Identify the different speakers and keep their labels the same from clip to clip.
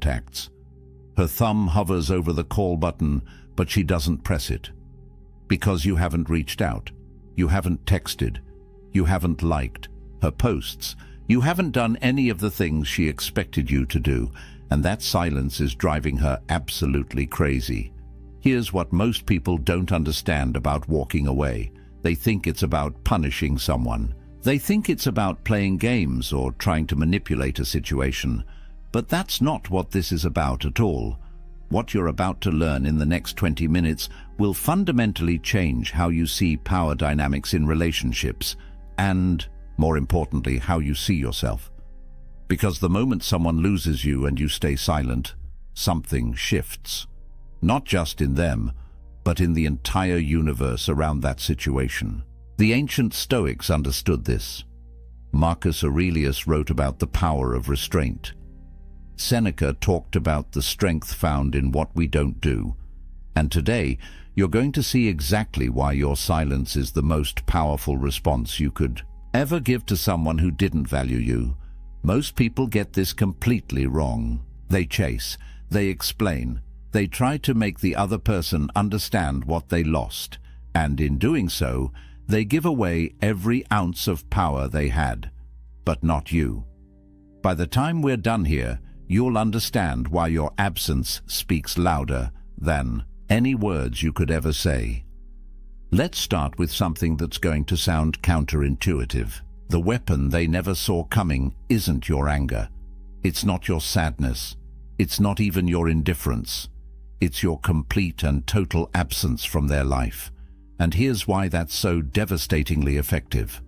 Speaker 1: contacts. Her thumb hovers over the call button, but she doesn't press it. Because you haven't reached out. You haven't texted. You haven't liked her posts. You haven't done any of the things she expected you to do, and that silence is driving her absolutely crazy. Here's what most people don't understand about walking away. They think it's about punishing someone. They think it's about playing games or trying to manipulate a situation. But that's not what this is about at all. What you're about to learn in the next 20 minutes will fundamentally change how you see power dynamics in relationships and, more importantly, how you see yourself. Because the moment someone loses you and you stay silent, something shifts. Not just in them, but in the entire universe around that situation. The ancient Stoics understood this. Marcus Aurelius wrote about the power of restraint. Seneca talked about the strength found in what we don't do. And today, you're going to see exactly why your silence is the most powerful response you could ever give to someone who didn't value you. Most people get this completely wrong. They chase, they explain, they try to make the other person understand what they lost, and in doing so, they give away every ounce of power they had. But not you. By the time we're done here, you'll understand why your absence speaks louder than any words you could ever say. Let's start with something that's going to sound counterintuitive. The weapon they never saw coming isn't your anger. It's not your sadness. It's not even your indifference. It's your complete and total absence from their life. And here's why that's so devastatingly effective.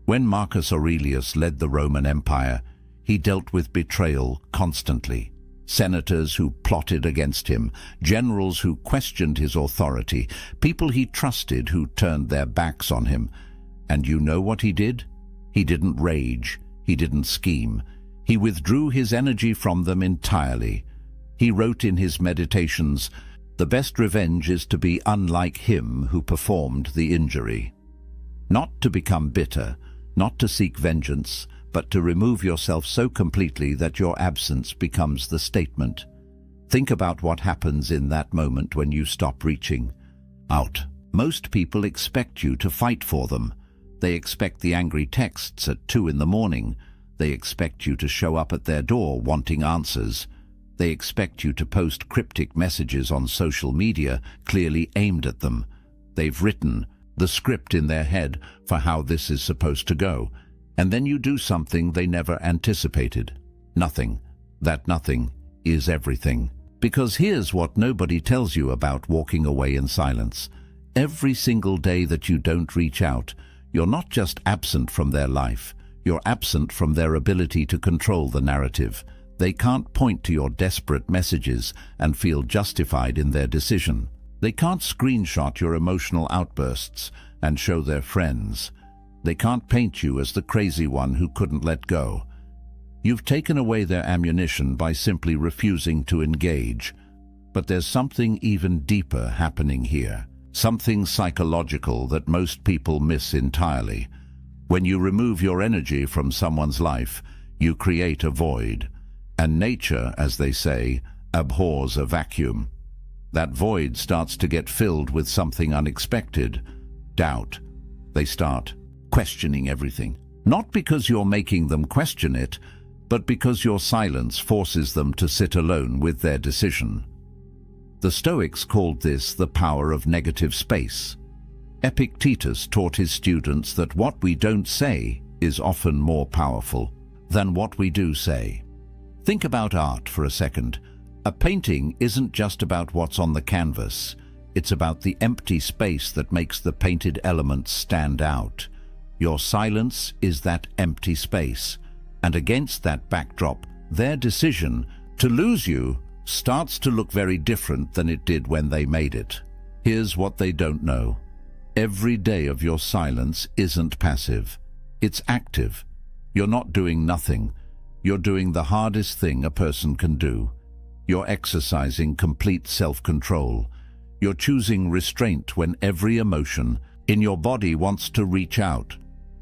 Speaker 1: When Marcus Aurelius led the Roman Empire, he dealt with betrayal constantly. Senators who plotted against him, generals who questioned his authority, people he trusted who turned their backs on him. And you know what he did? He didn't rage. He didn't scheme. He withdrew his energy from them entirely. He wrote in his meditations, "The best revenge is to be unlike him who performed the injury." Not to become bitter, not to seek vengeance, but to remove yourself so completely that your absence becomes the statement. Think about what happens in that moment when you stop reaching out. Most people expect you to fight for them. They expect the angry texts at 2 in the morning. They expect you to show up at their door wanting answers. They expect you to post cryptic messages on social media clearly aimed at them. They've written the script in their head for how this is supposed to go. And then you do something they never anticipated. Nothing. That nothing is everything. Because here's what nobody tells you about walking away in silence. Every single day that you don't reach out, you're not just absent from their life, you're absent from their ability to control the narrative. They can't point to your desperate messages and feel justified in their decision. They can't screenshot your emotional outbursts and show their friends. They can't paint you as the crazy one who couldn't let go. You've taken away their ammunition by simply refusing to engage. But there's something even deeper happening here. Something psychological that most people miss entirely. When you remove your energy from someone's life, you create a void. And nature, as they say, abhors a vacuum. That void starts to get filled with something unexpected. Doubt. They start questioning everything. Not because you're making them question it, but because your silence forces them to sit alone with their decision. The Stoics called this the power of negative space. Epictetus taught his students that what we don't say is often more powerful than what we do say. Think about art for a second. A painting isn't just about what's on the canvas. It's about the empty space that makes the painted elements stand out. Your silence is that empty space. And against that backdrop, their decision to lose you starts to look very different than it did when they made it. Here's what they don't know. Every day of your silence isn't passive. It's active. You're not doing nothing. You're doing the hardest thing a person can do. You're exercising complete self-control. You're choosing restraint when every emotion in your body wants to reach out.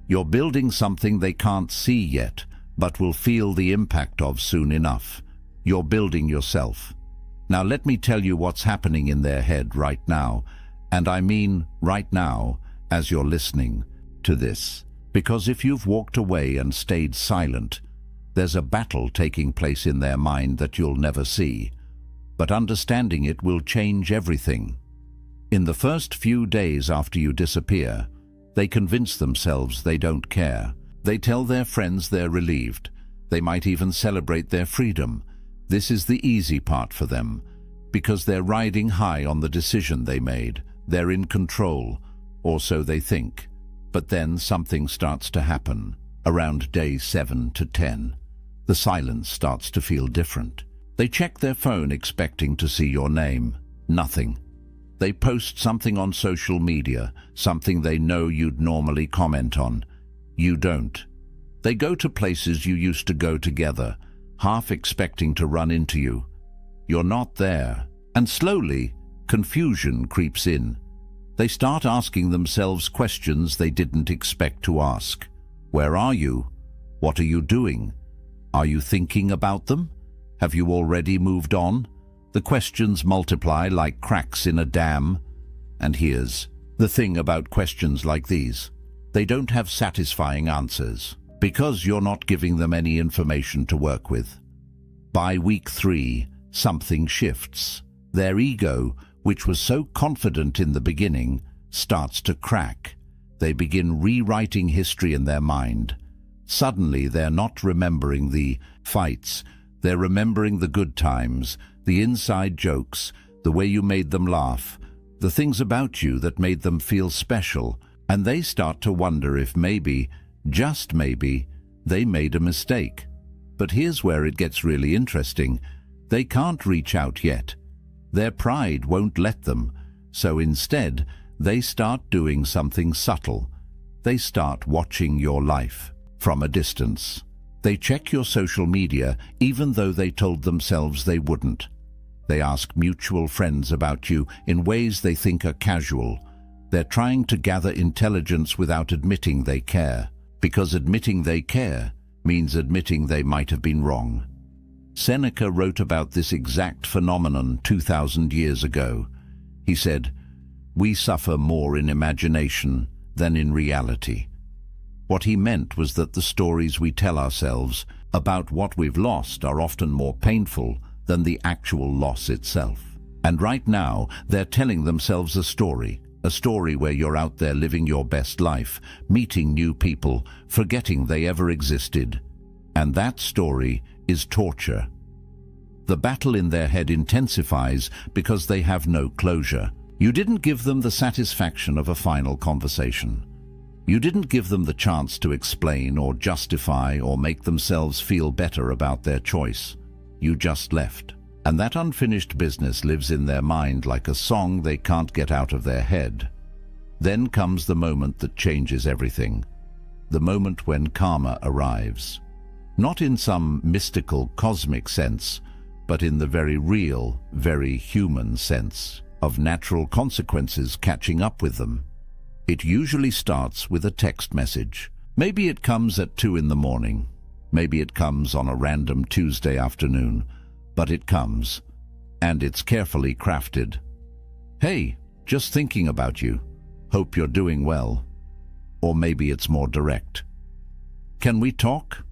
Speaker 1: You're building something they can't see yet, but will feel the impact of soon enough. You're building yourself. Now let me tell you what's happening in their head right now, and I mean right now as you're listening to this. Because if you've walked away and stayed silent, there's a battle taking place in their mind that you'll never see. But understanding it will change everything. In the first few days after you disappear, they convince themselves they don't care. They tell their friends they're relieved. They might even celebrate their freedom. This is the easy part for them, because they're riding high on the decision they made. They're in control, or so they think. But then something starts to happen. Around day 7 to 10, the silence starts to feel different. They check their phone expecting to see your name. Nothing. They post something on social media, something they know you'd normally comment on. You don't. They go to places you used to go together, half expecting to run into you. You're not there. And slowly, confusion creeps in. They start asking themselves questions they didn't expect to ask. Where are you? What are you doing? Are you thinking about them? Have you already moved on? The questions multiply like cracks in a dam. And here's the thing about questions like these. They don't have satisfying answers, because you're not giving them any information to work with. By week 3, something shifts. Their ego, which was so confident in the beginning, starts to crack. They begin rewriting history in their mind. Suddenly, they're not remembering the fights. They're remembering the good times, the inside jokes, the way you made them laugh, the things about you that made them feel special, and they start to wonder if maybe, just maybe, they made a mistake. But here's where it gets really interesting. They can't reach out yet. Their pride won't let them, so instead, they start doing something subtle. They start watching your life from a distance. They check your social media even though they told themselves they wouldn't. They ask mutual friends about you in ways they think are casual. They're trying to gather intelligence without admitting they care, because admitting they care means admitting they might have been wrong. Seneca wrote about this exact phenomenon 2,000 years ago. He said, "We suffer more in imagination than in reality." What he meant was that the stories we tell ourselves about what we've lost are often more painful than the actual loss itself. And right now, they're telling themselves a story where you're out there living your best life, meeting new people, forgetting they ever existed. And that story is torture. The battle in their head intensifies because they have no closure. You didn't give them the satisfaction of a final conversation. You didn't give them the chance to explain or justify or make themselves feel better about their choice. You just left. And that unfinished business lives in their mind like a song they can't get out of their head. Then comes the moment that changes everything. The moment when karma arrives. Not in some mystical, cosmic sense, but in the very real, very human sense of natural consequences catching up with them. It usually starts with a text message. Maybe it comes at 2 in the morning. Maybe it comes on a random Tuesday afternoon. But it comes, and it's carefully crafted. "Hey, just thinking about you. Hope you're doing well." Or maybe it's more direct. "Can we talk?"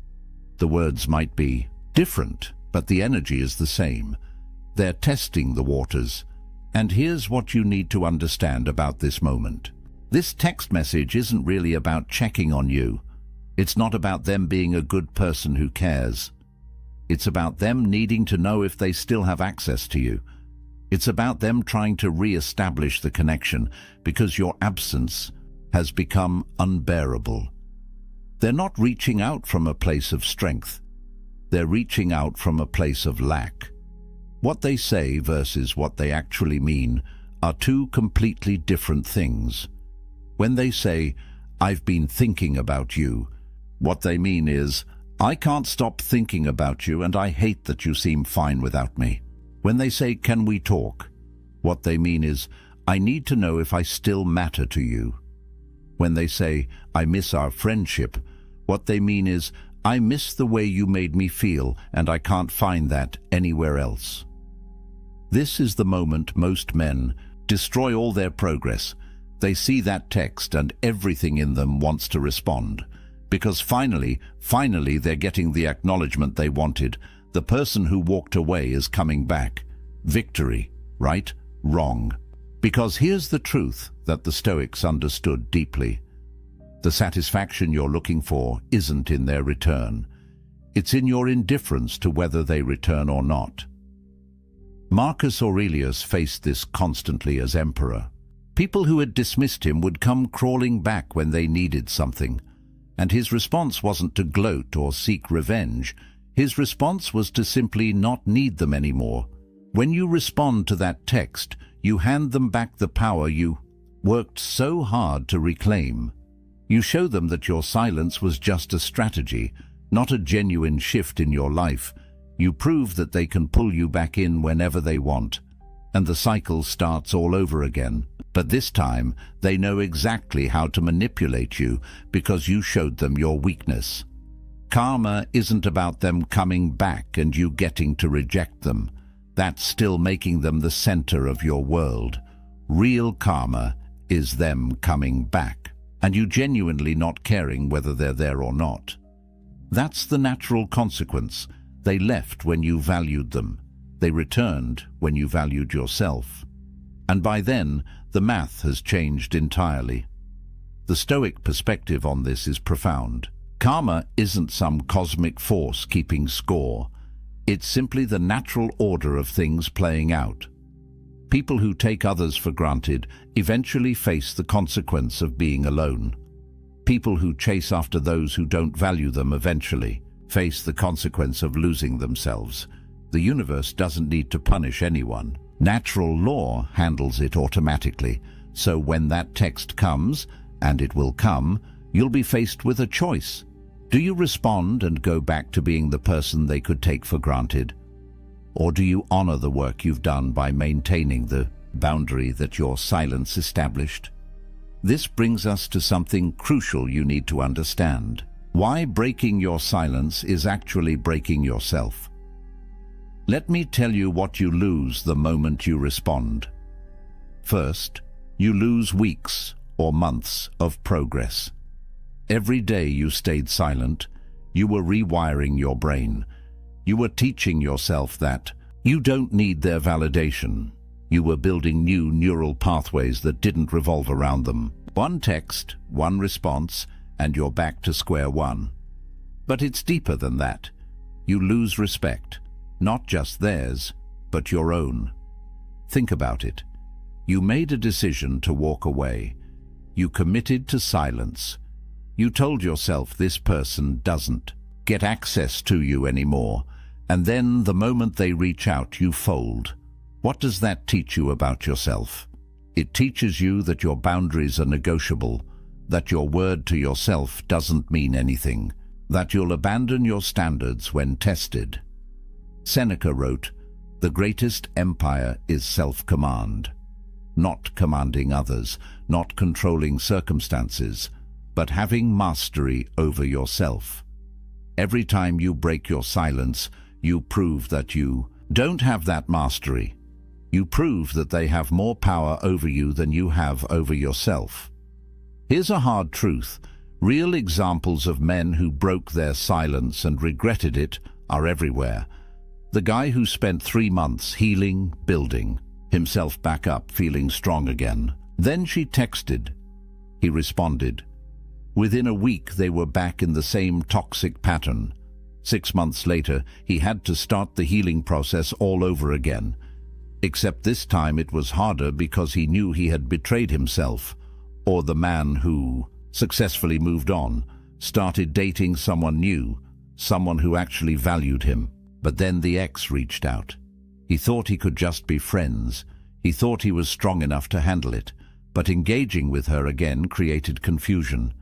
Speaker 1: The words might be different, but the energy is the same. They're testing the waters. And here's what you need to understand about this moment. This text message isn't really about checking on you. It's not about them being a good person who cares. It's about them needing to know if they still have access to you. It's about them trying to re-establish the connection because your absence has become unbearable. They're not reaching out from a place of strength. They're reaching out from a place of lack. What they say versus what they actually mean are two completely different things. When they say, "I've been thinking about you," what they mean is, "I can't stop thinking about you and I hate that you seem fine without me." When they say, "Can we talk?" what they mean is, "I need to know if I still matter to you." When they say, "I miss our friendship," what they mean is, I miss the way you made me feel, and I can't find that anywhere else. This is the moment most men destroy all their progress. They see that text and everything in them wants to respond. Because finally they're getting the acknowledgement they wanted. The person who walked away is coming back. Victory, right? Wrong. Because here's the truth that the Stoics understood deeply. The satisfaction you're looking for isn't in their return. It's in your indifference to whether they return or not. Marcus Aurelius faced this constantly as emperor. People who had dismissed him would come crawling back when they needed something. And his response wasn't to gloat or seek revenge. His response was to simply not need them anymore. When you respond to that text, you hand them back the power you worked so hard to reclaim. You show them that your silence was just a strategy, not a genuine shift in your life. You prove that they can pull you back in whenever they want. And the cycle starts all over again. But this time, they know exactly how to manipulate you because you showed them your weakness. Karma isn't about them coming back and you getting to reject them. That's still making them the center of your world. Real karma is them coming back, and you genuinely not caring whether they're there or not. That's the natural consequence. They left when you valued them. They returned when you valued yourself. And by then, the math has changed entirely. The Stoic perspective on this is profound. Karma isn't some cosmic force keeping score. It's simply the natural order of things playing out. People who take others for granted eventually face the consequence of being alone. People who chase after those who don't value them eventually face the consequence of losing themselves. The universe doesn't need to punish anyone. Natural law handles it automatically. So when that text comes, and it will come, you'll be faced with a choice. Do you respond and go back to being the person they could take for granted? Or do you honor the work you've done by maintaining the boundary that your silence established? This brings us to something crucial you need to understand. Why breaking your silence is actually breaking yourself. Let me tell you what you lose the moment you respond. First, you lose weeks or months of progress. Every day you stayed silent, you were rewiring your brain. You were teaching yourself that you don't need their validation. You were building new neural pathways that didn't revolve around them. One text, one response, and you're back to square one. But it's deeper than that. You lose respect, not just theirs, but your own. Think about it. You made a decision to walk away. You committed to silence. You told yourself this person doesn't get access to you anymore. And then the moment they reach out, you fold. What does that teach you about yourself? It teaches you that your boundaries are negotiable, that your word to yourself doesn't mean anything, that you'll abandon your standards when tested. Seneca wrote, "The greatest empire is self-command." Not commanding others, not controlling circumstances, but having mastery over yourself. Every time you break your silence, you prove that you don't have that mastery. You prove that they have more power over you than you have over yourself. Here's a hard truth. Real examples of men who broke their silence and regretted it are everywhere. The guy who spent 3 months healing, building himself back up, feeling strong again. Then she texted. He responded. Within a week, they were back in the same toxic pattern. 6 months later, he had to start the healing process all over again. Except this time it was harder because he knew he had betrayed himself, or the man who successfully moved on, started dating someone new, someone who actually valued him. But then the ex reached out. He thought he could just be friends. He thought he was strong enough to handle it, but engaging with her again created confusion.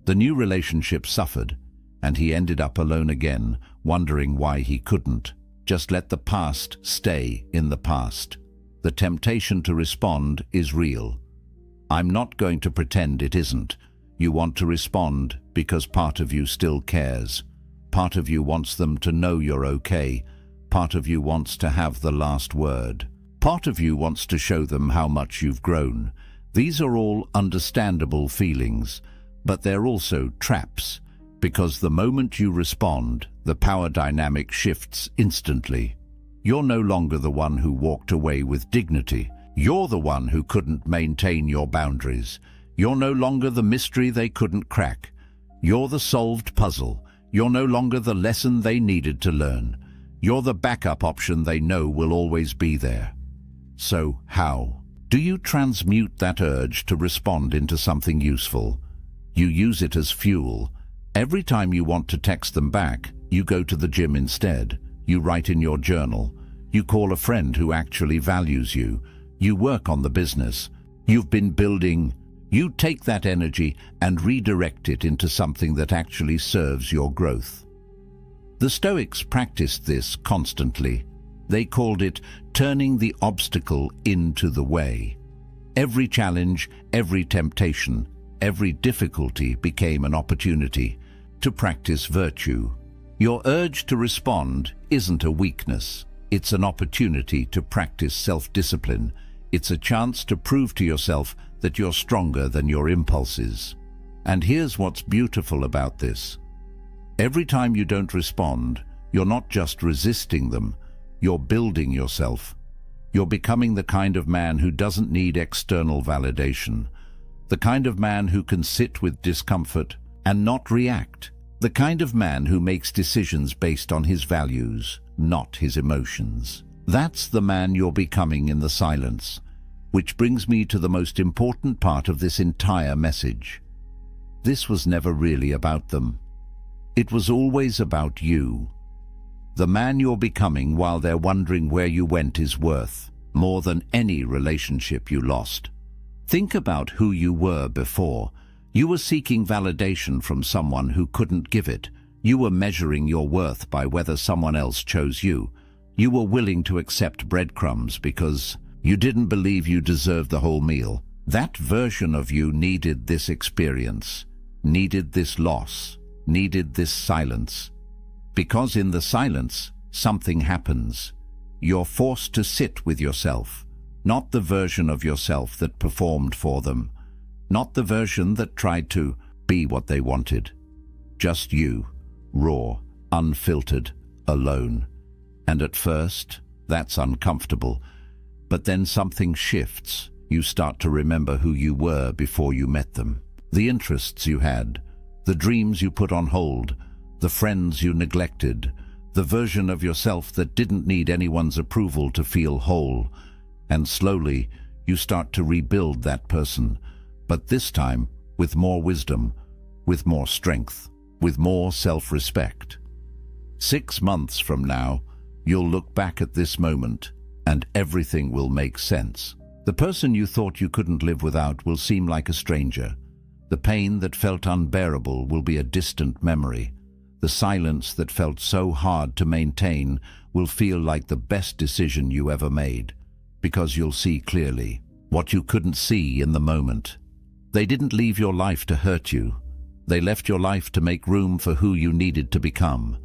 Speaker 1: The new relationship suffered, and he ended up alone again, wondering why he couldn't just let the past stay in the past. The temptation to respond is real. I'm not going to pretend it isn't. You want to respond because part of you still cares. Part of you wants them to know you're okay. Part of you wants to have the last word. Part of you wants to show them how much you've grown. These are all understandable feelings, but they're also traps, because the moment you respond, the power dynamic shifts instantly. You're no longer the one who walked away with dignity. You're the one who couldn't maintain your boundaries. You're no longer the mystery they couldn't crack. You're the solved puzzle. You're no longer the lesson they needed to learn. You're the backup option they know will always be there. So how? Do you transmute that urge to respond into something useful? You use it as fuel. Every time you want to text them back, you go to the gym instead. You write in your journal. You call a friend who actually values you. You work on the business you've been building. You take that energy and redirect it into something that actually serves your growth. The Stoics practiced this constantly. They called it turning the obstacle into the way. Every challenge, every temptation, every difficulty became an opportunity to practice virtue. Your urge to respond isn't a weakness. It's an opportunity to practice self-discipline. It's a chance to prove to yourself that you're stronger than your impulses. And here's what's beautiful about this. Every time you don't respond, you're not just resisting them, you're building yourself. You're becoming the kind of man who doesn't need external validation, the kind of man who can sit with discomfort and not react, the kind of man who makes decisions based on his values, not his emotions. That's the man you're becoming in the silence, which brings me to the most important part of this entire message. This was never really about them. It was always about you. The man you're becoming while they're wondering where you went is worth more than any relationship you lost. Think about who you were before. You were seeking validation from someone who couldn't give it. You were measuring your worth by whether someone else chose you. You were willing to accept breadcrumbs because you didn't believe you deserved the whole meal. That version of you needed this experience, needed this loss, needed this silence. Because in the silence, something happens. You're forced to sit with yourself, not the version of yourself that performed for them, not the version that tried to be what they wanted. Just you, raw, unfiltered, alone. And at first, that's uncomfortable. But then something shifts. You start to remember who you were before you met them. The interests you had, the dreams you put on hold, the friends you neglected, the version of yourself that didn't need anyone's approval to feel whole. And slowly, you start to rebuild that person, but this time with more wisdom, with more strength, with more self-respect. 6 months from now, you'll look back at this moment, and everything will make sense. The person you thought you couldn't live without will seem like a stranger. The pain that felt unbearable will be a distant memory. The silence that felt so hard to maintain will feel like the best decision you ever made, because you'll see clearly what you couldn't see in the moment. They didn't leave your life to hurt you. They left your life to make room for who you needed to become.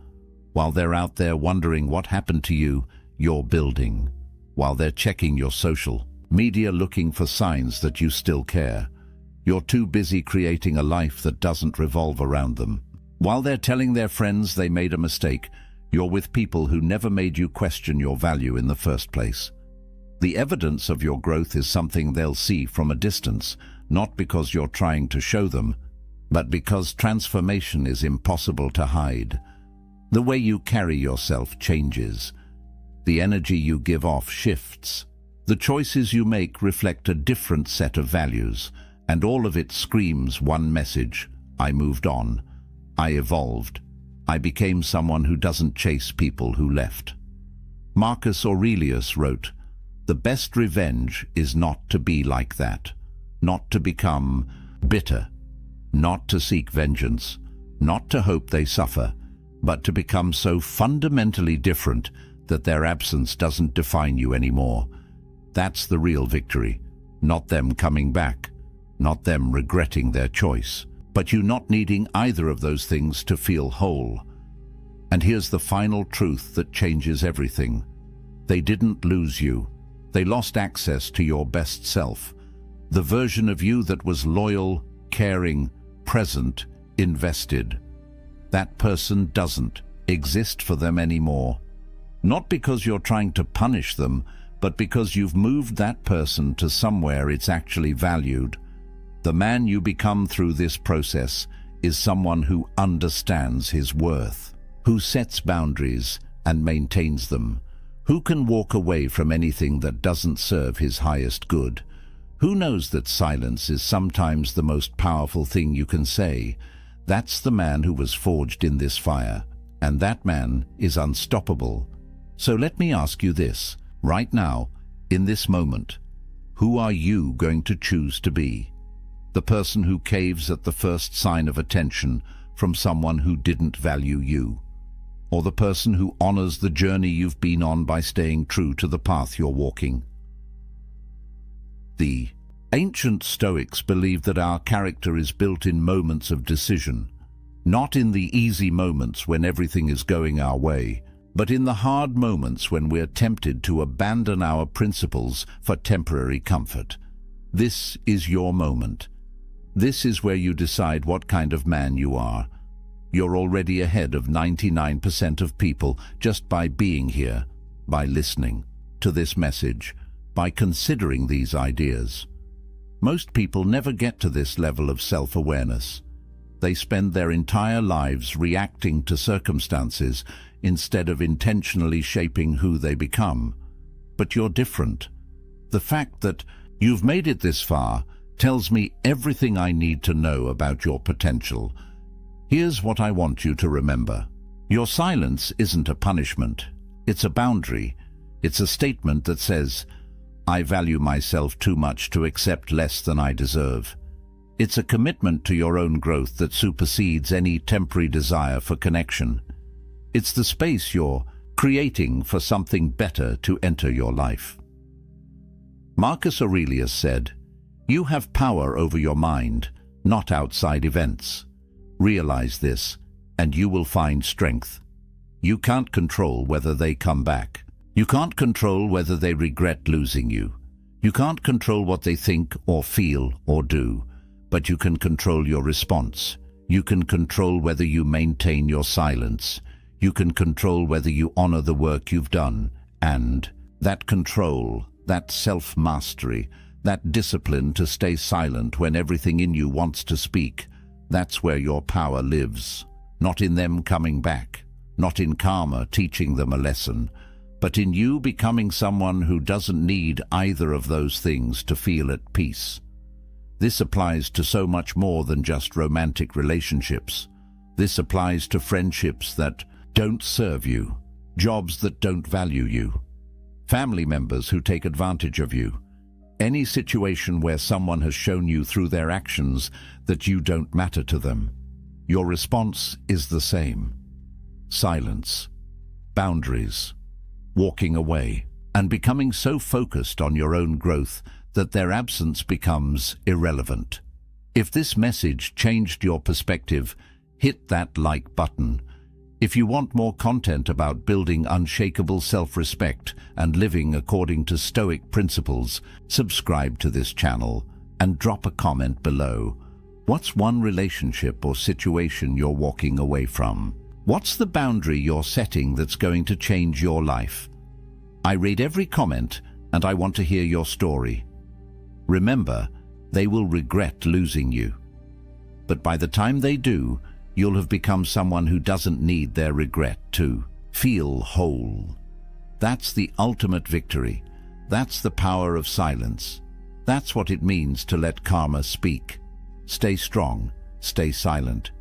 Speaker 1: While they're out there wondering what happened to you, you're building. While they're checking your social media looking for signs that you still care, you're too busy creating a life that doesn't revolve around them. While they're telling their friends they made a mistake, you're with people who never made you question your value in the first place. The evidence of your growth is something they'll see from a distance, not because you're trying to show them, but because transformation is impossible to hide. The way you carry yourself changes. The energy you give off shifts. The choices you make reflect a different set of values, and all of it screams one message: I moved on. I evolved. I became someone who doesn't chase people who left. Marcus Aurelius wrote, "The best revenge is not to be like that, not to become bitter, not to seek vengeance, not to hope they suffer, but to become so fundamentally different that their absence doesn't define you anymore. That's the real victory, not them coming back, not them regretting their choice, but you not needing either of those things to feel whole. And here's the final truth that changes everything. They didn't lose you. They lost access to your best self, the version of you that was loyal, caring, present, invested. That person doesn't exist for them anymore. Not because you're trying to punish them, but because you've moved that person to somewhere it's actually valued. The man you become through this process is someone who understands his worth, who sets boundaries and maintains them, who can walk away from anything that doesn't serve his highest good, who knows that silence is sometimes the most powerful thing you can say. That's the man who was forged in this fire, and that man is unstoppable. So let me ask you this, right now, in this moment, who are you going to choose to be? The person who caves at the first sign of attention from someone who didn't value you? Or the person who honors the journey you've been on by staying true to the path you're walking? The ancient Stoics believed that our character is built in moments of decision, not in the easy moments when everything is going our way, but in the hard moments when we're tempted to abandon our principles for temporary comfort. This is your moment. This is where you decide what kind of man you are. You're already ahead of 99% of people just by being here, by listening to this message, by considering these ideas. Most people never get to this level of self-awareness. They spend their entire lives reacting to circumstances instead of intentionally shaping who they become. But you're different. The fact that you've made it this far tells me everything I need to know about your potential. Here's what I want you to remember. Your silence isn't a punishment. It's a boundary. It's a statement that says, I value myself too much to accept less than I deserve. It's a commitment to your own growth that supersedes any temporary desire for connection. It's the space you're creating for something better to enter your life. Marcus Aurelius said, "You have power over your mind, not outside events. Realize this, and you will find strength. You can't control whether they come back. You can't control whether they regret losing you. You can't control what they think or feel or do, but you can control your response. You can control whether you maintain your silence. You can control whether you honor the work you've done, and that control, that self-mastery, that discipline to stay silent when everything in you wants to speak, that's where your power lives. Not in them coming back, not in karma teaching them a lesson, but in you becoming someone who doesn't need either of those things to feel at peace. This applies to so much more than just romantic relationships. This applies to friendships that don't serve you, jobs that don't value you, family members who take advantage of you, any situation where someone has shown you through their actions that you don't matter to them. Your response is the same. Silence, boundaries, walking away, and becoming so focused on your own growth that their absence becomes irrelevant. If this message changed your perspective, hit that like button. If you want more content about building unshakable self-respect and living according to Stoic principles, subscribe to this channel and drop a comment below. What's one relationship or situation you're walking away from? What's the boundary you're setting that's going to change your life? I read every comment and I want to hear your story. Remember, they will regret losing you. But by the time they do, you'll have become someone who doesn't need their regret to feel whole. That's the ultimate victory. That's the power of silence. That's what it means to let karma speak. Stay strong, stay silent,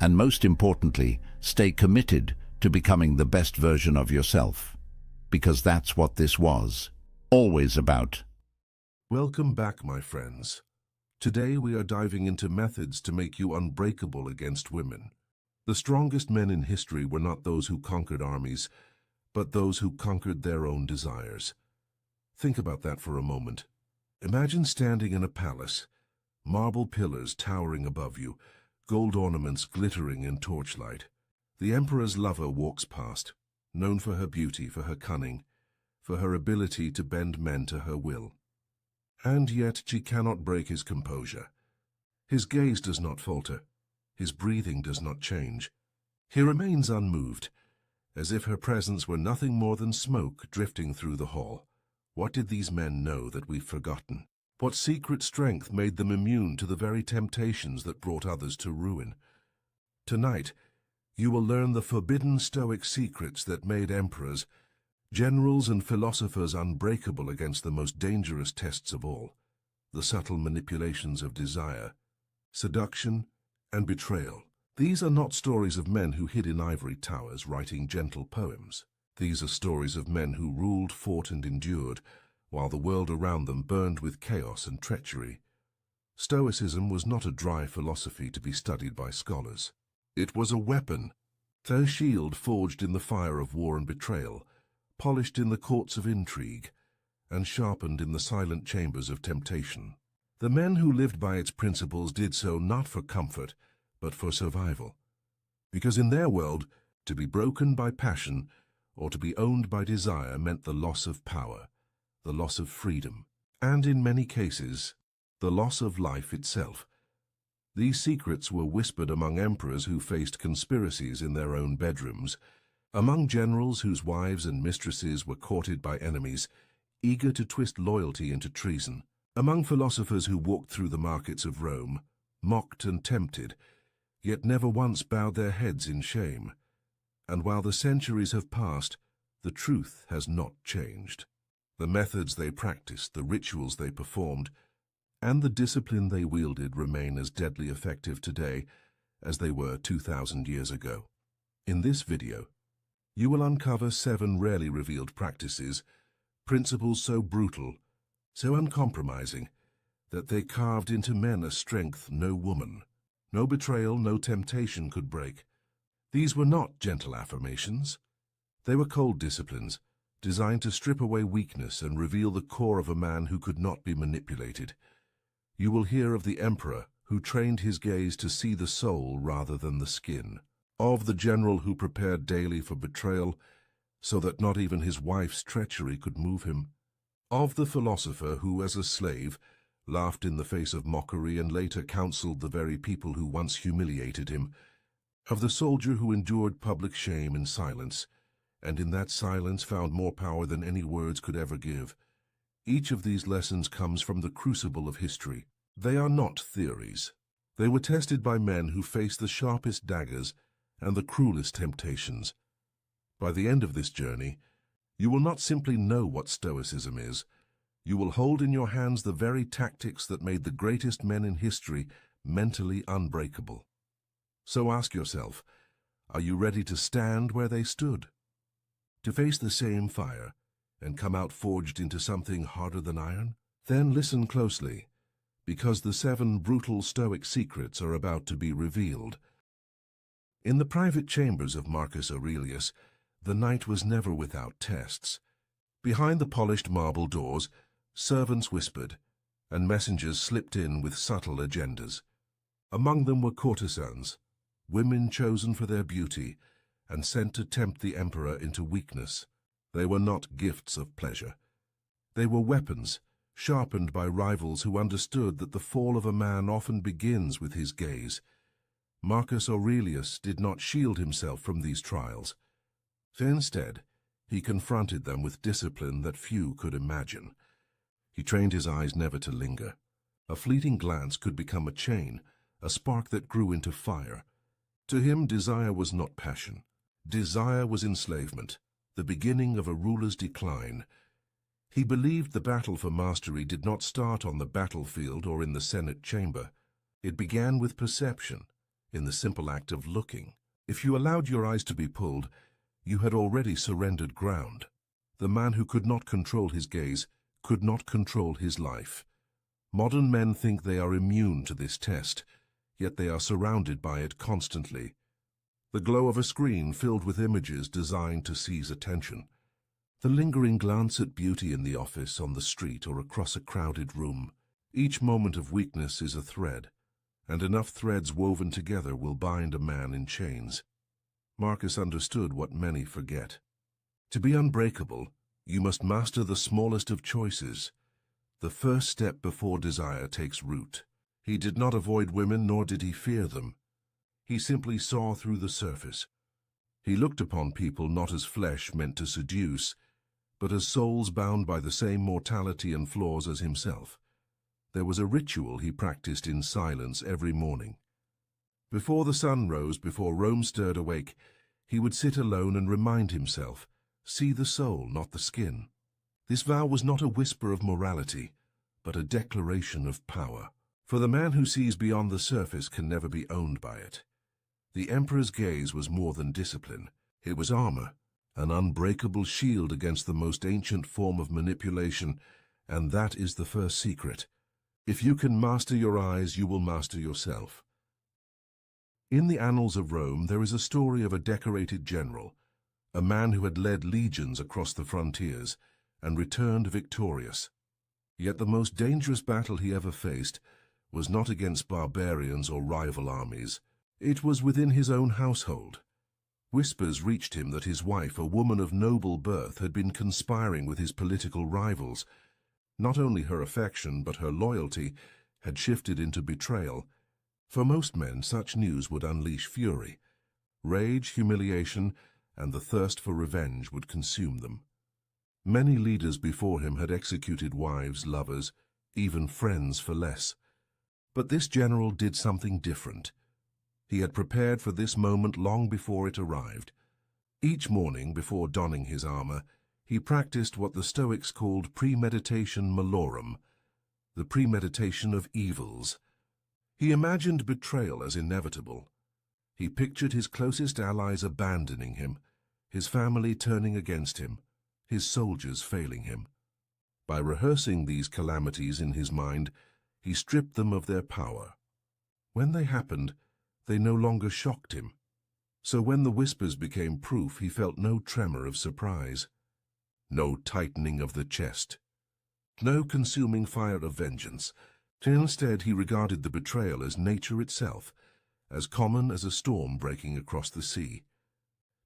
Speaker 1: and most importantly, stay committed to becoming the best version of yourself. Because that's what this was always about.
Speaker 2: Welcome back, my friends. Today we are diving into methods to make you unbreakable against women. The strongest men in history were not those who conquered armies, but those who conquered their own desires. Think about that for a moment. Imagine standing in a palace, marble pillars towering above you, gold ornaments glittering in torchlight. The emperor's lover walks past, known for her beauty, for her cunning, for her ability to bend men to her will. And yet she cannot break his composure. His gaze does not falter. His breathing does not change. He remains unmoved, as if her presence were nothing more than smoke drifting through the hall. What did these men know that we've forgotten? What secret strength made them immune to the very temptations that brought others to ruin? Tonight, you will learn the forbidden Stoic secrets that made emperors, generals and philosophers unbreakable against the most dangerous tests of all, the subtle manipulations of desire, seduction, and betrayal. These are not stories of men who hid in ivory towers writing gentle poems. These are stories of men who ruled, fought, and endured, while the world around them burned with chaos and treachery. Stoicism was not a dry philosophy to be studied by scholars. It was a weapon, their shield forged in the fire of war and betrayal, polished in the courts of intrigue, and sharpened in the silent chambers of temptation. The men who lived by its principles did so not for comfort, but for survival. Because in their world, to be broken by passion or to be owned by desire meant the loss of power, the loss of freedom, and in many cases, the loss of life itself. These secrets were whispered among emperors who faced conspiracies in their own bedrooms, among generals whose wives and mistresses were courted by enemies, eager to twist loyalty into treason, among philosophers who walked through the markets of Rome, mocked and tempted, yet never once bowed their heads in shame. And while the centuries have passed, the truth has not changed. The methods they practiced, the rituals they performed, and the discipline they wielded remain as deadly effective today as they were 2,000 years ago. In this video, you will uncover 7 rarely revealed practices, principles so brutal, so uncompromising, that they carved into men a strength no woman, no betrayal, no temptation could break. These were not gentle affirmations. They were cold disciplines, designed to strip away weakness and reveal the core of a man who could not be manipulated. You will hear of the emperor who trained his gaze to see the soul rather than the skin, of the general who prepared daily for betrayal so that not even his wife's treachery could move him, of the philosopher who, as a slave, laughed in the face of mockery and later counseled the very people who once humiliated him, of the soldier who endured public shame in silence, and in that silence found more power than any words could ever give. Each of these lessons comes from the crucible of history. They are not theories. They were tested by men who faced the sharpest daggers and the cruelest temptations. By the end of this journey, you will not simply know what Stoicism is. You will hold in your hands the very tactics that made the greatest men in history mentally unbreakable. So ask yourself, are you ready to stand where they stood? To face the same fire and come out forged into something harder than iron? Then listen closely, because the 7 brutal Stoic secrets are about to be revealed. In the private chambers of Marcus Aurelius, the night was never without tests. Behind the polished marble doors, servants whispered, and messengers slipped in with subtle agendas. Among them were courtesans, women chosen for their beauty, and sent to tempt the emperor into weakness. They were not gifts of pleasure. They were weapons, sharpened by rivals who understood that the fall of a man often begins with his gaze. Marcus Aurelius did not shield himself from these trials. Instead, he confronted them with discipline that few could imagine. He trained his eyes never to linger. A fleeting glance could become a chain, a spark that grew into fire. To him, desire was not passion. Desire was enslavement, the beginning of a ruler's decline. He believed the battle for mastery did not start on the battlefield or in the Senate chamber. It began with perception, in the simple act of looking. If you allowed your eyes to be pulled, you had already surrendered ground. The man who could not control his gaze could not control his life. Modern men think they are immune to this test, yet they are surrounded by it constantly. The glow of a screen filled with images designed to seize attention. The lingering glance at beauty in the office, on the street, or across a crowded room. Each moment of weakness is a thread, and enough threads woven together will bind a man in chains. Marcus understood what many forget. To be unbreakable, you must master the smallest of choices. The first step before desire takes root. He did not avoid women, nor did he fear them. He simply saw through the surface. He looked upon people not as flesh meant to seduce, but as souls bound by the same mortality and flaws as himself. There was a ritual he practiced in silence every morning. Before the sun rose, before Rome stirred awake, he would sit alone and remind himself, see the soul, not the skin. This vow was not a whisper of morality, but a declaration of power. For the man who sees beyond the surface can never be owned by it. The emperor's gaze was more than discipline. It was armor, an unbreakable shield against the most ancient form of manipulation, and that is the first secret. If you can master your eyes, you will master yourself. In the annals of Rome, there is a story of a decorated general, a man who had led legions across the frontiers and returned victorious. Yet the most dangerous battle he ever faced was not against barbarians or rival armies. It was within his own household. Whispers reached him that his wife, a woman of noble birth, had been conspiring with his political rivals. Not only her affection, but her loyalty had shifted into betrayal. For most men, such news would unleash fury. Rage, humiliation, and the thirst for revenge would consume them. Many leaders before him had executed wives, lovers, even friends for less. But this general did something different. He had prepared for this moment long before it arrived. Each morning, before donning his armor, he practiced what the Stoics called premeditation malorum, the premeditation of evils. He imagined betrayal as inevitable. He pictured his closest allies abandoning him, his family turning against him, his soldiers failing him. By rehearsing these calamities in his mind, he stripped them of their power. When they happened, they no longer shocked him. So when the whispers became proof, he felt no tremor of surprise, no tightening of the chest, no consuming fire of vengeance. Instead, he regarded the betrayal as nature itself, as common as a storm breaking across the sea.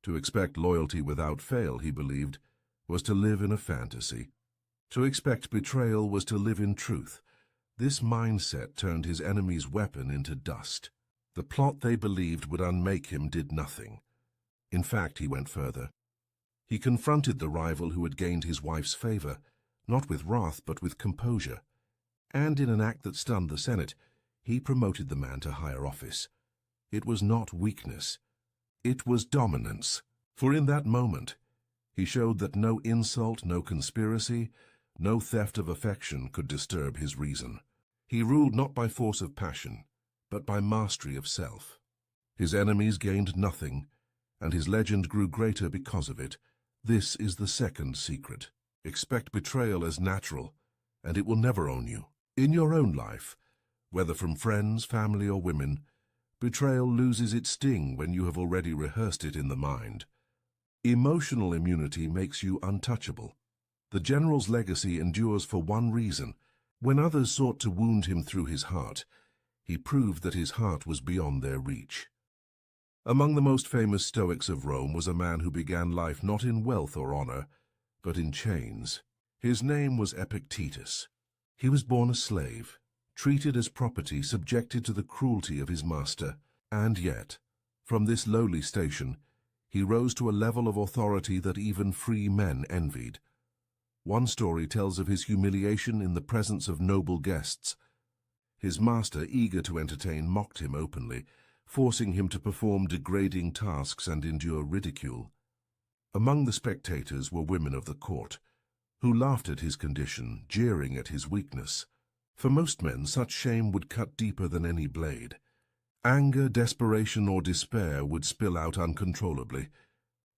Speaker 2: To expect loyalty without fail, he believed, was to live in a fantasy. To expect betrayal was to live in truth. This mindset turned his enemy's weapon into dust. The plot they believed would unmake him did nothing. In fact, he went further. He confronted the rival who had gained his wife's favor, not with wrath but with composure. And in an act that stunned the Senate, he promoted the man to higher office. It was not weakness. It was dominance. For in that moment, he showed that no insult, no conspiracy, no theft of affection could disturb his reason. He ruled not by force of passion, but by mastery of self. His enemies gained nothing, and his legend grew greater because of it. This is the second secret. Expect betrayal as natural, and it will never own you. In your own life, whether from friends, family, or women, betrayal loses its sting when you have already rehearsed it in the mind. Emotional immunity makes you untouchable. The general's legacy endures for one reason. When others sought to wound him through his heart, he proved that his heart was beyond their reach. Among the most famous Stoics of Rome was a man who began life not in wealth or honor, but in chains. His name was Epictetus. He was born a slave, treated as property, subjected to the cruelty of his master, and yet, from this lowly station, he rose to a level of authority that even free men envied. One story tells of his humiliation in the presence of noble guests. His master, eager to entertain, mocked him openly, forcing him to perform degrading tasks and endure ridicule. Among the spectators were women of the court, who laughed at his condition, jeering at his weakness. For most men, such shame would cut deeper than any blade. Anger, desperation, or despair would spill out uncontrollably.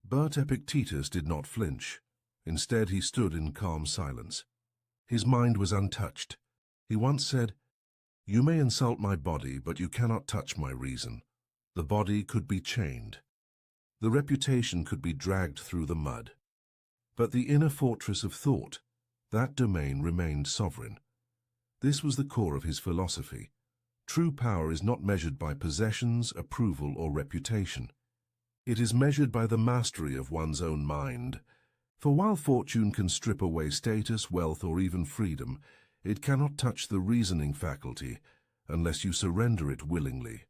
Speaker 2: But Epictetus did not flinch. Instead, he stood in calm silence. His mind was untouched. He once said, "You may insult my body, but you cannot touch my reason." The body could be chained. The reputation could be dragged through the mud. But the inner fortress of thought, that domain remained sovereign. This was the core of his philosophy. True power is not measured by possessions, approval, or reputation. It is measured by the mastery of one's own mind. For while fortune can strip away status, wealth, or even freedom, it cannot touch the reasoning faculty unless you surrender it willingly.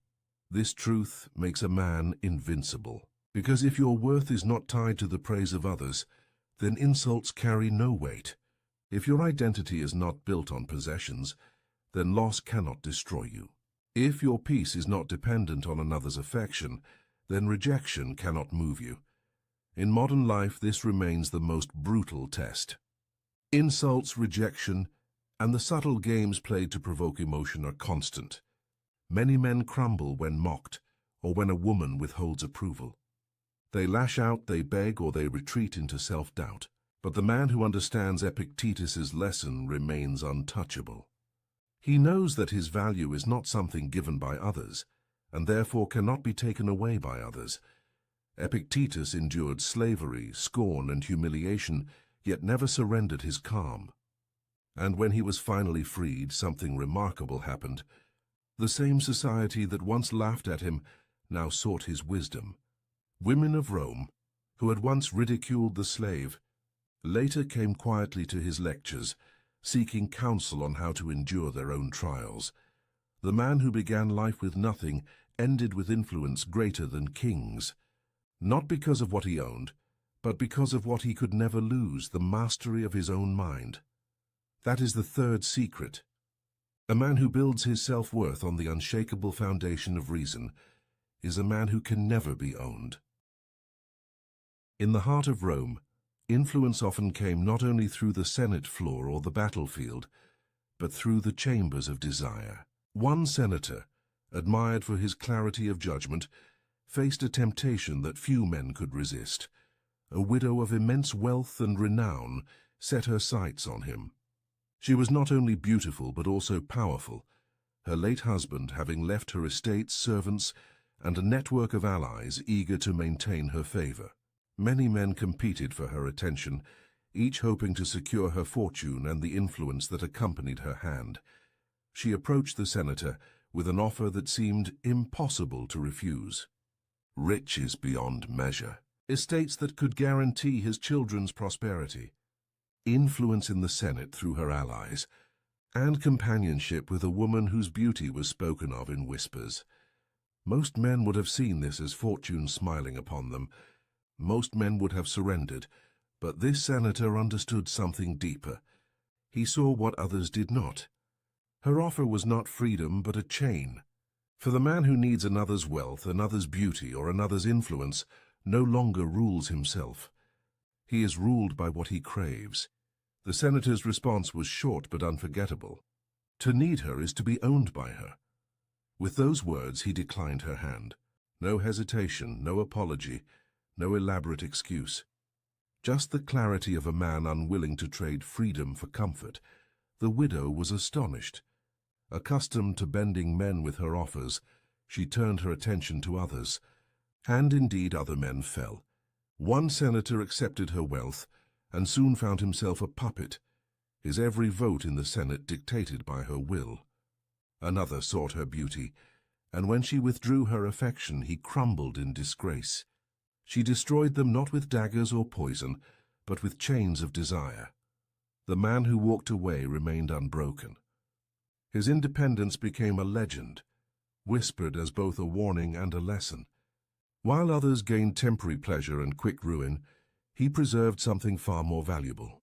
Speaker 2: This truth makes a man invincible. Because if your worth is not tied to the praise of others, then insults carry no weight. If your identity is not built on possessions, then loss cannot destroy you. If your peace is not dependent on another's affection, then rejection cannot move you. In modern life, this remains the most brutal test. Insults, rejection, and the subtle games played to provoke emotion are constant. Many men crumble when mocked, or when a woman withholds approval. They lash out, they beg, or they retreat into self-doubt. But the man who understands Epictetus's lesson remains untouchable. He knows that his value is not something given by others, and therefore cannot be taken away by others. Epictetus endured slavery, scorn, and humiliation, yet never surrendered his calm. And when he was finally freed, something remarkable happened. The same society that once laughed at him now sought his wisdom. Women of Rome, who had once ridiculed the slave, later came quietly to his lectures, seeking counsel on how to endure their own trials. The man who began life with nothing ended with influence greater than kings, not because of what he owned, but because of what he could never lose, the mastery of his own mind. That is the third secret. A man who builds his self-worth on the unshakable foundation of reason is a man who can never be owned. In the heart of Rome, influence often came not only through the Senate floor or the battlefield, but through the chambers of desire. One senator, admired for his clarity of judgment, faced a temptation that few men could resist. A widow of immense wealth and renown set her sights on him. She was not only beautiful but also powerful, her late husband having left her estates, servants, and a network of allies eager to maintain her favor. Many men competed for her attention, each hoping to secure her fortune and the influence that accompanied her hand. She approached the senator with an offer that seemed impossible to refuse. Riches beyond measure, estates that could guarantee his children's prosperity, influence in the Senate through her allies, and companionship with a woman whose beauty was spoken of in whispers. Most men would have seen this as fortune smiling upon them. Most men would have surrendered, but this senator understood something deeper. He saw what others did not. Her offer was not freedom, but a chain. For the man who needs another's wealth, another's beauty, or another's influence no longer rules himself. He is ruled by what he craves. The senator's response was short but unforgettable. To need her is to be owned by her. With those words, he declined her hand. No hesitation, no apology, no elaborate excuse. Just the clarity of a man unwilling to trade freedom for comfort. The widow was astonished. Accustomed to bending men with her offers, she turned her attention to others, and indeed other men fell. One senator accepted her wealth, and soon found himself a puppet, his every vote in the Senate dictated by her will. Another sought her beauty, and when she withdrew her affection, he crumbled in disgrace. She destroyed them not with daggers or poison, but with chains of desire. The man who walked away remained unbroken. His independence became a legend, whispered as both a warning and a lesson. While others gained temporary pleasure and quick ruin, he preserved something far more valuable: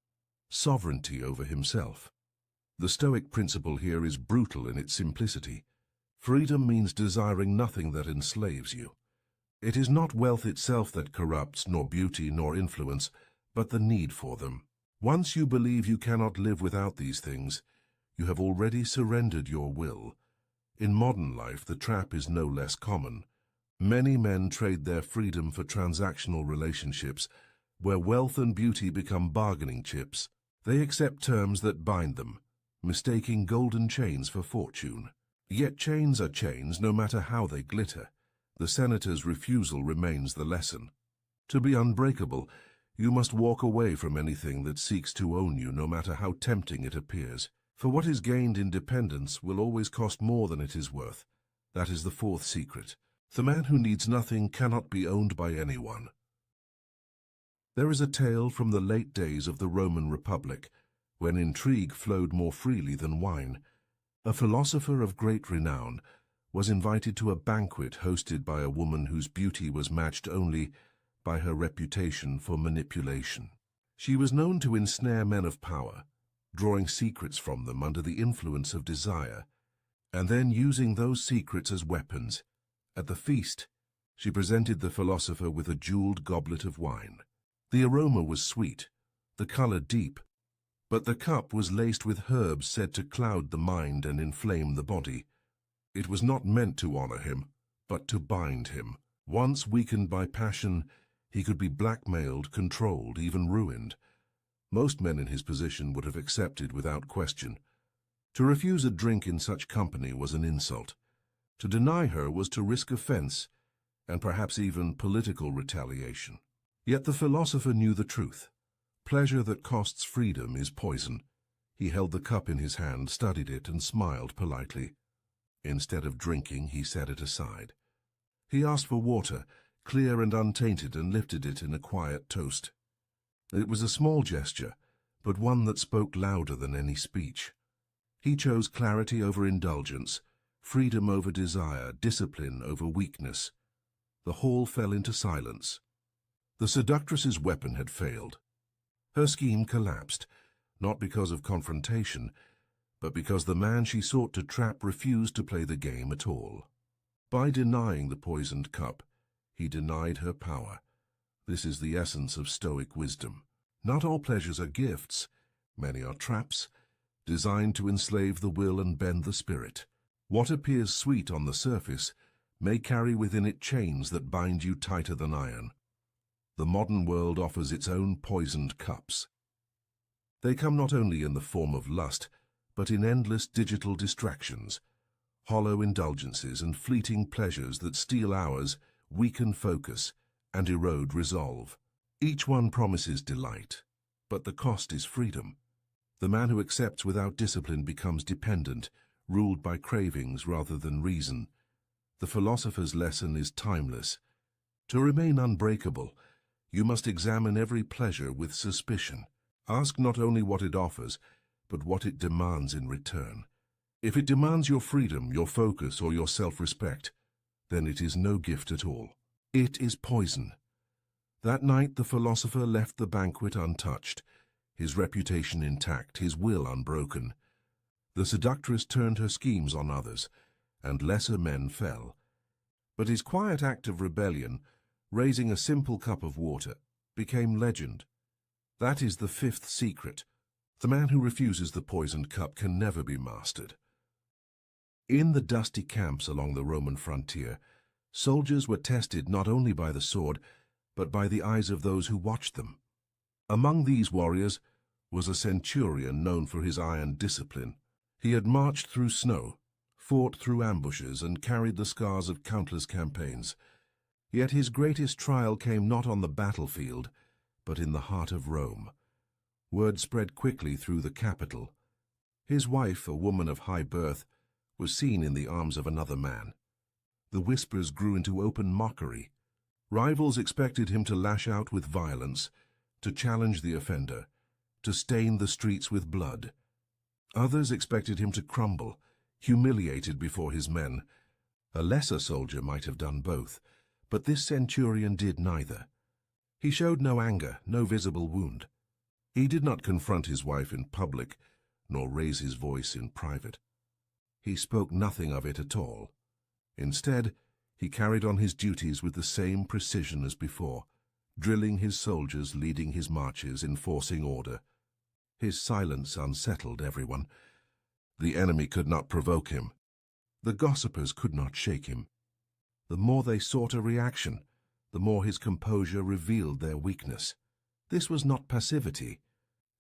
Speaker 2: sovereignty over himself. The Stoic principle here is brutal in its simplicity. Freedom means desiring nothing that enslaves you. It is not wealth itself that corrupts, nor beauty, nor influence, but the need for them. Once you believe you cannot live without these things, you have already surrendered your will. In modern life, the trap is no less common. Many men trade their freedom for transactional relationships, where wealth and beauty become bargaining chips. They accept terms that bind them, mistaking golden chains for fortune. Yet chains are chains, no matter how they glitter. The senator's refusal remains the lesson. To be unbreakable, you must walk away from anything that seeks to own you, no matter how tempting it appears. For what is gained in dependence will always cost more than it is worth. That is the fourth secret. The man who needs nothing cannot be owned by anyone. There is a tale from the late days of the Roman Republic, when intrigue flowed more freely than wine. A philosopher of great renown was invited to a banquet hosted by a woman whose beauty was matched only by her reputation for manipulation. She was known to ensnare men of power, drawing secrets from them under the influence of desire, and then using those secrets as weapons. At the feast, she presented the philosopher with a jeweled goblet of wine. The aroma was sweet, the color deep, but the cup was laced with herbs said to cloud the mind and inflame the body. It was not meant to honor him, but to bind him. Once weakened by passion, he could be blackmailed, controlled, even ruined. Most men in his position would have accepted without question. To refuse a drink in such company was an insult. To deny her was to risk offense, and perhaps even political retaliation. Yet the philosopher knew the truth. Pleasure that costs freedom is poison. He held the cup in his hand, studied it, and smiled politely. Instead of drinking, he set it aside. He asked for water, clear and untainted, and lifted it in a quiet toast. It was a small gesture, but one that spoke louder than any speech. He chose clarity over indulgence, freedom over desire, discipline over weakness. The hall fell into silence. The seductress's weapon had failed. Her scheme collapsed, not because of confrontation, but because the man she sought to trap refused to play the game at all. By denying the poisoned cup, he denied her power. This is the essence of Stoic wisdom. Not all pleasures are gifts. Many are traps, designed to enslave the will and bend the spirit. What appears sweet on the surface may carry within it chains that bind you tighter than iron. The modern world offers its own poisoned cups. They come not only in the form of lust, but in endless digital distractions, hollow indulgences and fleeting pleasures that steal hours, weaken focus, and erode resolve. Each one promises delight, but the cost is freedom. The man who accepts without discipline becomes dependent, ruled by cravings rather than reason. The philosopher's lesson is timeless. To remain unbreakable, you must examine every pleasure with suspicion. Ask not only what it offers, but what it demands in return. If it demands your freedom, your focus, or your self-respect, then it is no gift at all. It is poison. That night the philosopher left the banquet untouched, his reputation intact, his will unbroken. The seductress turned her schemes on others, and lesser men fell. But his quiet act of rebellion, raising a simple cup of water, became legend. That is the fifth secret. The man who refuses the poisoned cup can never be mastered. In the dusty camps along the Roman frontier, soldiers were tested not only by the sword, but by the eyes of those who watched them. Among these warriors was a centurion known for his iron discipline. He had marched through snow, fought through ambushes, and carried the scars of countless campaigns. Yet his greatest trial came not on the battlefield, but in the heart of Rome. Word spread quickly through the capital. His wife, a woman of high birth, was seen in the arms of another man. The whispers grew into open mockery. Rivals expected him to lash out with violence, to challenge the offender, to stain the streets with blood. Others expected him to crumble, humiliated before his men. A lesser soldier might have done both, but this centurion did neither. He showed no anger, no visible wound. He did not confront his wife in public, nor raise his voice in private. He spoke nothing of it at all. Instead, he carried on his duties with the same precision as before, drilling his soldiers, leading his marches, enforcing order. His silence unsettled everyone. The enemy could not provoke him. The gossipers could not shake him. The more they sought a reaction, the more his composure revealed their weakness. This was not passivity,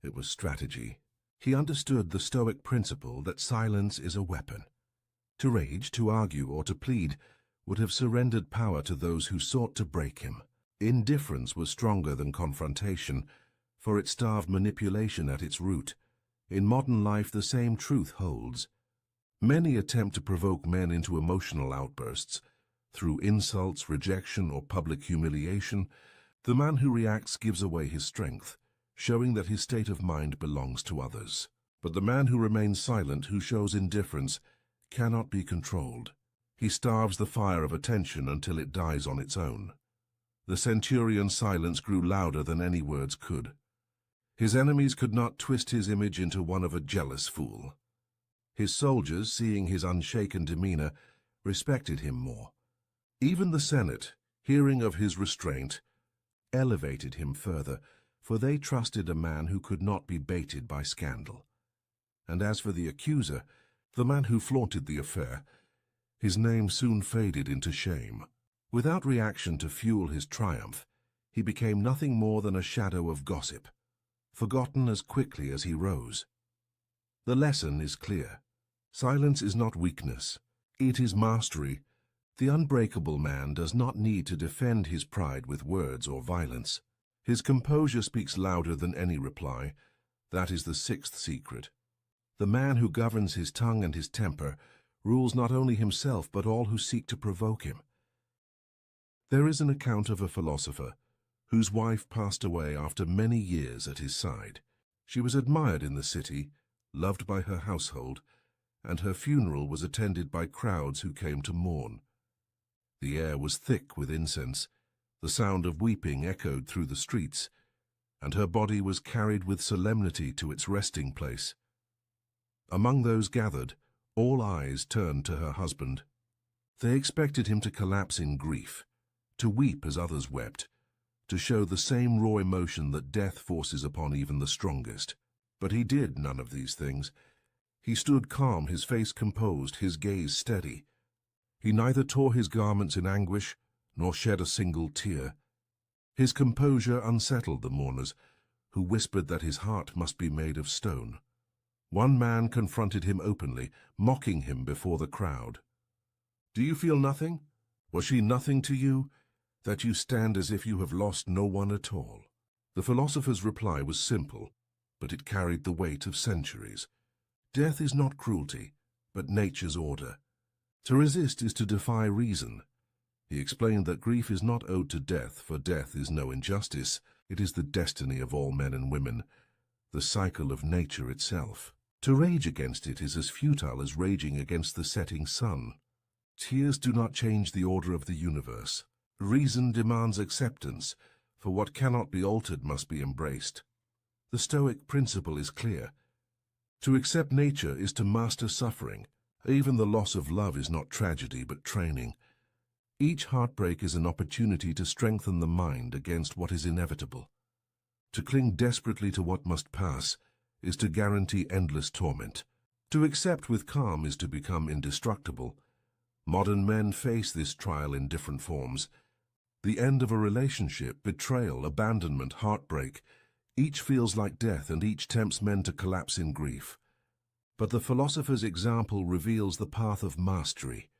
Speaker 2: it was strategy. He understood the Stoic principle that silence is a weapon. To rage, to argue, or to plead would have surrendered power to those who sought to break him. Indifference was stronger than confrontation, for it starved manipulation at its root. In modern life, the same truth holds. Many attempt to provoke men into emotional outbursts, through insults, rejection, or public humiliation, the man who reacts gives away his strength, showing that his state of mind belongs to others. But the man who remains silent, who shows indifference, cannot be controlled. He starves the fire of attention until it dies on its own. The centurion's silence grew louder than any words could. His enemies could not twist his image into one of a jealous fool. His soldiers, seeing his unshaken demeanor, respected him more. Even the Senate, hearing of his restraint, elevated him further, for they trusted a man who could not be baited by scandal. And as for the accuser, the man who flaunted the affair, his name soon faded into shame. Without reaction to fuel his triumph, he became nothing more than a shadow of gossip, forgotten as quickly as he rose. The lesson is clear. Silence is not weakness. It is mastery. The unbreakable man does not need to defend his pride with words or violence. His composure speaks louder than any reply. That is the sixth secret. The man who governs his tongue and his temper rules not only himself but all who seek to provoke him. There is an account of a philosopher whose wife passed away after many years at his side. She was admired in the city, loved by her household, and her funeral was attended by crowds who came to mourn. The air was thick with incense, the sound of weeping echoed through the streets, and her body was carried with solemnity to its resting place. Among those gathered, all eyes turned to her husband. They expected him to collapse in grief, to weep as others wept, to show the same raw emotion that death forces upon even the strongest. But he did none of these things. He stood calm, his face composed, his gaze steady. He neither tore his garments in anguish, nor shed a single tear. His composure unsettled the mourners, who whispered that his heart must be made of stone. One man confronted him openly, mocking him before the crowd. "Do you feel nothing? Was she nothing to you, that you stand as if you have lost no one at all?" The philosopher's reply was simple, but it carried the weight of centuries. Death is not cruelty, but nature's order. To resist is to defy reason. He explained that grief is not owed to death, for death is no injustice. It is the destiny of all men and women, the cycle of nature itself. To rage against it is as futile as raging against the setting sun. Tears do not change the order of the universe. Reason demands acceptance, for what cannot be altered must be embraced. The Stoic principle is clear. To accept nature is to master suffering. Even the loss of love is not tragedy, but training. Each heartbreak is an opportunity to strengthen the mind against what is inevitable. To cling desperately to what must pass is to guarantee endless torment. To accept with calm is to become indestructible. Modern men face this trial in different forms. The end of a relationship, betrayal, abandonment, heartbreak. Each feels like death, and each tempts men to collapse in grief. But the philosopher's example reveals the path of mastery.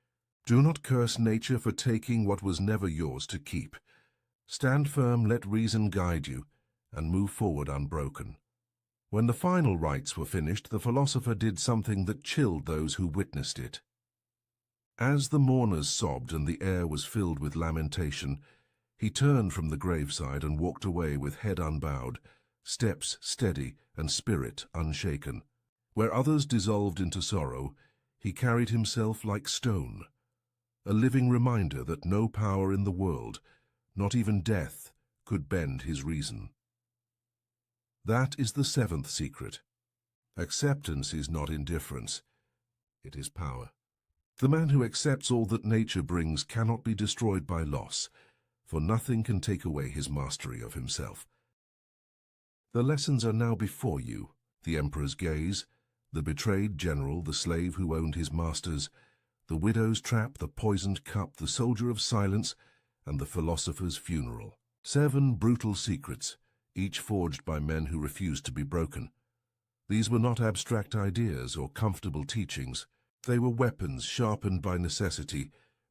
Speaker 2: Do not curse nature for taking what was never yours to keep. Stand firm, let reason guide you, and move forward unbroken. When the final rites were finished, the philosopher did something that chilled those who witnessed it. As the mourners sobbed and the air was filled with lamentation, he turned from the graveside and walked away with head unbowed, steps steady and spirit unshaken. Where others dissolved into sorrow, he carried himself like stone, a living reminder that no power in the world, not even death, could bend his reason. That is the seventh secret. Acceptance is not indifference, it is power. The man who accepts all that nature brings cannot be destroyed by loss, for nothing can take away his mastery of himself. The lessons are now before you: the emperor's gaze, the betrayed general, the slave who owned his masters, the widow's trap, the poisoned cup, the soldier of silence, and the philosopher's funeral. 7 brutal secrets, each forged by men who refused to be broken. These were not abstract ideas or comfortable teachings. They were weapons sharpened by necessity,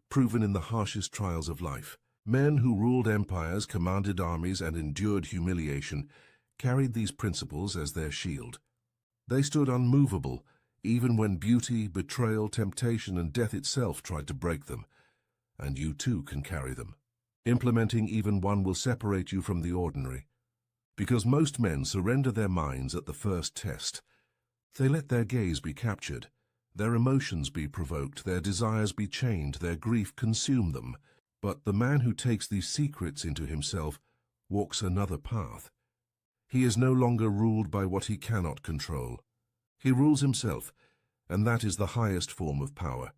Speaker 2: proven in the harshest trials of life. Men who ruled empires, commanded armies, and endured humiliation carried these principles as their shield. They stood unmovable, even when beauty, betrayal, temptation, and death itself tried to break them. and you too can carry them. Implementing even one will separate you from the ordinary, because most men surrender their minds at the first test. They let their gaze be captured, their emotions be provoked, their desires be chained, their grief consume them. But the man who takes these secrets into himself walks another path. He is no longer ruled by what he cannot control. He rules himself, and that is the highest form of power.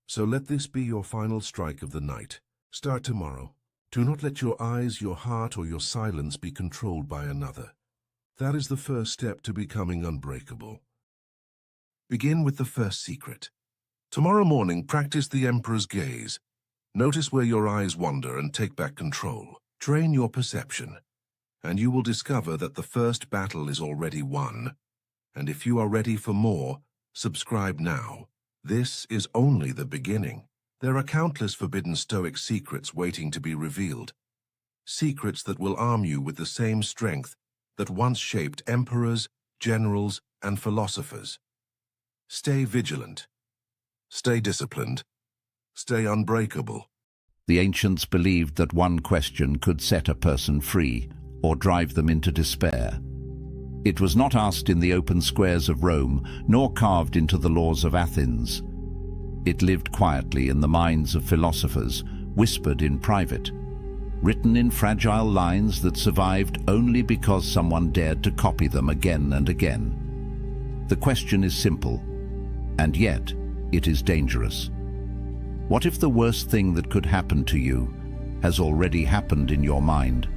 Speaker 2: So let this be your final strike of the night. Start tomorrow. Do not let your eyes, your heart, or your silence be controlled by another. That is the first step to becoming unbreakable. Begin with the first secret. Tomorrow morning, practice the Emperor's gaze. Notice where your eyes wander and take back control. Train your perception, and you will discover that the first battle is already won. And if you are ready for more, subscribe now. This is only the beginning. There are countless forbidden Stoic secrets waiting to be revealed. Secrets that will arm you with the same strength that once shaped emperors, generals, and philosophers. Stay vigilant. Stay disciplined. Stay unbreakable.
Speaker 1: The ancients believed that one question could set a person free or drive them into despair. It was not asked in the open squares of Rome, nor carved into the laws of Athens. It lived quietly in the minds of philosophers, whispered in private, written in fragile lines that survived only because someone dared to copy them again and again. The question is simple, and yet it is dangerous. What if the worst thing that could happen to you has already happened in your mind?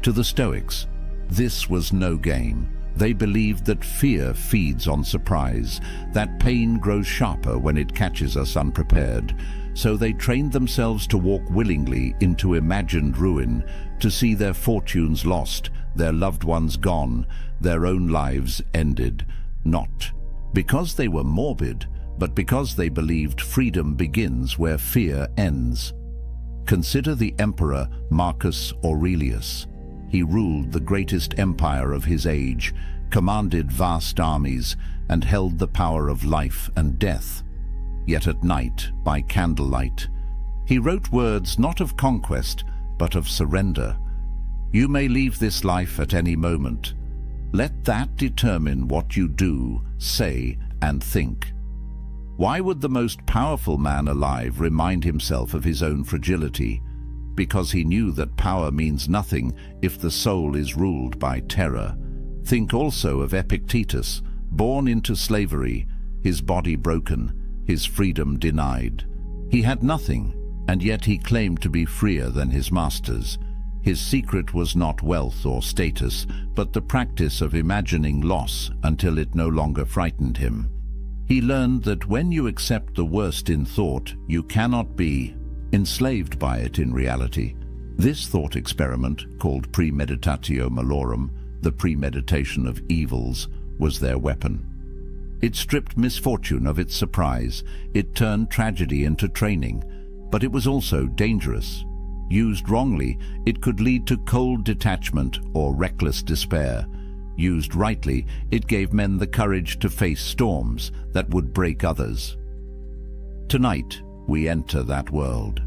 Speaker 1: To the Stoics, this was no game. They believed that fear feeds on surprise, that pain grows sharper when it catches us unprepared. So they trained themselves to walk willingly into imagined ruin, to see their fortunes lost, their loved ones gone, their own lives ended. Not because they were morbid, but because they believed freedom begins where fear ends. Consider the emperor Marcus Aurelius. He ruled the greatest empire of his age, commanded vast armies, and held the power of life and death. Yet at night, by candlelight, he wrote words not of conquest, but of surrender. You may leave this life at any moment. Let that determine what you do, say, and think. Why would the most powerful man alive remind himself of his own fragility? Because he knew that power means nothing if the soul is ruled by terror. Think also of Epictetus, born into slavery, his body broken, his freedom denied. He had nothing, and yet he claimed to be freer than his masters. His secret was not wealth or status, but the practice of imagining loss until it no longer frightened him. He learned that when you accept the worst in thought, you cannot be enslaved by it in reality. This thought experiment, called premeditatio malorum, the premeditation of evils, was their weapon. It stripped misfortune of its surprise. It turned tragedy into training, but it was also dangerous. Used wrongly, it could lead to cold detachment or reckless despair. Used rightly, it gave men the courage to face storms that would break others. Tonight, we enter that world.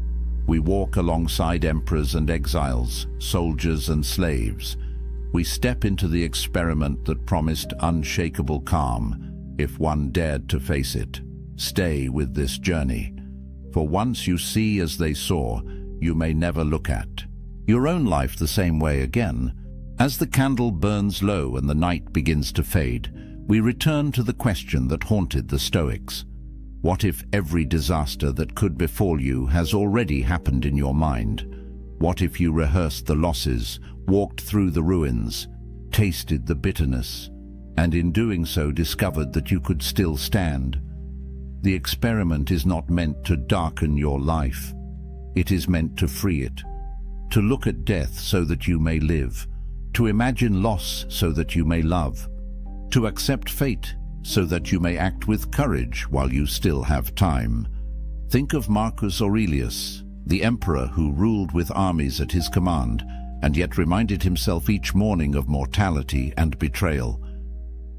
Speaker 1: We walk alongside emperors and exiles, soldiers and slaves. We step into the experiment that promised unshakable calm, if one dared to face it. Stay with this journey, for once you see as they saw, you may never look at your own life the same way again. As the candle burns low and the night begins to fade, we return to the question that haunted the Stoics. What if every disaster that could befall you has already happened in your mind? What if you rehearsed the losses, walked through the ruins, tasted the bitterness, and in doing so discovered that you could still stand? The experiment is not meant to darken your life. It is meant to free it, to look at death so that you may live, to imagine loss so that you may love, to accept fate so that you may act with courage while you still have time. Think of Marcus Aurelius, the emperor who ruled with armies at his command, and yet reminded himself each morning of mortality and betrayal.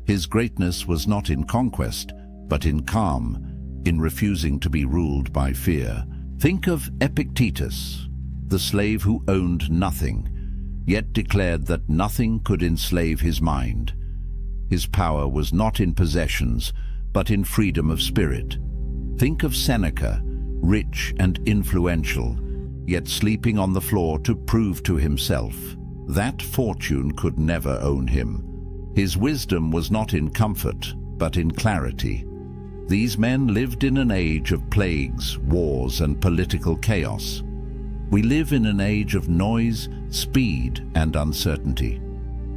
Speaker 1: His greatness was not in conquest, but in calm, in refusing to be ruled by fear. Think of Epictetus, the slave who owned nothing, yet declared that nothing could enslave his mind. His power was not in possessions, but in freedom of spirit. Think of Seneca, rich and influential, yet sleeping on the floor to prove to himself that fortune could never own him. His wisdom was not in comfort, but in clarity. These men lived in an age of plagues, wars, and political chaos. We live in an age of noise, speed, and uncertainty.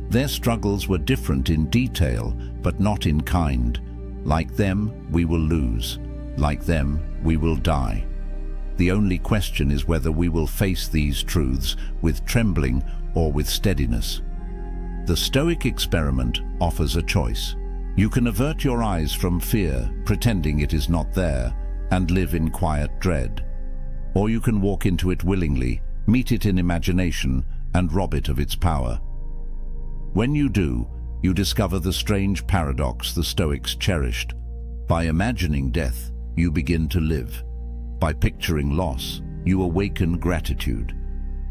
Speaker 1: Their struggles were different in detail, but not in kind. Like them, we will lose. Like them, we will die. The only question is whether we will face these truths with trembling or with steadiness. The Stoic experiment offers a choice. You can avert your eyes from fear, pretending it is not there, and live in quiet dread. Or you can walk into it willingly, meet it in imagination, and rob it of its power. When you do, you discover the strange paradox the Stoics cherished. By imagining death, you begin to live. By picturing loss, you awaken gratitude.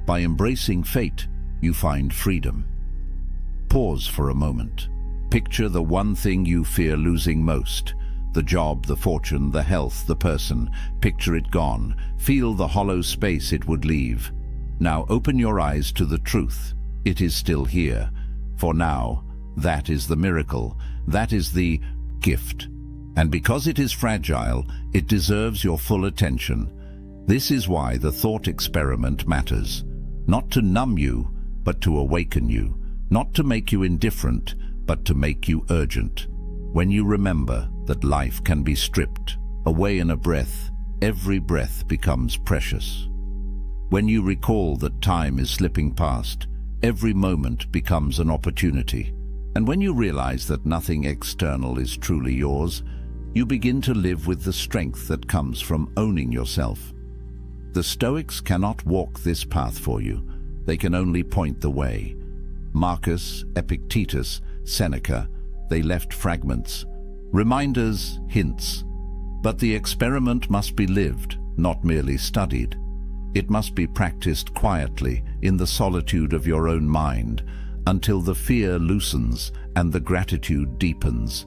Speaker 1: By embracing fate, you find freedom. Pause for a moment. Picture the one thing you fear losing most. The job, the fortune, the health, the person. Picture it gone. Feel the hollow space it would leave. Now open your eyes to the truth. It is still here. For now, that is the miracle. That is the gift. And because it is fragile, it deserves your full attention. This is why the thought experiment matters. Not to numb you, but to awaken you. Not to make you indifferent, but to make you urgent. When you remember that life can be stripped away in a breath, every breath becomes precious. When you recall that time is slipping past, every moment becomes an opportunity. And when you realize that nothing external is truly yours, you begin to live with the strength that comes from owning yourself. The Stoics cannot walk this path for you. They can only point the way. Marcus, Epictetus, Seneca, they left fragments, reminders, hints. But the experiment must be lived, not merely studied. It must be practiced quietly in the solitude of your own mind until the fear loosens and the gratitude deepens.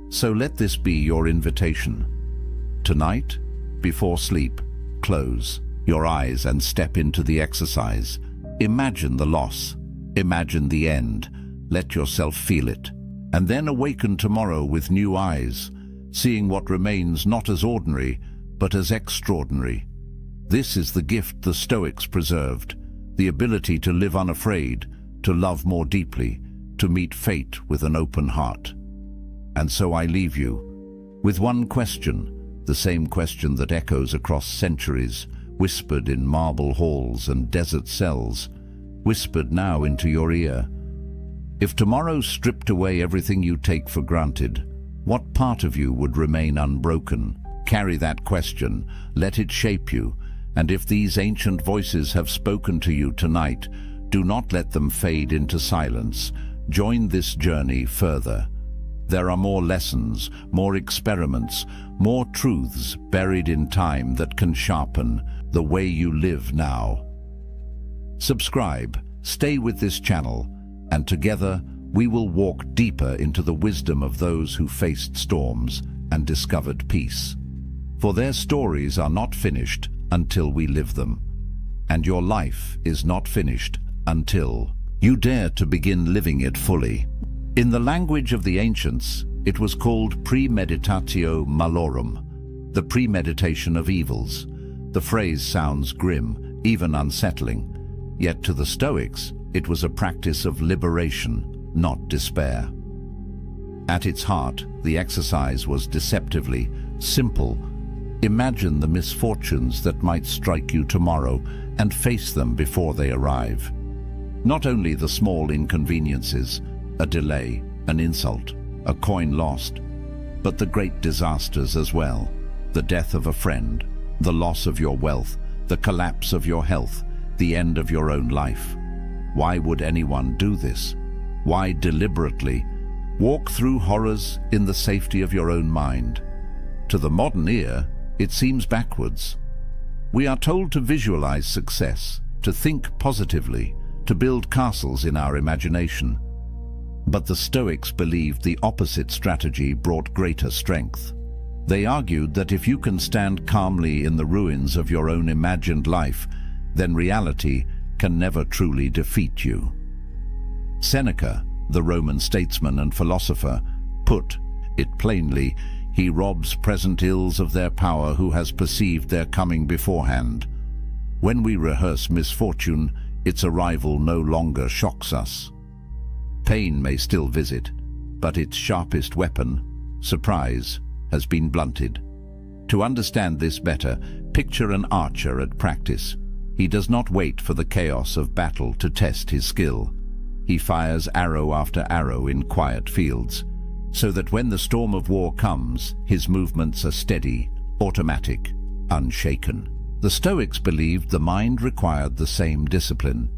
Speaker 1: So let this be your invitation. Tonight, before sleep, close your eyes and step into the exercise. Imagine the loss. Imagine the end. Let yourself feel it. And then awaken tomorrow with new eyes, seeing what remains not as ordinary, but as extraordinary. This is the gift the Stoics preserved, the ability to live unafraid, to love more deeply, to meet fate with an open heart. And so I leave you with one question, the same question that echoes across centuries, whispered in marble halls and desert cells, whispered now into your ear. If tomorrow stripped away everything you take for granted, what part of you would remain unbroken? Carry that question, let it shape you, and if these ancient voices have spoken to you tonight, do not let them fade into silence. Join this journey further. There are more lessons, more experiments, more truths buried in time that can sharpen the way you live now. Subscribe, stay with this channel, and together we will walk deeper into the wisdom of those who faced storms and discovered peace. For their stories are not finished until we live them, and your life is not finished until you dare to begin living it fully. In the language of the ancients, it was called premeditatio malorum, the premeditation of evils. The phrase sounds grim, even unsettling, yet to the Stoics, it was a practice of liberation, not despair. At its heart, the exercise was deceptively simple. Imagine the misfortunes that might strike you tomorrow and face them before they arrive. Not only the small inconveniences, a delay, an insult, a coin lost, but the great disasters as well. The death of a friend, the loss of your wealth, the collapse of your health, the end of your own life. Why would anyone do this? Why deliberately walk through horrors in the safety of your own mind? To the modern ear, it seems backwards. We are told to visualize success, to think positively, to build castles in our imagination. But the Stoics believed the opposite strategy brought greater strength. They argued that if you can stand calmly in the ruins of your own imagined life, then reality can never truly defeat you. Seneca, the Roman statesman and philosopher, put it plainly: he robs present ills of their power who has perceived their coming beforehand. When we rehearse misfortune, its arrival no longer shocks us. Pain may still visit, but its sharpest weapon, surprise, has been blunted. To understand this better, picture an archer at practice. He does not wait for the chaos of battle to test his skill. He fires arrow after arrow in quiet fields, so that when the storm of war comes, his movements are steady, automatic, unshaken. The Stoics believed the mind required the same discipline.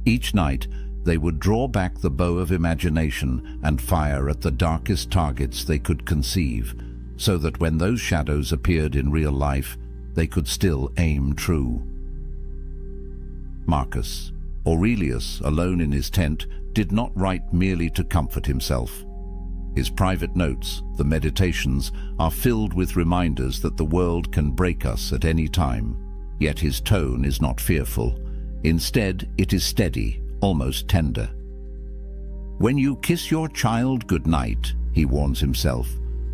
Speaker 1: Each night, they would draw back the bow of imagination and fire at the darkest targets they could conceive, so that when those shadows appeared in real life, they could still aim true. Marcus Aurelius, alone in his tent, did not write merely to comfort himself. His private notes, the Meditations, are filled with reminders that the world can break us at any time. Yet his tone is not fearful. Instead, it is steady, almost tender. When you kiss your child goodnight, he warns himself,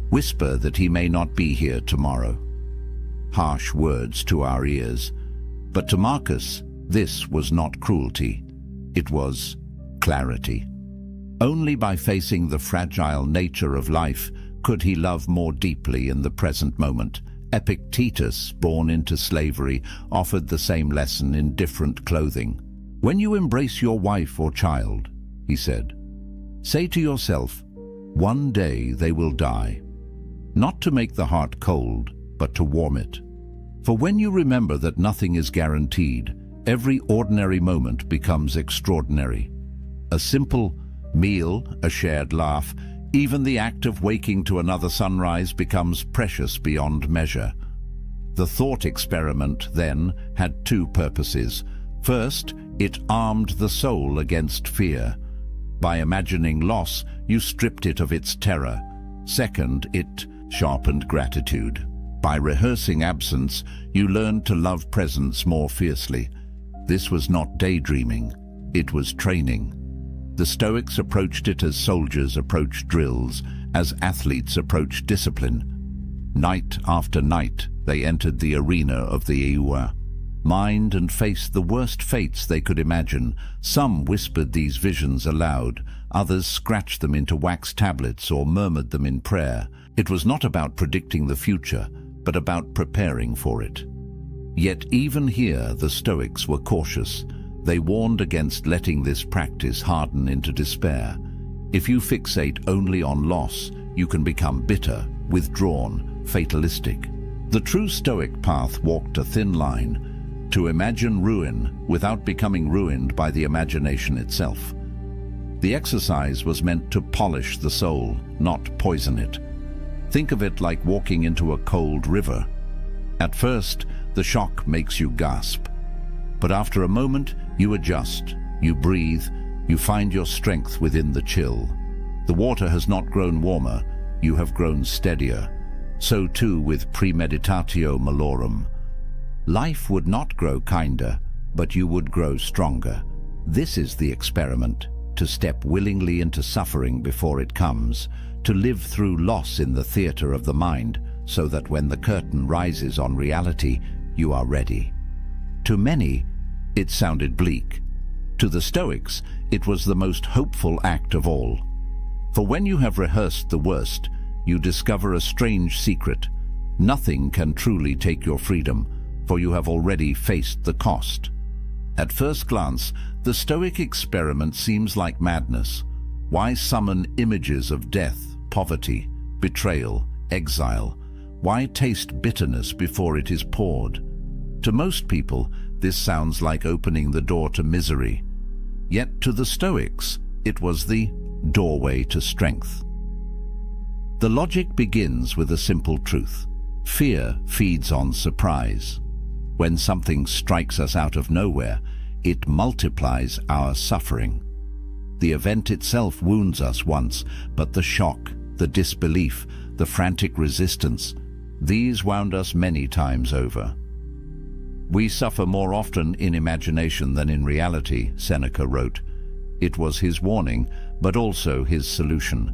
Speaker 1: whisper that he may not be here tomorrow. Harsh words to our ears, but to Marcus, this was not cruelty. It was clarity. Only by facing the fragile nature of life could he love more deeply in the present moment. Epictetus, born into slavery, offered the same lesson in different clothing. When you embrace your wife or child, he said, say to yourself, one day they will die. Not to make the heart cold, but to warm it. For when you remember that nothing is guaranteed, every ordinary moment becomes extraordinary. A simple meal, a shared laugh, even the act of waking to another sunrise becomes precious beyond measure. The thought experiment, then, had two purposes. First, it armed the soul against fear. By imagining loss, you stripped it of its terror. Second, it sharpened gratitude. By rehearsing absence, you learned to love presence more fiercely. This was not daydreaming, it was training. The Stoics approached it as soldiers approach drills, as athletes approach discipline. Night after night, they entered the arena of the Eua, mined and faced the worst fates they could imagine. Some whispered these visions aloud, others scratched them into wax tablets or murmured them in prayer. It was not about predicting the future, but about preparing for it. Yet even here the Stoics were cautious. They warned against letting this practice harden into despair. If you fixate only on loss, you can become bitter, withdrawn, fatalistic. The true Stoic path walked a thin line: to imagine ruin without becoming ruined by the imagination itself. The exercise was meant to polish the soul, not poison it. Think of it like walking into a cold river. At first, the shock makes you gasp. But after a moment, you adjust, you breathe, you find your strength within the chill. The water has not grown warmer, you have grown steadier. So too with premeditatio malorum. Life would not grow kinder, but you would grow stronger. This is the experiment, to step willingly into suffering before it comes, to live through loss in the theater of the mind, so that when the curtain rises on reality, you are ready. To many, it sounded bleak. To the Stoics, it was the most hopeful act of all. For when you have rehearsed the worst, you discover a strange secret. Nothing can truly take your freedom, for you have already faced the cost. At first glance, the Stoic experiment seems like madness. Why summon images of death, poverty, betrayal, exile? Why taste bitterness before it is poured? To most people, this sounds like opening the door to misery. Yet to the Stoics, it was the doorway to strength. The logic begins with a simple truth. Fear feeds on surprise. When something strikes us out of nowhere, it multiplies our suffering. The event itself wounds us once, but the shock, the disbelief, the frantic resistance, these wound us many times over. We suffer more often in imagination than in reality, Seneca wrote. It was his warning, but also his solution.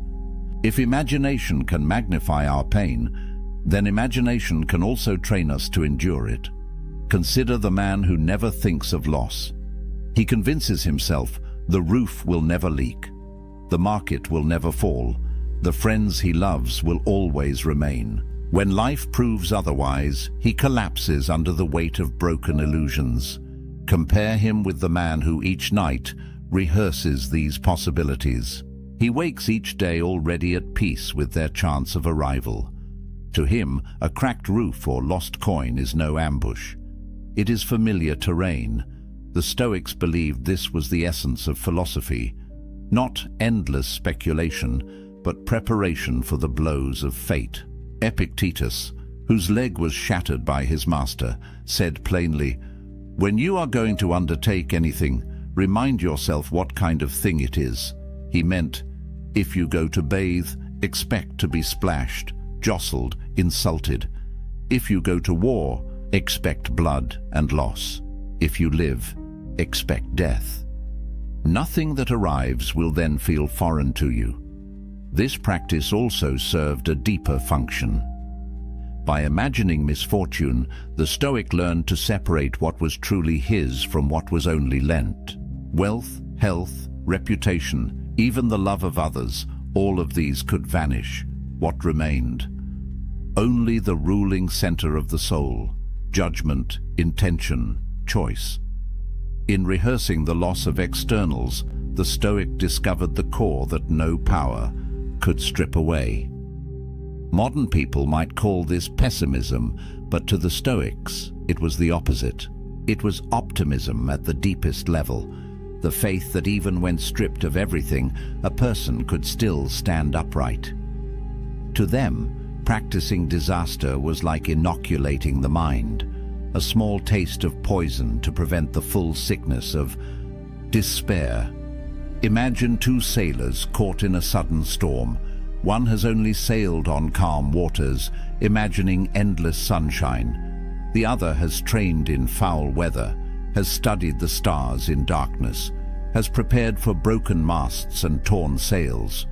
Speaker 1: If imagination can magnify our pain, then imagination can also train us to endure it. Consider the man who never thinks of loss. He convinces himself the roof will never leak, the market will never fall, the friends he loves will always remain. When life proves otherwise, he collapses under the weight of broken illusions. Compare him with the man who each night rehearses these possibilities. He wakes each day already at peace with their chance of arrival. To him, a cracked roof or lost coin is no ambush. It is familiar terrain. The Stoics believed this was the essence of philosophy, not endless speculation, but preparation for the blows of fate. Epictetus, whose leg was shattered by his master, said plainly, "When you are going to undertake anything, remind yourself what kind of thing it is." He meant, if you go to bathe, expect to be splashed, jostled, insulted. If you go to war, expect blood and loss. If you live, expect death. Nothing that arrives will then feel foreign to you. This practice also served a deeper function. By imagining misfortune, the Stoic learned to separate what was truly his from what was only lent. Wealth, health, reputation, even the love of others, all of these could vanish. What remained? Only the ruling center of the soul, judgment, intention, choice. In rehearsing the loss of externals, the Stoic discovered the core that no power could strip away. Modern people might call this pessimism, but to the Stoics, it was the opposite. It was optimism at the deepest level, the faith that even when stripped of everything, a person could still stand upright. To them, practicing disaster was like inoculating the mind, a small taste of poison to prevent the full sickness of despair. Imagine two sailors caught in a sudden storm. One has only sailed on calm waters, imagining endless sunshine. The other has trained in foul weather, has studied the stars in darkness, has prepared for broken masts and torn sails.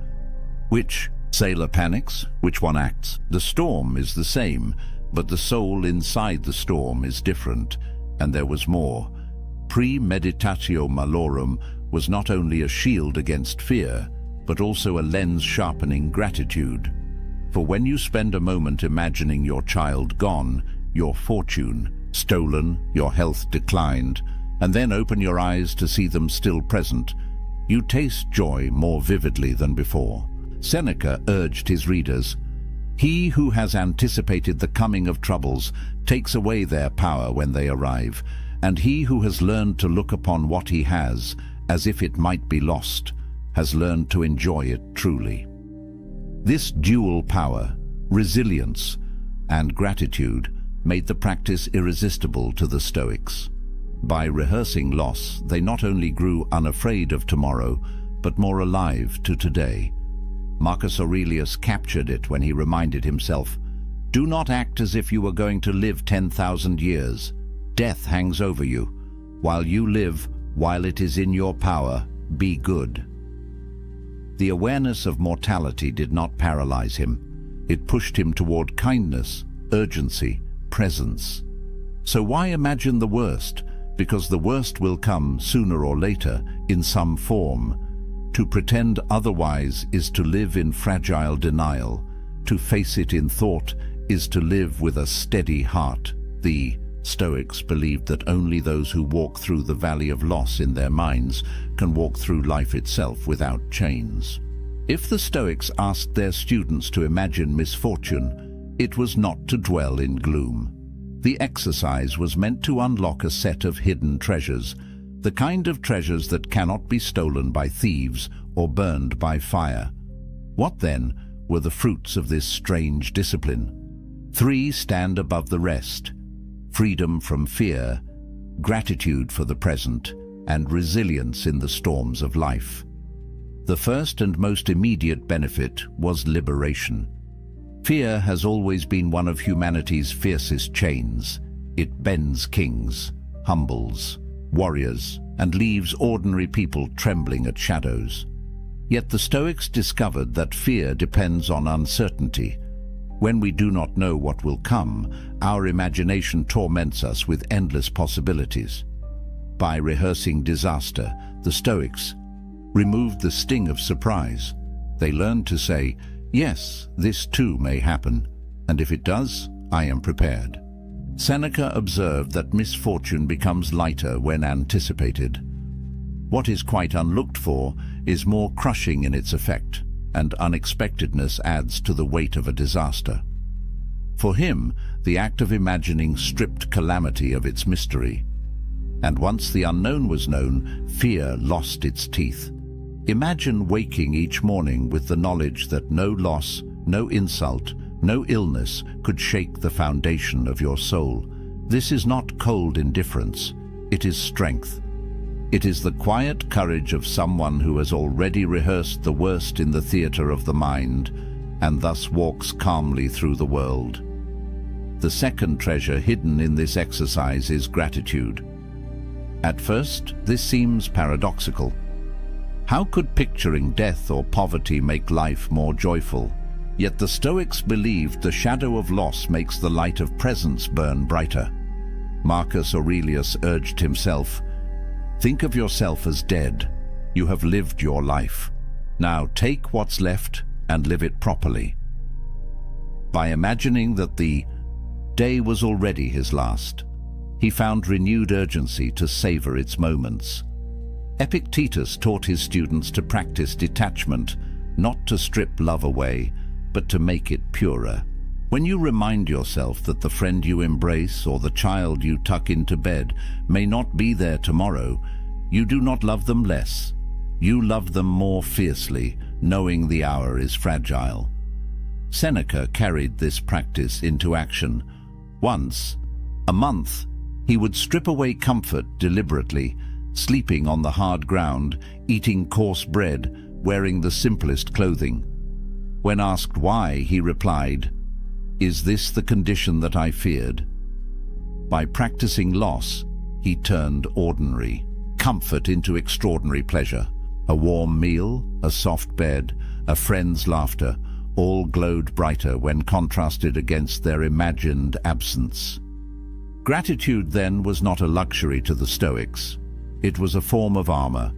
Speaker 1: Which sailor panics? Which one acts? The storm is the same, but the soul inside the storm is different, and there was more. Premeditatio malorum was not only a shield against fear, but also a lens-sharpening gratitude. For when you spend a moment imagining your child gone, your fortune stolen, your health declined, and then open your eyes to see them still present, you taste joy more vividly than before. Seneca urged his readers, "He who has anticipated the coming of troubles takes away their power when they arrive, and he who has learned to look upon what he has as if it might be lost, has learned to enjoy it truly." This dual power, resilience and gratitude, made the practice irresistible to the Stoics. By rehearsing loss, they not only grew unafraid of tomorrow, but more alive to today. Marcus Aurelius captured it when he reminded himself, "Do not act as if you were going to live 10,000 years. Death hangs over you. While you live, while it is in your power, be good." The awareness of mortality did not paralyze him. It pushed him toward kindness, urgency, presence. So why imagine the worst? Because the worst will come sooner or later in some form. To pretend otherwise is to live in fragile denial. To face it in thought is to live with a steady heart. The Stoics believed that only those who walk through the valley of loss in their minds can walk through life itself without chains. If the Stoics asked their students to imagine misfortune, it was not to dwell in gloom. The exercise was meant to unlock a set of hidden treasures, the kind of treasures that cannot be stolen by thieves or burned by fire. What then were the fruits of this strange discipline? Three stand above the rest: freedom from fear, gratitude for the present, and resilience in the storms of life. The first and most immediate benefit was liberation. Fear has always been one of humanity's fiercest chains. It bends kings, humbles warriors, and leaves ordinary people trembling at shadows. Yet the Stoics discovered that fear depends on uncertainty. When we do not know what will come, our imagination torments us with endless possibilities. By rehearsing disaster, the Stoics removed the sting of surprise. They learned to say, "Yes, this too may happen, and if it does, I am prepared." Seneca observed that misfortune becomes lighter when anticipated. What is quite unlooked for is more crushing in its effect, and unexpectedness adds to the weight of a disaster. For him, the act of imagining stripped calamity of its mystery. And once the unknown was known, fear lost its teeth. Imagine waking each morning with the knowledge that no loss, no insult, no illness could shake the foundation of your soul. This is not cold indifference, it is strength. It is the quiet courage of someone who has already rehearsed the worst in the theater of the mind, and thus walks calmly through the world. The second treasure hidden in this exercise is gratitude. At first, this seems paradoxical. How could picturing death or poverty make life more joyful? Yet the Stoics believed the shadow of loss makes the light of presence burn brighter. Marcus Aurelius urged himself, "Think of yourself as dead. You have lived your life. Now take what's left and live it properly." By imagining that the day was already his last, he found renewed urgency to savor its moments. Epictetus taught his students to practice detachment, not to strip love away, but to make it purer. When you remind yourself that the friend you embrace or the child you tuck into bed may not be there tomorrow, you do not love them less. You love them more fiercely, knowing the hour is fragile. Seneca carried this practice into action. Once a month, he would strip away comfort deliberately, sleeping on the hard ground, eating coarse bread, wearing the simplest clothing. When asked why, he replied, "Is this the condition that I feared?" By practicing loss, he turned ordinary comfort into extraordinary pleasure. A warm meal, a soft bed, a friend's laughter, all glowed brighter when contrasted against their imagined absence. Gratitude, then, was not a luxury to the Stoics. It was a form of armor.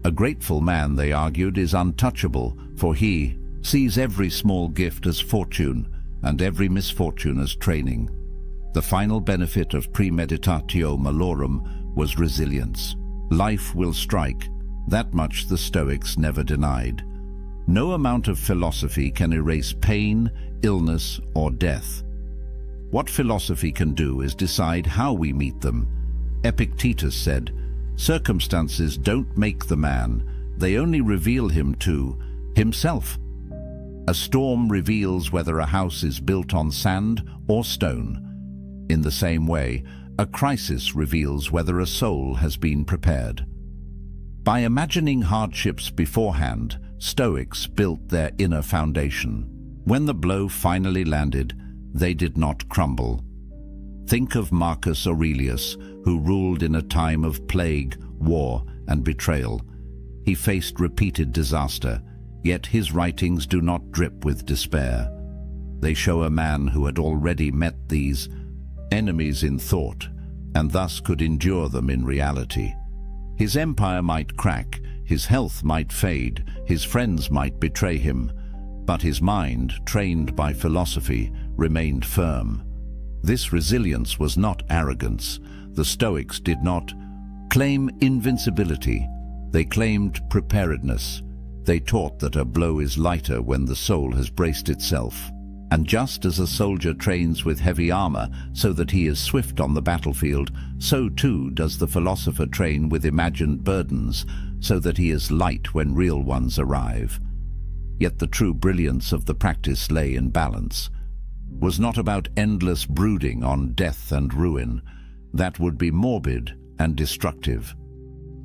Speaker 1: A grateful man, they argued, is untouchable, for he sees every small gift as fortune and every misfortune as training. The final benefit of premeditatio malorum was resilience. Life will strike. That much the Stoics never denied. No amount of philosophy can erase pain, illness, or death. What philosophy can do is decide how we meet them. Epictetus said, "Circumstances don't make the man, they only reveal him to himself." A storm reveals whether a house is built on sand or stone. In the same way, a crisis reveals whether a soul has been prepared. By imagining hardships beforehand, Stoics built their inner foundation. When the blow finally landed, they did not crumble. Think of Marcus Aurelius, who ruled in a time of plague, war, and betrayal. He faced repeated disaster, yet his writings do not drip with despair. They show a man who had already met these enemies in thought, and thus could endure them in reality. His empire might crack, his health might fade, his friends might betray him, but his mind, trained by philosophy, remained firm. This resilience was not arrogance. The Stoics did not claim invincibility. They claimed preparedness. They taught that a blow is lighter when the soul has braced itself. And just as a soldier trains with heavy armor so that he is swift on the battlefield, so too does the philosopher train with imagined burdens so that he is light when real ones arrive. Yet the true brilliance of the practice lay in balance. was not about endless brooding on death and ruin. That would be morbid and destructive.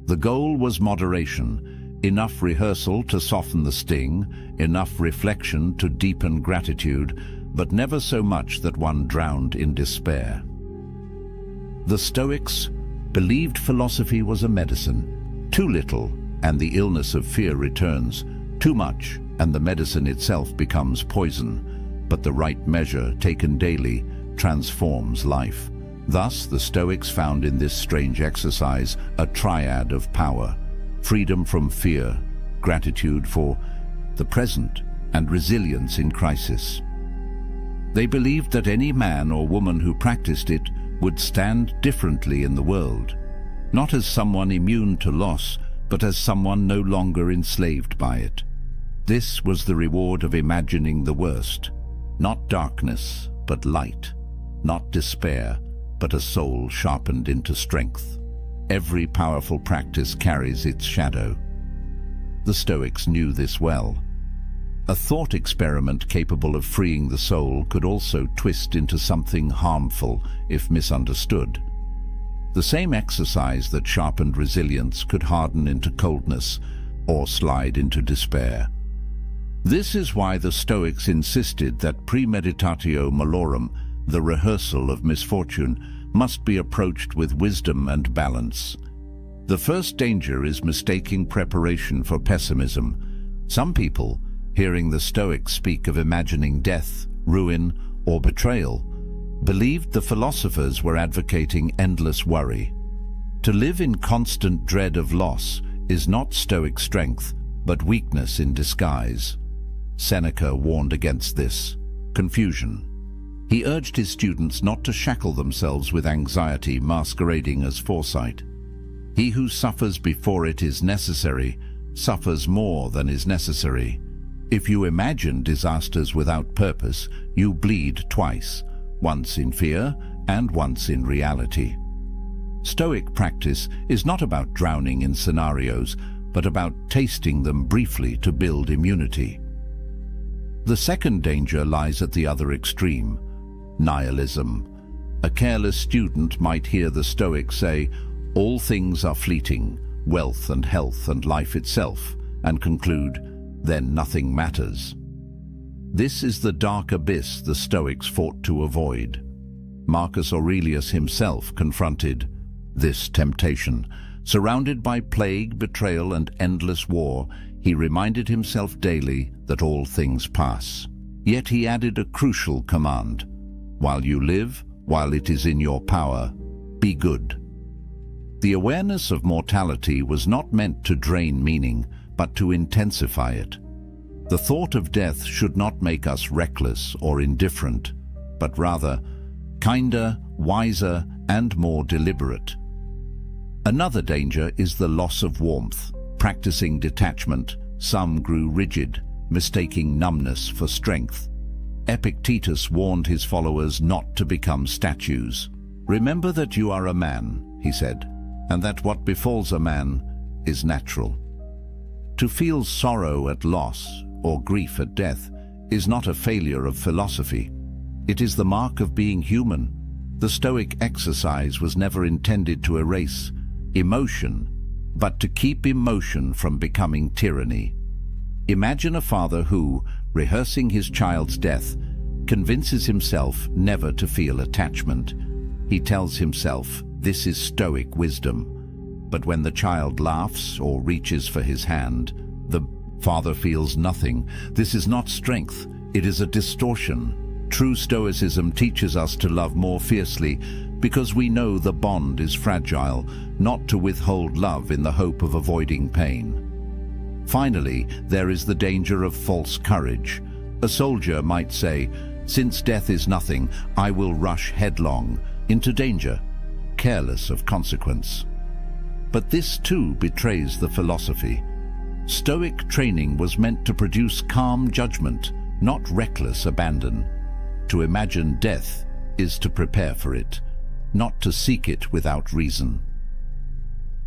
Speaker 1: The goal was moderation, enough rehearsal to soften the sting, enough reflection to deepen gratitude, but never so much that one drowned in despair. The Stoics believed philosophy was a medicine. Too little, and the illness of fear returns. Too much, and the medicine itself becomes poison. But the right measure, taken daily, transforms life. Thus, the Stoics found in this strange exercise a triad of power: freedom from fear, gratitude for the present, and resilience in crisis. They believed that any man or woman who practiced it would stand differently in the world, not as someone immune to loss, but as someone no longer enslaved by it. This was the reward of imagining the worst: not darkness, but light; not despair, but a soul sharpened into strength. Every powerful practice carries its shadow. The Stoics knew this well. A thought experiment capable of freeing the soul could also twist into something harmful if misunderstood. The same exercise that sharpened resilience could harden into coldness or slide into despair. This is why the Stoics insisted that premeditatio malorum, the rehearsal of misfortune, must be approached with wisdom and balance. The first danger is mistaking preparation for pessimism. Some people, hearing the Stoics speak of imagining death, ruin, or betrayal, believed the philosophers were advocating endless worry. To live in constant dread of loss is not Stoic strength, but weakness in disguise. Seneca warned against this confusion. He urged his students not to shackle themselves with anxiety masquerading as foresight. He who suffers before it is necessary suffers more than is necessary. If you imagine disasters without purpose, you bleed twice, once in fear and once in reality. Stoic practice is not about drowning in scenarios, but about tasting them briefly to build immunity. The second danger lies at the other extreme: nihilism. A careless student might hear the Stoics say, "All things are fleeting, wealth and health and life itself," and conclude, "Then nothing matters." This is the dark abyss the Stoics fought to avoid. Marcus Aurelius himself confronted this temptation. Surrounded by plague, betrayal, and endless war, he reminded himself daily that all things pass. Yet he added a crucial command: while you live, while it is in your power, be good. The awareness of mortality was not meant to drain meaning, but to intensify it. The thought of death should not make us reckless or indifferent, but rather kinder, wiser, and more deliberate. Another danger is the loss of warmth. Practicing detachment, some grew rigid, mistaking numbness for strength. Epictetus warned his followers not to become statues. "Remember that you are a man," he said, "and that what befalls a man is natural." To feel sorrow at loss or grief at death is not a failure of philosophy. It is the mark of being human. The Stoic exercise was never intended to erase emotion, but to keep emotion from becoming tyranny. Imagine a father who, rehearsing his child's death, convinces himself never to feel attachment. He tells himself, "This is Stoic wisdom." But when the child laughs or reaches for his hand, the father feels nothing. This is not strength, it is a distortion. True Stoicism teaches us to love more fiercely because we know the bond is fragile, not to withhold love in the hope of avoiding pain. Finally, there is the danger of false courage. A soldier might say, "Since death is nothing, I will rush headlong into danger," careless of consequence. But this too betrays the philosophy. Stoic training was meant to produce calm judgment, not reckless abandon. To imagine death is to prepare for it, not to seek it without reason.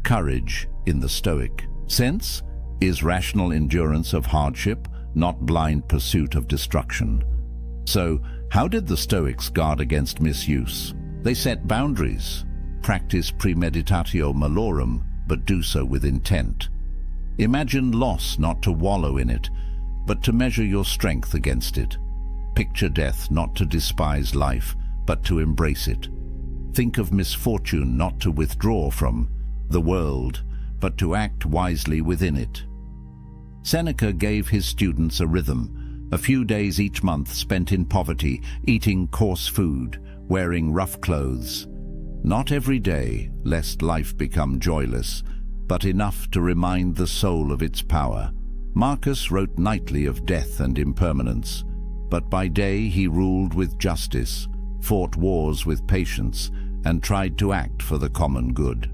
Speaker 1: Courage, in the Stoic sense, is rational endurance of hardship, not blind pursuit of destruction. So, How did the Stoics guard against misuse? They set boundaries, practice premeditatio malorum, but do so with intent. Imagine loss not to wallow in it, but to measure your strength against it. Picture death not to despise life, but to embrace it. Think of misfortune not to withdraw from the world, but to act wisely within it. Seneca gave his students a rhythm, a few days each month spent in poverty, eating coarse food, wearing rough clothes. Not every day, lest life become joyless, but enough to remind the soul of its power. Marcus wrote nightly of death and impermanence, but by day he ruled with justice, fought wars with patience, and tried to act for the common good.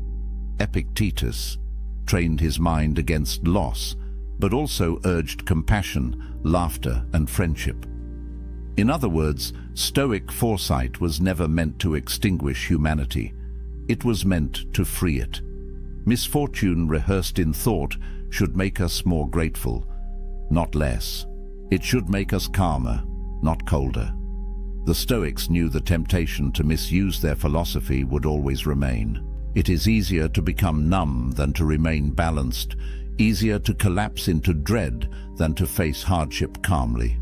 Speaker 1: Epictetus trained his mind against loss, but also urged compassion, laughter, and friendship. In other words, Stoic foresight was never meant to extinguish humanity. It was meant to free it. Misfortune rehearsed in thought should make us more grateful, not less. It should make us calmer, not colder. The Stoics knew the temptation to misuse their philosophy would always remain. It is easier to become numb than to remain balanced, easier to collapse into dread than to face hardship calmly.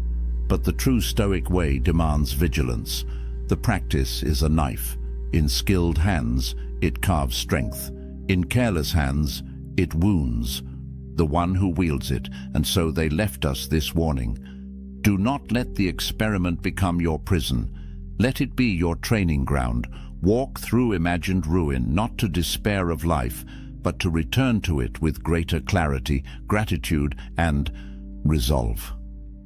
Speaker 1: But the true Stoic way demands vigilance. The practice is a knife. In skilled hands, it carves strength. In careless hands, it wounds the one who wields it, and so they left us this warning. Do not let the experiment become your prison. Let it be your training ground. Walk through imagined ruin, not to despair of life, but to return to it with greater clarity, gratitude, and resolve.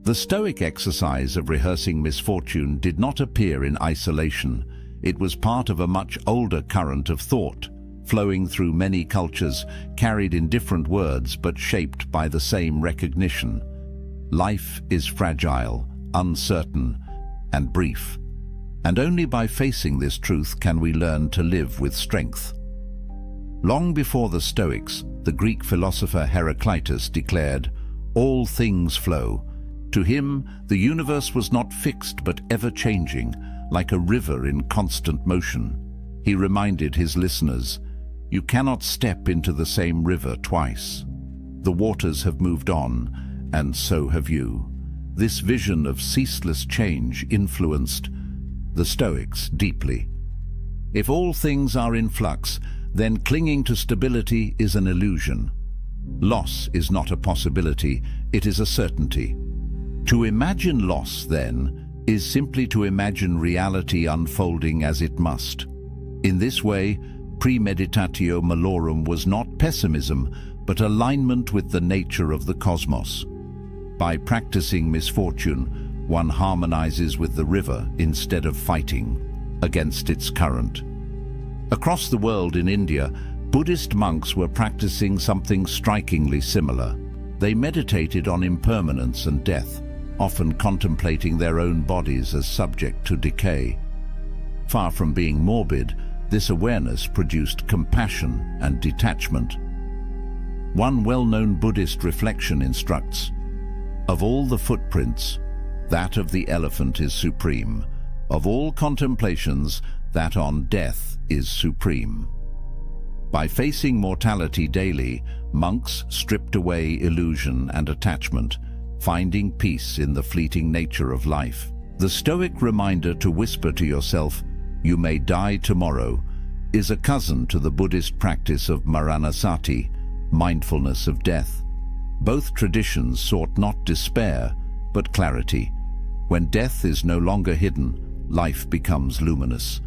Speaker 1: The Stoic exercise of rehearsing misfortune did not appear in isolation. It was part of a much older current of thought, flowing through many cultures, carried in different words but shaped by the same recognition. Life is fragile, uncertain, and brief, and only by facing this truth can we learn to live with strength. Long before the Stoics, the Greek philosopher Heraclitus declared, "All things flow." To him, the universe was not fixed but ever-changing, like a river in constant motion. He reminded his listeners, "You cannot step into the same river twice. The waters have moved on, and so have you." This vision of ceaseless change influenced the Stoics deeply. If all things are in flux, then clinging to stability is an illusion. Loss is not a possibility, it is a certainty. To imagine loss, then, is simply to imagine reality unfolding as it must. In this way, premeditatio malorum was not pessimism, but alignment with the nature of the cosmos. By practicing misfortune, one harmonizes with the river instead of fighting against its current. Across the world in India, Buddhist monks were practicing something strikingly similar. They meditated on impermanence and death, often contemplating their own bodies as subject to decay. Far from being morbid, this awareness produced compassion and detachment. One well-known Buddhist reflection instructs, "Of all the footprints, that of the elephant is supreme. Of all contemplations, that on death is supreme." By facing mortality daily, monks stripped away illusion and attachment, finding peace in the fleeting nature of life. The Stoic reminder to whisper to yourself, "You may die tomorrow," is a cousin to the Buddhist practice of maranasati, mindfulness of death. Both traditions sought not despair, but clarity. When death is no longer hidden, life becomes luminous.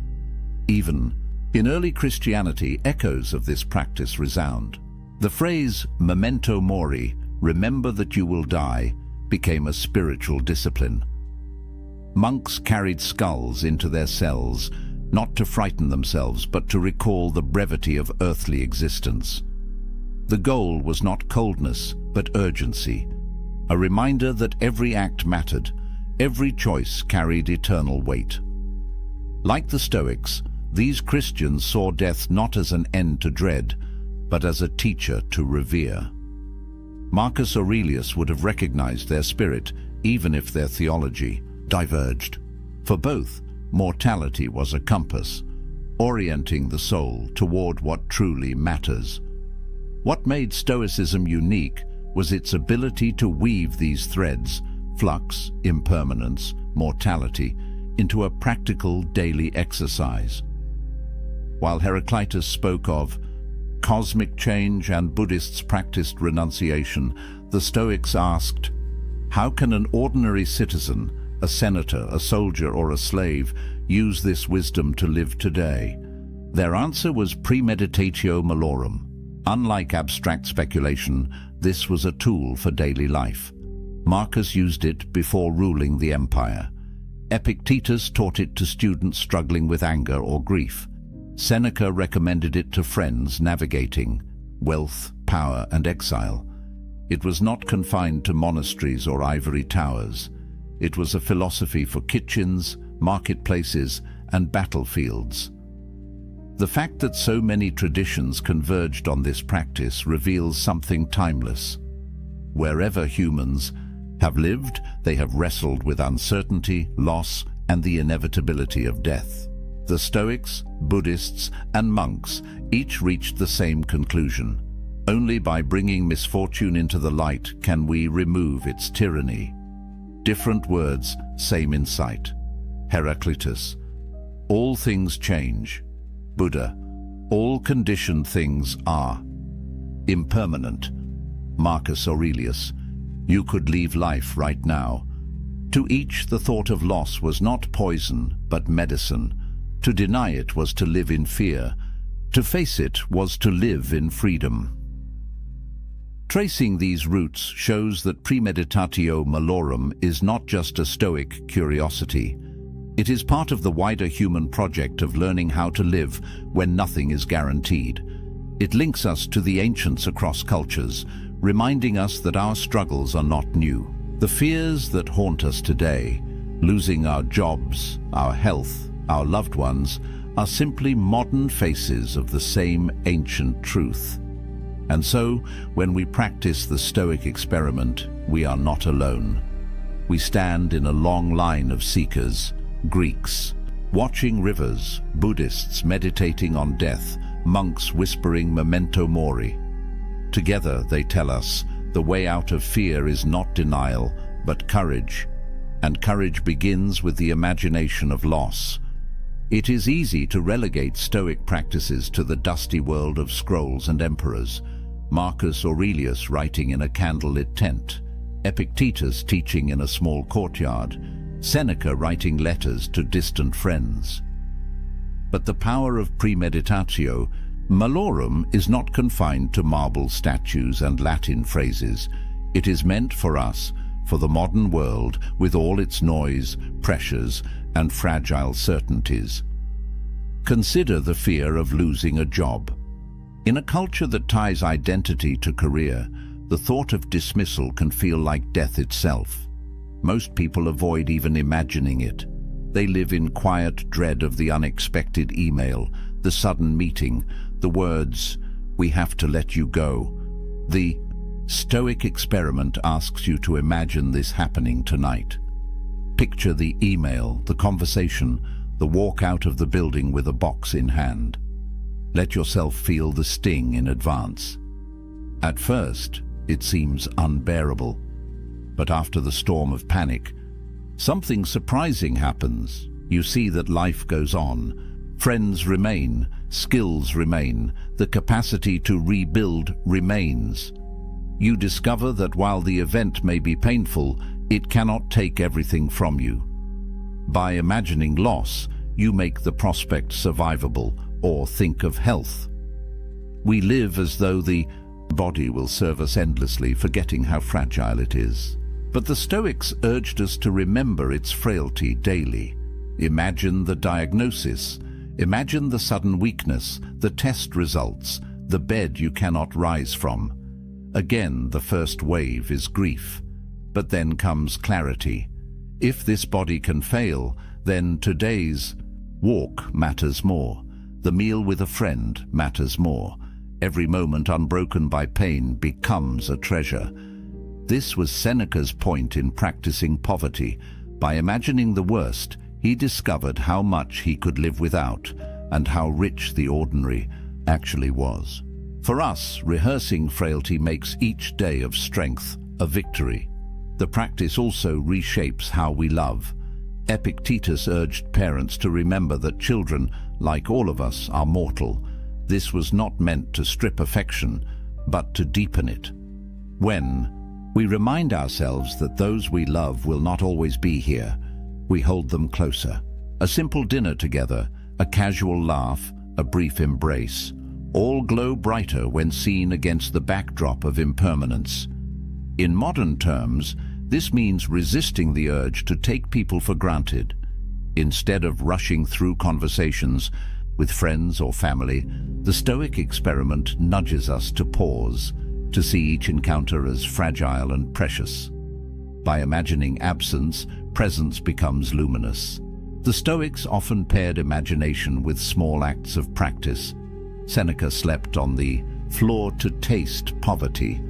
Speaker 1: Even in early Christianity, echoes of this practice resound. The phrase memento mori, remember that you will die, became a spiritual discipline. Monks carried skulls into their cells, not to frighten themselves, but to recall the brevity of earthly existence. The goal was not coldness, but urgency, a reminder that every act mattered, every choice carried eternal weight. Like the Stoics, these Christians saw death not as an end to dread, but as a teacher to revere. Marcus Aurelius would have recognized their spirit, even if their theology diverged. For both, mortality was a compass, orienting the soul toward what truly matters. What made Stoicism unique was its ability to weave these threads, flux, impermanence, mortality, into a practical daily exercise. While Heraclitus spoke of cosmic change and Buddhists practiced renunciation, the Stoics asked, how can an ordinary citizen, a senator, a soldier, or a slave use this wisdom to live today? Their answer was premeditatio malorum. Unlike abstract speculation, this was a tool for daily life. Marcus used it before ruling the empire. Epictetus taught it to students struggling with anger or grief. Seneca recommended it to friends navigating wealth, power, and exile. It was not confined to monasteries or ivory towers. It was a philosophy for kitchens, marketplaces, and battlefields. The fact that so many traditions converged on this practice reveals something timeless. Wherever humans have lived, they have wrestled with uncertainty, loss, and the inevitability of death. The Stoics, Buddhists, and monks each reached the same conclusion. Only by bringing misfortune into the light can we remove its tyranny. Different words, same insight. Heraclitus, all things change. Buddha, all conditioned things are impermanent. Marcus Aurelius, you could leave life right now. To each the thought of loss was not poison, but medicine. To deny it was to live in fear. To face it was to live in freedom. Tracing these roots shows that premeditatio malorum is not just a Stoic curiosity. It is part of the wider human project of learning how to live when nothing is guaranteed. It links us to the ancients across cultures, reminding us that our struggles are not new. The fears that haunt us today, losing our jobs, our health, our loved ones, are simply modern faces of the same ancient truth. And so, when we practice the Stoic experiment, we are not alone. We stand in a long line of seekers, Greeks, watching rivers, Buddhists meditating on death, monks whispering memento mori. Together, they tell us, the way out of fear is not denial, but courage. And courage begins with the imagination of loss. It is easy to relegate Stoic practices to the dusty world of scrolls and emperors. Marcus Aurelius writing in a candlelit tent, Epictetus teaching in a small courtyard, Seneca writing letters to distant friends. But the power of premeditatio malorum is not confined to marble statues and Latin phrases. It is meant for us, for the modern world, with all its noise, pressures, and fragile certainties. Consider the fear of losing a job. In a culture that ties identity to career, the thought of dismissal can feel like death itself. Most people avoid even imagining it. They live in quiet dread of the unexpected email, the sudden meeting, the words, "We have to let you go." The Stoic experiment asks you to imagine this happening tonight. Picture the email, the conversation, the walk out of the building with a box in hand. Let yourself feel the sting in advance. At first, it seems unbearable. But after the storm of panic, something surprising happens. You see that life goes on. Friends remain, skills remain, the capacity to rebuild remains. You discover that while the event may be painful, it cannot take everything from you. By imagining loss, you make the prospect survivable, or think of health. We live as though the body will serve us endlessly, forgetting how fragile it is. But the Stoics urged us to remember its frailty daily. Imagine the diagnosis. Imagine the sudden weakness, the test results, the bed you cannot rise from. Again, the first wave is grief. But then comes clarity. If this body can fail, then today's walk matters more. The meal with a friend matters more. Every moment unbroken by pain becomes a treasure. This was Seneca's point in practicing poverty. By imagining the worst, he discovered how much he could live without and how rich the ordinary actually was. For us, rehearsing frailty makes each day of strength a victory. The practice also reshapes how we love. Epictetus urged parents to remember that children, like all of us, are mortal. This was not meant to strip affection, but to deepen it. When we remind ourselves that those we love will not always be here, we hold them closer. A simple dinner together, a casual laugh, a brief embrace, all glow brighter when seen against the backdrop of impermanence. In modern terms, this means resisting the urge to take people for granted. Instead of rushing through conversations with friends or family, the Stoic experiment nudges us to pause, to see each encounter as fragile and precious. By imagining absence, presence becomes luminous. The Stoics often paired imagination with small acts of practice. Seneca slept on the floor to taste poverty.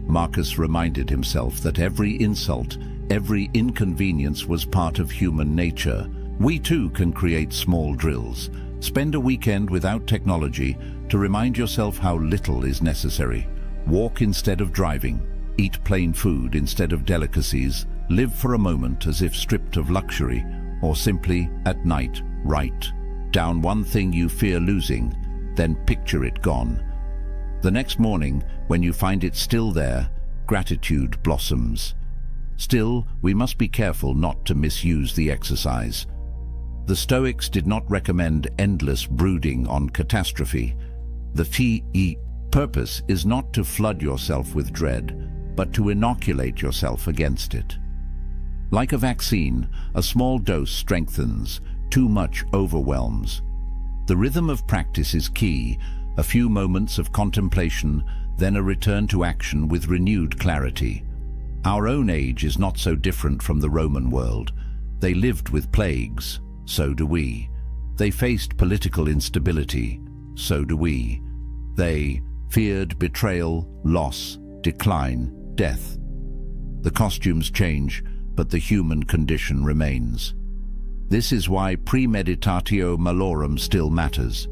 Speaker 1: Marcus reminded himself that every insult, every inconvenience was part of human nature. We too can create small drills. Spend a weekend without technology to remind yourself how little is necessary. Walk instead of driving. Eat plain food instead of delicacies. Live for a moment as if stripped of luxury, or simply, at night, write down one thing you fear losing, then picture it gone. The next morning, when you find it still there, gratitude blossoms. Still, we must be careful not to misuse the exercise. The Stoics did not recommend endless brooding on catastrophe. The purpose is not to flood yourself with dread, but to inoculate yourself against it. Like a vaccine, a small dose strengthens, too much overwhelms. The rhythm of practice is key, a few moments of contemplation, then a return to action with renewed clarity. Our own age is not so different from the Roman world. They lived with plagues, so do we. They faced political instability, so do we. They feared betrayal, loss, decline, death. The costumes change, but the human condition remains. This is why premeditatio malorum still matters.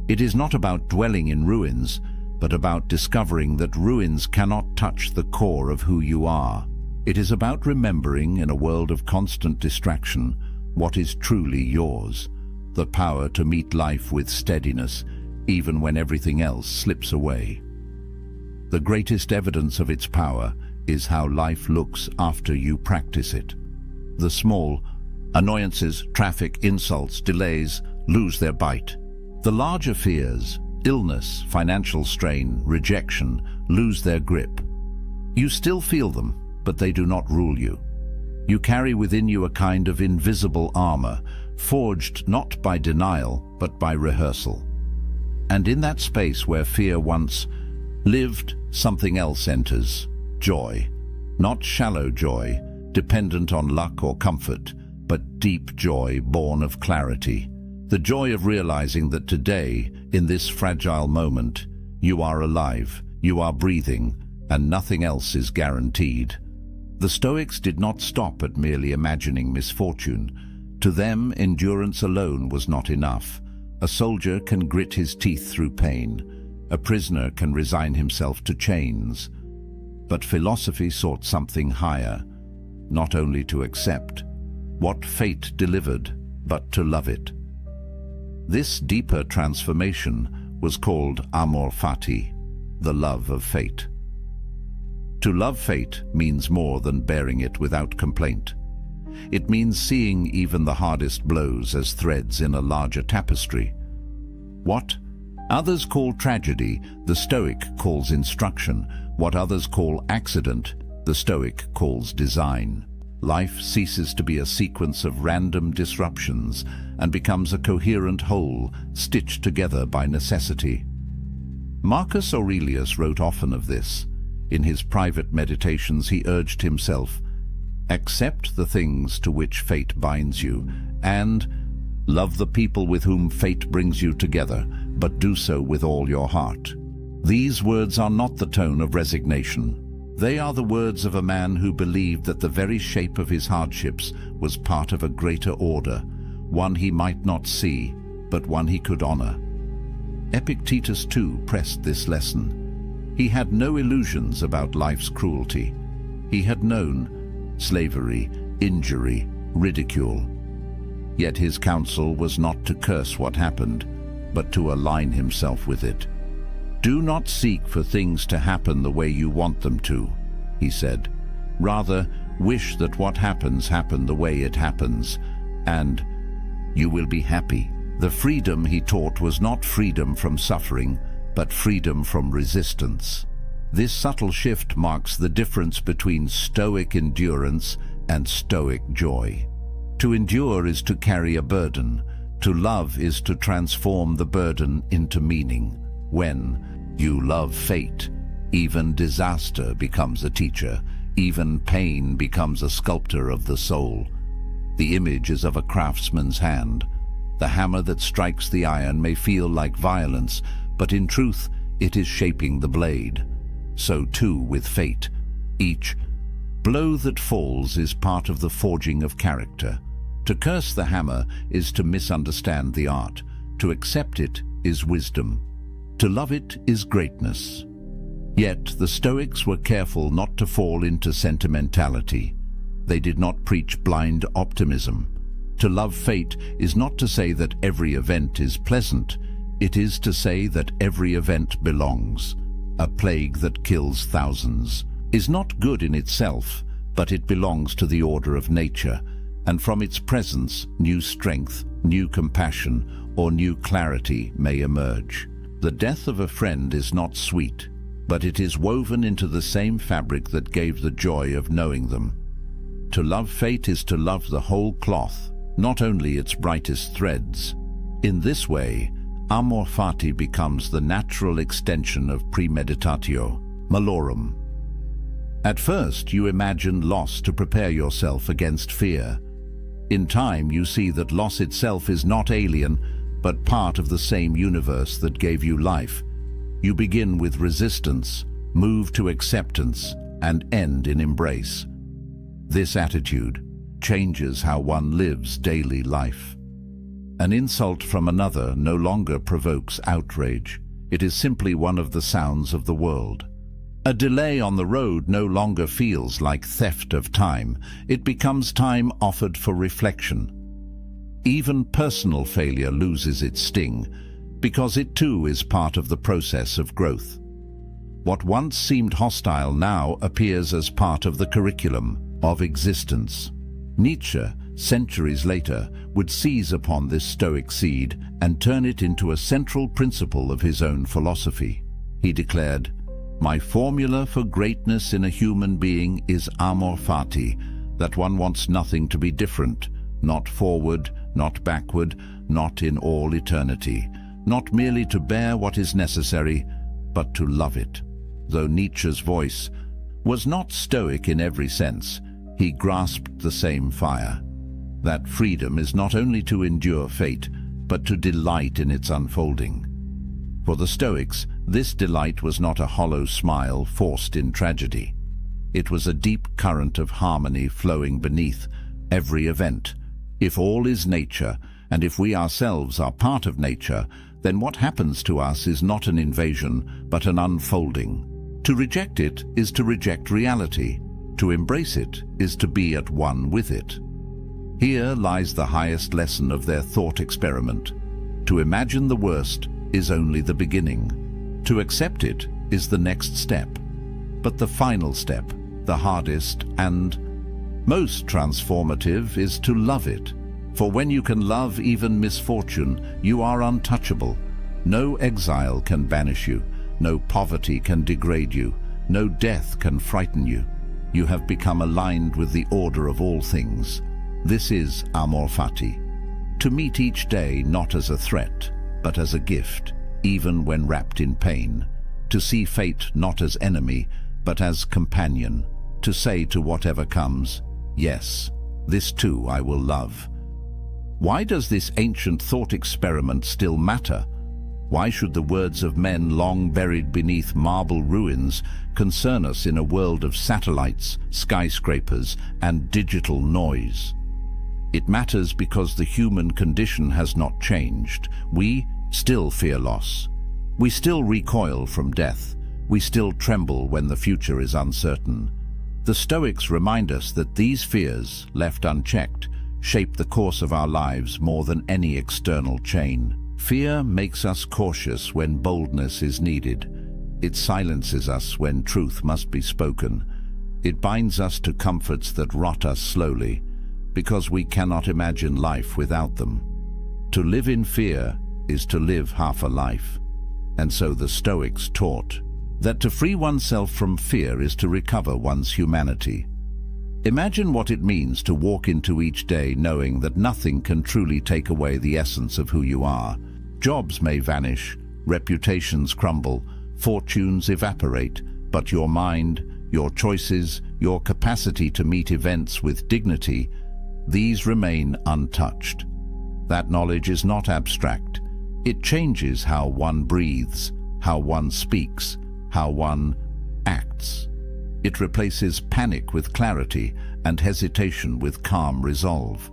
Speaker 1: It is not about dwelling in ruins, but about discovering that ruins cannot touch the core of who you are. It is about remembering, in a world of constant distraction, what is truly yours, the power to meet life with steadiness, even when everything else slips away. The greatest evidence of its power is how life looks after you practice it. The small annoyances, traffic, insults, delays, lose their bite. The larger fears, illness, financial strain, rejection, lose their grip. You still feel them, but they do not rule you. You carry within you a kind of invisible armor, forged not by denial, but by rehearsal. And in that space where fear once lived, something else enters. Joy. Not shallow joy, dependent on luck or comfort, but deep joy born of clarity. The joy of realizing that today, in this fragile moment, you are alive, you are breathing, and nothing else is guaranteed. The Stoics did not stop at merely imagining misfortune. To them, endurance alone was not enough. A soldier can grit his teeth through pain. A prisoner can resign himself to chains. But philosophy sought something higher, not only to accept what fate delivered, but to love it. This deeper transformation was called amor fati, the love of fate. To love fate means more than bearing it without complaint. It means seeing even the hardest blows as threads in a larger tapestry. What others call tragedy, the Stoic calls instruction. What others call accident, the Stoic calls design. Life ceases to be a sequence of random disruptions and becomes a coherent whole, stitched together by necessity. Marcus Aurelius wrote often of this. In his private meditations he urged himself, accept the things to which fate binds you, and love the people with whom fate brings you together, but do so with all your heart. These words are not the tone of resignation. They are the words of a man who believed that the very shape of his hardships was part of a greater order, one he might not see, but one he could honor. Epictetus too pressed this lesson. He had no illusions about life's cruelty. He had known slavery, injury, ridicule. Yet his counsel was not to curse what happened, but to align himself with it. "Do not seek for things to happen the way you want them to," he said. "Rather, wish that what happens happen the way it happens, and you will be happy." The freedom he taught was not freedom from suffering, but freedom from resistance. This subtle shift marks the difference between Stoic endurance and Stoic joy. To endure is to carry a burden. To love is to transform the burden into meaning. When you love fate, even disaster becomes a teacher. Even pain becomes a sculptor of the soul. The image is of a craftsman's hand. The hammer that strikes the iron may feel like violence, but in truth it is shaping the blade. So too with fate. Each blow that falls is part of the forging of character. To curse the hammer is to misunderstand the art. To accept it is wisdom. To love it is greatness. Yet the Stoics were careful not to fall into sentimentality. They did not preach blind optimism. To love fate is not to say that every event is pleasant. It is to say that every event belongs. A plague that kills thousands is not good in itself, but it belongs to the order of nature, and from its presence, new strength, new compassion, or new clarity may emerge. The death of a friend is not sweet, but it is woven into the same fabric that gave the joy of knowing them. To love fate is to love the whole cloth, not only its brightest threads. In this way, amor fati becomes the natural extension of premeditatio, malorum. At first, you imagine loss to prepare yourself against fear. In time, you see that loss itself is not alien, but part of the same universe that gave you life. You begin with resistance, move to acceptance, and end in embrace. This attitude changes how one lives daily life. An insult from another no longer provokes outrage. It is simply one of the sounds of the world. A delay on the road no longer feels like theft of time. It becomes time offered for reflection. Even personal failure loses its sting, because it too is part of the process of growth. What once seemed hostile now appears as part of the curriculum of existence. Nietzsche, centuries later, would seize upon this Stoic seed and turn it into a central principle of his own philosophy. He declared, "My formula for greatness in a human being is amor fati, that one wants nothing to be different, not forward, not backward, not in all eternity, not merely to bear what is necessary, but to love it." Though Nietzsche's voice was not Stoic in every sense, he grasped the same fire. That freedom is not only to endure fate, but to delight in its unfolding. For the Stoics, this delight was not a hollow smile forced in tragedy. It was a deep current of harmony flowing beneath every event. If all is nature, and if we ourselves are part of nature, then what happens to us is not an invasion, but an unfolding. To reject it is to reject reality. To embrace it is to be at one with it. Here lies the highest lesson of their thought experiment. To imagine the worst is only the beginning. To accept it is the next step. But the final step, the hardest and most transformative, is to love it. For when you can love even misfortune, you are untouchable. No exile can banish you. No poverty can degrade you. No death can frighten you. You have become aligned with the order of all things. This is amor fati. To meet each day not as a threat, but as a gift, even when wrapped in pain. To see fate not as enemy, but as companion. To say to whatever comes, yes, this too I will love. Why does this ancient thought experiment still matter? Why should the words of men long buried beneath marble ruins concern us in a world of satellites, skyscrapers, and digital noise? It matters because the human condition has not changed. We still fear loss. We still recoil from death. We still tremble when the future is uncertain. The Stoics remind us that these fears, left unchecked, shape the course of our lives more than any external chain. Fear makes us cautious when boldness is needed. It silences us when truth must be spoken. It binds us to comforts that rot us slowly, because we cannot imagine life without them. To live in fear is to live half a life. And so the Stoics taught that to free oneself from fear is to recover one's humanity. Imagine what it means to walk into each day knowing that nothing can truly take away the essence of who you are. Jobs may vanish, reputations crumble, fortunes evaporate, but your mind, your choices, your capacity to meet events with dignity, these remain untouched. That knowledge is not abstract. It changes how one breathes, how one speaks, how one acts. It replaces panic with clarity and hesitation with calm resolve.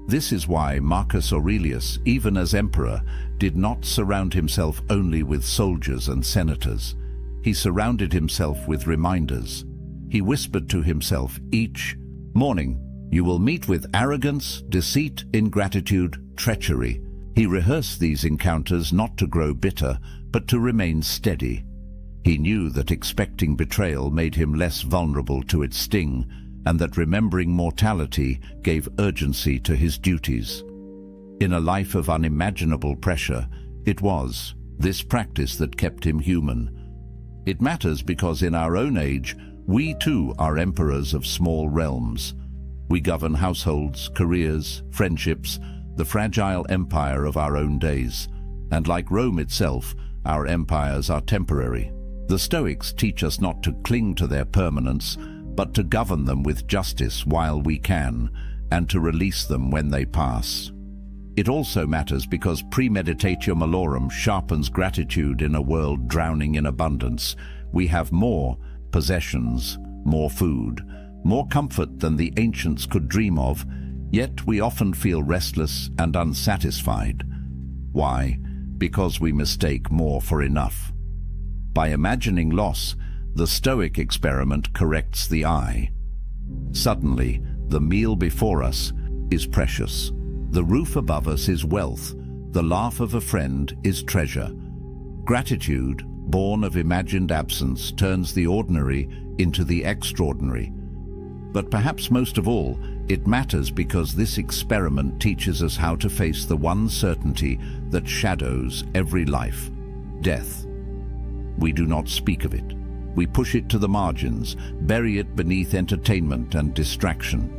Speaker 1: This is why Marcus Aurelius, even as emperor, did not surround himself only with soldiers and senators. He surrounded himself with reminders. He whispered to himself each morning, "You will meet with arrogance, deceit, ingratitude, treachery." He rehearsed these encounters not to grow bitter, but to remain steady. He knew that expecting betrayal made him less vulnerable to its sting, and that remembering mortality gave urgency to his duties. In a life of unimaginable pressure, it was this practice that kept him human. It matters because in our own age, we too are emperors of small realms. We govern households, careers, friendships, the fragile empire of our own days. And like Rome itself, our empires are temporary. The Stoics teach us not to cling to their permanence, but to govern them with justice while we can, and to release them when they pass. It also matters because premeditatio malorum sharpens gratitude in a world drowning in abundance. We have more possessions, more food, more comfort than the ancients could dream of, yet we often feel restless and unsatisfied. Why? Because we mistake more for enough. By imagining loss, the Stoic experiment corrects the eye. Suddenly, the meal before us is precious. The roof above us is wealth. The laugh of a friend is treasure. Gratitude, born of imagined absence, turns the ordinary into the extraordinary. But perhaps most of all, it matters because this experiment teaches us how to face the one certainty that shadows every life: death. We do not speak of it. We push it to the margins, bury it beneath entertainment and distraction.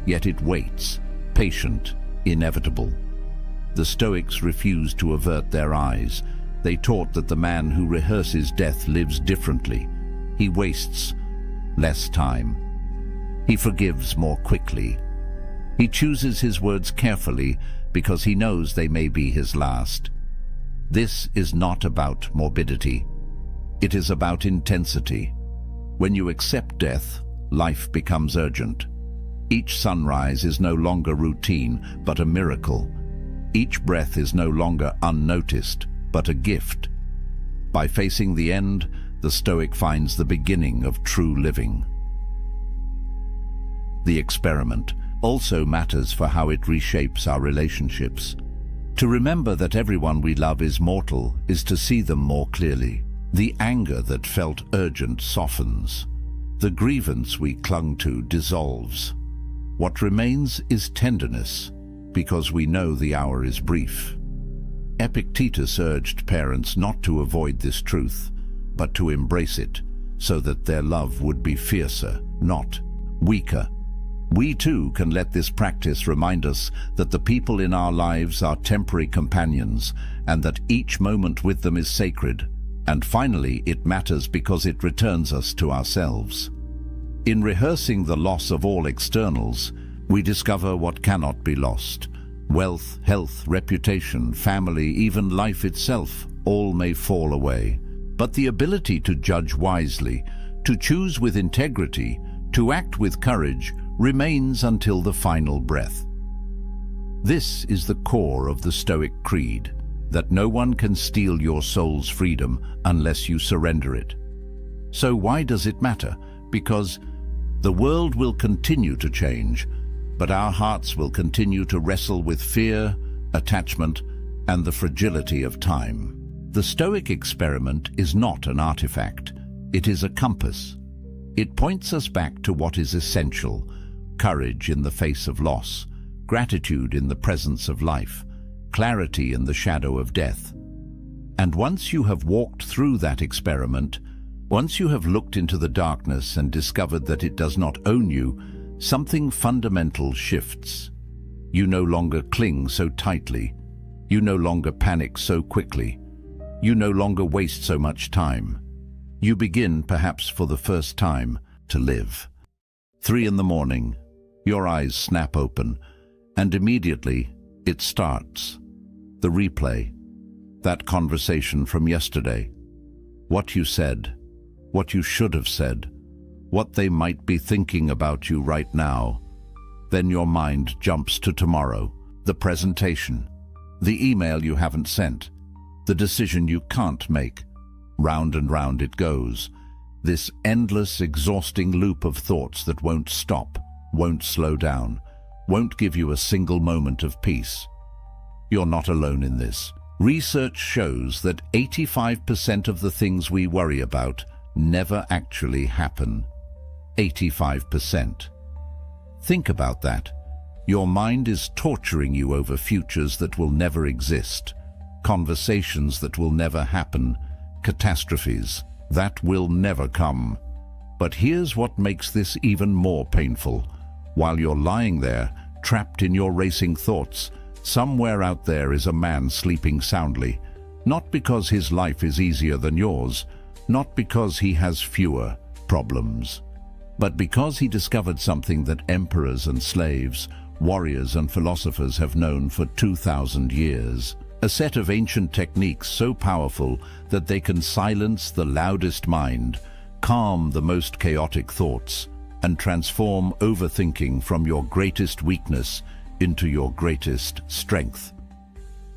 Speaker 1: Yet it waits, patient, inevitable. The Stoics refused to avert their eyes. They taught that the man who rehearses death lives differently. He wastes less time. He forgives more quickly. He chooses his words carefully because he knows they may be his last. This is not about morbidity. It is about intensity. When you accept death, life becomes urgent. Each sunrise is no longer routine, but a miracle. Each breath is no longer unnoticed, but a gift. By facing the end, the Stoic finds the beginning of true living. The experiment also matters for how it reshapes our relationships. To remember that everyone we love is mortal is to see them more clearly. The anger that felt urgent softens. The grievance we clung to dissolves. What remains is tenderness, because we know the hour is brief. Epictetus urged parents not to avoid this truth, but to embrace it, so that their love would be fiercer, not weaker. We too can let this practice remind us that the people in our lives are temporary companions, and that each moment with them is sacred. And finally, it matters because it returns us to ourselves. In rehearsing the loss of all externals, we discover what cannot be lost. Wealth, health, reputation, family, even life itself, all may fall away. But the ability to judge wisely, to choose with integrity, to act with courage, remains until the final breath. This is the core of the Stoic creed, that no one can steal your soul's freedom unless you surrender it. So why does it matter? Because the world will continue to change, but our hearts will continue to wrestle with fear, attachment, and the fragility of time. The Stoic experiment is not an artifact, it is a compass. It points us back to what is essential: courage in the face of loss, gratitude in the presence of life, clarity in the shadow of death. And once you have walked through that experiment, once you have looked into the darkness and discovered that it does not own you, something fundamental shifts. You no longer cling so tightly. You no longer panic so quickly. You no longer waste so much time. You begin, perhaps for the first time, to live. 3 a.m, your eyes snap open, and immediately it starts. The replay, that conversation from yesterday. What you said, what you should have said, what they might be thinking about you right now. Then your mind jumps to tomorrow, the presentation, the email you haven't sent, the decision you can't make. Round and round it goes, this endless, exhausting loop of thoughts that won't stop, won't slow down, won't give you a single moment of peace. You're not alone in this. Research shows that 85% of the things we worry about never actually happen. 85%. Think about that. Your mind is torturing you over futures that will never exist, conversations that will never happen, catastrophes that will never come. But here's what makes this even more painful. While you're lying there, trapped in your racing thoughts, somewhere out there is a man sleeping soundly, not because his life is easier than yours, not because he has fewer problems, but because he discovered something that emperors and slaves, warriors and philosophers have known for 2,000 years. A set of ancient techniques so powerful that they can silence the loudest mind, calm the most chaotic thoughts, and transform overthinking from your greatest weakness into your greatest strength.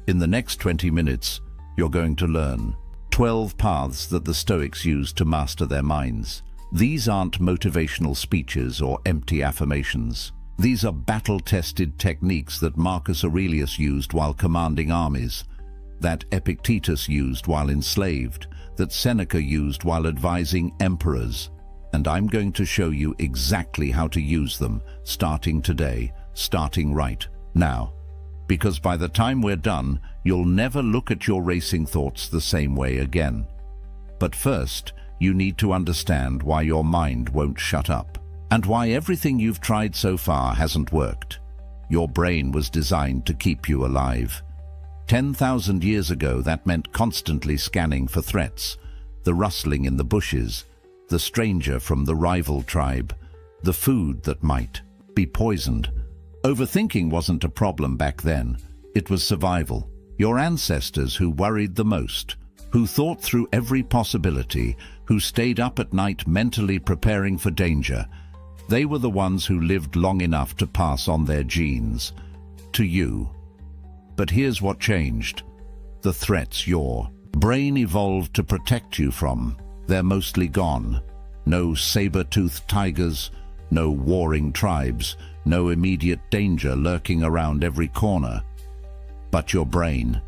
Speaker 1: In the next 20 minutes, you're going to learn 12 paths that the Stoics used to master their minds. These aren't motivational speeches or empty affirmations. These are battle-tested techniques that Marcus Aurelius used while commanding armies, that Epictetus used while enslaved, that Seneca used while advising emperors. And I'm going to show you exactly how to use them, starting today, starting right now. Because by the time we're done, you'll never look at your racing thoughts the same way again. But first, you need to understand why your mind won't shut up, and why everything you've tried so far hasn't worked. Your brain was designed to keep you alive. 10,000 years ago, that meant constantly scanning for threats, the rustling in the bushes, the stranger from the rival tribe, the food that might be poisoned. Overthinking wasn't a problem back then. It was survival. Your ancestors who worried the most, who thought through every possibility, who stayed up at night mentally preparing for danger, they were the ones who lived long enough to pass on their genes to you. But here's what changed. The threats your brain evolved to protect you from, they're mostly gone. No saber-toothed tigers, no warring tribes, no immediate danger lurking around every corner. But your brain,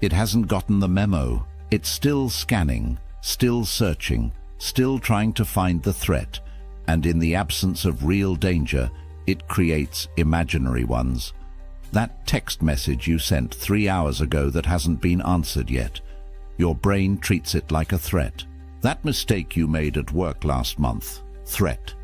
Speaker 1: it hasn't gotten the memo. It's still scanning, still searching, still trying to find the threat. And in the absence of real danger, it creates imaginary ones. That text message you sent 3 hours ago that hasn't been answered yet, your brain treats it like a threat. That mistake you made at work last month, threat.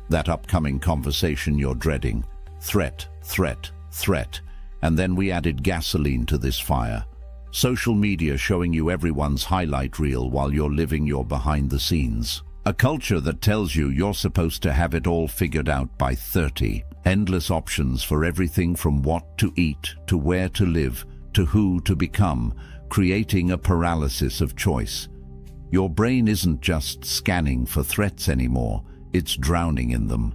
Speaker 1: That upcoming conversation you're dreading, threat, threat, threat. And then we added gasoline to this fire. Social media showing you everyone's highlight reel while you're living your behind the scenes. A culture that tells you you're supposed to have it all figured out by 30. Endless options for everything from what to eat, to where to live, to who to become, creating a paralysis of choice. Your brain isn't just scanning for threats anymore, it's drowning in them.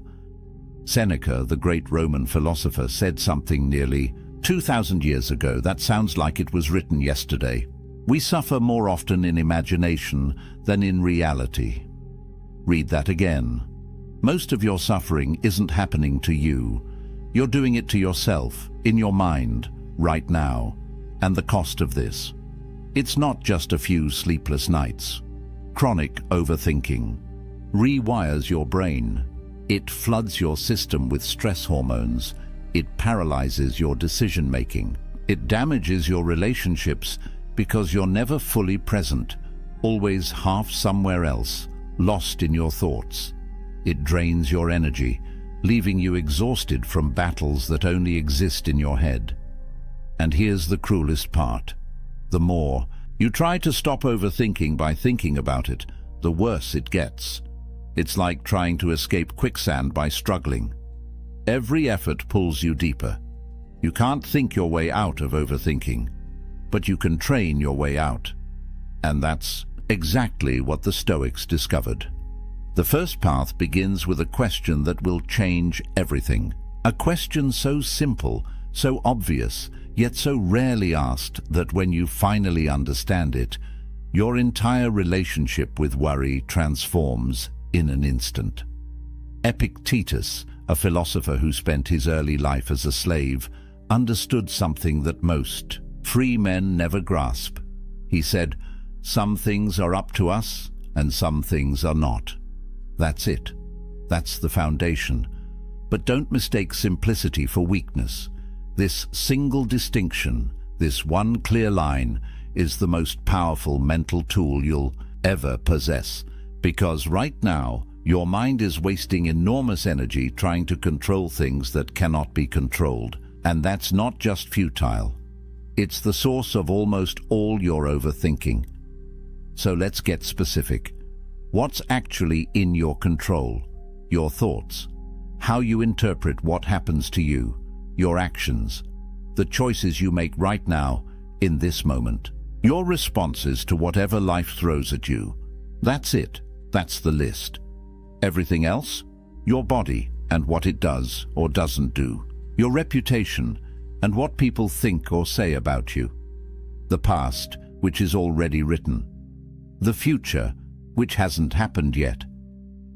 Speaker 1: Seneca, the great Roman philosopher, said something nearly 2,000 years ago, that sounds like it was written yesterday. We suffer more often in imagination than in reality. Read that again. Most of your suffering isn't happening to you. You're doing it to yourself, in your mind, right now. And the cost of this? It's not just a few sleepless nights. Chronic overthinking rewires your brain. It floods your system with stress hormones. It paralyzes your decision-making. It damages your relationships because you're never fully present, always half somewhere else, lost in your thoughts. It drains your energy, leaving you exhausted from battles that only exist in your head. And here's the cruelest part. The more you try to stop overthinking by thinking about it, the worse it gets. It's like trying to escape quicksand by struggling. Every effort pulls you deeper. You can't think your way out of overthinking, but you can train your way out. And that's exactly what the Stoics discovered. The first path begins with a question that will change everything. A question so simple, so obvious, yet so rarely asked that when you finally understand it, your entire relationship with worry transforms in an instant. Epictetus, a philosopher who spent his early life as a slave, understood something that most free men never grasp. He said, "Some things are up to us and some things are not." That's it. That's the foundation. But don't mistake simplicity for weakness. This single distinction, this one clear line, is the most powerful mental tool you'll ever possess. Because right now, your mind is wasting enormous energy trying to control things that cannot be controlled. And that's not just futile. It's the source of almost all your overthinking. So let's get specific. What's actually in your control? Your thoughts. How you interpret what happens to you. Your actions. The choices you make right now, in this moment. Your responses to whatever life throws at you. That's it. That's the list. Everything else? Your body and what it does or doesn't do. Your reputation and what people think or say about you. The past, which is already written. The future, which hasn't happened yet.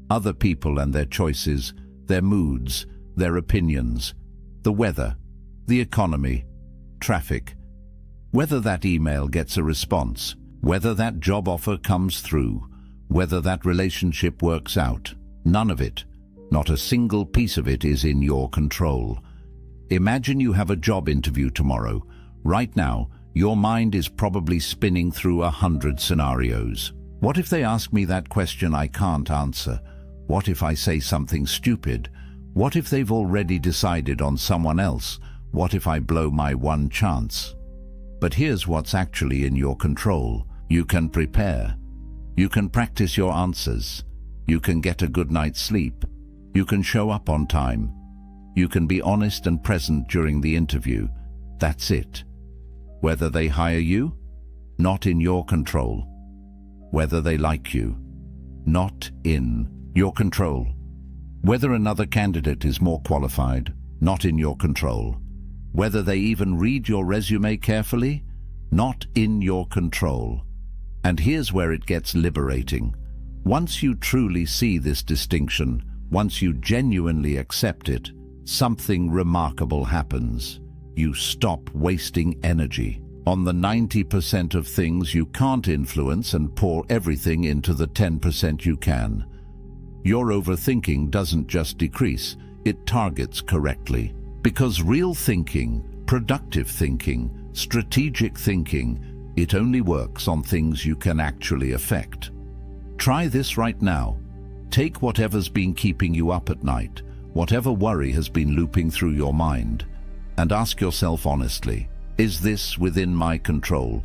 Speaker 1: Other people and their choices, their moods, their opinions. The weather, the economy, traffic. Whether that email gets a response, whether that job offer comes through, whether that relationship works out. None of it, not a single piece of it, is in your control. Imagine you have a job interview tomorrow. Right now, your mind is probably spinning through 100 scenarios. What if they ask me that question I can't answer? What if I say something stupid? What if they've already decided on someone else? What if I blow my one chance? But here's what's actually in your control. You can prepare. You can practice your answers. You can get a good night's sleep. You can show up on time. You can be honest and present during the interview. That's it. Whether they hire you, not in your control. Whether they like you, not in your control. Whether another candidate is more qualified, not in your control. Whether they even read your resume carefully, not in your control. And here's where it gets liberating. Once you truly see this distinction, once you genuinely accept it, something remarkable happens. You stop wasting energy on the 90% of things you can't influence and pour everything into the 10% you can. Your overthinking doesn't just decrease, it targets correctly. Because real thinking, productive thinking, strategic thinking, it only works on things you can actually affect. Try this right now. Take whatever's been keeping you up at night, whatever worry has been looping through your mind, and ask yourself honestly, is this within my control?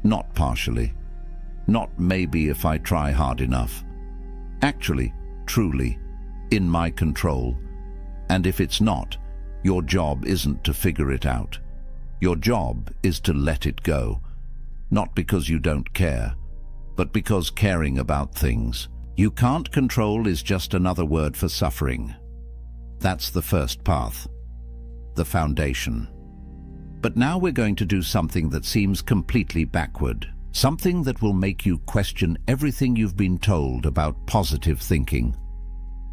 Speaker 1: Not partially. Not maybe if I try hard enough. Actually, truly, in my control. And if it's not, your job isn't to figure it out. Your job is to let it go. Not because you don't care, but because caring about things you can't control is just another word for suffering. That's the first path, the foundation. But now we're going to do something that seems completely backward. Something that will make you question everything you've been told about positive thinking.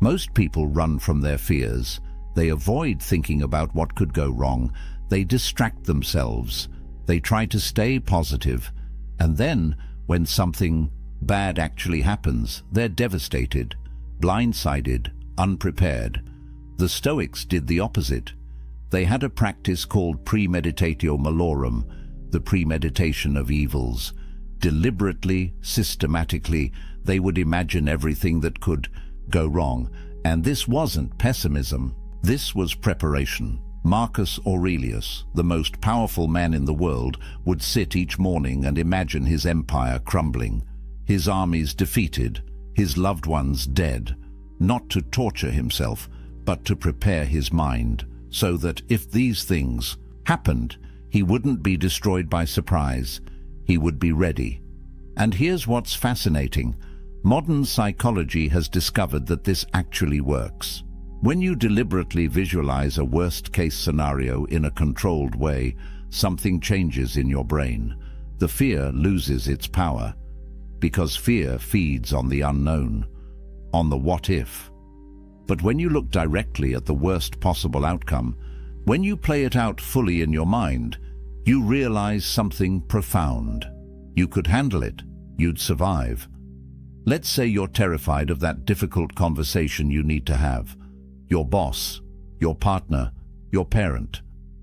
Speaker 1: Most people run from their fears. They avoid thinking about what could go wrong. They distract themselves. They try to stay positive. And then, when something bad actually happens, they're devastated, blindsided, unprepared. The Stoics did the opposite. They had a practice called premeditatio malorum, the premeditation of evils. Deliberately, systematically, they would imagine everything that could go wrong. And this wasn't pessimism. This was preparation. Marcus Aurelius, the most powerful man in the world, would sit each morning and imagine his empire crumbling, his armies defeated, his loved ones dead, not to torture himself, but to prepare his mind, so that if these things happened, he wouldn't be destroyed by surprise. He would be ready. And here's what's fascinating. Modern psychology has discovered that this actually works. When you deliberately visualize a worst-case scenario in a controlled way, something changes in your brain. The fear loses its power, because fear feeds on the unknown, on the what-if. But when you look directly at the worst possible outcome, when you play it out fully in your mind, you realize something profound. You could handle it. You'd survive. Let's say you're terrified of that difficult conversation you need to have. Your boss, your partner, your parent.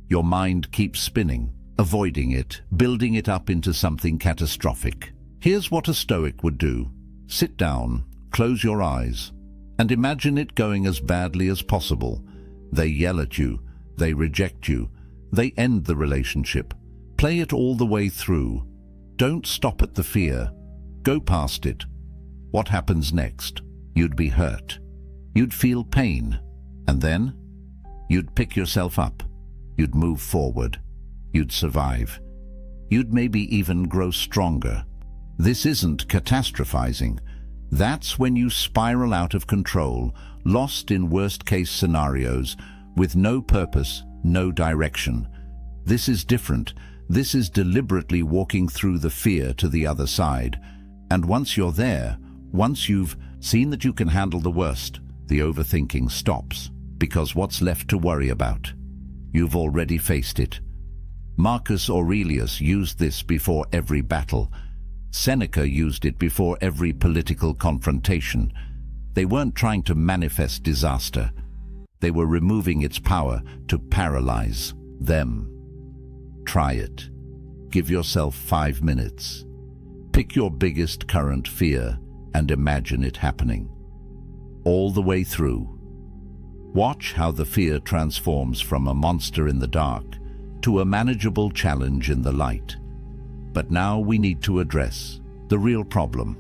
Speaker 1: Your mind keeps spinning, avoiding it, building it up into something catastrophic. Here's what a Stoic would do. Sit down, close your eyes, and imagine it going as badly as possible. They yell at you, they reject you, they end the relationship. Play it all the way through. Don't stop at the fear. Go past it. What happens next? You'd be hurt. You'd feel pain. And then? You'd pick yourself up. You'd move forward. You'd survive. You'd maybe even grow stronger. This isn't catastrophizing. That's when you spiral out of control, lost in worst-case scenarios, with no purpose, no direction. This is different. This is deliberately walking through the fear to the other side. And once you're there, once you've seen that you can handle the worst, the overthinking stops. Because what's left to worry about? You've already faced it. Marcus Aurelius used this before every battle. Seneca used it before every political confrontation. They weren't trying to manifest disaster. They were removing its power to paralyze them. Try it. Give yourself 5 minutes. Pick your biggest current fear and imagine it happening. All the way through. Watch how the fear transforms from a monster in the dark to a manageable challenge in the light. But now we need to address the real problem.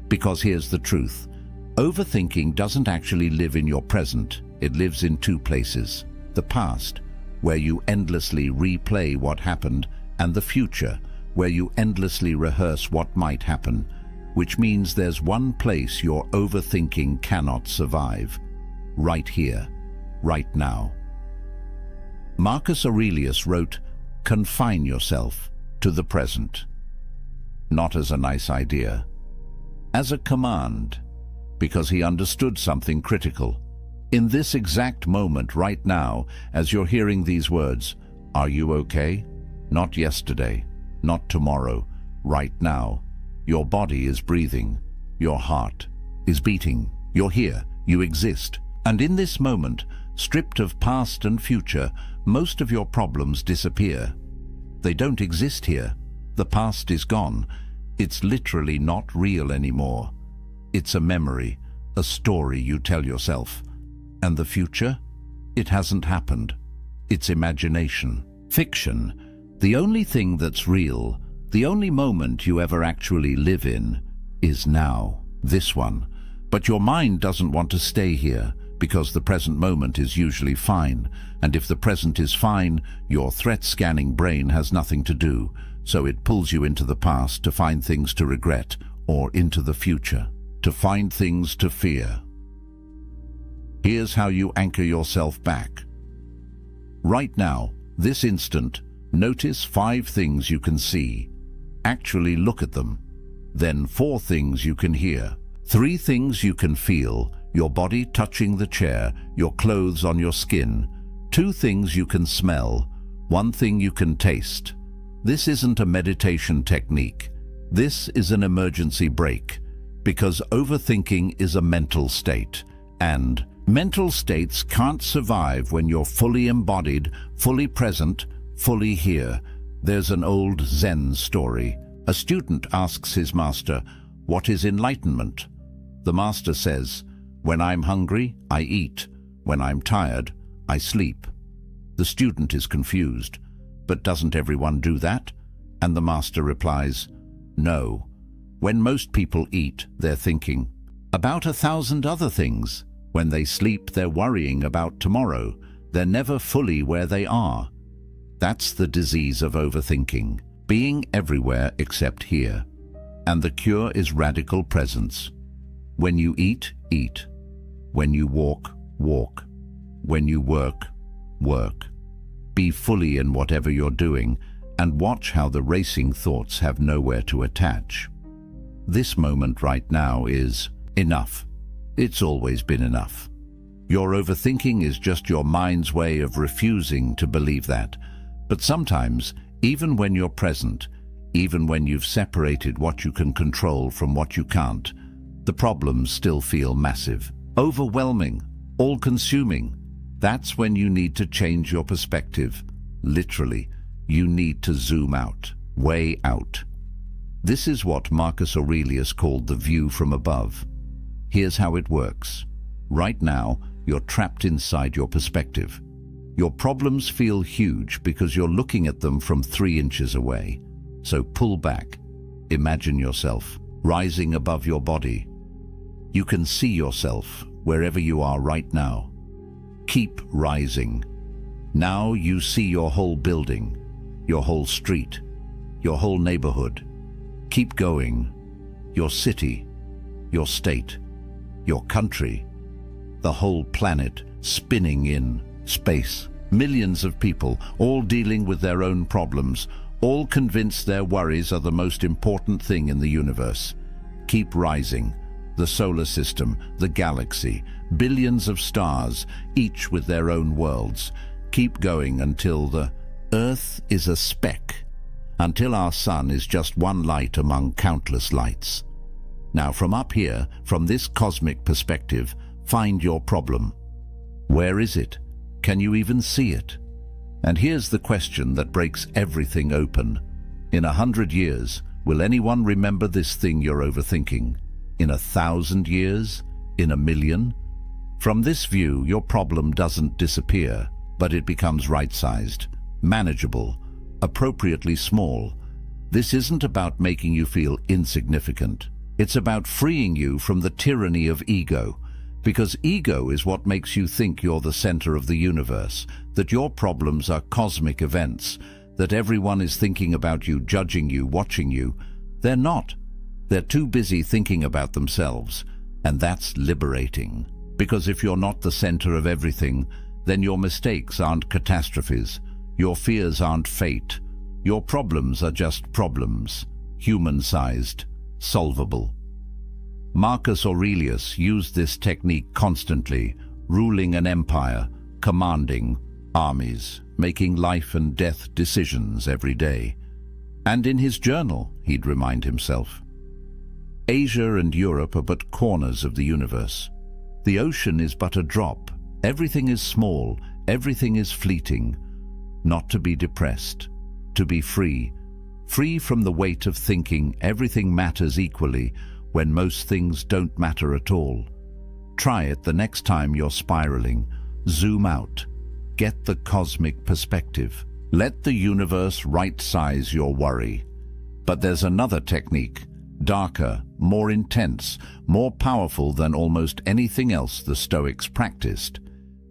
Speaker 1: Because here's the truth. Overthinking doesn't actually live in your present. It lives in two places. The past, where you endlessly replay what happened, and the future, where you endlessly rehearse what might happen, which means there's one place your overthinking cannot survive. Right here, right now. Marcus Aurelius wrote, "Confine yourself to the present." Not as a nice idea, as a command, because he understood something critical. In this exact moment right now, as you're hearing these words, are you okay? Not yesterday, not tomorrow, right now. Your body is breathing, your heart is beating, you're here, you exist. And in this moment, stripped of past and future, most of your problems disappear. They don't exist here. The past is gone. It's literally not real anymore. It's a memory, a story you tell yourself. And the future? It hasn't happened. It's imagination, fiction. The only thing that's real, the only moment you ever actually live in, is now, this one. But your mind doesn't want to stay here, because the present moment is usually fine. And if the present is fine, your threat-scanning brain has nothing to do, so it pulls you into the past to find things to regret, or into the future, to find things to fear. Here's how you anchor yourself back. Right now, this instant, Notice 5 things you can see. Actually look at them. Then 4 things you can hear. 3 things you can feel, your body touching the chair, your clothes on your skin. 2 things you can smell, 1 thing you can taste. This isn't a meditation technique. This is an emergency brake, because overthinking is a mental state, and mental states can't survive when you're fully embodied, fully present, fully here. There's an old Zen story. A student asks his master, "What is enlightenment?" The master says, "When I'm hungry, I eat. When I'm tired, I sleep." The student is confused. "But doesn't everyone do that?" And the master replies, "No. When most people eat, they're thinking about 1,000 other things. When they sleep, they're worrying about tomorrow. They're never fully where they are." That's the disease of overthinking, being everywhere except here. And the cure is radical presence. When you eat, eat. When you walk, walk. When you work, work. Be fully in whatever you're doing, and watch how the racing thoughts have nowhere to attach. This moment right now is enough. It's always been enough. Your overthinking is just your mind's way of refusing to believe that. But sometimes, even when you're present, even when you've separated what you can control from what you can't, the problems still feel massive, overwhelming, all-consuming. That's when you need to change your perspective. Literally, you need to zoom out, way out. This is what Marcus Aurelius called the view from above. Here's how it works. Right now, you're trapped inside your perspective. Your problems feel huge because you're looking at them from 3 inches away. So pull back. Imagine yourself rising above your body. You can see yourself wherever you are right now. Keep rising. Now you see your whole building, your whole street, your whole neighborhood. Keep going. Your city, your state, your country, the whole planet spinning in space. Millions of people, all dealing with their own problems, all convinced their worries are the most important thing in the universe. Keep rising. The solar system, the galaxy, billions of stars, each with their own worlds. Keep going until the Earth is a speck, until our sun is just one light among countless lights. Now from up here, from this cosmic perspective, find your problem. Where is it? Can you even see it? And here's the question that breaks everything open. In 100 years, will anyone remember this thing you're overthinking? In 1,000 years? In 1,000,000? From this view, your problem doesn't disappear, but it becomes right-sized, manageable, appropriately small. This isn't about making you feel insignificant. It's about freeing you from the tyranny of ego, because ego is what makes you think you're the center of the universe, that your problems are cosmic events, that everyone is thinking about you, judging you, watching you. They're not. They're too busy thinking about themselves, and that's liberating. Because if you're not the center of everything, then your mistakes aren't catastrophes, your fears aren't fate, your problems are just problems, human-sized, solvable. Marcus Aurelius used this technique constantly, ruling an empire, commanding armies, making life and death decisions every day. And in his journal, he'd remind himself, Asia and Europe are but corners of the universe. The ocean is but a drop. Everything is small, everything is fleeting. Not to be depressed, to be free. Free from the weight of thinking everything matters equally when most things don't matter at all. Try it the next time you're spiraling. Zoom out. Get the cosmic perspective. Let the universe right-size your worry. But there's another technique, darker, more intense, more powerful than almost anything else the Stoics practiced.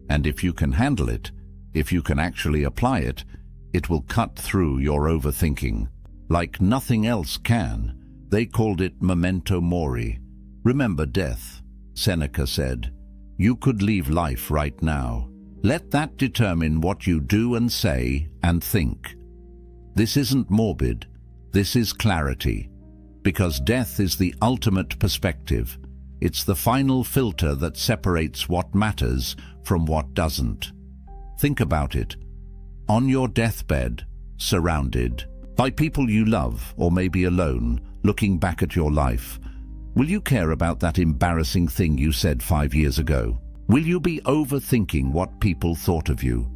Speaker 1: And if you can handle it, if you can actually apply it, it will cut through your overthinking. Like nothing else can. They called it memento mori. Remember death. Seneca said, "You could leave life right now. Let that determine what you do and say and think." This isn't morbid. This is clarity. Because death is the ultimate perspective. It's the final filter that separates what matters from what doesn't. Think about it. On your deathbed, surrounded by people you love, or maybe alone, looking back at your life, will you care about that embarrassing thing you said 5 years ago? Will you be overthinking what people thought of you?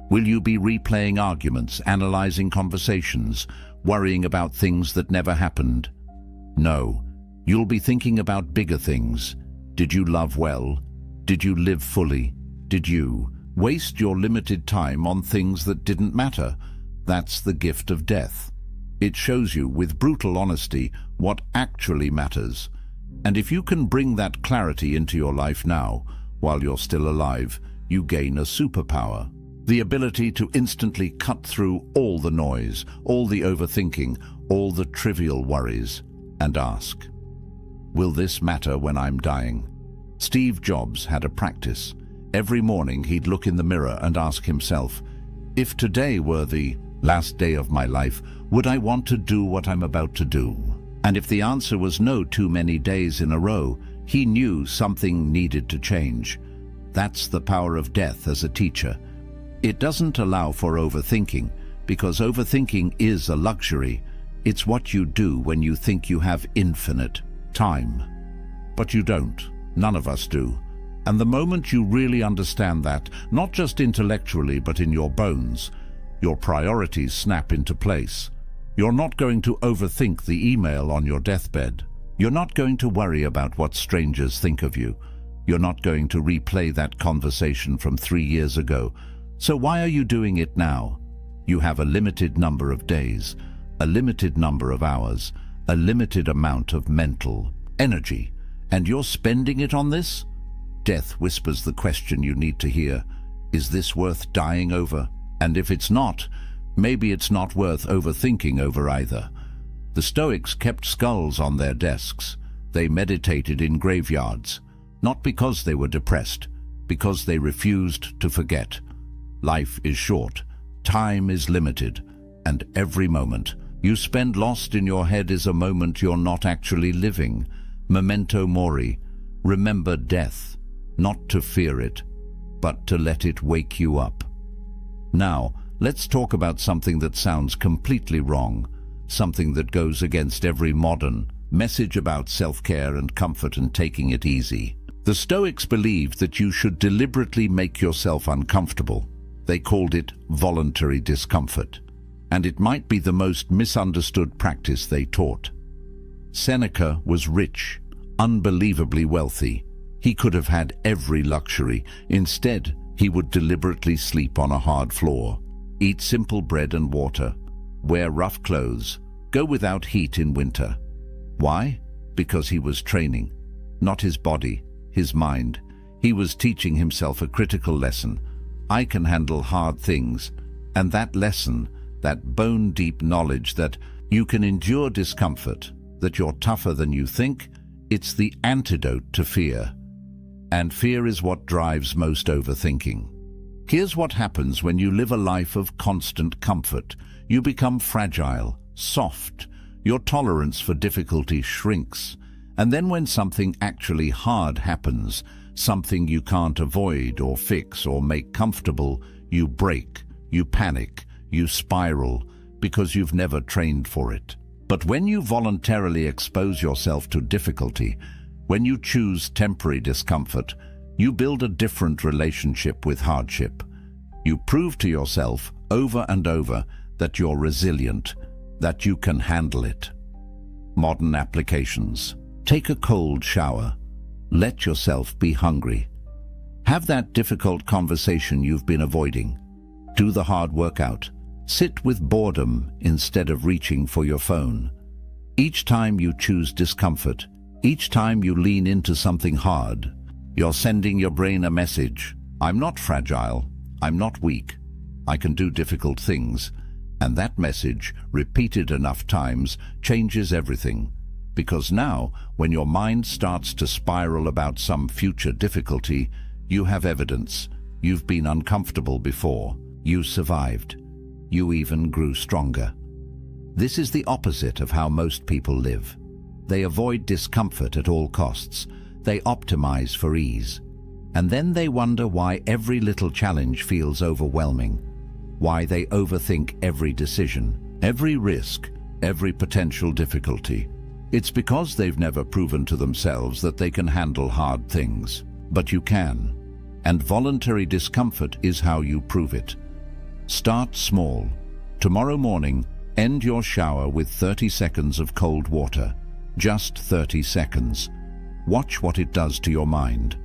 Speaker 1: Will you be replaying arguments, analyzing conversations, worrying about things that never happened? No, you'll be thinking about bigger things. Did you love well? Did you live fully? Did you waste your limited time on things that didn't matter? That's the gift of death. It shows you with brutal honesty what actually matters. And if you can bring that clarity into your life now, while you're still alive, you gain a superpower. The ability to instantly cut through all the noise, all the overthinking, all the trivial worries, and ask, will this matter when I'm dying? Steve Jobs had a practice. Every morning he'd look in the mirror and ask himself, if today were the last day of my life, would I want to do what I'm about to do? And if the answer was no too many days in a row, he knew something needed to change. That's the power of death as a teacher. It doesn't allow for overthinking, because overthinking is a luxury. It's what you do when you think you have infinite time. But you don't. None of us do. And the moment you really understand that, not just intellectually but in your bones, your priorities snap into place. You're not going to overthink the email on your deathbed. You're not going to worry about what strangers think of you. You're not going to replay that conversation from 3 years ago. So why are you doing it now? You have a limited number of days, a limited number of hours, a limited amount of mental energy, and you're spending it on this? Death whispers the question you need to hear. Is this worth dying over? And if it's not, maybe it's not worth overthinking over either. The Stoics kept skulls on their desks. They meditated in graveyards, not because they were depressed, because they refused to forget. Life is short, time is limited, and every moment you spend lost in your head is a moment you're not actually living. Memento mori, remember death, not to fear it, but to let it wake you up. Now, let's talk about something that sounds completely wrong, something that goes against every modern message about self-care and comfort and taking it easy. The Stoics believed that you should deliberately make yourself uncomfortable. They called it voluntary discomfort, and it might be the most misunderstood practice they taught. Seneca was rich, unbelievably wealthy. He could have had every luxury. Instead, he would deliberately sleep on a hard floor, eat simple bread and water, wear rough clothes, go without heat in winter. Why? Because he was training, not his body, his mind. He was teaching himself a critical lesson. I can handle hard things. And that lesson, that bone-deep knowledge that you can endure discomfort, that you're tougher than you think, it's the antidote to fear. And fear is what drives most overthinking. Here's what happens when you live a life of constant comfort. You become fragile, soft. Your tolerance for difficulty shrinks. And then when something actually hard happens, something you can't avoid or fix or make comfortable, you break, you panic, you spiral, because you've never trained for it. But when you voluntarily expose yourself to difficulty, when you choose temporary discomfort, you build a different relationship with hardship. You prove to yourself over and over that you're resilient, that you can handle it. Modern applications. Take a cold shower. Let yourself be hungry. Have that difficult conversation you've been avoiding. Do the hard workout. Sit with boredom instead of reaching for your phone. Each time you choose discomfort, each time you lean into something hard, you're sending your brain a message. I'm not fragile. I'm not weak. I can do difficult things. And that message, repeated enough times, changes everything. Because now, when your mind starts to spiral about some future difficulty, you have evidence. You've been uncomfortable before. You survived. You even grew stronger. This is the opposite of how most people live. They avoid discomfort at all costs. They optimize for ease. And then they wonder why every little challenge feels overwhelming, why they overthink every decision, every risk, every potential difficulty. It's because they've never proven to themselves that they can handle hard things. But you can. And voluntary discomfort is how you prove it. Start small. Tomorrow morning, end your shower with 30 seconds of cold water. Just 30 seconds. Watch what it does to your mind.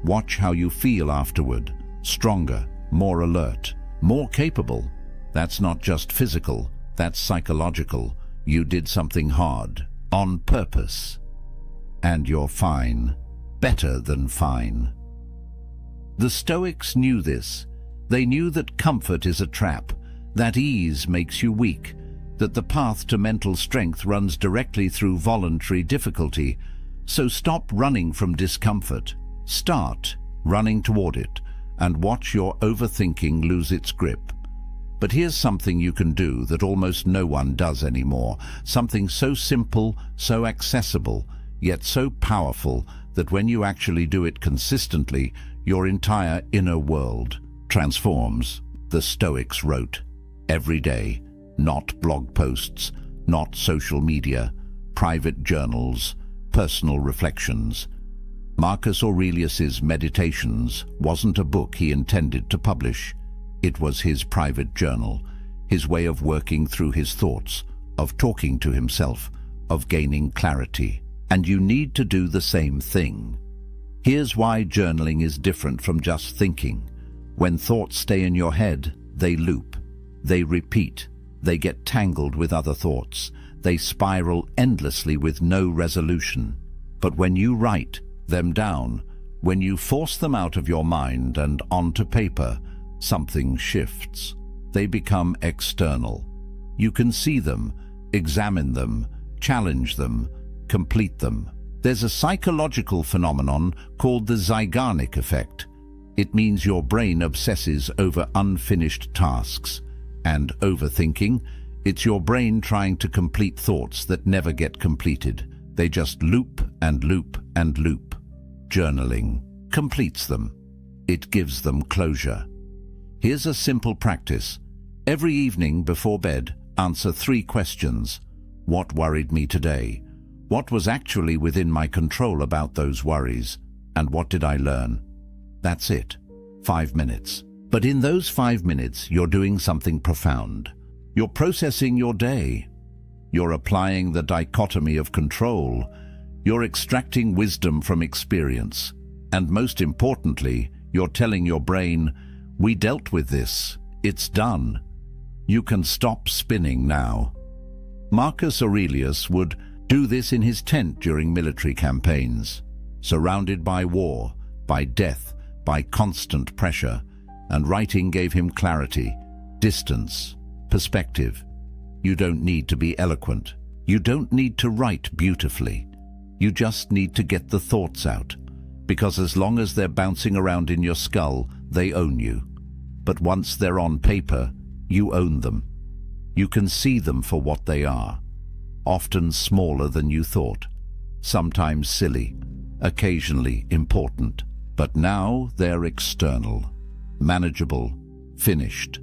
Speaker 1: Watch how you feel afterward. Stronger, more alert, more capable. That's not just physical, that's psychological. You did something hard, on purpose. And you're fine. Better than fine. The Stoics knew this. They knew that comfort is a trap, that ease makes you weak, that the path to mental strength runs directly through voluntary difficulty. So stop running from discomfort. Start running toward it, and watch your overthinking lose its grip. But here's something you can do that almost no one does anymore. Something so simple, so accessible, yet so powerful that when you actually do it consistently, your entire inner world transforms. The Stoics wrote, every day, not blog posts, not social media, private journals, personal reflections. Marcus Aurelius's Meditations wasn't a book he intended to publish. It was his private journal, his way of working through his thoughts, of talking to himself, of gaining clarity. And you need to do the same thing. Here's why journaling is different from just thinking. When thoughts stay in your head, they loop, they repeat, they get tangled with other thoughts, they spiral endlessly with no resolution. But when you write them down, when you force them out of your mind and onto paper, something shifts. They become external. You can see them, examine them, challenge them, complete them. There's a psychological phenomenon called the Zeigarnik effect. It means your brain obsesses over unfinished tasks. And overthinking, it's your brain trying to complete thoughts that never get completed. They just loop and loop and loop. Journaling completes them. It gives them closure. Here's a simple practice. Every evening before bed, answer 3 questions. What worried me today? What was actually within my control about those worries? And what did I learn? That's it. 5 minutes. But in those 5 minutes, you're doing something profound. You're processing your day. You're applying the dichotomy of control. You're extracting wisdom from experience. And most importantly, you're telling your brain, we dealt with this. It's done. You can stop spinning now. Marcus Aurelius would do this in his tent during military campaigns, surrounded by war, by death, by constant pressure, and writing gave him clarity, distance, perspective. You don't need to be eloquent. You don't need to write beautifully. You just need to get the thoughts out, because as long as they're bouncing around in your skull, they own you. But once they're on paper, you own them. You can see them for what they are, often smaller than you thought, sometimes silly, occasionally important. But now they're external, manageable, finished.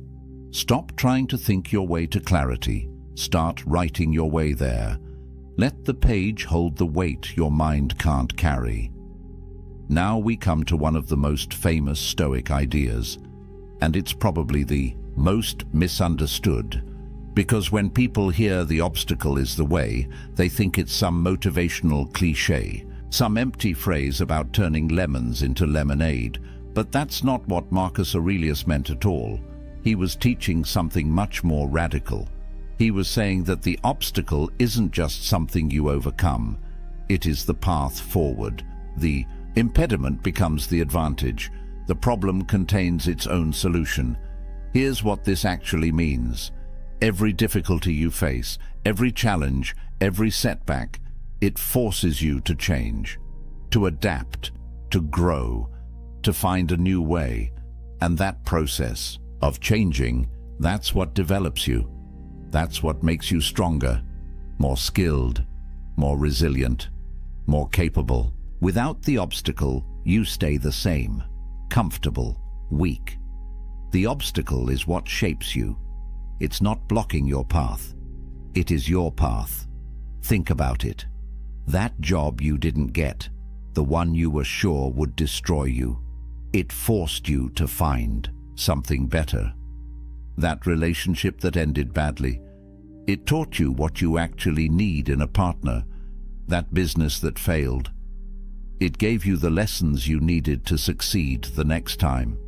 Speaker 1: Stop trying to think your way to clarity. Start writing your way there. Let the page hold the weight your mind can't carry. Now we come to one of the most famous Stoic ideas, and it's probably the most misunderstood, because when people hear the obstacle is the way, they think it's some motivational cliché, some empty phrase about turning lemons into lemonade. But that's not what Marcus Aurelius meant at all. He was teaching something much more radical. He was saying that the obstacle isn't just something you overcome. It is the path forward. The impediment becomes the advantage. The problem contains its own solution. Here's what this actually means. Every difficulty you face, every challenge, every setback, it forces you to change, to adapt, to grow, to find a new way. And that process of changing, that's what develops you. That's what makes you stronger, more skilled, more resilient, more capable. Without the obstacle, you stay the same, comfortable, weak. The obstacle is what shapes you. It's not blocking your path. It is your path. Think about it. That job you didn't get, the one you were sure would destroy you, it forced you to find something better. That relationship that ended badly, it taught you what you actually need in a partner. That business that failed, it gave you the lessons you needed to succeed the next time.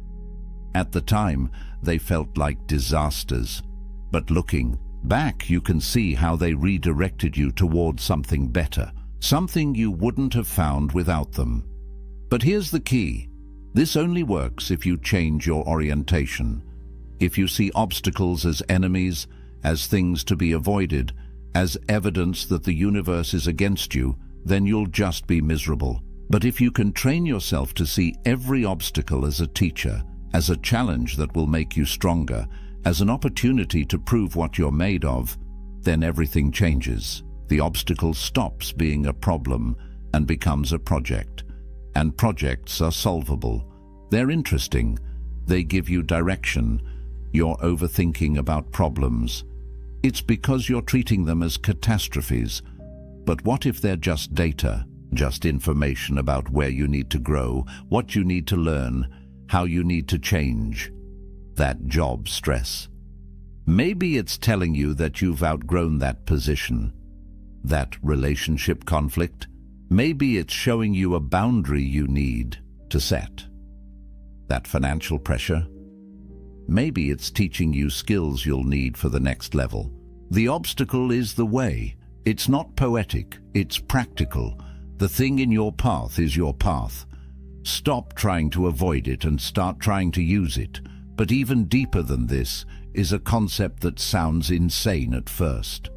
Speaker 1: At the time, they felt like disasters, but looking back, you can see how they redirected you towards something better, something you wouldn't have found without them. But here's the key. This only works if you change your orientation. If you see obstacles as enemies, as things to be avoided, as evidence that the universe is against you, then you'll just be miserable. But if you can train yourself to see every obstacle as a teacher, as a challenge that will make you stronger, as an opportunity to prove what you're made of, then everything changes. The obstacle stops being a problem and becomes a project. And projects are solvable. They're interesting. They give you direction. You're overthinking about problems. It's because you're treating them as catastrophes. But what if they're just data, just information about where you need to grow, what you need to learn, how you need to change? That job stress. Maybe it's telling you that you've outgrown that position, that relationship conflict. Maybe it's showing you a boundary you need to set. That financial pressure. Maybe it's teaching you skills you'll need for the next level. The obstacle is the way. It's not poetic, it's practical. The thing in your path is your path. Stop trying to avoid it and start trying to use it. But even deeper than this is a concept that sounds insane at first.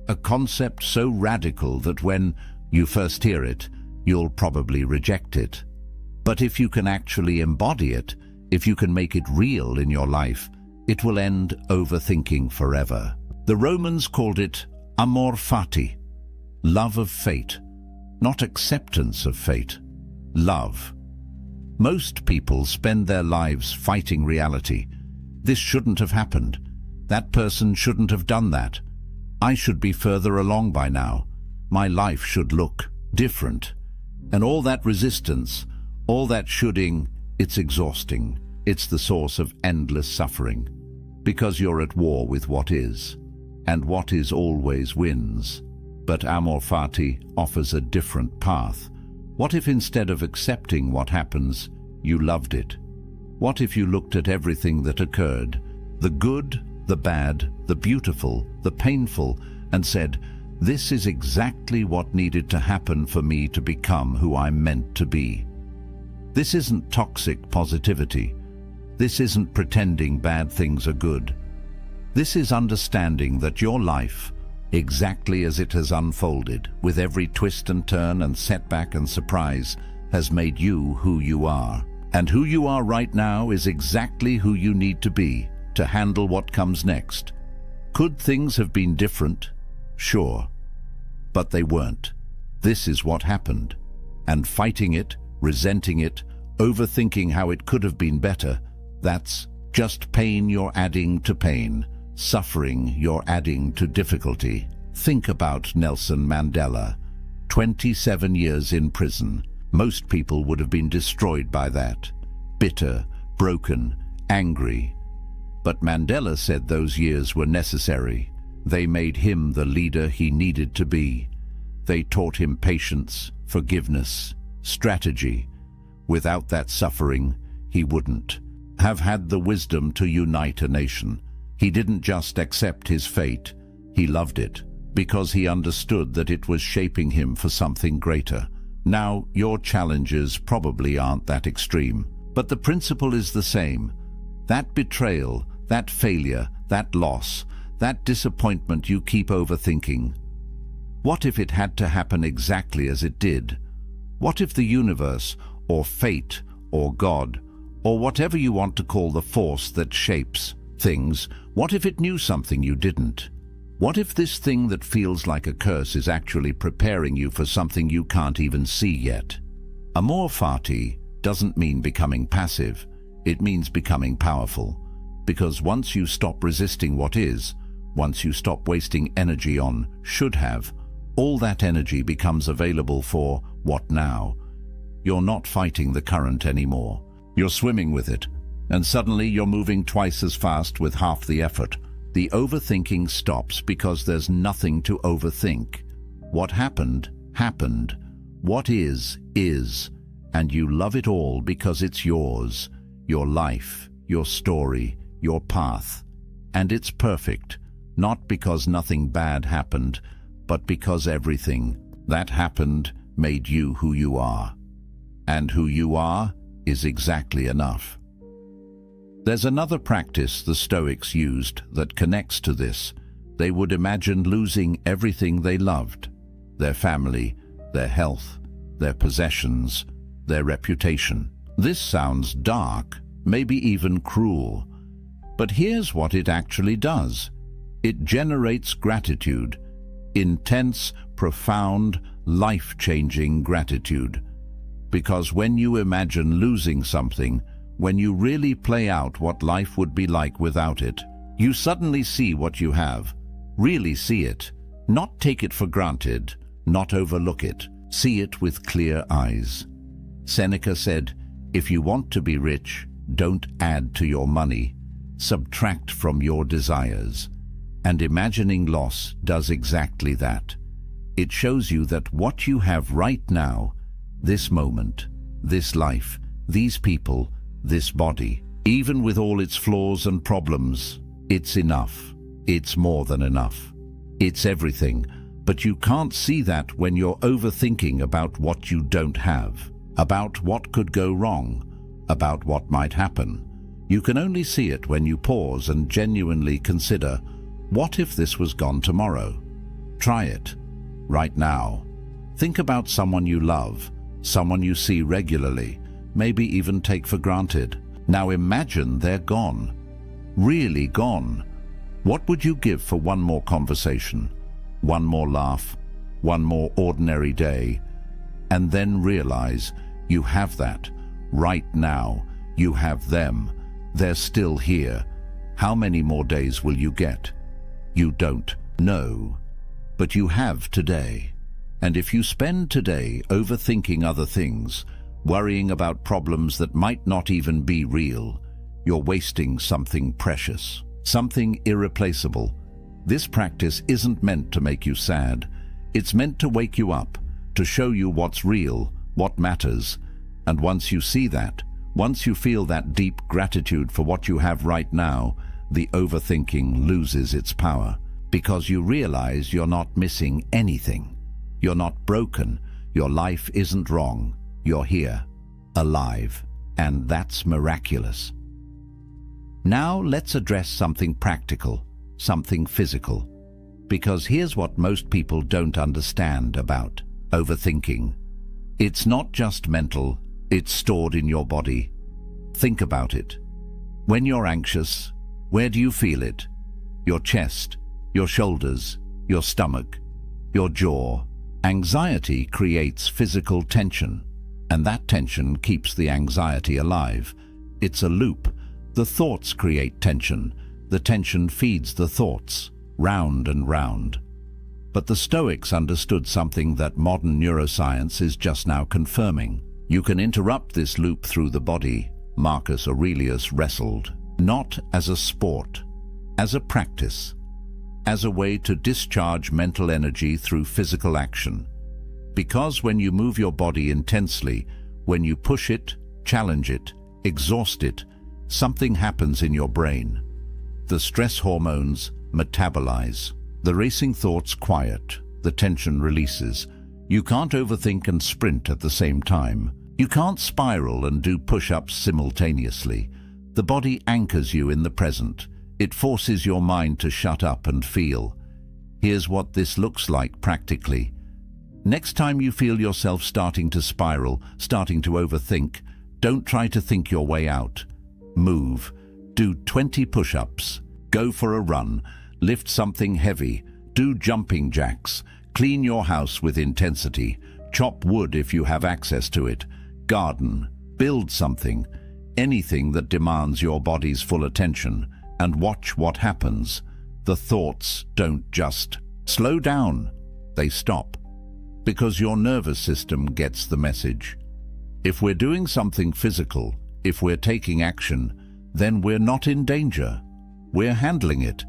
Speaker 1: A concept so radical that when you first hear it, you'll probably reject it. But if you can actually embody it, if you can make it real in your life, it will end overthinking forever. The Romans called it amor fati, love of fate, not acceptance of fate, love. Most people spend their lives fighting reality. This shouldn't have happened. That person shouldn't have done that. I should be further along by now. My life should look different. And all that resistance, all that shoulding, it's exhausting. It's the source of endless suffering. Because you're at war with what is. And what is always wins. But amor fati offers a different path. What if instead of accepting what happens, you loved it? What if you looked at everything that occurred, the good, the bad, the beautiful, the painful, and said, this is exactly what needed to happen for me to become who I'm meant to be. This isn't toxic positivity. This isn't pretending bad things are good. This is understanding that your life, exactly as it has unfolded, with every twist and turn and setback and surprise, has made you who you are. And who you are right now is exactly who you need to be to handle what comes next. Could things have been different? Sure. But they weren't. This is what happened. And fighting it, resenting it, overthinking how it could have been better, that's just pain you're adding to pain. Suffering you're adding to difficulty. Think about Nelson Mandela. 27 years in prison. Most people would have been destroyed by that. Bitter, broken, angry. But Mandela said those years were necessary. They made him the leader he needed to be. They taught him patience, forgiveness, strategy. Without that suffering, he wouldn't have had the wisdom to unite a nation. He didn't just accept his fate, he loved it, because he understood that it was shaping him for something greater. Now, your challenges probably aren't that extreme, but the principle is the same. That betrayal, that failure, that loss, that disappointment you keep overthinking. What if it had to happen exactly as it did? What if the universe, or fate, or God, or whatever you want to call the force that shapes things, what if it knew something you didn't? What if this thing that feels like a curse is actually preparing you for something you can't even see yet? Amor fati doesn't mean becoming passive, it means becoming powerful. Because once you stop resisting what is, once you stop wasting energy on should have, all that energy becomes available for what now? You're not fighting the current anymore. You're swimming with it, and suddenly you're moving twice as fast with half the effort. The overthinking stops because there's nothing to overthink. What happened, happened. What is, and you love it all because it's yours, your life, your story, your path. And it's perfect, not because nothing bad happened, but because everything that happened made you who you are. And who you are is exactly enough. There's another practice the Stoics used that connects to this. They would imagine losing everything they loved, their family, their health, their possessions, their reputation. This sounds dark, maybe even cruel. But here's what it actually does. It generates gratitude, intense, profound, life-changing gratitude. Because when you imagine losing something, when you really play out what life would be like without it, you suddenly see what you have, really see it, not take it for granted, not overlook it, see it with clear eyes. Seneca said, if you want to be rich, don't add to your money, subtract from your desires. And imagining loss does exactly that. It shows you that what you have right now, this moment, this life, these people, this body, even with all its flaws and problems, it's enough. It's more than enough. It's everything, but you can't see that when you're overthinking about what you don't have, about what could go wrong, about what might happen. You can only see it when you pause and genuinely consider, what if this was gone tomorrow? Try it, right now. Think about someone you love, someone you see regularly, maybe even take for granted. Now imagine they're gone, really gone. What would you give for one more conversation, one more laugh, one more ordinary day? And then realize you have that right now. You have them. They're still here. How many more days will you get? You don't know, but you have today. And if you spend today overthinking other things, worrying about problems that might not even be real, you're wasting something precious, something irreplaceable. This practice isn't meant to make you sad. It's meant to wake you up, to show you what's real, what matters. And once you see that, once you feel that deep gratitude for what you have right now, the overthinking loses its power, because you realize you're not missing anything. You're not broken. Your life isn't wrong. You're here, alive, and that's miraculous. Now let's address something practical, something physical, because here's what most people don't understand about overthinking. It's not just mental, it's stored in your body. Think about it. When you're anxious, where do you feel it? Your chest, your shoulders, your stomach, your jaw. Anxiety creates physical tension, and that tension keeps the anxiety alive. It's a loop. The thoughts create tension. The tension feeds the thoughts, round and round. But the Stoics understood something that modern neuroscience is just now confirming. You can interrupt this loop through the body. Marcus Aurelius wrestled, not as a sport, as a practice, as a way to discharge mental energy through physical action. Because when you move your body intensely, when you push it, challenge it, exhaust it, something happens in your brain. The stress hormones metabolize. The racing thoughts quiet. The tension releases. You can't overthink and sprint at the same time. You can't spiral and do push-ups simultaneously. The body anchors you in the present. It forces your mind to shut up and feel. Here's what this looks like practically. Next time you feel yourself starting to spiral, starting to overthink, don't try to think your way out. Move. Do 20 push-ups. Go for a run. lift something heavy, do jumping jacks, clean your house with intensity, chop wood if you have access to it, garden, build something, anything that demands your body's full attention, and watch what happens. The thoughts don't just slow down, they stop, because your nervous system gets the message. If we're doing something physical, if we're taking action, then we're not in danger. We're handling it.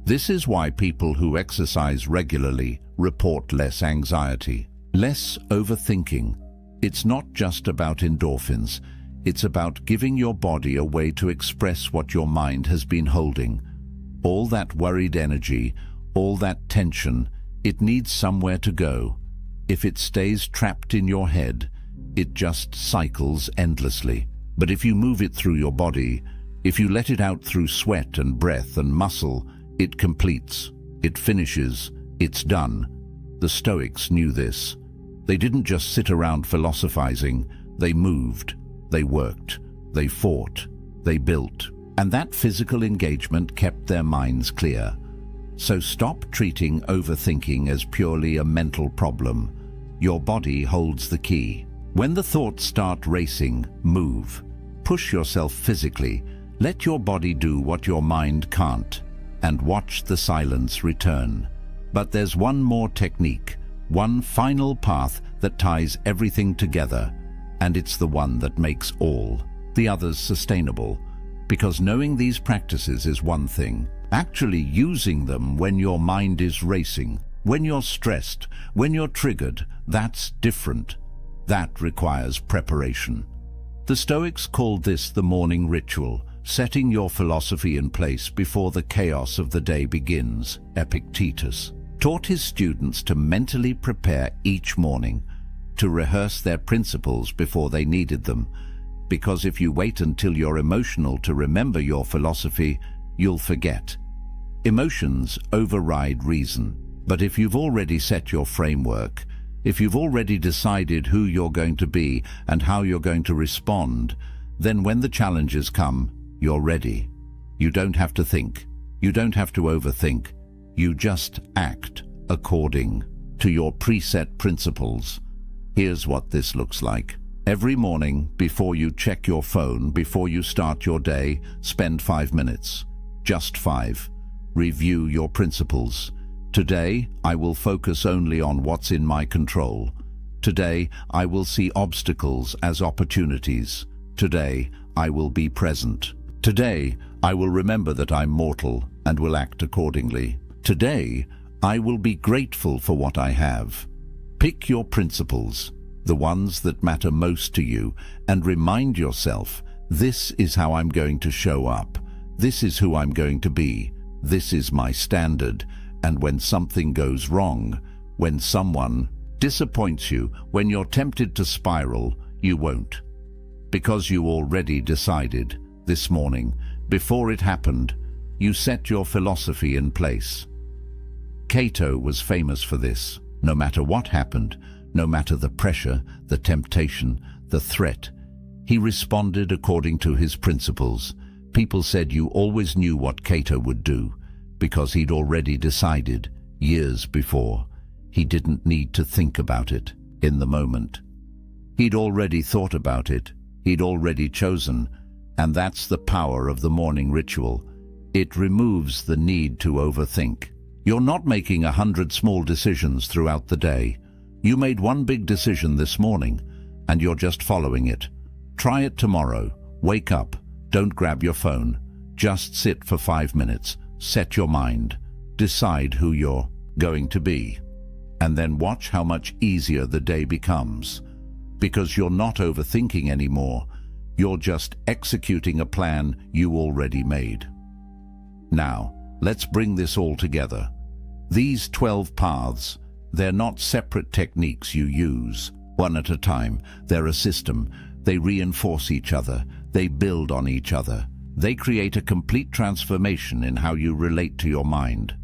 Speaker 1: This is why people who exercise regularly report less anxiety, less overthinking. It's not just about endorphins. It's about giving your body a way to express what your mind has been holding. All that worried energy, all that tension, it needs somewhere to go. If it stays trapped in your head, it just cycles endlessly. But if you move it through your body, if you let it out through sweat and breath and muscle, it completes, it finishes, it's done. The Stoics knew this. They didn't just sit around philosophizing, they moved, they worked, they fought, they built. And that physical engagement kept their minds clear. So stop treating overthinking as purely a mental problem. Your body holds the key. When the thoughts start racing, move. Push yourself physically. Let your body do what your mind can't, and watch the silence return. But there's one more technique, one final path that ties everything together, and it's the one that makes all the others sustainable. Because knowing these practices is one thing. Actually using them when your mind is racing, when you're stressed, when you're triggered, that's different. That requires preparation. The Stoics called this the morning ritual, setting your philosophy in place before the chaos of the day begins. Epictetus taught his students to mentally prepare each morning, to rehearse their principles before they needed them, because if you wait until you're emotional to remember your philosophy, you'll forget. Emotions override reason, but if you've already set your framework, if you've already decided who you're going to be and how you're going to respond, then when the challenges come, you're ready. You don't have to think. You don't have to overthink. You just act according to your preset principles. Here's what this looks like. Every morning, before you check your phone, before you start your day, spend 5 minutes. Just 5. Review your principles. Today, I will focus only on what's in my control. Today, I will see obstacles as opportunities. Today, I will be present. Today, I will remember that I'm mortal and will act accordingly. Today, I will be grateful for what I have. Pick your principles, the ones that matter most to you, and remind yourself, this is how I'm going to show up. This is who I'm going to be. This is my standard. And when something goes wrong, when someone disappoints you, when you're tempted to spiral, you won't. Because you already decided this morning, before it happened, you set your philosophy in place. Plato was famous for this. No matter what happened, no matter the pressure, the temptation, the threat, he responded according to his principles. People said you always knew what Plato would do, because he'd already decided years before. He didn't need to think about it in the moment. He'd already thought about it. He'd already chosen. And that's the power of the morning ritual. It removes the need to overthink. You're not making 100 small decisions throughout the day. You made one big decision this morning, and you're just following it. Try it tomorrow. Wake up. Don't grab your phone. Just sit for 5 minutes. Set your mind. Decide who you're going to be. And then watch how much easier the day becomes. Because you're not overthinking anymore. You're just executing a plan you already made. Now, let's bring this all together. These 12 paths, they're not separate techniques you use, one at a time. They're a system. They reinforce each other. They build on each other. They create a complete transformation in how you relate to your mind.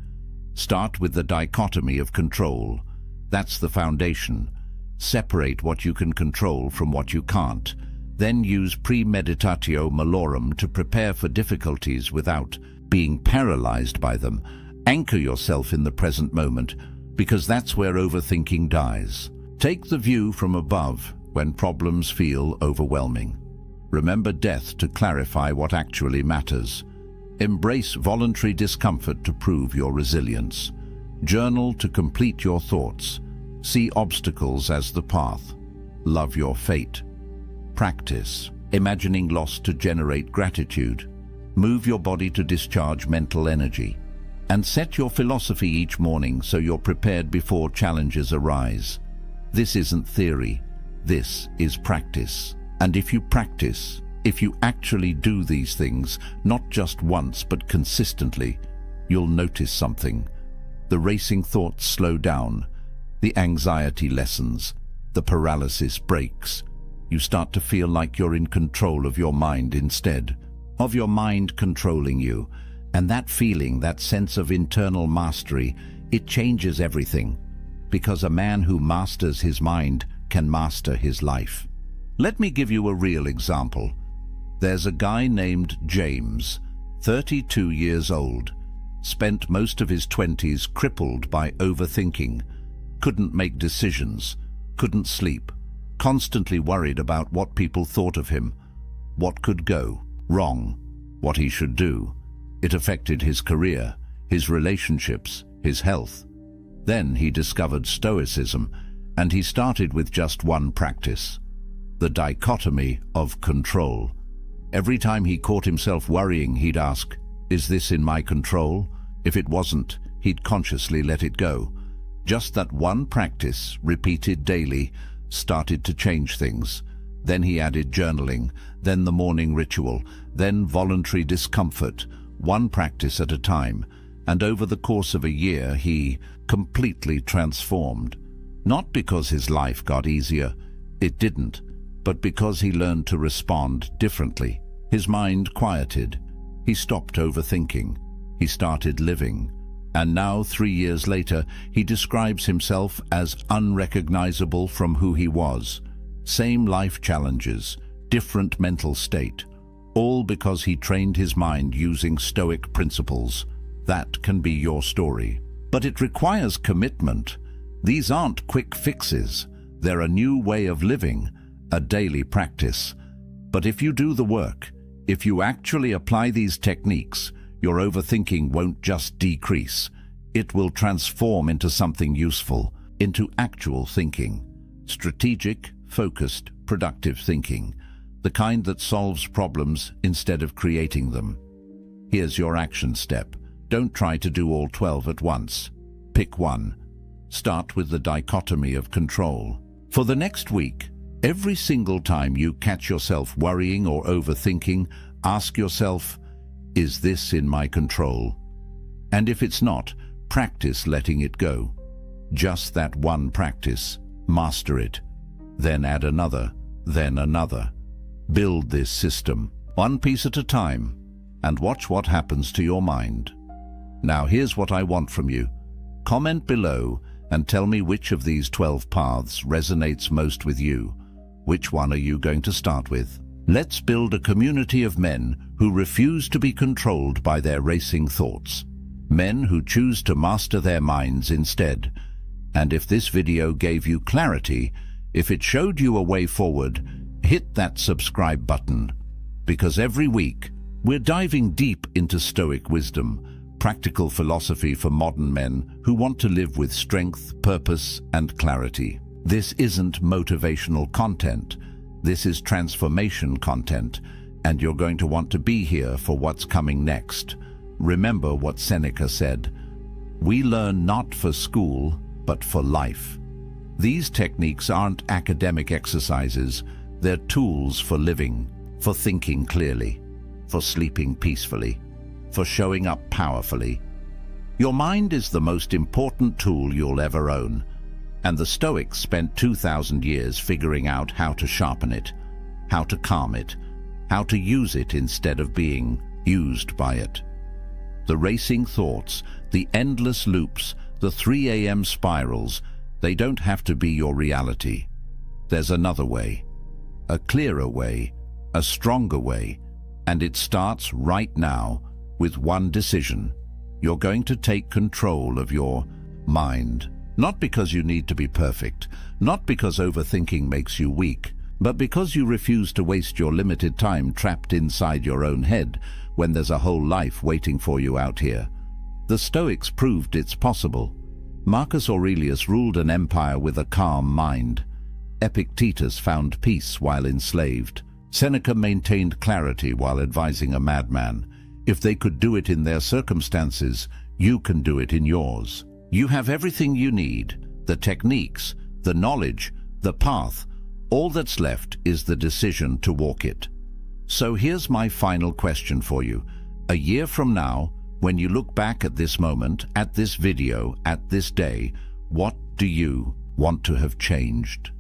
Speaker 1: Start with the dichotomy of control. That's the foundation. Separate what you can control from what you can't. Then use premeditatio malorum to prepare for difficulties without being paralyzed by them. Anchor yourself in the present moment, because that's where overthinking dies. Take the view from above when problems feel overwhelming. Remember death to clarify what actually matters. Embrace voluntary discomfort to prove your resilience. Journal to complete your thoughts. See obstacles as the path. Love your fate. Practice imagining loss to generate gratitude. Move your body to discharge mental energy. And set your philosophy each morning so you're prepared before challenges arise. This isn't theory. This is practice. And if you practice, if you actually do these things, not just once but consistently, you'll notice something. The racing thoughts slow down. The anxiety lessens. The paralysis breaks. You start to feel like you're in control of your mind instead of your mind controlling you. And that feeling, that sense of internal mastery, it changes everything. Because a man who masters his mind can master his life. Let me give you a real example. There's a guy named James, 32 years old, spent most of his 20s crippled by overthinking, couldn't make decisions, couldn't sleep, constantly worried about what people thought of him, what could go wrong, what he should do. It affected his career, his relationships, his health. Then he discovered Stoicism, and he started with just one practice: the dichotomy of control. Every time he caught himself worrying, he'd ask, "Is this in my control?" If it wasn't, he'd consciously let it go. Just that one practice, repeated daily, started to change things. Then he added journaling, then the morning ritual, then voluntary discomfort, one practice at a time, and over the course of a year he completely transformed. Not because his life got easier, it didn't, but because he learned to respond differently. His mind quieted, he stopped overthinking, he started living. And now, 3 years later, he describes himself as unrecognizable from who he was. Same life challenges, different mental state, all because he trained his mind using Stoic principles. That can be your story. But it requires commitment. These aren't quick fixes. They're a new way of living, a daily practice. But if you do the work, if you actually apply these techniques, your overthinking won't just decrease. It will transform into something useful, into actual thinking. Strategic, focused, productive thinking. The kind that solves problems instead of creating them. Here's your action step. Don't try to do all 12 at once. Pick one. Start with the dichotomy of control. For the next week, every single time you catch yourself worrying or overthinking, ask yourself, is this in my control? And if it's not, practice letting it go. Just that one practice. Master it. Then add another, then another. Build this system, one piece at a time, and watch what happens to your mind. Now here's what I want from you. Comment below and tell me which of these 12 paths resonates most with you. Which one are you going to start with? Let's build a community of men who refuse to be controlled by their racing thoughts. Men who choose to master their minds instead. And if this video gave you clarity, if it showed you a way forward, hit that subscribe button. Because every week, we're diving deep into Stoic wisdom, practical philosophy for modern men who want to live with strength, purpose, and clarity. This isn't motivational content. This is transformation content, and you're going to want to be here for what's coming next. Remember what Seneca said, "We learn not for school, but for life." These techniques aren't academic exercises, they're tools for living, for thinking clearly, for sleeping peacefully, for showing up powerfully. Your mind is the most important tool you'll ever own, and the Stoics spent 2,000 years figuring out how to sharpen it, how to calm it, how to use it instead of being used by it. The racing thoughts, the endless loops, the 3 a.m. spirals, they don't have to be your reality. There's another way, a clearer way, a stronger way, and it starts right now with one decision. You're going to take control of your mind. Not because you need to be perfect, not because overthinking makes you weak, but because you refuse to waste your limited time trapped inside your own head when there's a whole life waiting for you out here. The Stoics proved it's possible. Marcus Aurelius ruled an empire with a calm mind. Epictetus found peace while enslaved. Seneca maintained clarity while advising a madman. If they could do it in their circumstances, you can do it in yours. You have everything you need, the techniques, the knowledge, the path. All that's left is the decision to walk it. So here's my final question for you. A year from now, when you look back at this moment, at this video, at this day, what do you want to have changed?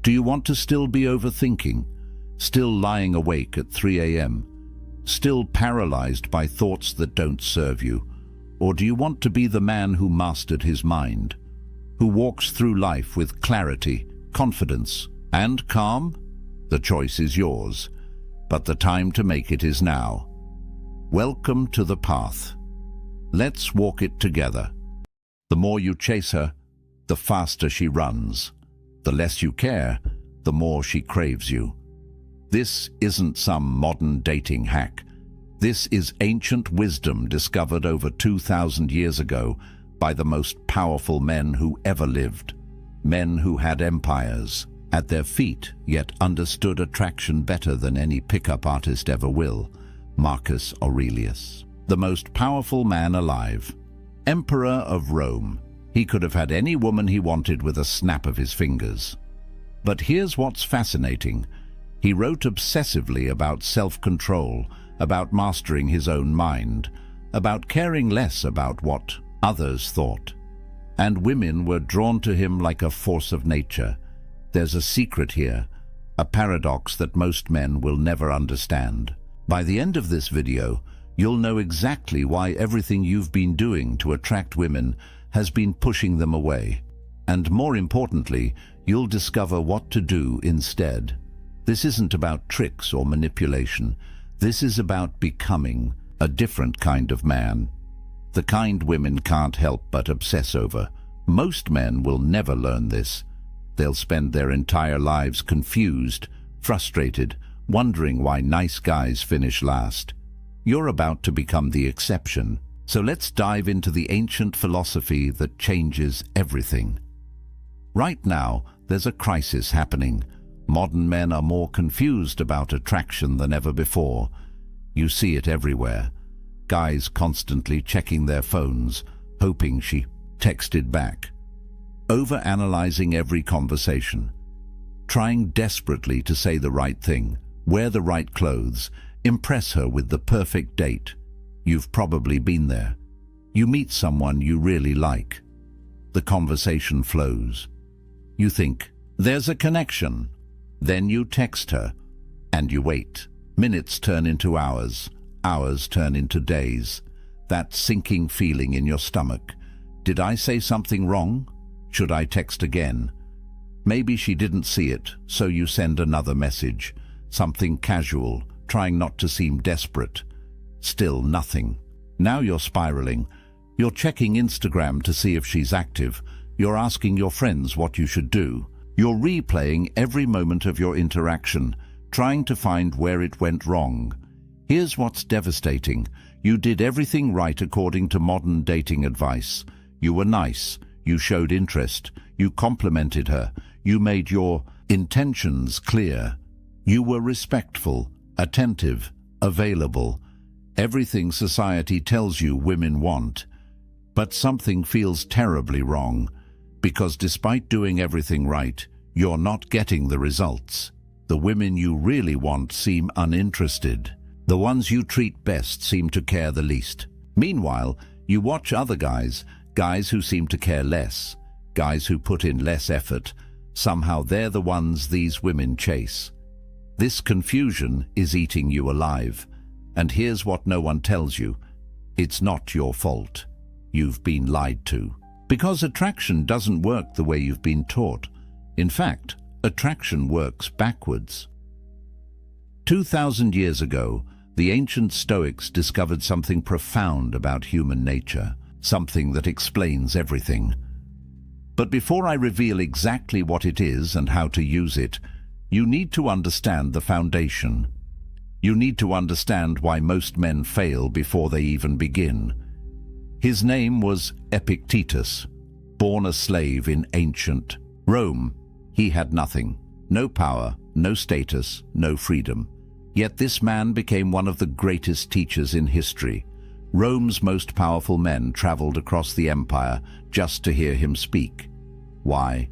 Speaker 1: Do you want to still be overthinking, still lying awake at 3 a.m., still paralyzed by thoughts that don't serve you? Or do you want to be the man who mastered his mind, who walks through life with clarity, confidence, and calm? The choice is yours, but the time to make it is now. Welcome to the path. Let's walk it together. The more you chase her, the faster she runs. The less you care, the more she craves you. This isn't some modern dating hack. This is ancient wisdom discovered over 2,000 years ago by the most powerful men who ever lived. Men who had empires at their feet, yet understood attraction better than any pickup artist ever will. Marcus Aurelius, the most powerful man alive. Emperor of Rome. He could have had any woman he wanted with a snap of his fingers. But here's what's fascinating. He wrote obsessively about self-control, about mastering his own mind, about caring less about what others thought. And women were drawn to him like a force of nature. There's a secret here, a paradox that most men will never understand. By the end of this video, you'll know exactly why everything you've been doing to attract women has been pushing them away. And more importantly, you'll discover what to do instead. This isn't about tricks or manipulation. This is about becoming a different kind of man. The kind women can't help but obsess over. Most men will never learn this. They'll spend their entire lives confused, frustrated, wondering why nice guys finish last. You're about to become the exception. So let's dive into the ancient philosophy that changes everything. Right now, there's a crisis happening. Modern men are more confused about attraction than ever before. You see it everywhere. Guys constantly checking their phones, hoping she texted back. Overanalyzing every conversation. Trying desperately to say the right thing, wear the right clothes, impress her with the perfect date. You've probably been there. You meet someone you really like. The conversation flows. You think, there's a connection. Then you text her, and you wait. Minutes turn into hours. Hours turn into days. That sinking feeling in your stomach. Did I say something wrong? Should I text again? Maybe she didn't see it, so you send another message. Something casual, trying not to seem desperate. Still nothing. Now you're spiraling. You're checking Instagram to see if she's active. You're asking your friends what you should do. You're replaying every moment of your interaction, trying to find where it went wrong. Here's what's devastating. You did everything right according to modern dating advice. You were nice. You showed interest. You complimented her. You made your intentions clear. You were respectful, attentive, available. Everything society tells you women want. But something feels terribly wrong. Because despite doing everything right, you're not getting the results. The women you really want seem uninterested. The ones you treat best seem to care the least. Meanwhile, you watch other guys who seem to care less, guys who put in less effort. Somehow they're the ones these women chase. This confusion is eating you alive. And here's what no one tells you. It's not your fault. You've been lied to. Because attraction doesn't work the way you've been taught. In fact, attraction works backwards. 2,000 years ago, The ancient Stoics discovered something profound about human nature, something that explains everything. But before I reveal exactly what it is and how to use it, you need to understand the foundation. You need to understand why most men fail before they even begin. His name was Epictetus, born a slave in ancient Rome. He had nothing, no power, no status, no freedom. Yet this man became one of the greatest teachers in history. Rome's most powerful men traveled across the empire just to hear him speak. Why?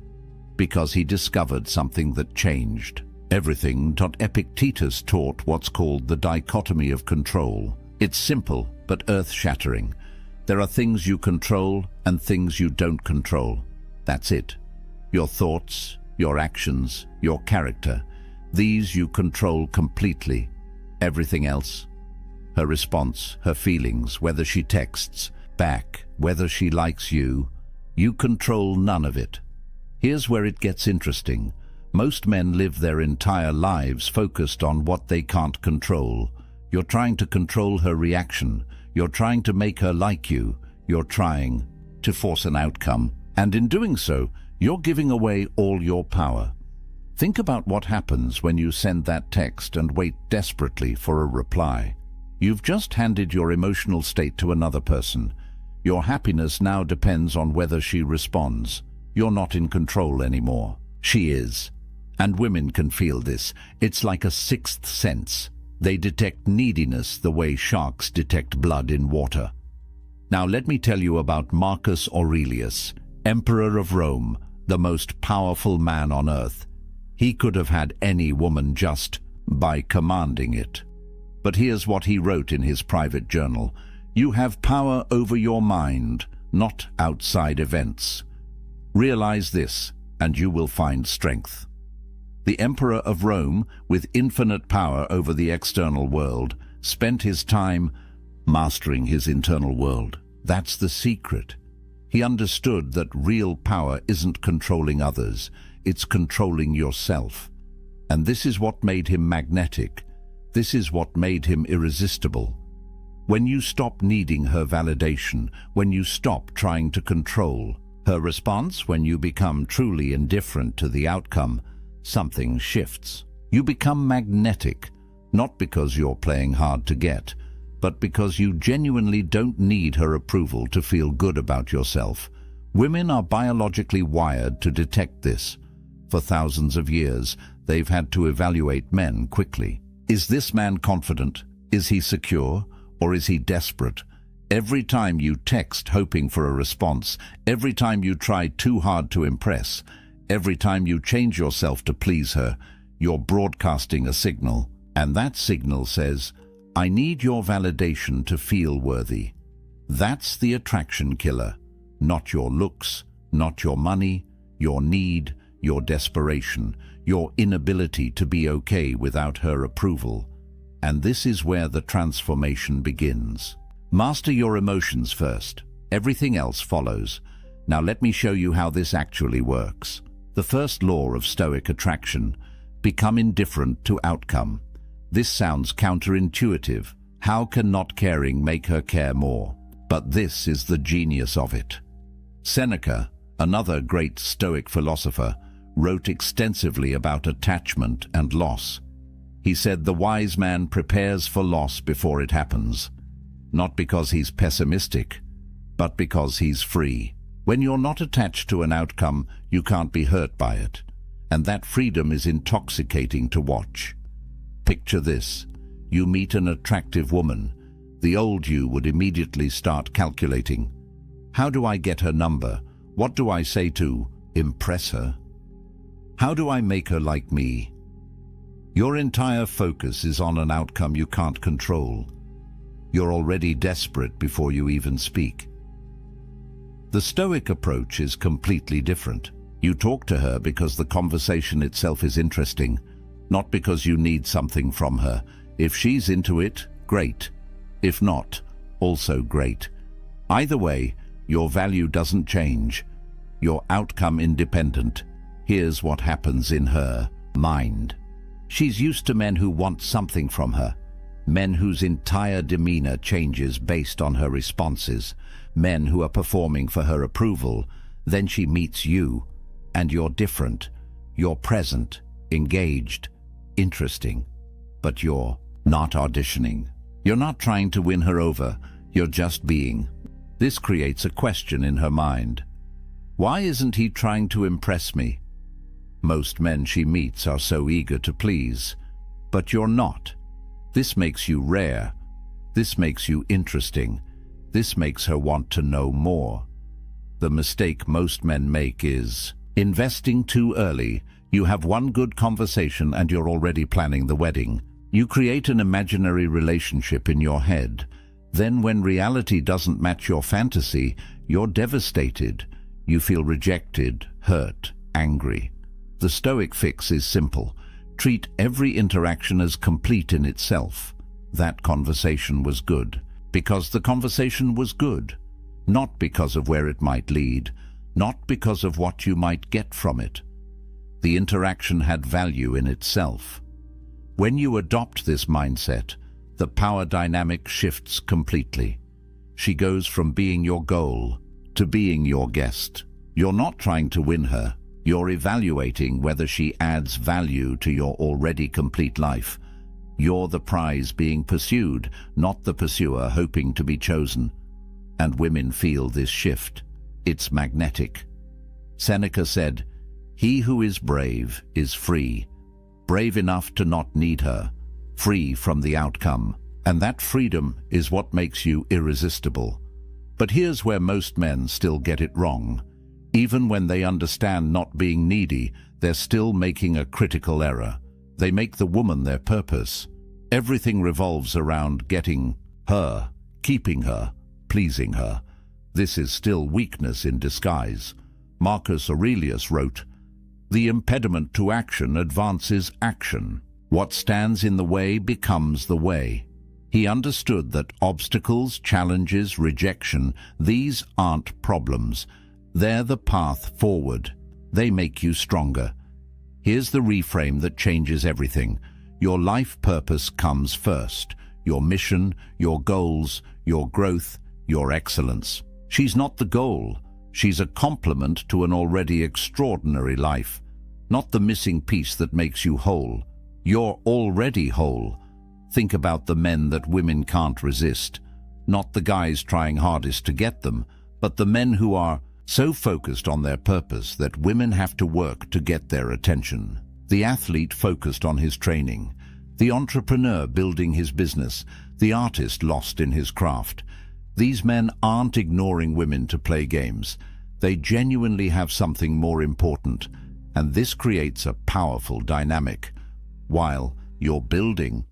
Speaker 1: Because he discovered something that changed everything. Epictetus taught what's called the dichotomy of control. It's simple but earth-shattering. There are things you control and things you don't control. That's it. Your thoughts, your actions, your character. These you control completely. Everything else, her response, her feelings, whether she texts back, whether she likes you, you control none of it. Here's where it gets interesting. Most men live their entire lives focused on what they can't control. You're trying to control her reaction. You're trying to make her like you. You're trying to force an outcome. And in doing so, you're giving away all your power. Think about what happens when you send that text and wait desperately for a reply. You've just handed your emotional state to another person. Your happiness now depends on whether she responds. You're not in control anymore. She is. And women can feel this. It's like a sixth sense. They detect neediness the way sharks detect blood in water. Now let me tell you about Marcus Aurelius, Emperor of Rome, the most powerful man on earth. He could have had any woman just by commanding it. But here's what he wrote in his private journal. You have power over your mind, not outside events. Realize this, and you will find strength. The Emperor of Rome, with infinite power over the external world, spent his time mastering his internal world. That's the secret. He understood that real power isn't controlling others, it's controlling yourself. And this is what made him magnetic. This is what made him irresistible. When you stop needing her validation, when you stop trying to control her response, when you become truly indifferent to the outcome, something shifts. You become magnetic, not because you're playing hard to get, but because you genuinely don't need her approval to feel good about yourself. Women are biologically wired to detect this. For thousands of years, they've had to evaluate men quickly. Is this man confident? Is he secure? Or is he desperate? Every time you text hoping for a response, every time you try too hard to impress, every time you change yourself to please her, you're broadcasting a signal. And that signal says, I need your validation to feel worthy. That's the attraction killer. Not your looks, not your money, your need, your desperation, your inability to be okay without her approval. And this is where the transformation begins. Master your emotions first. Everything else follows. Now let me show you how this actually works. The first law of Stoic attraction: become indifferent to outcome. This sounds counterintuitive. How can not caring make her care more? But this is the genius of it. Seneca, another great Stoic philosopher, wrote extensively about attachment and loss. He said the wise man prepares for loss before it happens, not because he's pessimistic, but because he's free. When you're not attached to an outcome, you can't be hurt by it, and that freedom is intoxicating to watch. Picture this. You meet an attractive woman. The old you would immediately start calculating. How do I get her number? What do I say to impress her? How do I make her like me? Your entire focus is on an outcome you can't control. You're already desperate before you even speak. The Stoic approach is completely different. You talk to her because the conversation itself is interesting, not because you need something from her. If she's into it, great. If not, also great. Either way, your value doesn't change. You're outcome independent. Here's what happens in her mind. She's used to men who want something from her. men whose entire demeanor changes based on her responses, men who are performing for her approval. Then she meets you, and you're different. You're present, engaged, interesting, but you're not auditioning. You're not trying to win her over, you're just being. This creates a question in her mind. Why isn't he trying to impress me? Most men she meets are so eager to please, but you're not. This makes you rare. This makes you interesting. This makes her want to know more. The mistake most men make is investing too early. You have one good conversation and you're already planning the wedding. You create an imaginary relationship in your head. Then when reality doesn't match your fantasy, you're devastated. You feel rejected, hurt, angry. The Stoic fix is simple. Treat every interaction as complete in itself. That conversation was good because the conversation was good, not because of where it might lead, not because of what you might get from it. The interaction had value in itself. When you adopt this mindset, the power dynamic shifts completely. She goes from being your goal to being your guest. You're not trying to win her. You're evaluating whether she adds value to your already complete life. You're the prize being pursued, not the pursuer hoping to be chosen. And women feel this shift. It's magnetic. Seneca said, "He who is brave is free, brave enough to not need her, free from the outcome." And that freedom is what makes you irresistible. But here's where most men still get it wrong. Even when they understand not being needy, they're still making a critical error. They make the woman their purpose. Everything revolves around getting her, keeping her, pleasing her. This is still weakness in disguise. Marcus Aurelius wrote, "The impediment to action advances action. What stands in the way becomes the way." He understood that obstacles, challenges, rejection, these aren't problems. They're the path forward. They make you stronger. Here's the reframe that changes everything. Your life purpose comes first. Your mission, your goals, your growth, your excellence. She's not the goal. She's a complement to an already extraordinary life, not the missing piece that makes you whole. You're already whole. Think about the men that women can't resist. Not the guys trying hardest to get them, but the men who are so focused on their purpose that women have to work to get their attention. The athlete focused on his training, the entrepreneur building his business, the artist lost in his craft. These men aren't ignoring women to play games. They genuinely have something more important, and this creates a powerful dynamic. While you're building,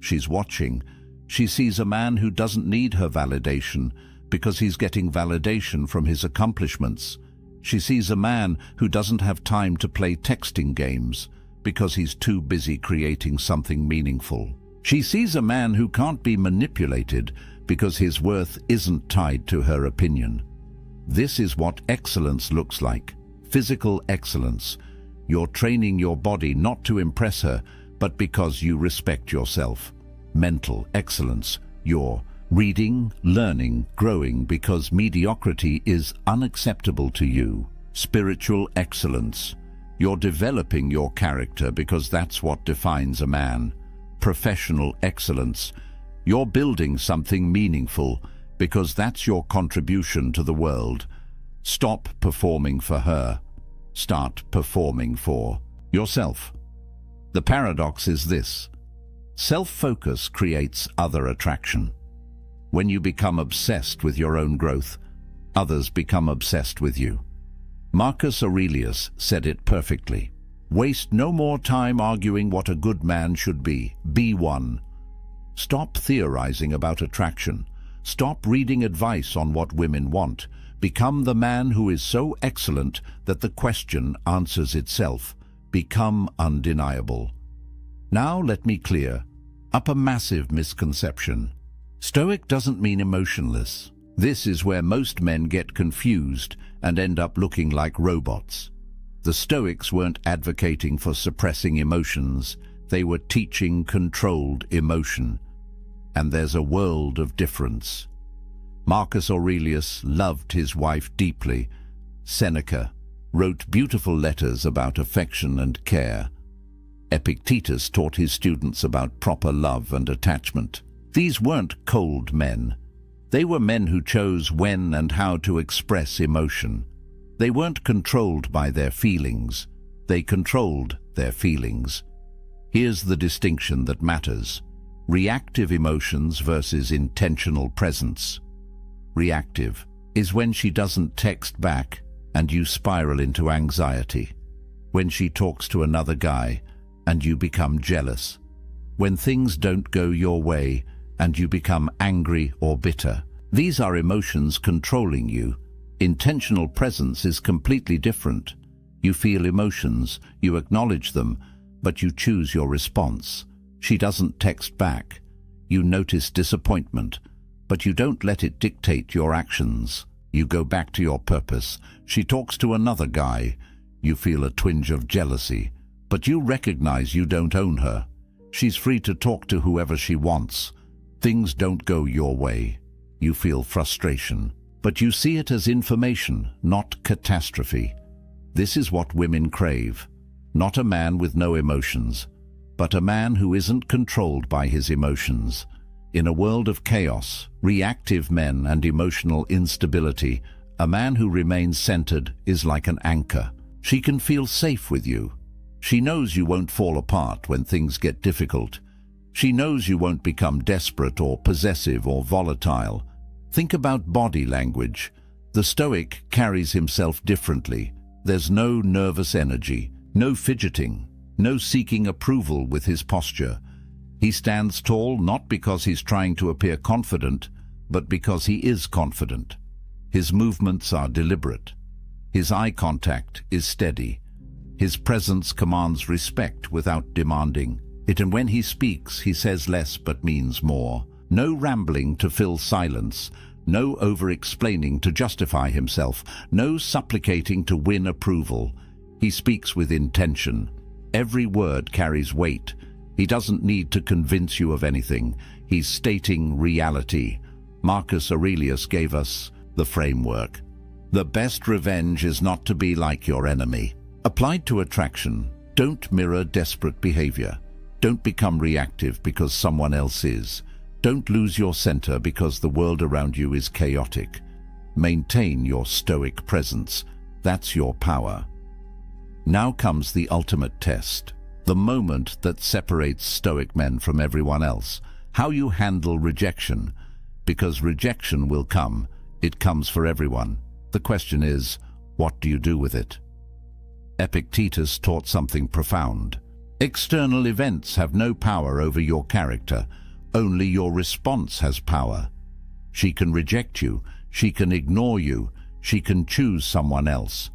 Speaker 1: she's watching. She sees a man who doesn't need her validation because he's getting validation from his accomplishments. She sees a man who doesn't have time to play texting games because he's too busy creating something meaningful. She sees a man who can't be manipulated because his worth isn't tied to her opinion. This is what excellence looks like. Physical excellence. You're training your body not to impress her, but because you respect yourself. Mental excellence. You're reading, learning, growing because mediocrity is unacceptable to you. Spiritual excellence. You're developing your character because that's what defines a man. Professional excellence. You're building something meaningful because that's your contribution to the world. Stop performing for her. Start performing for yourself. The paradox is this. Self-focus creates other attraction. When you become obsessed with your own growth, others become obsessed with you. Marcus Aurelius said it perfectly. Waste no more time arguing what a good man should be. Be one. Stop theorizing about attraction. Stop reading advice on what women want. Become the man who is so excellent that the question answers itself. Become undeniable. Now let me clear up a massive misconception. Stoic doesn't mean emotionless. This is where most men get confused and end up looking like robots. The Stoics weren't advocating for suppressing emotions. They were teaching controlled emotion. and there's a world of difference. Marcus Aurelius loved his wife deeply. Seneca wrote beautiful letters about affection and care. Epictetus taught his students about proper love and attachment. These weren't cold men. They were men who chose when and how to express emotion. They weren't controlled by their feelings. They controlled their feelings. Here's the distinction that matters: reactive emotions versus intentional presence. Reactive is when she doesn't text back and you spiral into anxiety. When she talks to another guy and you become jealous. When things don't go your way and you become angry or bitter. These are emotions controlling you. Intentional presence is completely different. You feel emotions, you acknowledge them, but you choose your response. She doesn't text back. You notice disappointment, but you don't let it dictate your actions. You go back to your purpose. She talks to another guy. You feel a twinge of jealousy, but you recognize you don't own her. She's free to talk to whoever she wants. Things don't go your way. You feel frustration, but you see it as information, not catastrophe. This is what women crave. Not a man with no emotions, but a man who isn't controlled by his emotions. In a world of chaos, reactive men and emotional instability, a man who remains centered is like an anchor. She can feel safe with you. She knows you won't fall apart when things get difficult. She knows you won't become desperate or possessive or volatile. Think about body language. The Stoic carries himself differently. There's no nervous energy, no fidgeting, no seeking approval with his posture. He stands tall not because he's trying to appear confident, but because he is confident. His movements are deliberate. His eye contact is steady. His presence commands respect without demanding it, and when he speaks, he says less but means more. No rambling to fill silence, no over-explaining to justify himself, no supplicating to win approval. He speaks with intention. Every word carries weight. He doesn't need to convince you of anything. He's stating reality. Marcus Aurelius gave us the framework. The best revenge is not to be like your enemy. Applied to attraction, don't mirror desperate behavior. Don't become reactive because someone else is. Don't lose your center because the world around you is chaotic. Maintain your stoic presence. That's your power. Now comes the ultimate test, the moment that separates stoic men from everyone else. How you handle rejection. Because rejection will come. It comes for everyone. The question is, what do you do with it? Epictetus taught something profound. External events have no power over your character. Only your response has power. She can reject you. She can ignore you. She can choose someone else.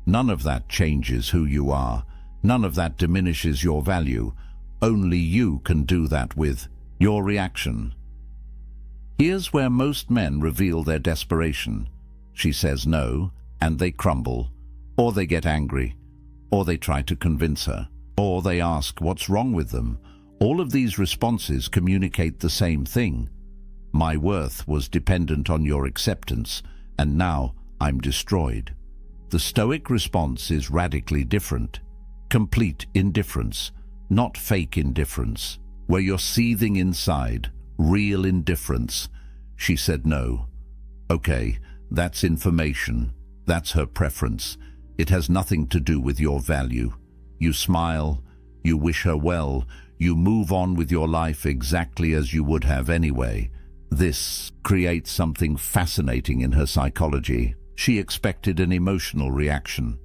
Speaker 1: None of that changes who you are. None of that diminishes your value. Only you can do that with your reaction. Here's where most men reveal their desperation. She says no, and they crumble, or they get angry, or they try to convince her, or they ask what's wrong with them. All of these responses communicate the same thing. My worth was dependent on your acceptance, and now I'm destroyed. The Stoic response is radically different. Complete indifference, not fake indifference, where you're seething inside, real indifference. She said no. Okay, that's information. That's her preference. It has nothing to do with your value. You smile, you wish her well, you move on with your life exactly as you would have anyway. This creates something fascinating in her psychology. She expected an emotional reaction.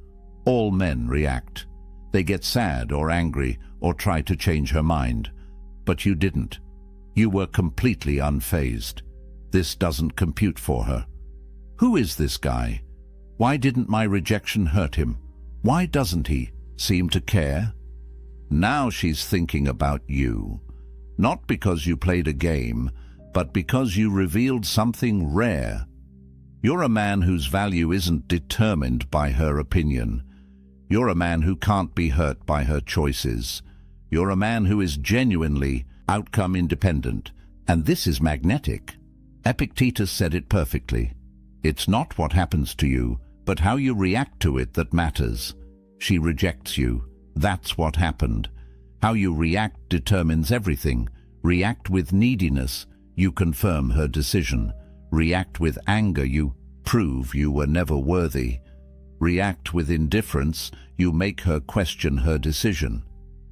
Speaker 1: All men react. They get sad or angry or try to change her mind. But you didn't. You were completely unfazed. This doesn't compute for her. Who is this guy? Why didn't my rejection hurt him? Why doesn't he seem to care? Now she's thinking about you. Not because you played a game, but because you revealed something rare. You're a man whose value isn't determined by her opinion. You're a man who can't be hurt by her choices. You're a man who is genuinely outcome independent. And this is magnetic. Epictetus said it perfectly. It's not what happens to you, but how you react to it that matters. She rejects you. That's what happened. How you react determines everything. React with neediness, you confirm her decision. React with anger, you prove you were never worthy. React with indifference, you make her question her decision.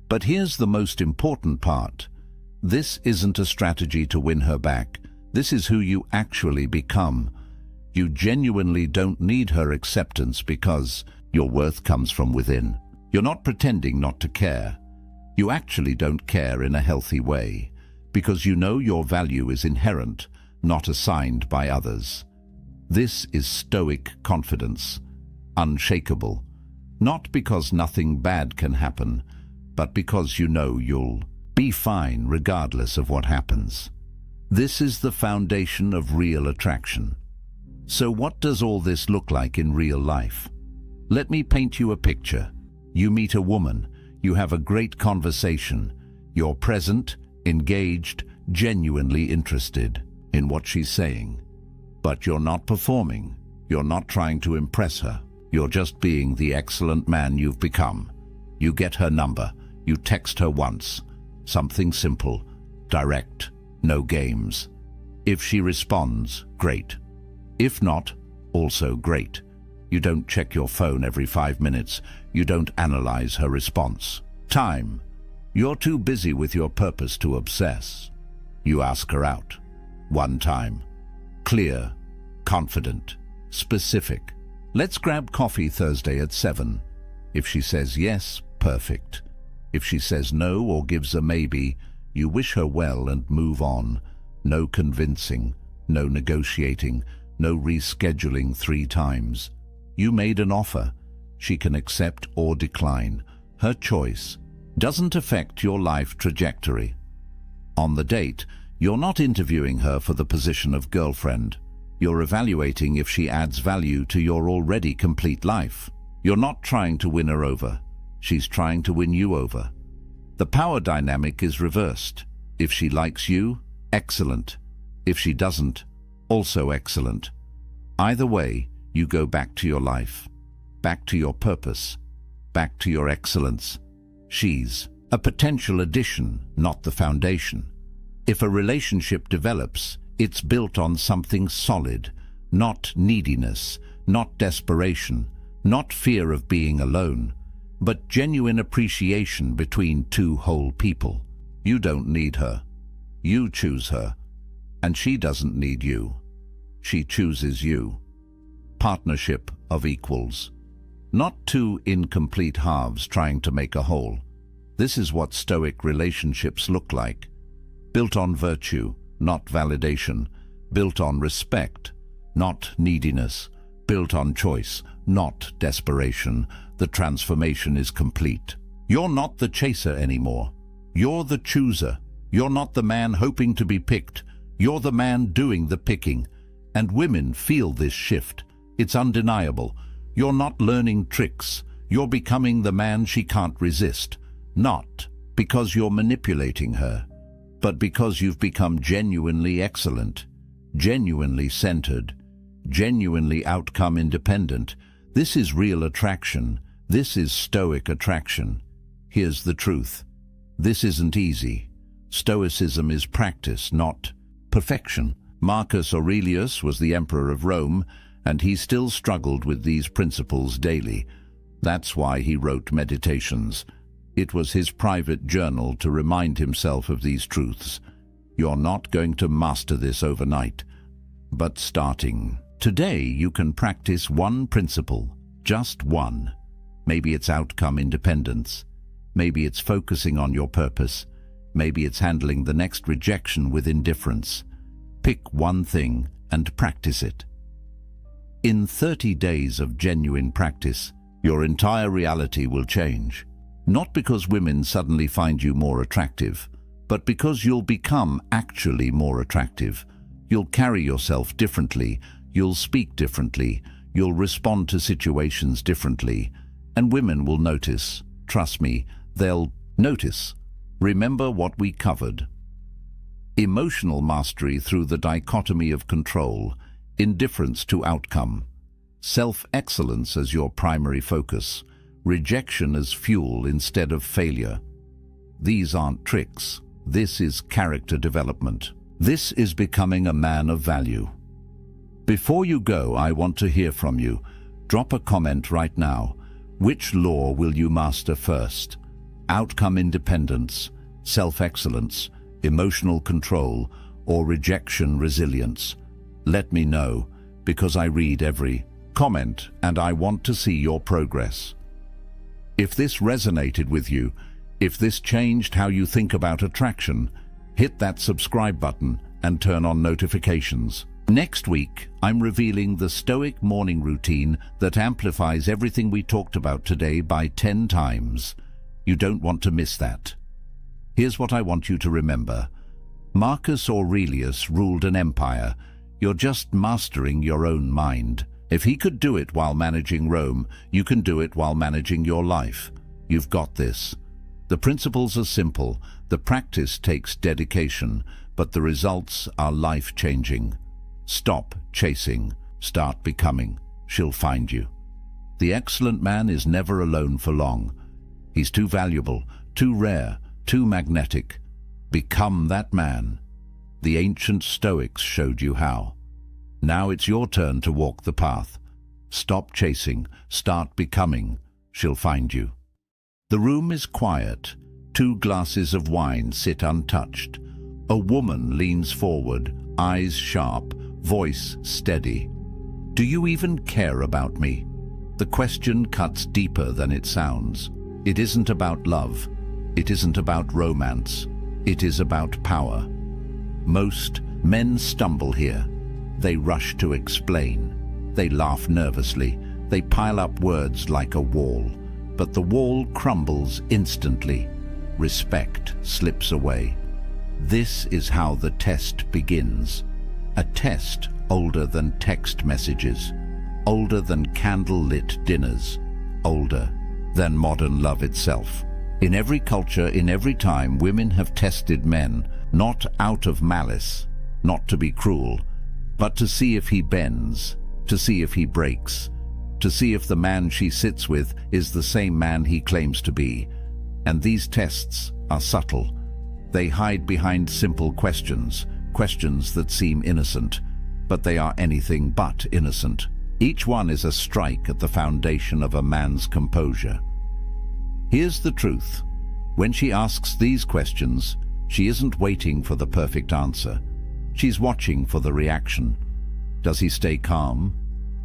Speaker 1: But here's the most important part. This isn't a strategy to win her back. This is who you actually become. You genuinely don't need her acceptance because your worth comes from within. You're not pretending not to care. You actually don't care in a healthy way, because you know your value is inherent, not assigned by others. This is Stoic confidence, unshakable, not because nothing bad can happen, but because you know you'll be fine regardless of what happens. This is the foundation of real attraction. So what does all this look like in real life? Let me paint you a picture. You meet a woman, you have a great conversation, you're present, engaged, genuinely interested in what she's saying. But you're not performing, you're not trying to impress her, you're just being the excellent man you've become. You get her number, you text her once, something simple, direct, no games. If she responds, great. If not, also great. You don't check your phone every 5 minutes. You don't analyze her response. Time. You're too busy with your purpose to obsess. You ask her out. One time. Clear, confident, specific. Let's grab coffee Thursday at 7. If she says yes, perfect. If she says no or gives a maybe, you wish her well and move on. No convincing, no negotiating, no rescheduling 3 times. You made an offer. She can accept or decline. Her choice doesn't affect your life trajectory. On the date, you're not interviewing her for the position of girlfriend. You're evaluating if she adds value to your already complete life. You're not trying to win her over. She's trying to win you over. The power dynamic is reversed. If she likes you, excellent. If she doesn't, also excellent. Either way, you go back to your life, back to your purpose, back to your excellence. She's a potential addition, not the foundation. If a relationship develops, it's built on something solid, not neediness, not desperation, not fear of being alone, but genuine appreciation between 2 whole people. You don't need her. You choose her. And she doesn't need you. She chooses you. Partnership of equals. Not 2 incomplete halves trying to make a whole. This is what Stoic relationships look like. Built on virtue, not validation. Built on respect, not neediness. Built on choice, not desperation. The transformation is complete. You're not the chaser anymore. You're the chooser. You're not the man hoping to be picked. You're the man doing the picking. And women feel this shift. It's undeniable. You're not learning tricks. You're becoming the man she can't resist. Not because you're manipulating her, but because you've become genuinely excellent, genuinely centered, genuinely outcome independent. This is real attraction. This is Stoic attraction. Here's the truth. This isn't easy. Stoicism is practice, not perfection. Marcus Aurelius was the emperor of Rome, and he still struggled with these principles daily. That's why he wrote Meditations. It was his private journal to remind himself of these truths. You're not going to master this overnight, but starting today you can practice one principle, just one. Maybe it's outcome independence. Maybe it's focusing on your purpose. Maybe it's handling the next rejection with indifference. Pick one thing and practice it. In 30 days of genuine practice, your entire reality will change. Not because women suddenly find you more attractive, but because you'll become actually more attractive. You'll carry yourself differently, you'll speak differently, you'll respond to situations differently, and women will notice. Trust me, they'll notice. Remember what we covered. Emotional mastery through the dichotomy of control, indifference to outcome, self-excellence as your primary focus, rejection as fuel instead of failure. These aren't tricks. This is character development. This is becoming a man of value. Before you go, I want to hear from you. Drop a comment right now. Which law will you master first? Outcome independence, self-excellence, emotional control, or rejection resilience? Let me know, because I read every comment and I want to see your progress. If this resonated with you, if this changed how you think about attraction, hit that subscribe button and turn on notifications. Next week, I'm revealing the Stoic morning routine that amplifies everything we talked about today by 10 times. You don't want to miss that. Here's what I want you to remember. Marcus Aurelius ruled an empire. You're just mastering your own mind. If he could do it while managing Rome, you can do it while managing your life. You've got this. The principles are simple. The practice takes dedication, but the results are life-changing. Stop chasing. Start becoming. She'll find you. The excellent man is never alone for long. He's too valuable, too rare, too magnetic. Become that man. The ancient Stoics showed you how. Now it's your turn to walk the path. Stop chasing. Start becoming. She'll find you. The room is quiet. 2 glasses of wine sit untouched. A woman leans forward, eyes sharp, voice steady. Do you even care about me? The question cuts deeper than it sounds. It isn't about love. It isn't about romance. It is about power. Most men stumble here. They rush to explain. They laugh nervously. They pile up words like a wall. But the wall crumbles instantly. Respect slips away. This is how the test begins. A test older than text messages, older than candle-lit dinners, older than modern love itself. In every culture, in every time, women have tested men, not out of malice, not to be cruel, but to see if he bends, to see if he breaks, to see if the man she sits with is the same man he claims to be. And these tests are subtle. They hide behind simple questions, questions that seem innocent, but they are anything but innocent. Each one is a strike at the foundation of a man's composure. Here's the truth. When she asks these questions, she isn't waiting for the perfect answer. She's watching for the reaction. Does he stay calm?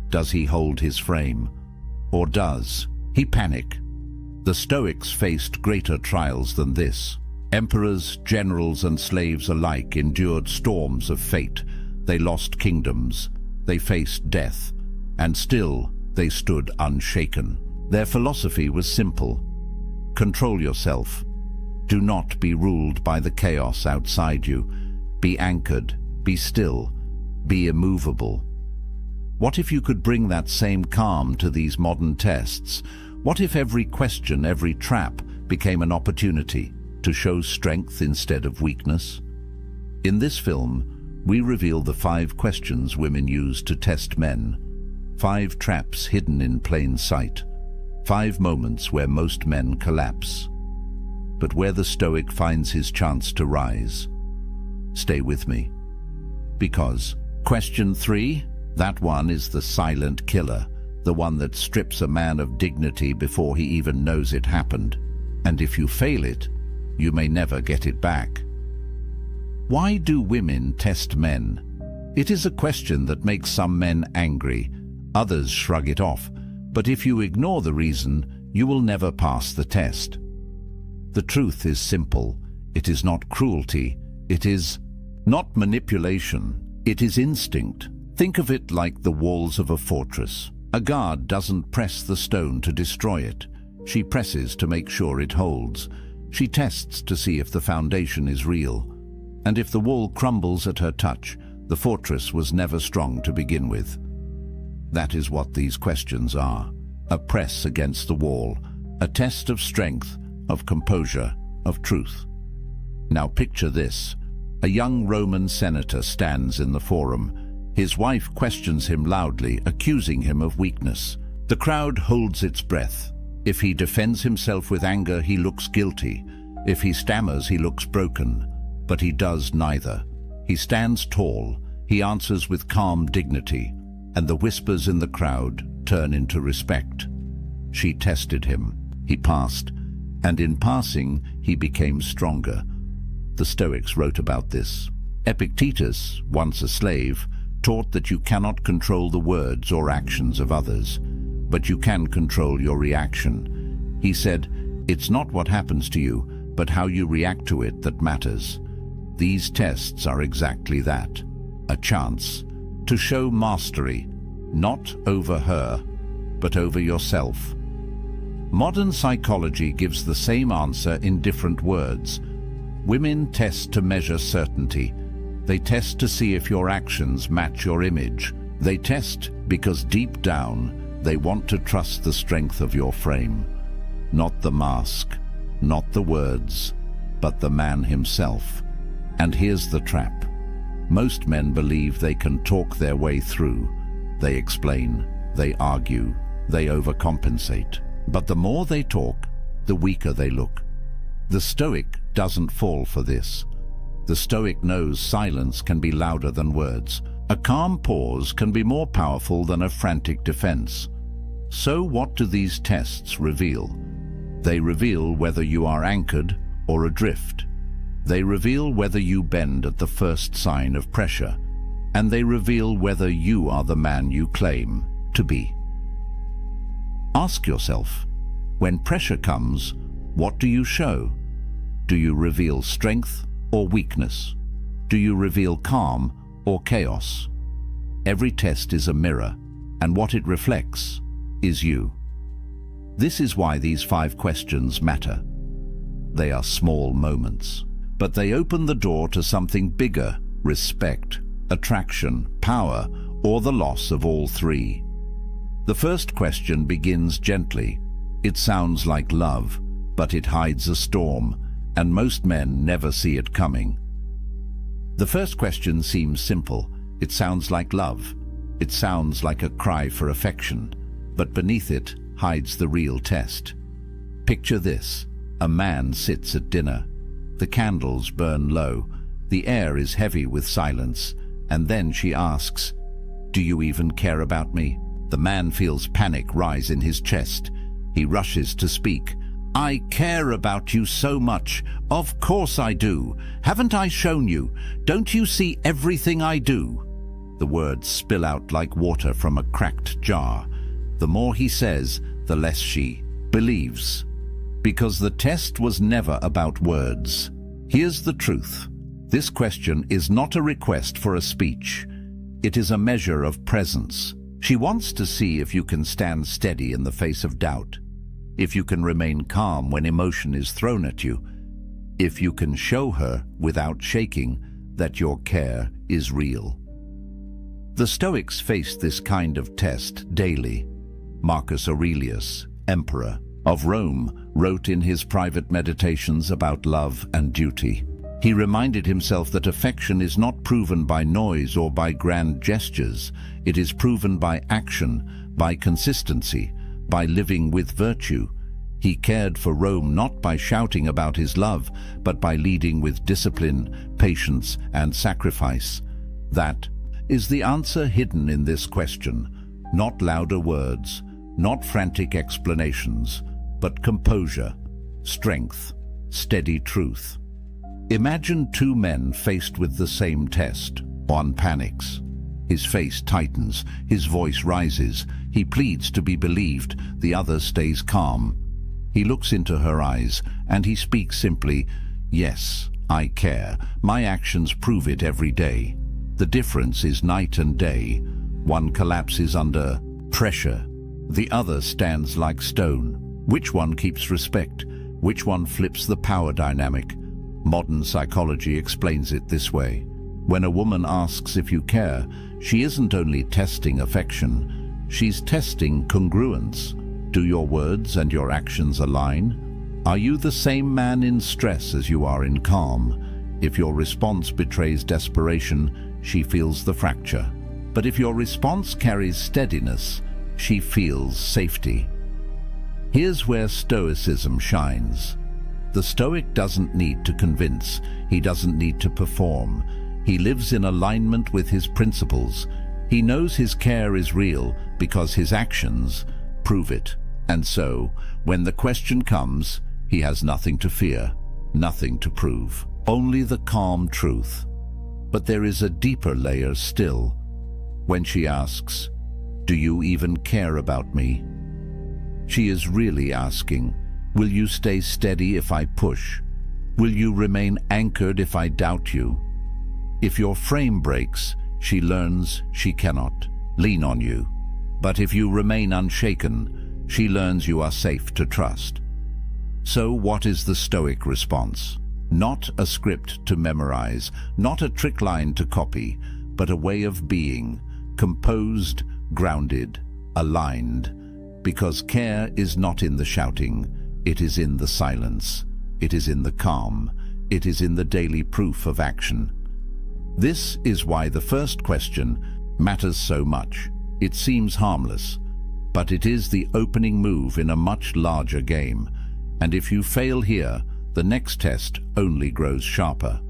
Speaker 1: Does he hold his frame? Or does he panic? The Stoics faced greater trials than this. Emperors, generals, and slaves alike endured storms of fate. They lost kingdoms. They faced death. And still, they stood unshaken. Their philosophy was simple. Control yourself. Do not be ruled by the chaos outside you. Be anchored. Be still. Be immovable. What if you could bring that same calm to these modern tests? What if every question, every trap, became an opportunity to show strength instead of weakness? In this film, we reveal the 5 questions women use to test men. 5 traps hidden in plain sight. 5 moments where most men collapse. But where the Stoic finds his chance to rise. Stay with me. Because question 3, that one is the silent killer, the one that strips a man of dignity before he even knows it happened. And if you fail it, you may never get it back. Why do women test men? It is a question that makes some men angry. Others shrug it off. But if you ignore the reason, you will never pass the test. The truth is simple. It is not cruelty. It is not manipulation. It is instinct. Think of it like the walls of a fortress. A guard doesn't press the stone to destroy it. She presses to make sure it holds. She tests to see if the foundation is real. And if the wall crumbles at her touch, the fortress was never strong to begin with. That is what these questions are. A press against the wall. A test of strength, of composure, of truth. Now picture this. A young Roman senator stands in the forum. His wife questions him loudly, accusing him of weakness. The crowd holds its breath. If he defends himself with anger, he looks guilty. If he stammers, he looks broken. But he does neither. He stands tall. He answers with calm dignity, and the whispers in the crowd turn into respect. She tested him. He passed, and in passing, he became stronger. The Stoics wrote about this. Epictetus, once a slave, taught that you cannot control the words or actions of others, but you can control your reaction. He said, "It's not what happens to you, but how you react to it that matters." These tests are exactly that, a chance to show mastery, not over her, but over yourself. Modern psychology gives the same answer in different words. Women test to measure certainty. They test to see if your actions match your image. They test because deep down, they want to trust the strength of your frame. Not the mask, not the words, but the man himself. And here's the trap. Most men believe they can talk their way through. They explain, they argue, they overcompensate. But the more they talk, the weaker they look. The Stoic doesn't fall for this. The Stoic knows silence can be louder than words. A calm pause can be more powerful than a frantic defense. So what do these tests reveal? They reveal whether you are anchored or adrift. They reveal whether you bend at the first sign of pressure. And they reveal whether you are the man you claim to be. Ask yourself, when pressure comes, what do you show? Do you reveal strength or weakness? Do you reveal calm or chaos? Every test is a mirror, and what it reflects is you. This is why these 5 questions matter. They are small moments, but they open the door to something bigger: respect, attraction, power, or the loss of all 3. The first question begins gently. It sounds like love, but it hides a storm, and most men never see it coming. The first question seems simple. It sounds like love. It sounds like a cry for affection, but beneath it hides the real test. Picture this. A man sits at dinner. The candles burn low. The air is heavy with silence, and then she asks, "Do you even care about me?" The man feels panic rise in his chest. He rushes to speak. "I care about you so much. Of course I do. Haven't I shown you? Don't you see everything I do?" The words spill out like water from a cracked jar. The more he says, the less she believes. Because the test was never about words. Here's the truth. This question is not a request for a speech. It is a measure of presence. She wants to see if you can stand steady in the face of doubt, if you can remain calm when emotion is thrown at you, if you can show her without shaking that your care is real. The Stoics faced this kind of test daily. Marcus Aurelius, emperor of Rome, wrote in his private meditations about love and duty. He reminded himself that affection is not proven by noise or by grand gestures. It is proven by action, by consistency, by living with virtue. He cared for Rome not by shouting about his love, but by leading with discipline, patience, and sacrifice. That is the answer hidden in this question. Not louder words, not frantic explanations, but composure, strength, steady truth. Imagine 2 men faced with the same test. One panics. His face tightens, his voice rises. He pleads to be believed. The other stays calm. He looks into her eyes, and he speaks simply, "Yes, I care. My actions prove it every day." The difference is night and day. One collapses under pressure. The other stands like stone. Which one keeps respect? Which one flips the power dynamic? Modern psychology explains it this way. When a woman asks if you care, she isn't only testing affection, she's testing congruence. Do your words and your actions align? Are you the same man in stress as you are in calm? If your response betrays desperation, she feels the fracture. But if your response carries steadiness, she feels safety. Here's where Stoicism shines. The Stoic doesn't need to convince, he doesn't need to perform. He lives in alignment with his principles. He knows his care is real because his actions prove it. And so, when the question comes, he has nothing to fear, nothing to prove, only the calm truth. But there is a deeper layer still. When she asks, "Do you even care about me?" she is really asking, "Will you stay steady if I push? Will you remain anchored if I doubt you?" If your frame breaks, she learns she cannot lean on you. But if you remain unshaken, she learns you are safe to trust. So what is the Stoic response? Not a script to memorize, not a trick line to copy, but a way of being, composed, grounded, aligned. Because care is not in the shouting, it is in the silence, it is in the calm, it is in the daily proof of action. This is why the first question matters so much. It seems harmless, but it is the opening move in a much larger game. And if you fail here, the next test only grows sharper.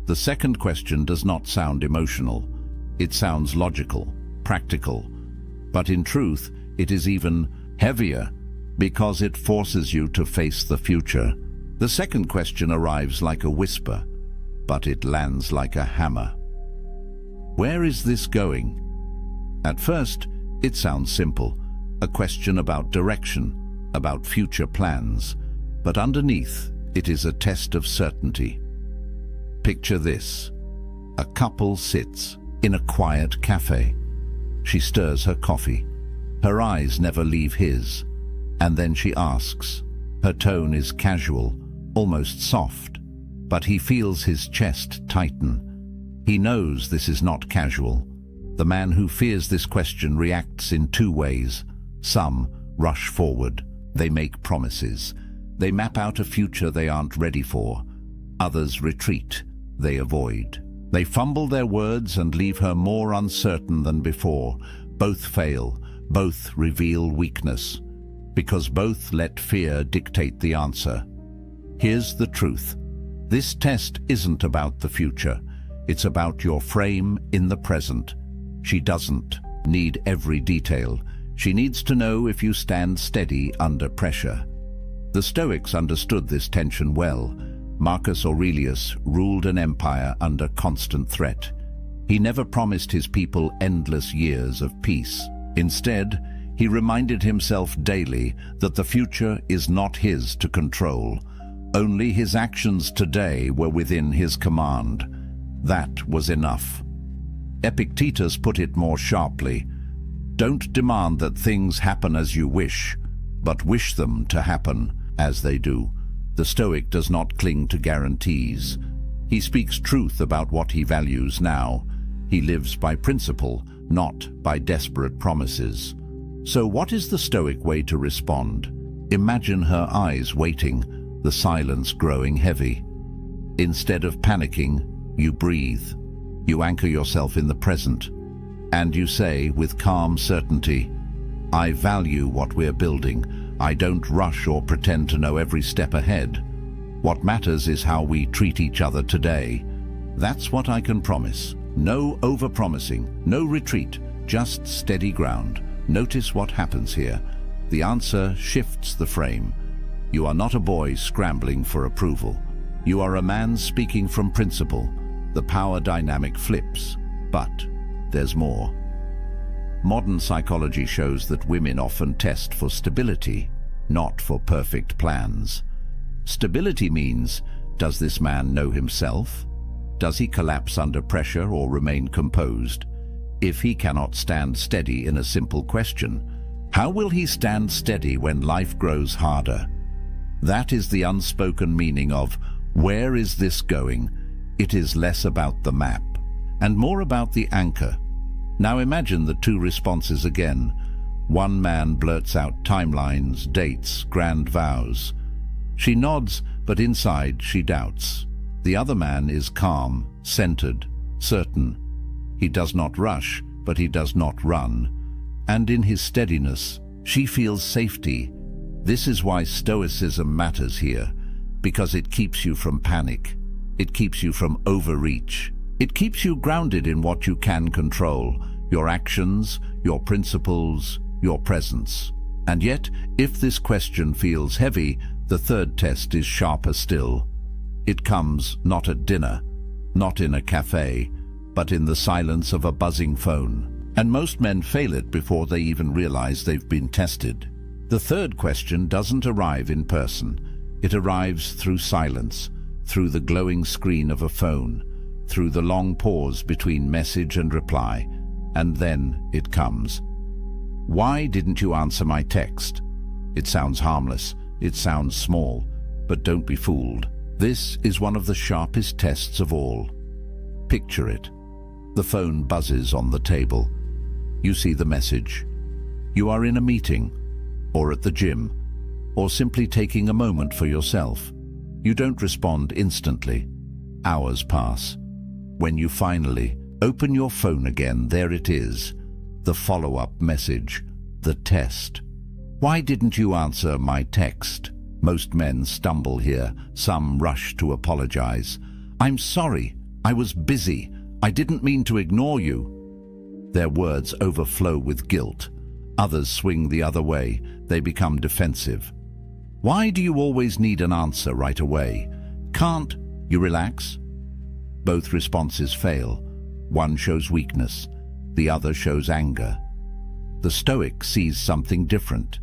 Speaker 1: The second question does not sound emotional. It sounds logical, practical. But in truth, it is even heavier because it forces you to face the future. The second question arrives like a whisper, but it lands like a hammer. Where is this going? At first, it sounds simple, a question about direction, about future plans. But underneath, it is a test of certainty. Picture this. A couple sits in a quiet cafe. She stirs her coffee. Her eyes never leave his. And then she asks. Her tone is casual, almost soft, but he feels his chest tighten. He knows this is not casual. The man who fears this question reacts in two ways. Some rush forward. They make promises. They map out a future they aren't ready for. Others retreat. They avoid. They fumble their words and leave her more uncertain than before. Both fail. Both reveal weakness. Because both let fear dictate the answer. Here's the truth. This test isn't about the future. It's about your frame in the present. She doesn't need every detail. She needs to know if you stand steady under pressure. The Stoics understood this tension well. Marcus Aurelius ruled an empire under constant threat. He never promised his people endless years of peace. Instead, he reminded himself daily that the future is not his to control. Only his actions today were within his command. That was enough. Epictetus put it more sharply. Don't demand that things happen as you wish, but wish them to happen as they do. The Stoic does not cling to guarantees. He speaks truth about what he values now. He lives by principle, not by desperate promises. So what is the Stoic way to respond? Imagine her eyes waiting, the silence growing heavy. Instead of panicking, you breathe. You anchor yourself in the present. And you say with calm certainty, I value what we're building. I don't rush or pretend to know every step ahead. What matters is how we treat each other today. That's what I can promise. No over-promising, no retreat, just steady ground. Notice what happens here. The answer shifts the frame. You are not a boy scrambling for approval. You are a man speaking from principle. The power dynamic flips. But there's more. Modern psychology shows that women often test for stability, not for perfect plans. Stability means, does this man know himself? Does he collapse under pressure or remain composed? If he cannot stand steady in a simple question, how will he stand steady when life grows harder? That is the unspoken meaning of, where is this going? It is less about the map, and more about the anchor. Now imagine the two responses again. One man blurts out timelines, dates, grand vows. She nods, but inside she doubts. The other man is calm, centered, certain. He does not rush, but he does not run. And in his steadiness, she feels safety. This is why Stoicism matters here, because it keeps you from panic. It keeps you from overreach. It keeps you grounded in what you can control, your actions, your principles, your presence. And yet, if this question feels heavy, the third test is sharper still. It comes not at dinner, not in a cafe, but in the silence of a buzzing phone. And most men fail it before they even realize they've been tested. The third question doesn't arrive in person. It arrives through silence, through the glowing screen of a phone, through the long pause between message and reply. And then it comes. Why didn't you answer my text? It sounds harmless, it sounds small, but don't be fooled. This is one of the sharpest tests of all. Picture it. The phone buzzes on the table. You see the message. You are in a meeting, or at the gym, or simply taking a moment for yourself. You don't respond instantly. Hours pass. When you finally open your phone again, there it is. The follow-up message, the test. Why didn't you answer my text? Most men stumble here. Some rush to apologize. I'm sorry. I was busy. I didn't mean to ignore you. Their words overflow with guilt. Others swing the other way. They become defensive. Why do you always need an answer right away? Can't you relax? Both responses fail. One shows weakness. The other shows anger. The Stoic sees something different.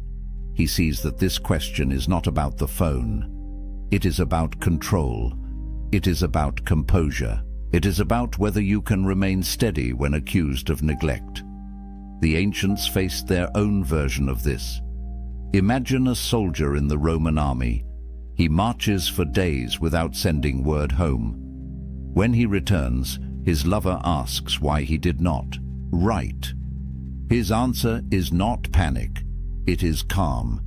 Speaker 1: He sees that this question is not about the phone. It is about control. It is about composure. It is about whether you can remain steady when accused of neglect. The ancients faced their own version of this. Imagine a soldier in the Roman army. He marches for days without sending word home. When he returns, his lover asks why he did not write. His answer is not panic. It is calm.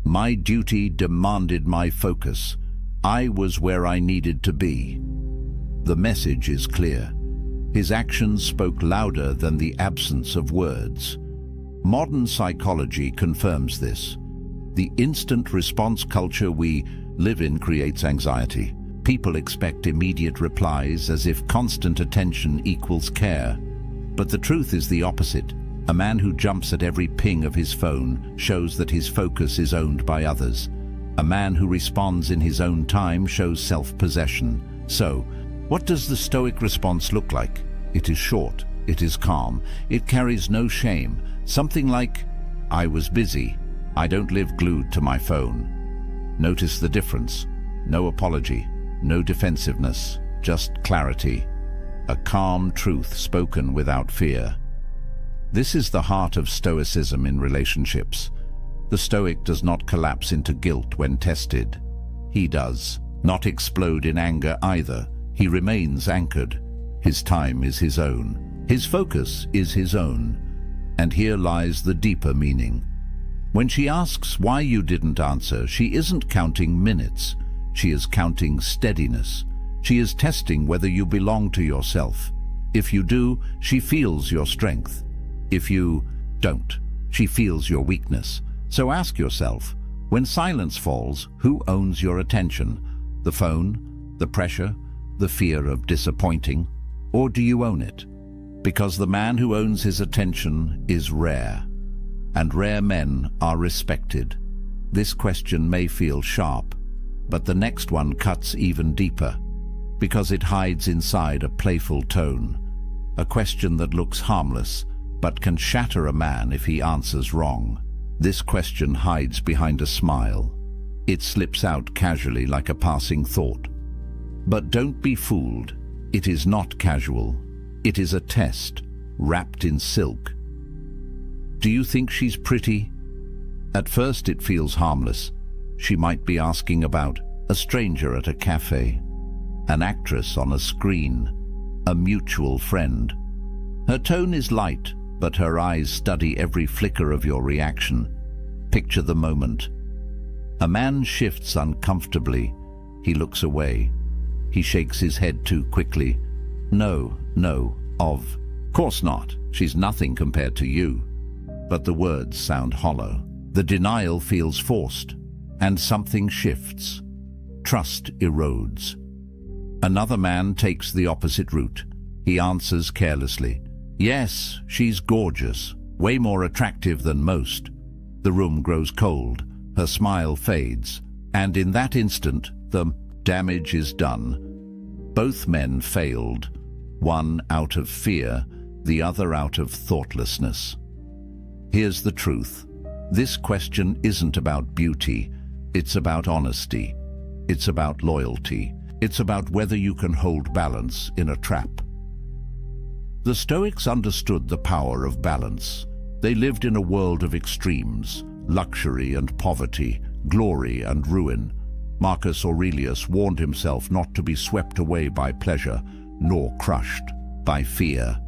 Speaker 1: My duty demanded my focus. I was where I needed to be. The message is clear. His actions spoke louder than the absence of words. Modern psychology confirms this. The instant response culture we live in creates anxiety. People expect immediate replies as if constant attention equals care. But the truth is the opposite. A man who jumps at every ping of his phone shows that his focus is owned by others. A man who responds in his own time shows self-possession. So, what does the Stoic response look like? It is short, it is calm, it carries no shame. Something like, I was busy, I don't live glued to my phone. Notice the difference. No apology, no defensiveness, just clarity. A calm truth spoken without fear. This is the heart of Stoicism in relationships. The Stoic does not collapse into guilt when tested. He does not explode in anger either. He remains anchored. His time is his own. His focus is his own. And here lies the deeper meaning. When she asks why you didn't answer, she isn't counting minutes. She is counting steadiness. She is testing whether you belong to yourself. If you do, she feels your strength. If you don't, she feels your weakness. So ask yourself, when silence falls, who owns your attention? The phone, the pressure, the fear of disappointing? Or do you own it? Because the man who owns his attention is rare, and rare men are respected. This question may feel sharp, but the next one cuts even deeper, because it hides inside a playful tone, a question that looks harmless, but can shatter a man if he answers wrong. This question hides behind a smile. It slips out casually like a passing thought. But don't be fooled. It is not casual. It is a test, wrapped in silk. Do you think she's pretty? At first it feels harmless. She might be asking about a stranger at a cafe, an actress on a screen, a mutual friend. Her tone is light, but her eyes study every flicker of your reaction. Picture the moment. A man shifts uncomfortably. He looks away. He shakes his head too quickly. No, of course not. She's nothing compared to you. But the words sound hollow. The denial feels forced, and something shifts. Trust erodes. Another man takes the opposite route. He answers carelessly, "Yes, she's gorgeous, way more attractive than most." The room grows cold, her smile fades, and in that instant, the damage is done. Both men failed, one out of fear, the other out of thoughtlessness. Here's the truth. This question isn't about beauty, it's about honesty. It's about loyalty. It's about whether you can hold balance in a trap. The Stoics understood the power of balance. They lived in a world of extremes, luxury and poverty, glory and ruin. Marcus Aurelius warned himself not to be swept away by pleasure, nor crushed by fear.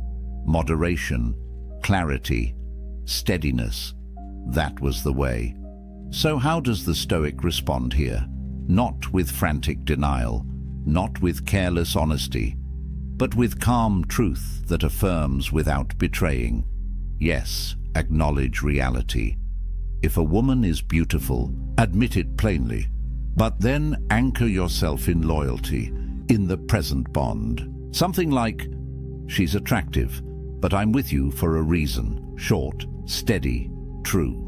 Speaker 1: Moderation, clarity, steadiness, that was the way. So how does the Stoic respond here? Not with frantic denial, not with careless honesty, but with calm truth that affirms without betraying. Yes, acknowledge reality. If a woman is beautiful, admit it plainly, but then anchor yourself in loyalty, in the present bond. Something like, "She's attractive, but I'm with you for a reason, short, steady, true."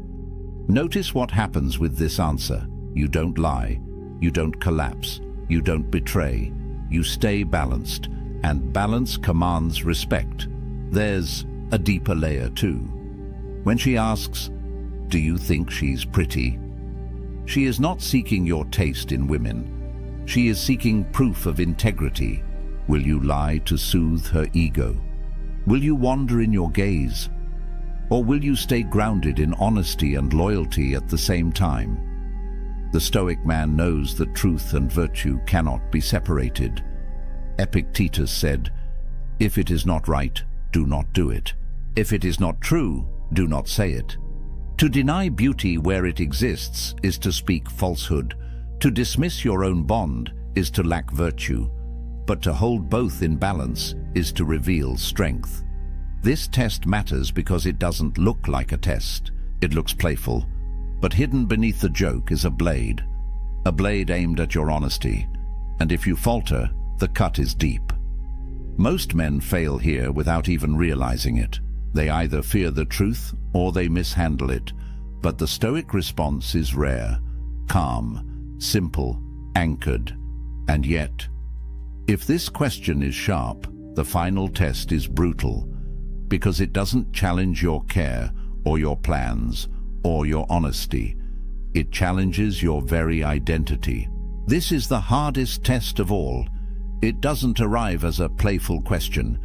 Speaker 1: Notice what happens with this answer. You don't lie, you don't collapse, you don't betray, you stay balanced, and balance commands respect. There's a deeper layer too. When she asks, "Do you think she's pretty?" she is not seeking your taste in women. She is seeking proof of integrity. Will you lie to soothe her ego? Will you wander in your gaze? Or will you stay grounded in honesty and loyalty at the same time? The Stoic man knows that truth and virtue cannot be separated. Epictetus said, "If it is not right, do not do it. If it is not true, do not say it." To deny beauty where it exists is to speak falsehood. To dismiss your own bond is to lack virtue. But to hold both in balance is to reveal strength. This test matters because it doesn't look like a test. It looks playful, but hidden beneath the joke is a blade aimed at your honesty. And if you falter, the cut is deep. Most men fail here without even realizing it. They either fear the truth or they mishandle it. But the Stoic response is rare, calm, simple, anchored. And yet, if this question is sharp, the final test is brutal, because it doesn't challenge your care or your plans or your honesty. It challenges your very identity. This is the hardest test of all. It doesn't arrive as a playful question.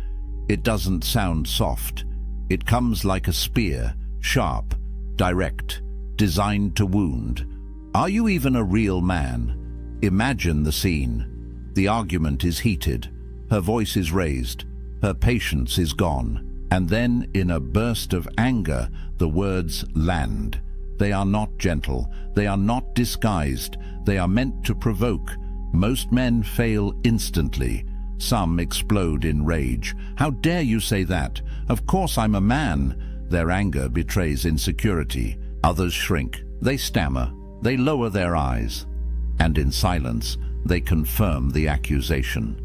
Speaker 1: It doesn't sound soft. It comes like a spear, sharp, direct, designed to wound. Are you even a real man? Imagine the scene. The argument is heated. Her voice is raised. Her patience is gone. And then, in a burst of anger, the words land. They are not gentle. They are not disguised. They are meant to provoke. Most men fail instantly. Some explode in rage. "How dare you say that? Of course I'm a man." Their anger betrays insecurity. Others shrink. They stammer. They lower their eyes. And in silence, they confirm the accusation.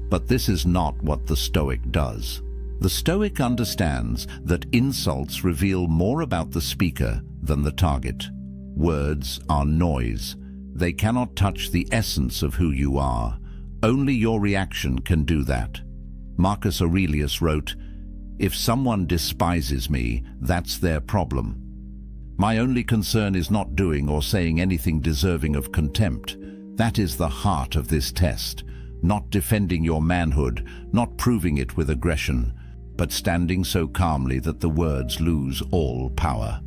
Speaker 1: But this is not what the Stoic does. The Stoic understands that insults reveal more about the speaker than the target. Words are noise. They cannot touch the essence of who you are. Only your reaction can do that. Marcus Aurelius wrote, "If someone despises me, that's their problem. My only concern is not doing or saying anything deserving of contempt. That is the heart of this test. Not defending your manhood, not proving it with aggression, but standing so calmly that the words lose all power."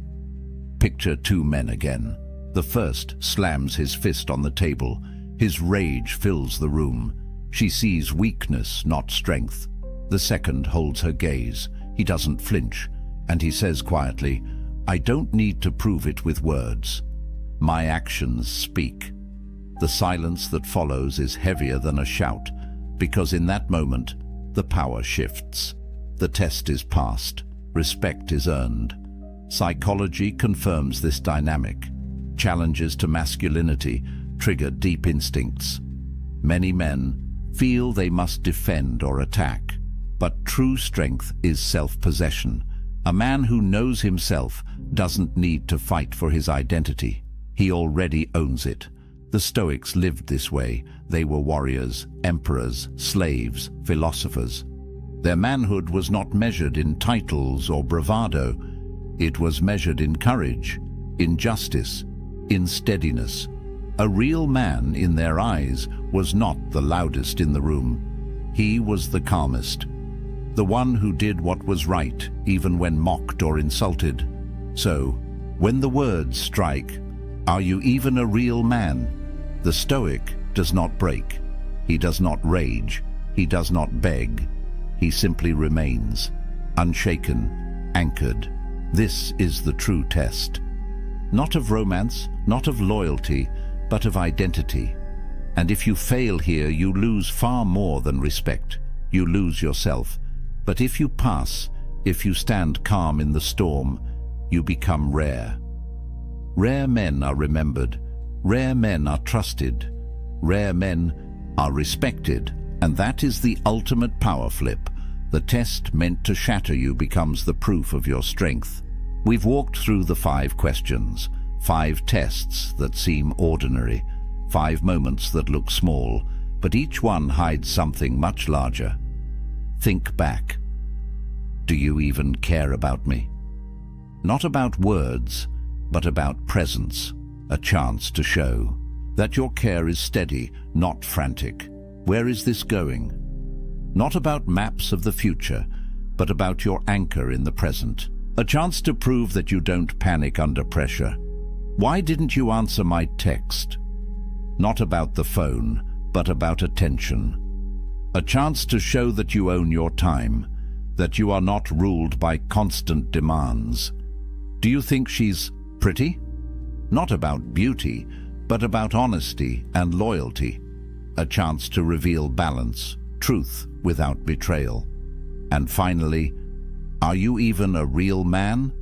Speaker 1: Picture two men again. The first slams his fist on the table. His rage fills the room. She sees weakness, not strength. The second holds her gaze. He doesn't flinch, and he says quietly, "I don't need to prove it with words. My actions speak." The silence that follows is heavier than a shout, because in that moment, the power shifts. The test is passed. Respect is earned. Psychology confirms this dynamic. Challenges to masculinity trigger deep instincts. Many men feel they must defend or attack, but true strength is self-possession. A man who knows himself doesn't need to fight for his identity. He already owns it. The Stoics lived this way. They were warriors, emperors, slaves, philosophers. Their manhood was not measured in titles or bravado. It was measured in courage, in justice, in steadiness. A real man in their eyes was not the loudest in the room. He was the calmest, the one who did what was right, even when mocked or insulted. So, when the words strike, "Are you even a real man?" the Stoic does not break. He does not rage. He does not beg. He simply remains, unshaken, anchored. This is the true test. Not of romance, not of loyalty, but of identity. And if you fail here, you lose far more than respect. You lose yourself. But if you pass, if you stand calm in the storm, you become rare. Rare men are remembered. Rare men are trusted. Rare men are respected. And that is the ultimate power flip. The test meant to shatter you becomes the proof of your strength. We've walked through the 5 questions, 5 tests that seem ordinary, 5 moments that look small, but each one hides something much larger. Think back. Do you even care about me? Not about words, but about presence, a chance to show that your care is steady, not frantic. Where is this going? Not about maps of the future, but about your anchor in the present. A chance to prove that you don't panic under pressure. Why didn't you answer my text? Not about the phone, but about attention. A chance to show that you own your time, that you are not ruled by constant demands. Do you think she's pretty? Not about beauty, but about honesty and loyalty. A chance to reveal balance, truth without betrayal. And finally, are you even a real man?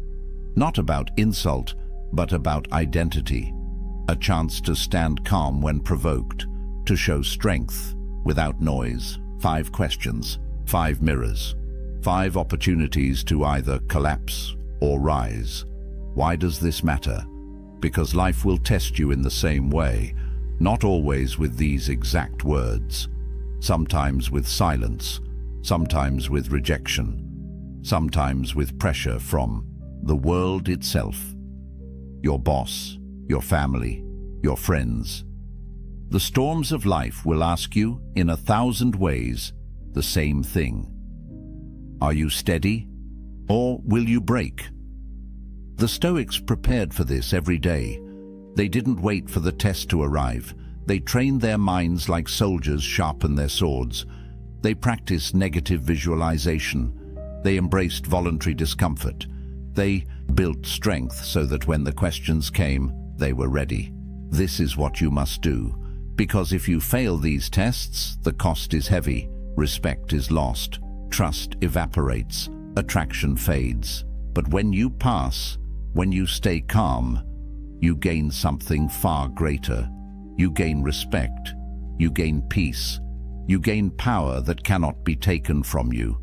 Speaker 1: Not about insult, but about identity. A chance to stand calm when provoked, to show strength without noise. 5 questions, 5 mirrors, 5 opportunities to either collapse or rise. Why does this matter? Because life will test you in the same way, not always with these exact words. Sometimes with silence, sometimes with rejection, sometimes with pressure from the world itself. Your boss, your family, your friends. The storms of life will ask you, in 1,000 ways, the same thing. Are you steady, or will you break? The Stoics prepared for this every day. They didn't wait for the test to arrive. They trained their minds like soldiers sharpen their swords. They practiced negative visualization. They embraced voluntary discomfort. They built strength so that when the questions came, they were ready. This is what you must do, because if you fail these tests, the cost is heavy, respect is lost, trust evaporates, attraction fades. But when you pass, when you stay calm, you gain something far greater. You gain respect, you gain peace, you gain power that cannot be taken from you.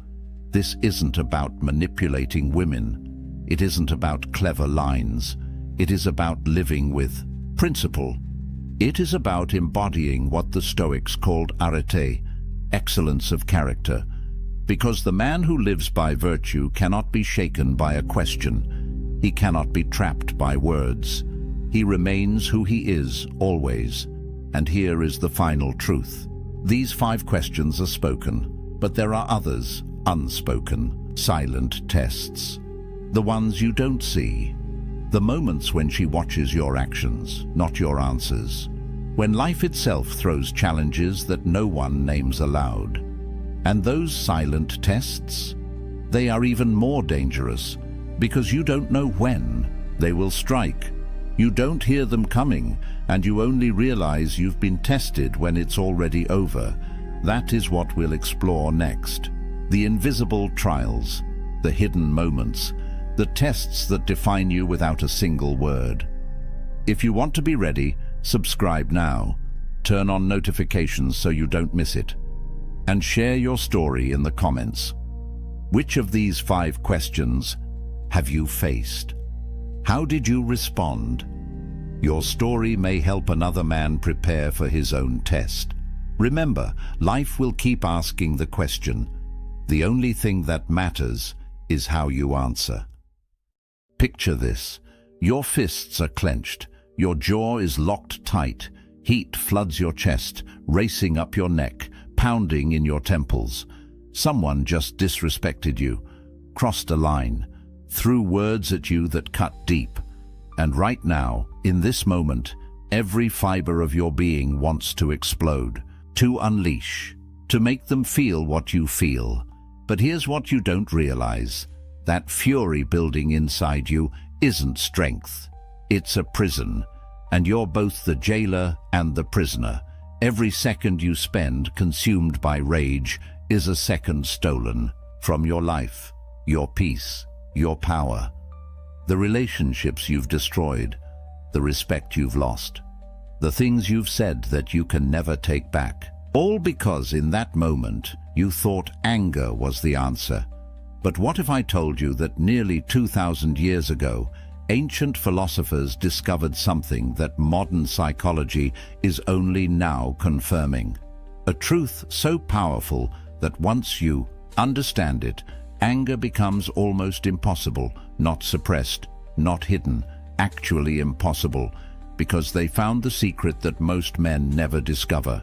Speaker 1: This isn't about manipulating women. It isn't about clever lines. It is about living with principle. It is about embodying what the Stoics called arete, excellence of character. Because the man who lives by virtue cannot be shaken by a question. He cannot be trapped by words. He remains who he is, always. And here is the final truth. These 5 questions are spoken, but there are others, unspoken, silent tests. The ones you don't see. The moments when she watches your actions, not your answers. When life itself throws challenges that no one names aloud. And those silent tests, they are even more dangerous because you don't know when they will strike. You don't hear them coming, and you only realize you've been tested when it's already over. That is what we'll explore next. The invisible trials, the hidden moments, the tests that define you without a single word. If you want to be ready, subscribe now. Turn on notifications so you don't miss it. And share your story in the comments. Which of these 5 questions have you faced? How did you respond? Your story may help another man prepare for his own test. Remember, life will keep asking the question. The only thing that matters is how you answer. Picture this. Your fists are clenched. Your jaw is locked tight. Heat floods your chest, racing up your neck, pounding in your temples. Someone just disrespected you, crossed a line, threw words at you that cut deep. And right now, in this moment, every fiber of your being wants to explode, to unleash, to make them feel what you feel. But here's what you don't realize. That fury building inside you isn't strength. It's a prison, and you're both the jailer and the prisoner. Every second you spend consumed by rage is a second stolen from your life, your peace, your power, the relationships you've destroyed, the respect you've lost, the things you've said that you can never take back. All because in that moment you thought anger was the answer. But what if I told you that nearly 2,000 years ago, ancient philosophers discovered something that modern psychology is only now confirming? A truth so powerful that once you understand it, anger becomes almost impossible, not suppressed, not hidden, actually impossible, because they found the secret that most men never discover.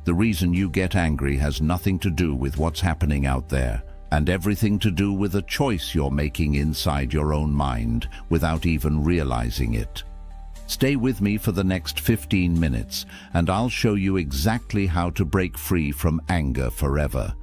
Speaker 1: The reason you get angry has nothing to do with what's happening out there, and everything to do with a choice you're making inside your own mind without even realizing it. Stay with me for the next 15 minutes, and I'll show you exactly how to break free from anger forever.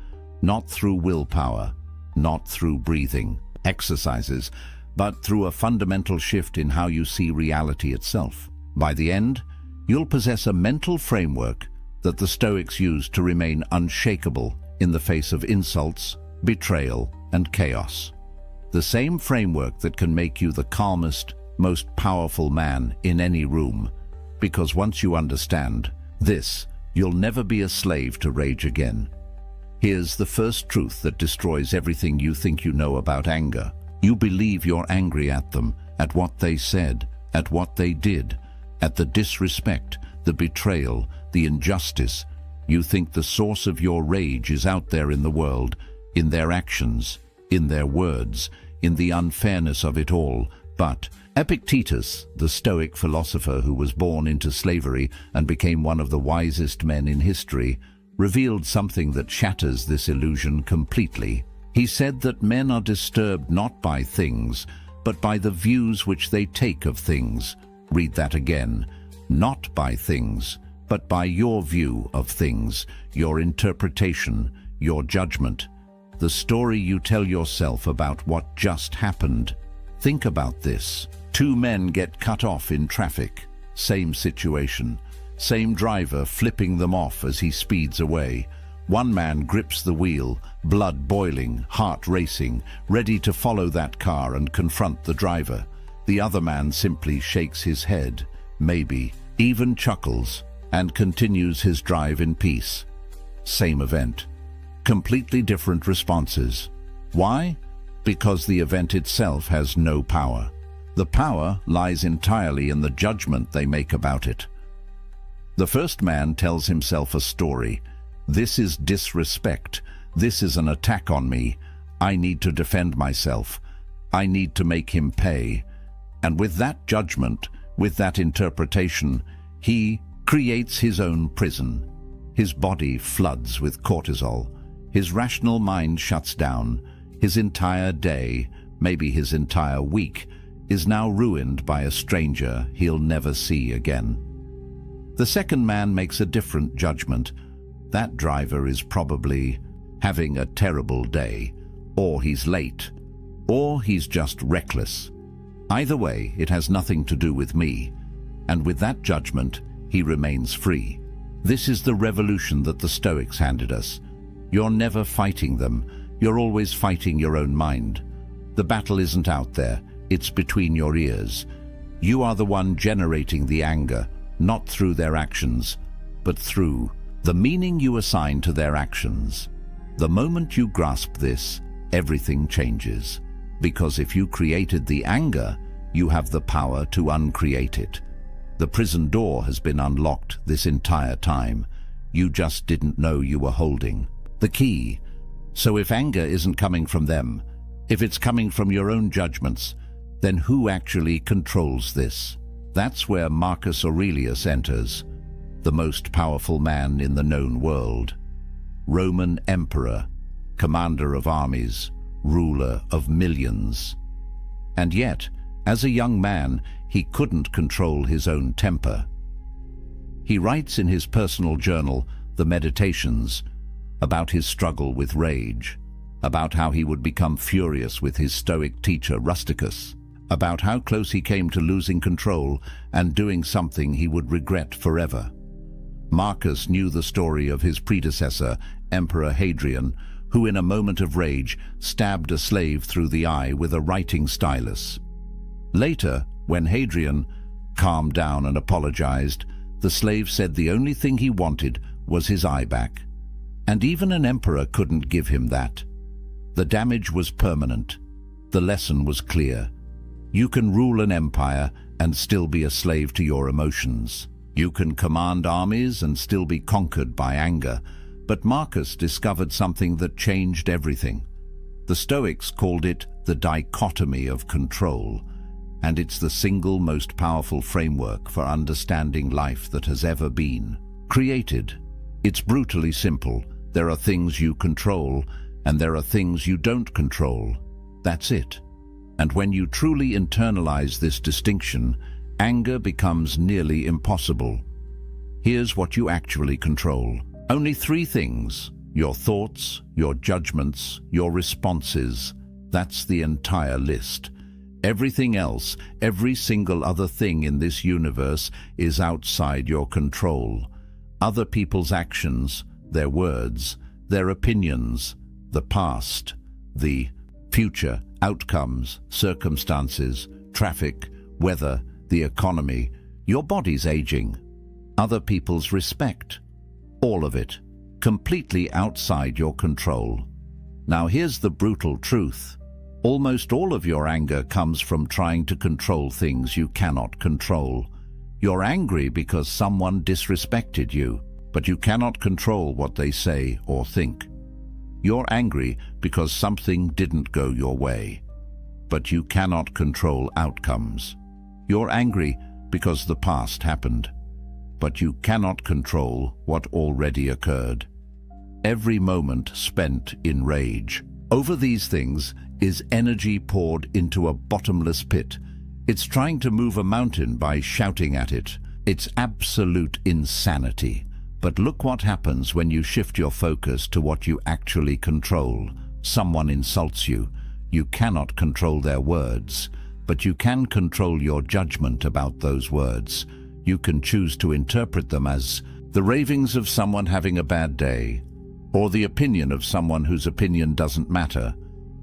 Speaker 1: Not through willpower, not through breathing exercises, but through a fundamental shift in how you see reality itself. By the end, you'll possess a mental framework that the Stoics used to remain unshakable in the face of insults, betrayal, and chaos. The same framework that can make you the calmest, most powerful man in any room. Because once you understand this, you'll never be a slave to rage again. Here's the first truth that destroys everything you think you know about anger. You believe you're angry at them, at what they said, at what they did, at the disrespect, the betrayal, the injustice. You think the source of your rage is out there in the world, in their actions, in their words, in the unfairness of it all. But Epictetus, the Stoic philosopher who was born into slavery and became one of the wisest men in history, revealed something that shatters this illusion completely. He said that men are disturbed not by things, but by the views which they take of things. Read that again. Not by things, but by your view of things, your interpretation, your judgment, the story you tell yourself about what just happened. Think about this. 2 men get cut off in traffic. Same situation. Same driver flipping them off as he speeds away. One man grips the wheel, blood boiling, heart racing, ready to follow that car and confront the driver. The other man simply shakes his head, maybe even chuckles, and continues his drive in peace. Same event. Completely different responses. Why? Because the event itself has no power. The power lies entirely in the judgment they make about it. The first man tells himself a story. This is disrespect. This is an attack on me. I need to defend myself. I need to make him pay. And with that judgment, with that interpretation, he creates his own prison. His body floods with cortisol. His rational mind shuts down. His entire day, maybe his entire week, is now ruined by a stranger he'll never see again. The second man makes a different judgment. That driver is probably having a terrible day, or he's late, or he's just reckless. Either way, it has nothing to do with me, and with that judgment, he remains free. This is the revolution that the Stoics handed us. You're never fighting them, you're always fighting your own mind. The battle isn't out there, it's between your ears. You are the one generating the anger, not through their actions, but through the meaning you assign to their actions. The moment you grasp this, everything changes. Because if you created the anger, you have the power to uncreate it. The prison door has been unlocked this entire time. You just didn't know you were holding the key. So if anger isn't coming from them, if it's coming from your own judgments, then who actually controls this? That's where Marcus Aurelius enters, the most powerful man in the known world. Roman emperor, commander of armies, ruler of millions. And yet, as a young man, he couldn't control his own temper. He writes in his personal journal, The Meditations, about his struggle with rage, about how he would become furious with his Stoic teacher Rusticus, about how close he came to losing control and doing something he would regret forever. Marcus knew the story of his predecessor, Emperor Hadrian, who in a moment of rage stabbed a slave through the eye with a writing stylus. Later, when Hadrian calmed down and apologized, the slave said the only thing he wanted was his eye back. And even an emperor couldn't give him that. The damage was permanent. The lesson was clear. You can rule an empire and still be a slave to your emotions. You can command armies and still be conquered by anger. But Marcus discovered something that changed everything. The Stoics called it the dichotomy of control, and it's the single most powerful framework for understanding life that has ever been created. It's brutally simple. There are things you control, and there are things you don't control. That's it. And when you truly internalize this distinction, anger becomes nearly impossible. Here's what you actually control. Only 3 things: your thoughts, your judgments, your responses. That's the entire list. Everything else, every single other thing in this universe is outside your control. Other people's actions, their words, their opinions, the past, the future, outcomes, circumstances, traffic, weather, the economy, your body's aging, other people's respect. All of it, completely outside your control. Now here's the brutal truth. Almost all of your anger comes from trying to control things you cannot control. You're angry because someone disrespected you, but you cannot control what they say or think. You're angry because something didn't go your way, but you cannot control outcomes. You're angry because the past happened, but you cannot control what already occurred. Every moment spent in rage over these things is energy poured into a bottomless pit. It's trying to move a mountain by shouting at it. It's absolute insanity. But look what happens when you shift your focus to what you actually control. Someone insults you. You cannot control their words, but you can control your judgment about those words. You can choose to interpret them as the ravings of someone having a bad day, or the opinion of someone whose opinion doesn't matter,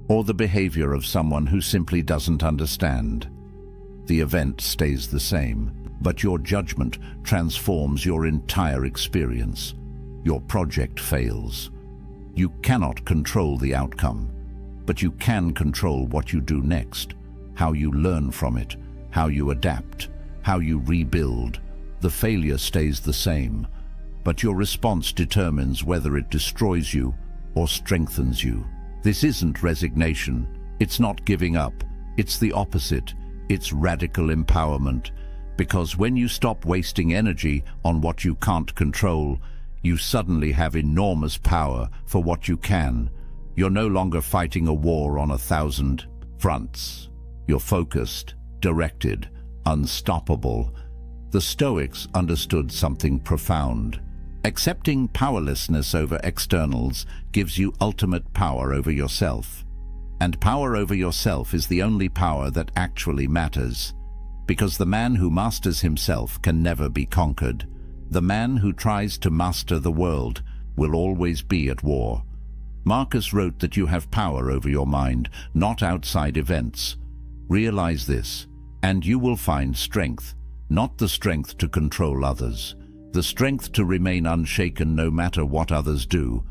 Speaker 1: or the behavior of someone who simply doesn't understand. The event stays the same, but your judgment transforms your entire experience. Your project fails. You cannot control the outcome, but you can control what you do next, how you learn from it, how you adapt, how you rebuild. The failure stays the same, but your response determines whether it destroys you or strengthens you. This isn't resignation. It's not giving up. It's the opposite. It's radical empowerment. Because when you stop wasting energy on what you can't control, you suddenly have enormous power for what you can. You're no longer fighting a war on 1,000 fronts. You're focused, directed, unstoppable. The Stoics understood something profound. Accepting powerlessness over externals gives you ultimate power over yourself. And power over yourself is the only power that actually matters, because the man who masters himself can never be conquered. The man who tries to master the world will always be at war. Marcus wrote that you have power over your mind, not outside events. Realize this, and you will find strength, not the strength to control others, the strength to remain unshaken no matter what others do.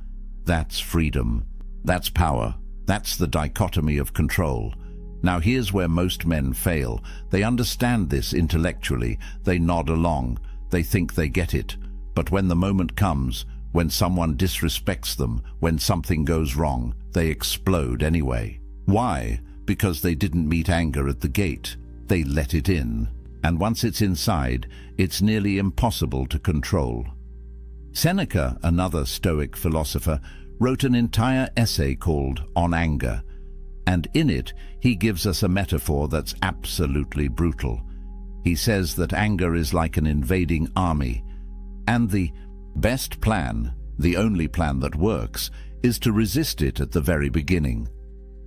Speaker 1: That's freedom. That's power. That's the dichotomy of control. Now here's where most men fail. They understand this intellectually. They nod along. They think they get it. But when the moment comes, when someone disrespects them, when something goes wrong, they explode anyway. Why? Because they didn't meet anger at the gate. They let it in. And once it's inside, it's nearly impossible to control. Seneca, another Stoic philosopher, wrote an entire essay called On Anger, and in it he gives us a metaphor that's absolutely brutal. He says that anger is like an invading army, and the best plan, the only plan that works, is to resist it at the very beginning,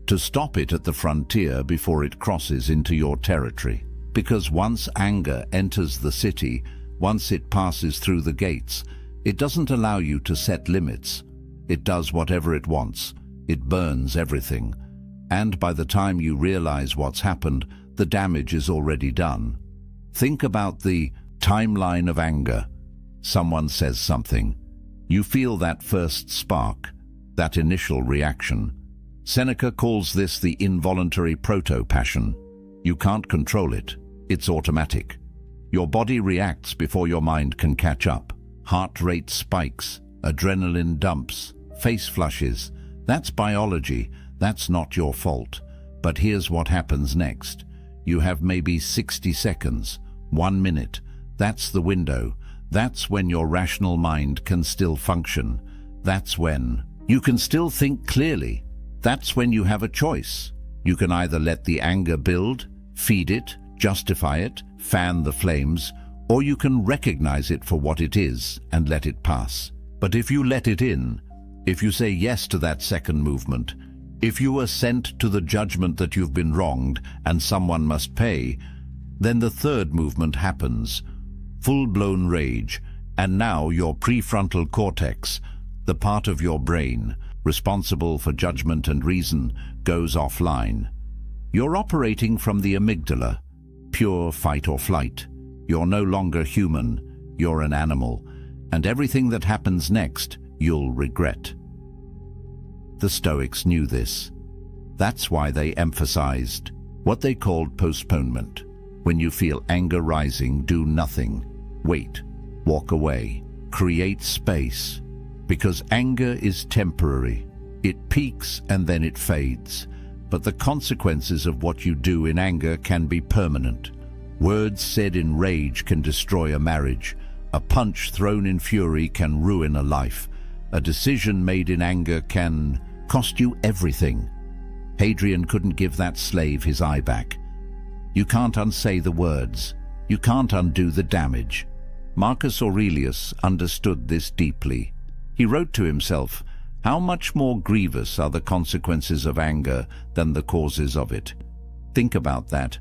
Speaker 1: to stop it at the frontier before it crosses into your territory. Because once anger enters the city, once it passes through the gates, it doesn't allow you to set limits. It does whatever it wants. It burns everything. And by the time you realize what's happened, the damage is already done. Think about the timeline of anger. Someone says something. You feel that first spark, that initial reaction. Seneca calls this the involuntary proto-passion. You can't control it. It's automatic. Your body reacts before your mind can catch up. Heart rate spikes, adrenaline dumps, face flushes. That's biology. That's not your fault. But here's what happens next. You have maybe 60 seconds, 1 minute. That's the window. That's when your rational mind can still function. That's when you can still think clearly. That's when you have a choice. You can either let the anger build, feed it, justify it, fan the flames, or you can recognize it for what it is and let it pass. But if you let it in, if you say yes to that second movement, if you assent to the judgment that you've been wronged and someone must pay, then the third movement happens. Full-blown rage, and now your prefrontal cortex, the part of your brain responsible for judgment and reason, goes offline. You're operating from the amygdala, pure fight or flight. You're no longer human, you're an animal, and everything that happens next, you'll regret. The Stoics knew this. That's why they emphasized what they called postponement. When you feel anger rising, do nothing. Wait, walk away, create space. Because anger is temporary. It peaks and then it fades. But the consequences of what you do in anger can be permanent. Words said in rage can destroy a marriage. A punch thrown in fury can ruin a life. A decision made in anger can cost you everything. Hadrian couldn't give that slave his eye back. You can't unsay the words. You can't undo the damage. Marcus Aurelius understood this deeply. He wrote to himself, "How much more grievous are the consequences of anger than the causes of it?" Think about that.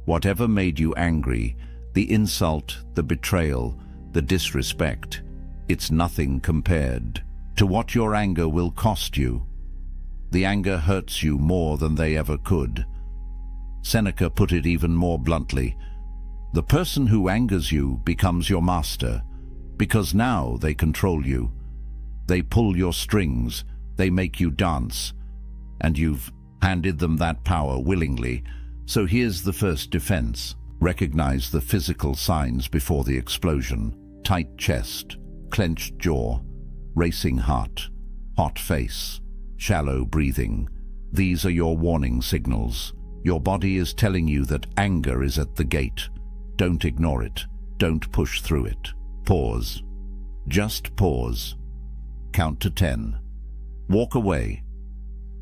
Speaker 1: Whatever made you angry, the insult, the betrayal, the disrespect, it's nothing compared to what your anger will cost you. The anger hurts you more than they ever could. Seneca put it even more bluntly. The person who angers you becomes your master, because now they control you. They pull your strings, they make you dance, and you've handed them that power willingly. So here's the first defense. Recognize the physical signs before the explosion. Tight chest, clenched jaw, racing heart, hot face, shallow breathing. These are your warning signals. Your body is telling you that anger is at the gate. Don't ignore it. Don't push through it. Pause. Just pause. Count to 10. Walk away.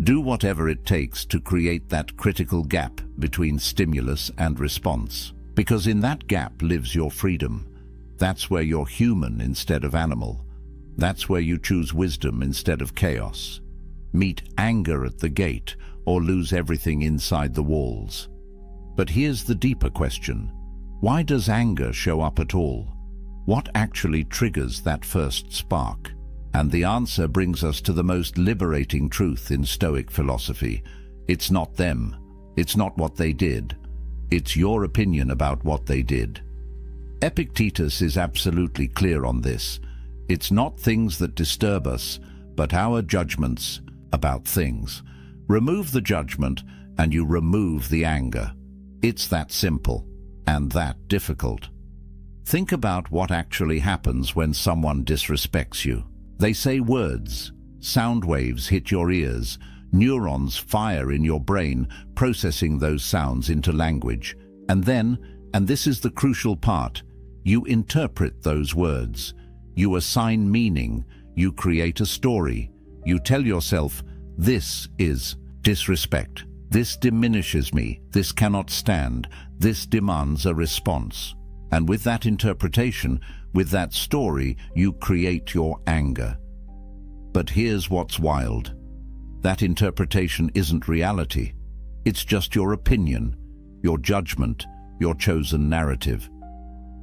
Speaker 1: Do whatever it takes to create that critical gap between stimulus and response. Because in that gap lives your freedom. That's where you're human instead of animal. That's where you choose wisdom instead of chaos. Meet anger at the gate, or lose everything inside the walls. But here's the deeper question. Why does anger show up at all? What actually triggers that first spark? And the answer brings us to the most liberating truth in Stoic philosophy. It's not them. It's not what they did. It's your opinion about what they did. Epictetus is absolutely clear on this. It's not things that disturb us, but our judgments about things. Remove the judgment and you remove the anger. It's that simple and that difficult. Think about what actually happens when someone disrespects you. They say words, sound waves hit your ears, neurons fire in your brain, processing those sounds into language. And then, and this is the crucial part, you interpret those words. You assign meaning, you create a story. You tell yourself, this is disrespect. This diminishes me. This cannot stand. This demands a response. And with that interpretation, with that story, you create your anger. But here's what's wild. That interpretation isn't reality. It's just your opinion, your judgment, your chosen narrative.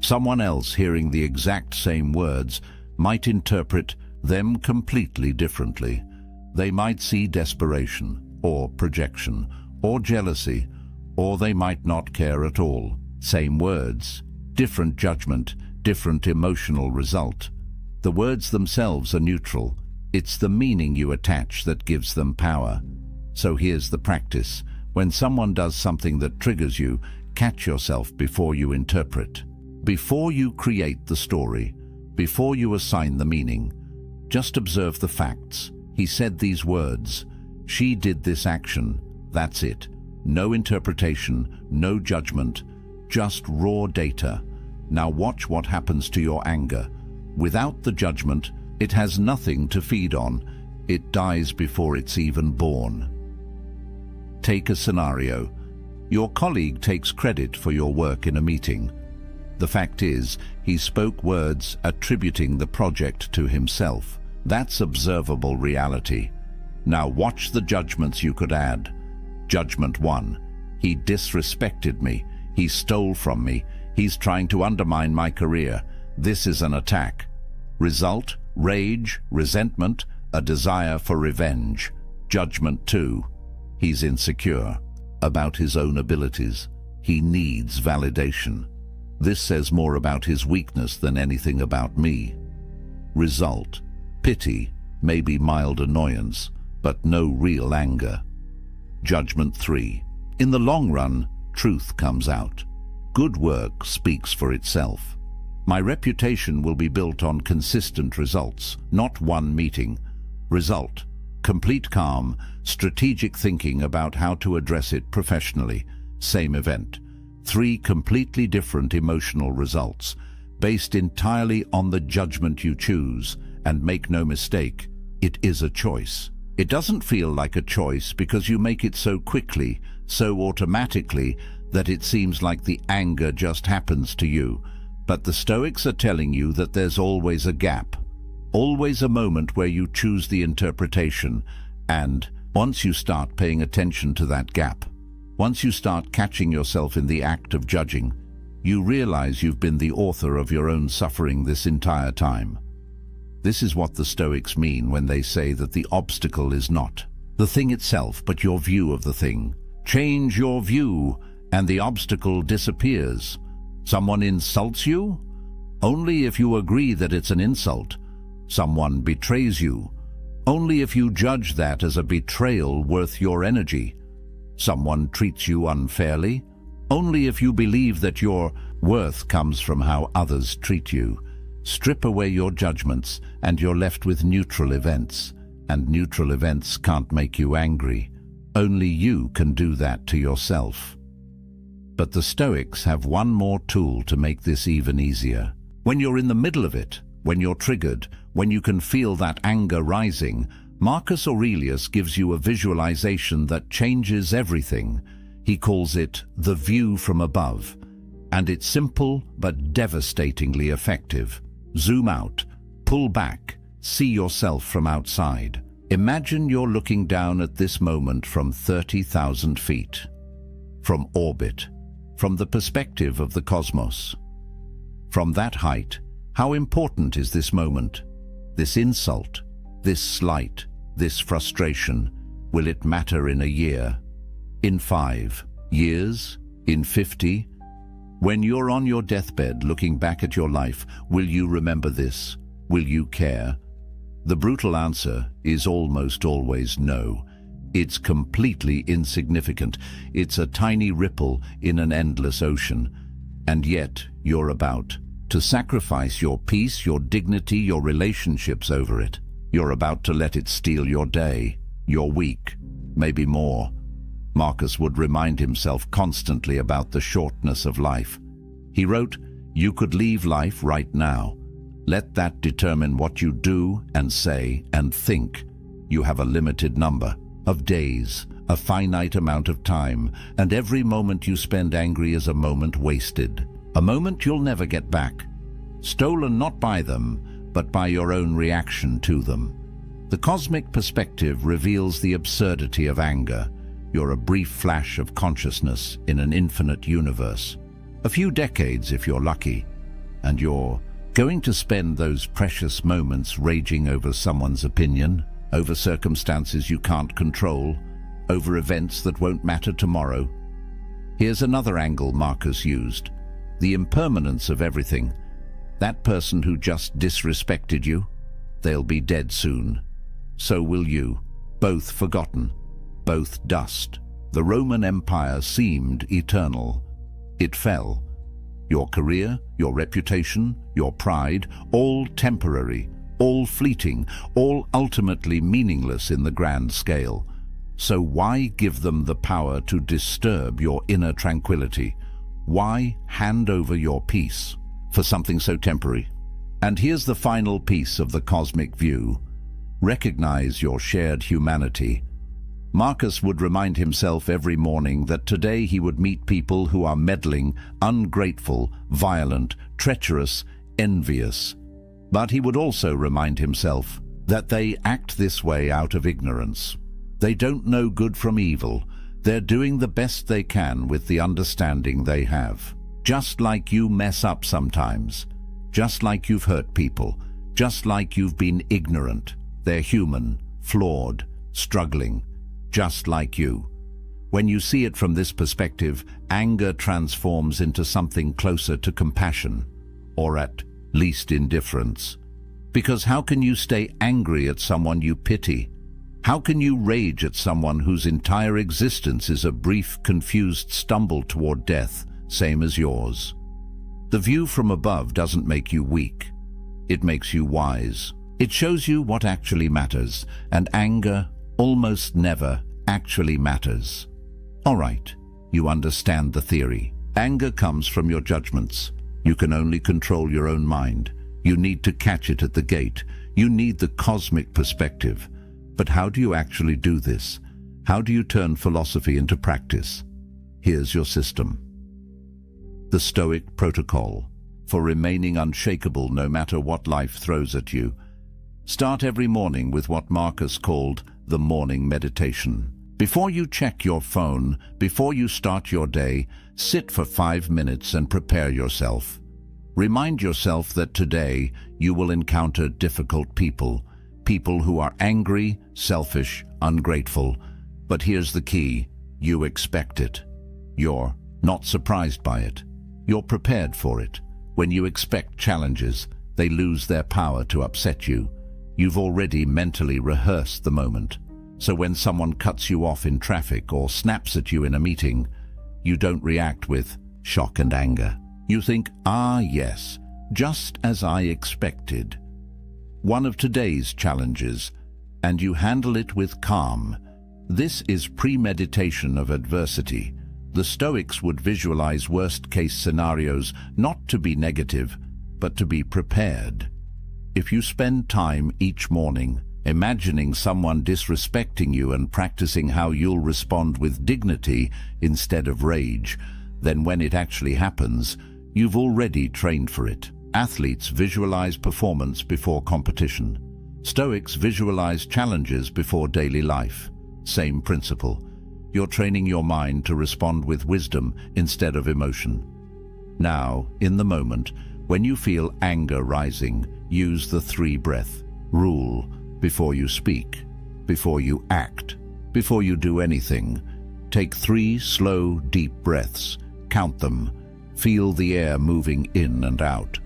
Speaker 1: Someone else hearing the exact same words might interpret them completely differently. They might see desperation, or projection, or jealousy, or they might not care at all. Same words, different judgment, different emotional result. The words themselves are neutral. It's the meaning you attach that gives them power. So here's the practice. When someone does something that triggers you, catch yourself before you interpret. Before you create the story, before you assign the meaning, just observe the facts. He said these words. She did this action. That's it. No interpretation, no judgment, just raw data. Now watch what happens to your anger. Without the judgment, it has nothing to feed on. It dies before it's even born. Take a scenario. Your colleague takes credit for your work in a meeting. The fact is, he spoke words attributing the project to himself. That's observable reality. Now watch the judgments you could add. Judgment 1. He disrespected me. He stole from me. He's trying to undermine my career. This is an attack. Result: rage, resentment, a desire for revenge. Judgment 2. He's insecure about his own abilities. He needs validation. This says more about his weakness than anything about me. Result: pity, maybe mild annoyance, but no real anger. Judgment 3. In the long run, truth comes out. Good work speaks for itself. My reputation will be built on consistent results, not one meeting. Result: complete calm, strategic thinking about how to address it professionally. Same event. 3 completely different emotional results, based entirely on the judgment you choose. And make no mistake, it is a choice. It doesn't feel like a choice because you make it so quickly, so automatically, that it seems like the anger just happens to you. But the Stoics are telling you that there's always a gap, always a moment where you choose the interpretation. And once you start paying attention to that gap, once you start catching yourself in the act of judging, you realize you've been the author of your own suffering this entire time. This is what the Stoics mean when they say that the obstacle is not the thing itself, but your view of the thing. Change your view, and the obstacle disappears. Someone insults you? Only if you agree that it's an insult. Someone betrays you? Only if you judge that as a betrayal worth your energy. Someone treats you unfairly? Only if you believe that your worth comes from how others treat you. Strip away your judgments, and you're left with neutral events. And neutral events can't make you angry. Only you can do that to yourself. But the Stoics have one more tool to make this even easier. When you're in the middle of it, when you're triggered, when you can feel that anger rising, Marcus Aurelius gives you a visualization that changes everything. He calls it the view from above. And it's simple but devastatingly effective. Zoom out, pull back, see yourself from outside. Imagine you're looking down at this moment from 30,000 feet, from orbit, from the perspective of the cosmos. From that height, how important is this moment? This insult, this slight, this frustration, will it matter in a year? In 5 years? In 50? When you're on your deathbed looking back at your life, will you remember this? Will you care? The brutal answer is almost always no. It's completely insignificant. It's a tiny ripple in an endless ocean. And yet, you're about to sacrifice your peace, your dignity, your relationships over it. You're about to let it steal your day, your week, maybe more. Marcus would remind himself constantly about the shortness of life. He wrote, "You could leave life right now. Let that determine what you do and say and think. You have a limited number of days, a finite amount of time, and every moment you spend angry is a moment wasted, a moment you'll never get back, stolen not by them, but by your own reaction to them." The cosmic perspective reveals the absurdity of anger. You're a brief flash of consciousness in an infinite universe. A few decades if you're lucky, and you're going to spend those precious moments raging over someone's opinion, over circumstances you can't control, over events that won't matter tomorrow. Here's another angle Marcus used: the impermanence of everything. That person who just disrespected you, they'll be dead soon. So will you, both forgotten, both dust. The Roman Empire seemed eternal. It fell. Your career, your reputation, your pride, all temporary, all fleeting, all ultimately meaningless in the grand scale. So why give them the power to disturb your inner tranquility? Why hand over your peace for something so temporary? And here's the final piece of the cosmic view. Recognize your shared humanity. Marcus would remind himself every morning that today he would meet people who are meddling, ungrateful, violent, treacherous, envious. But he would also remind himself that they act this way out of ignorance. They don't know good from evil. They're doing the best they can with the understanding they have. Just like you mess up sometimes, just like you've hurt people, just like you've been ignorant. They're human, flawed, struggling, just like you. When you see it from this perspective, anger transforms into something closer to compassion, or at least indifference. Because how can you stay angry at someone you pity? How can you rage at someone whose entire existence is a brief, confused stumble toward death, same as yours? The view from above doesn't make you weak. It makes you wise. It shows you what actually matters, and anger almost never actually matters. All right, you understand the theory. Anger comes from your judgments. You can only control your own mind. You need to catch it at the gate. You need the cosmic perspective. But how do you actually do this? How do you turn philosophy into practice? Here's your system. The Stoic protocol for remaining unshakable no matter what life throws at you. Start every morning with what Marcus called the morning meditation. Before you check your phone, before you start your day, sit for 5 minutes and prepare yourself. Remind yourself that today you will encounter difficult people, people who are angry, selfish, ungrateful. But here's the key: you expect it. You're not surprised by it. You're prepared for it. When you expect challenges, they lose their power to upset you. You've already mentally rehearsed the moment. So when someone cuts you off in traffic or snaps at you in a meeting, you don't react with shock and anger. You think, ah yes, just as I expected. One of today's challenges, and you handle it with calm. This is premeditation of adversity. The Stoics would visualize worst-case scenarios not to be negative, but to be prepared. If you spend time each morning imagining someone disrespecting you and practicing how you'll respond with dignity instead of rage, then when it actually happens, you've already trained for it. Athletes visualize performance before competition. Stoics visualize challenges before daily life. Same principle. You're training your mind to respond with wisdom instead of emotion. Now, in the moment, when you feel anger rising, use the 3-breath rule before you speak, before you act, before you do anything. Take 3 slow, deep breaths. Count them. Feel the air moving in and out.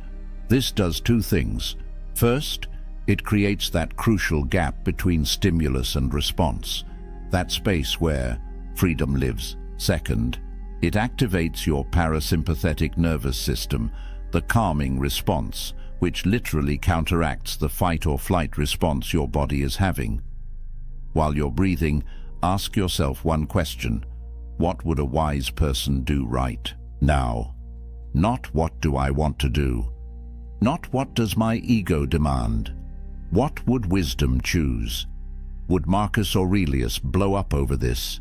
Speaker 1: This does 2 things. First, it creates that crucial gap between stimulus and response, that space where freedom lives. Second, it activates your parasympathetic nervous system, the calming response, which literally counteracts the fight or flight response your body is having. While you're breathing, ask yourself one question: what would a wise person do right now? Not what do I want to do? Not what does my ego demand? What would wisdom choose? Would Marcus Aurelius blow up over this?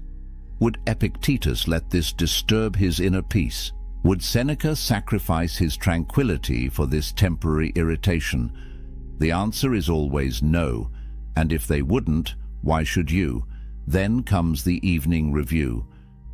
Speaker 1: Would Epictetus let this disturb his inner peace? Would Seneca sacrifice his tranquility for this temporary irritation? The answer is always no, and if they wouldn't, why should you? Then comes the evening review.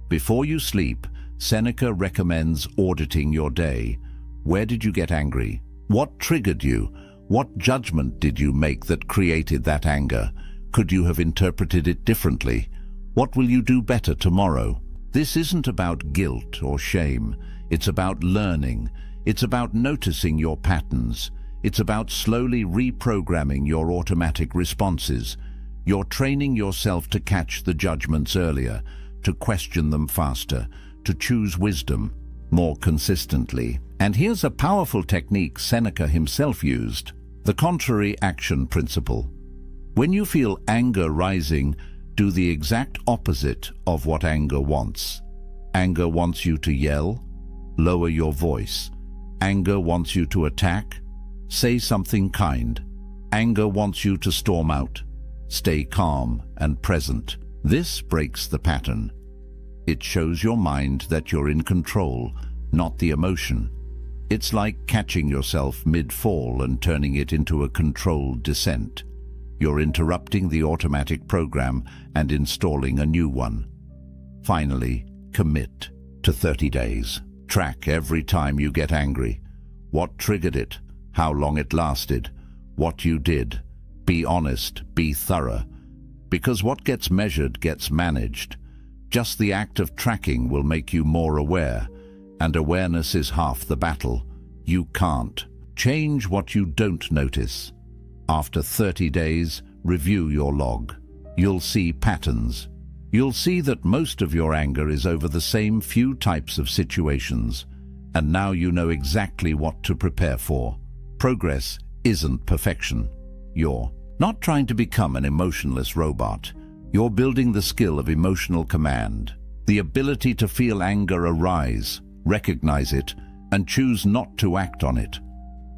Speaker 1: Before you sleep, Seneca recommends auditing your day. Where did you get angry? What triggered you? What judgment did you make that created that anger? Could you have interpreted it differently? What will you do better tomorrow? This isn't about guilt or shame. It's about learning. It's about noticing your patterns. It's about slowly reprogramming your automatic responses. You're training yourself to catch the judgments earlier, to question them faster, to choose wisdom more consistently. And here's a powerful technique Seneca himself used: the contrary action principle. When you feel anger rising, do the exact opposite of what anger wants. Anger wants you to yell. Lower your voice. Anger wants you to attack. Say something kind. Anger wants you to storm out. Stay calm and present. This breaks the pattern. It shows your mind that you're in control, not the emotion. It's like catching yourself mid-fall and turning it into a controlled descent. You're interrupting the automatic program and installing a new one. Finally, commit to 30 days. Track every time you get angry. What triggered it? How long it lasted? What you did? Be honest, be thorough. Because what gets measured gets managed. Just the act of tracking will make you more aware, and awareness is half the battle. You can't change what you don't notice. After 30 days, review your log. You'll see patterns. You'll see that most of your anger is over the same few types of situations, and now you know exactly what to prepare for. Progress isn't perfection. You're not trying to become an emotionless robot. You're building the skill of emotional command, the ability to feel anger arise, recognize it, and choose not to act on it.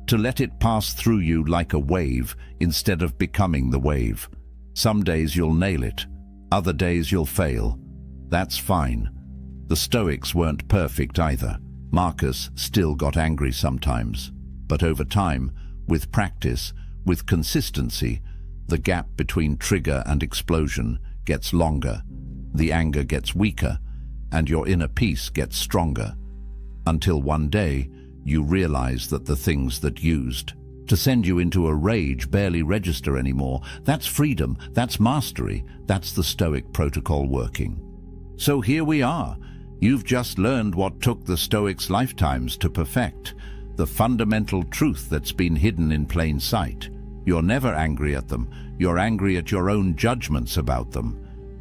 Speaker 1: To let it pass through you like a wave instead of becoming the wave. Some days you'll nail it, other days you'll fail. That's fine. The Stoics weren't perfect either. Marcus still got angry sometimes. But over time, with practice, with consistency, the gap between trigger and explosion gets longer, the anger gets weaker, and your inner peace gets stronger. Until one day, you realize that the things that used to send you into a rage barely register anymore. That's freedom, that's mastery, that's the Stoic protocol working. So here we are. You've just learned what took the Stoics' lifetimes to perfect, the fundamental truth that's been hidden in plain sight. You're never angry at them. You're angry at your own judgments about them.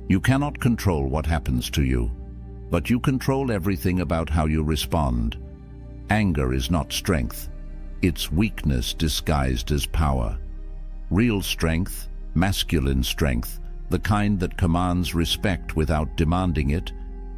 Speaker 1: You cannot control what happens to you, but you control everything about how you respond. Anger is not strength. It's weakness disguised as power. Real strength, masculine strength, the kind that commands respect without demanding it,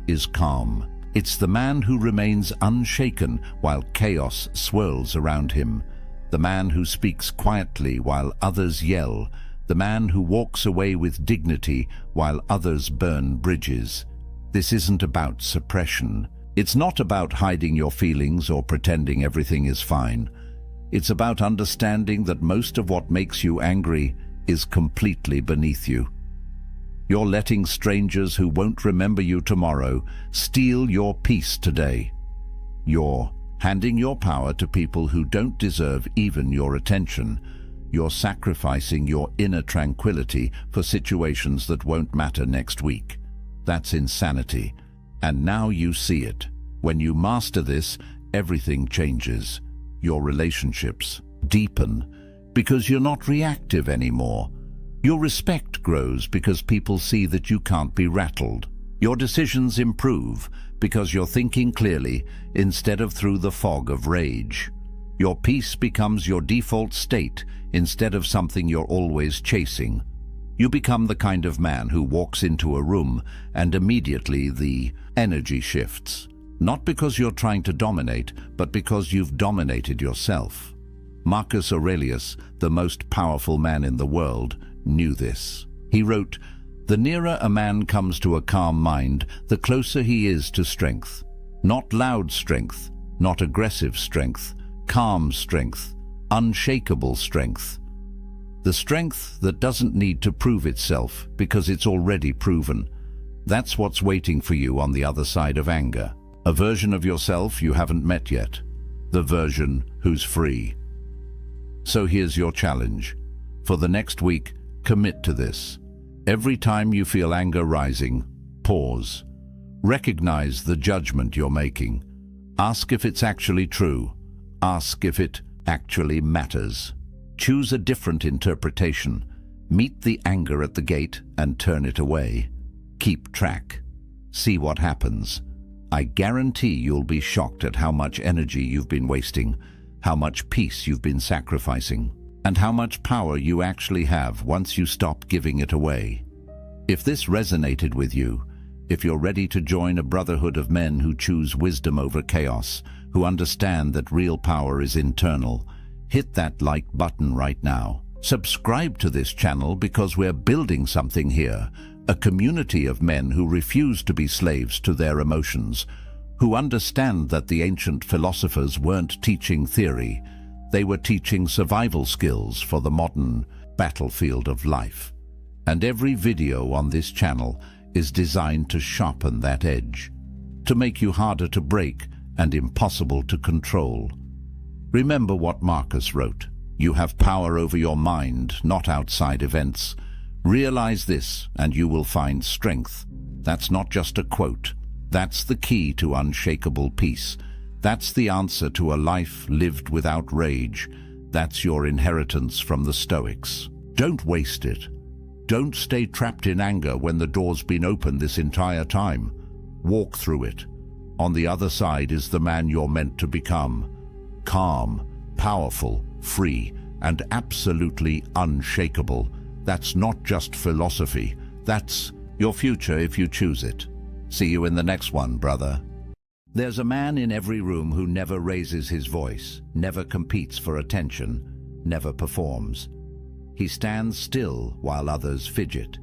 Speaker 1: is calm. It's the man who remains unshaken while chaos swirls around him. The man who speaks quietly while others yell. The man who walks away with dignity while others burn bridges. This isn't about suppression. It's not about hiding your feelings or pretending everything is fine. It's about understanding that most of what makes you angry is completely beneath you. You're letting strangers who won't remember you tomorrow steal your peace today. You're handing your power to people who don't deserve even your attention. You're sacrificing your inner tranquility for situations that won't matter next week. That's insanity. And now you see it. When you master this, everything changes. Your relationships deepen because you're not reactive anymore. Your respect grows because people see that you can't be rattled. Your decisions improve because you're thinking clearly instead of through the fog of rage. Your peace becomes your default state instead of something you're always chasing. You become the kind of man who walks into a room and immediately the energy shifts. Not because you're trying to dominate, but because you've dominated yourself. Marcus Aurelius, the most powerful man in the world, knew this. He wrote, "The nearer a man comes to a calm mind, the closer he is to strength. Not loud strength, not aggressive strength, calm strength, unshakable strength. The strength that doesn't need to prove itself because it's already proven. That's what's waiting for you on the other side of anger. A version of yourself you haven't met yet. The version who's free." So here's your challenge. For the next week, commit to this. Every time you feel anger rising, pause. Recognize the judgment you're making. Ask if it's actually true. Ask if it actually matters. Choose a different interpretation. Meet the anger at the gate and turn it away. Keep track. See what happens. I guarantee you'll be shocked at how much energy you've been wasting, how much peace you've been sacrificing, and how much power you actually have once you stop giving it away. If this resonated with you, if you're ready to join a brotherhood of men who choose wisdom over chaos, who understand that real power is internal, hit that like button right now. Subscribe to this channel because we're building something here, a community of men who refuse to be slaves to their emotions, who understand that the ancient philosophers weren't teaching theory, they were teaching survival skills for the modern battlefield of life. And every video on this channel is designed to sharpen that edge, to make you harder to break and impossible to control. Remember what Marcus wrote. You have power over your mind, not outside events. Realize this and you will find strength. That's not just a quote. That's the key to unshakable peace. That's the answer to a life lived without rage. That's your inheritance from the Stoics. Don't waste it. Don't stay trapped in anger when the door's been open this entire time. Walk through it. On the other side is the man you're meant to become. Calm, powerful, free, and absolutely unshakable. That's not just philosophy. That's your future if you choose it. See you in the next one, brother. There's a man in every room who never raises his voice, never competes for attention, never performs. He stands still while others fidget.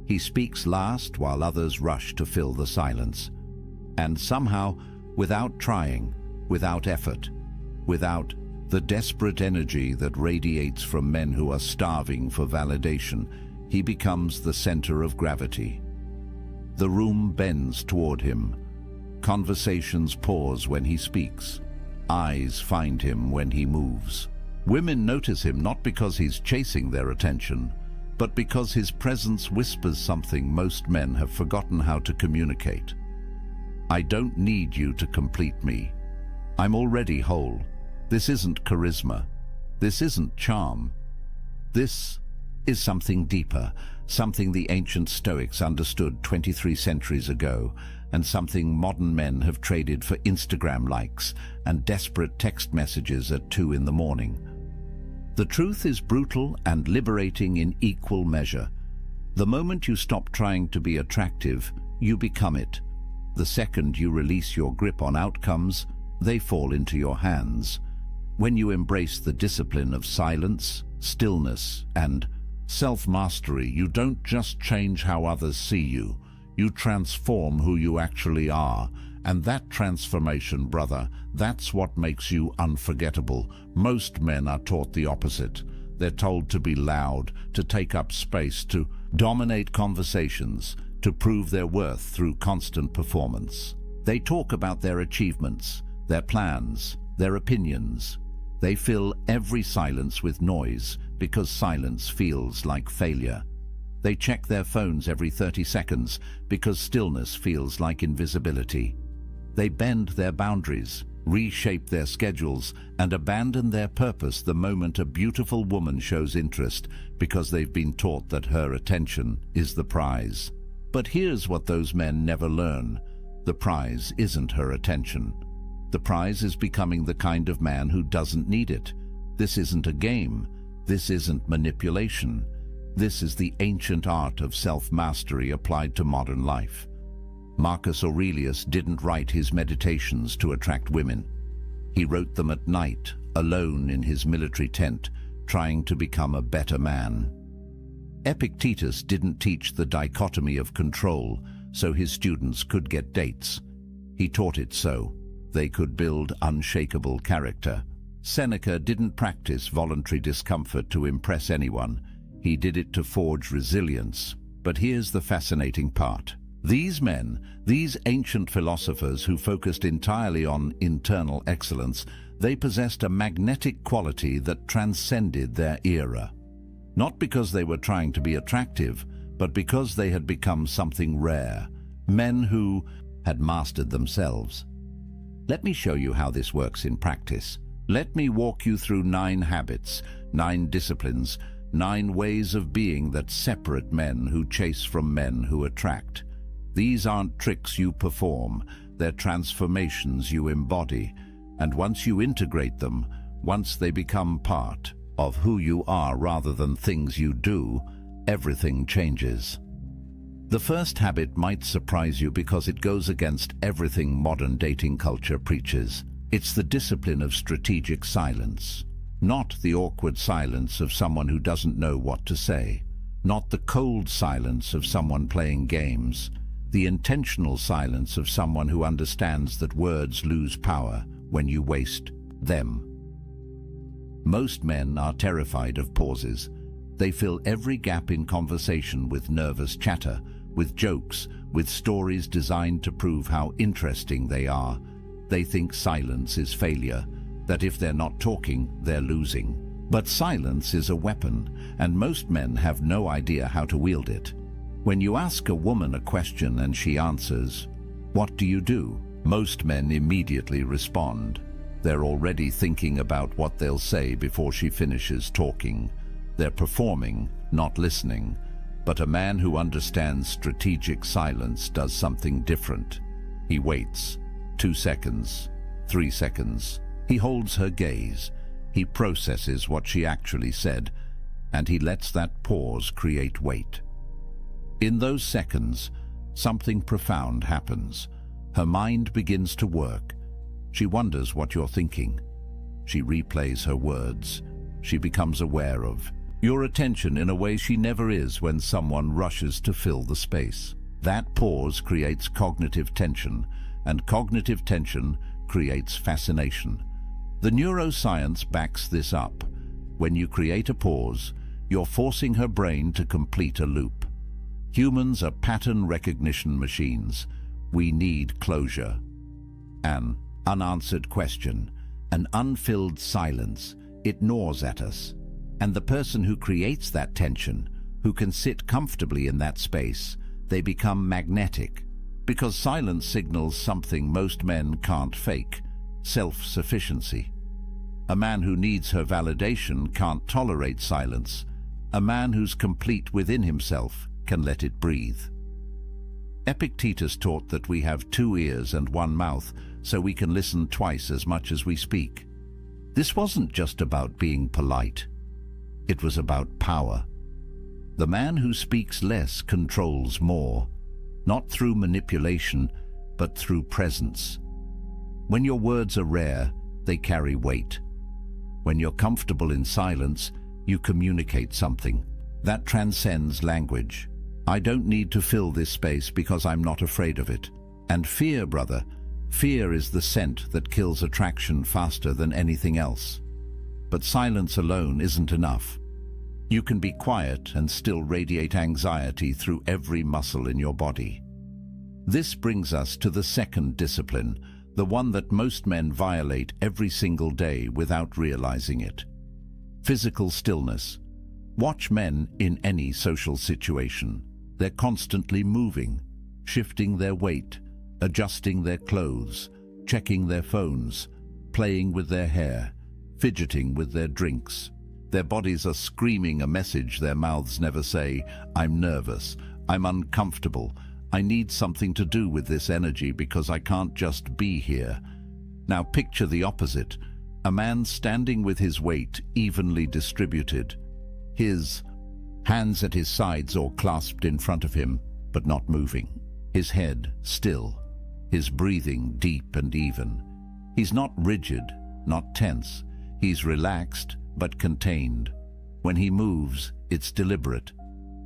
Speaker 1: He speaks last while others rush to fill the silence. And somehow, without trying, without effort, without the desperate energy that radiates from men who are starving for validation, he becomes the center of gravity. The room bends toward him. Conversations pause when he speaks. Eyes find him when he moves. Women notice him not because he's chasing their attention, but because his presence whispers something most men have forgotten how to communicate. I don't need you to complete me. I'm already whole. This isn't charisma. This isn't charm. This is something deeper, something the ancient Stoics understood 23 centuries ago, and something modern men have traded for Instagram likes and desperate text messages at 2 in the morning. The truth is brutal and liberating in equal measure. The moment you stop trying to be attractive, you become it. The second you release your grip on outcomes, they fall into your hands. When you embrace the discipline of silence, stillness, and self-mastery, you don't just change how others see you. You transform who you actually are. And that transformation, brother, that's what makes you unforgettable. Most men are taught the opposite. They're told to be loud, to take up space, to dominate conversations, to prove their worth through constant performance. They talk about their achievements, their plans, their opinions. They fill every silence with noise because silence feels like failure. They check their phones every 30 seconds because stillness feels like invisibility. They bend their boundaries, reshape their schedules, and abandon their purpose the moment a beautiful woman shows interest because they've been taught that her attention is the prize. But here's what those men never learn. The prize isn't her attention. The prize is becoming the kind of man who doesn't need it. This isn't a game. This isn't manipulation. This is the ancient art of self-mastery applied to modern life. Marcus Aurelius didn't write his meditations to attract women. He wrote them at night, alone in his military tent, trying to become a better man. Epictetus didn't teach the dichotomy of control so his students could get dates. He taught it so they could build unshakable character. Seneca didn't practice voluntary discomfort to impress anyone. He did it to forge resilience. But here's the fascinating part. These men, these ancient philosophers who focused entirely on internal excellence, they possessed a magnetic quality that transcended their era. Not because they were trying to be attractive, but because they had become something rare. Men who had mastered themselves. Let me show you how this works in practice. Let me walk you through 9 habits, 9 disciplines, 9 ways of being that separate men who chase from men who attract. These aren't tricks you perform, they're transformations you embody. And once you integrate them, once they become part of who you are rather than things you do, everything changes. The first habit might surprise you because it goes against everything modern dating culture preaches. It's the discipline of strategic silence. Not the awkward silence of someone who doesn't know what to say. Not the cold silence of someone playing games. The intentional silence of someone who understands that words lose power when you waste them. Most men are terrified of pauses. They fill every gap in conversation with nervous chatter, with jokes, with stories designed to prove how interesting they are. They think silence is failure, that if they're not talking, they're losing. But silence is a weapon, and most men have no idea how to wield it. When you ask a woman a question and she answers, "What do you do?" most men immediately respond. They're already thinking about what they'll say before she finishes talking. They're performing, not listening. But a man who understands strategic silence does something different. He waits. 2 seconds, 3 seconds. He holds her gaze. He processes what she actually said, and he lets that pause create weight. In those seconds, something profound happens. Her mind begins to work. She wonders what you're thinking. She replays her words. She becomes aware of your attention in a way she never is when someone rushes to fill the space. That pause creates cognitive tension, and cognitive tension creates fascination. The neuroscience backs this up. When you create a pause, you're forcing her brain to complete a loop. Humans are pattern recognition machines. We need closure. An unanswered question, an unfilled silence, it gnaws at us. And the person who creates that tension, who can sit comfortably in that space, they become magnetic. Because silence signals something most men can't fake: self-sufficiency. A man who needs her validation can't tolerate silence. A man who's complete within himself can let it breathe. Epictetus taught that we have 2 ears and 1 mouth, so we can listen twice as much as we speak. This wasn't just about being polite. It was about power. The man who speaks less controls more, not through manipulation, but through presence. When your words are rare, they carry weight. When you're comfortable in silence, you communicate something that transcends language. I don't need to fill this space because I'm not afraid of it. And fear, brother, fear is the scent that kills attraction faster than anything else. But silence alone isn't enough. You can be quiet and still radiate anxiety through every muscle in your body. This brings us to the second discipline, the one that most men violate every single day without realizing it. Physical stillness. Watch men in any social situation. They're constantly moving, shifting their weight, adjusting their clothes, checking their phones, playing with their hair, fidgeting with their drinks. Their bodies are screaming a message their mouths never say. I'm nervous, I'm uncomfortable, I need something to do with this energy because I can't just be here. Now picture the opposite, a man standing with his weight evenly distributed, his hands at his sides or clasped in front of him, but not moving, his head still, his breathing deep and even. He's not rigid, not tense, he's relaxed but contained. When he moves, it's deliberate.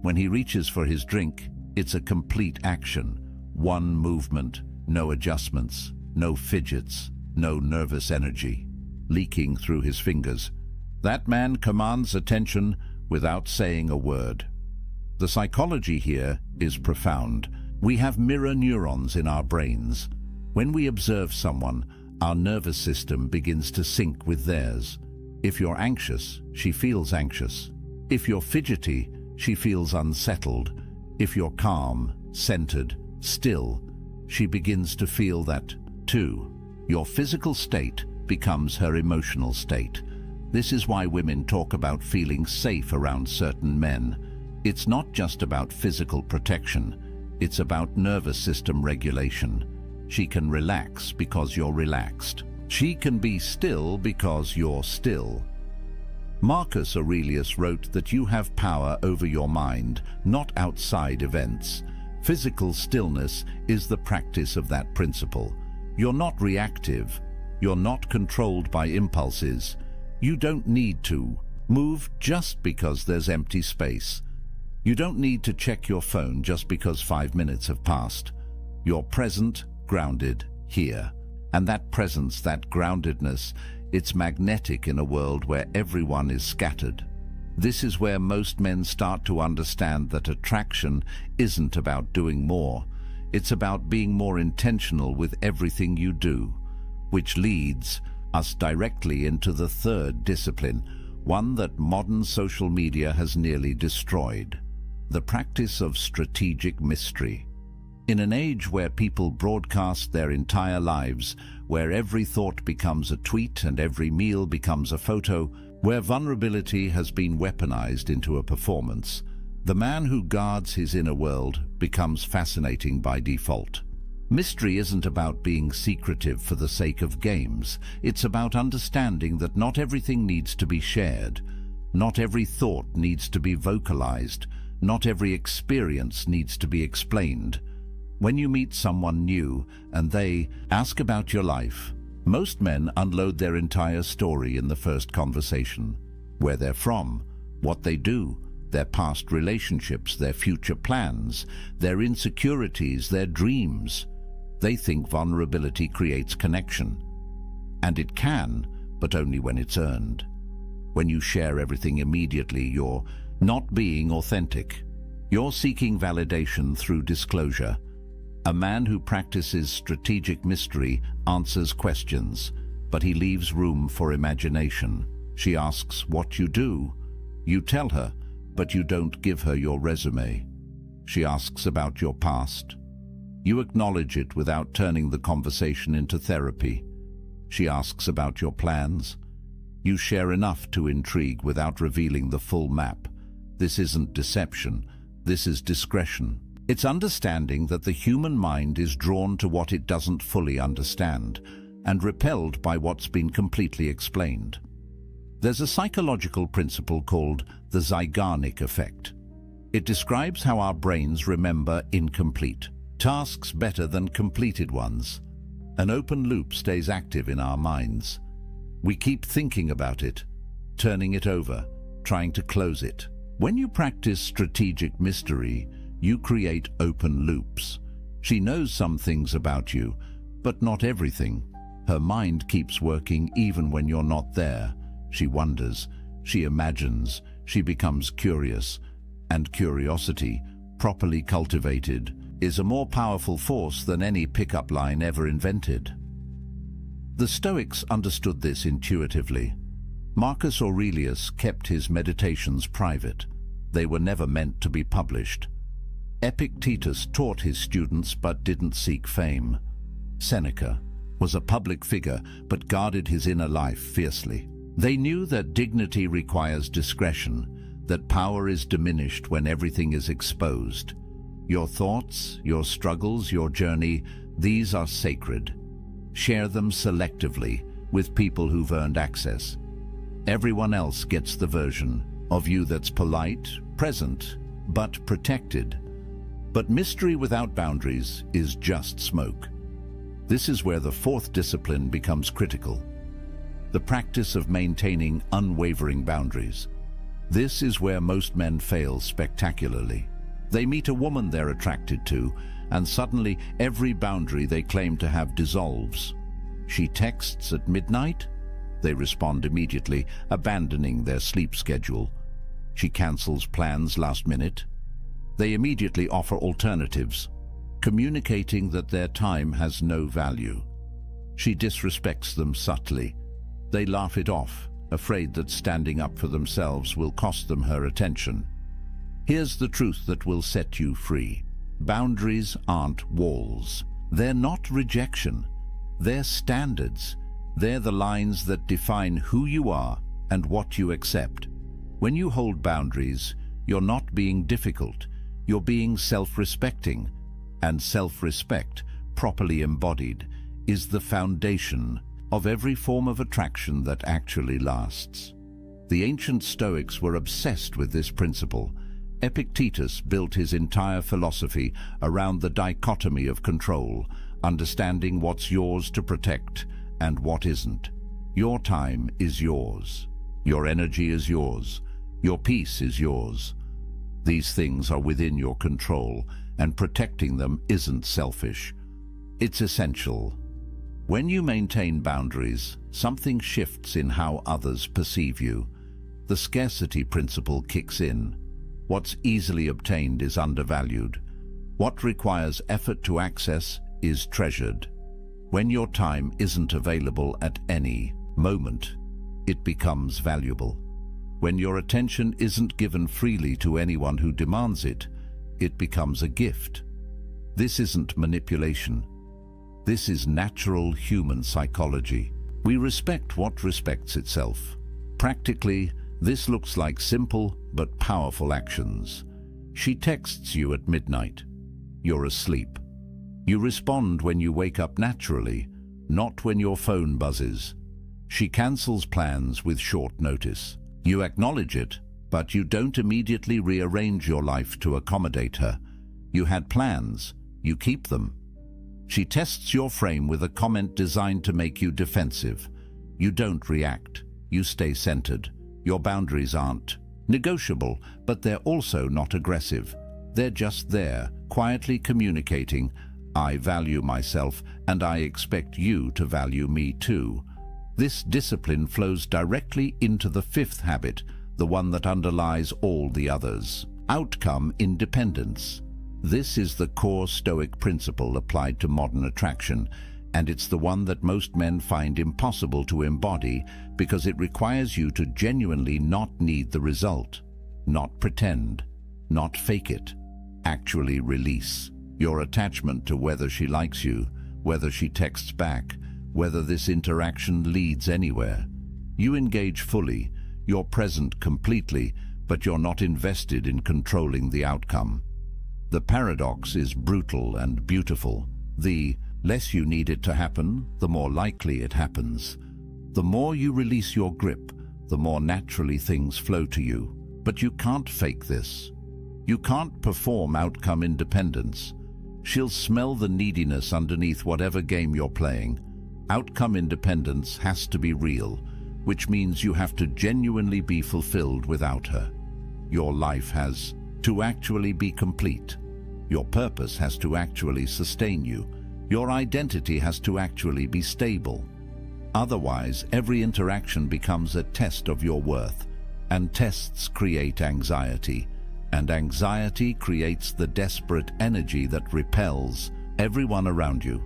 Speaker 1: When he reaches for his drink, it's a complete action. One movement, no adjustments, no fidgets, no nervous energy leaking through his fingers. That man commands attention without saying a word. The psychology here is profound. We have mirror neurons in our brains. When we observe someone, our nervous system begins to sync with theirs. If you're anxious, she feels anxious. If you're fidgety, she feels unsettled. If you're calm, centered, still, she begins to feel that too. Your physical state becomes her emotional state. This is why women talk about feeling safe around certain men. It's not just about physical protection, it's about nervous system regulation. She can relax because you're relaxed. She can be still because you're still. Marcus Aurelius wrote that you have power over your mind, not outside events. Physical stillness is the practice of that principle. You're not reactive. You're not controlled by impulses. You don't need to move just because there's empty space. You don't need to check your phone just because 5 minutes have passed. You're present, grounded, here. And that presence, that groundedness, it's magnetic in a world where everyone is scattered. This is where most men start to understand that attraction isn't about doing more. It's about being more intentional with everything you do, which leads us directly into the third discipline, one that modern social media has nearly destroyed: the practice of strategic mystery. In an age where people broadcast their entire lives, where every thought becomes a tweet and every meal becomes a photo, where vulnerability has been weaponized into a performance, the man who guards his inner world becomes fascinating by default. Mystery isn't about being secretive for the sake of games. It's about understanding that not everything needs to be shared. Not every thought needs to be vocalized. Not every experience needs to be explained. When you meet someone new and they ask about your life, most men unload their entire story in the first conversation. Where they're from, what they do, their past relationships, their future plans, their insecurities, their dreams. They think vulnerability creates connection. And it can, but only when it's earned. When you share everything immediately, you're not being authentic. You're seeking validation through disclosure. A man who practices strategic mystery answers questions, but he leaves room for imagination. She asks what you do. You tell her, but you don't give her your resume. She asks about your past. You acknowledge it without turning the conversation into therapy. She asks about your plans. You share enough to intrigue without revealing the full map. This isn't deception. This is discretion. It's understanding that the human mind is drawn to what it doesn't fully understand and repelled by what's been completely explained. There's a psychological principle called the Zeigarnik effect. It describes how our brains remember incomplete tasks better than completed ones. An open loop stays active in our minds. We keep thinking about it, turning it over, trying to close it. When you practice strategic mystery, you create open loops. She knows some things about you, but not everything. Her mind keeps working even when you're not there. She wonders, she imagines, she becomes curious, and curiosity, properly cultivated, is a more powerful force than any pickup line ever invented. The Stoics understood this intuitively. Marcus Aurelius kept his meditations private. They were never meant to be published. Epictetus taught his students but didn't seek fame. Seneca was a public figure but guarded his inner life fiercely. They knew that dignity requires discretion, that power is diminished when everything is exposed. Your thoughts, your struggles, your journey, these are sacred. Share them selectively with people who've earned access. Everyone else gets the version of you that's polite, present, but protected. But mystery without boundaries is just smoke. This is where the fourth discipline becomes critical: the practice of maintaining unwavering boundaries. This is where most men fail spectacularly. They meet a woman they're attracted to, and suddenly every boundary they claim to have dissolves. She texts at midnight? They respond immediately, abandoning their sleep schedule. She cancels plans last minute. They immediately offer alternatives, communicating that their time has no value. She disrespects them subtly. They laugh it off, afraid that standing up for themselves will cost them her attention. Here's the truth that will set you free. Boundaries aren't walls. They're not rejection. They're standards. They're the lines that define who you are and what you accept. When you hold boundaries, you're not being difficult. You're being self-respecting. And self-respect, properly embodied, is the foundation of every form of attraction that actually lasts. The ancient Stoics were obsessed with this principle. Epictetus built his entire philosophy around the dichotomy of control, understanding what's yours to protect and what isn't. Your time is yours. Your energy is yours. Your peace is yours. These things are within your control, and protecting them isn't selfish. It's essential. When you maintain boundaries, something shifts in how others perceive you. The scarcity principle kicks in. What's easily obtained is undervalued. What requires effort to access is treasured. When your time isn't available at any moment, it becomes valuable. When your attention isn't given freely to anyone who demands it, it becomes a gift. This isn't manipulation. This is natural human psychology. We respect what respects itself. Practically, this looks like simple but powerful actions. She texts you at midnight. You're asleep. You respond when you wake up naturally, not when your phone buzzes. She cancels plans with short notice. You acknowledge it, but you don't immediately rearrange your life to accommodate her. You had plans. You keep them. She tests your frame with a comment designed to make you defensive. You don't react. You stay centered. Your boundaries aren't negotiable, but they're also not aggressive. They're just there, quietly communicating, I value myself and I expect you to value me too. This discipline flows directly into the fifth habit, the one that underlies all the others: outcome independence. This is the core Stoic principle applied to modern attraction, and it's the one that most men find impossible to embody because it requires you to genuinely not need the result, not pretend, not fake it, actually release your attachment to whether she likes you, whether she texts back, whether this interaction leads anywhere. You engage fully, you're present completely, but you're not invested in controlling the outcome. The paradox is brutal and beautiful. The less you need it to happen, the more likely it happens. The more you release your grip, the more naturally things flow to you. But you can't fake this. You can't perform outcome independence. She'll smell the neediness underneath whatever game you're playing. Outcome independence has to be real, which means you have to genuinely be fulfilled without her. Your life has to actually be complete. Your purpose has to actually sustain you. Your identity has to actually be stable. Otherwise, every interaction becomes a test of your worth. And tests create anxiety, and anxiety creates the desperate energy that repels everyone around you.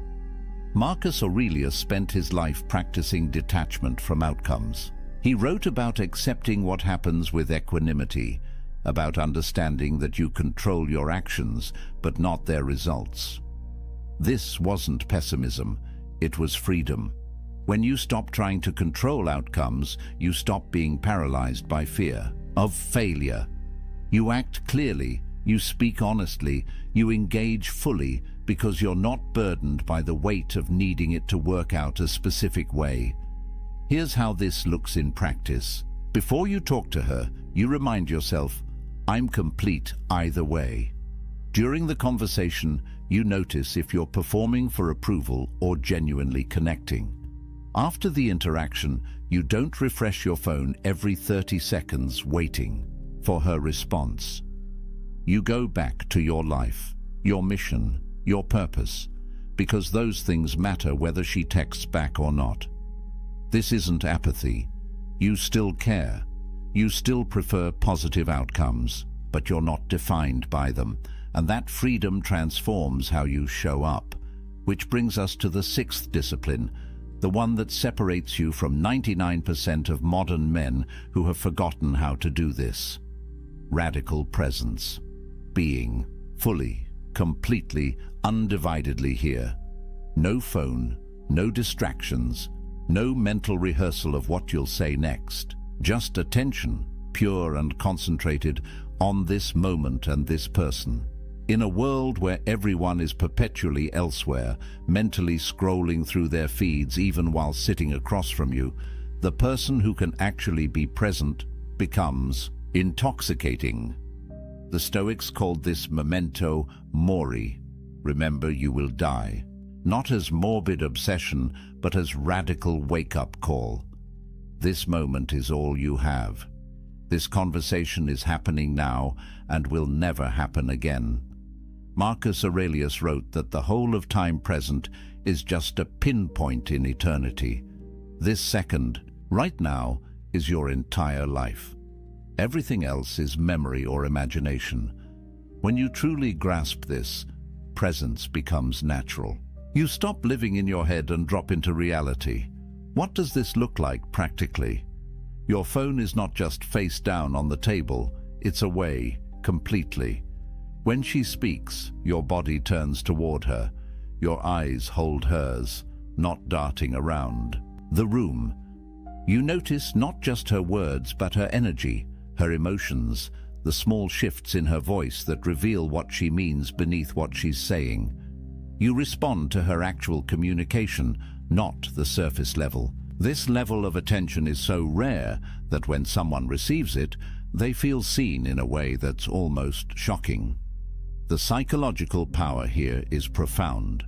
Speaker 1: Marcus Aurelius spent his life practicing detachment from outcomes. He wrote about accepting what happens with equanimity, about understanding that you control your actions but not their results. This wasn't pessimism, it was freedom. When you stop trying to control outcomes, you stop being paralyzed by fear of failure. You act clearly, you speak honestly, you engage fully because you're not burdened by the weight of needing it to work out a specific way. Here's how this looks in practice. Before you talk to her, you remind yourself, I'm complete either way. During the conversation, you notice if you're performing for approval or genuinely connecting. After the interaction, you don't refresh your phone every 30 seconds waiting for her response. You go back to your life, your mission, your purpose, because those things matter whether she texts back or not. This isn't apathy. You still care. You still prefer positive outcomes, but you're not defined by them, and that freedom transforms how you show up. Which brings us to the sixth discipline, the one that separates you from 99% of modern men who have forgotten how to do this. Radical presence. Being fully, completely, undividedly here. No phone, no distractions, no mental rehearsal of what you'll say next. Just attention, pure and concentrated, on this moment and this person. In a world where everyone is perpetually elsewhere, mentally scrolling through their feeds even while sitting across from you, the person who can actually be present becomes intoxicating. The Stoics called this memento mori. Remember, you will die. Not as morbid obsession, but as radical wake-up call. This moment is all you have. This conversation is happening now and will never happen again. Marcus Aurelius wrote that the whole of time present is just a pinpoint in eternity. This second, right now, is your entire life. Everything else is memory or imagination. When you truly grasp this, presence becomes natural. You stop living in your head and drop into reality. What does this look like practically? Your phone is not just face down on the table, it's away, completely. When she speaks, your body turns toward her. Your eyes hold hers, not darting around. The room. You notice not just her words, but her energy, her emotions, the small shifts in her voice that reveal what she means beneath what she's saying. You respond to her actual communication, not the surface level. This level of attention is so rare that when someone receives it, they feel seen in a way that's almost shocking. The psychological power here is profound.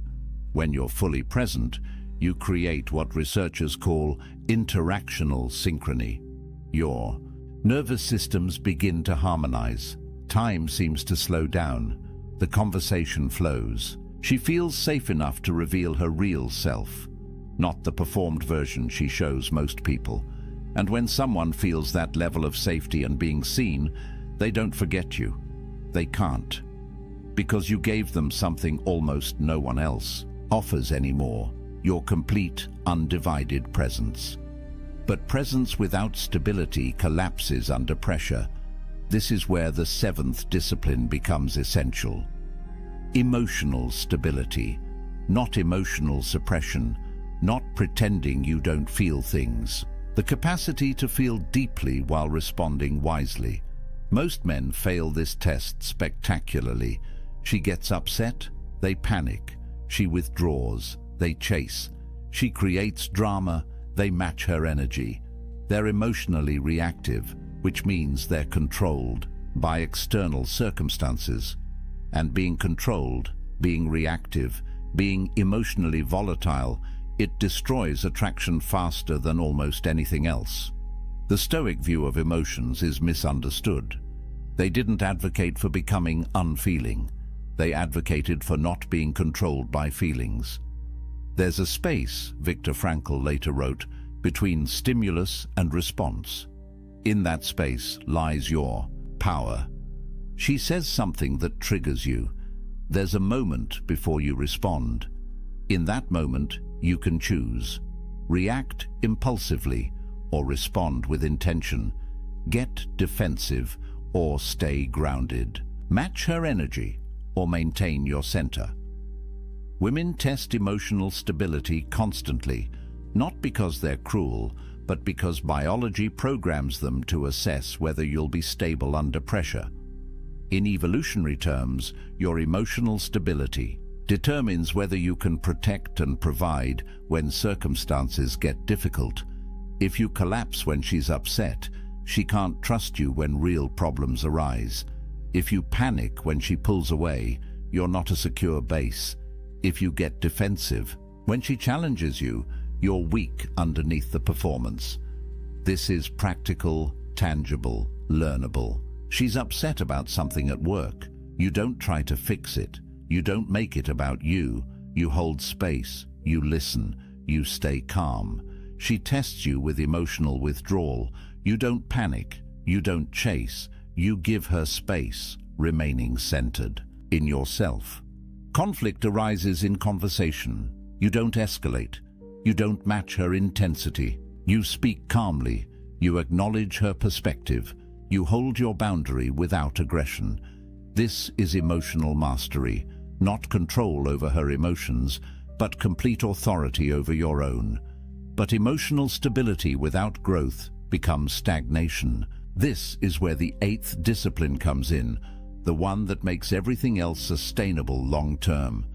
Speaker 1: When you're fully present, you create what researchers call interactional synchrony. Your nervous systems begin to harmonize. Time seems to slow down. The conversation flows. She feels safe enough to reveal her real self, not the performed version she shows most people. And when someone feels that level of safety and being seen, they don't forget you. They can't. Because you gave them something almost no one else offers anymore, your complete, undivided presence. But presence without stability collapses under pressure. This is where the seventh discipline becomes essential. Emotional stability, not emotional suppression, not pretending you don't feel things. The capacity to feel deeply while responding wisely. Most men fail this test spectacularly. She gets upset, they panic. She withdraws, they chase. She creates drama, they match her energy. They're emotionally reactive, which means they're controlled by external circumstances. And being controlled, being reactive, being emotionally volatile, it destroys attraction faster than almost anything else. The Stoic view of emotions is misunderstood. They didn't advocate for becoming unfeeling. They advocated for not being controlled by feelings. There's a space, Viktor Frankl later wrote, between stimulus and response. In that space lies your power. She says something that triggers you. There's a moment before you respond. In that moment, you can choose. React impulsively or respond with intention. Get defensive or stay grounded. Match her energy or maintain your center. Women test emotional stability constantly, not because they're cruel, but because biology programs them to assess whether you'll be stable under pressure. In evolutionary terms, your emotional stability determines whether you can protect and provide when circumstances get difficult. If you collapse when she's upset, she can't trust you when real problems arise. If you panic when she pulls away, you're not a secure base. If you get defensive when she challenges you, you're weak underneath the performance. This is practical, tangible, learnable. She's upset about something at work. You don't try to fix it. You don't make it about you. You hold space. You listen. You stay calm. She tests you with emotional withdrawal. You don't panic. You don't chase. You give her space, remaining centered in yourself. Conflict arises in conversation. You don't escalate. You don't match her intensity. You speak calmly. You acknowledge her perspective. You hold your boundary without aggression. This is emotional mastery, not control over her emotions, but complete authority over your own. But emotional stability without growth becomes stagnation. This is where the eighth discipline comes in, the one that makes everything else sustainable long-term.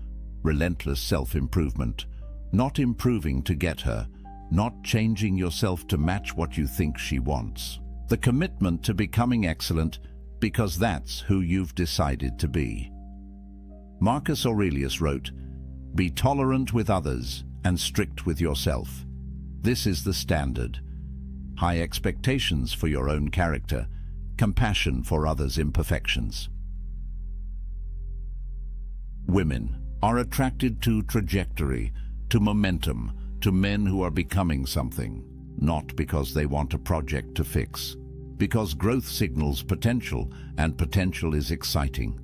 Speaker 1: Relentless self-improvement. Not improving to get her, not changing yourself to match what you think she wants. The commitment to becoming excellent because that's who you've decided to be. Marcus Aurelius wrote, "Be tolerant with others and strict with yourself. This is the standard. High expectations for your own character, compassion for others' imperfections." Women are attracted to trajectory, to momentum, to men who are becoming something, not because they want a project to fix, because growth signals potential, and potential is exciting.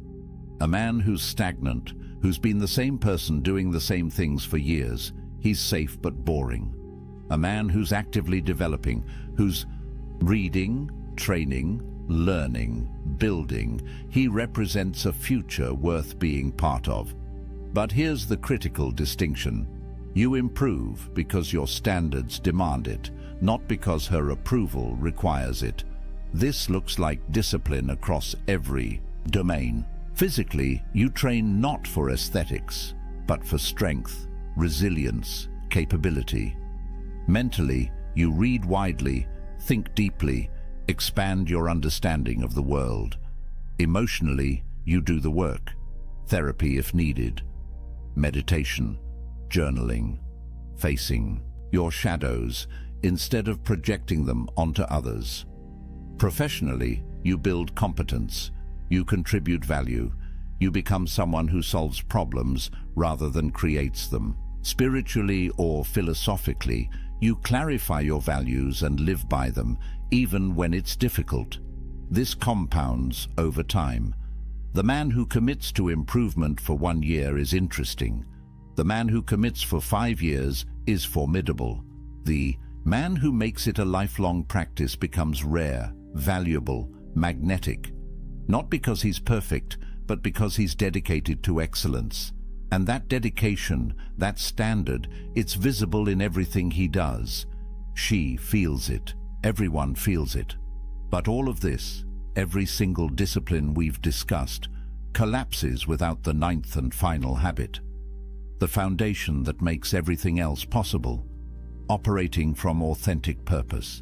Speaker 1: A man who's stagnant, who's been the same person doing the same things for years, he's safe but boring. A man who's actively developing, who's reading, training, learning, building, he represents a future worth being part of. But here's the critical distinction. You improve because your standards demand it, not because her approval requires it. This looks like discipline across every domain. Physically, you train not for aesthetics, but for strength, resilience, capability. Mentally, you read widely, think deeply, expand your understanding of the world. Emotionally, you do the work, therapy if needed, meditation, journaling, facing your shadows instead of projecting them onto others. Professionally, you build competence, you contribute value, you become someone who solves problems rather than creates them. Spiritually or philosophically, you clarify your values and live by them, even when it's difficult. This compounds over time. The man who commits to improvement for 1 year is interesting. The man who commits for 5 years is formidable. The man who makes it a lifelong practice becomes rare, valuable, magnetic. Not because he's perfect, but because he's dedicated to excellence. And that dedication, that standard, it's visible in everything he does. She feels it. Everyone feels it. But all of this, every single discipline we've discussed, collapses without the ninth and final habit. The foundation that makes everything else possible, operating from authentic purpose,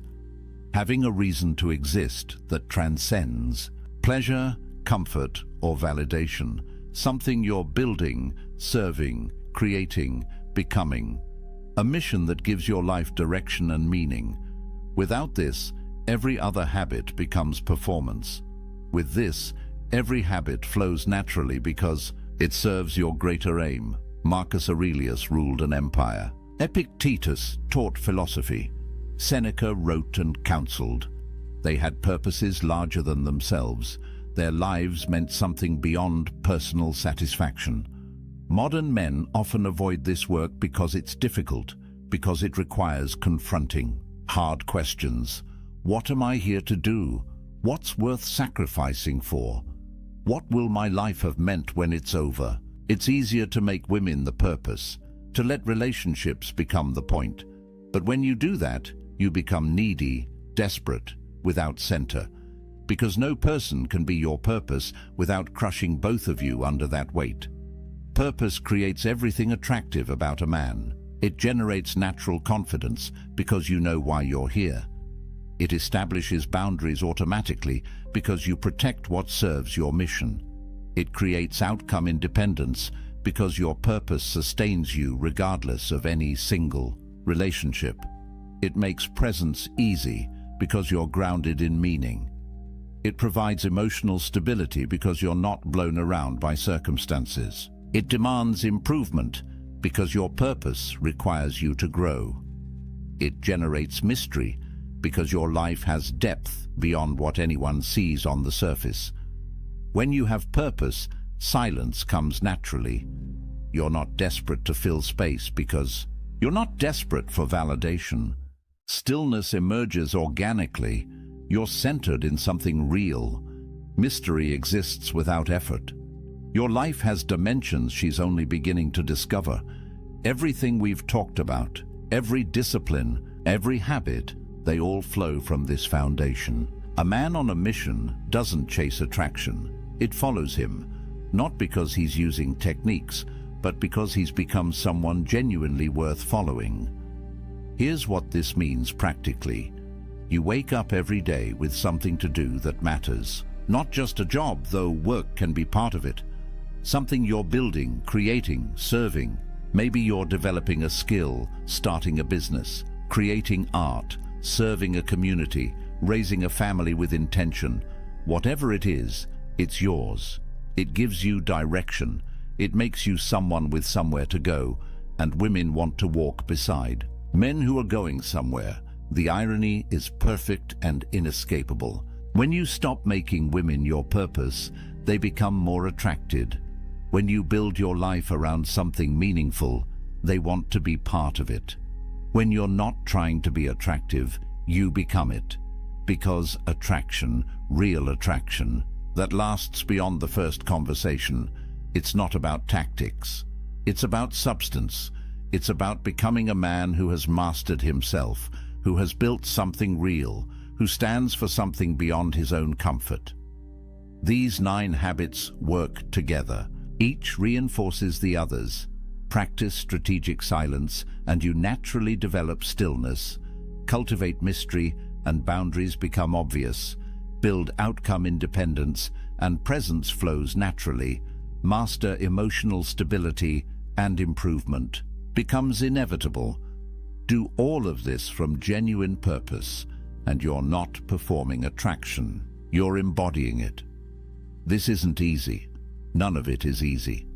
Speaker 1: having a reason to exist that transcends pleasure, comfort, or validation, something you're building, serving, creating, becoming, a mission that gives your life direction and meaning. Without this, every other habit becomes performance. With this, every habit flows naturally because it serves your greater aim. Marcus Aurelius ruled an empire. Epictetus taught philosophy. Seneca wrote and counseled. They had purposes larger than themselves. Their lives meant something beyond personal satisfaction. Modern men often avoid this work because it's difficult, because it requires confronting hard questions. What am I here to do? What's worth sacrificing for? What will my life have meant when it's over? It's easier to make women the purpose, to let relationships become the point. But when you do that, you become needy, desperate, without center. Because no person can be your purpose without crushing both of you under that weight. Purpose creates everything attractive about a man. It generates natural confidence because you know why you're here. It establishes boundaries automatically because you protect what serves your mission. It creates outcome independence because your purpose sustains you regardless of any single relationship. It makes presence easy because you're grounded in meaning. It provides emotional stability because you're not blown around by circumstances. It demands improvement because your purpose requires you to grow. It generates mystery because your life has depth beyond what anyone sees on the surface. When you have purpose, silence comes naturally. You're not desperate to fill space because you're not desperate for validation. Stillness emerges organically. You're centered in something real. Mystery exists without effort. Your life has dimensions she's only beginning to discover. Everything we've talked about, every discipline, every habit, they all flow from this foundation. A man on a mission doesn't chase attraction. It follows him, not because he's using techniques, but because he's become someone genuinely worth following. Here's what this means practically. You wake up every day with something to do that matters. Not just a job, though work can be part of it. Something you're building, creating, serving. Maybe you're developing a skill, starting a business, creating art, serving a community, raising a family with intention. Whatever it is, it's yours. It gives you direction. It makes you someone with somewhere to go, and women want to walk beside. Men who are going somewhere. The irony is perfect and inescapable. When you stop making women your purpose, they become more attracted. When you build your life around something meaningful, they want to be part of it. When you're not trying to be attractive, you become it. Because attraction, real attraction, that lasts beyond the first conversation, it's not about tactics. It's about substance. It's about becoming a man who has mastered himself, who has built something real, who stands for something beyond his own comfort. These 9 habits work together. Each reinforces the others. Practice strategic silence, and you naturally develop stillness. Cultivate mystery, and boundaries become obvious. Build outcome independence, and presence flows naturally. Master emotional stability, and improvement becomes inevitable. Do all of this from genuine purpose, and you're not performing attraction. You're embodying it. This isn't easy. None of it is easy.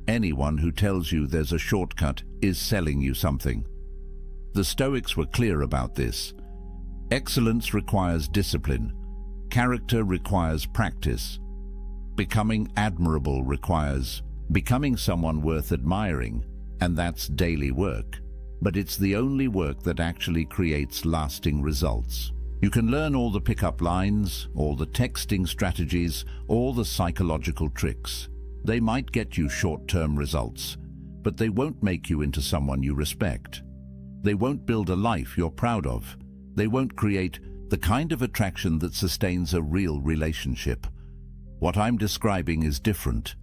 Speaker 1: Anyone who tells you there's a shortcut is selling you something. The Stoics were clear about this. Excellence requires discipline. Character requires practice. Becoming admirable requires becoming someone worth admiring, and that's daily work. But it's the only work that actually creates lasting results. You can learn all the pickup lines, all the texting strategies, all the psychological tricks. They might get you short-term results, but they won't make you into someone you respect. They won't build a life you're proud of. They won't create the kind of attraction that sustains a real relationship. What I'm describing is different.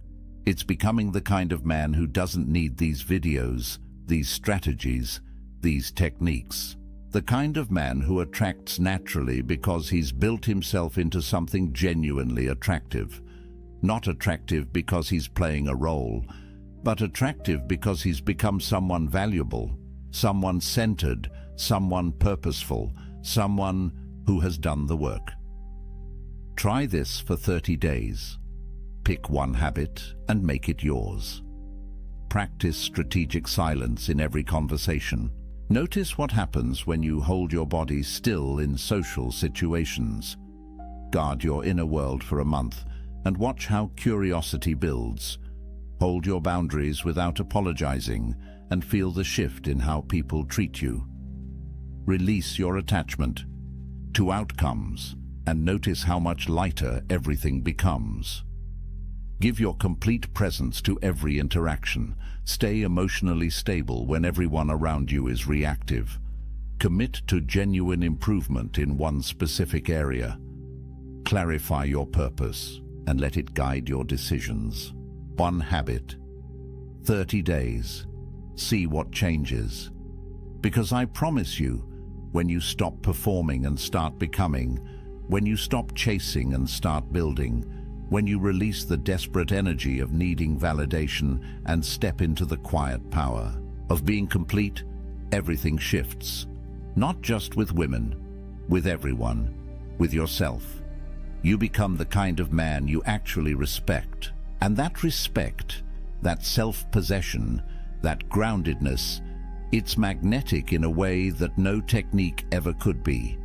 Speaker 1: It's becoming the kind of man who doesn't need these videos, these strategies, these techniques. The kind of man who attracts naturally because he's built himself into something genuinely attractive. Not attractive because he's playing a role, but attractive because he's become someone valuable, someone centered, someone purposeful, someone who has done the work. Try this for 30 days. Pick one habit and make it yours. Practice strategic silence in every conversation. Notice what happens when you hold your body still in social situations. Guard your inner world for a month and watch how curiosity builds. Hold your boundaries without apologizing and feel the shift in how people treat you. Release your attachment to outcomes and notice how much lighter everything becomes. Give your complete presence to every interaction. Stay emotionally stable when everyone around you is reactive. Commit to genuine improvement in one specific area. Clarify your purpose and let it guide your decisions. One habit. 30 days. See what changes. Because I promise you, when you stop performing and start becoming, when you stop chasing and start building, when you release the desperate energy of needing validation and step into the quiet power of being complete, everything shifts. Not just with women, with everyone, with yourself. You become the kind of man you actually respect. And that respect, that self-possession, that groundedness, it's magnetic in a way that no technique ever could be.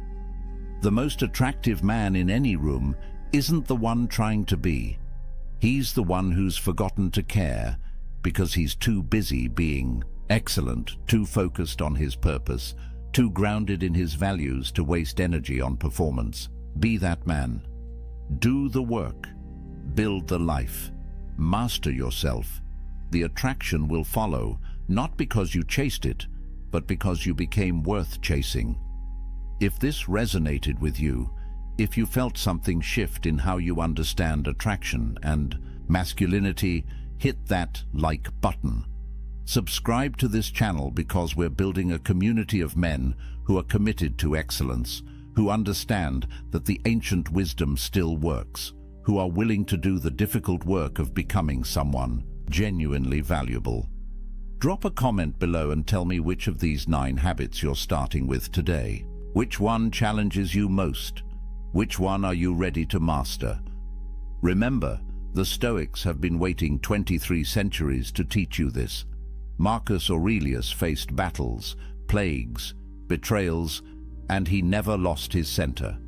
Speaker 1: The most attractive man in any room isn't the one trying to be. He's the one who's forgotten to care because he's too busy being excellent, too focused on his purpose, too grounded in his values to waste energy on performance. Be that man. Do the work. Build the life. Master yourself. The attraction will follow, not because you chased it, but because you became worth chasing. If this resonated with you, if you felt something shift in how you understand attraction and masculinity, hit that like button. Subscribe to this channel because we're building a community of men who are committed to excellence, who understand that the ancient wisdom still works, who are willing to do the difficult work of becoming someone genuinely valuable. Drop a comment below and tell me which of these 9 habits you're starting with today. Which one challenges you most? Which one are you ready to master? Remember, the Stoics have been waiting 23 centuries to teach you this. Marcus Aurelius faced battles, plagues, betrayals, and he never lost his center.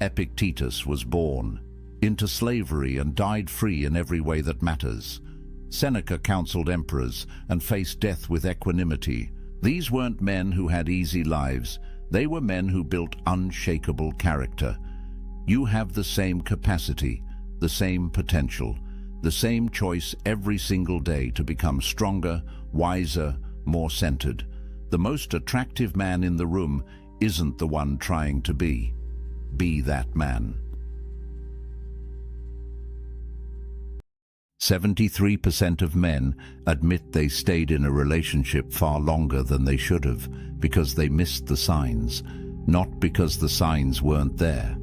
Speaker 1: Epictetus was born into slavery and died free in every way that matters. Seneca counseled emperors and faced death with equanimity. These weren't men who had easy lives. They were men who built unshakable character. You have the same capacity, the same potential, the same choice every single day to become stronger, wiser, more centered. The most attractive man in the room isn't the one trying to be. Be that man. 73% of men admit they stayed in a relationship far longer than they should have because they missed the signs, not because the signs weren't there,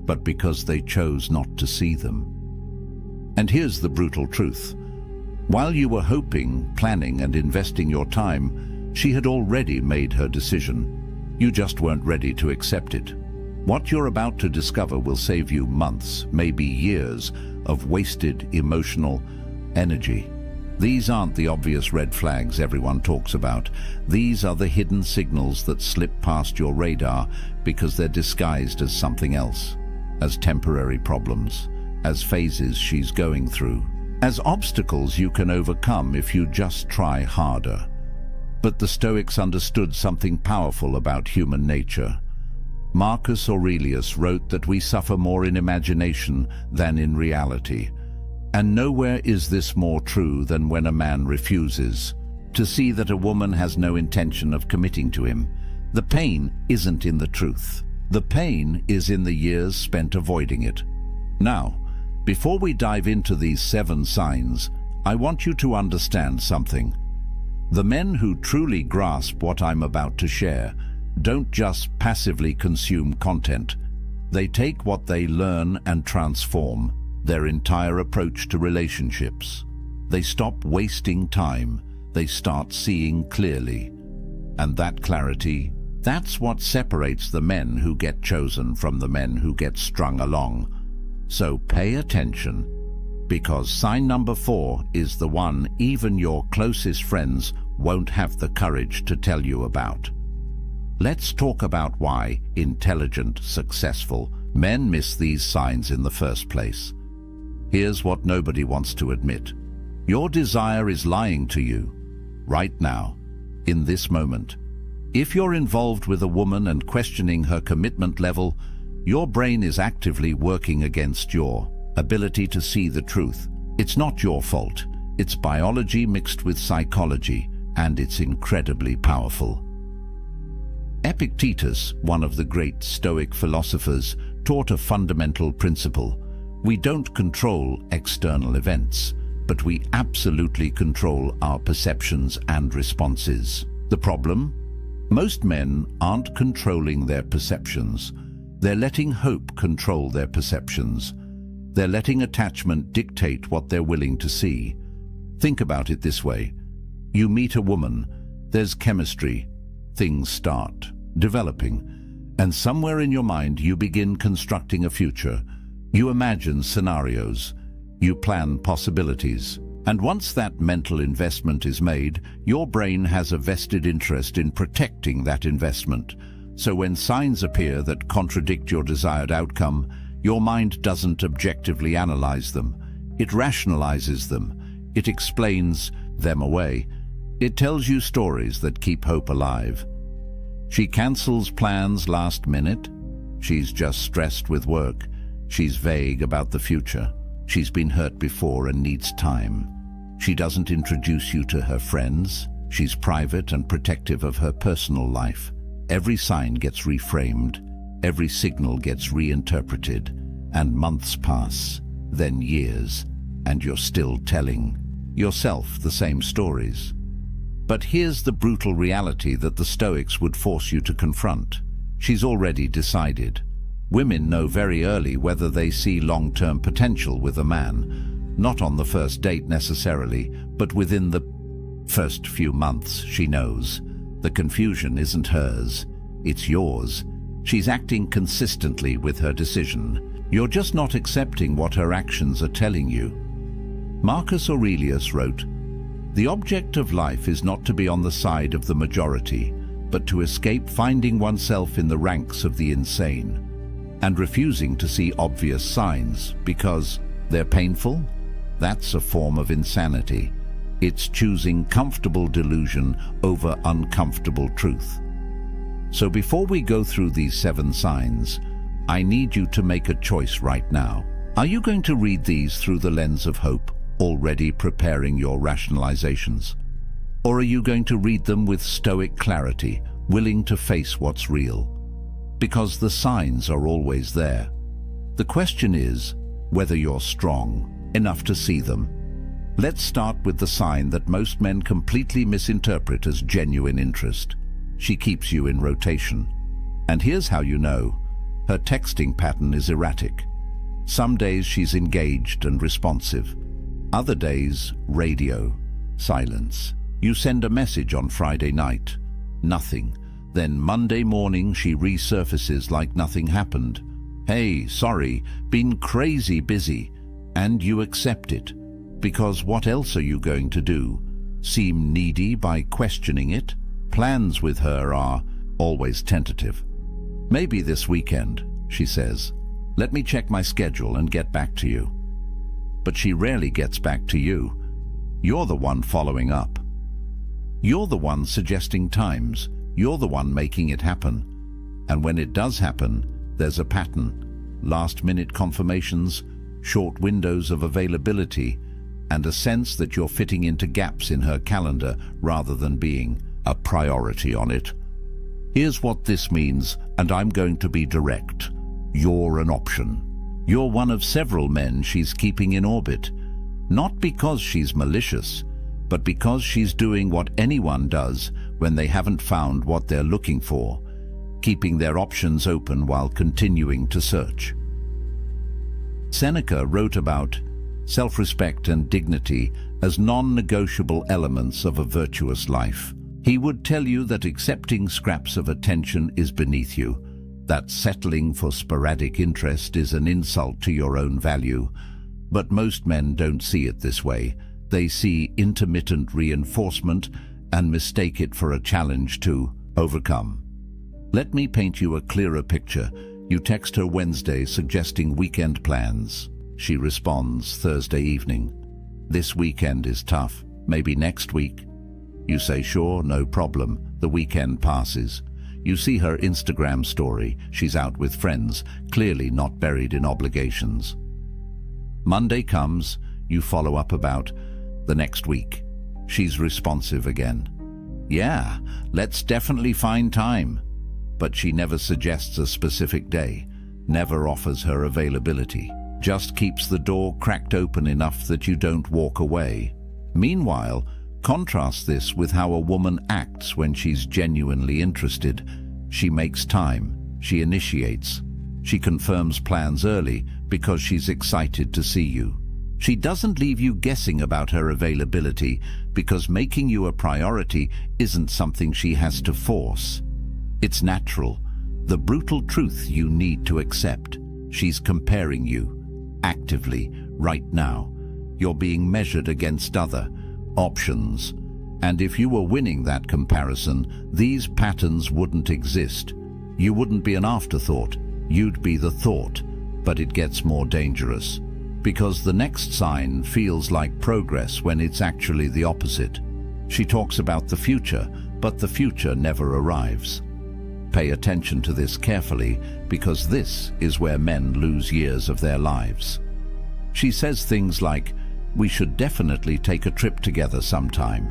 Speaker 1: but because they chose not to see them. And here's the brutal truth. While you were hoping, planning, and investing your time, she had already made her decision. You just weren't ready to accept it. What you're about to discover will save you months, maybe years, of wasted emotional energy. These aren't the obvious red flags everyone talks about. These are the hidden signals that slip past your radar because they're disguised as something else, as temporary problems, as phases she's going through, as obstacles you can overcome if you just try harder. But the Stoics understood something powerful about human nature. Marcus Aurelius wrote that we suffer more in imagination than in reality. And nowhere is this more true than when a man refuses to see that a woman has no intention of committing to him. The pain isn't in the truth. The pain is in the years spent avoiding it. Now, before we dive into these 7 signs, I want you to understand something. The men who truly grasp what I'm about to share don't just passively consume content. They take what they learn and transform their entire approach to relationships. They stop wasting time. They start seeing clearly. And that clarity, that's what separates the men who get chosen from the men who get strung along. So pay attention, because sign number 4 is the one even your closest friends won't have the courage to tell you about. Let's talk about why intelligent, successful men miss these signs in the first place. Here's what nobody wants to admit. Your desire is lying to you, right now, in this moment. If you're involved with a woman and questioning her commitment level, your brain is actively working against your ability to see the truth. It's not your fault. It's biology mixed with psychology, and it's incredibly powerful. Epictetus, one of the great Stoic philosophers, taught a fundamental principle. We don't control external events, but we absolutely control our perceptions and responses. The problem? Most men aren't controlling their perceptions. They're letting hope control their perceptions. They're letting attachment dictate what they're willing to see. Think about it this way. You meet a woman, there's chemistry, things start developing, and somewhere in your mind you begin constructing a future. You imagine scenarios, you plan possibilities, and once that mental investment is made, your brain has a vested interest in protecting that investment. So when signs appear that contradict your desired outcome, your mind doesn't objectively analyze them. It rationalizes them. It explains them away. It tells you stories that keep hope alive. She cancels plans last minute. She's just stressed with work. She's vague about the future. She's been hurt before and needs time. She doesn't introduce you to her friends. She's private and protective of her personal life. Every sign gets reframed. Every signal gets reinterpreted. And months pass, then years, and you're still telling yourself the same stories. But here's the brutal reality that the Stoics would force you to confront. She's already decided. Women know very early whether they see long-term potential with a man. Not on the first date necessarily, but within the first few months she knows. The confusion isn't hers, it's yours. She's acting consistently with her decision. You're just not accepting what her actions are telling you. Marcus Aurelius wrote, "The object of life is not to be on the side of the majority, but to escape finding oneself in the ranks of the insane, and refusing to see obvious signs because they're painful. That's a form of insanity. It's choosing comfortable delusion over uncomfortable truth." So before we go through these 7 signs, I need you to make a choice right now. Are you going to read these through the lens of hope, already preparing your rationalizations? Or are you going to read them with Stoic clarity, willing to face what's real? Because the signs are always there. The question is whether you're strong enough to see them. Let's start with the sign that most men completely misinterpret as genuine interest. She keeps you in rotation. And here's how you know. Her texting pattern is erratic. Some days she's engaged and responsive. Other days, radio, silence. You send a message on Friday night, nothing. Then Monday morning she resurfaces like nothing happened. "Hey, sorry, been crazy busy." And you accept it. Because what else are you going to do? Seem needy by questioning it? Plans with her are always tentative. "Maybe this weekend," she says. "Let me check my schedule and get back to you." But she rarely gets back to you. You're the one following up. You're the one suggesting times. You're the one making it happen. And when it does happen, there's a pattern. Last-minute confirmations, short windows of availability, and a sense that you're fitting into gaps in her calendar rather than being a priority on it. Here's what this means, and I'm going to be direct. You're an option. You're one of several men she's keeping in orbit. Not because she's malicious, but because she's doing what anyone does when they haven't found what they're looking for, keeping their options open while continuing to search. Seneca wrote about self-respect and dignity as non-negotiable elements of a virtuous life. He would tell you that accepting scraps of attention is beneath you, that settling for sporadic interest is an insult to your own value. But most men don't see it this way. They see intermittent reinforcement and mistake it for a challenge to overcome. Let me paint you a clearer picture. You text her Wednesday suggesting weekend plans. She responds Thursday evening. This weekend is tough. Maybe next week? You say sure, no problem. The weekend passes. You see her Instagram story. She's out with friends, clearly not buried in obligations. Monday comes. You follow up about the next week. She's responsive again. Yeah, let's definitely find time. But she never suggests a specific day, never offers her availability, just keeps the door cracked open enough that you don't walk away. Meanwhile, contrast this with how a woman acts when she's genuinely interested. She makes time, she initiates, she confirms plans early because she's excited to see you. She doesn't leave you guessing about her availability because making you a priority isn't something she has to force. It's natural, the brutal truth you need to accept. She's comparing you, actively, right now. You're being measured against other options. And if you were winning that comparison, these patterns wouldn't exist. You wouldn't be an afterthought, you'd be the thought. But it gets more dangerous, because the next sign feels like progress when it's actually the opposite. She talks about the future, but the future never arrives. Pay attention to this carefully, because this is where men lose years of their lives. She says things like, "We should definitely take a trip together sometime,"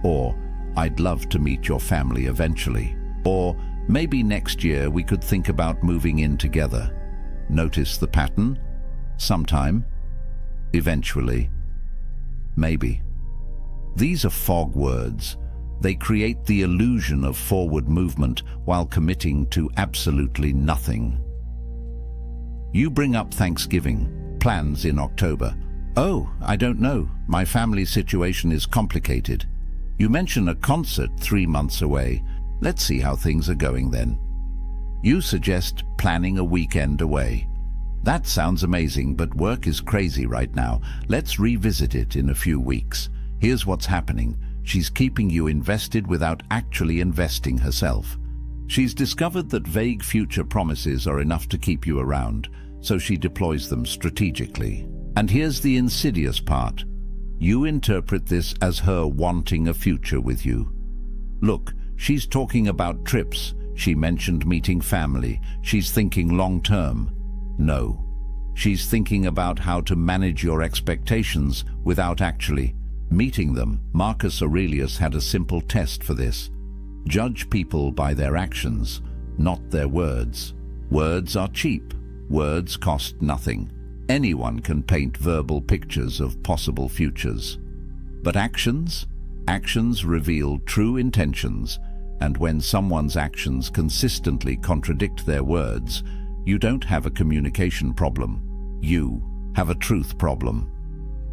Speaker 1: or "I'd love to meet your family eventually," or "Maybe next year we could think about moving in together." Notice the pattern? Sometime, eventually, maybe. These are fog words. They create the illusion of forward movement while committing to absolutely nothing. You bring up Thanksgiving, plans in October. "Oh, I don't know. My family situation is complicated." You mention a concert 3 months away. "Let's see how things are going then." You suggest planning a weekend away. "That sounds amazing, but work is crazy right now. Let's revisit it in a few weeks." Here's what's happening. She's keeping you invested without actually investing herself. She's discovered that vague future promises are enough to keep you around, so she deploys them strategically. And here's the insidious part. You interpret this as her wanting a future with you. Look, she's talking about trips. She mentioned meeting family. She's thinking long-term. No. She's thinking about how to manage your expectations without actually meeting them. Marcus Aurelius had a simple test for this. Judge people by their actions, not their words. Words are cheap. Words cost nothing. Anyone can paint verbal pictures of possible futures. But actions? Actions reveal true intentions, and when someone's actions consistently contradict their words, you don't have a communication problem. You have a truth problem.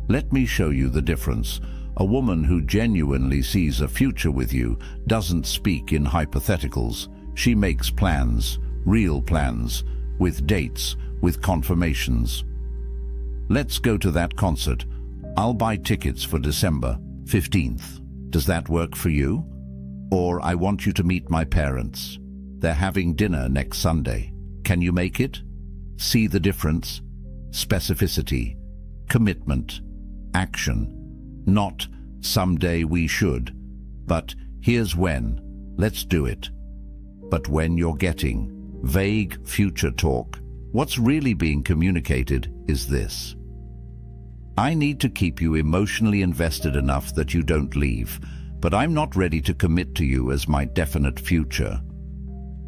Speaker 1: Let me show you the difference. A woman who genuinely sees a future with you doesn't speak in hypotheticals. She makes plans, real plans, with dates, with confirmations. "Let's go to that concert. I'll buy tickets for December 15th. Does that work for you? Or I want you to meet my parents. They're having dinner next Sunday. Can you make it?" See the difference? Specificity, commitment, action. Not "someday we should," but "here's when, let's do it." But when you're getting vague future talk, what's really being communicated is this: "I need to keep you emotionally invested enough that you don't leave, but I'm not ready to commit to you as my definite future."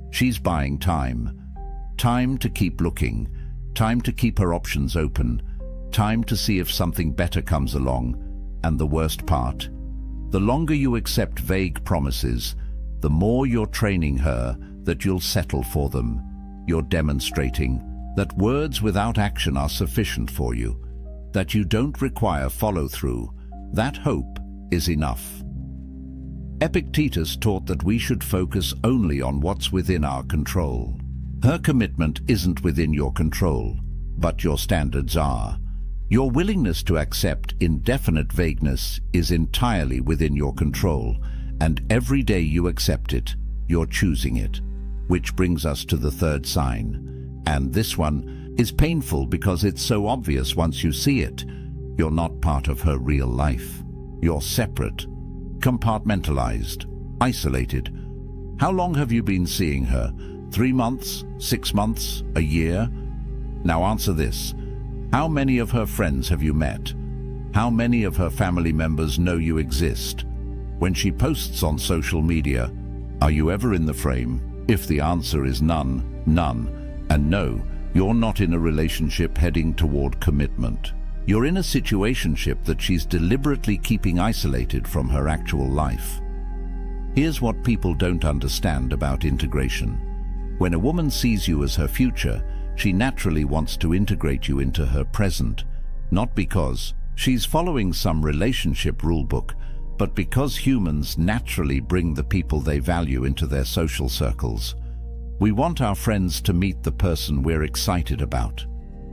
Speaker 1: She's buying time. Time to keep looking, time to keep her options open, time to see if something better comes along. And the worst part, the longer you accept vague promises, the more you're training her that you'll settle for them. You're demonstrating that words without action are sufficient for you, that you don't require follow-through. That hope is enough. Epictetus taught that we should focus only on what's within our control. Her commitment isn't within your control, but your standards are. Your willingness to accept indefinite vagueness is entirely within your control, and every day you accept it, you're choosing it. Which brings us to the third sign. And this one is painful because it's so obvious once you see it. You're not part of her real life. You're separate, compartmentalized, isolated. How long have you been seeing her? 3 months? 6 months? A year? Now answer this. How many of her friends have you met? How many of her family members know you exist? When she posts on social media, are you ever in the frame? If the answer is none, and no, you're not in a relationship heading toward commitment. You're in a situationship that she's deliberately keeping isolated from her actual life. Here's what people don't understand about integration. When a woman sees you as her future, she naturally wants to integrate you into her present, not because she's following some relationship rulebook, but because humans naturally bring the people they value into their social circles. We want our friends to meet the person we're excited about.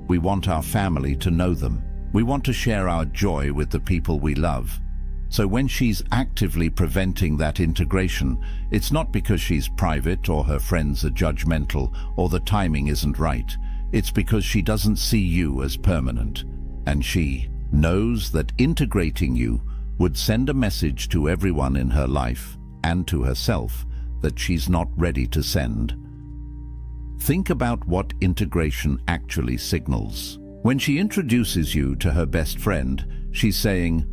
Speaker 1: We want our family to know them. We want to share our joy with the people we love. So when she's actively preventing that integration, it's not because she's private or her friends are judgmental or the timing isn't right. It's because she doesn't see you as permanent. And she knows that integrating you would send a message to everyone in her life and to herself that she's not ready to send. Think about what integration actually signals. When she introduces you to her best friend, she's saying,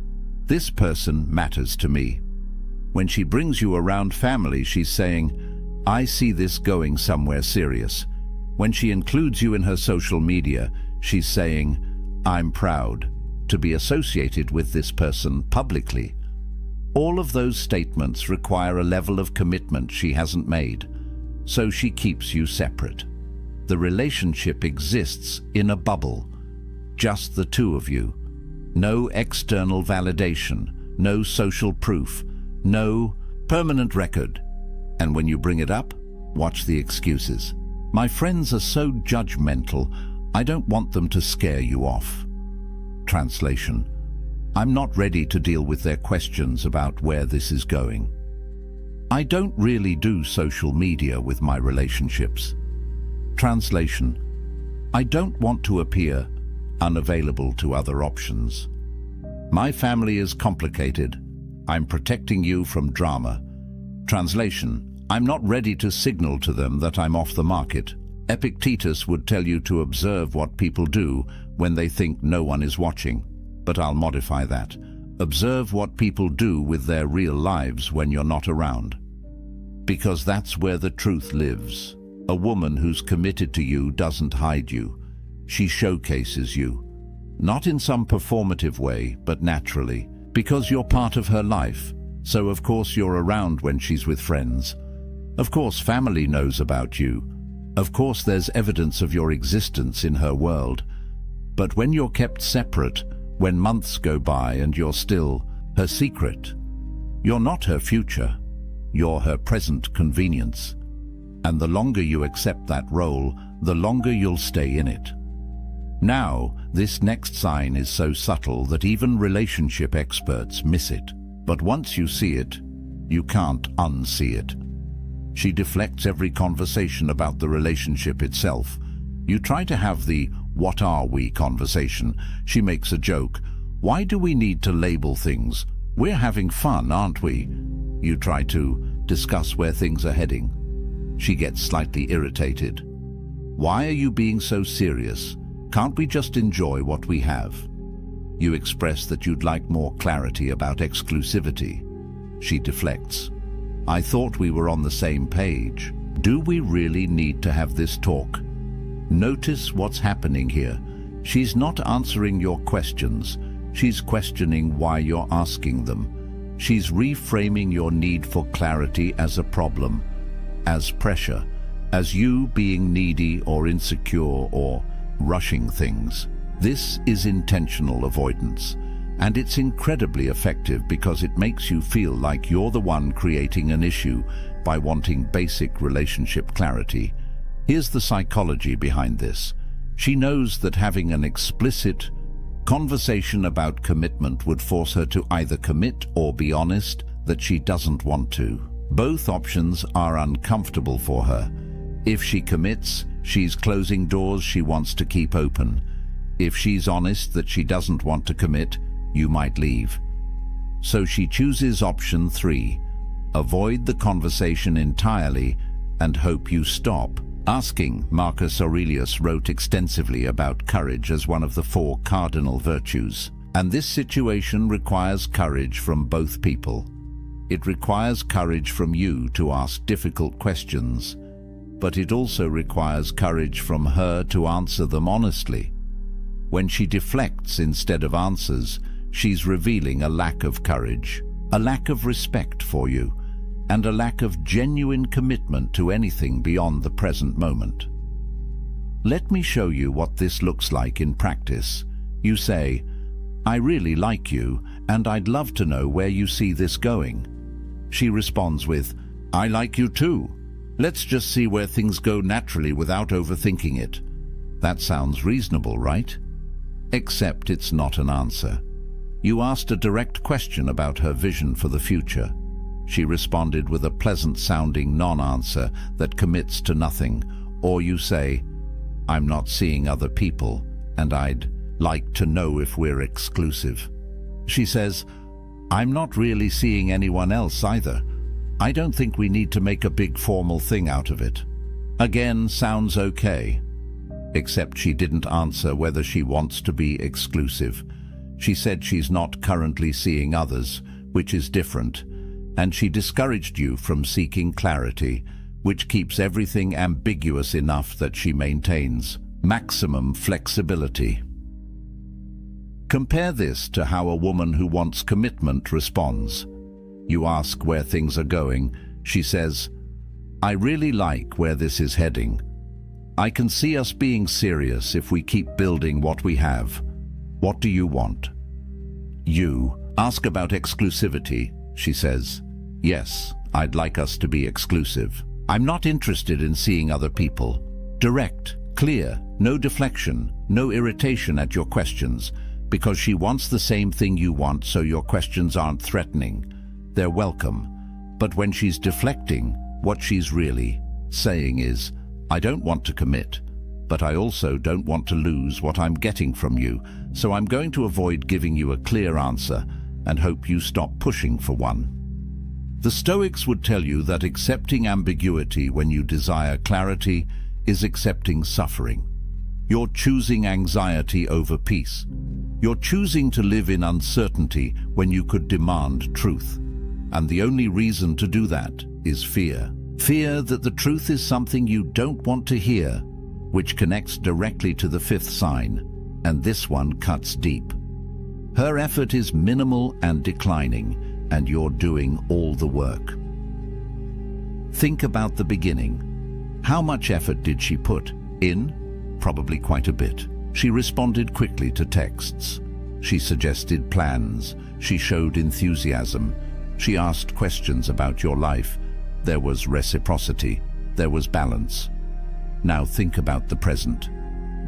Speaker 1: "This person matters to me." When she brings you around family, she's saying, "I see this going somewhere serious." When she includes you in her social media, she's saying, "I'm proud to be associated with this person publicly." All of those statements require a level of commitment she hasn't made, so she keeps you separate. The relationship exists in a bubble, just the two of you. No external validation, no social proof, no permanent record. And when you bring it up, watch the excuses. "My friends are so judgmental, I don't want them to scare you off." Translation: I'm not ready to deal with their questions about where this is going. I don't really do social media with my relationships. Translation: I don't want to appear unavailable to other options. My family is complicated. I'm protecting you from drama. Translation: I'm not ready to signal to them that I'm off the market. Epictetus would tell you to observe what people do when they think no one is watching. But I'll modify that. Observe what people do with their real lives when you're not around. Because that's where the truth lives. A woman who's committed to you doesn't hide you. She showcases you. Not in some performative way, but naturally. Because you're part of her life. So of course you're around when she's with friends. Of course family knows about you. Of course there's evidence of your existence in her world. But when you're kept separate, when months go by and you're still her secret, you're not her future. You're her present convenience. And the longer you accept that role, the longer you'll stay in it. Now, this next sign is so subtle that even relationship experts miss it. But once you see it, you can't unsee it. She deflects every conversation about the relationship itself. You try to have the "what are we" conversation. She makes a joke. "Why do we need to label things? We're having fun, aren't we?" You try to discuss where things are heading. She gets slightly irritated. "Why are you being so serious? Can't we just enjoy what we have?" You express that you'd like more clarity about exclusivity. She deflects. "I thought we were on the same page. Do we really need to have this talk?" Notice what's happening here. She's not answering your questions. She's questioning why you're asking them. She's reframing your need for clarity as a problem, as pressure, as you being needy or insecure or rushing things. This is intentional avoidance, and it's incredibly effective because it makes you feel like you're the one creating an issue by wanting basic relationship clarity. Here's the psychology behind this. She knows that having an explicit conversation about commitment would force her to either commit or be honest that she doesn't want to. Both options are uncomfortable for her, If she commits, she's closing doors she wants to keep open. If she's honest that she doesn't want to commit, you might leave. So she chooses option 3. Avoid the conversation entirely and hope you stop asking. Marcus Aurelius wrote extensively about courage as one of the 4 cardinal virtues. And this situation requires courage from both people. It requires courage from you to ask difficult questions, but it also requires courage from her to answer them honestly. When she deflects instead of answers, she's revealing a lack of courage, a lack of respect for you, and a lack of genuine commitment to anything beyond the present moment. Let me show you what this looks like in practice. You say, "I really like you, and I'd love to know where you see this going." She responds with, "I like you too. Let's just see where things go naturally without overthinking it." That sounds reasonable, right? Except it's not an answer. You asked a direct question about her vision for the future. She responded with a pleasant-sounding non-answer that commits to nothing. Or you say, "I'm not seeing other people, and I'd like to know if we're exclusive." She says, "I'm not really seeing anyone else either. I don't think we need to make a big formal thing out of it." Again, sounds okay. Except she didn't answer whether she wants to be exclusive. She said she's not currently seeing others, which is different, and she discouraged you from seeking clarity, which keeps everything ambiguous enough that she maintains maximum flexibility. Compare this to how a woman who wants commitment responds. You ask where things are going. She says, "I really like where this is heading. I can see us being serious if we keep building what we have. What do you want?" You ask about exclusivity. She says, "Yes, I'd like us to be exclusive. I'm not interested in seeing other people." Direct, clear, no deflection, no irritation at your questions, because she wants the same thing you want, so your questions aren't threatening. They're welcome. But when she's deflecting, what she's really saying is, "I don't want to commit, but I also don't want to lose what I'm getting from you, so I'm going to avoid giving you a clear answer and hope you stop pushing for one." The Stoics would tell you that accepting ambiguity when you desire clarity is accepting suffering. You're choosing anxiety over peace. You're choosing to live in uncertainty when you could demand truth. And the only reason to do that is fear. Fear that the truth is something you don't want to hear, which connects directly to the 5th sign, and this one cuts deep. Her effort is minimal and declining, and you're doing all the work. Think about the beginning. How much effort did she put in? Probably quite a bit. She responded quickly to texts. She suggested plans. She showed enthusiasm. She asked questions about your life. There was reciprocity. There was balance. Now think about the present.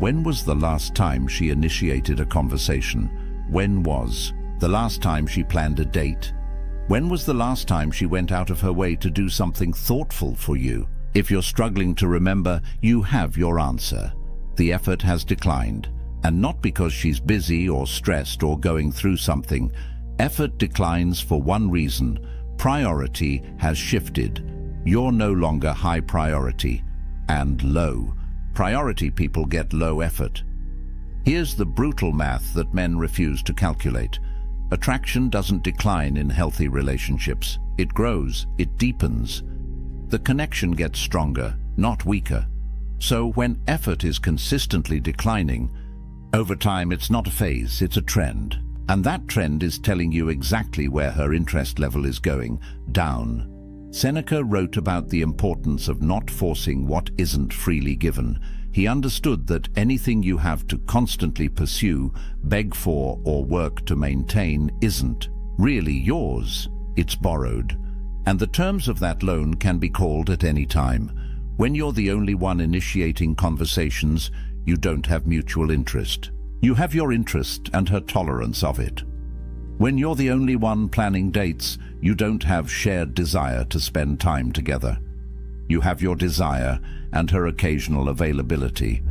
Speaker 1: When was the last time she initiated a conversation? When was the last time she planned a date? When was the last time she went out of her way to do something thoughtful for you? If you're struggling to remember, you have your answer. The effort has declined, and not because she's busy or stressed or going through something. Effort declines for one reason: priority has shifted. You're no longer high priority, and low. Priority people get low effort. Here's the brutal math that men refuse to calculate. Attraction doesn't decline in healthy relationships. It grows, it deepens. The connection gets stronger, not weaker. So when effort is consistently declining, over time it's not a phase, it's a trend. And that trend is telling you exactly where her interest level is going: down. Seneca wrote about the importance of not forcing what isn't freely given. He understood that anything you have to constantly pursue, beg for, or work to maintain isn't really yours. It's borrowed. And the terms of that loan can be called at any time. When you're the only one initiating conversations, you don't have mutual interest. You have your interest and her tolerance of it. When you're the only one planning dates, you don't have shared desire to spend time together. You have your desire and her occasional availability.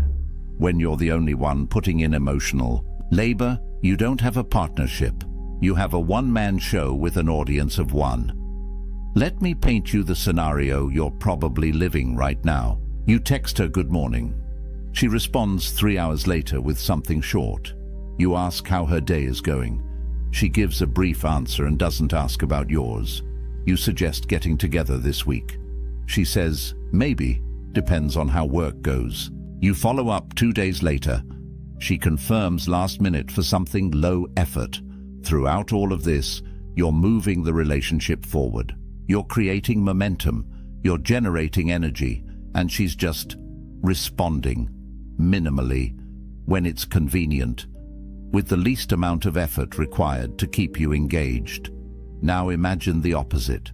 Speaker 1: When you're the only one putting in emotional labor, you don't have a partnership. You have a one-man show with an audience of one. Let me paint you the scenario you're probably living right now. You text her good morning. She responds 3 hours later with something short. You ask how her day is going. She gives a brief answer and doesn't ask about yours. You suggest getting together this week. She says, maybe, depends on how work goes. You follow up 2 days later. She confirms last minute for something low effort. Throughout all of this, you're moving the relationship forward. You're creating momentum. You're generating energy. And she's just responding, minimally, when it's convenient, with the least amount of effort required to keep you engaged. Now imagine the opposite.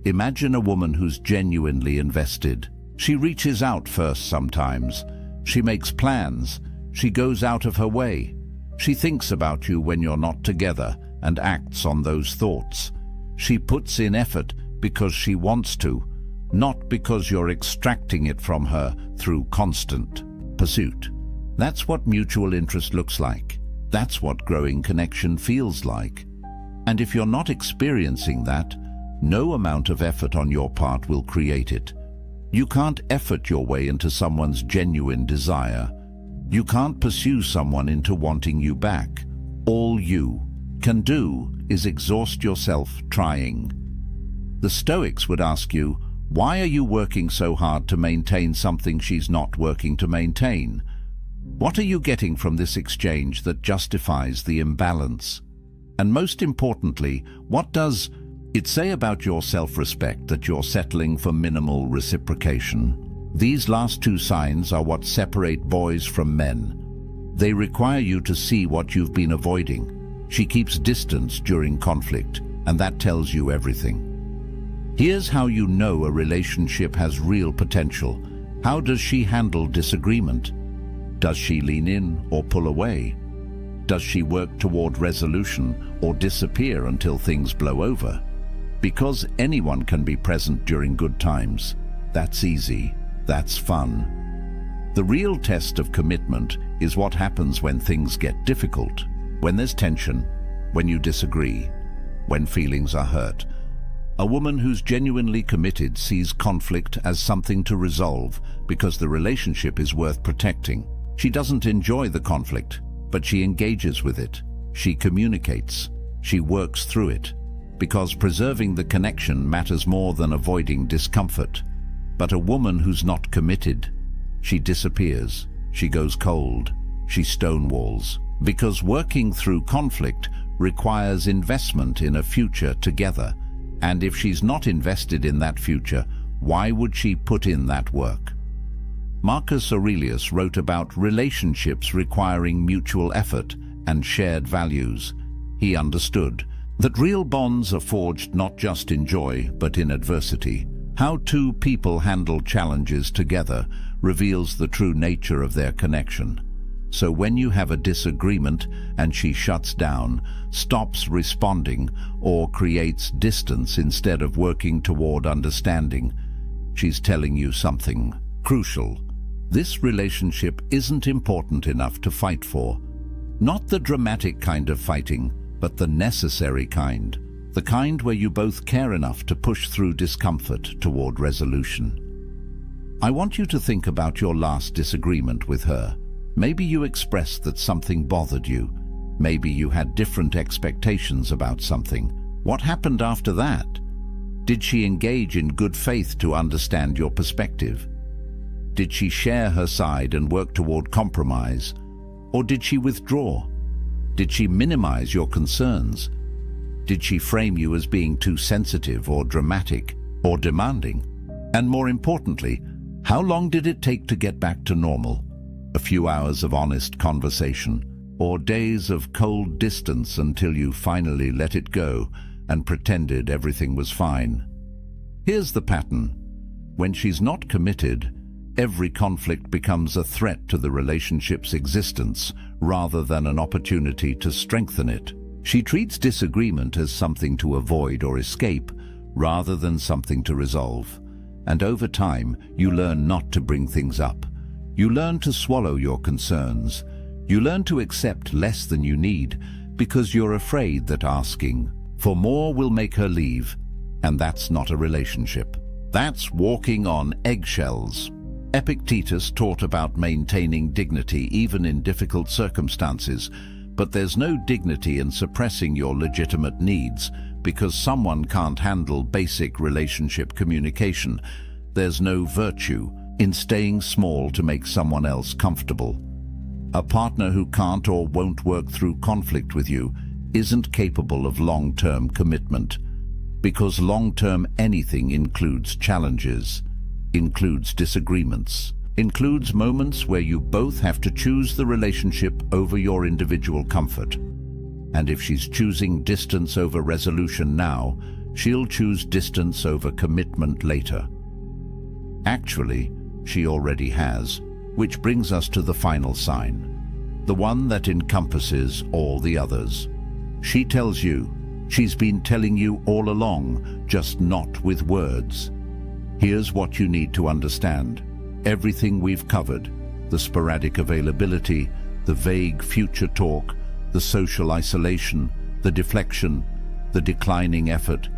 Speaker 1: Imagine a woman who's genuinely invested. She reaches out first sometimes. She makes plans. She goes out of her way. She thinks about you when you're not together and acts on those thoughts. She puts in effort because she wants to, not because you're extracting it from her through constant pursuit. That's what mutual interest looks like. That's what growing connection feels like. And if you're not experiencing that, no amount of effort on your part will create it. You can't effort your way into someone's genuine desire. You can't pursue someone into wanting you back. All you can do is exhaust yourself trying. The Stoics would ask you, why are you working so hard to maintain something she's not working to maintain? What are you getting from this exchange that justifies the imbalance? And most importantly, what does it say about your self-respect that you're settling for minimal reciprocation? These last two signs are what separate boys from men. They require you to see what you've been avoiding. She keeps distance during conflict, and that tells you everything. Here's how you know a relationship has real potential. How does she handle disagreement? Does she lean in or pull away? Does she work toward resolution or disappear until things blow over? Because anyone can be present during good times. That's easy. That's fun. The real test of commitment is what happens when things get difficult, when there's tension, when you disagree, when feelings are hurt. A woman who's genuinely committed sees conflict as something to resolve because the relationship is worth protecting. She doesn't enjoy the conflict, but she engages with it. She communicates. She works through it, because preserving the connection matters more than avoiding discomfort. But a woman who's not committed, she disappears, she goes cold, she stonewalls, because working through conflict requires investment in a future together. And if she's not invested in that future, why would she put in that work? Marcus Aurelius wrote about relationships requiring mutual effort and shared values. He understood that real bonds are forged not just in joy, but in adversity. How two people handle challenges together reveals the true nature of their connection. So when you have a disagreement and she shuts down, stops responding, or creates distance instead of working toward understanding, she's telling you something crucial. This relationship isn't important enough to fight for. Not the dramatic kind of fighting, but the necessary kind. The kind where you both care enough to push through discomfort toward resolution. I want you to think about your last disagreement with her. Maybe you expressed that something bothered you. Maybe you had different expectations about something. What happened after that? Did she engage in good faith to understand your perspective? Did she share her side and work toward compromise? Or did she withdraw? Did she minimize your concerns? Did she frame you as being too sensitive or dramatic or demanding? And more importantly, how long did it take to get back to normal? A few hours of honest conversation, or days of cold distance until you finally let it go and pretended everything was fine? Here's the pattern. When she's not committed, every conflict becomes a threat to the relationship's existence rather than an opportunity to strengthen it. She treats disagreement as something to avoid or escape rather than something to resolve. And over time, you learn not to bring things up. You learn to swallow your concerns. You learn to accept less than you need because you're afraid that asking for more will make her leave. And that's not a relationship. That's walking on eggshells. Epictetus taught about maintaining dignity even in difficult circumstances, but there's no dignity in suppressing your legitimate needs because someone can't handle basic relationship communication. There's no virtue in staying small to make someone else comfortable. A partner who can't or won't work through conflict with you isn't capable of long-term commitment, because long-term anything includes challenges, includes disagreements, includes moments where you both have to choose the relationship over your individual comfort. And if she's choosing distance over resolution now, she'll choose distance over commitment later. Actually, she already has, which brings us to the final sign, the one that encompasses all the others. She tells you, she's been telling you all along, just not with words. Here's what you need to understand. Everything we've covered, the sporadic availability, the vague future talk, the social isolation, the deflection, the declining effort,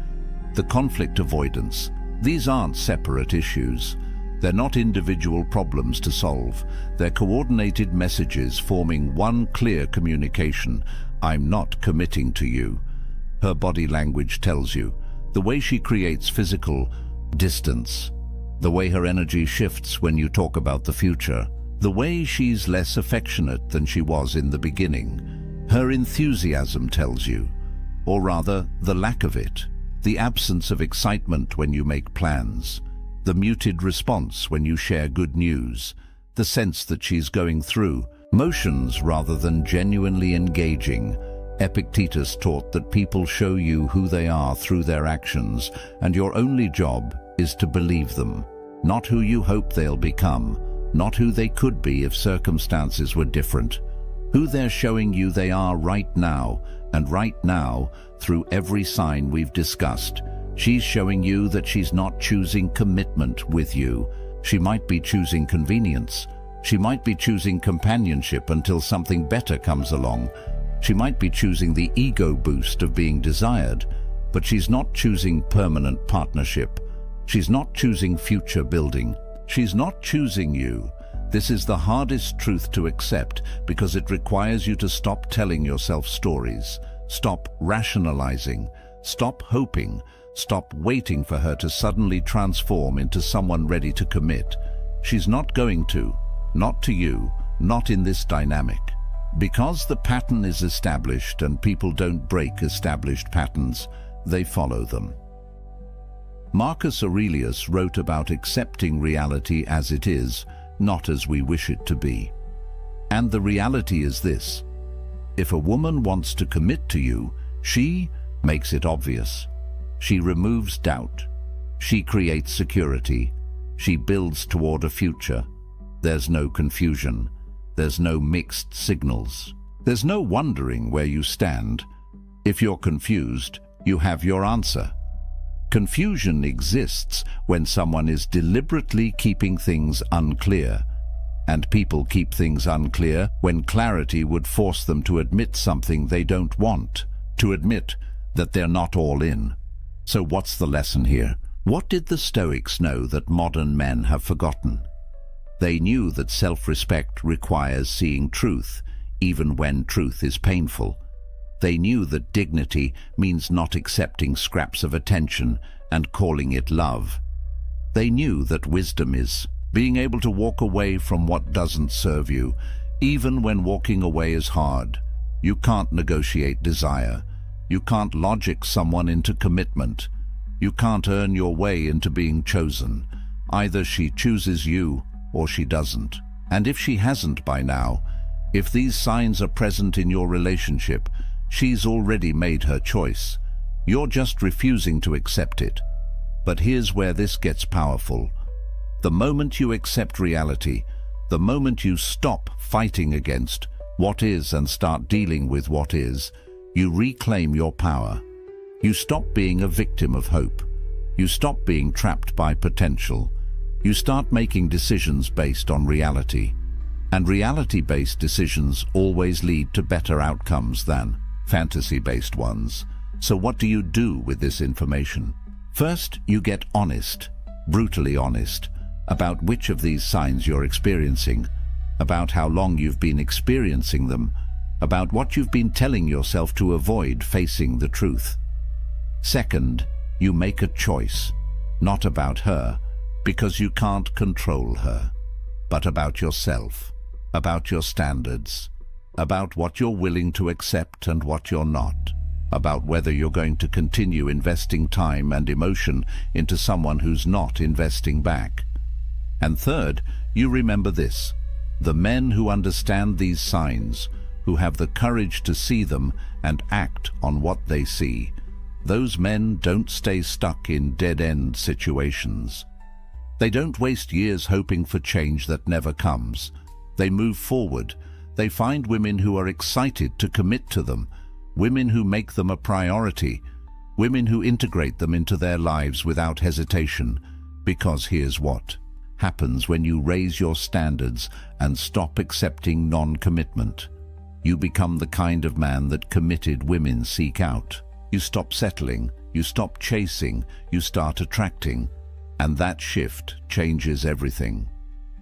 Speaker 1: the conflict avoidance, these aren't separate issues. They're not individual problems to solve. They're coordinated messages forming one clear communication. I'm not committing to you. Her body language tells you. The way she creates physical distance. The way her energy shifts when you talk about the future. The way she's less affectionate than she was in the beginning. Her enthusiasm tells you. Or rather, the lack of it. The absence of excitement when you make plans. The muted response when you share good news. The sense that she's going through motions rather than genuinely engaging. Epictetus taught that people show you who they are through their actions, and your only job is to believe them. Not who you hope they'll become, not who they could be if circumstances were different. Who they're showing you they are right now, and right now, through every sign we've discussed, she's showing you that she's not choosing commitment with you. She might be choosing convenience. She might be choosing companionship until something better comes along. She might be choosing the ego boost of being desired, but she's not choosing permanent partnership. She's not choosing future building. She's not choosing you. This is the hardest truth to accept because it requires you to stop telling yourself stories, stop rationalizing, stop hoping, stop waiting for her to suddenly transform into someone ready to commit. She's not going to, not to you, not in this dynamic. Because the pattern is established and people don't break established patterns, they follow them. Marcus Aurelius wrote about accepting reality as it is, not as we wish it to be. And the reality is this: if a woman wants to commit to you, she makes it obvious. She removes doubt. She creates security. She builds toward a future. There's no confusion. There's no mixed signals. There's no wondering where you stand. If you're confused, you have your answer. Confusion exists when someone is deliberately keeping things unclear. And people keep things unclear when clarity would force them to admit something they don't want, to admit that they're not all in. So what's the lesson here? What did the Stoics know that modern men have forgotten? They knew that self-respect requires seeing truth, even when truth is painful. They knew that dignity means not accepting scraps of attention and calling it love. They knew that wisdom is being able to walk away from what doesn't serve you, even when walking away is hard. You can't negotiate desire. You can't logic someone into commitment. You can't earn your way into being chosen. Either she chooses you or she doesn't. And if she hasn't by now, if these signs are present in your relationship, she's already made her choice. You're just refusing to accept it. But here's where this gets powerful. The moment you accept reality, the moment you stop fighting against what is and start dealing with what is, you reclaim your power. You stop being a victim of hope. You stop being trapped by potential. You start making decisions based on reality. And reality-based decisions always lead to better outcomes than fantasy-based ones. So what do you do with this information? First, you get honest, brutally honest, about which of these signs you're experiencing, about how long you've been experiencing them, about what you've been telling yourself to avoid facing the truth. Second, you make a choice, not about her, because you can't control her, but about yourself, about your standards, about what you're willing to accept and what you're not, about whether you're going to continue investing time and emotion into someone who's not investing back. And third, you remember this: the men who understand these signs, who have the courage to see them and act on what they see, those men don't stay stuck in dead-end situations. They don't waste years hoping for change that never comes. They move forward. They find women who are excited to commit to them, women who make them a priority, women who integrate them into their lives without hesitation. Because here's what happens when you raise your standards and stop accepting non-commitment. You become the kind of man that committed women seek out. You stop settling, you stop chasing, you start attracting. And that shift changes everything.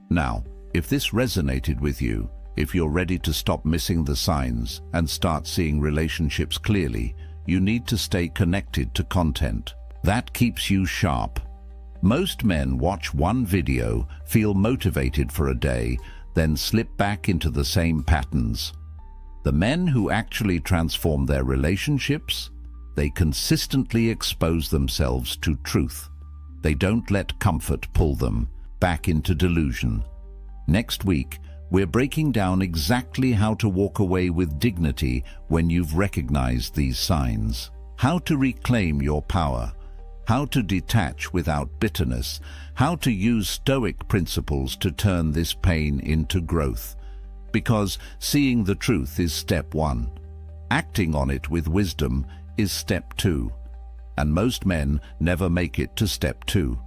Speaker 1: Now, if this resonated with you, if you're ready to stop missing the signs and start seeing relationships clearly, you need to stay connected to content. That keeps you sharp. Most men watch one video, feel motivated for a day, then slip back into the same patterns. The men who actually transform their relationships, they consistently expose themselves to truth. They don't let comfort pull them back into delusion. Next week, we're breaking down exactly how to walk away with dignity when you've recognized these signs, how to reclaim your power, how to detach without bitterness, how to use Stoic principles to turn this pain into growth. Because seeing the truth is step one. Acting on it with wisdom is step two. And most men never make it to step two.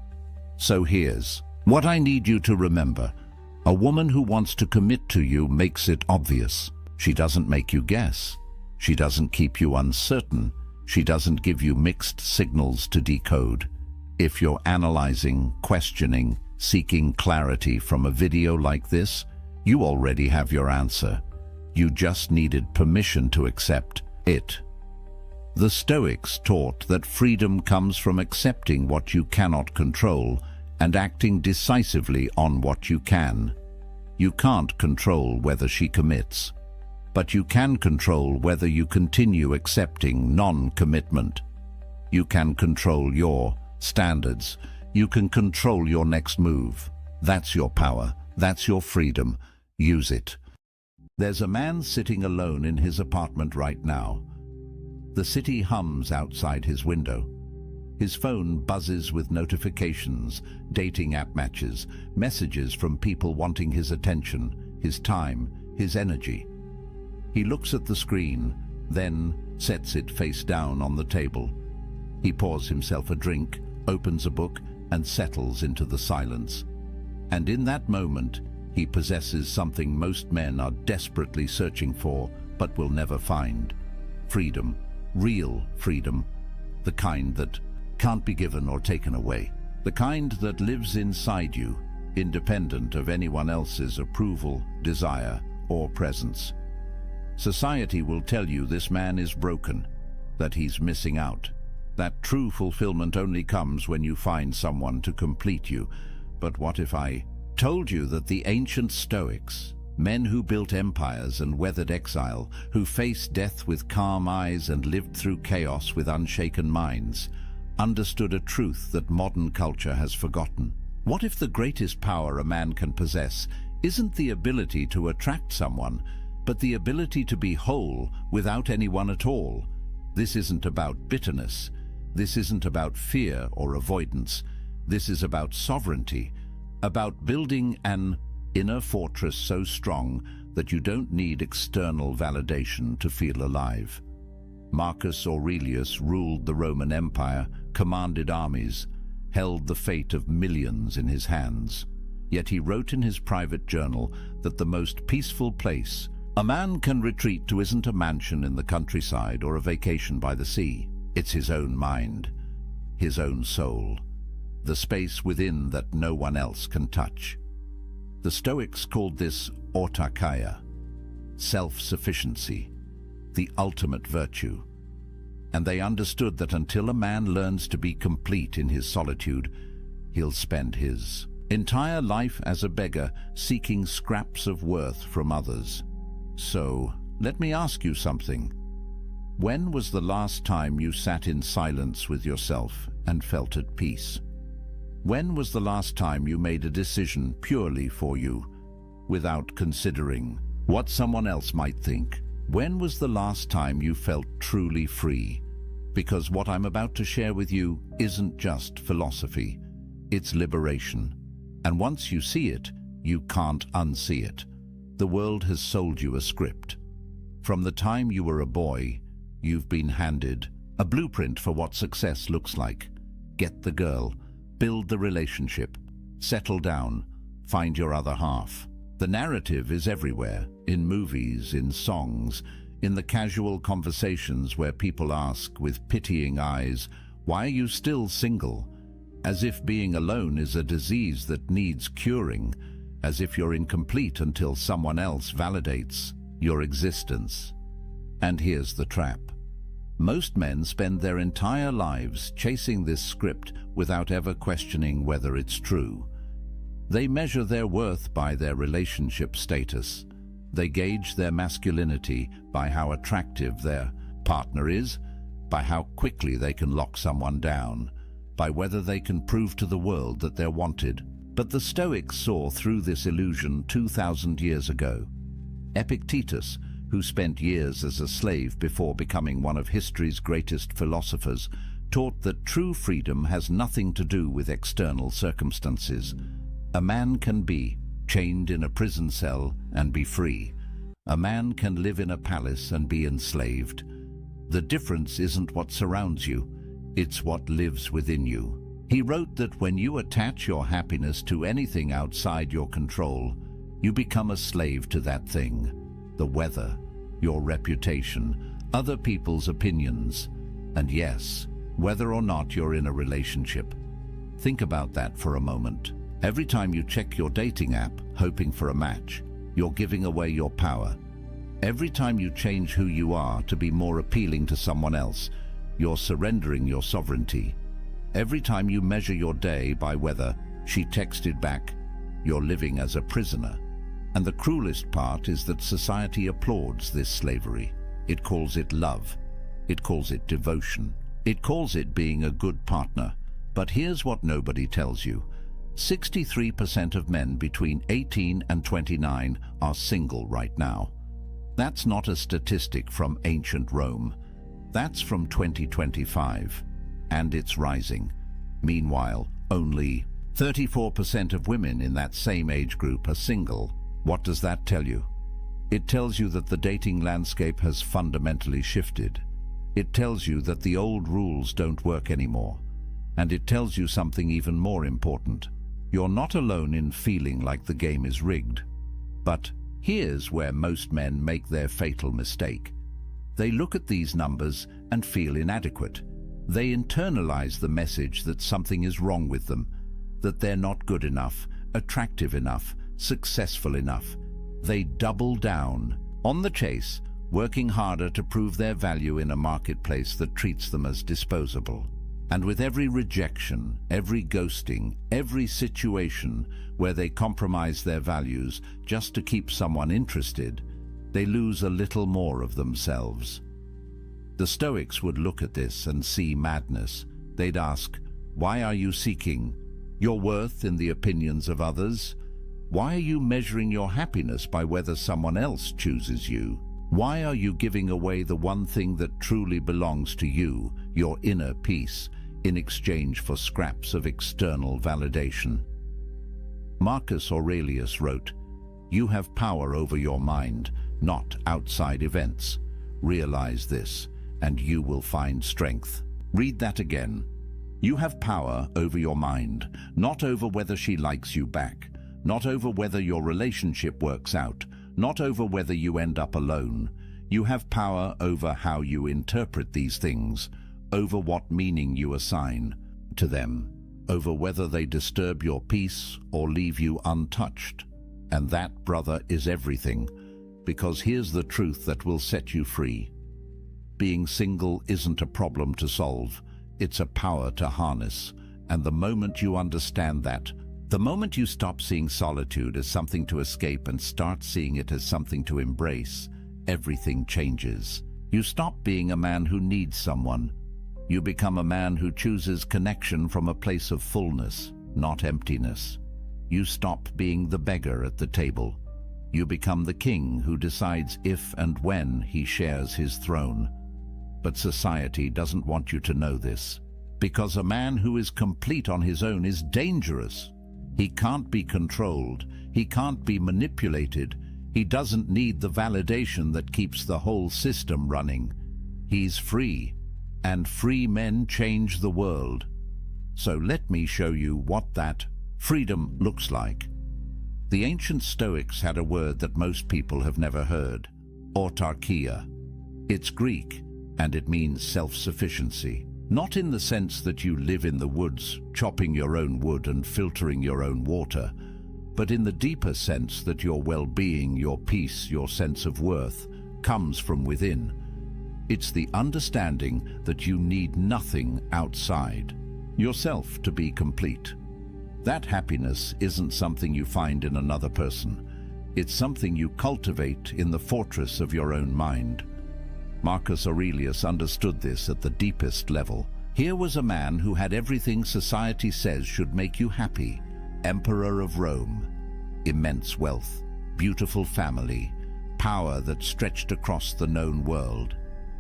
Speaker 1: So here's what I need you to remember. A woman who wants to commit to you makes it obvious. She doesn't make you guess. She doesn't keep you uncertain. She doesn't give you mixed signals to decode. If you're analyzing, questioning, seeking clarity from a video like this, you already have your answer. You just needed permission to accept it. The Stoics taught that freedom comes from accepting what you cannot control and acting decisively on what you can. You can't control whether she commits, but you can control whether you continue accepting non-commitment. You can control your standards. You can control your next move. That's your power. That's your freedom. Use it. There's a man sitting alone in his apartment right now. The city hums outside his window. His phone buzzes with notifications, dating app matches, messages from people wanting his attention, his time, his energy. He looks at the screen, then sets it face down on the table. He pours himself a drink, opens a book, and settles into the silence. And in that moment, he possesses something most men are desperately searching for, but will never find. Freedom. Real freedom. The kind that can't be given or taken away. The kind that lives inside you, independent of anyone else's approval, desire, or presence. Society will tell you this man is broken, that he's missing out, that true fulfillment only comes when you find someone to complete you. But what if I told you that the ancient Stoics, men who built empires and weathered exile, who faced death with calm eyes and lived through chaos with unshaken minds, understood a truth that modern culture has forgotten? What if the greatest power a man can possess isn't the ability to attract someone, but the ability to be whole without anyone at all? This isn't about bitterness. This isn't about fear or avoidance. This is about sovereignty, about building an inner fortress so strong that you don't need external validation to feel alive. Marcus Aurelius ruled the Roman Empire, commanded armies, held the fate of millions in his hands. Yet he wrote in his private journal that the most peaceful place a man can retreat to isn't a mansion in the countryside or a vacation by the sea. It's his own mind, his own soul, the space within that no one else can touch. The Stoics called this autarkia, self-sufficiency, the ultimate virtue. And they understood that until a man learns to be complete in his solitude, he'll spend his entire life as a beggar seeking scraps of worth from others. So, let me ask you something. When was the last time you sat in silence with yourself and felt at peace? When was the last time you made a decision purely for you, without considering what someone else might think? When was the last time you felt truly free? Because what I'm about to share with you isn't just philosophy, it's liberation. And once you see it, you can't unsee it. The world has sold you a script. From the time you were a boy, you've been handed a blueprint for what success looks like. Get the girl, build the relationship, settle down, find your other half. The narrative is everywhere, in movies, in songs, in the casual conversations where people ask with pitying eyes, "Why are you still single?" As if being alone is a disease that needs curing, as if you're incomplete until someone else validates your existence. And here's the trap. Most men spend their entire lives chasing this script without ever questioning whether it's true. They measure their worth by their relationship status. They gauge their masculinity by how attractive their partner is, by how quickly they can lock someone down, by whether they can prove to the world that they're wanted. But the Stoics saw through this illusion 2,000 years ago. Epictetus, who spent years as a slave before becoming one of history's greatest philosophers, taught that true freedom has nothing to do with external circumstances. A man can be chained in a prison cell and be free. A man can live in a palace and be enslaved. The difference isn't what surrounds you, it's what lives within you. He wrote that when you attach your happiness to anything outside your control, you become a slave to that thing. The weather, your reputation, other people's opinions, and yes, whether or not you're in a relationship. Think about that for a moment. Every time you check your dating app, hoping for a match, you're giving away your power. Every time you change who you are to be more appealing to someone else, you're surrendering your sovereignty. Every time you measure your day by whether she texted back, you're living as a prisoner. And the cruelest part is that society applauds this slavery. It calls it love. It calls it devotion. It calls it being a good partner. But here's what nobody tells you. 63% of men between 18 and 29 are single right now. That's not a statistic from ancient Rome. That's from 2025. And it's rising. Meanwhile, only 34% of women in that same age group are single. What does that tell you? It tells you that the dating landscape has fundamentally shifted. It tells you that the old rules don't work anymore. And it tells you something even more important. You're not alone in feeling like the game is rigged. But here's where most men make their fatal mistake. They look at these numbers and feel inadequate. They internalize the message that something is wrong with them, that they're not good enough, attractive enough, successful enough. They double down on the chase, working harder to prove their value in a marketplace that treats them as disposable. And with every rejection, every ghosting, every situation where they compromise their values just to keep someone interested, they lose a little more of themselves. The Stoics would look at this and see madness. They'd ask, why are you seeking your worth in the opinions of others? Why are you measuring your happiness by whether someone else chooses you? Why are you giving away the one thing that truly belongs to you, your inner peace, in exchange for scraps of external validation? Marcus Aurelius wrote, "You have power over your mind, not outside events. Realize this, and you will find strength. Read that again. You have power over your mind, not over whether she likes you back, not over whether your relationship works out, not over whether you end up alone. You have power over how you interpret these things, over what meaning you assign to them, over whether they disturb your peace or leave you untouched. And that, brother, is everything, because here's the truth that will set you free. Being single isn't a problem to solve, it's a power to harness. And the moment you understand that, the moment you stop seeing solitude as something to escape and start seeing it as something to embrace, everything changes. You stop being a man who needs someone. You become a man who chooses connection from a place of fullness, not emptiness. You stop being the beggar at the table. You become the king who decides if and when he shares his throne. But society doesn't want you to know this, because a man who is complete on his own is dangerous. He can't be controlled. He can't be manipulated. He doesn't need the validation that keeps the whole system running. He's free, and free men change the world. So let me show you what that freedom looks like. The ancient Stoics had a word that most people have never heard: autarkia. It's Greek, and it means self-sufficiency. Not in the sense that you live in the woods, chopping your own wood and filtering your own water, but in the deeper sense that your well-being, your peace, your sense of worth comes from within. It's the understanding that you need nothing outside yourself to be complete. That happiness isn't something you find in another person. It's something you cultivate in the fortress of your own mind. Marcus Aurelius understood this at the deepest level. Here was a man who had everything society says should make you happy. Emperor of Rome, immense wealth, beautiful family, power that stretched across the known world.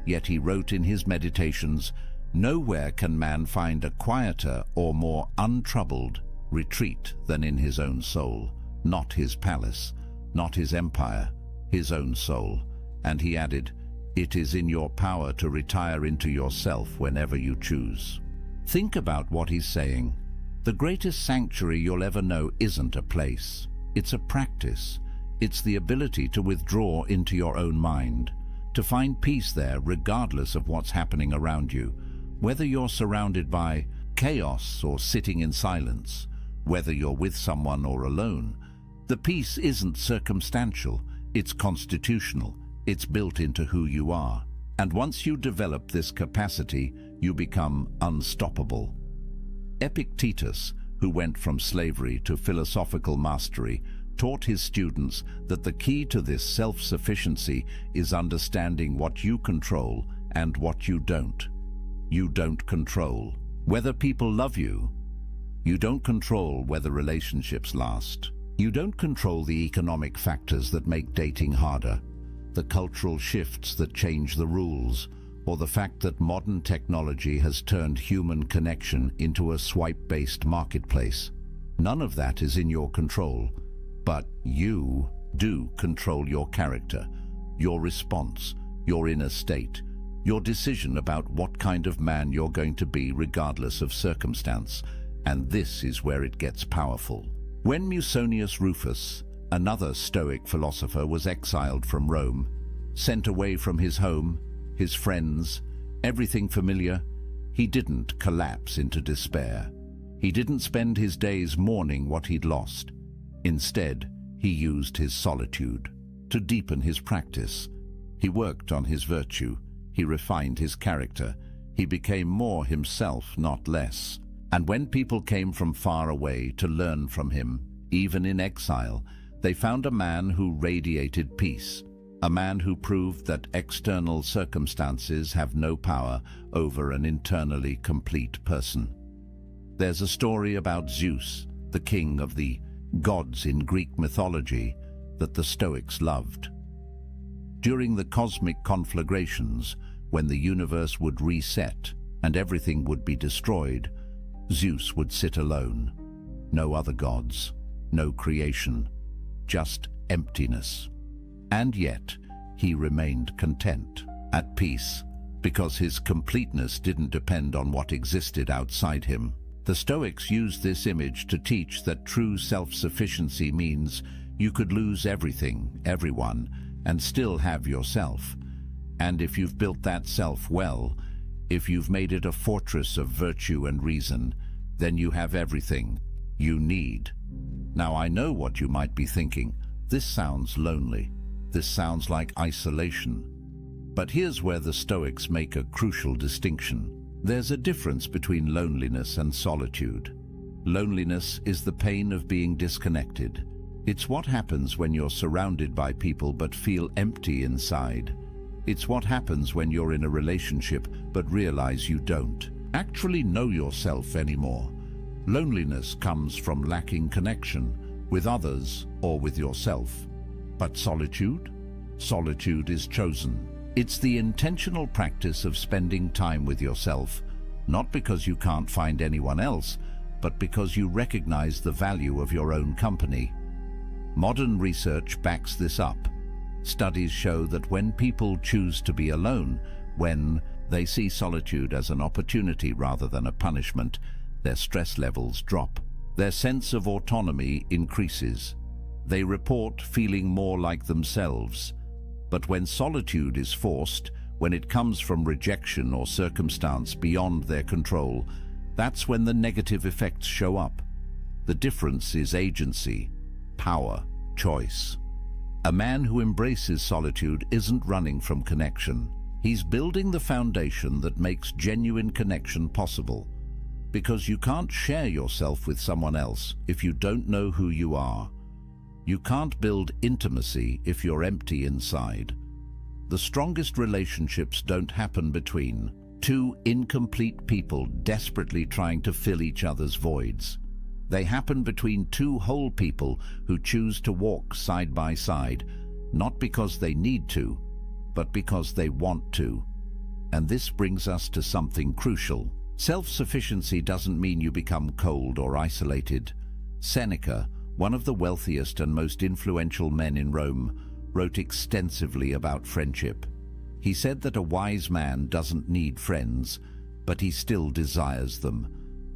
Speaker 1: Yet he wrote in his meditations, "Nowhere can man find a quieter or more untroubled retreat than in his own soul, not his palace, not his empire, his own soul." And he added, "It is in your power to retire into yourself whenever you choose." Think about what he's saying. The greatest sanctuary you'll ever know isn't a place. It's a practice. It's the ability to withdraw into your own mind, to find peace there regardless of what's happening around you, whether you're surrounded by chaos or sitting in silence, whether you're with someone or alone. The peace isn't circumstantial, it's constitutional. It's built into who you are. And once you develop this capacity, you become unstoppable. Epictetus, who went from slavery to philosophical mastery, taught his students that the key to this self-sufficiency is understanding what you control and what you don't. You don't control whether people love you. You don't control whether relationships last. You don't control the economic factors that make dating harder, the cultural shifts that change the rules, or the fact that modern technology has turned human connection into a swipe-based marketplace. None of that is in your control, but you do control your character, your response, your inner state, your decision about what kind of man you're going to be regardless of circumstance. And this is where it gets powerful. When Musonius Rufus, another Stoic philosopher, was exiled from Rome, sent away from his home, his friends, everything familiar, he didn't collapse into despair. He didn't spend his days mourning what he'd lost. Instead, he used his solitude to deepen his practice. He worked on his virtue. He refined his character. He became more himself, not less. And when people came from far away to learn from him, even in exile, they found a man who radiated peace, a man who proved that external circumstances have no power over an internally complete person. There's a story about Zeus, the king of the gods in Greek mythology, that the Stoics loved. During the cosmic conflagrations, when the universe would reset and everything would be destroyed, Zeus would sit alone. No other gods, no creation, just emptiness. And yet, he remained content, at peace, because his completeness didn't depend on what existed outside him. The Stoics used this image to teach that true self-sufficiency means you could lose everything, everyone, and still have yourself. And if you've built that self well, if you've made it a fortress of virtue and reason, then you have everything you need. Now, I know what you might be thinking. This sounds lonely. This sounds like isolation. But here's where the Stoics make a crucial distinction. There's a difference between loneliness and solitude. Loneliness is the pain of being disconnected. It's what happens when you're surrounded by people but feel empty inside. It's what happens when you're in a relationship but realize you don't actually know yourself anymore. Loneliness comes from lacking connection with others or with yourself. But solitude? Solitude is chosen. It's the intentional practice of spending time with yourself, not because you can't find anyone else, but because you recognize the value of your own company. Modern research backs this up. Studies show that when people choose to be alone, when they see solitude as an opportunity rather than a punishment, their stress levels drop. Their sense of autonomy increases. They report feeling more like themselves. But when solitude is forced, when it comes from rejection or circumstance beyond their control, that's when the negative effects show up. The difference is agency, power, choice. A man who embraces solitude isn't running from connection. He's building the foundation that makes genuine connection possible. Because you can't share yourself with someone else if you don't know who you are. You can't build intimacy if you're empty inside. The strongest relationships don't happen between two incomplete people desperately trying to fill each other's voids. They happen between two whole people who choose to walk side by side, not because they need to, but because they want to. And this brings us to something crucial. Self-sufficiency doesn't mean you become cold or isolated. Seneca, one of the wealthiest and most influential men in Rome, wrote extensively about friendship. He said that a wise man doesn't need friends, but he still desires them,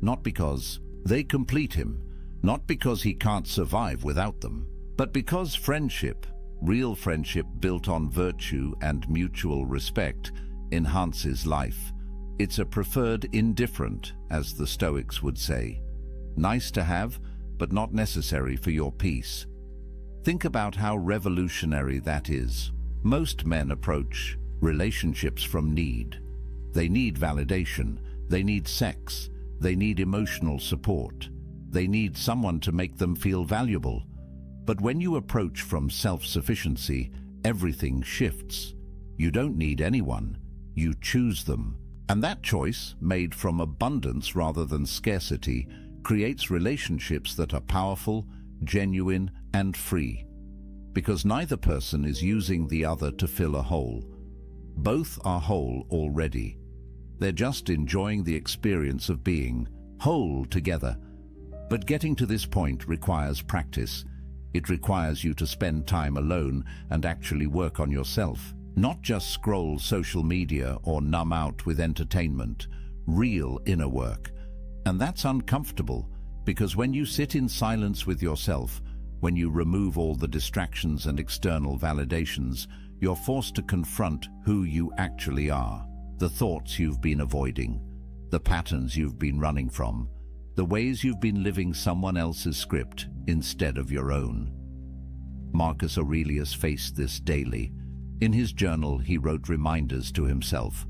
Speaker 1: not because they complete him, not because he can't survive without them, but because friendship, real friendship built on virtue and mutual respect, enhances life. It's a preferred indifferent, as the Stoics would say. Nice to have, but not necessary for your peace. Think about how revolutionary that is. Most men approach relationships from need. They need validation, they need sex, they need emotional support, they need someone to make them feel valuable. But when you approach from self-sufficiency, everything shifts. You don't need anyone, you choose them. And that choice, made from abundance rather than scarcity, creates relationships that are powerful, genuine, and free. Because neither person is using the other to fill a hole. Both are whole already. They're just enjoying the experience of being whole together. But getting to this point requires practice. It requires you to spend time alone and actually work on yourself. Not just scroll social media or numb out with entertainment. Real inner work. And that's uncomfortable, because when you sit in silence with yourself, when you remove all the distractions and external validations, you're forced to confront who you actually are, the thoughts you've been avoiding, the patterns you've been running from, the ways you've been living someone else's script instead of your own. Marcus Aurelius faced this daily. In his journal, he wrote reminders to himself.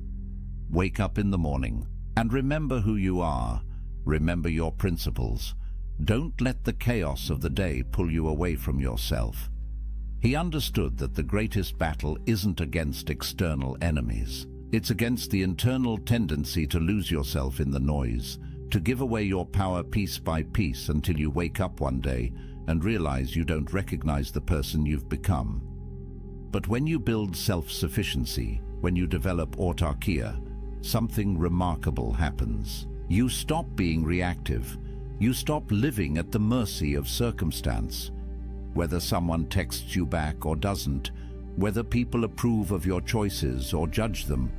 Speaker 1: Wake up in the morning and remember who you are. Remember your principles. Don't let the chaos of the day pull you away from yourself. He understood that the greatest battle isn't against external enemies. It's against the internal tendency to lose yourself in the noise, to give away your power piece by piece until you wake up one day and realize you don't recognize the person you've become. But when you build self-sufficiency, when you develop autarkia, something remarkable happens. You stop being reactive. You stop living at the mercy of circumstance. Whether someone texts you back or doesn't, whether people approve of your choices or judge them,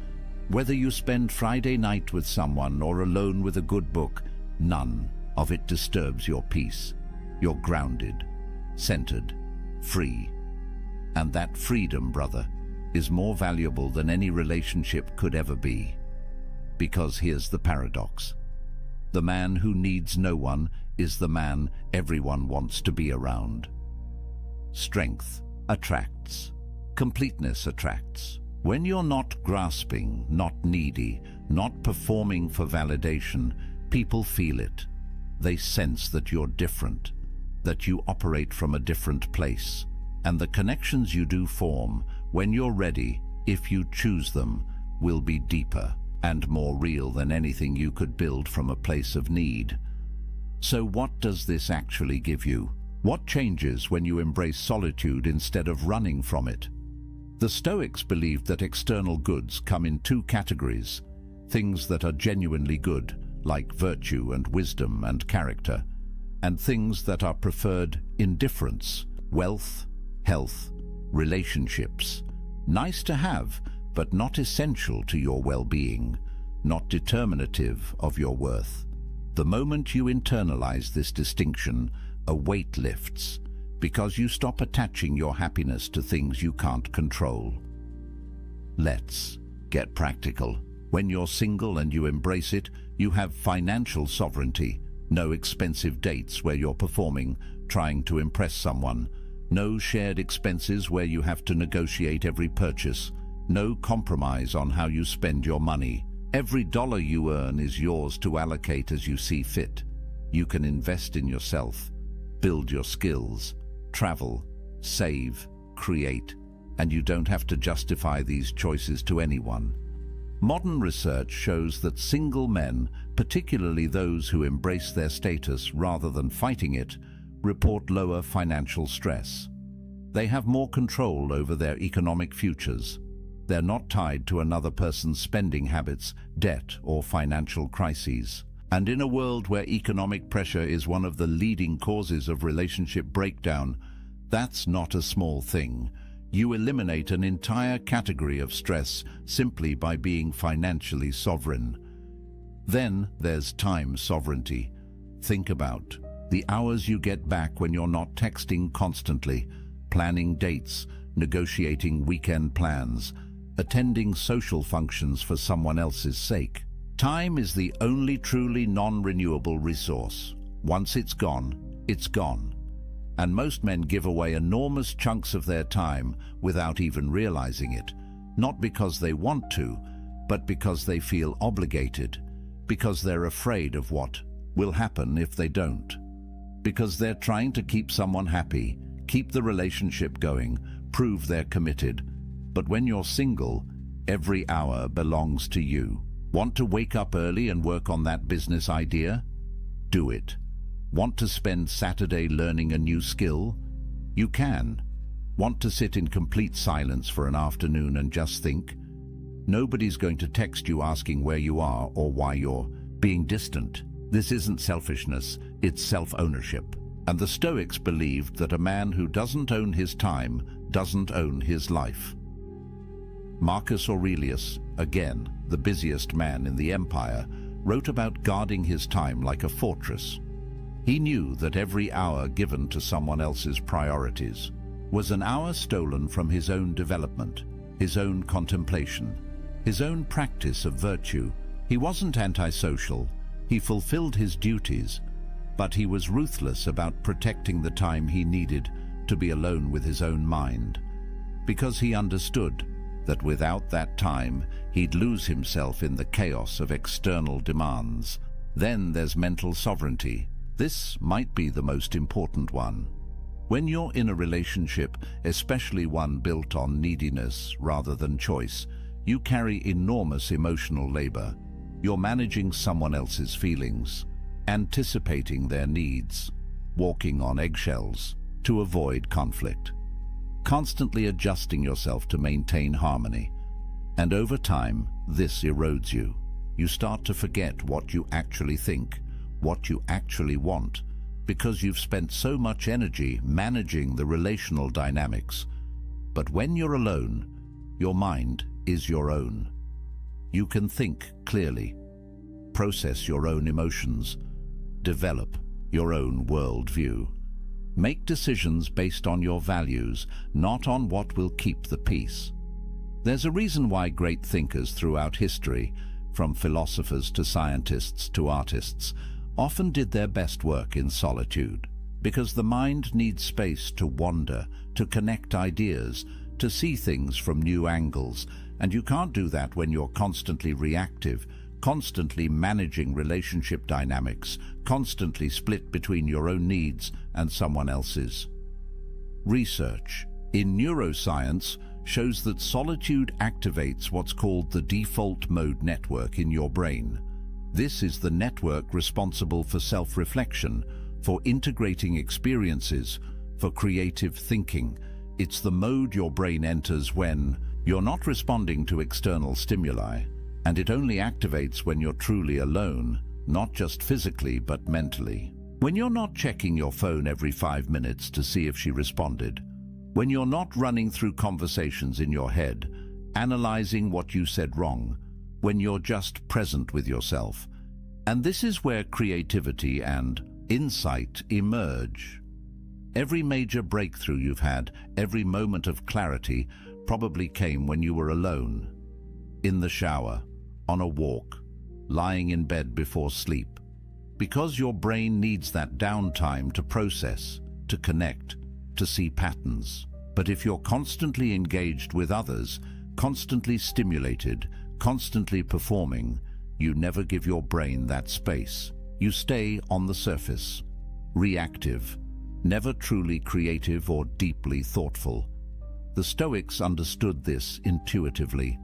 Speaker 1: Whether you spend Friday night with someone or alone with a good book, none of it disturbs your peace. You're grounded, centered, free. And that freedom, brother, is more valuable than any relationship could ever be. Because here's the paradox. The man who needs no one is the man everyone wants to be around. Strength attracts. Completeness attracts. When you're not grasping, not needy, not performing for validation, people feel it. They sense that you're different, that you operate from a different place. And the connections you do form, when you're ready, if you choose them, will be deeper and more real than anything you could build from a place of need. So what does this actually give you? What changes when you embrace solitude instead of running from it? The Stoics believed that external goods come in two categories: things that are genuinely good, like virtue and wisdom and character, and things that are preferred indifference, wealth, health, relationships. Nice to have, but not essential to your well-being, not determinative of your worth. The moment you internalize this distinction, a weight lifts, because you stop attaching your happiness to things you can't control. Let's get practical. When you're single and you embrace it, you have financial sovereignty. No expensive dates where you're performing, trying to impress someone. No shared expenses where you have to negotiate every purchase. No compromise on how you spend your money. Every dollar you earn is yours to allocate as you see fit. You can invest in yourself, build your skills, travel, save, create, and you don't have to justify these choices to anyone. Modern research shows that single men, particularly those who embrace their status rather than fighting it, report lower financial stress. They have more control over their economic futures. They're not tied to another person's spending habits, debt, or financial crises. And in a world where economic pressure is one of the leading causes of relationship breakdown, that's not a small thing. You eliminate an entire category of stress simply by being financially sovereign. Then there's time sovereignty. Think about the hours you get back when you're not texting constantly, planning dates, negotiating weekend plans, attending social functions for someone else's sake. Time is the only truly non-renewable resource. Once it's gone, it's gone. And most men give away enormous chunks of their time without even realizing it, not because they want to, but because they feel obligated, because they're afraid of what will happen if they don't, because they're trying to keep someone happy, keep the relationship going, prove they're committed. But when you're single, every hour belongs to you. Want to wake up early and work on that business idea? Do it. Want to spend Saturday learning a new skill? You can. Want to sit in complete silence for an afternoon and just think? Nobody's going to text you asking where you are or why you're being distant. This isn't selfishness, it's self-ownership. And the Stoics believed that a man who doesn't own his time doesn't own his life. Marcus Aurelius, again, the busiest man in the empire, wrote about guarding his time like a fortress. He knew that every hour given to someone else's priorities was an hour stolen from his own development, his own contemplation, his own practice of virtue. He wasn't antisocial, he fulfilled his duties, but he was ruthless about protecting the time he needed to be alone with his own mind, because he understood that without that time, he'd lose himself in the chaos of external demands. Then there's mental sovereignty. This might be the most important one. When you're in a relationship, especially one built on neediness rather than choice, you carry enormous emotional labor. You're managing someone else's feelings, anticipating their needs, walking on eggshells to avoid conflict, constantly adjusting yourself to maintain harmony. And over time, this erodes you. You start to forget what you actually think, what you actually want, because you've spent so much energy managing the relational dynamics. But when you're alone, your mind is your own. You can think clearly, process your own emotions, develop your own worldview. Make decisions based on your values, not on what will keep the peace. There's a reason why great thinkers throughout history, from philosophers to scientists to artists, often did their best work in solitude. Because the mind needs space to wander, to connect ideas, to see things from new angles, and you can't do that when you're constantly reactive, constantly managing relationship dynamics, constantly split between your own needs and someone else's. Research in neuroscience shows that solitude activates what's called the default mode network in your brain. This is the network responsible for self-reflection, for integrating experiences, for creative thinking. It's the mode your brain enters when you're not responding to external stimuli, and it only activates when you're truly alone, not just physically but mentally. When you're not checking your phone every 5 minutes to see if she responded, when you're not running through conversations in your head, analyzing what you said wrong, when you're just present with yourself. And this is where creativity and insight emerge. Every major breakthrough you've had, every moment of clarity, probably came when you were alone. In the shower, on a walk, lying in bed before sleep. Because your brain needs that downtime to process, to connect, to see patterns. But if you're constantly engaged with others, constantly stimulated, constantly performing, you never give your brain that space. You stay on the surface, reactive, never truly creative or deeply thoughtful. The Stoics understood this intuitively.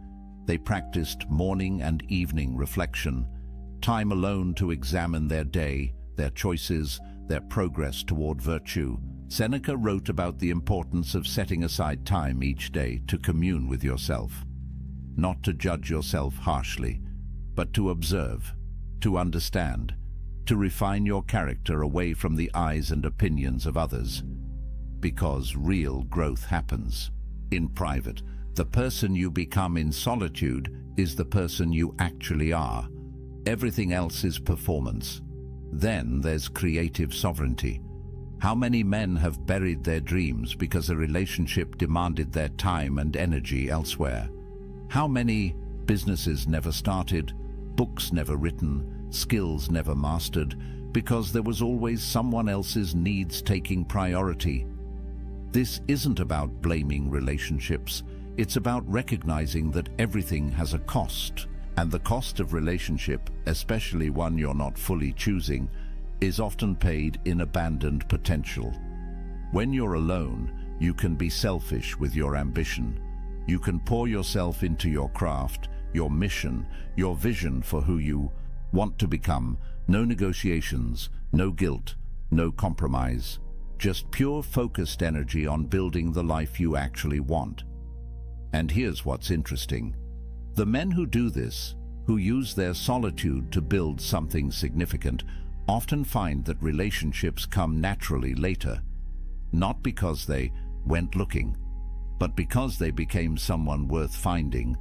Speaker 1: They practiced morning and evening reflection, time alone to examine their day, their choices, their progress toward virtue. Seneca wrote about the importance of setting aside time each day to commune with yourself. Not to judge yourself harshly, but to observe, to understand, to refine your character away from the eyes and opinions of others. Because real growth happens in private. The person you become in solitude is the person you actually are. Everything else is performance. Then there's creative sovereignty. How many men have buried their dreams because a relationship demanded their time and energy elsewhere? How many businesses never started, books never written, skills never mastered, because there was always someone else's needs taking priority? This isn't about blaming relationships. It's about recognizing that everything has a cost, and the cost of relationship, especially one you're not fully choosing, is often paid in abandoned potential. When you're alone, you can be selfish with your ambition. You can pour yourself into your craft, your mission, your vision for who you want to become. No negotiations, no guilt, no compromise. Just pure focused energy on building the life you actually want. And here's what's interesting. The men who do this, who use their solitude to build something significant, often find that relationships come naturally later, not because they went looking, but because they became someone worth finding,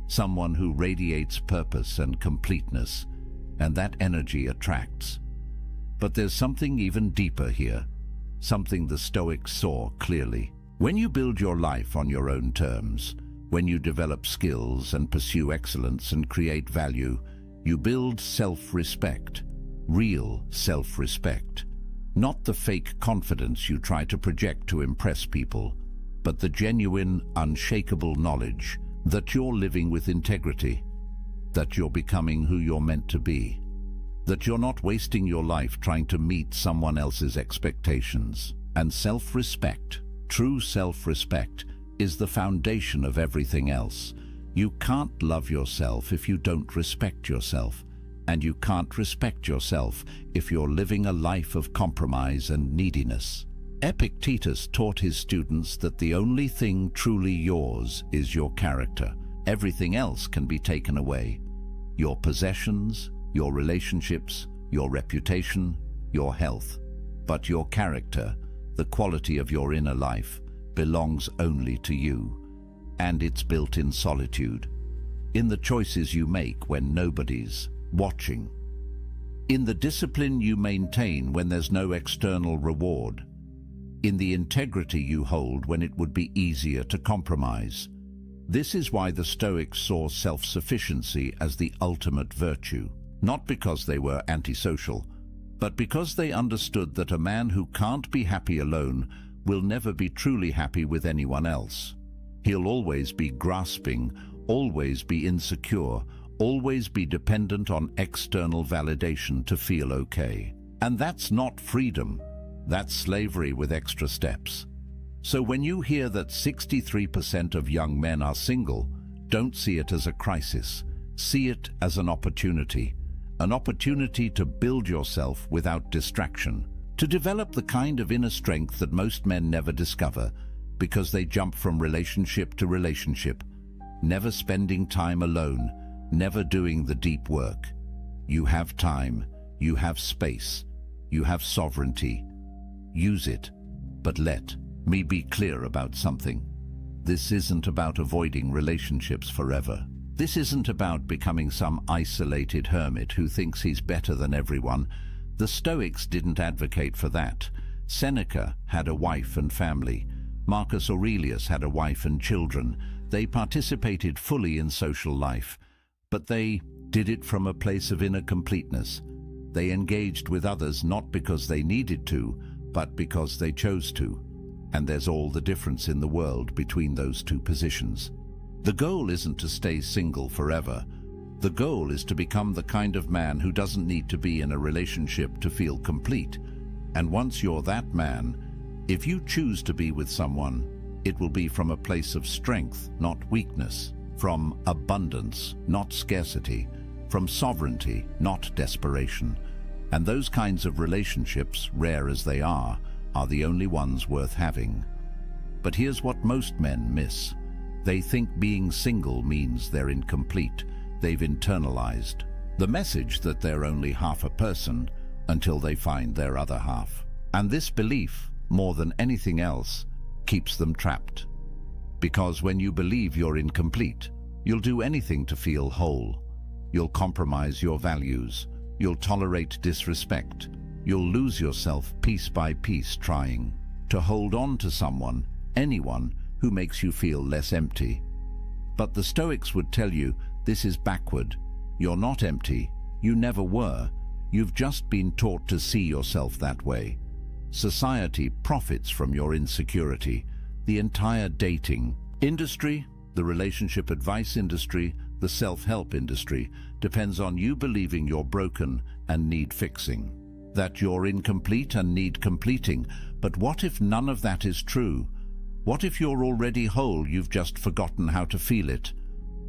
Speaker 1: someone who radiates purpose and completeness, and that energy attracts. But there's something even deeper here, something the Stoics saw clearly. When you build your life on your own terms, when you develop skills and pursue excellence and create value, you build self-respect. Real self-respect. Not the fake confidence you try to project to impress people, but the genuine, unshakable knowledge that you're living with integrity, that you're becoming who you're meant to be, that you're not wasting your life trying to meet someone else's expectations. And self-respect, true self-respect, is the foundation of everything else. You can't love yourself if you don't respect yourself. And you can't respect yourself if you're living a life of compromise and neediness. Epictetus taught his students that the only thing truly yours is your character. Everything else can be taken away. Your possessions, your relationships, your reputation, your health. But your character, the quality of your inner life, belongs only to you. And it's built in solitude. in the choices you make when nobody's watching, in the discipline you maintain when there's no external reward, in the integrity you hold when it would be easier to compromise. This is why the Stoics saw self-sufficiency as the ultimate virtue, not because they were antisocial, but because they understood that a man who can't be happy alone will never be truly happy with anyone else. He'll always be grasping, always be insecure, always be dependent on external validation to feel okay. And that's not freedom, that's slavery with extra steps. So when you hear that 63% of young men are single, don't see it as a crisis. See it as an opportunity to build yourself without distraction, to develop the kind of inner strength that most men never discover because they jump from relationship to relationship, never spending time alone, never doing the deep work. You have time, you have space, you have sovereignty. Use it, but let me be clear about something. This isn't about avoiding relationships forever. This isn't about becoming some isolated hermit who thinks he's better than everyone. The Stoics didn't advocate for that. Seneca had a wife and family. Marcus Aurelius had a wife and children. They participated fully in social life, but they did it from a place of inner completeness. They engaged with others not because they needed to, but because they chose to. And there's all the difference in the world between those two positions. The goal isn't to stay single forever. The goal is to become the kind of man who doesn't need to be in a relationship to feel complete. And once you're that man, if you choose to be with someone, it will be from a place of strength, not weakness, from abundance, not scarcity, from sovereignty, not desperation. And those kinds of relationships, rare as they are the only ones worth having. But here's what most men miss. They think being single means they're incomplete. They've internalized the message that they're only half a person until they find their other half. And this belief, more than anything else, keeps them trapped. Because when you believe you're incomplete, you'll do anything to feel whole. You'll compromise your values. You'll tolerate disrespect. You'll lose yourself piece by piece trying to hold on to someone, anyone, who makes you feel less empty. But the Stoics would tell you this is backward. You're not empty. You never were. You've just been taught to see yourself that way. Society profits from your insecurity. The entire dating industry, the relationship advice industry, the self-help industry depends on you believing you're broken and need fixing, that you're incomplete and need completing. But what if none of that is true? What if you're already whole, you've just forgotten how to feel it?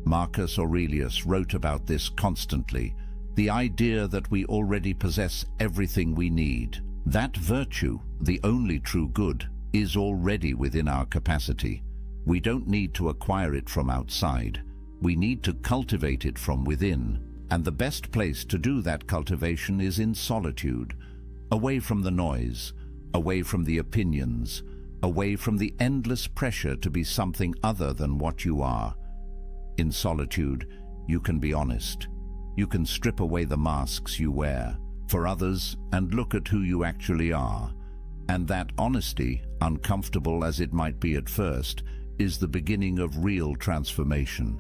Speaker 1: Marcus Aurelius wrote about this constantly, the idea that we already possess everything we need. That virtue, the only true good, is already within our capacity. We don't need to acquire it from outside. We need to cultivate it from within. And the best place to do that cultivation is in solitude, away from the noise, away from the opinions, away from the endless pressure to be something other than what you are. In solitude, you can be honest. You can strip away the masks you wear for others and look at who you actually are. And that honesty, uncomfortable as it might be at first, is the beginning of real transformation.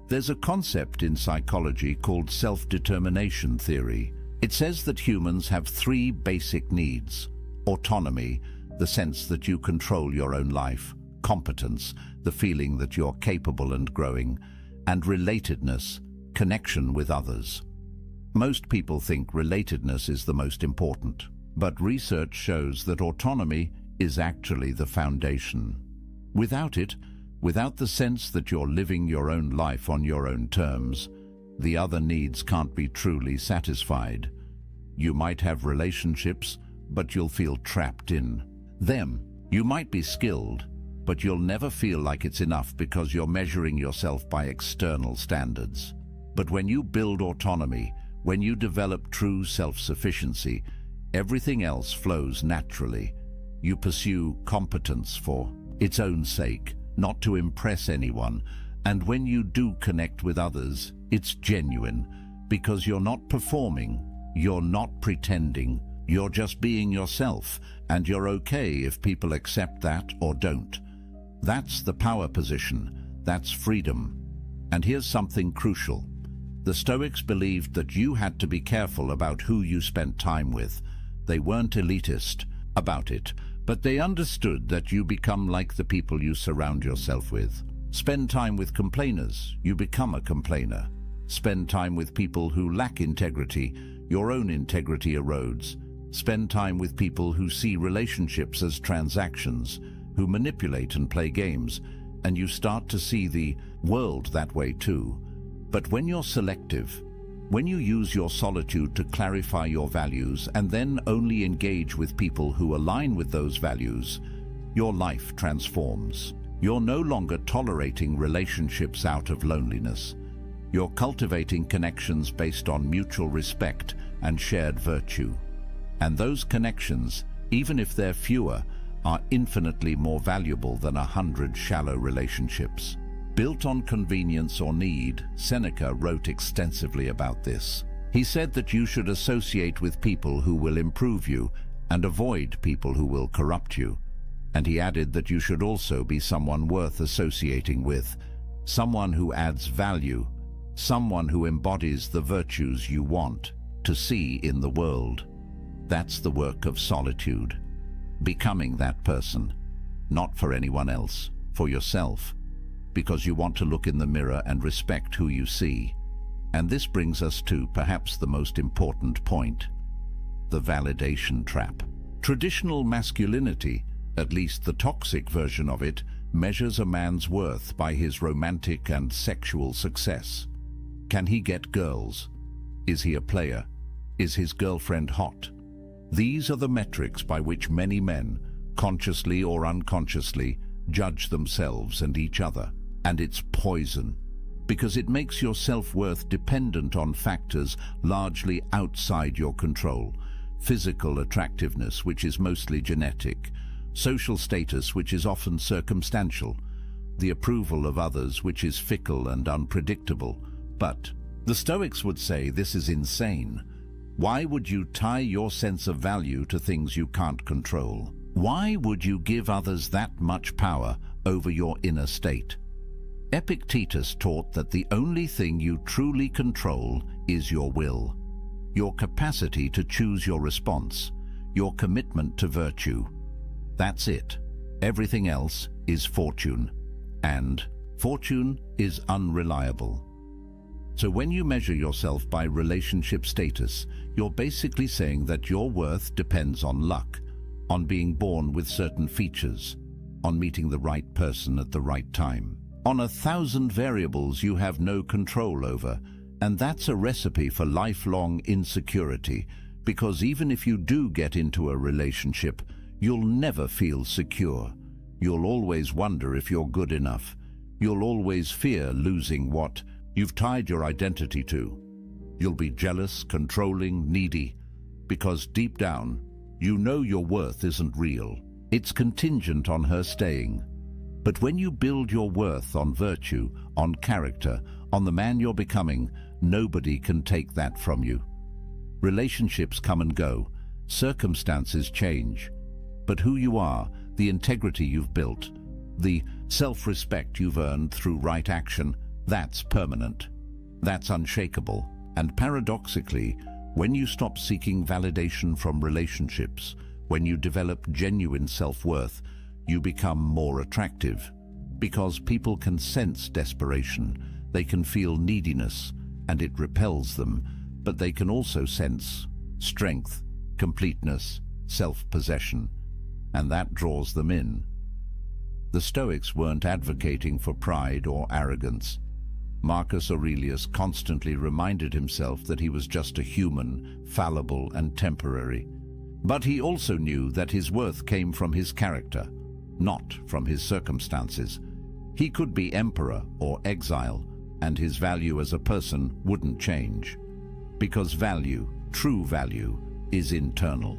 Speaker 1: There's a concept in psychology called self-determination theory. It says that humans have three basic needs: autonomy, the sense that you control your own life; competence, the feeling that you're capable and growing; and relatedness, connection with others. Most people think relatedness is the most important, but research shows that autonomy is actually the foundation. Without it, without the sense that you're living your own life on your own terms, the other needs can't be truly satisfied. You might have relationships, but you'll feel trapped in them. You might be skilled, but you'll never feel like it's enough because you're measuring yourself by external standards. But when you build autonomy, when you develop true self-sufficiency, everything else flows naturally. You pursue competence for its own sake, not to impress anyone, And when you do connect with others, it's genuine, because you're not performing, you're not pretending, you're just being yourself, and you're okay if people accept that or don't. That's the power position, that's freedom. And here's something crucial. The Stoics believed that you had to be careful about who you spent time with. They weren't elitist about it, but they understood that you become like the people you surround yourself with. Spend time with complainers, you become a complainer. Spend time with people who lack integrity, your own integrity erodes. Spend time with people who see relationships as transactions, who manipulate and play games, and you start to see the world that way too. But when you're selective, when you use your solitude to clarify your values and then only engage with people who align with those values, your life transforms. You're no longer tolerating relationships out of loneliness. You're cultivating connections based on mutual respect and shared virtue. And those connections, even if they're fewer, are infinitely more valuable than 100 shallow relationships. Built on convenience or need, Seneca wrote extensively about this. He said that you should associate with people who will improve you and avoid people who will corrupt you. And he added that you should also be someone worth associating with, someone who adds value, someone who embodies the virtues you want to see in the world. That's the work of solitude. Becoming that person, not for anyone else, for yourself, because you want to look in the mirror and respect who you see. And this brings us to perhaps the most important point, the validation trap. Traditional masculinity, at least the toxic version of it, measures a man's worth by his romantic and sexual success. Can he get girls? Is he a player? Is his girlfriend hot? These are the metrics by which many men, consciously or unconsciously, judge themselves and each other. And it's poison, because it makes your self-worth dependent on factors largely outside your control. Physical attractiveness, which is mostly genetic, social status, which is often circumstantial, the approval of others, which is fickle and unpredictable. But the Stoics would say this is insane. Why would you tie your sense of value to things you can't control? Why would you give others that much power over your inner state? Epictetus taught that the only thing you truly control is your will, your capacity to choose your response, your commitment to virtue. That's it. Everything else is fortune, and fortune is unreliable. So when you measure yourself by relationship status, you're basically saying that your worth depends on luck, on being born with certain features, on meeting the right person at the right time, on 1,000 variables you have no control over. And that's a recipe for lifelong insecurity, because even if you do get into a relationship, you'll never feel secure. You'll always wonder if you're good enough. You'll always fear losing what you've tied your identity to. You'll be jealous, controlling, needy, because deep down, you know your worth isn't real. It's contingent on her staying. But when you build your worth on virtue, on character, on the man you're becoming, nobody can take that from you. Relationships come and go, circumstances change, but who you are, the integrity you've built, the self-respect you've earned through right action, that's permanent. That's unshakable. And paradoxically, when you stop seeking validation from relationships, when you develop genuine self-worth, you become more attractive. Because people can sense desperation, they can feel neediness, and it repels them, but they can also sense strength, completeness, self-possession, and that draws them in. The Stoics weren't advocating for pride or arrogance. Marcus Aurelius constantly reminded himself that he was just a human, fallible and temporary. But he also knew that his worth came from his character, not from his circumstances. He could be emperor or exile, and his value as a person wouldn't change. Because value, true value, is internal.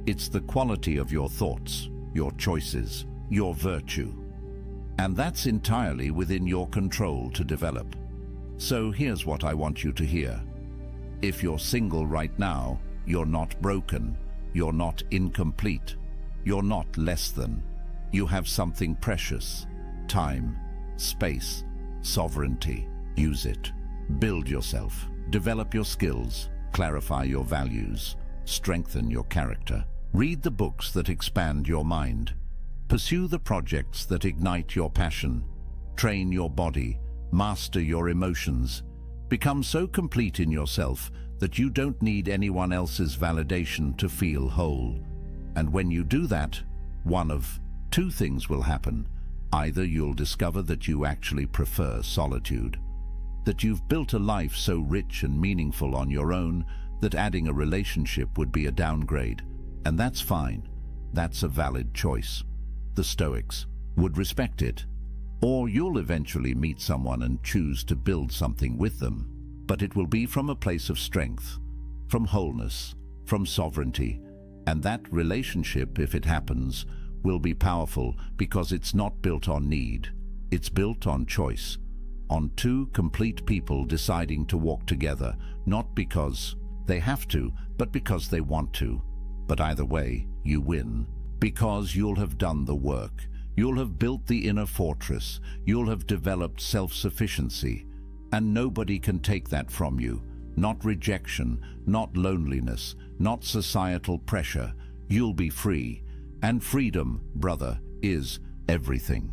Speaker 1: It's the quality of your thoughts, your choices, your virtue. And that's entirely within your control to develop. So here's what I want you to hear. If you're single right now, you're not broken, you're not incomplete, you're not less than. You have something precious: time, space, sovereignty. Use it. Build yourself, develop your skills, clarify your values, strengthen your character. Read the books that expand your mind. Pursue the projects that ignite your passion. Train your body, master your emotions. Become so complete in yourself that you don't need anyone else's validation to feel whole. And when you do that, one of two things will happen. Either you'll discover that you actually prefer solitude, that you've built a life so rich and meaningful on your own that adding a relationship would be a downgrade. And that's fine. That's a valid choice. The Stoics would respect it. Or you'll eventually meet someone and choose to build something with them. But it will be from a place of strength, from wholeness, from sovereignty. And that relationship, if it happens, will be powerful because it's not built on need. It's built on choice, on two complete people deciding to walk together, not because they have to, but because they want to. But either way, you win, because you'll have done the work. You'll have built the inner fortress. You'll have developed self-sufficiency. And nobody can take that from you. Not rejection, not loneliness, not societal pressure. You'll be free. And freedom, brother, is everything.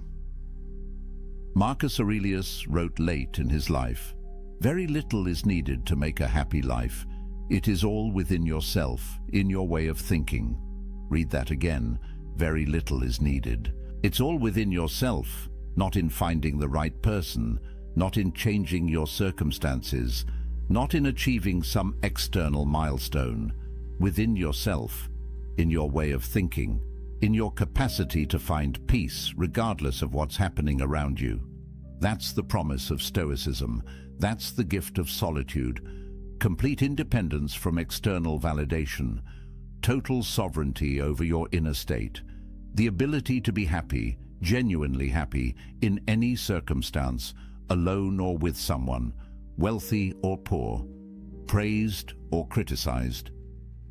Speaker 1: Marcus Aurelius wrote late in his life, "Very little is needed to make a happy life. It is all within yourself, in your way of thinking." Read that again. Very little is needed. It's all within yourself, not in finding the right person, not in changing your circumstances, not in achieving some external milestone. Within yourself, in your way of thinking, in your capacity to find peace regardless of what's happening around you. That's the promise of Stoicism. That's the gift of solitude. Complete independence from external validation. Total sovereignty over your inner state. The ability to be happy, genuinely happy, in any circumstance, alone or with someone, wealthy or poor, praised or criticized.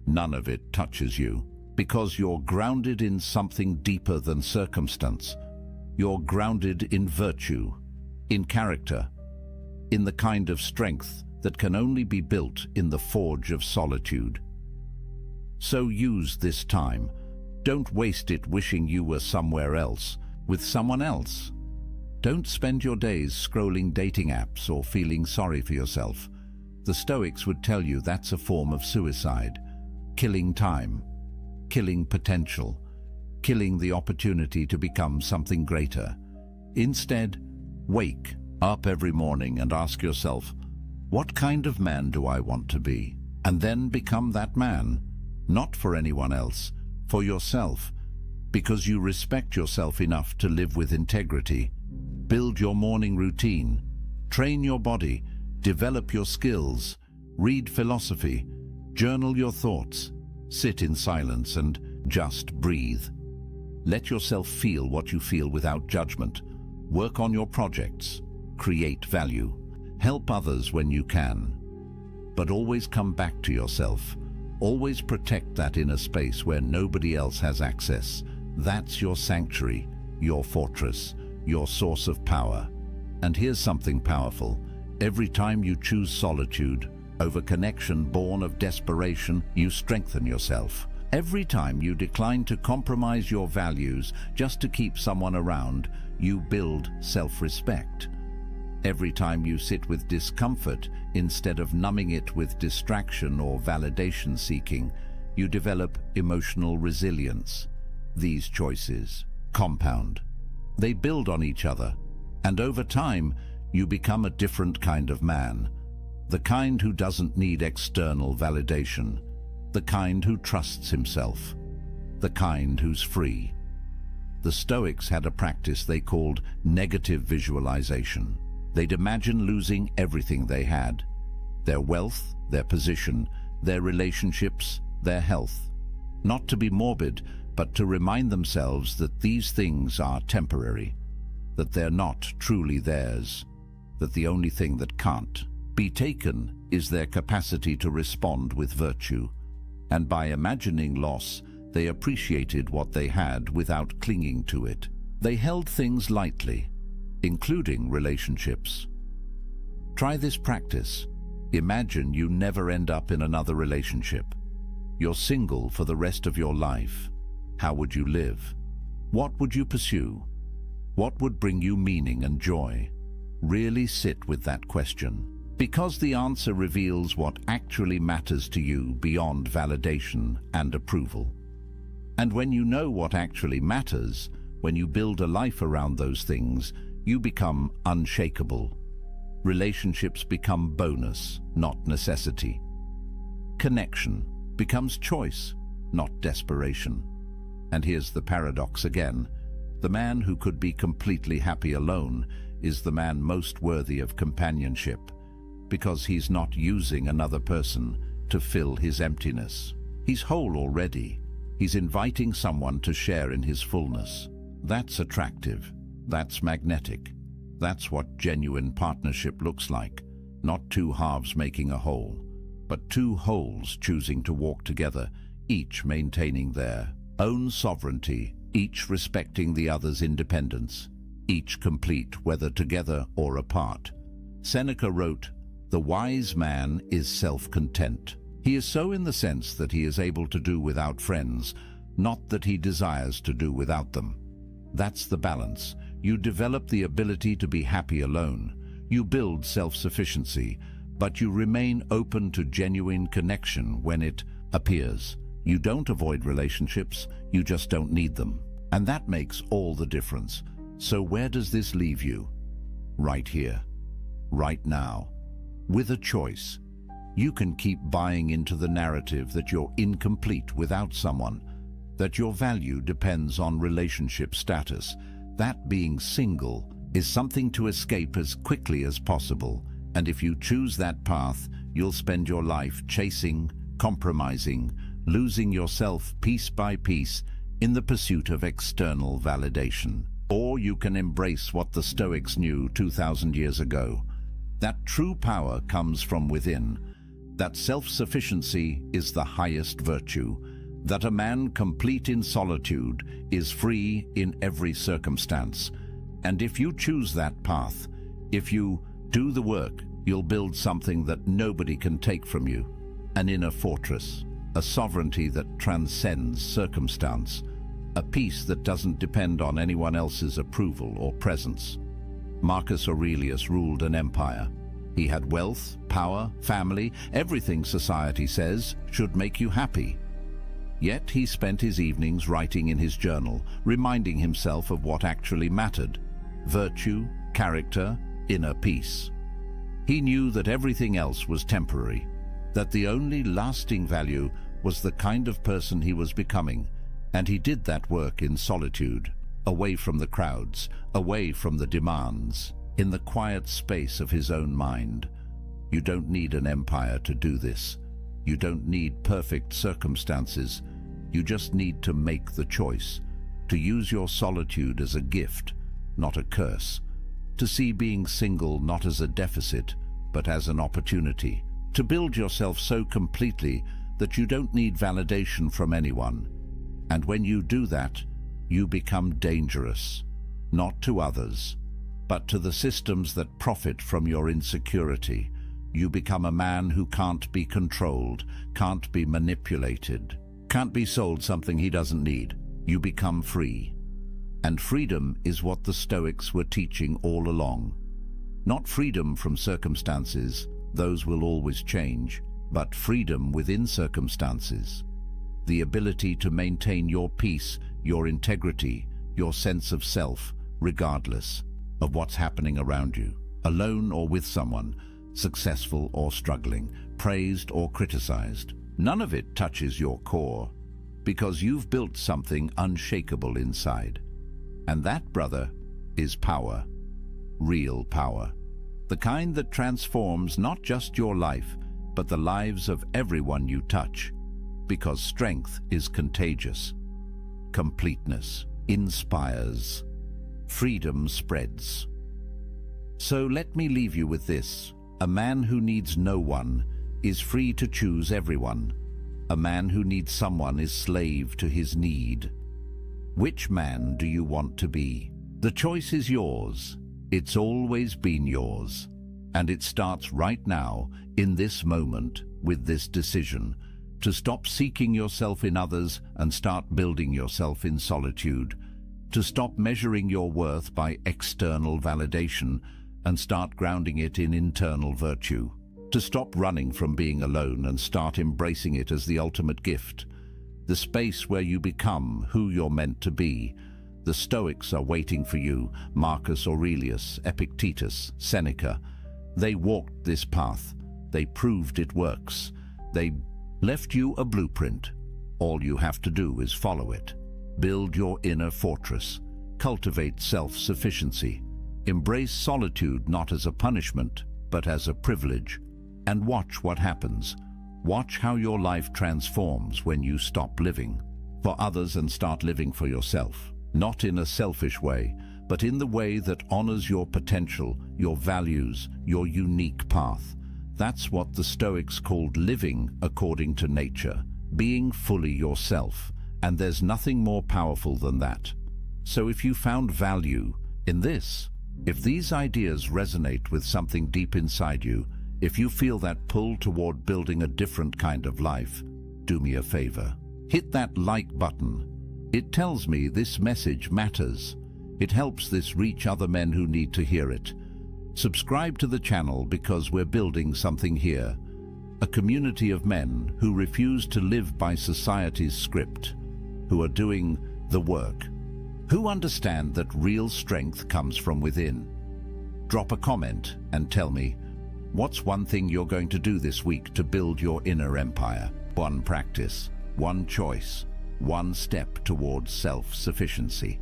Speaker 1: None of it touches you, because you're grounded in something deeper than circumstance. You're grounded in virtue, in character, in the kind of strength that can only be built in the forge of solitude. So use this time. Don't waste it wishing you were somewhere else, with someone else. Don't spend your days scrolling dating apps or feeling sorry for yourself. The Stoics would tell you that's a form of suicide, killing time, killing potential, killing the opportunity to become something greater. Instead, wake up every morning and ask yourself, what kind of man do I want to be? And then become that man, not for anyone else, for yourself, because you respect yourself enough to live with integrity. Build your morning routine, train your body, develop your skills, read philosophy, journal your thoughts, sit in silence and just breathe. Let yourself feel what you feel without judgment. Work on your projects, create value, help others when you can. But always come back to yourself. Always protect that inner space where nobody else has access. That's your sanctuary, your fortress, your source of power. And here's something powerful. Every time you choose solitude over connection born of desperation, you strengthen yourself. Every time you decline to compromise your values just to keep someone around, you build self-respect. Every time you sit with discomfort instead of numbing it with distraction or validation seeking, you develop emotional resilience. These choices compound. They build on each other, and over time, you become a different kind of man. The kind who doesn't need external validation. The kind who trusts himself. The kind who's free. The Stoics had a practice they called negative visualization. They'd imagine losing everything they had. Their wealth, their position, their relationships, their health. Not to be morbid, but to remind themselves that these things are temporary. that they're not truly theirs, that the only thing that can't be taken is their capacity to respond with virtue, and by imagining loss, they appreciated what they had without clinging to it. They held things lightly, including relationships. Try this practice. Imagine you never end up in another relationship. You're single for the rest of your life. How would you live? What would you pursue? What would bring you meaning and joy? Really sit with that question, because the answer reveals what actually matters to you beyond validation and approval. And when you know what actually matters, when you build a life around those things, you become unshakable. Relationships become bonus, not necessity. Connection becomes choice, not desperation. And here's the paradox again. The man who could be completely happy alone is the man most worthy of companionship, because he's not using another person to fill his emptiness. He's whole already. He's inviting someone to share in his fullness. That's attractive. That's magnetic. That's what genuine partnership looks like. Not two halves making a whole, but two wholes choosing to walk together, each maintaining their own sovereignty, each respecting the other's independence, each complete whether together or apart. Seneca wrote, "The wise man is self-content. He is so in the sense that he is able to do without friends, not that he desires to do without them." That's the balance. You develop the ability to be happy alone. You build self-sufficiency, but you remain open to genuine connection when it appears. You don't avoid relationships, you just don't need them. And that makes all the difference. So where does this leave you? Right here, right now, with a choice. You can keep buying into the narrative that you're incomplete without someone, that your value depends on relationship status. That being single is something to escape as quickly as possible, and if you choose that path, you'll spend your life chasing, compromising, losing yourself piece by piece in the pursuit of external validation. Or you can embrace what the Stoics knew 2,000 years ago, that true power comes from within, that self-sufficiency is the highest virtue, that a man complete in solitude is free in every circumstance. And if you choose that path, if you do the work, you'll build something that nobody can take from you, an inner fortress, a sovereignty that transcends circumstance, a peace that doesn't depend on anyone else's approval or presence. Marcus Aurelius ruled an empire. He had wealth, power, family, everything society says should make you happy. Yet he spent his evenings writing in his journal, reminding himself of what actually mattered: virtue, character, inner peace. He knew that everything else was temporary, that the only lasting value was the kind of person he was becoming, and he did that work in solitude, away from the crowds, away from the demands, in the quiet space of his own mind. You don't need an empire to do this. You don't need perfect circumstances. You just need to make the choice, to use your solitude as a gift, not a curse, to see being single not as a deficit, but as an opportunity, to build yourself so completely that you don't need validation from anyone. And when you do that, you become dangerous, not to others, but to the systems that profit from your insecurity. You become a man who can't be controlled, can't be manipulated, can't be sold something he doesn't need. You become free. And freedom is what the Stoics were teaching all along. Not freedom from circumstances, those will always change, but freedom within circumstances. The ability to maintain your peace, your integrity, your sense of self, regardless of what's happening around you, alone or with someone, successful or struggling, praised or criticized. None of it touches your core, because you've built something unshakable inside. And that, brother, is power. Real power. The kind that transforms not just your life, but the lives of everyone you touch. Because strength is contagious. Completeness inspires. freedom spreads. So let me leave you with this. A man who needs no one is free to choose everyone. A man who needs someone is slave to his need. Which man do you want to be? The choice is yours. It's always been yours. And it starts right now, in this moment, with this decision, to stop seeking yourself in others and start building yourself in solitude, to stop measuring your worth by external validation and start grounding it in internal virtue, to stop running from being alone and start embracing it as the ultimate gift, the space where you become who you're meant to be. The Stoics are waiting for you, Marcus Aurelius, Epictetus, Seneca. They walked this path. They proved it works. They left you a blueprint. All you have to do is follow it. Build your inner fortress. Cultivate self-sufficiency. Embrace solitude not as a punishment, but as a privilege. And watch what happens. Watch how your life transforms when you stop living for others and start living for yourself. Not in a selfish way, but in the way that honors your potential, your values, your unique path. That's what the Stoics called living according to nature, being fully yourself, and there's nothing more powerful than that. So if you found value in this, if these ideas resonate with something deep inside you, if you feel that pull toward building a different kind of life, do me a favor. Hit that like button. It tells me this message matters. It helps this reach other men who need to hear it. Subscribe to the channel because we're building something here. A community of men who refuse to live by society's script, who are doing the work, who understand that real strength comes from within. Drop a comment and tell me, what's one thing you're going to do this week to build your inner empire? One practice, one choice, one step towards self-sufficiency.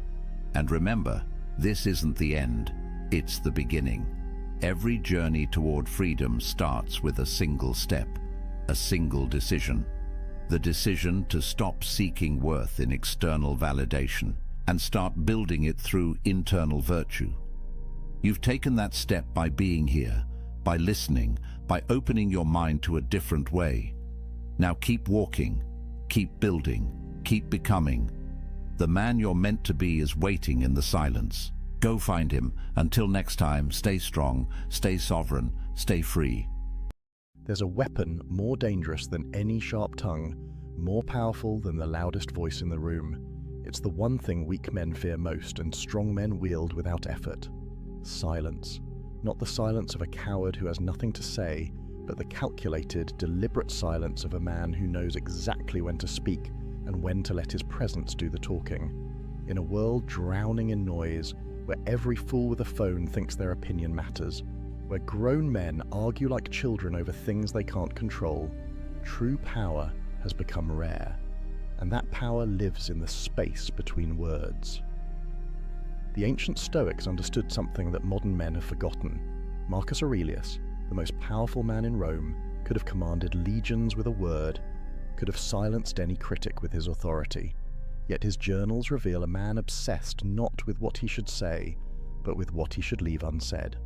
Speaker 1: And remember, this isn't the end, it's the beginning. Every journey toward freedom starts with a single step, a single decision. The decision to stop seeking worth in external validation and start building it through internal virtue. You've taken that step by being here, by listening, by opening your mind to a different way. Now keep walking, keep building, keep becoming. The man you're meant to be is waiting in the silence. Go find him. Until next time, stay strong, stay sovereign, stay free.
Speaker 3: There's a weapon more dangerous than any sharp tongue, more powerful than the loudest voice in the room. It's the one thing weak men fear most and strong men wield without effort. Silence. Not the silence of a coward who has nothing to say, but the calculated, deliberate silence of a man who knows exactly when to speak and when to let his presence do the talking. In a world drowning in noise, where every fool with a phone thinks their opinion matters, where grown men argue like children over things they can't control, true power has become rare, and that power lives in the space between words. The ancient Stoics understood something that modern men have forgotten. Marcus Aurelius, the most powerful man in Rome, could have commanded legions with a word, could have silenced any critic with his authority. Yet his journals reveal a man obsessed not with what he should say, but with what he should leave unsaid.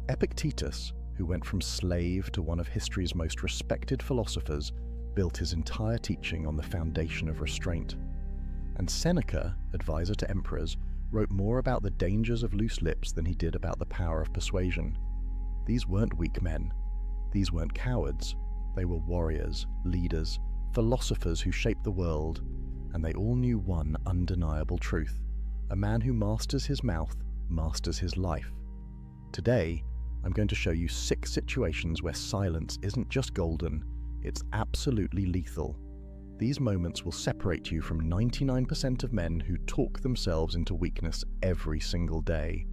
Speaker 3: Epictetus, who went from slave to one of history's most respected philosophers, built his entire teaching on the foundation of restraint. And Seneca, advisor to emperors, wrote more about the dangers of loose lips than he did about the power of persuasion. These weren't weak men. These weren't cowards. They were warriors, leaders, philosophers who shaped the world, and they all knew one undeniable truth. A man who masters his mouth masters his life. Today, I'm going to show you 6 situations where silence isn't just golden, it's absolutely lethal. These moments will separate you from 99% of men who talk themselves into weakness every single day.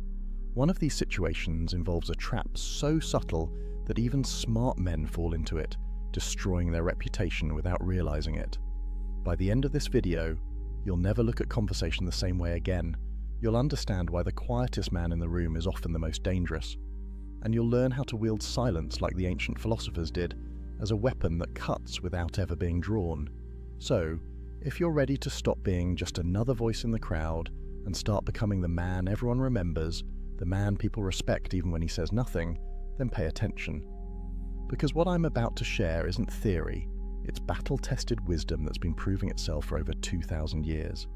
Speaker 3: One of these situations involves a trap so subtle that even smart men fall into it, destroying their reputation without realizing it. By the end of this video, you'll never look at conversation the same way again. You'll understand why the quietest man in the room is often the most dangerous. And you'll learn how to wield silence like the ancient philosophers did, as a weapon that cuts without ever being drawn. So, if you're ready to stop being just another voice in the crowd and start becoming the man everyone remembers, the man people respect even when he says nothing, then pay attention. Because what I'm about to share isn't theory, it's battle-tested wisdom that's been proving itself for over 2,000 years.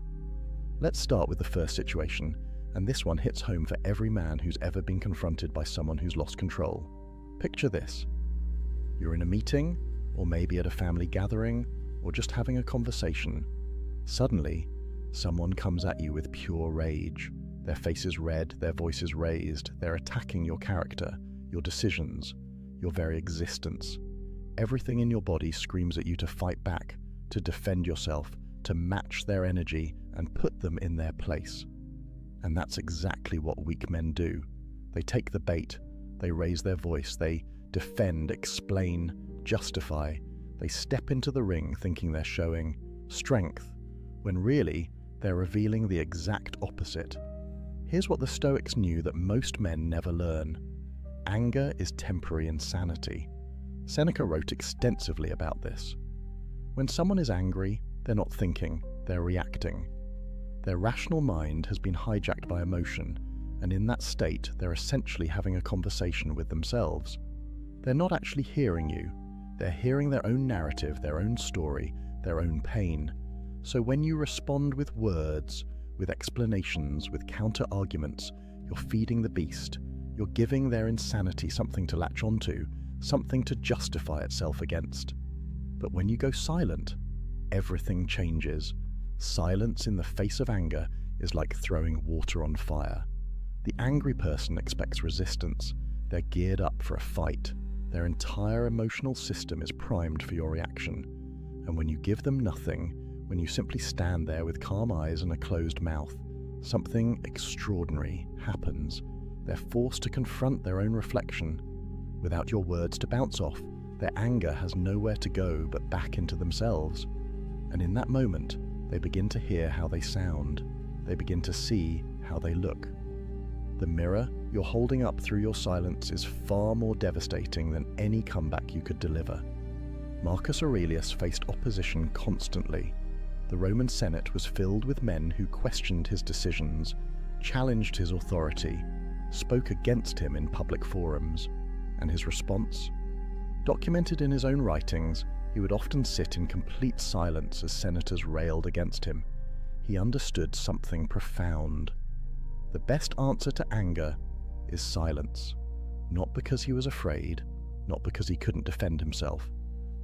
Speaker 3: Let's start with the first situation, and this one hits home for every man who's ever been confronted by someone who's lost control. Picture this. You're in a meeting, or maybe at a family gathering, or just having a conversation. Suddenly, someone comes at you with pure rage. Their face is red, their voice is raised, they're attacking your character, your decisions, your very existence. Everything in your body screams at you to fight back, to defend yourself, to match their energy and put them in their place. And that's exactly what weak men do. They take the bait, they raise their voice, they defend, explain, justify. They step into the ring thinking they're showing strength, when really they're revealing the exact opposite. Here's what the Stoics knew that most men never learn. Anger is temporary insanity. Seneca wrote extensively about this. When someone is angry, they're not thinking, they're reacting. Their rational mind has been hijacked by emotion, and in that state, they're essentially having a conversation with themselves. They're not actually hearing you. They're hearing their own narrative, their own story, their own pain. So when you respond with words, with explanations, with counter-arguments, you're feeding the beast. You're giving their insanity something to latch onto, something to justify itself against. But when you go silent, everything changes. Silence in the face of anger is like throwing water on fire. The angry person expects resistance. They're geared up for a fight. Their entire emotional system is primed for your reaction. And when you give them nothing, when you simply stand there with calm eyes and a closed mouth, something extraordinary happens. They're forced to confront their own reflection. Without your words to bounce off, their anger has nowhere to go but back into themselves. And in that moment, they begin to hear how they sound. They begin to see how they look. The mirror you're holding up through your silence is far more devastating than any comeback you could deliver. Marcus Aurelius faced opposition constantly. The Roman Senate was filled with men who questioned his decisions, challenged his authority, spoke against him in public forums. And his response? Documented in his own writings, he would often sit in complete silence as senators railed against him. He understood something profound. The best answer to anger is silence, not because he was afraid, not because he couldn't defend himself,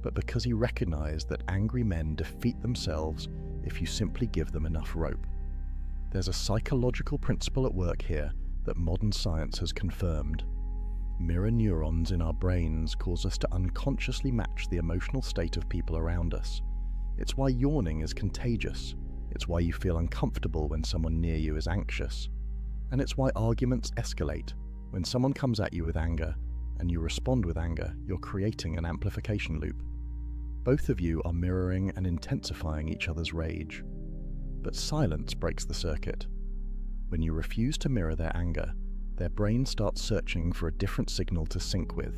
Speaker 3: but because he recognized that angry men defeat themselves if you simply give them enough rope. There's a psychological principle at work here that modern science has confirmed. Mirror neurons in our brains cause us to unconsciously match the emotional state of people around us. It's why yawning is contagious. It's why you feel uncomfortable when someone near you is anxious. And it's why arguments escalate. When someone comes at you with anger, and you respond with anger, you're creating an amplification loop. Both of you are mirroring and intensifying each other's rage. But silence breaks the circuit. When you refuse to mirror their anger, their brain starts searching for a different signal to sync with.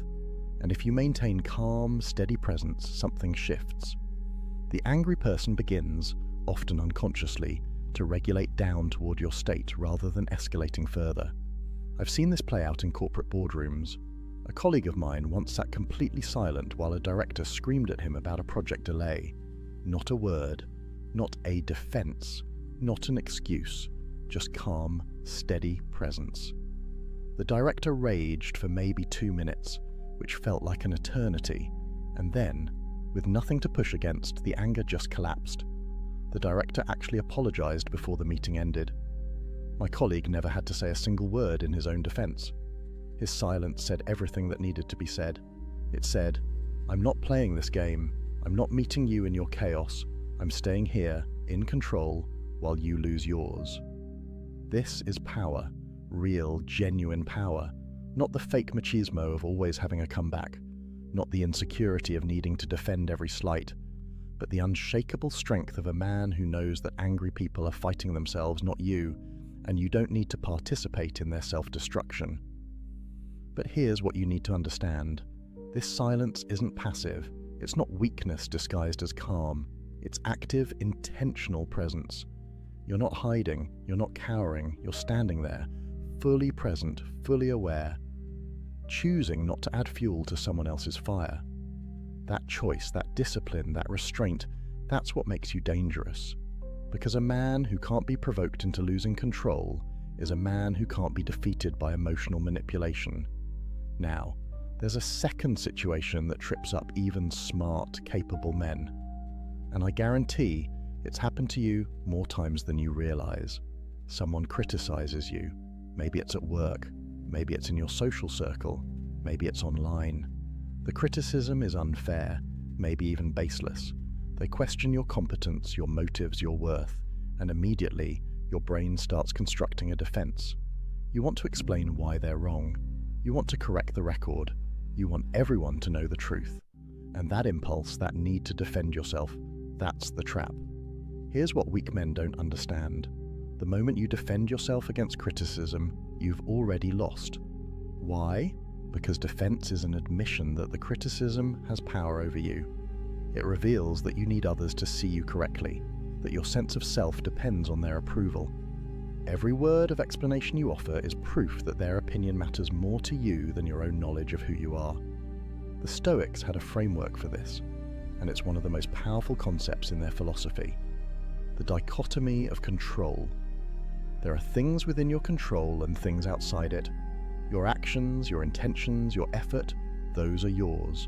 Speaker 3: And if you maintain calm, steady presence, something shifts. The angry person begins, often unconsciously, to regulate down toward your state rather than escalating further. I've seen this play out in corporate boardrooms. A colleague of mine once sat completely silent while a director screamed at him about a project delay. Not a word, not a defense, not an excuse, just calm, steady presence. The director raged for maybe 2 minutes, which felt like an eternity, and then, with nothing to push against, the anger just collapsed. The director actually apologized before the meeting ended. My colleague never had to say a single word in his own defense. His silence said everything that needed to be said. It said, "I'm not playing this game. I'm not meeting you in your chaos. I'm staying here, in control, while you lose yours." This is power, real, genuine power, not the fake machismo of always having a comeback, not the insecurity of needing to defend every slight, but the unshakable strength of a man who knows that angry people are fighting themselves, not you, and you don't need to participate in their self-destruction. But here's what you need to understand. This silence isn't passive. It's not weakness disguised as calm. It's active, intentional presence. You're not hiding, you're not cowering, you're standing there, fully present, fully aware, choosing not to add fuel to someone else's fire. That choice, that discipline, that restraint, that's what makes you dangerous. Because a man who can't be provoked into losing control is a man who can't be defeated by emotional manipulation. Now, there's a second situation that trips up even smart, capable men. And I guarantee it's happened to you more times than you realize. Someone criticizes you. Maybe it's at work. Maybe it's in your social circle. Maybe it's online. The criticism is unfair, maybe even baseless. They question your competence, your motives, your worth, and immediately your brain starts constructing a defense. You want to explain why they're wrong. You want to correct the record. You want everyone to know the truth. And that impulse, that need to defend yourself, that's the trap. Here's what weak men don't understand. The moment you defend yourself against criticism, you've already lost. Why? Because defense is an admission that the criticism has power over you. It reveals that you need others to see you correctly, that your sense of self depends on their approval. Every word of explanation you offer is proof that their opinion matters more to you than your own knowledge of who you are. The Stoics had a framework for this, and it's one of the most powerful concepts in their philosophy. The dichotomy of control. There are things within your control and things outside it. Your actions, your intentions, your effort, those are yours.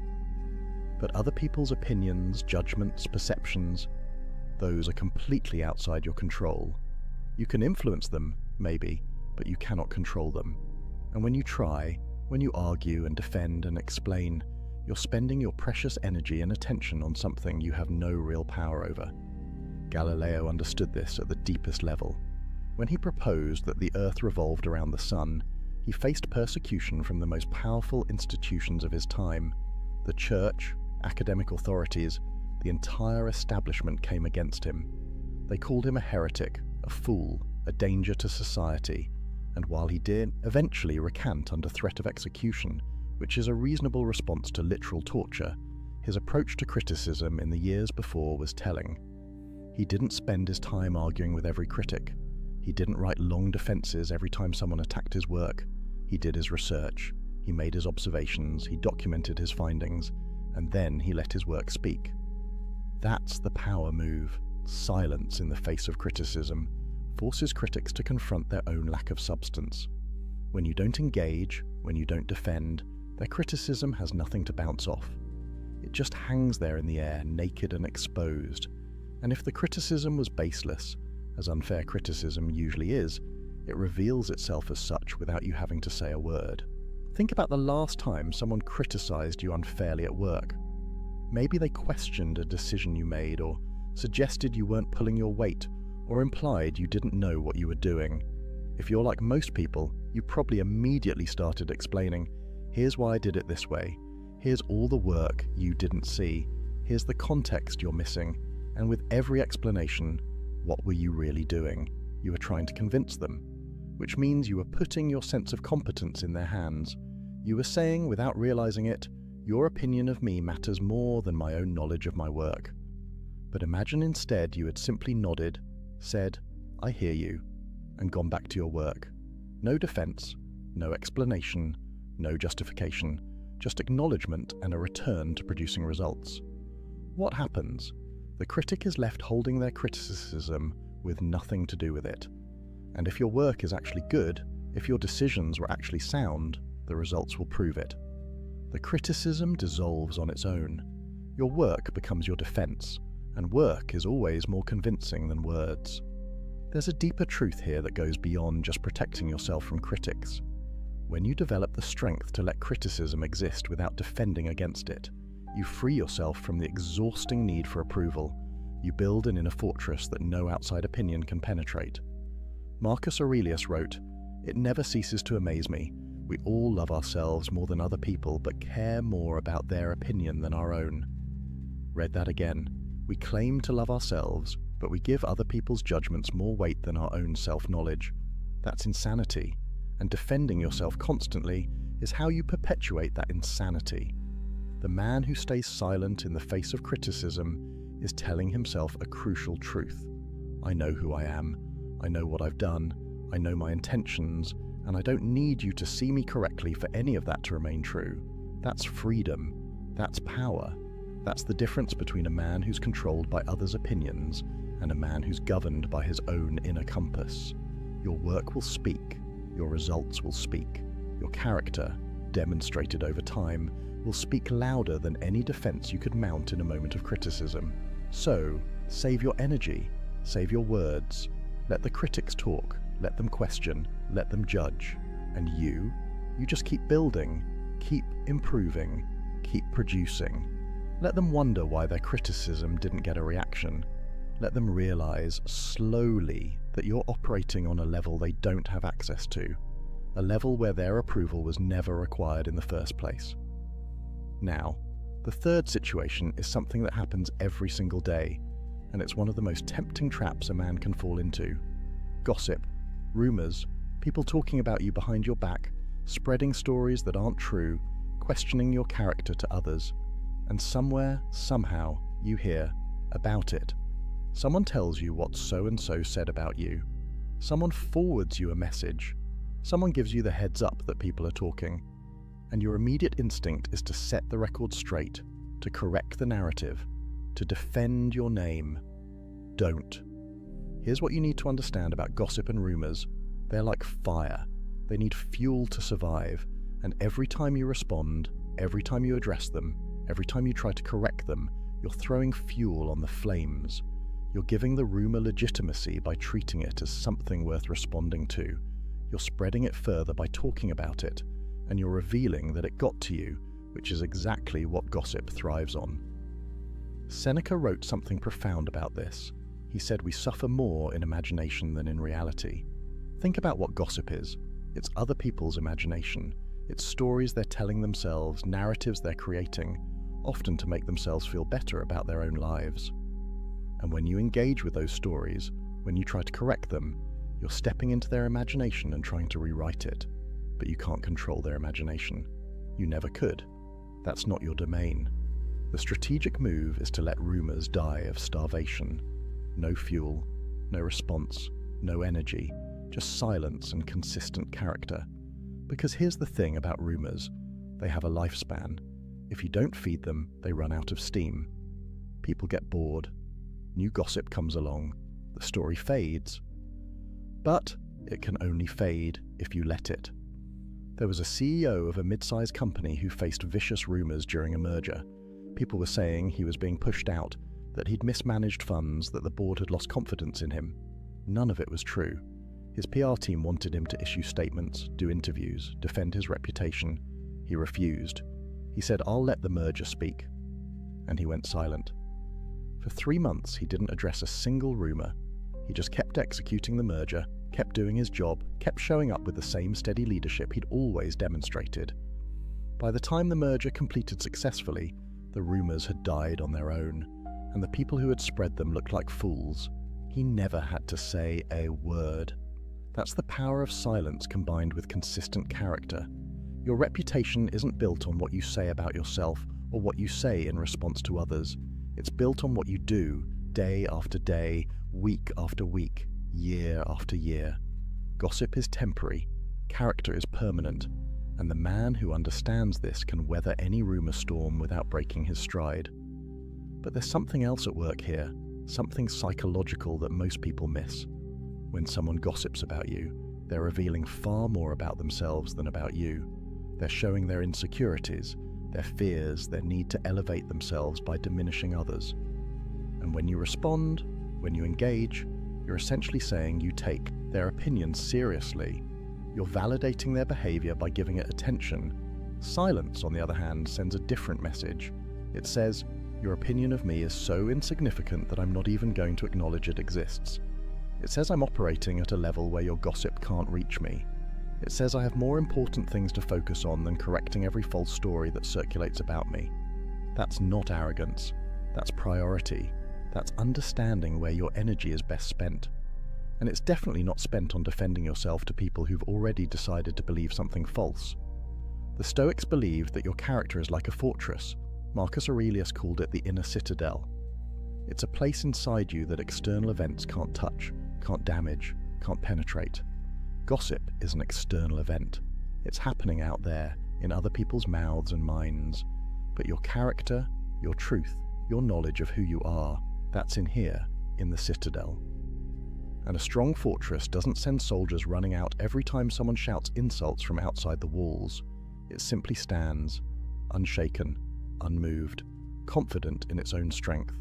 Speaker 3: But other people's opinions, judgments, perceptions, those are completely outside your control. You can influence them, maybe, but you cannot control them. And when you try, when you argue and defend and explain, you're spending your precious energy and attention on something you have no real power over. Galileo understood this at the deepest level. When he proposed that the Earth revolved around the sun, he faced persecution from the most powerful institutions of his time. The church, academic authorities, the entire establishment came against him. They called him a heretic, a fool, a danger to society, and while he did eventually recant under threat of execution, which is a reasonable response to literal torture, his approach to criticism in the years before was telling. He didn't spend his time arguing with every critic. He didn't write long defenses every time someone attacked his work. He did his research, he made his observations, he documented his findings, and then he let his work speak. That's the power move. Silence in the face of criticism forces critics to confront their own lack of substance. When you don't engage, when you don't defend, their criticism has nothing to bounce off. It just hangs there in the air, naked and exposed. And if the criticism was baseless, as unfair criticism usually is, it reveals itself as such without you having to say a word. Think about the last time someone criticized you unfairly at work. Maybe they questioned a decision you made, or suggested you weren't pulling your weight, or implied you didn't know what you were doing. If you're like most people, you probably immediately started explaining, here's why I did it this way, here's all the work you didn't see, here's the context you're missing, and with every explanation, what were you really doing? You were trying to convince them, which means you were putting your sense of competence in their hands. You were saying, without realizing it, your opinion of me matters more than my own knowledge of my work. But imagine instead you had simply nodded, said, I hear you, and gone back to your work. No defense, no explanation, no justification, just acknowledgement and a return to producing results. What happens? The critic is left holding their criticism with nothing to do with it. And if your work is actually good, if your decisions were actually sound, the results will prove it. The criticism dissolves on its own. Your work becomes your defense, and work is always more convincing than words. There's a deeper truth here that goes beyond just protecting yourself from critics. When you develop the strength to let criticism exist without defending against it, you free yourself from the exhausting need for approval. You build an inner fortress that no outside opinion can penetrate. Marcus Aurelius wrote, "It never ceases to amaze me. We all love ourselves more than other people, but care more about their opinion than our own." Read that again. We claim to love ourselves, but we give other people's judgments more weight than our own self-knowledge. That's insanity, and defending yourself constantly is how you perpetuate that insanity. The man who stays silent in the face of criticism is telling himself a crucial truth. I know who I am. I know what I've done, I know my intentions, and I don't need you to see me correctly for any of that to remain true. That's freedom. That's power. That's the difference between a man who's controlled by others' opinions and a man who's governed by his own inner compass. Your work will speak. Your results will speak. Your character, demonstrated over time, will speak louder than any defense you could mount in a moment of criticism. So, save your energy. Save your words. Let the critics talk. Let them question. Let them judge. And you just keep building. Keep improving. Keep producing. Let them wonder why their criticism didn't get a reaction. Let them realize slowly that you're operating on a level they don't have access to, a level where their approval was never required in the first place. Now, the third situation is something that happens every single day, and it's one of the most tempting traps a man can fall into. Gossip, rumors, people talking about you behind your back, spreading stories that aren't true, questioning your character to others, and somewhere, somehow, you hear about it. Someone tells you what so-and-so said about you. Someone forwards you a message. Someone gives you the heads up that people are talking. And your immediate instinct is to set the record straight, to correct the narrative, to defend your name. Don't. Here's what you need to understand about gossip and rumors. They're like fire. They need fuel to survive. And every time you respond, every time you address them, every time you try to correct them, you're throwing fuel on the flames. You're giving the rumor legitimacy by treating it as something worth responding to. You're spreading it further by talking about it, and you're revealing that it got to you, which is exactly what gossip thrives on. Seneca wrote something profound about this. He said we suffer more in imagination than in reality. Think about what gossip is. It's other people's imagination. It's stories they're telling themselves, narratives they're creating, often to make themselves feel better about their own lives. And when you engage with those stories, when you try to correct them, you're stepping into their imagination and trying to rewrite it. But you can't control their imagination. You never could. That's not your domain. The strategic move is to let rumors die of starvation. No fuel, no response, no energy, just silence and consistent character. Because here's the thing about rumors. They have a lifespan. If you don't feed them, they run out of steam. People get bored. New gossip comes along. The story fades. But it can only fade if you let it. There was a CEO of a mid-sized company who faced vicious rumors during a merger. People were saying he was being pushed out, that he'd mismanaged funds, that the board had lost confidence in him. None of it was true. His PR team wanted him to issue statements, do interviews, defend his reputation. He refused. He said, "I'll let the merger speak." And he went silent. For 3 months, he didn't address a single rumor. He just kept executing the merger, kept doing his job, kept showing up with the same steady leadership he'd always demonstrated. By the time the merger completed successfully, the rumors had died on their own, and the people who had spread them looked like fools. He never had to say a word. That's the power of silence combined with consistent character. Your reputation isn't built on what you say about yourself or what you say in response to others. It's built on what you do, day after day, week after week, year after year. Gossip is temporary, character is permanent, and the man who understands this can weather any rumor storm without breaking his stride. But there's something else at work here, something psychological that most people miss. When someone gossips about you, they're revealing far more about themselves than about you. They're showing their insecurities, their fears, their need to elevate themselves by diminishing others. And when you respond, when you engage, you're essentially saying you take their opinion seriously. You're validating their behavior by giving it attention. Silence, on the other hand, sends a different message. It says, your opinion of me is so insignificant that I'm not even going to acknowledge it exists. It says I'm operating at a level where your gossip can't reach me. It says I have more important things to focus on than correcting every false story that circulates about me. That's not arrogance. That's priority. That's understanding where your energy is best spent. And it's definitely not spent on defending yourself to people who've already decided to believe something false. The Stoics believed that your character is like a fortress. Marcus Aurelius called it the inner citadel. It's a place inside you that external events can't touch, can't damage, can't penetrate. Gossip is an external event. It's happening out there, in other people's mouths and minds. But your character, your truth, your knowledge of who you are, that's in here, in the citadel. And a strong fortress doesn't send soldiers running out every time someone shouts insults from outside the walls. It simply stands, unshaken, unmoved, confident in its own strength.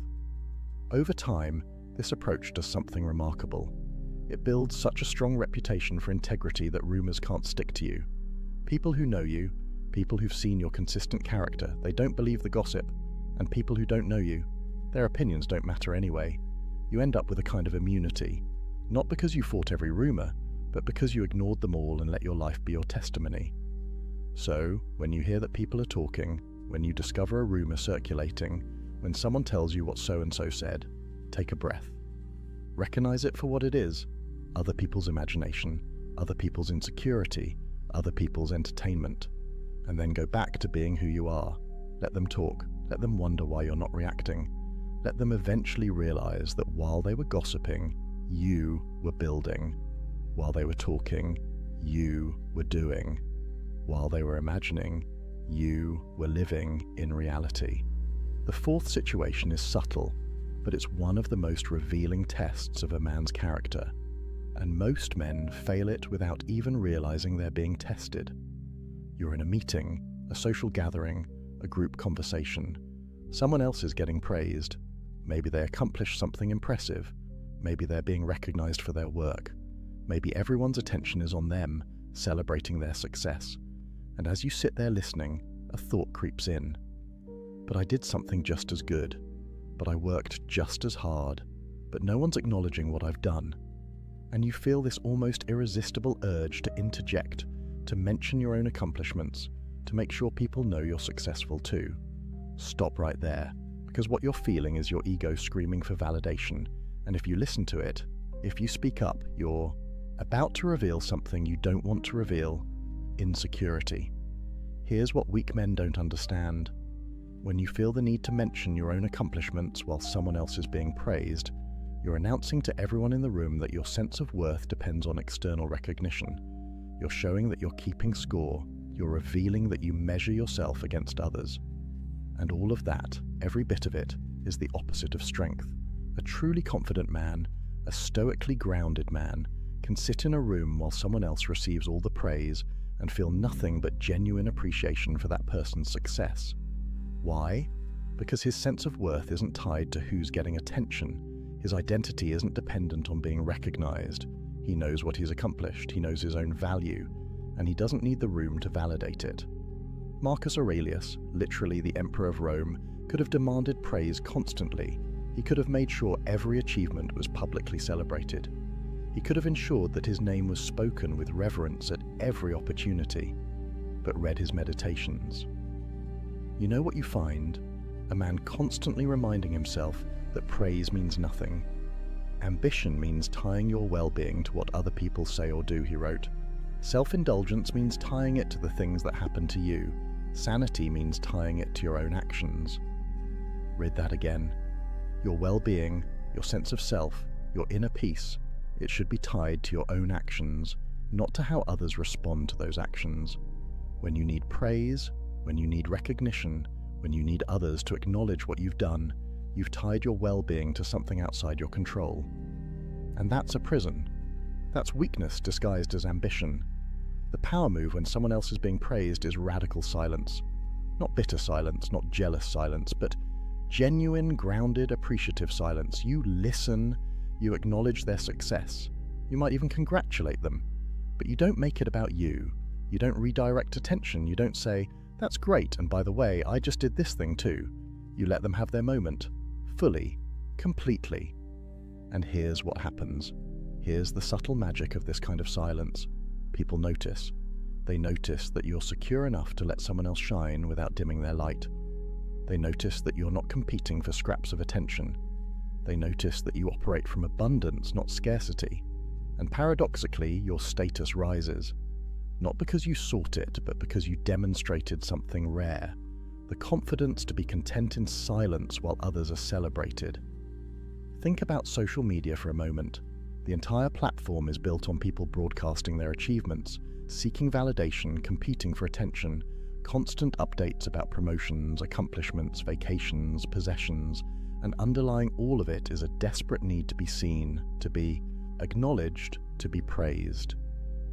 Speaker 3: Over time, this approach does something remarkable. It builds such a strong reputation for integrity that rumors can't stick to you. People who know you, people who've seen your consistent character, they don't believe the gossip, and people who don't know you, their opinions don't matter anyway. You end up with a kind of immunity, not because you fought every rumor, but because you ignored them all and let your life be your testimony. So, when you hear that people are talking, when you discover a rumor circulating, when someone tells you what so-and-so said, take a breath. Recognize it for what it is: other people's imagination, other people's insecurity, other people's entertainment, and then go back to being who you are. Let them talk, let them wonder why you're not reacting. Let them eventually realize that while they were gossiping, you were building. While they were talking, you were doing. While they were imagining, you were living in reality. The fourth situation is subtle, but it's one of the most revealing tests of a man's character, and most men fail it without even realizing they're being tested. You're in a meeting, a social gathering, a group conversation. Someone else is getting praised. Maybe they accomplished something impressive. Maybe they're being recognized for their work. Maybe everyone's attention is on them, celebrating their success. And as you sit there listening, a thought creeps in. But I did something just as good. But I worked just as hard. But no one's acknowledging what I've done. And you feel this almost irresistible urge to interject, to mention your own accomplishments, to make sure people know you're successful too. Stop right there, because what you're feeling is your ego screaming for validation. And if you listen to it, if you speak up, you're about to reveal something you don't want to reveal: insecurity. Here's what weak men don't understand. When you feel the need to mention your own accomplishments while someone else is being praised, you're announcing to everyone in the room that your sense of worth depends on external recognition. You're showing that you're keeping score. You're revealing that you measure yourself against others. And all of that, every bit of it, is the opposite of strength. A truly confident man, a stoically grounded man, can sit in a room while someone else receives all the praise and feel nothing but genuine appreciation for that person's success. Why? Because his sense of worth isn't tied to who's getting attention. His identity isn't dependent on being recognized. He knows what he's accomplished, he knows his own value, and he doesn't need the room to validate it. Marcus Aurelius, literally the Emperor of Rome, could have demanded praise constantly. He could have made sure every achievement was publicly celebrated. He could have ensured that his name was spoken with reverence at every opportunity, but read his meditations. You know what you find? A man constantly reminding himself that praise means nothing. Ambition means tying your well-being to what other people say or do, he wrote. Self-indulgence means tying it to the things that happen to you. Sanity means tying it to your own actions. Read that again. Your well-being, your sense of self, your inner peace, it should be tied to your own actions, not to how others respond to those actions. When you need praise, when you need recognition, when you need others to acknowledge what you've done, you've tied your well-being to something outside your control. And that's a prison. That's weakness disguised as ambition. The power move when someone else is being praised is radical silence. Not bitter silence, not jealous silence, but genuine, grounded, appreciative silence. You listen, you acknowledge their success. You might even congratulate them, but you don't make it about you. You don't redirect attention. You don't say, "That's great, and by the way, I just did this thing too." You let them have their moment, fully, completely. And here's what happens. Here's the subtle magic of this kind of silence. People notice. They notice that you're secure enough to let someone else shine without dimming their light. They notice that you're not competing for scraps of attention. They notice that you operate from abundance, not scarcity. And paradoxically, your status rises. Not because you sought it, but because you demonstrated something rare. The confidence to be content in silence while others are celebrated. Think about social media for a moment. The entire platform is built on people broadcasting their achievements, seeking validation, competing for attention, constant updates about promotions, accomplishments, vacations, possessions, and underlying all of it is a desperate need to be seen, to be acknowledged, to be praised.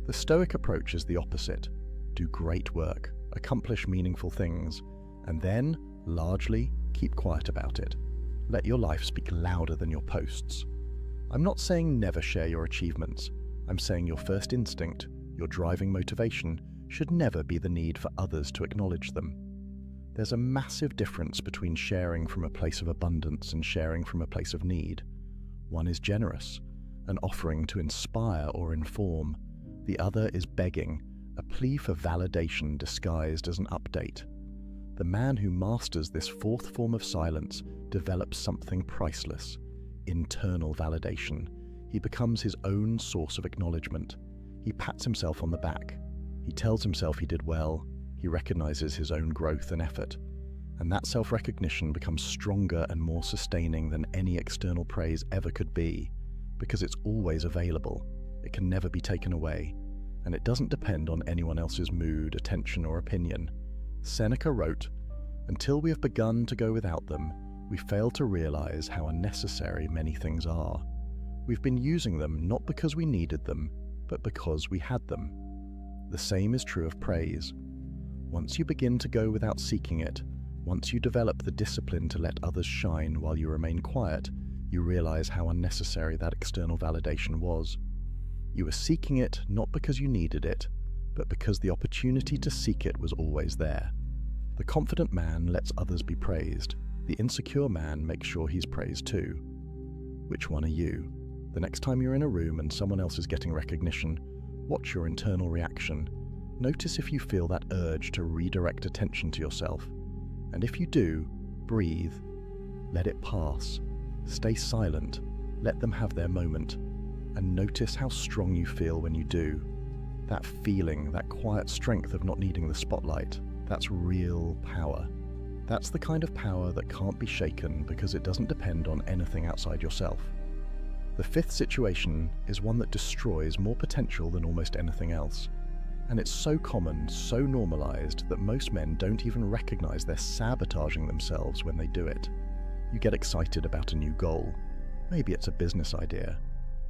Speaker 3: The Stoic approach is the opposite. Do great work, accomplish meaningful things, and then, largely, keep quiet about it. Let your life speak louder than your posts. I'm not saying never share your achievements. I'm saying your first instinct, your driving motivation, should never be the need for others to acknowledge them. There's a massive difference between sharing from a place of abundance and sharing from a place of need. One is generous, an offering to inspire or inform. The other is begging, a plea for validation disguised as an update. The man who masters this fourth form of silence develops something priceless: internal validation. He becomes his own source of acknowledgement. He pats himself on the back. He tells himself he did well. He recognizes his own growth and effort. And that self-recognition becomes stronger and more sustaining than any external praise ever could be, because it's always available. It can never be taken away, and it doesn't depend on anyone else's mood, attention, or opinion. Seneca wrote, "Until we have begun to go without them, we fail to realize how unnecessary many things are. We've been using them not because we needed them, but because we had them." The same is true of praise. Once you begin to go without seeking it, once you develop the discipline to let others shine while you remain quiet, you realize how unnecessary that external validation was. You were seeking it not because you needed it, but because the opportunity to seek it was always there. The confident man lets others be praised. The insecure man makes sure he's praised too. Which one are you? The next time you're in a room and someone else is getting recognition, watch your internal reaction. Notice if you feel that urge to redirect attention to yourself. And if you do, breathe. Let it pass. Stay silent. Let them have their moment. And notice how strong you feel when you do. That feeling, that quiet strength of not needing the spotlight, that's real power. That's the kind of power that can't be shaken because it doesn't depend on anything outside yourself. The fifth situation is one that destroys more potential than almost anything else. And it's so common, so normalized, that most men don't even recognize they're sabotaging themselves when they do it. You get excited about a new goal. Maybe it's a business idea.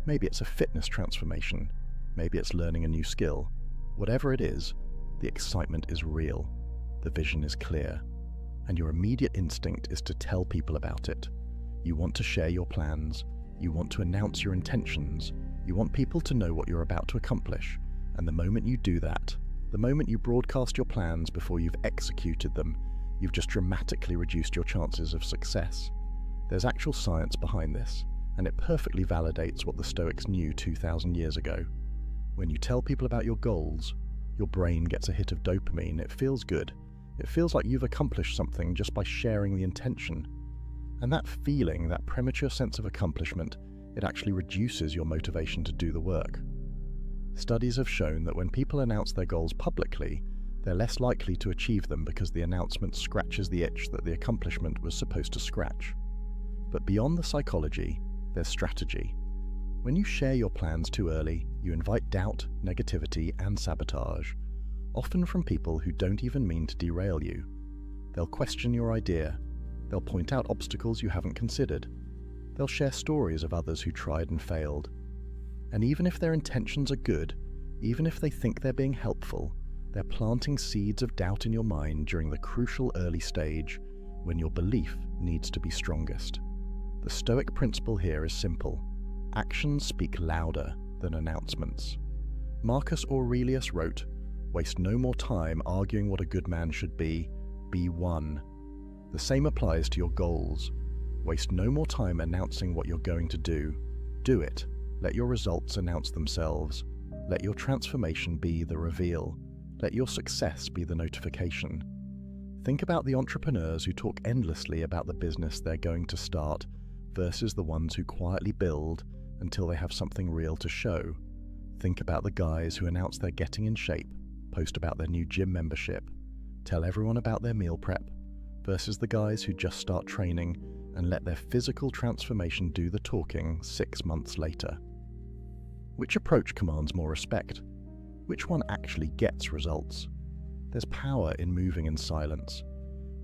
Speaker 3: Maybe it's a fitness transformation. Maybe it's learning a new skill. Whatever it is, the excitement is real. The vision is clear. And your immediate instinct is to tell people about it. You want to share your plans. You want to announce your intentions. You want people to know what you're about to accomplish. And the moment you do that, the moment you broadcast your plans before you've executed them, you've just dramatically reduced your chances of success. There's actual science behind this, and it perfectly validates what the Stoics knew 2,000 years ago. When you tell people about your goals, your brain gets a hit of dopamine. It feels good. It feels like you've accomplished something just by sharing the intention. And that feeling, that premature sense of accomplishment, it actually reduces your motivation to do the work. Studies have shown that when people announce their goals publicly, they're less likely to achieve them because the announcement scratches the itch that the accomplishment was supposed to scratch. But beyond the psychology, there's strategy. When you share your plans too early, you invite doubt, negativity, and sabotage, often from people who don't even mean to derail you. They'll question your idea. They'll point out obstacles you haven't considered. They'll share stories of others who tried and failed. And even if their intentions are good, even if they think they're being helpful, they're planting seeds of doubt in your mind during the crucial early stage when your belief needs to be strongest. The Stoic principle here is simple. Actions speak louder than announcements. Marcus Aurelius wrote, "Waste no more time arguing what a good man should be one." The same applies to your goals. Waste no more time announcing what you're going to do. Do it. Let your results announce themselves. Let your transformation be the reveal. Let your success be the notification. Think about the entrepreneurs who talk endlessly about the business they're going to start versus the ones who quietly build until they have something real to show. Think about the guys who announce they're getting in shape, post about their new gym membership, tell everyone about their meal prep, versus the guys who just start training and let their physical transformation do the talking 6 months later. Which approach commands more respect? Which one actually gets results? There's power in moving in silence.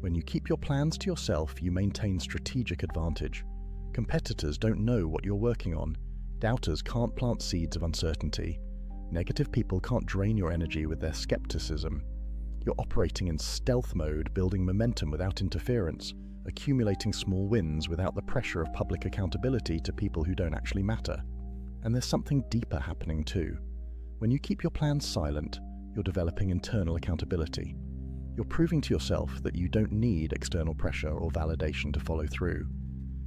Speaker 3: When you keep your plans to yourself, you maintain strategic advantage. Competitors don't know what you're working on. Doubters can't plant seeds of uncertainty. Negative people can't drain your energy with their skepticism. You're operating in stealth mode, building momentum without interference, accumulating small wins without the pressure of public accountability to people who don't actually matter. And there's something deeper happening too. When you keep your plans silent, you're developing internal accountability. You're proving to yourself that you don't need external pressure or validation to follow through.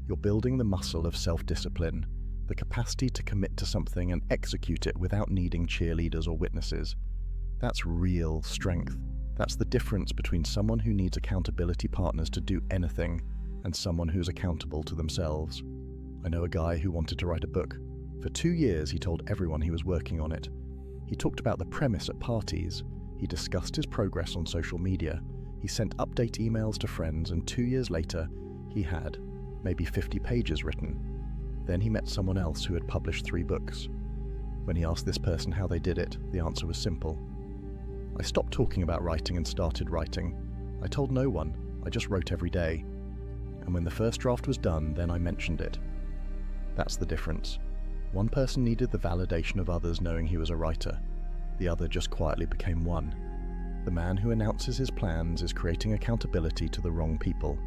Speaker 3: You're building the muscle of self-discipline, the capacity to commit to something and execute it without needing cheerleaders or witnesses. That's real strength. That's the difference between someone who needs accountability partners to do anything and someone who's accountable to themselves. I know a guy who wanted to write a book. For 2 years, he told everyone he was working on it. He talked about the premise at parties. He discussed his progress on social media. He sent update emails to friends, and 2 years later, he had maybe 50 pages written. Then he met someone else who had published 3 books. When he asked this person how they did it, the answer was simple. I stopped talking about writing and started writing. I told no one, I just wrote every day. And when the first draft was done, then I mentioned it. That's the difference. One person needed the validation of others knowing he was a writer. The other just quietly became one. The man who announces his plans is creating accountability to the wrong people.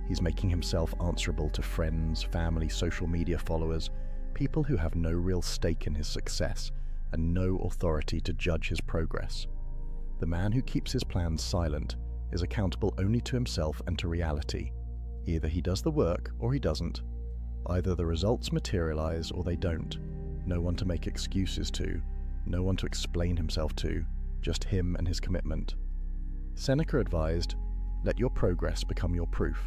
Speaker 3: He's making himself answerable to friends, family, social media followers, people who have no real stake in his success and no authority to judge his progress. The man who keeps his plans silent is accountable only to himself and to reality. Either he does the work or he doesn't. Either the results materialize or they don't. No one to make excuses to, no one to explain himself to, just him and his commitment. Seneca advised, let your progress become your proof.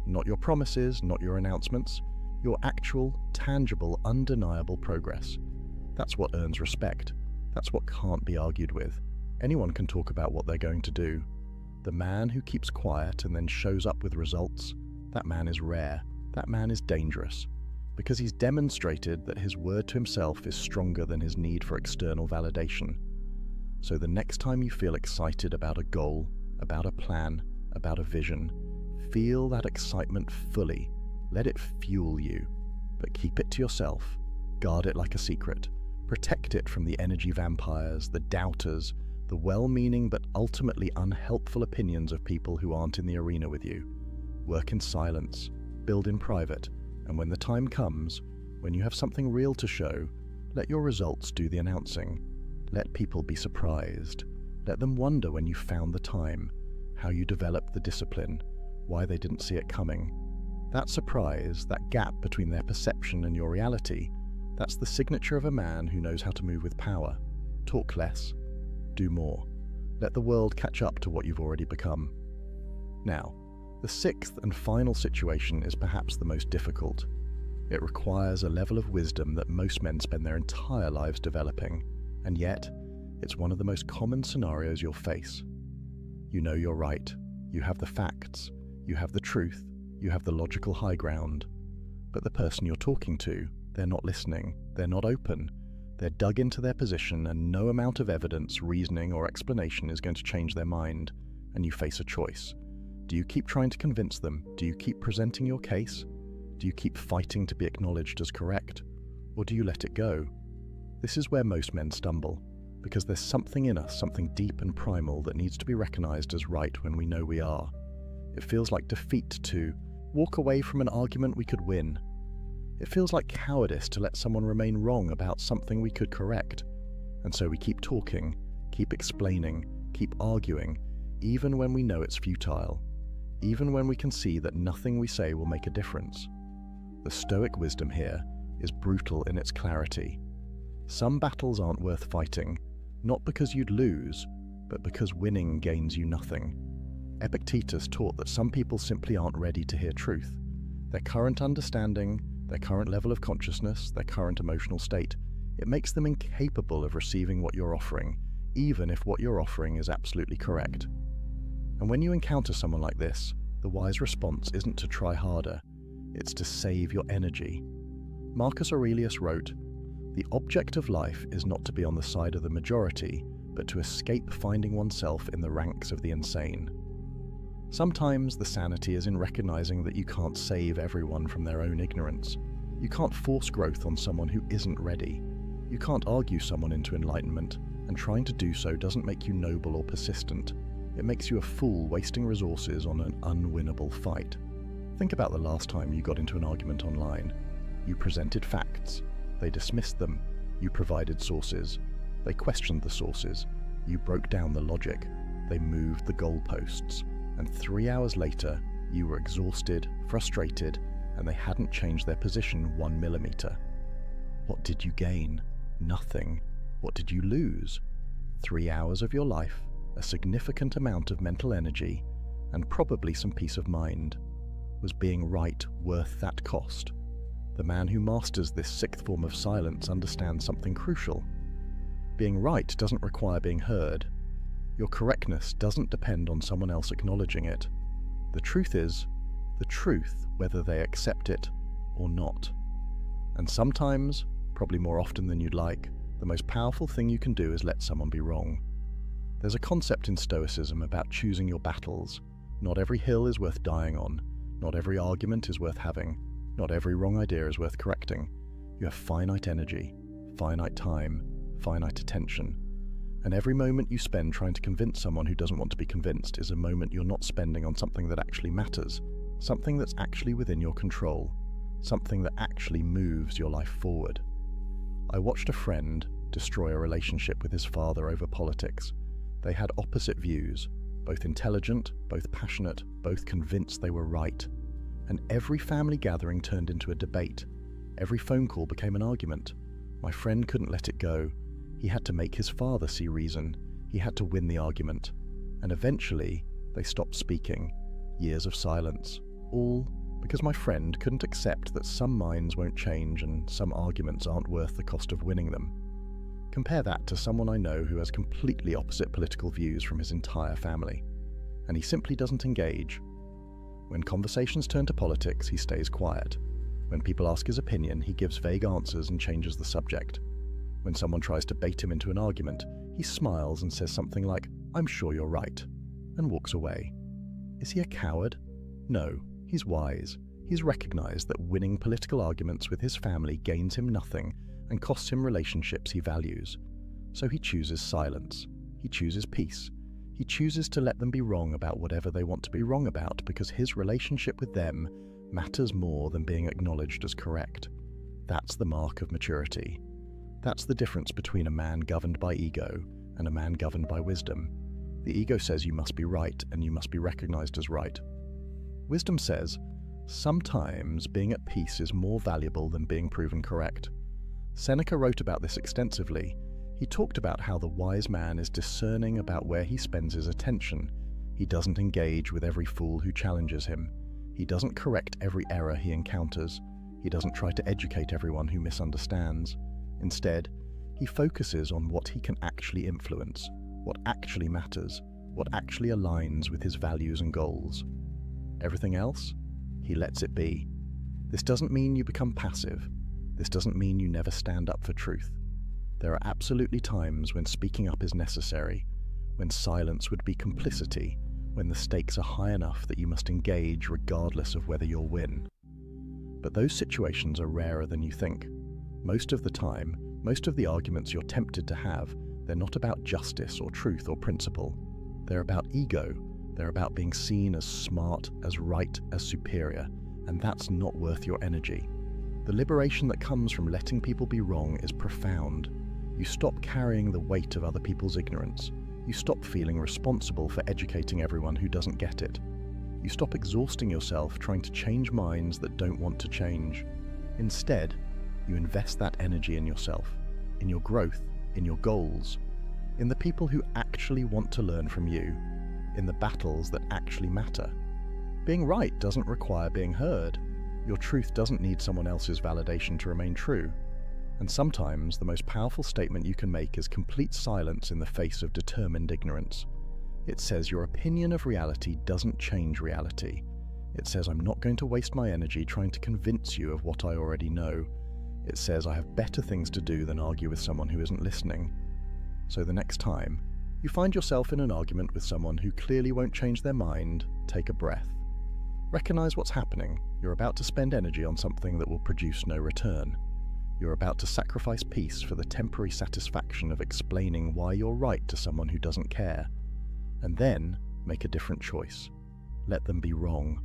Speaker 3: Not your promises, not your announcements, your actual, tangible, undeniable progress. That's what earns respect. That's what can't be argued with. Anyone can talk about what they're going to do. The man who keeps quiet and then shows up with results, that man is rare. That man is dangerous, because he's demonstrated that his word to himself is stronger than his need for external validation. So the next time you feel excited about a goal, about a plan, about a vision, feel that excitement fully. Let it fuel you, but keep it to yourself. Guard it like a secret. Protect it from the energy vampires, the doubters, the well-meaning but ultimately unhelpful opinions of people who aren't in the arena with you. Work in silence. Build in private, and when the time comes, when you have something real to show, let your results do the announcing. Let people be surprised. Let them wonder when you found the time, how you developed the discipline, why they didn't see it coming. That surprise, that gap between their perception and your reality, that's the signature of a man who knows how to move with power. Talk less, do more. Let the world catch up to what you've already become. Now, the 6th and final situation is perhaps the most difficult. It requires a level of wisdom that most men spend their entire lives developing, and yet, it's one of the most common scenarios you'll face. You know you're right, you have the facts, you have the truth, you have the logical high ground, but the person you're talking to, they're not listening, they're not open, they're dug into their position, and no amount of evidence, reasoning, or explanation is going to change their mind, and you face a choice. Do you keep trying to convince them? Do you keep presenting your case? Do you keep fighting to be acknowledged as correct? Or do you let it go? This is where most men stumble, because there's something in us, something deep and primal that needs to be recognized as right when we know we are. It feels like defeat to walk away from an argument we could win. It feels like cowardice to let someone remain wrong about something we could correct. And so we keep talking, keep explaining, keep arguing, even when we know it's futile. Even when we can see that nothing we say will make a difference. The Stoic wisdom here is brutal in its clarity. Some battles aren't worth fighting, not because you'd lose, but because winning gains you nothing. Epictetus taught that some people simply aren't ready to hear truth. Their current understanding, their current level of consciousness, their current emotional state, it makes them incapable of receiving what you're offering, even if what you're offering is absolutely correct. And when you encounter someone like this, the wise response isn't to try harder, it's to save your energy. Marcus Aurelius wrote, The object of life is not to be on the side of the majority, but to escape finding oneself in the ranks of the insane. Sometimes the sanity is in recognizing that you can't save everyone from their own ignorance. You can't force growth on someone who isn't ready. You can't argue someone into enlightenment, and trying to do so doesn't make you noble or persistent. It makes you a fool wasting resources on an unwinnable fight. Think about the last time you got into an argument online. You presented facts. They dismissed them. You provided sources. They questioned the sources. You broke down the logic. They moved the goalposts. And 3 hours later, you were exhausted, frustrated, and they hadn't changed their position 1 millimeter. What did you gain? Nothing. What did you lose? 3 hours of your life, a significant amount of mental energy, and probably some peace of mind. Was being right worth that cost? The man who masters this sixth form of silence understands something crucial. Being right doesn't require being heard. Your correctness doesn't depend on someone else acknowledging it. The truth is the truth, whether they accept it or not. And sometimes, probably more often than you'd like, the most powerful thing you can do is let someone be wrong. There's a concept in Stoicism about choosing your battles. Not every hill is worth dying on. Not every argument is worth having. Not every wrong idea is worth correcting. You have finite energy, finite time, finite attention. And every moment you spend trying to convince someone who doesn't want to be convinced is a moment you're not spending on something that actually matters, something that's actually within your control, something that actually moves your life forward. I watched a friend destroy a relationship with his father over politics. They had opposite views, both intelligent, both passionate, both convinced they were right. And every family gathering turned into a debate. Every phone call became an argument. My friend couldn't let it go. He had to make his father see reason. He had to win the argument. And eventually, they stopped speaking. Years of silence. All because my friend couldn't accept that some minds won't change and some arguments aren't worth the cost of winning them. Compare that to someone I know who has completely opposite political views from his entire family. And he simply doesn't engage. When conversations turn to politics, he stays quiet. When people ask his opinion, he gives vague answers and changes the subject. When someone tries to bait him into an argument, he smiles and says something like, "I'm sure you're right," and walks away. Is he a coward? No, he's wise. He's recognized that winning political arguments with his family gains him nothing and costs him relationships he values. So he chooses silence. He chooses peace. He chooses to let them be wrong about whatever they want to be wrong about because his relationship with them matters more than being acknowledged as correct. That's the mark of maturity. That's the difference between a man governed by ego and a man governed by wisdom. The ego says you must be right and you must be recognized as right. Wisdom says, sometimes being at peace is more valuable than being proven correct. Seneca wrote about this extensively. He talked about how the wise man is discerning about where he spends his attention. He doesn't engage with every fool who challenges him. He doesn't correct every error he encounters. He doesn't try to educate everyone who misunderstands. Instead, he focuses on what he can actually influence, what actually matters, what actually aligns with his values and goals. Everything else, he lets it be. This doesn't mean you become passive. This doesn't mean you never stand up for truth. There are absolutely times when speaking up is necessary, when silence would be complicity, when the stakes are high enough that you must engage regardless of whether you'll win. But those situations are rarer than you think. Most of the time, most of the arguments you're tempted to have, they're not about justice or truth or principle. They're about ego. They're about being seen as smart, as right, as superior, and that's not worth your energy. The liberation that comes from letting people be wrong is profound. You stop carrying the weight of other people's ignorance. You stop feeling responsible for educating everyone who doesn't get it. You stop exhausting yourself trying to change minds that don't want to change. Instead, you invest that energy in yourself, in your growth, in your goals, in the people who actually want to learn from you, in the battles that actually matter. Being right doesn't require being heard. Your truth doesn't need someone else's validation to remain true. And sometimes the most powerful statement you can make is complete silence in the face of determined ignorance. It says your opinion of reality doesn't change reality. It says I'm not going to waste my energy trying to convince you of what I already know. It says, I have better things to do than argue with someone who isn't listening. So the next time you find yourself in an argument with someone who clearly won't change their mind, take a breath. Recognize what's happening. You're about to spend energy on something that will produce no return. You're about to sacrifice peace for the temporary satisfaction of explaining why you're right to someone who doesn't care. And then make a different choice. Let them be wrong.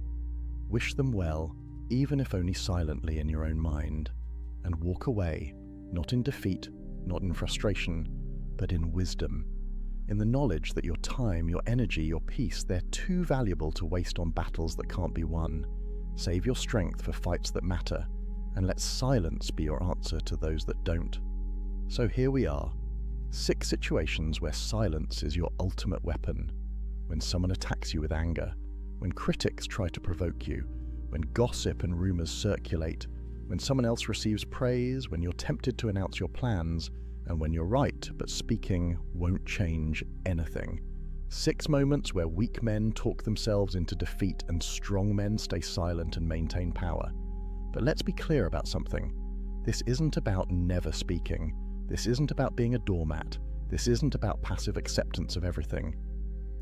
Speaker 3: Wish them well, even if only silently in your own mind. And walk away, not in defeat, not in frustration, but in wisdom. In the knowledge that your time, your energy, your peace, they're too valuable to waste on battles that can't be won. Save your strength for fights that matter, and let silence be your answer to those that don't. So here we are, 6 situations where silence is your ultimate weapon. When someone attacks you with anger, when critics try to provoke you, when gossip and rumors circulate, when someone else receives praise, when you're tempted to announce your plans, and when you're right, but speaking won't change anything. 6 moments where weak men talk themselves into defeat and strong men stay silent and maintain power. But let's be clear about something. This isn't about never speaking. This isn't about being a doormat. This isn't about passive acceptance of everything.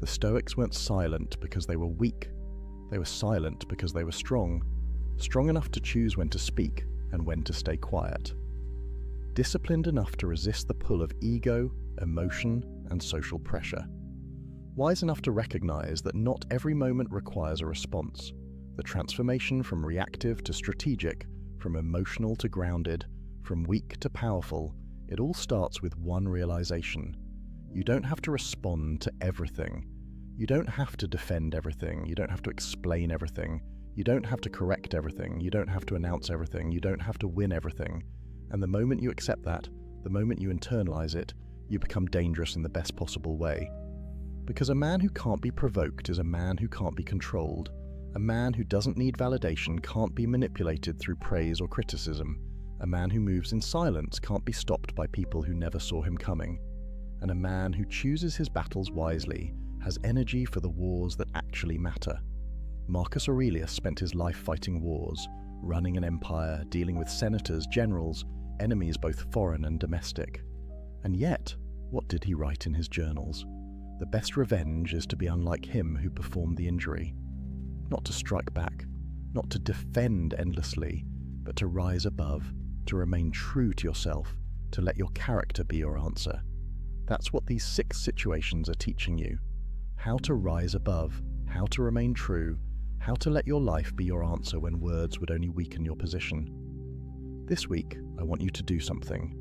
Speaker 3: The Stoics weren't silent because they were weak. They were silent because they were strong enough to choose when to speak and when to stay quiet. Disciplined enough to resist the pull of ego, emotion, and social pressure. Wise enough to recognize that not every moment requires a response. The transformation from reactive to strategic, from emotional to grounded, from weak to powerful, it all starts with one realization. You don't have to respond to everything. You don't have to defend everything. You don't have to explain everything. You don't have to correct everything. You don't have to announce everything. You don't have to win everything. And the moment you accept that, the moment you internalize it, you become dangerous in the best possible way. Because a man who can't be provoked is a man who can't be controlled. A man who doesn't need validation can't be manipulated through praise or criticism. A man who moves in silence can't be stopped by people who never saw him coming. And a man who chooses his battles wisely has energy for the wars that actually matter. Marcus Aurelius spent his life fighting wars, running an empire, dealing with senators, generals, enemies both foreign and domestic. And yet, what did he write in his journals? The best revenge is to be unlike him who performed the injury. Not to strike back, not to defend endlessly, but to rise above, to remain true to yourself, to let your character be your answer. That's what these 6 situations are teaching you. How to rise above, how to remain true, how to let your life be your answer when words would only weaken your position. This week, I want you to do something.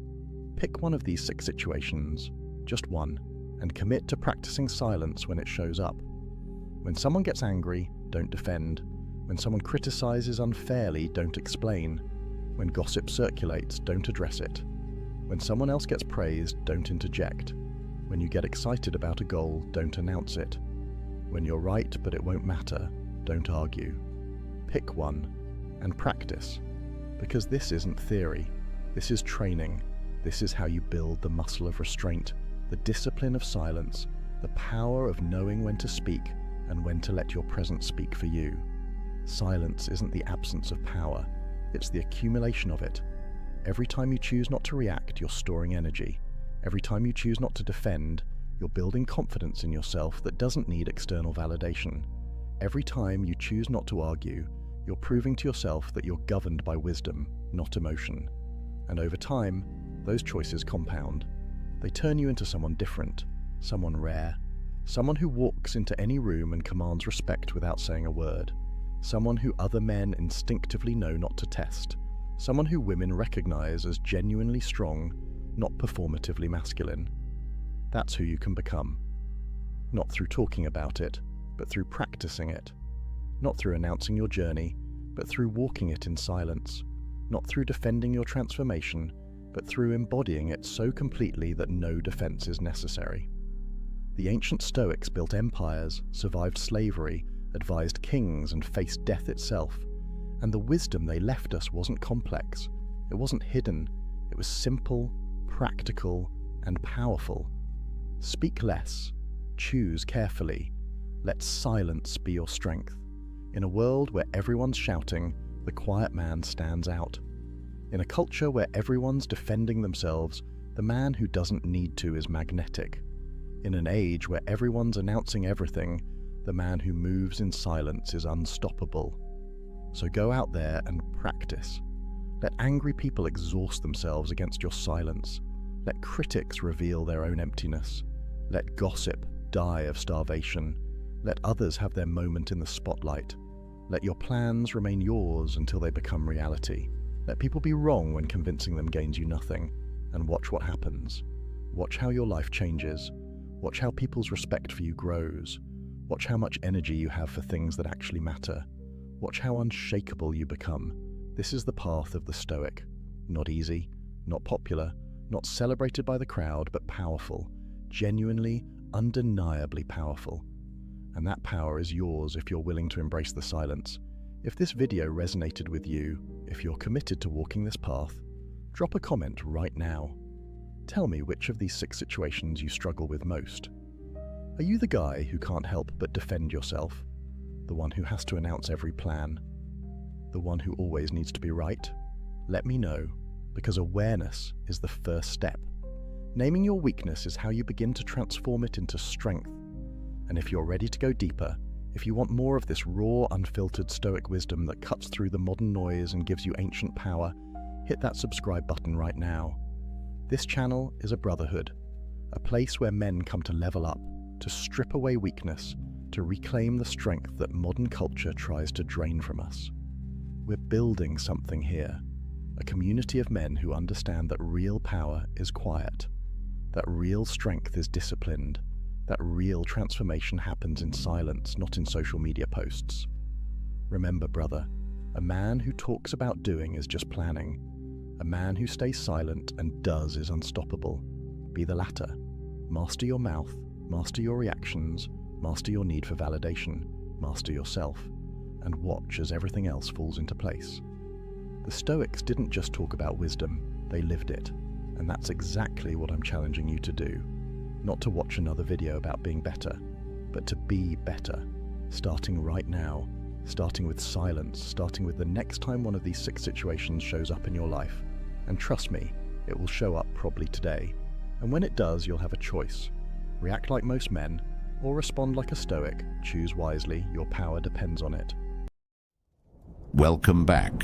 Speaker 3: Pick one of these 6 situations, just one, and commit to practicing silence when it shows up. When someone gets angry, don't defend. When someone criticizes unfairly, don't explain. When gossip circulates, don't address it. When someone else gets praised, don't interject. When you get excited about a goal, don't announce it. When you're right but it won't matter, don't argue. Pick one and practice. Because this isn't theory. This is training. This is how you build the muscle of restraint, the discipline of silence, the power of knowing when to speak and when to let your presence speak for you. Silence isn't the absence of power. It's the accumulation of it. Every time you choose not to react, you're storing energy. Every time you choose not to defend, you're building confidence in yourself that doesn't need external validation. Every time you choose not to argue, you're proving to yourself that you're governed by wisdom, not emotion. And over time, those choices compound. They turn you into someone different, someone rare, someone who walks into any room and commands respect without saying a word, someone who other men instinctively know not to test, someone who women recognize as genuinely strong, not performatively masculine. That's who you can become. Not through talking about it, but through practicing it. Not through announcing your journey, but through walking it in silence. Not through defending your transformation, but through embodying it so completely that no defense is necessary. The ancient Stoics built empires, survived slavery, advised kings, and faced death itself. And the wisdom they left us wasn't complex. It wasn't hidden. It was simple, practical, and powerful. Speak less. Choose carefully. Let silence be your strength. In a world where everyone's shouting, the quiet man stands out. In a culture where everyone's defending themselves, the man who doesn't need to is magnetic. In an age where everyone's announcing everything, the man who moves in silence is unstoppable. So go out there and practice. Let angry people exhaust themselves against your silence. Let critics reveal their own emptiness. Let gossip die of starvation. Let others have their moment in the spotlight. Let your plans remain yours until they become reality. Let people be wrong when convincing them gains you nothing. And watch what happens. Watch how your life changes. Watch how people's respect for you grows. Watch how much energy you have for things that actually matter. Watch how unshakable you become. This is the path of the Stoic. Not easy, not popular, not celebrated by the crowd, but powerful. Genuinely, undeniably powerful. And that power is yours if you're willing to embrace the silence. If this video resonated with you, if you're committed to walking this path, drop a comment right now. Tell me which of these 6 situations you struggle with most. Are you the guy who can't help but defend yourself? The one who has to announce every plan? The one who always needs to be right? Let me know, because awareness is the first step. Naming your weakness is how you begin to transform it into strength. And if you're ready to go deeper, if you want more of this raw, unfiltered Stoic wisdom that cuts through the modern noise and gives you ancient power, hit that subscribe button right now. This channel is a brotherhood, a place where men come to level up, to strip away weakness, to reclaim the strength that modern culture tries to drain from us. We're building something here, a community of men who understand that real power is quiet, that real strength is disciplined, that real transformation happens in silence, not in social media posts. Remember, brother, a man who talks about doing is just planning. A man who stays silent and does is unstoppable. Be the latter. Master your mouth, master your reactions, master your need for validation, master yourself, and watch as everything else falls into place. The Stoics didn't just talk about wisdom, they lived it. And that's exactly what I'm challenging you to do. Not to watch another video about being better, but to be better. Starting right now, starting with silence, starting with the next time one of these 6 situations shows up in your life. And trust me, it will show up probably today. And when it does, you'll have a choice. React like most men, or respond like a Stoic. Choose wisely, your power depends on it.
Speaker 1: Welcome back.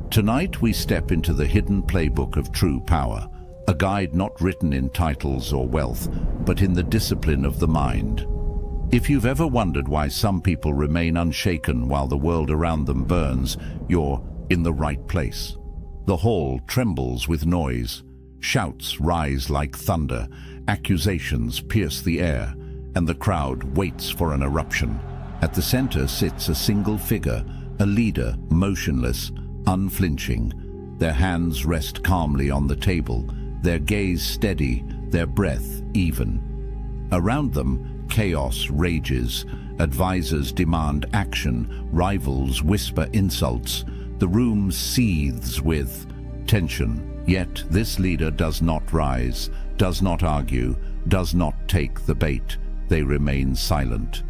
Speaker 1: Tonight we step into the hidden playbook of true power, a guide not written in titles or wealth, but in the discipline of the mind. If you've ever wondered why some people remain unshaken while the world around them burns, you're in the right place. The hall trembles with noise. Shouts rise like thunder, accusations pierce the air, and the crowd waits for an eruption. At the center sits a single figure, a leader, motionless, unflinching. Their hands rest calmly on the table, their gaze steady, their breath even. Around them, chaos rages. Advisors demand action, rivals whisper insults. The room seethes with tension. Yet this leader does not rise, does not argue, does not take the bait. They remain silent.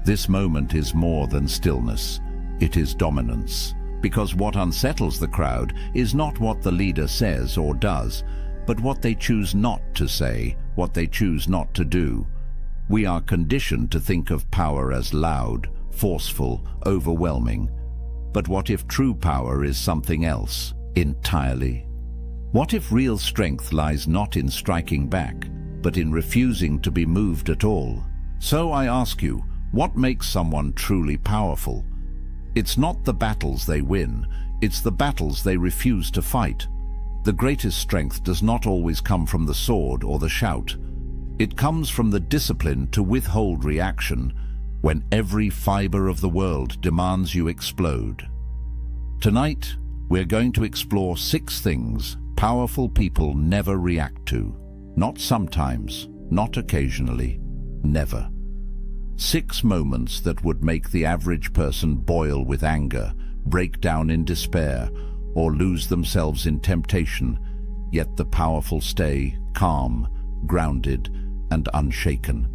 Speaker 1: This moment is more than stillness. It is dominance. Because what unsettles the crowd is not what the leader says or does, but what they choose not to say, what they choose not to do. We are conditioned to think of power as loud, forceful, overwhelming. But what if true power is something else entirely? What if real strength lies not in striking back, but in refusing to be moved at all? So I ask you, what makes someone truly powerful? It's not the battles they win, it's the battles they refuse to fight. The greatest strength does not always come from the sword or the shout. It comes from the discipline to withhold reaction when every fiber of the world demands you explode. Tonight, we're going to explore 6 things powerful people never react to. Not sometimes, not occasionally, never. 6 moments that would make the average person boil with anger, break down in despair, or lose themselves in temptation, yet the powerful stay calm, grounded, and unshaken.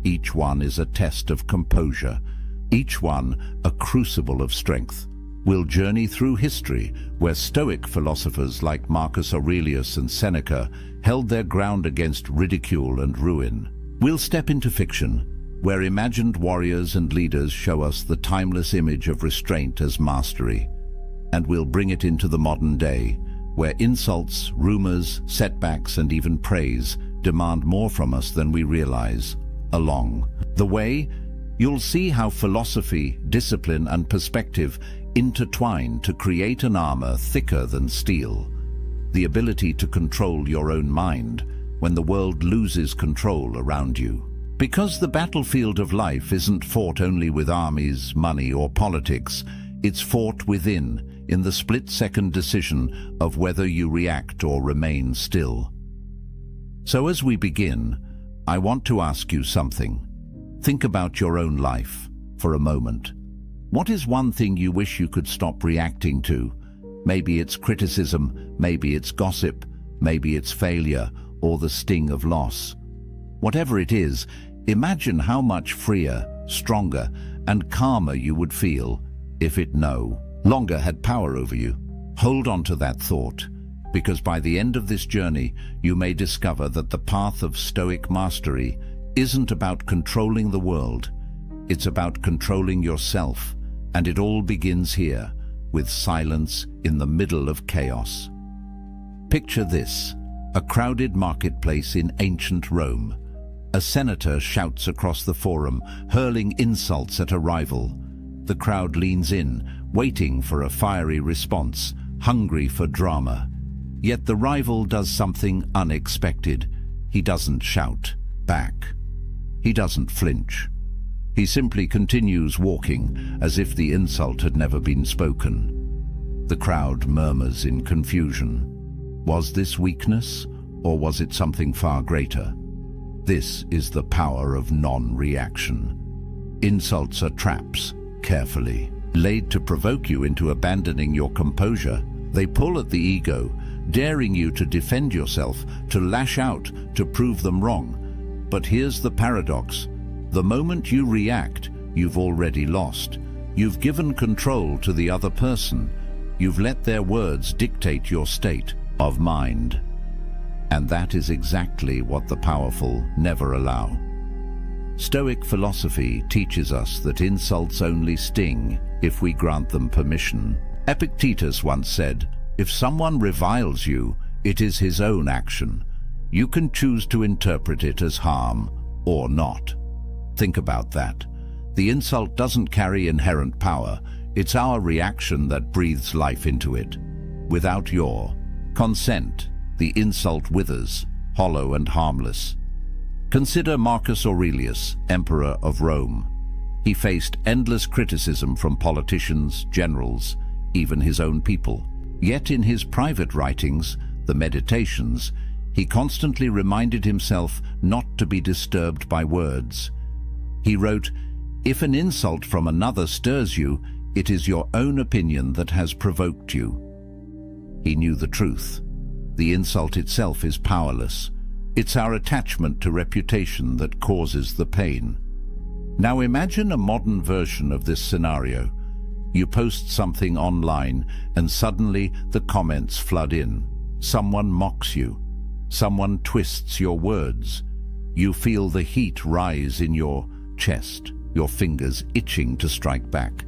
Speaker 1: Each one is a test of composure, each one a crucible of strength, We'll journey through history, where Stoic philosophers like Marcus Aurelius and Seneca held their ground against ridicule and ruin. We'll step into fiction, where imagined warriors and leaders show us the timeless image of restraint as mastery. And we'll bring it into the modern day, where insults, rumors, setbacks, and even praise demand more from us than we realize. Along the way, you'll see how philosophy, discipline, and perspective intertwine to create an armor thicker than steel. The ability to control your own mind when the world loses control around you. Because the battlefield of life isn't fought only with armies, money, or politics, it's fought within, in the split-second decision of whether you react or remain still. So as we begin, I want to ask you something. Think about your own life for a moment. What is one thing you wish you could stop reacting to? Maybe it's criticism, maybe it's gossip, maybe it's failure, or the sting of loss. Whatever it is, imagine how much freer, stronger, and calmer you would feel if it no longer had power over you. Hold on to that thought, because by the end of this journey, you may discover that the path of Stoic mastery isn't about controlling the world. It's about controlling yourself, and it all begins here, with silence in the middle of chaos. Picture this, a crowded marketplace in ancient Rome. A senator shouts across the forum, hurling insults at a rival. The crowd leans in, waiting for a fiery response, hungry for drama. Yet the rival does something unexpected. He doesn't shout back. He doesn't flinch. He simply continues walking, as if the insult had never been spoken. The crowd murmurs in confusion. Was this weakness, or was it something far greater? This is the power of non-reaction. Insults are traps, carefully laid to provoke you into abandoning your composure. They pull at the ego, daring you to defend yourself, to lash out, to prove them wrong. But here's the paradox. The moment you react, you've already lost. You've given control to the other person. You've let their words dictate your state of mind. And that is exactly what the powerful never allow. Stoic philosophy teaches us that insults only sting if we grant them permission. Epictetus once said, "If someone reviles you, it is his own action. You can choose to interpret it as harm or not." Think about that. The insult doesn't carry inherent power. It's our reaction that breathes life into it. Without your consent, the insult withers, hollow and harmless. Consider Marcus Aurelius, Emperor of Rome. He faced endless criticism from politicians, generals, even his own people. Yet in his private writings, the Meditations, he constantly reminded himself not to be disturbed by words. He wrote, "If an insult from another stirs you, it is your own opinion that has provoked you." He knew the truth. The insult itself is powerless. It's our attachment to reputation that causes the pain. Now imagine a modern version of this scenario. You post something online and suddenly the comments flood in. Someone mocks you. Someone twists your words. You feel the heat rise in your chest, your fingers itching to strike back.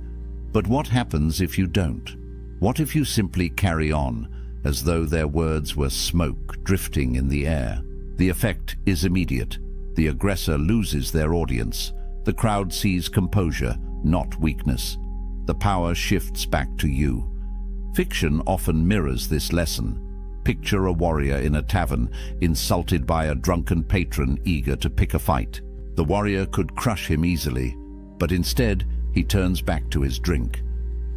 Speaker 1: But what happens if you don't? What if you simply carry on, as though their words were smoke drifting in the air? The effect is immediate. The aggressor loses their audience. The crowd sees composure, not weakness. The power shifts back to you. Fiction often mirrors this lesson. Picture a warrior in a tavern, insulted by a drunken patron eager to pick a fight. The warrior could crush him easily, but instead he turns back to his drink.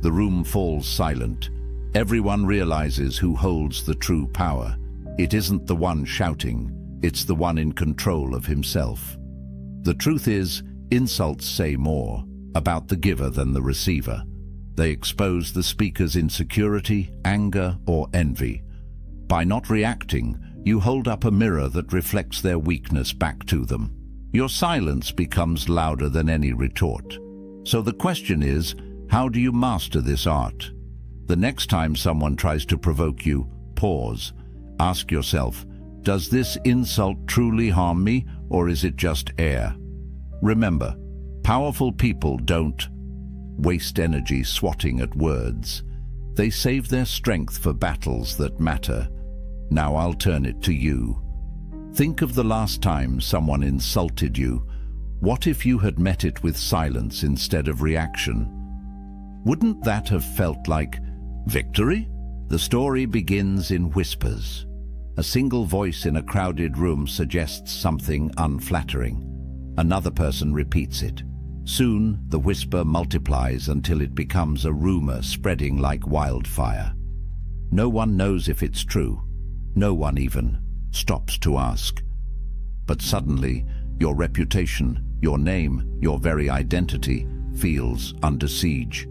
Speaker 1: The room falls silent. Everyone realizes who holds the true power. It isn't the one shouting, it's the one in control of himself. The truth is, insults say more about the giver than the receiver. They expose the speaker's insecurity, anger, or envy. By not reacting, you hold up a mirror that reflects their weakness back to them. Your silence becomes louder than any retort. So the question is, How do you master this art? The next time someone tries to provoke you, pause. Ask yourself, does this insult truly harm me, or is it just air? Remember, powerful people don't waste energy swatting at words. They save their strength for battles that matter. Now I'll turn it to you. Think of the last time someone insulted you. What if you had met it with silence instead of reaction? Wouldn't that have felt like victory? The story begins in whispers. A single voice in a crowded room suggests something unflattering. Another person repeats it. Soon, the whisper multiplies until it becomes a rumor spreading like wildfire. No one knows if it's true. No one even stops to ask. But suddenly, your reputation, your name, your very identity feels under siege.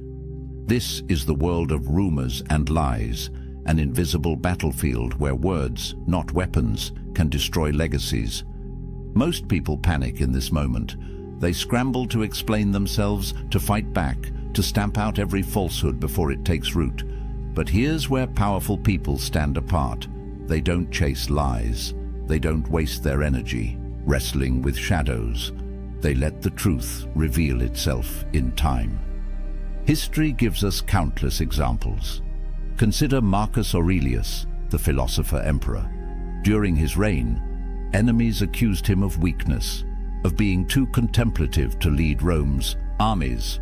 Speaker 1: This is the world of rumors and lies, an invisible battlefield where words, not weapons, can destroy legacies. Most people panic in this moment. They scramble to explain themselves, to fight back, to stamp out every falsehood before it takes root. But here's where powerful people stand apart. They don't chase lies. They don't waste their energy wrestling with shadows. They let the truth reveal itself in time. History gives us countless examples. Consider Marcus Aurelius, the philosopher-emperor. During his reign, enemies accused him of weakness, of being too contemplative to lead Rome's armies.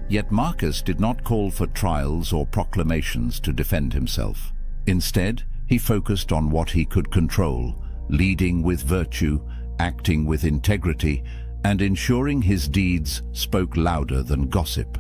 Speaker 1: Yet Marcus did not call for trials or proclamations to defend himself. Instead, he focused on what he could control, leading with virtue, acting with integrity, and ensuring his deeds spoke louder than gossip.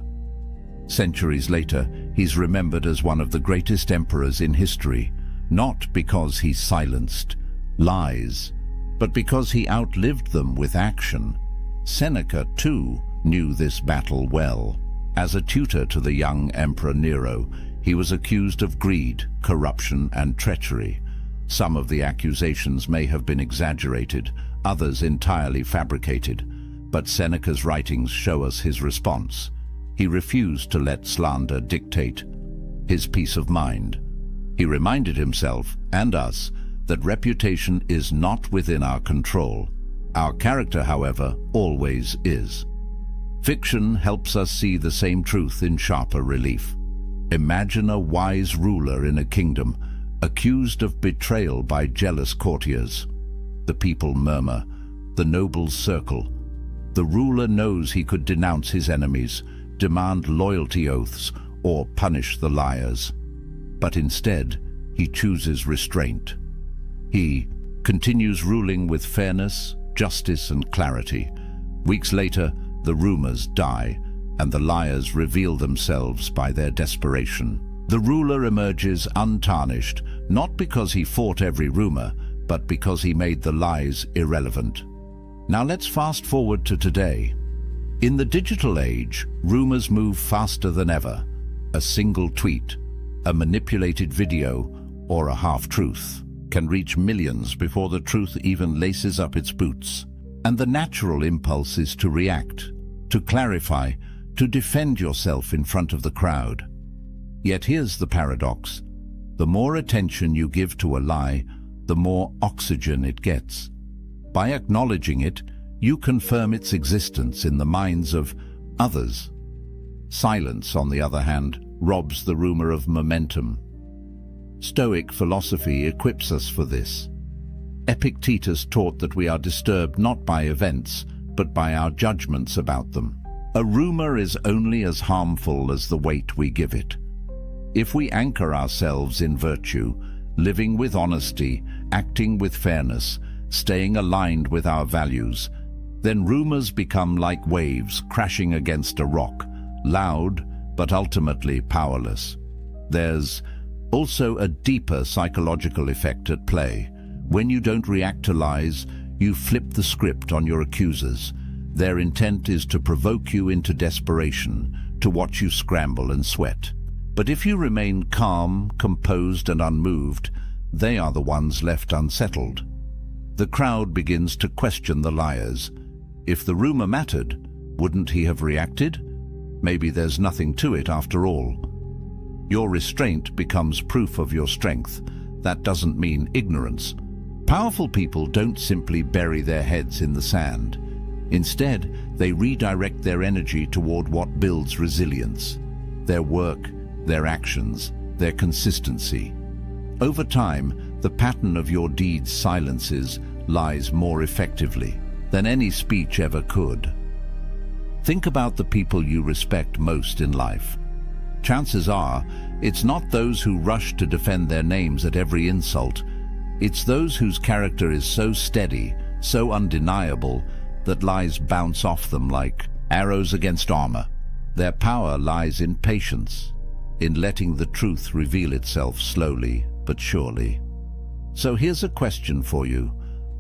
Speaker 1: Centuries later, he's remembered as one of the greatest emperors in history, not because he silenced lies, but because he outlived them with action. Seneca, too, knew this battle well. As a tutor to the young Emperor Nero, he was accused of greed, corruption, and treachery. Some of the accusations may have been exaggerated, others entirely fabricated, but Seneca's writings show us his response. He refused to let slander dictate his peace of mind. He reminded himself, and us, that reputation is not within our control. Our character, however, always is. Fiction helps us see the same truth in sharper relief. Imagine a wise ruler in a kingdom, accused of betrayal by jealous courtiers. The people murmur, the nobles circle. The ruler knows he could denounce his enemies, demand loyalty oaths, or punish the liars. But instead, he chooses restraint. He continues ruling with fairness, justice, and clarity. Weeks later, the rumors die, and the liars reveal themselves by their desperation. The ruler emerges untarnished, not because he fought every rumor, but because he made the lies irrelevant. Now let's fast forward to today. In the digital age, rumors move faster than ever. A single tweet, a manipulated video, or a half-truth can reach millions before the truth even laces up its boots. And the natural impulse is to react, to clarify, to defend yourself in front of the crowd. Yet here's the paradox. The more attention you give to a lie, the more oxygen it gets. By acknowledging it, you confirm its existence in the minds of others. Silence, on the other hand, robs the rumor of momentum. Stoic philosophy equips us for this. Epictetus taught that we are disturbed not by events, but by our judgments about them. A rumor is only as harmful as the weight we give it. If we anchor ourselves in virtue, living with honesty, acting with fairness, staying aligned with our values, then rumors become like waves crashing against a rock, loud but ultimately powerless. There's also a deeper psychological effect at play. When you don't react to lies, you flip the script on your accusers. Their intent is to provoke you into desperation, to watch you scramble and sweat. But if you remain calm, composed, and unmoved, they are the ones left unsettled. The crowd begins to question the liars. If the rumor mattered, wouldn't he have reacted? maybe there's nothing to it after all. Your restraint becomes proof of your strength. That doesn't mean ignorance. Powerful people don't simply bury their heads in the sand. Instead, they redirect their energy toward what builds resilience: their work, their actions, their consistency. Over time, the pattern of your deeds silences lies more effectively than any speech ever could. Think about the people you respect most in life. Chances are, it's not those who rush to defend their names at every insult. It's those whose character is so steady, so undeniable, that lies bounce off them like arrows against armor. Their power lies in patience, in letting the truth reveal itself slowly but surely. So here's a question for you.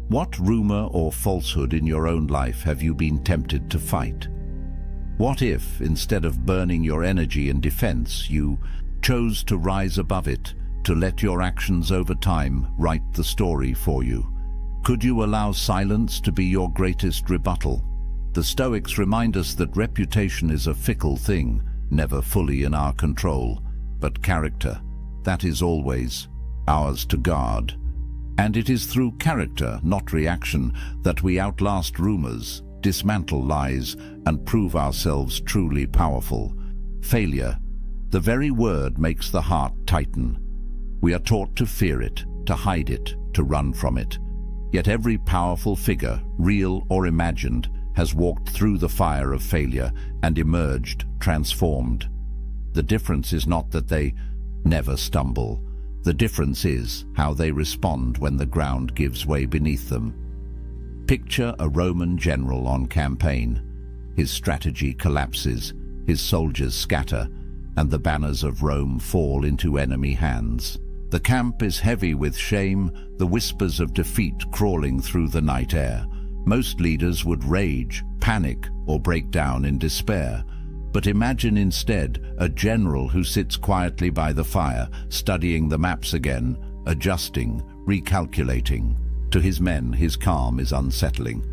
Speaker 1: What rumor or falsehood in your own life have you been tempted to fight? What if, instead of burning your energy in defense, you chose to rise above it, to let your actions over time write the story for you? Could you allow silence to be your greatest rebuttal? The Stoics remind us that reputation is a fickle thing, never fully in our control, but character, that is always ours to guard. And it is through character, not reaction, that we outlast rumors, dismantle lies, and prove ourselves truly powerful. Failure, the very word, makes the heart tighten. We are taught to fear it, to hide it, to run from it. Yet every powerful figure, real or imagined, has walked through the fire of failure and emerged transformed. The difference is not that they never stumble. The difference is how they respond when the ground gives way beneath them. Picture a Roman general on campaign. His strategy collapses, his soldiers scatter, and the banners of Rome fall into enemy hands. The camp is heavy with shame, the whispers of defeat crawling through the night air. Most leaders would rage, panic, or break down in despair. But imagine instead a general who sits quietly by the fire, studying the maps again, adjusting, recalculating. To his men, his calm is unsettling.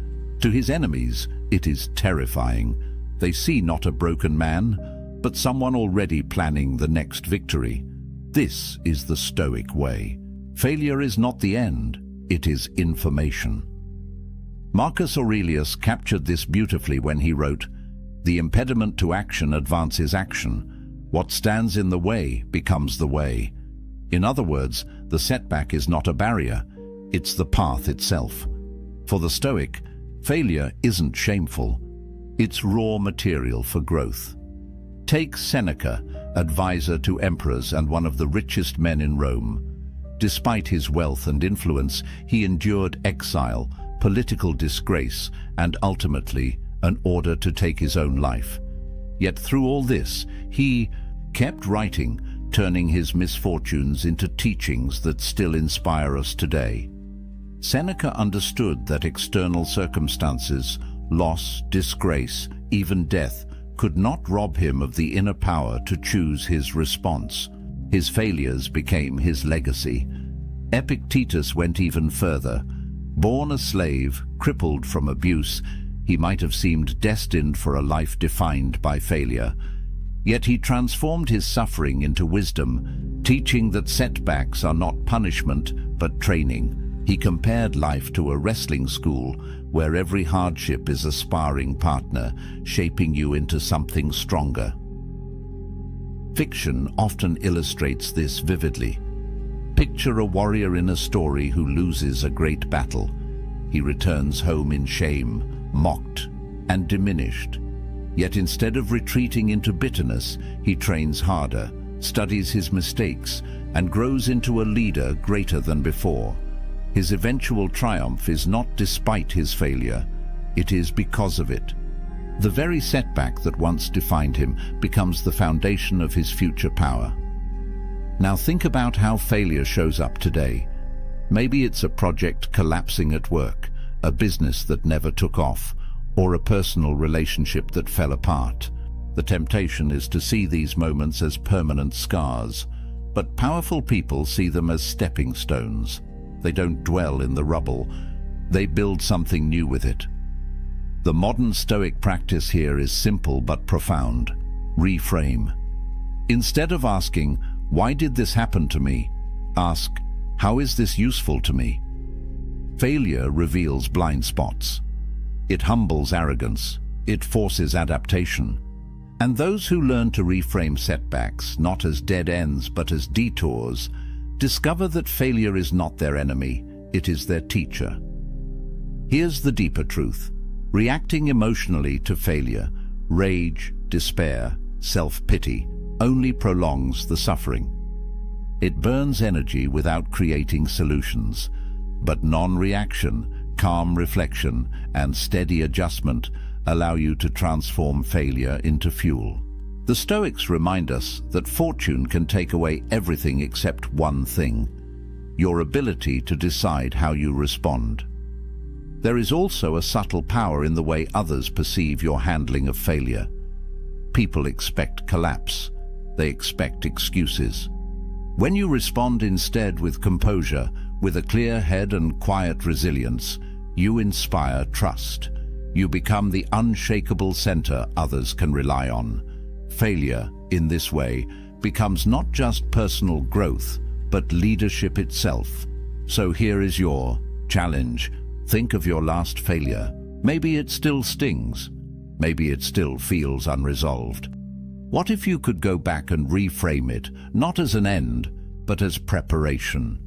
Speaker 1: To his enemies, it is terrifying. They see not a broken man, but someone already planning the next victory. This is the Stoic way. Failure is not the end, it is information. Marcus Aurelius captured this beautifully when he wrote, "The impediment to action advances action. What stands in the way becomes the way." In other words, the setback is not a barrier, it's the path itself. For the Stoic, failure isn't shameful, it's raw material for growth. Take Seneca, advisor to emperors and one of the richest men in Rome. Despite his wealth and influence, he endured exile, political disgrace, and ultimately an order to take his own life. Yet through all this, he kept writing, turning his misfortunes into teachings that still inspire us today. Seneca understood that external circumstances, loss, disgrace, even death, could not rob him of the inner power to choose his response. His failures became his legacy. Epictetus went even further. Born a slave, crippled from abuse, he might have seemed destined for a life defined by failure. Yet he transformed his suffering into wisdom, teaching that setbacks are not punishment, but training. He compared life to a wrestling school, where every hardship is a sparring partner, shaping you into something stronger. Fiction often illustrates this vividly. Picture a warrior in a story who loses a great battle. He returns home in shame, mocked, and diminished. Yet instead of retreating into bitterness, he trains harder, studies his mistakes, and grows into a leader greater than before. His eventual triumph is not despite his failure, it is because of it. The very setback that once defined him becomes the foundation of his future power. Now think about how failure shows up today. Maybe it's a project collapsing at work, a business that never took off, or a personal relationship that fell apart. The temptation is to see these moments as permanent scars, but powerful people see them as stepping stones. They don't dwell in the rubble, they build something new with it. The modern Stoic practice here is simple but profound. Reframe. Instead of asking, "Why did this happen to me?" ask, "How is this useful to me?" Failure reveals blind spots. It humbles arrogance. It forces adaptation. And those who learn to reframe setbacks, not as dead ends but as detours, discover that failure is not their enemy, it is their teacher. Here's the deeper truth. Reacting emotionally to failure, rage, despair, self-pity, only prolongs the suffering. It burns energy without creating solutions, but non-reaction, calm reflection, and steady adjustment allow you to transform failure into fuel. The Stoics remind us that fortune can take away everything except one thing: your ability to decide how you respond. There is also a subtle power in the way others perceive your handling of failure. People expect collapse. They expect excuses. When you respond instead with composure, with a clear head and quiet resilience, you inspire trust. You become the unshakable center others can rely on. Failure, in this way, becomes not just personal growth, but leadership itself. So here is your challenge. Think of your last failure. Maybe it still stings. Maybe it still feels unresolved. What if you could go back and reframe it, not as an end, but as preparation?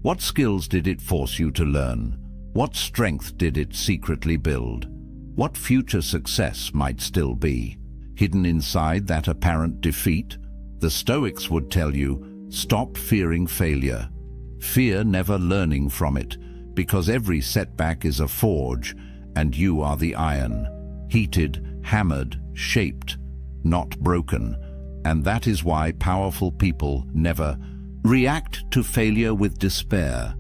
Speaker 1: What skills did it force you to learn? What strength did it secretly build? What future success might still be hidden inside that apparent defeat? The Stoics would tell you, stop fearing failure. Fear never learning from it, because every setback is a forge, and you are the iron, heated, hammered, shaped, not broken. And that is why powerful people never react to failure with despair.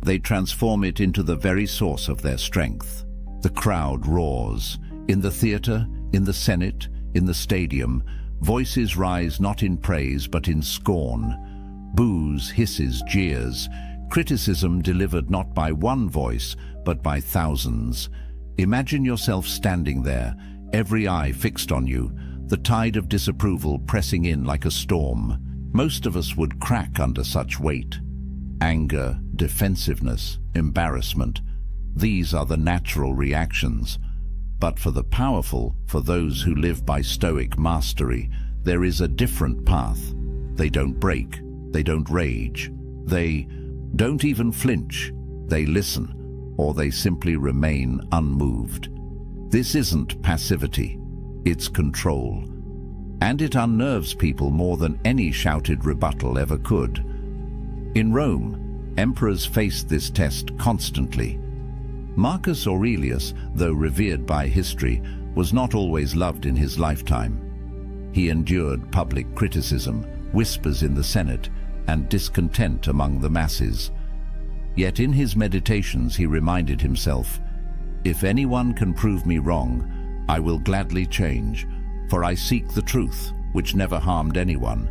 Speaker 1: They transform it into the very source of their strength. The crowd roars. In the theater, in the Senate, in the stadium, voices rise not in praise but in scorn. Boos, hisses, jeers, criticism delivered not by one voice but by thousands. Imagine yourself standing there, every eye fixed on you, the tide of disapproval pressing in like a storm. Most of us would crack under such weight. Anger, defensiveness, embarrassment. These are the natural reactions. But for the powerful, for those who live by Stoic mastery, there is a different path. They don't break. They don't rage. They don't even flinch. They listen, or they simply remain unmoved. This isn't passivity. It's control. And it unnerves people more than any shouted rebuttal ever could. In Rome, emperors faced this test constantly. Marcus Aurelius, though revered by history, was not always loved in his lifetime. He endured public criticism, whispers in the Senate, and discontent among the masses. Yet in his meditations he reminded himself, "If anyone can prove me wrong, I will gladly change, for I seek the truth, which never harmed anyone.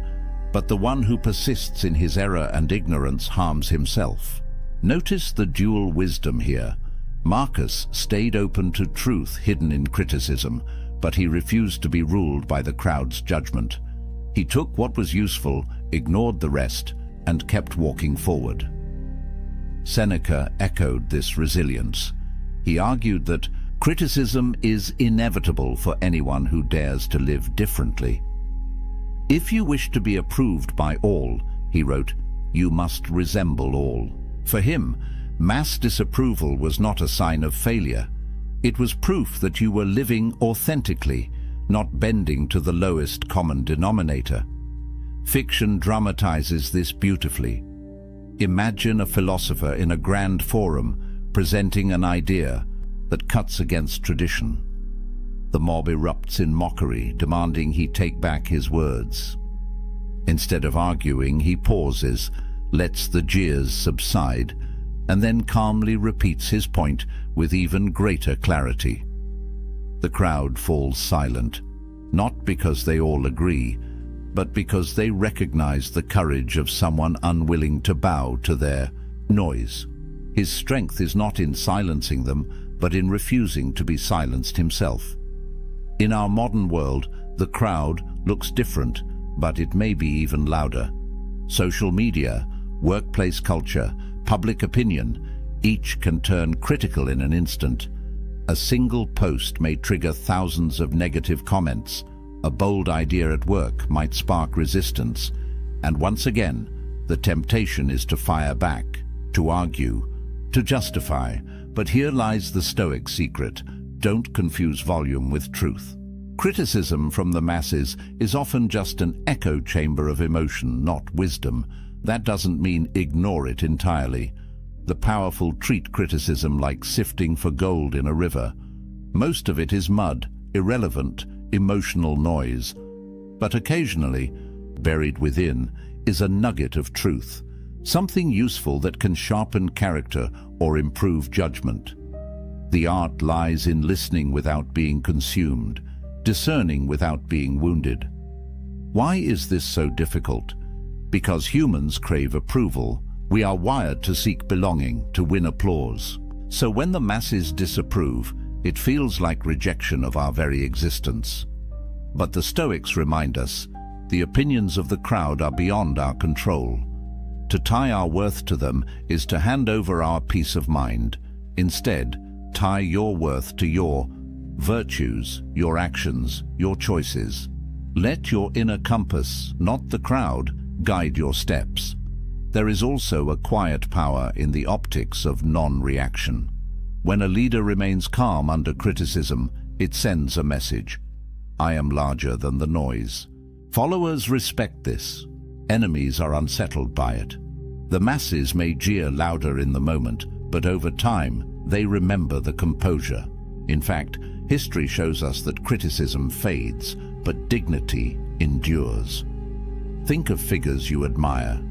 Speaker 1: But the one who persists in his error and ignorance harms himself." Notice the dual wisdom here. Marcus stayed open to truth hidden in criticism, but he refused to be ruled by the crowd's judgment. He took what was useful, ignored the rest, and kept walking forward. Seneca echoed this resilience. He argued that criticism is inevitable for anyone who dares to live differently. "If you wish to be approved by all," he wrote, "you must resemble all." For him, mass disapproval was not a sign of failure. It was proof that you were living authentically, not bending to the lowest common denominator. Fiction dramatizes this beautifully. Imagine a philosopher in a grand forum presenting an idea that cuts against tradition. The mob erupts in mockery, demanding he take back his words. Instead of arguing, he pauses, lets the jeers subside, and then calmly repeats his point with even greater clarity. The crowd falls silent, not because they all agree, but because they recognize the courage of someone unwilling to bow to their noise. His strength is not in silencing them, but in refusing to be silenced himself. In our modern world, the crowd, looks different, but it may be even louder. Social media, workplace culture, public opinion, each can turn critical in an instant. A single post may trigger thousands of negative comments. A bold idea at work might spark resistance. And once again, the temptation is to fire back, to argue, to justify. But here lies the Stoic secret: don't confuse volume with truth. Criticism from the masses is often just an echo chamber of emotion, not wisdom. That doesn't mean ignore it entirely. The powerful treat criticism like sifting for gold in a river. Most of it is mud, irrelevant, emotional noise. But occasionally, buried within, is a nugget of truth, something useful that can sharpen character or improve judgment. The art lies in listening without being consumed, discerning without being wounded. Why is this so difficult? Because humans crave approval. We are wired to seek belonging, to win applause. So when the masses disapprove, it feels like rejection of our very existence. But the Stoics remind us, the opinions of the crowd are beyond our control. To tie our worth to them is to hand over our peace of mind. Instead, tie your worth to your virtues, your actions, your choices. Let your inner compass, not the crowd, guide your steps. There is also a quiet power in the optics of non-reaction. When a leader remains calm under criticism, it sends a message: I am larger than the noise. Followers respect this. Enemies are unsettled by it. The masses may jeer louder in the moment, but over time, they remember the composure. In fact, history shows us that criticism fades, but dignity endures. Think of figures you admire.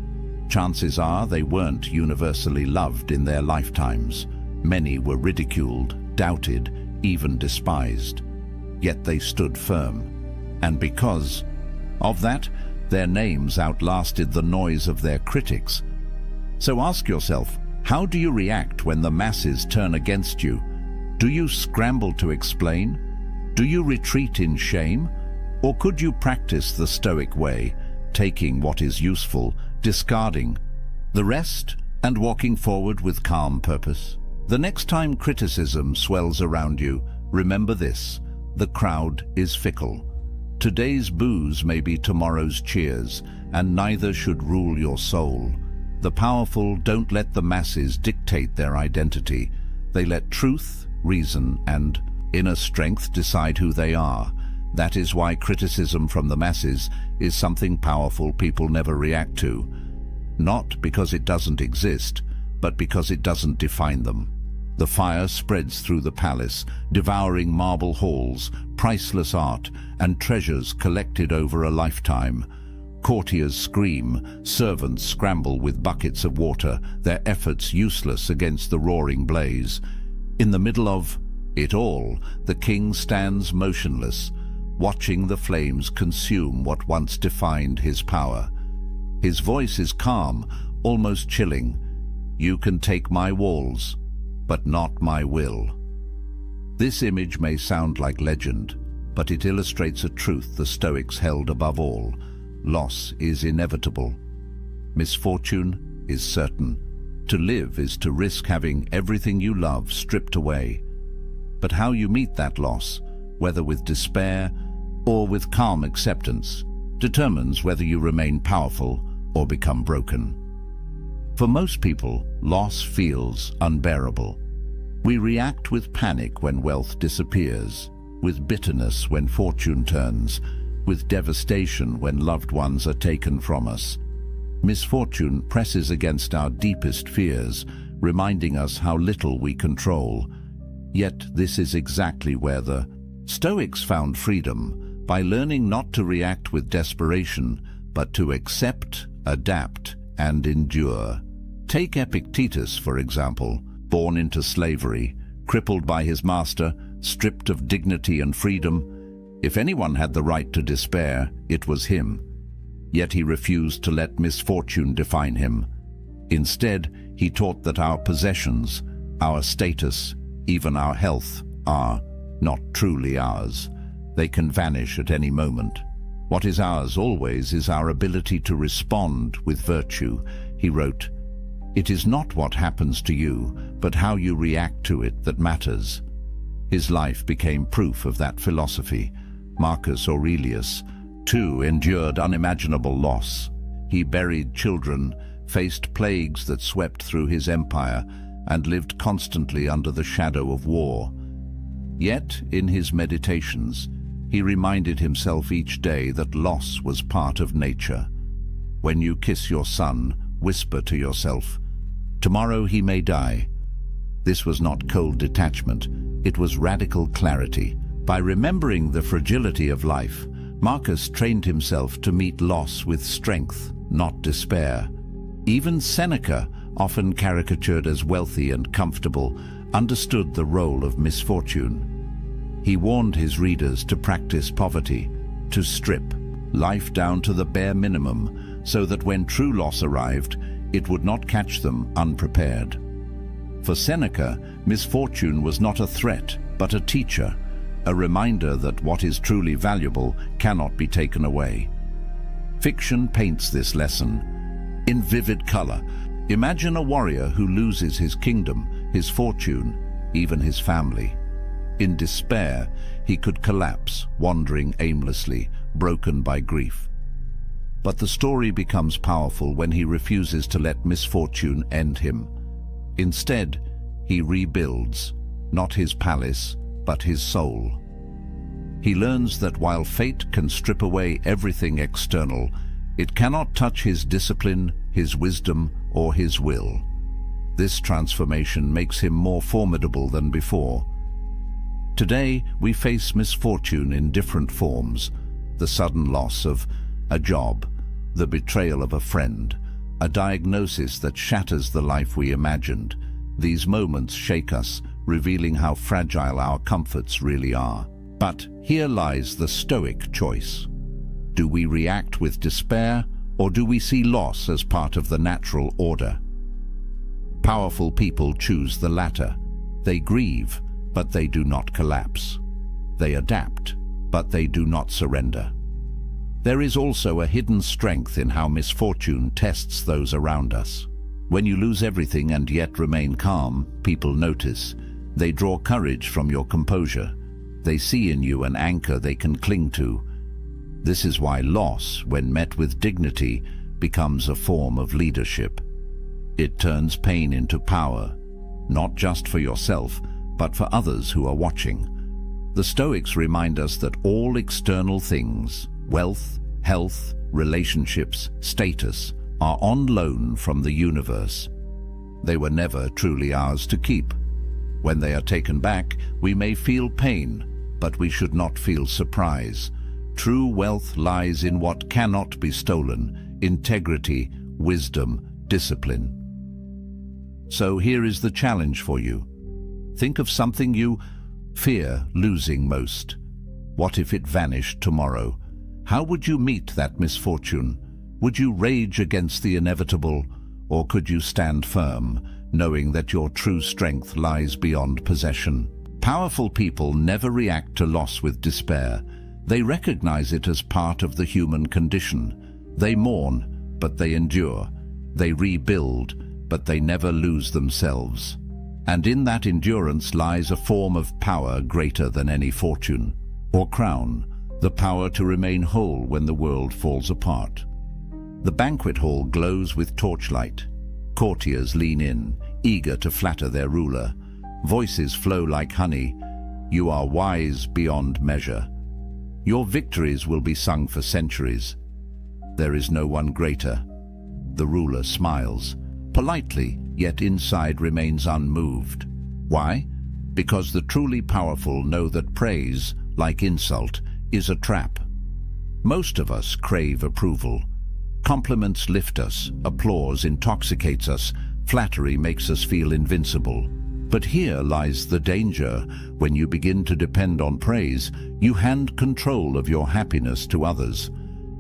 Speaker 1: Chances are they weren't universally loved in their lifetimes. Many were ridiculed, doubted, even despised. Yet they stood firm. And because of that, their names outlasted the noise of their critics. So ask yourself, how do you react when the masses turn against you? Do you scramble to explain? Do you retreat in shame? Or could you practice the Stoic way, taking what is useful, discarding the rest, and walking forward with calm purpose? The next time criticism swells around you, remember this: the crowd is fickle. Today's boos may be tomorrow's cheers, and neither should rule your soul. The powerful don't let the masses dictate their identity. They let truth, reason, and inner strength decide who they are. That is why criticism from the masses is something powerful people never react to. Not because it doesn't exist, but because it doesn't define them. The fire spreads through the palace, devouring marble halls, priceless art, and treasures collected over a lifetime. Courtiers scream, servants scramble with buckets of water, their efforts useless against the roaring blaze. In the middle of it all, the king stands motionless, watching the flames consume what once defined his power. His voice is calm, almost chilling. You can take my walls, but not my will. This image may sound like legend, but it illustrates a truth the Stoics held above all. Loss is inevitable. Misfortune is certain. To live is to risk having everything you love stripped away. But how you meet that loss, whether with despair or with calm acceptance, determines whether you remain powerful or become broken. For most people, loss feels unbearable. We react with panic when wealth disappears, with bitterness when fortune turns, with devastation when loved ones are taken from us. Misfortune presses against our deepest fears, reminding us how little we control. Yet this is exactly where the Stoics found freedom, by learning not to react with desperation, but to accept, adapt, and endure. Take Epictetus, for example, born into slavery, crippled by his master, stripped of dignity and freedom. If anyone had the right to despair, it was him. Yet he refused to let misfortune define him. Instead, he taught that our possessions, our status, even our health, are not truly ours. They can vanish at any moment. What is ours always is our ability to respond with virtue. He wrote, "It is not what happens to you, but how you react to it that matters." His life became proof of that philosophy. Marcus Aurelius, too, endured unimaginable loss. He buried children, faced plagues that swept through his empire, and lived constantly under the shadow of war. Yet, in his meditations, he reminded himself each day that loss was part of nature. When you kiss your son, whisper to yourself, "Tomorrow he may die." This was not cold detachment, it was radical clarity. By remembering the fragility of life, Marcus trained himself to meet loss with strength, not despair. Even Seneca, often caricatured as wealthy and comfortable, understood the role of misfortune. He warned his readers to practice poverty, to strip life down to the bare minimum, so that when true loss arrived, it would not catch them unprepared. For Seneca, misfortune was not a threat, but a teacher, a reminder that what is truly valuable cannot be taken away. Fiction paints this lesson in vivid color. Imagine a warrior who loses his kingdom, his fortune, even his family. In despair, he could collapse, wandering aimlessly, broken by grief. But the story becomes powerful when he refuses to let misfortune end him. Instead, he rebuilds, not his palace, but his soul. He learns that while fate can strip away everything external, it cannot touch his discipline, his wisdom, or his will. This transformation makes him more formidable than before. Today, we face misfortune in different forms: the sudden loss of a job, the betrayal of a friend, a diagnosis that shatters the life we imagined. These moments shake us, revealing how fragile our comforts really are. But here lies the Stoic choice. Do we react with despair, or do we see loss as part of the natural order? Powerful people choose the latter. They grieve, but they do not collapse. They adapt, but they do not surrender. There is also a hidden strength in how misfortune tests those around us. When you lose everything and yet remain calm, people notice. They draw courage from your composure. They see in you an anchor they can cling to. This is why loss, when met with dignity, becomes a form of leadership. It turns pain into power, not just for yourself, but for others who are watching. The Stoics remind us that all external things, wealth, health, relationships, status, are on loan from the universe. They were never truly ours to keep. When they are taken back, we may feel pain, but we should not feel surprise. True wealth lies in what cannot be stolen: integrity, wisdom, discipline. So here is the challenge for you. Think of something you fear losing most. What if it vanished tomorrow? How would you meet that misfortune? Would you rage against the inevitable, or could you stand firm, knowing that your true strength lies beyond possession? Powerful people never react to loss with despair. They recognize it as part of the human condition. They mourn, but they endure. They rebuild, but they never lose themselves. And in that endurance lies a form of power greater than any fortune or crown, the power to remain whole when the world falls apart. The banquet hall glows with torchlight. Courtiers lean in, eager to flatter their ruler. Voices flow like honey. You are wise beyond measure. Your victories will be sung for centuries. There is no one greater. The ruler smiles, politely, yet inside remains unmoved. Why? Because the truly powerful know that praise, like insult, is a trap. Most of us crave approval. Compliments lift us, applause intoxicates us, flattery makes us feel invincible. But here lies the danger. When you begin to depend on praise, you hand control of your happiness to others.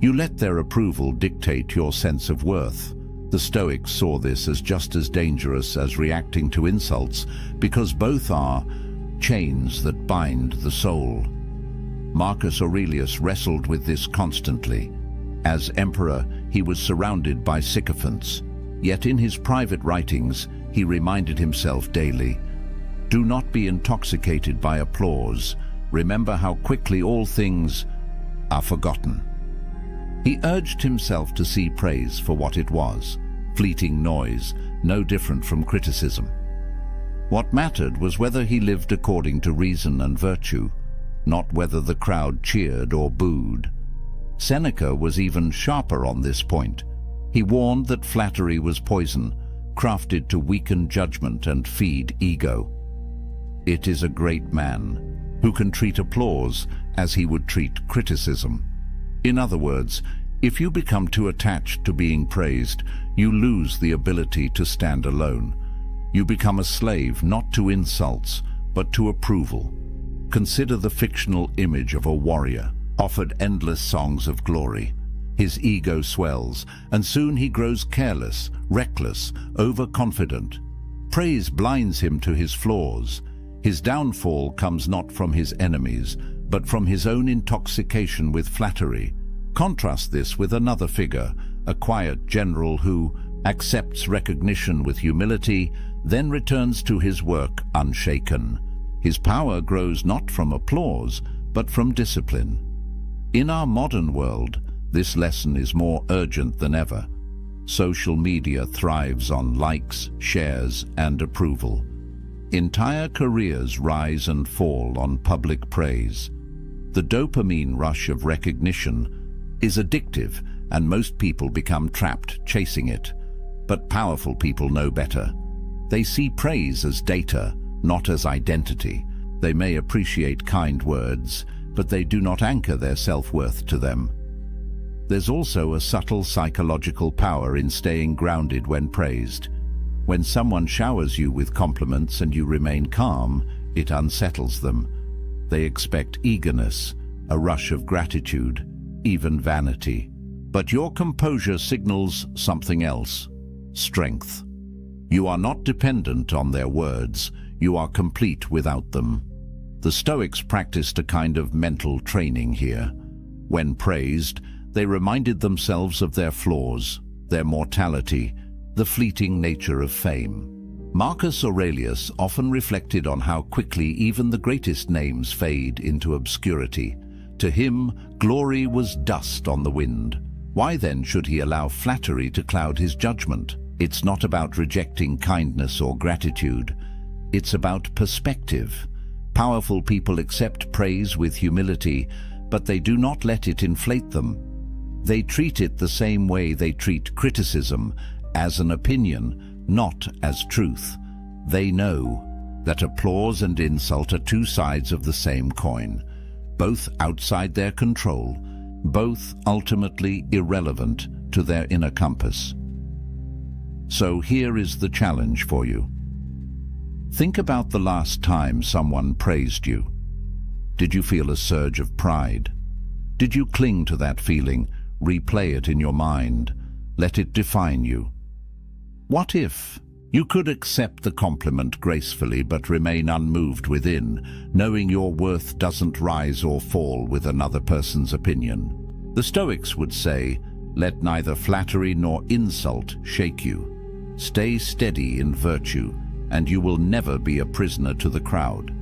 Speaker 1: You let their approval dictate your sense of worth. The Stoics saw this as just as dangerous as reacting to insults, because both are chains that bind the soul. Marcus Aurelius wrestled with this constantly. As emperor, he was surrounded by sycophants, yet in his private writings, he reminded himself daily, "Do not be intoxicated by applause. Remember how quickly all things are forgotten." He urged himself to see praise for what it was, fleeting noise, no different from criticism. What mattered was whether he lived according to reason and virtue, not whether the crowd cheered or booed. Seneca was even sharper on this point. He warned that flattery was poison, crafted to weaken judgment and feed ego. It is a great man who can treat applause as he would treat criticism. In other words, if you become too attached to being praised, you lose the ability to stand alone. You become a slave not to insults, but to approval. Consider the fictional image of a warrior, offered endless songs of glory. His ego swells, and soon he grows careless, reckless, overconfident. Praise blinds him to his flaws. His downfall comes not from his enemies, but from his own intoxication with flattery. Contrast this with another figure, a quiet general who accepts recognition with humility, then returns to his work unshaken. His power grows not from applause, but from discipline. In our modern world, this lesson is more urgent than ever. Social media thrives on likes, shares, and approval. Entire careers rise and fall on public praise. The dopamine rush of recognition is addictive, and most people become trapped chasing it. But powerful people know better. They see praise as data, not as identity. They may appreciate kind words, but they do not anchor their self-worth to them. There's also a subtle psychological power in staying grounded when praised. When someone showers you with compliments and you remain calm, it unsettles them. They expect eagerness, a rush of gratitude, even vanity. But your composure signals something else: strength. You are not dependent on their words, you are complete without them. The Stoics practiced a kind of mental training here. When praised, they reminded themselves of their flaws, their mortality, the fleeting nature of fame. Marcus Aurelius often reflected on how quickly even the greatest names fade into obscurity. To him, glory was dust on the wind. Why then should he allow flattery to cloud his judgment? It's not about rejecting kindness or gratitude. It's about perspective. Powerful people accept praise with humility, but they do not let it inflate them. They treat it the same way they treat criticism, as an opinion, not as truth. They know that applause and insult are two sides of the same coin, both outside their control, both ultimately irrelevant to their inner compass. So here is the challenge for you. Think about the last time someone praised you. Did you feel a surge of pride? Did you cling to that feeling, replay it in your mind, let it define you? What if you could accept the compliment gracefully but remain unmoved within, knowing your worth doesn't rise or fall with another person's opinion? The Stoics would say, let neither flattery nor insult shake you. Stay steady in virtue, and you will never be a prisoner to the crowd.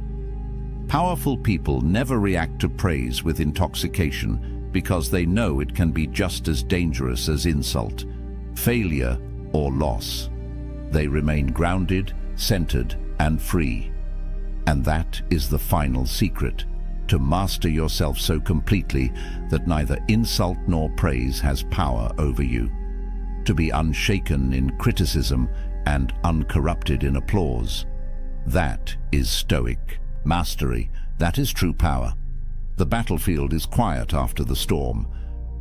Speaker 1: Powerful people never react to praise with intoxication because they know it can be just as dangerous as insult, failure, or loss. They remain grounded, centered, and free. And that is the final secret: to master yourself so completely that neither insult nor praise has power over you. To be unshaken in criticism and uncorrupted in applause. That is Stoic mastery. That is true power. The battlefield is quiet after the storm.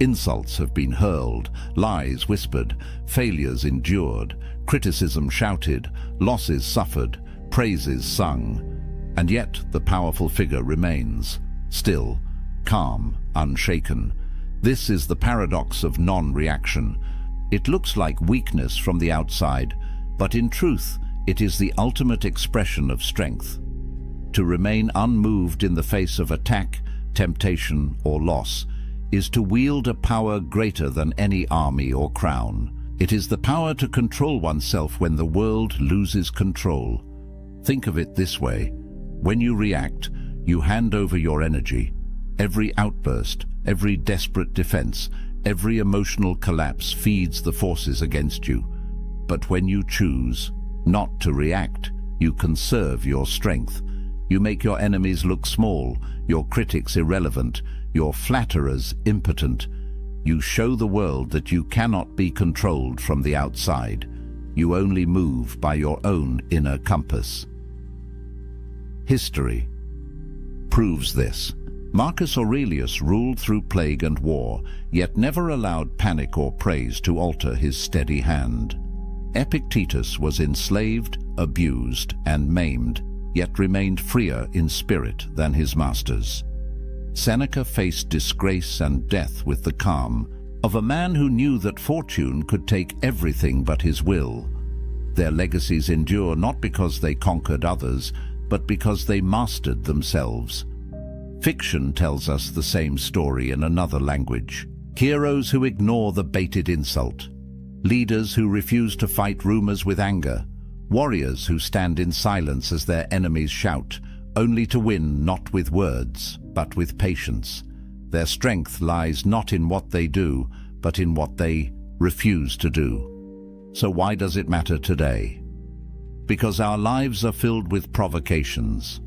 Speaker 1: Insults have been hurled, lies whispered, failures endured, criticism shouted, losses suffered, praises sung. And yet the powerful figure remains, still, calm, unshaken. This is the paradox of non-reaction. It looks like weakness from the outside, but in truth, it is the ultimate expression of strength. To remain unmoved in the face of attack temptation, or loss, is to wield a power greater than any army or crown. It is the power to control oneself when the world loses control. Think of it this way. When you react, you hand over your energy. Every outburst, every desperate defense, every emotional collapse feeds the forces against you. But when you choose not to react, you conserve your strength. You make your enemies look small, your critics irrelevant, your flatterers impotent. You show the world that you cannot be controlled from the outside. You only move by your own inner compass. History proves this. Marcus Aurelius ruled through plague and war, yet never allowed panic or praise to alter his steady hand. Epictetus was enslaved, abused, and maimed, yet remained freer in spirit than his masters. Seneca faced disgrace and death with the calm of a man who knew that fortune could take everything but his will. Their legacies endure not because they conquered others, but because they mastered themselves. Fiction tells us the same story in another language. Heroes who ignore the baited insult. Leaders who refuse to fight rumors with anger. Warriors who stand in silence as their enemies shout, only to win not with words, but with patience. Their strength lies not in what they do, but in what they refuse to do. So why does it matter today? Because our lives are filled with provocations.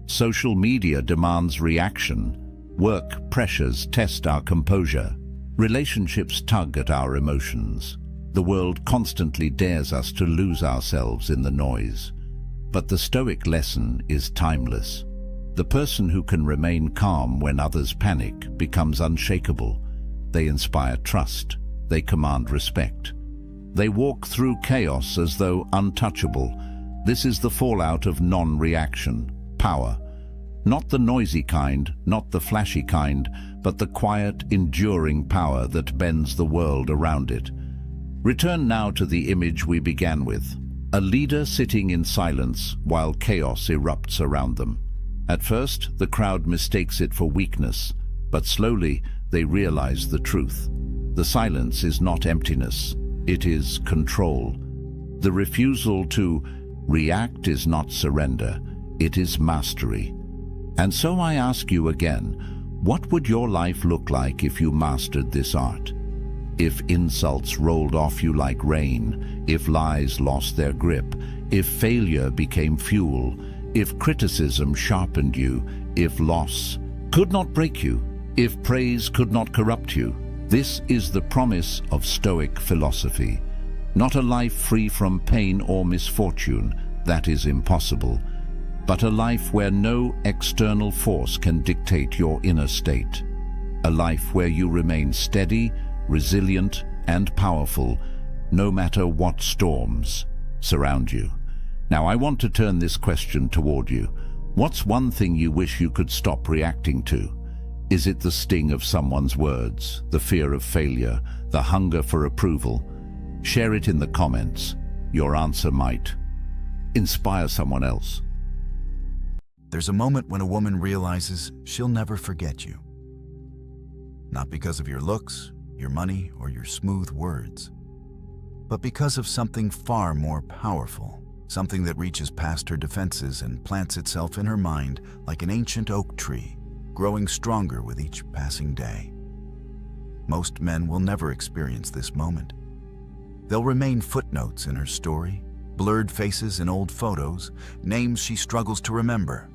Speaker 1: Social media demands reaction. Work pressures test our composure. Relationships tug at our emotions. The world constantly dares us to lose ourselves in the noise. But the Stoic lesson is timeless. The person who can remain calm when others panic becomes unshakable. They inspire trust. They command respect. They walk through chaos as though untouchable. This is the fallout of non-reaction. Power. Not the noisy kind, not the flashy kind, but the quiet, enduring power that bends the world around it. Return now to the image we began with. A leader sitting in silence while chaos erupts around them. At first, the crowd mistakes it for weakness, but slowly they realize the truth. The silence is not emptiness, it is control. The refusal to react is not surrender, it is mastery. And so I ask you again, what would your life look like if you mastered this art? If insults rolled off you like rain, if lies lost their grip, if failure became fuel, if criticism sharpened you, if loss could not break you, if praise could not corrupt you. This is the promise of Stoic philosophy. Not a life free from pain or misfortune, that is impossible, but a life where no external force can dictate your inner state. A life where you remain steady, resilient, and powerful, no matter what storms surround you. Now, I want to turn this question toward you. What's one thing you wish you could stop reacting to? Is it the sting of someone's words, the fear of failure, the hunger for approval? Share it in the comments. Your answer might inspire someone else.
Speaker 4: There's a moment when a woman realizes she'll never forget you. Not because of your looks, your money, or your smooth words, but because of something far more powerful, something that reaches past her defenses and plants itself in her mind like an ancient oak tree, growing stronger with each passing day. Most men will never experience this moment. They'll remain footnotes in her story, blurred faces in old photos, names she struggles to remember.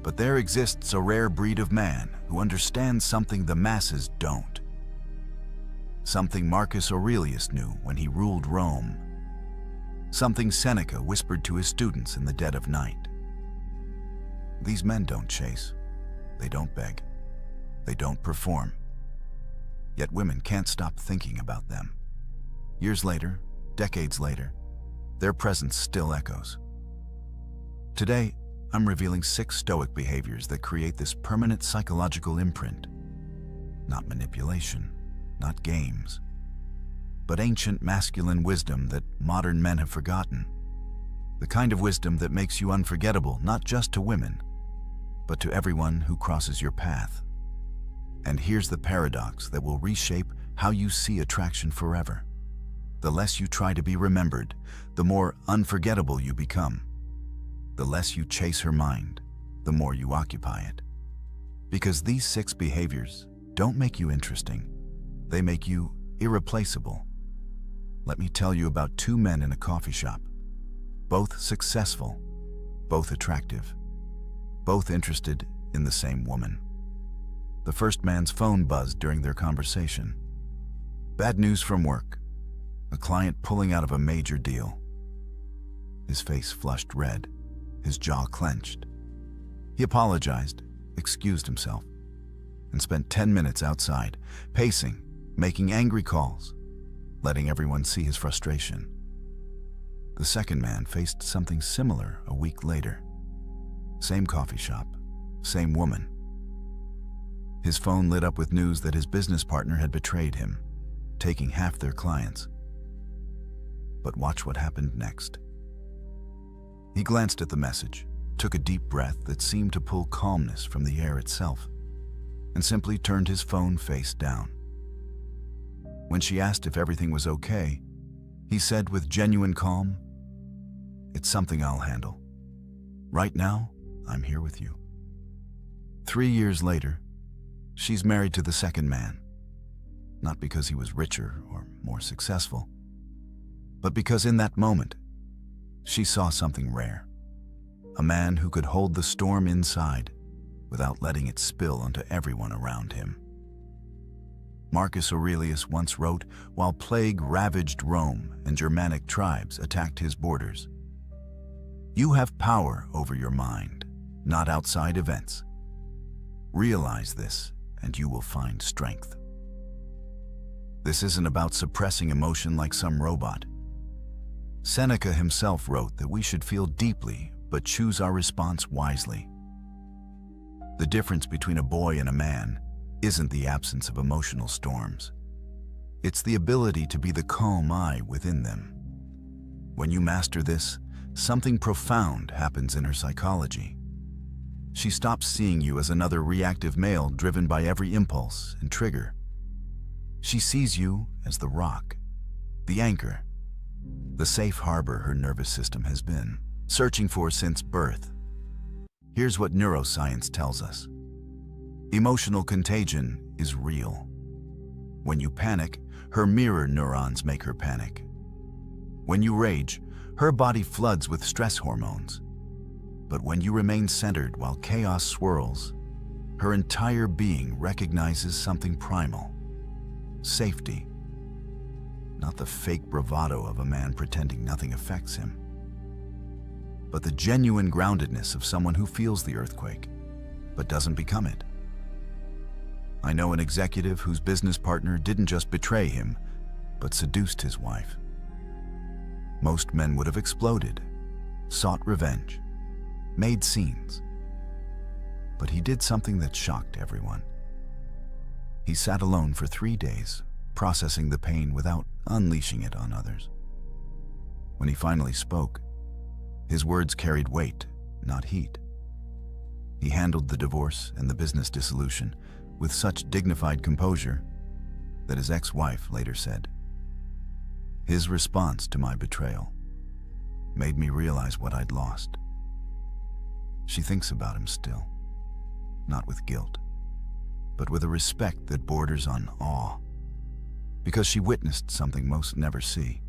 Speaker 4: But there exists a rare breed of man who understands something the masses don't. Something Marcus Aurelius knew when he ruled Rome. Something Seneca whispered to his students in the dead of night. These men don't chase. They don't beg. They don't perform. Yet women can't stop thinking about them. Years later, decades later, their presence still echoes. Today, I'm revealing 6 Stoic behaviors that create this permanent psychological imprint. Not manipulation, not games, but ancient masculine wisdom that modern men have forgotten. The kind of wisdom that makes you unforgettable not just to women, but to everyone who crosses your path. And here's the paradox that will reshape how you see attraction forever. The less you try to be remembered, the more unforgettable you become. The less you chase her mind, the more you occupy it. Because these 6 behaviors don't make you interesting, they make you irreplaceable. Let me tell you about 2 men in a coffee shop. Both successful, both attractive, both interested in the same woman. The first man's phone buzzed during their conversation. Bad news from work. A client pulling out of a major deal. His face flushed red, his jaw clenched. He apologized, excused himself, and spent 10 minutes outside, pacing, making angry calls, letting everyone see his frustration. The second man faced something similar a week later. Same coffee shop, same woman. His phone lit up with news that his business partner had betrayed him, taking half their clients. But watch what happened next. He glanced at the message, took a deep breath that seemed to pull calmness from the air itself, and simply turned his phone face down. When she asked if everything was okay, he said with genuine calm, "It's something I'll handle. Right now, I'm here with you." 3 years later, she's married to the second man, not because he was richer or more successful, but because in that moment, she saw something rare. A man who could hold the storm inside without letting it spill onto everyone around him. Marcus Aurelius once wrote, while plague ravaged Rome and Germanic tribes attacked his borders, "You have power over your mind, not outside events. Realize this, and you will find strength." This isn't about suppressing emotion like some robot. Seneca himself wrote that we should feel deeply, but choose our response wisely. The difference between a boy and a man isn't the absence of emotional storms. It's the ability to be the calm eye within them. When you master this, something profound happens in her psychology. She stops seeing you as another reactive male driven by every impulse and trigger. She sees you as the rock, the anchor, the safe harbor her nervous system has been searching for since birth. Here's what neuroscience tells us. Emotional contagion is real. When you panic, her mirror neurons make her panic. When you rage, her body floods with stress hormones. But when you remain centered while chaos swirls, her entire being recognizes something primal: safety. Not the fake bravado of a man pretending nothing affects him, but the genuine groundedness of someone who feels the earthquake, but doesn't become it. I know an executive whose business partner didn't just betray him, but seduced his wife. Most men would have exploded, sought revenge, made scenes. But he did something that shocked everyone. He sat alone for 3 days, processing the pain without unleashing it on others. When he finally spoke, his words carried weight, not heat. He handled the divorce and the business dissolution with such dignified composure that his ex-wife later said, "His response to my betrayal made me realize what I'd lost." She thinks about him still, not with guilt, but with a respect that borders on awe, because she witnessed something most never see: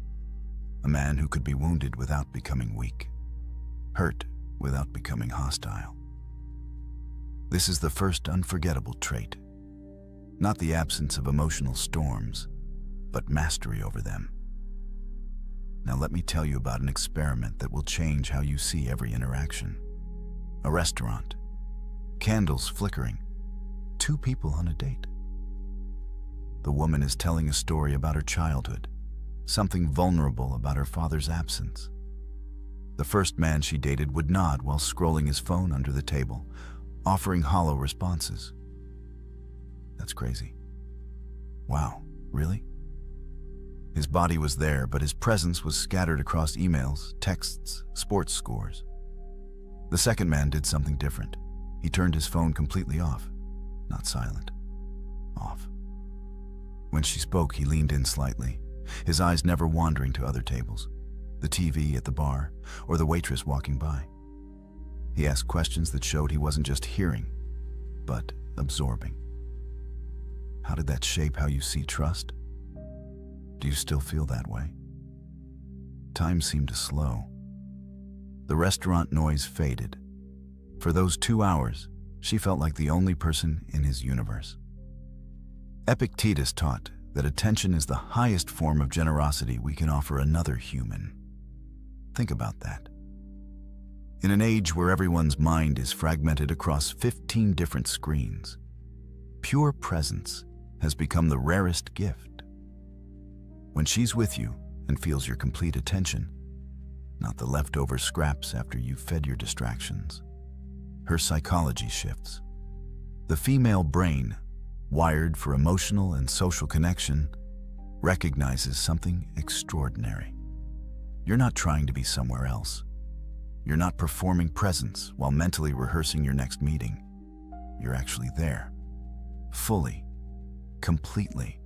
Speaker 4: a man who could be wounded without becoming weak, hurt without becoming hostile. This is the first unforgettable trait, not the absence of emotional storms, but mastery over them. Now let me tell you about an experiment that will change how you see every interaction. A restaurant, candles flickering, 2 people on a date. The woman is telling a story about her childhood, something vulnerable about her father's absence. The first man she dated would nod while scrolling his phone under the table, offering hollow responses. That's crazy. Wow, really? His body was there, but his presence was scattered across emails, texts, sports scores. The second man did something different. He turned his phone completely off. Not silent. Off. When she spoke, he leaned in slightly, his eyes never wandering to other tables, the TV at the bar, or the waitress walking by. He asked questions that showed he wasn't just hearing, but absorbing. How did that shape how you see trust? Do you still feel that way? Time seemed to slow. The restaurant noise faded. For those 2 hours, she felt like the only person in his universe. Epictetus taught that attention is the highest form of generosity we can offer another human. Think about that. In an age where everyone's mind is fragmented across 15 different screens, pure presence has become the rarest gift. When she's with you and feels your complete attention, not the leftover scraps after you've fed your distractions, her psychology shifts. The female brain, wired for emotional and social connection, recognizes something extraordinary. You're not trying to be somewhere else. You're not performing presence while mentally rehearsing your next meeting. You're actually there, fully, completely.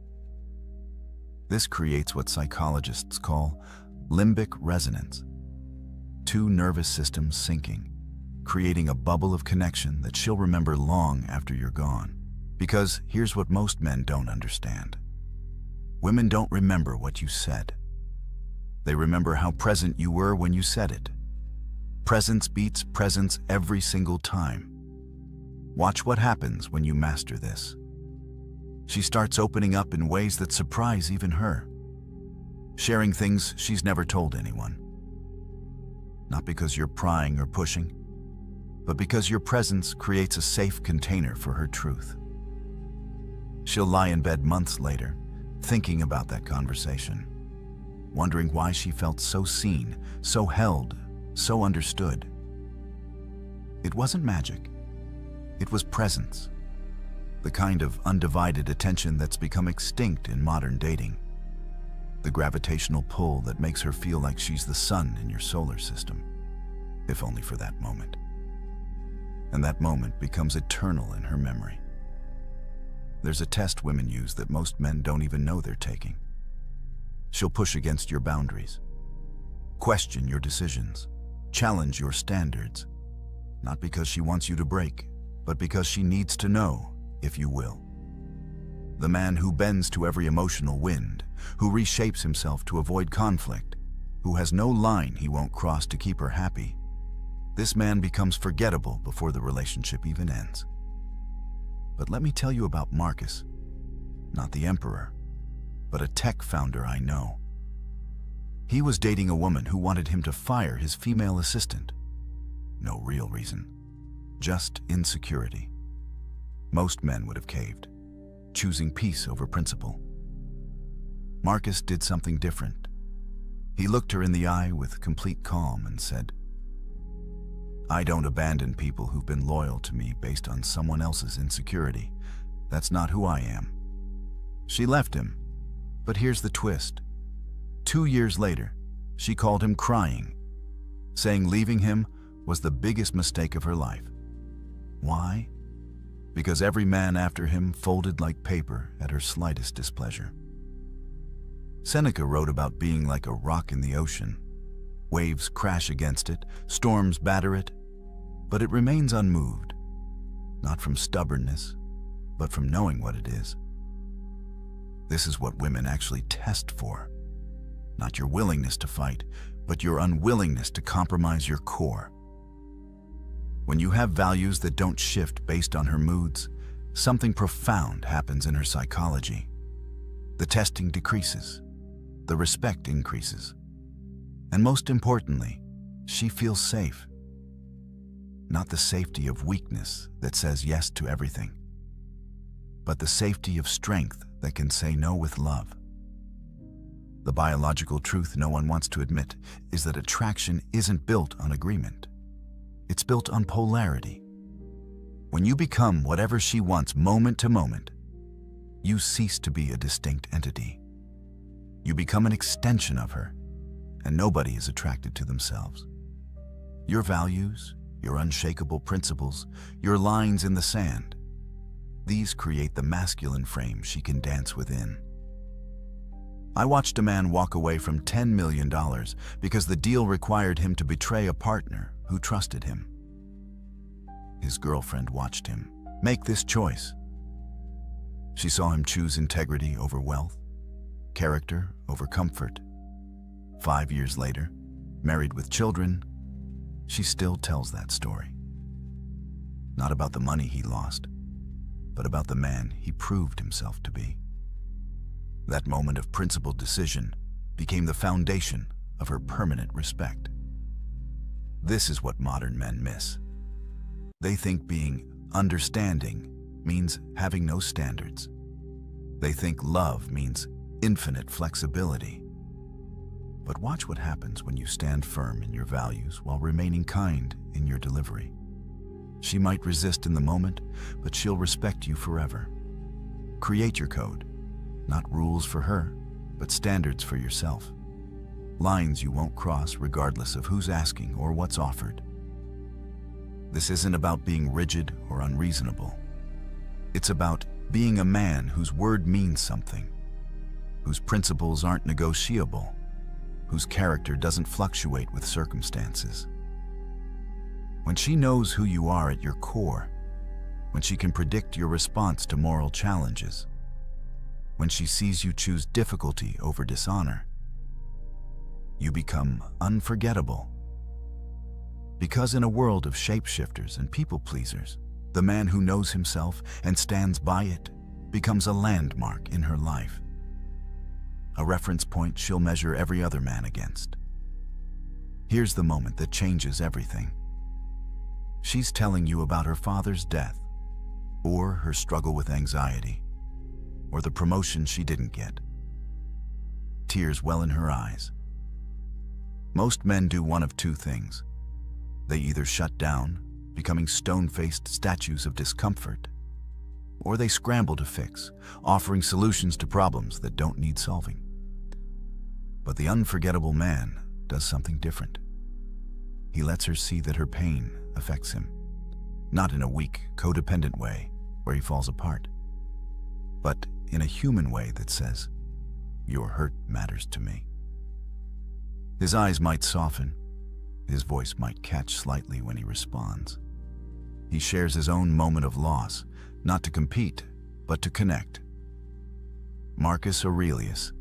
Speaker 4: This creates what psychologists call limbic resonance. Two nervous systems syncing, creating a bubble of connection that she'll remember long after you're gone. Because here's what most men don't understand. Women don't remember what you said. They remember how present you were when you said it. Presence beats presence every single time. Watch what happens when you master this. She starts opening up in ways that surprise even her, sharing things she's never told anyone. Not because you're prying or pushing, but because your presence creates a safe container for her truth. She'll lie in bed months later, thinking about that conversation, wondering why she felt so seen, so held, so understood. It wasn't magic. It was presence. The kind of undivided attention that's become extinct in modern dating. The gravitational pull that makes her feel like she's the sun in your solar system, if only for that moment. And that moment becomes eternal in her memory. There's a test women use that most men don't even know they're taking. She'll push against your boundaries, question your decisions, challenge your standards, not because she wants you to break, but because she needs to know if you will. The man who bends to every emotional wind, who reshapes himself to avoid conflict, who has no line he won't cross to keep her happy, this man becomes forgettable before the relationship even ends. But let me tell you about Marcus, not the emperor, but a tech founder I know. He was dating a woman who wanted him to fire his female assistant. No real reason, just insecurity. Most men would have caved, choosing peace over principle. Marcus did something different. He looked her in the eye with complete calm and said, "I don't abandon people who've been loyal to me based on someone else's insecurity. That's not who I am." She left him, but here's the twist. 2 years later, she called him crying, saying leaving him was the biggest mistake of her life. Why? Because every man after him folded like paper at her slightest displeasure. Seneca wrote about being like a rock in the ocean. Waves crash against it, storms batter it, but it remains unmoved, not from stubbornness, but from knowing what it is. This is what women actually test for. Not your willingness to fight, but your unwillingness to compromise your core. When you have values that don't shift based on her moods, something profound happens in her psychology. The testing decreases, the respect increases, and most importantly, she feels safe. Not the safety of weakness that says yes to everything, but the safety of strength that can say no with love. The biological truth no one wants to admit is that attraction isn't built on agreement. It's built on polarity. When you become whatever she wants moment to moment, you cease to be a distinct entity. You become an extension of her, and nobody is attracted to themselves. Your values, your unshakable principles, your lines in the sand. These create the masculine frame she can dance within. I watched a man walk away from $10 million because the deal required him to betray a partner who trusted him. His girlfriend watched him make this choice. She saw him choose integrity over wealth, character over comfort. 5 years later, married with children, she still tells that story. Not about the money he lost, but about the man he proved himself to be. That moment of principled decision became the foundation of her permanent respect. This is what modern men miss. They think being understanding means having no standards. They think love means infinite flexibility. But watch what happens when you stand firm in your values while remaining kind in your delivery. She might resist in the moment, but she'll respect you forever. Create your code, not rules for her, but standards for yourself. Lines you won't cross regardless of who's asking or what's offered. This isn't about being rigid or unreasonable. It's about being a man whose word means something, whose principles aren't negotiable, whose character doesn't fluctuate with circumstances. When she knows who you are at your core, when she can predict your response to moral challenges, when she sees you choose difficulty over dishonor, you become unforgettable. Because in a world of shapeshifters and people-pleasers, the man who knows himself and stands by it becomes a landmark in her life. A reference point she'll measure every other man against. Here's the moment that changes everything. She's telling you about her father's death, or her struggle with anxiety, or the promotion she didn't get. Tears well in her eyes. Most men do one of two things. They either shut down, becoming stone-faced statues of discomfort, or they scramble to fix, offering solutions to problems that don't need solving. But the unforgettable man does something different. He lets her see that her pain affects him, not in a weak, codependent way where he falls apart, but in a human way that says, "Your hurt matters to me." His eyes might soften, his voice might catch slightly when he responds. He shares his own moment of loss, not to compete, but to connect. Marcus Aurelius,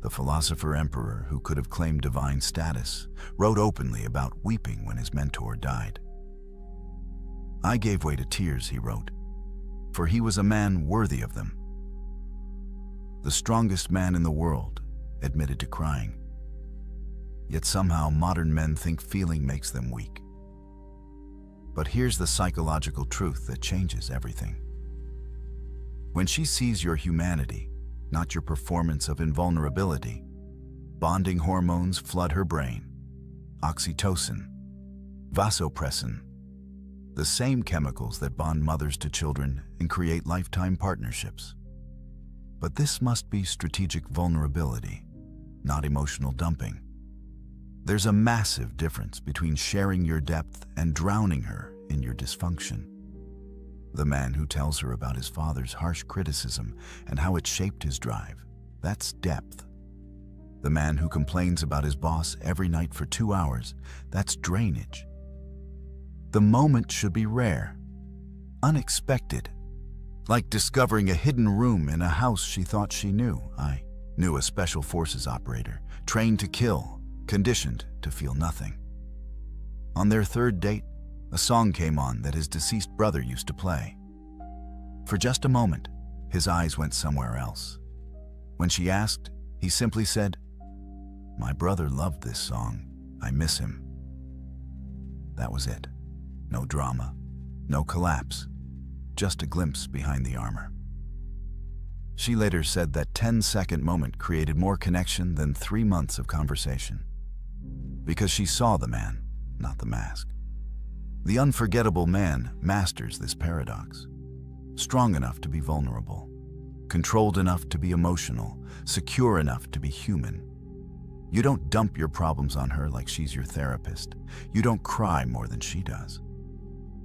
Speaker 4: the philosopher-emperor who could have claimed divine status, wrote openly about weeping when his mentor died. "I gave way to tears," he wrote, "for he was a man worthy of them." The strongest man in the world admitted to crying. Yet somehow modern men think feeling makes them weak. But here's the psychological truth that changes everything. When she sees your humanity, not your performance of invulnerability, bonding hormones flood her brain. Oxytocin, vasopressin, the same chemicals that bond mothers to children and create lifetime partnerships. But this must be strategic vulnerability, not emotional dumping. There's a massive difference between sharing your depth and drowning her in your dysfunction. The man who tells her about his father's harsh criticism and how it shaped his drive, that's depth. The man who complains about his boss every night for 2 hours, that's drainage. The moment should be rare, unexpected, like discovering a hidden room in a house she thought she knew. I knew a special forces operator, trained to kill, conditioned to feel nothing. On their third date, a song came on that his deceased brother used to play. For just a moment, his eyes went somewhere else. When she asked, he simply said, "My brother loved this song. I miss him." That was it. No drama, no collapse, just a glimpse behind the armor. She later said that 10-second moment created more connection than 3 months of conversation. Because she saw the man, not the mask. The unforgettable man masters this paradox. Strong enough to be vulnerable, controlled enough to be emotional, secure enough to be human. You don't dump your problems on her like she's your therapist. You don't cry more than she does.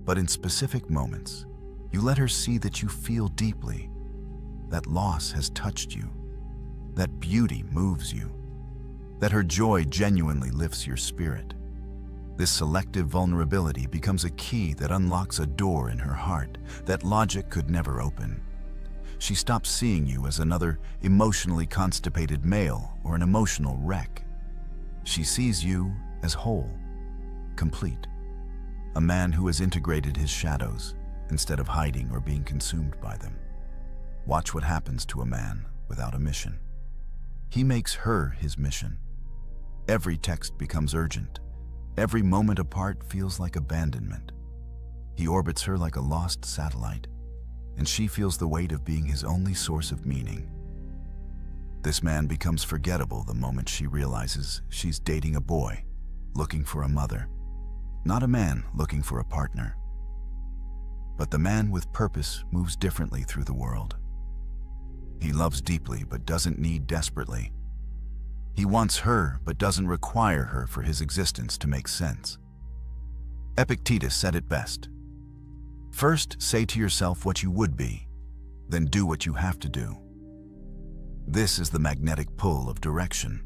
Speaker 4: But in specific moments, you let her see that you feel deeply, that loss has touched you, that beauty moves you, that her joy genuinely lifts your spirit. This selective vulnerability becomes a key that unlocks a door in her heart that logic could never open. She stops seeing you as another emotionally constipated male or an emotional wreck. She sees you as whole, complete, a man who has integrated his shadows instead of hiding or being consumed by them. Watch what happens to a man without a mission. He makes her his mission. Every text becomes urgent. Every moment apart feels like abandonment. He orbits her like a lost satellite, and she feels the weight of being his only source of meaning. This man becomes forgettable the moment she realizes she's dating a boy, looking for a mother, not a man looking for a partner. But the man with purpose moves differently through the world. He loves deeply but doesn't need desperately. He wants her but doesn't require her for his existence to make sense. Epictetus said it best. First, say to yourself what you would be, then do what you have to do. This is the magnetic pull of direction.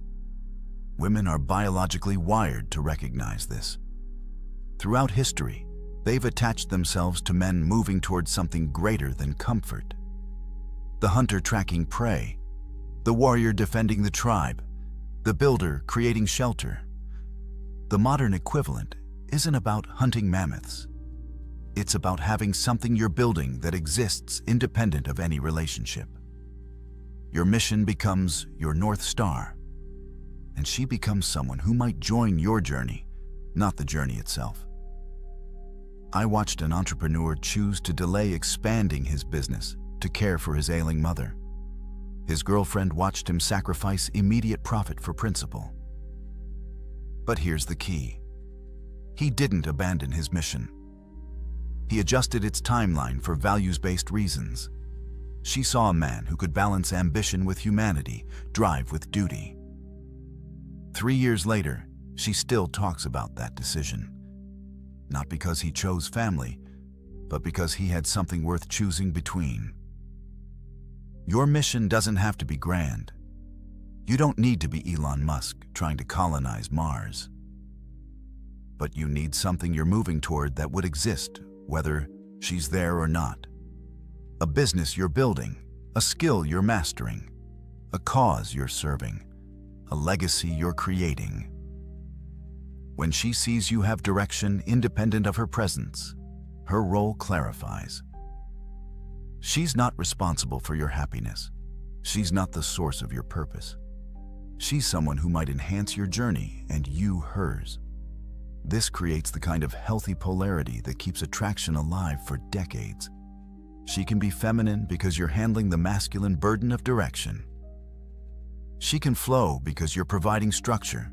Speaker 4: Women are biologically wired to recognize this. Throughout history, they've attached themselves to men moving towards something greater than comfort. The hunter tracking prey, the warrior defending the tribe, the builder creating shelter. The modern equivalent isn't about hunting mammoths. It's about having something you're building that exists independent of any relationship. Your mission becomes your North Star, and she becomes someone who might join your journey, not the journey itself. I watched an entrepreneur choose to delay expanding his business to care for his ailing mother. His girlfriend watched him sacrifice immediate profit for principle. But here's the key. He didn't abandon his mission. He adjusted its timeline for values-based reasons. She saw a man who could balance ambition with humanity, drive with duty. 3 years later, she still talks about that decision. Not because he chose family, but because he had something worth choosing between. Your mission doesn't have to be grand. You don't need to be Elon Musk trying to colonize Mars. But you need something you're moving toward that would exist, whether she's there or not. A business you're building, a skill you're mastering, a cause you're serving, a legacy you're creating. When she sees you have direction independent of her presence, her role clarifies. She's not responsible for your happiness. She's not the source of your purpose. She's someone who might enhance your journey and you hers. This creates the kind of healthy polarity that keeps attraction alive for decades. She can be feminine because you're handling the masculine burden of direction. She can flow because you're providing structure.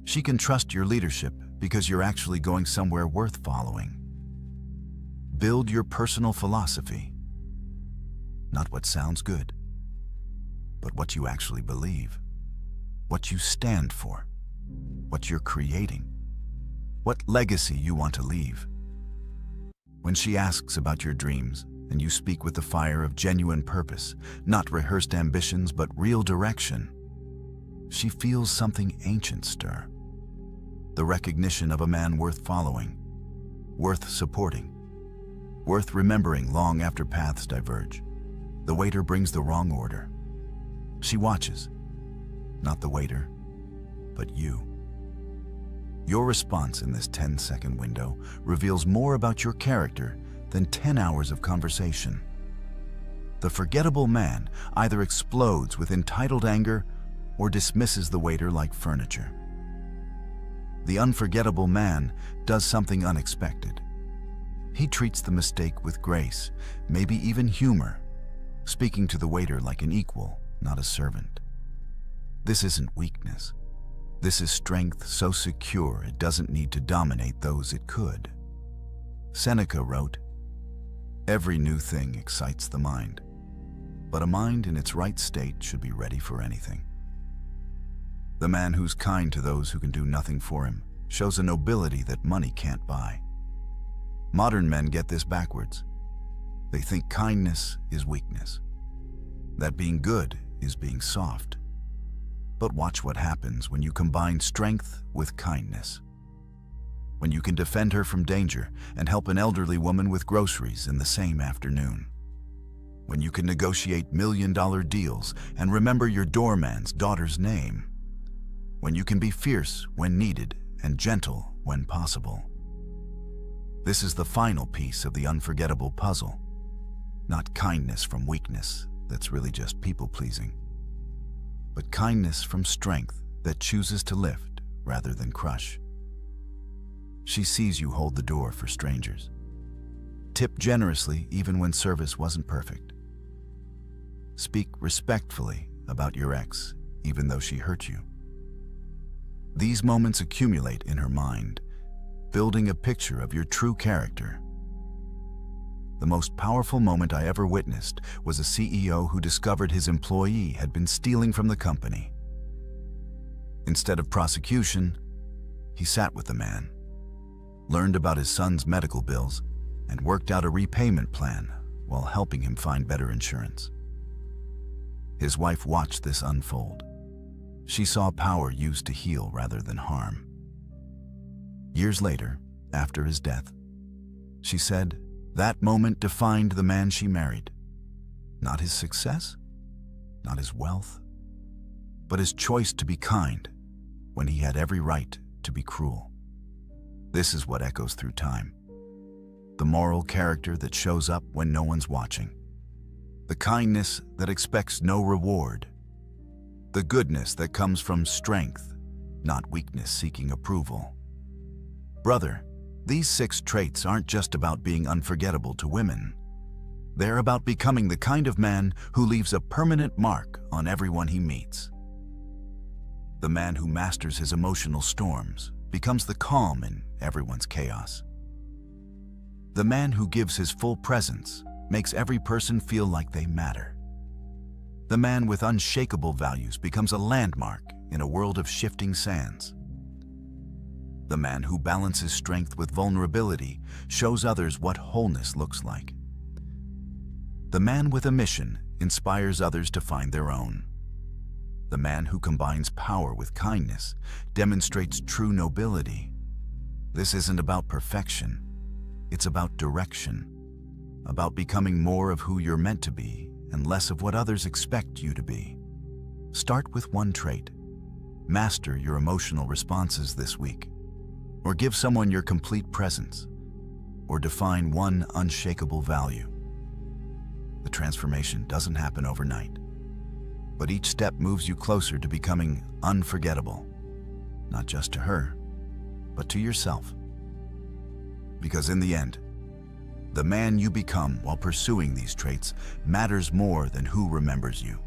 Speaker 4: She can trust your leadership because you're actually going somewhere worth following. Build your personal philosophy. Not what sounds good, but what you actually believe, what you stand for, what you're creating, what legacy you want to leave. When she asks about your dreams, and you speak with the fire of genuine purpose, not rehearsed ambitions, but real direction, she feels something ancient stir. The recognition of a man worth following, worth supporting, worth remembering long after paths diverge. The waiter brings the wrong order. She watches, not the waiter, but you. Your response in this 10-second window reveals more about your character than 10 hours of conversation. The forgettable man either explodes with entitled anger or dismisses the waiter like furniture. The unforgettable man does something unexpected. He treats the mistake with grace, maybe even humor, speaking to the waiter like an equal, not a servant. This isn't weakness. This is strength so secure it doesn't need to dominate those it could. Seneca wrote, "Every new thing excites the mind, but a mind in its right state should be ready for anything." The man who's kind to those who can do nothing for him shows a nobility that money can't buy. Modern men get this backwards. They think kindness is weakness, that being good is being soft. But watch what happens when you combine strength with kindness. When you can defend her from danger and help an elderly woman with groceries in the same afternoon. When you can negotiate million-dollar deals and remember your doorman's daughter's name. When you can be fierce when needed and gentle when possible. This is the final piece of the unforgettable puzzle. Not kindness from weakness that's really just people-pleasing, but kindness from strength that chooses to lift rather than crush. She sees you hold the door for strangers. Tip generously even when service wasn't perfect. Speak respectfully about your ex even though she hurt you. These moments accumulate in her mind, building a picture of your true character. The most powerful moment I ever witnessed was a CEO who discovered his employee had been stealing from the company. Instead of prosecution, he sat with the man, learned about his son's medical bills, and worked out a repayment plan while helping him find better insurance. His wife watched this unfold. She saw power used to heal rather than harm. Years later, after his death, she said, that moment defined the man she married. Not his success, not his wealth, but his choice to be kind when he had every right to be cruel. This is what echoes through time. The moral character that shows up when no one's watching. The kindness that expects no reward. The goodness that comes from strength, not weakness seeking approval. Brother, these 6 traits aren't just about being unforgettable to women. They're about becoming the kind of man who leaves a permanent mark on everyone he meets. The man who masters his emotional storms becomes the calm in everyone's chaos. The man who gives his full presence makes every person feel like they matter. The man with unshakable values becomes a landmark in a world of shifting sands. The man who balances strength with vulnerability shows others what wholeness looks like. The man with a mission inspires others to find their own. The man who combines power with kindness demonstrates true nobility. This isn't about perfection. It's about direction, about becoming more of who you're meant to be and less of what others expect you to be. Start with one trait. Master your emotional responses this week. Or give someone your complete presence, or define one unshakable value. The transformation doesn't happen overnight, but each step moves you closer to becoming unforgettable, not just to her, but to yourself. Because in the end, the man you become while pursuing these traits matters more than who remembers you.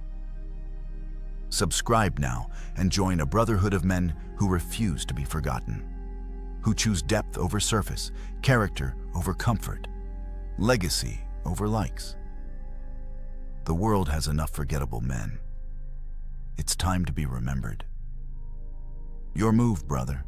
Speaker 4: Subscribe now and join a brotherhood of men who refuse to be forgotten. Who choose depth over surface, character over comfort, legacy over likes. The world has enough forgettable men. It's time to be remembered. Your move, brother.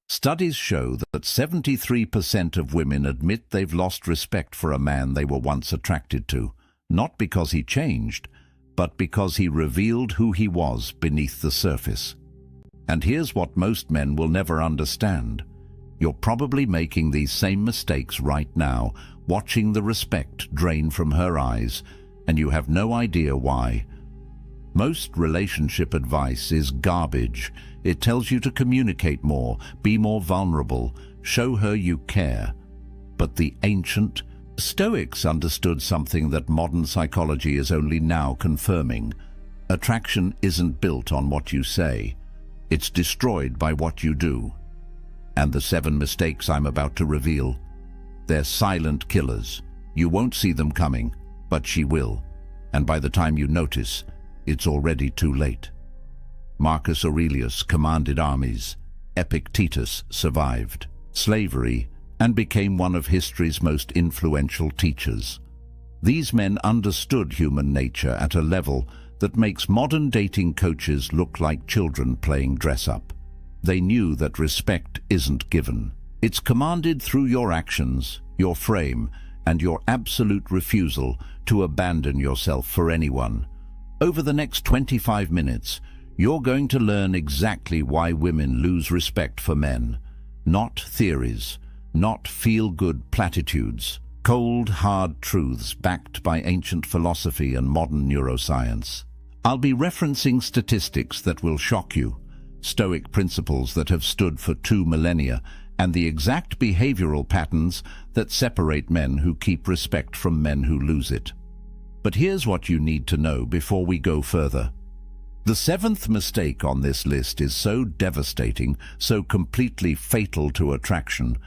Speaker 1: Studies show that 73% of women admit they've lost respect for a man they were once attracted to, not because he changed, but because he revealed who he was beneath the surface. And here's what most men will never understand. You're probably making these same mistakes right now, watching the respect drain from her eyes, and you have no idea why. Most relationship advice is garbage. It tells you to communicate more, be more vulnerable, show her you care. But the ancient Stoics understood something that modern psychology is only now confirming. Attraction isn't built on what you say. It's destroyed by what you do. And the 7 mistakes I'm about to reveal, they're silent killers. You won't see them coming, but she will. And by the time you notice, it's already too late. Marcus Aurelius commanded armies. Epictetus survived slavery and became one of history's most influential teachers. These men understood human nature at a level that makes modern dating coaches look like children playing dress-up. They knew that respect isn't given, It's commanded through your actions, your frame, and your absolute refusal to abandon yourself for anyone. Over the next 25 minutes, you're going to learn exactly why women lose respect for men. Not theories, not feel-good platitudes. Cold, hard truths backed by ancient philosophy and modern neuroscience. I'll be referencing statistics that will shock you, Stoic principles that have stood for 2 millennia, and the exact behavioral patterns that separate men who keep respect from men who lose it. But here's what you need to know before we go further. The 7th mistake on this list is so devastating, so completely fatal to attraction,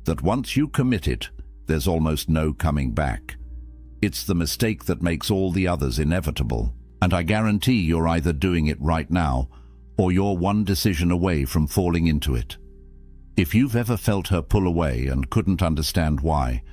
Speaker 1: that once you commit it, there's almost no coming back. It's the mistake that makes all the others inevitable, and I guarantee you're either doing it right now, or you're one decision away from falling into it. If you've ever felt her pull away and couldn't understand why,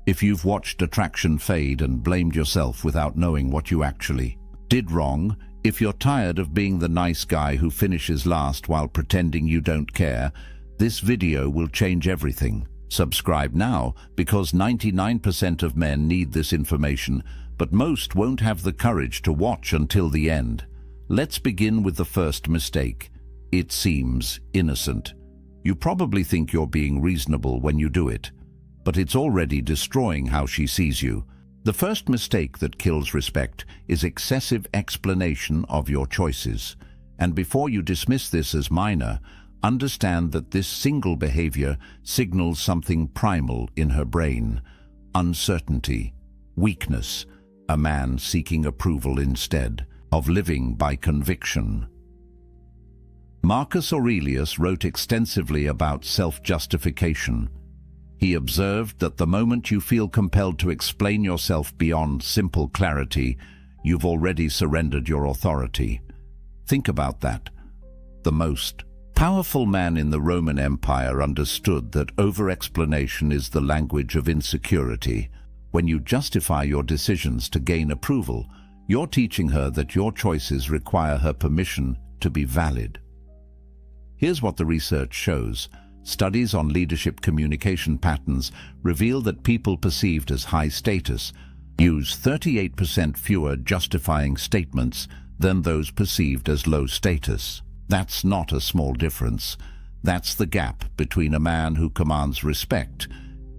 Speaker 1: if you've watched attraction fade and blamed yourself without knowing what you actually did wrong, if you're tired of being the nice guy who finishes last while pretending you don't care, this video will change everything. Subscribe now, because 99% of men need this information, but most won't have the courage to watch until the end. Let's begin with the first mistake. It seems innocent. You probably think you're being reasonable when you do it, but it's already destroying how she sees you. The first mistake that kills respect is excessive explanation of your choices. And before you dismiss this as minor, understand that this single behavior signals something primal in her brain: uncertainty, weakness, a man seeking approval instead of living by conviction. Marcus Aurelius wrote extensively about self-justification. He observed that the moment you feel compelled to explain yourself beyond simple clarity, you've already surrendered your authority. Think about that. The most powerful man in the Roman Empire understood that over-explanation is the language of insecurity. When you justify your decisions to gain approval, you're teaching her that your choices require her permission to be valid. Here's what the research shows. Studies on leadership communication patterns reveal that people perceived as high status use 38% fewer justifying statements than those perceived as low status. That's not a small difference. That's the gap between a man who commands respect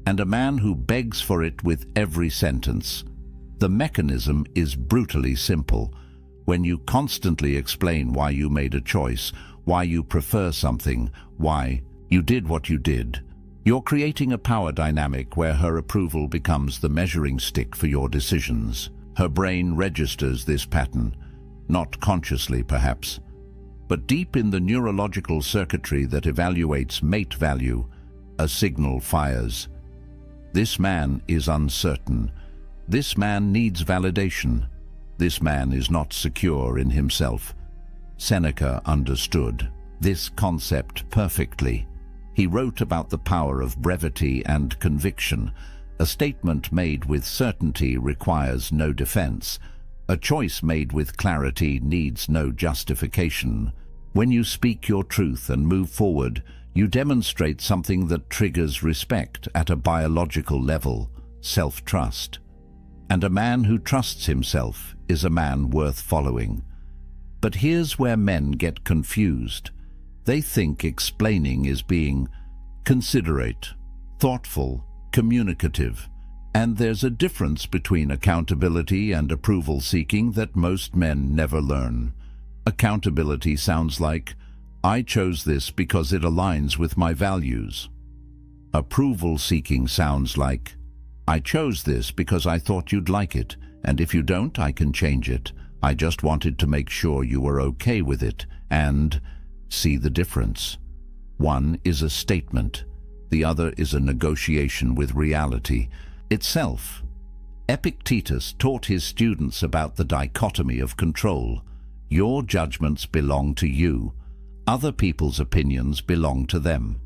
Speaker 1: and a man who begs for it with every sentence. The mechanism is brutally simple. When you constantly explain why you made a choice, why you prefer something, why you did what you did, you're creating a power dynamic where her approval becomes the measuring stick for your decisions. Her brain registers this pattern, not consciously perhaps, but deep in the neurological circuitry that evaluates mate value, a signal fires. This man is uncertain. This man needs validation. This man is not secure in himself. Seneca understood this concept perfectly. He wrote about the power of brevity and conviction. A statement made with certainty requires no defense. A choice made with clarity needs no justification. When you speak your truth and move forward, you demonstrate something that triggers respect at a biological level: self-trust. And a man who trusts himself is a man worth following. But here's where men get confused. They think explaining is being considerate, thoughtful, communicative, and there's a difference between accountability and approval seeking that most men never learn. Accountability sounds like, I chose this because it aligns with my values. Approval seeking sounds like, I chose this because I thought you'd like it, and if you don't, I can change it. I just wanted to make sure you were okay with it. And see the difference. One is a statement. The other is a negotiation with reality itself. Epictetus taught his students about the dichotomy of control. Your judgments belong to you. Other people's opinions belong to them.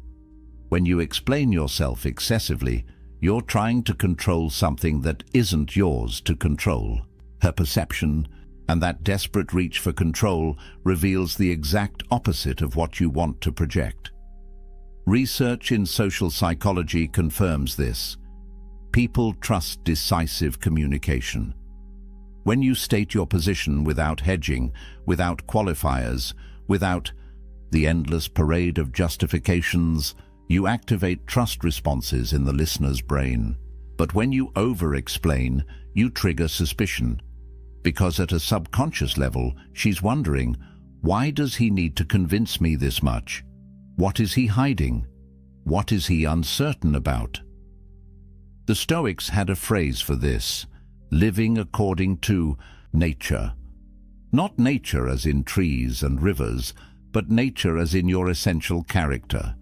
Speaker 1: When you explain yourself excessively, you're trying to control something that isn't yours to control. Her perception, and that desperate reach for control, reveals the exact opposite of what you want to project. Research in social psychology confirms this. People trust decisive communication. When you state your position without hedging, without qualifiers, without the endless parade of justifications, you activate trust responses in the listener's brain. But when you over-explain, you trigger suspicion. Because at a subconscious level, she's wondering, why does he need to convince me this much? What is he hiding? What is he uncertain about? The Stoics had a phrase for this: living according to nature. Not nature as in trees and rivers, but nature as in your essential character.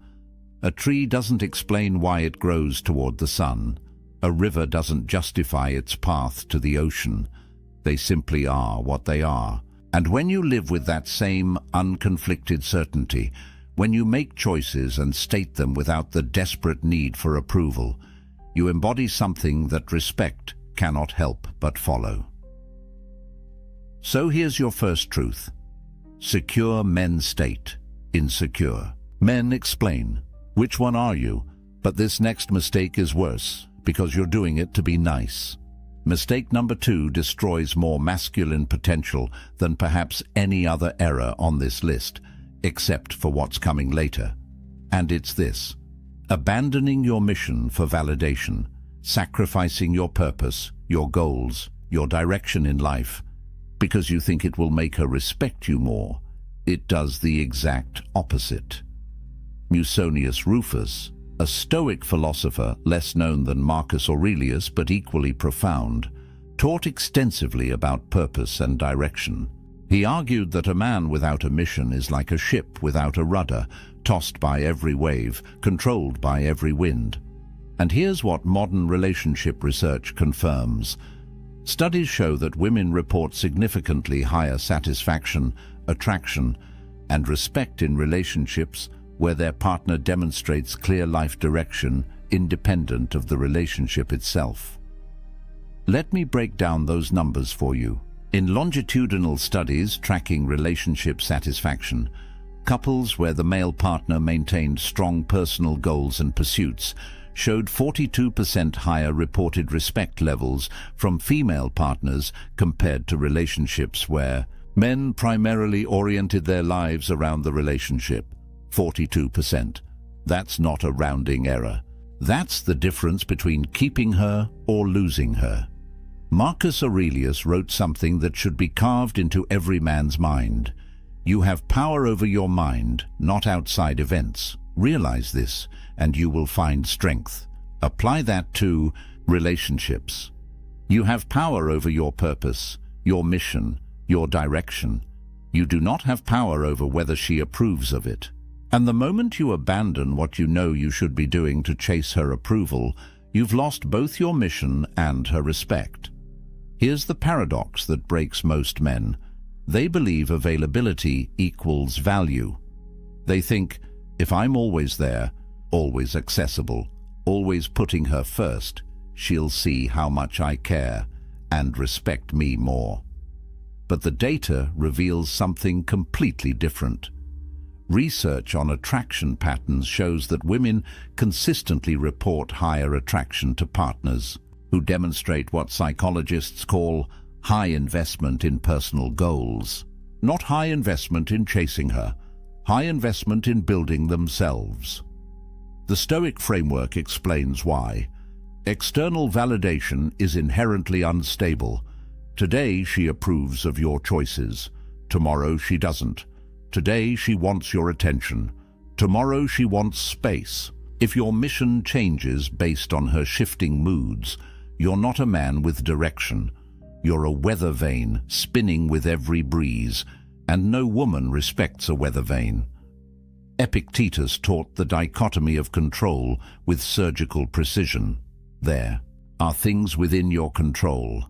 Speaker 1: A tree doesn't explain why it grows toward the sun. A river doesn't justify its path to the ocean. They simply are what they are. And when you live with that same unconflicted certainty, when you make choices and state them without the desperate need for approval, you embody something that respect cannot help but follow. So here's your first truth. Secure men state, insecure. Men explain, which one are you? But this next mistake is worse, because you're doing it to be nice. Mistake number 2 destroys more masculine potential than perhaps any other error on this list, except for what's coming later. And it's this: abandoning your mission for validation, sacrificing your purpose, your goals, your direction in life, because you think it will make her respect you more. It does the exact opposite. Musonius Rufus, a Stoic philosopher less known than Marcus Aurelius but equally profound, taught extensively about purpose and direction. He argued that a man without a mission is like a ship without a rudder, tossed by every wave, controlled by every wind. And here's what modern relationship research confirms. Studies show that women report significantly higher satisfaction, attraction, and respect in relationships where their partner demonstrates clear life direction independent of the relationship itself. Let me break down those numbers for you. In longitudinal studies tracking relationship satisfaction, couples where the male partner maintained strong personal goals and pursuits showed 42% higher reported respect levels from female partners compared to relationships where men primarily oriented their lives around the relationship. 42%. That's not a rounding error. That's the difference between keeping her or losing her. Marcus Aurelius wrote something that should be carved into every man's mind. You have power over your mind, not outside events. Realize this, and you will find strength. Apply that to relationships. You have power over your purpose, your mission, your direction. You do not have power over whether she approves of it. And the moment you abandon what you know you should be doing to chase her approval, you've lost both your mission and her respect. Here's the paradox that breaks most men. They believe availability equals value. They think, if I'm always there, always accessible, always putting her first, she'll see how much I care and respect me more. But the data reveals something completely different. Research on attraction patterns shows that women consistently report higher attraction to partners who demonstrate what psychologists call high investment in personal goals. Not high investment in chasing her, high investment in building themselves. The Stoic framework explains why. External validation is inherently unstable. Today she approves of your choices. Tomorrow she doesn't. Today she wants your attention. Tomorrow she wants space. If your mission changes based on her shifting moods, you're not a man with direction. You're a weather vane spinning with every breeze, and no woman respects a weather vane. Epictetus taught the dichotomy of control with surgical precision. There are things within your control: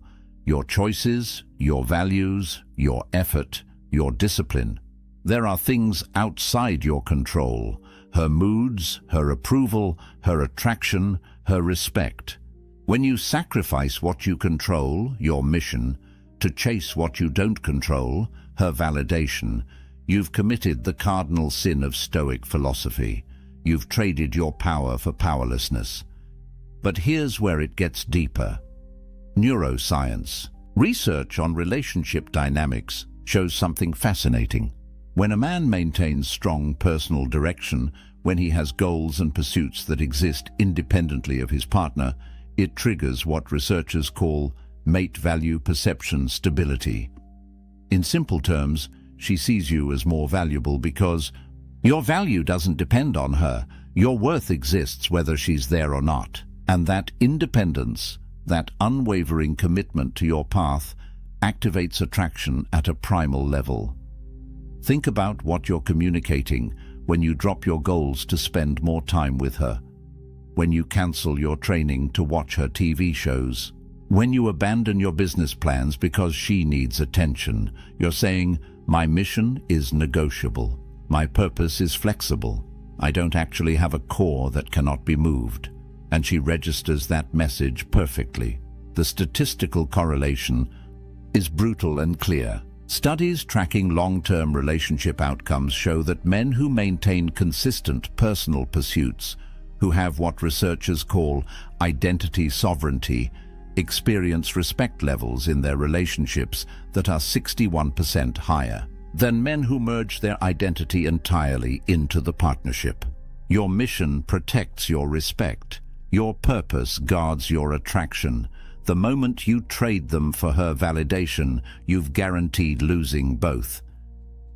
Speaker 1: your choices, your values, your effort, your discipline. There are things outside your control: her moods, her approval, her attraction, her respect. When you sacrifice what you control, your mission, to chase what you don't control, her validation, you've committed the cardinal sin of Stoic philosophy. You've traded your power for powerlessness. But here's where it gets deeper. Neuroscience. Research on relationship dynamics shows something fascinating. When a man maintains strong personal direction, when he has goals and pursuits that exist independently of his partner, it triggers what researchers call mate value perception stability. In simple terms, she sees you as more valuable because your value doesn't depend on her. Your worth exists whether she's there or not. And that independence, that unwavering commitment to your path, activates attraction at a primal level. Think about what you're communicating when you drop your goals to spend more time with her, when you cancel your training to watch her TV shows, when you abandon your business plans because she needs attention. You're saying, my mission is negotiable. My purpose is flexible. I don't actually have a core that cannot be moved. And she registers that message perfectly. The statistical correlation is brutal and clear. Studies tracking long-term relationship outcomes show that men who maintain consistent personal pursuits, who have what researchers call identity sovereignty, experience respect levels in their relationships that are 61% higher than men who merge their identity entirely into the partnership. Your mission protects your respect. Your purpose guards your attraction. The moment you trade them for her validation, you've guaranteed losing both.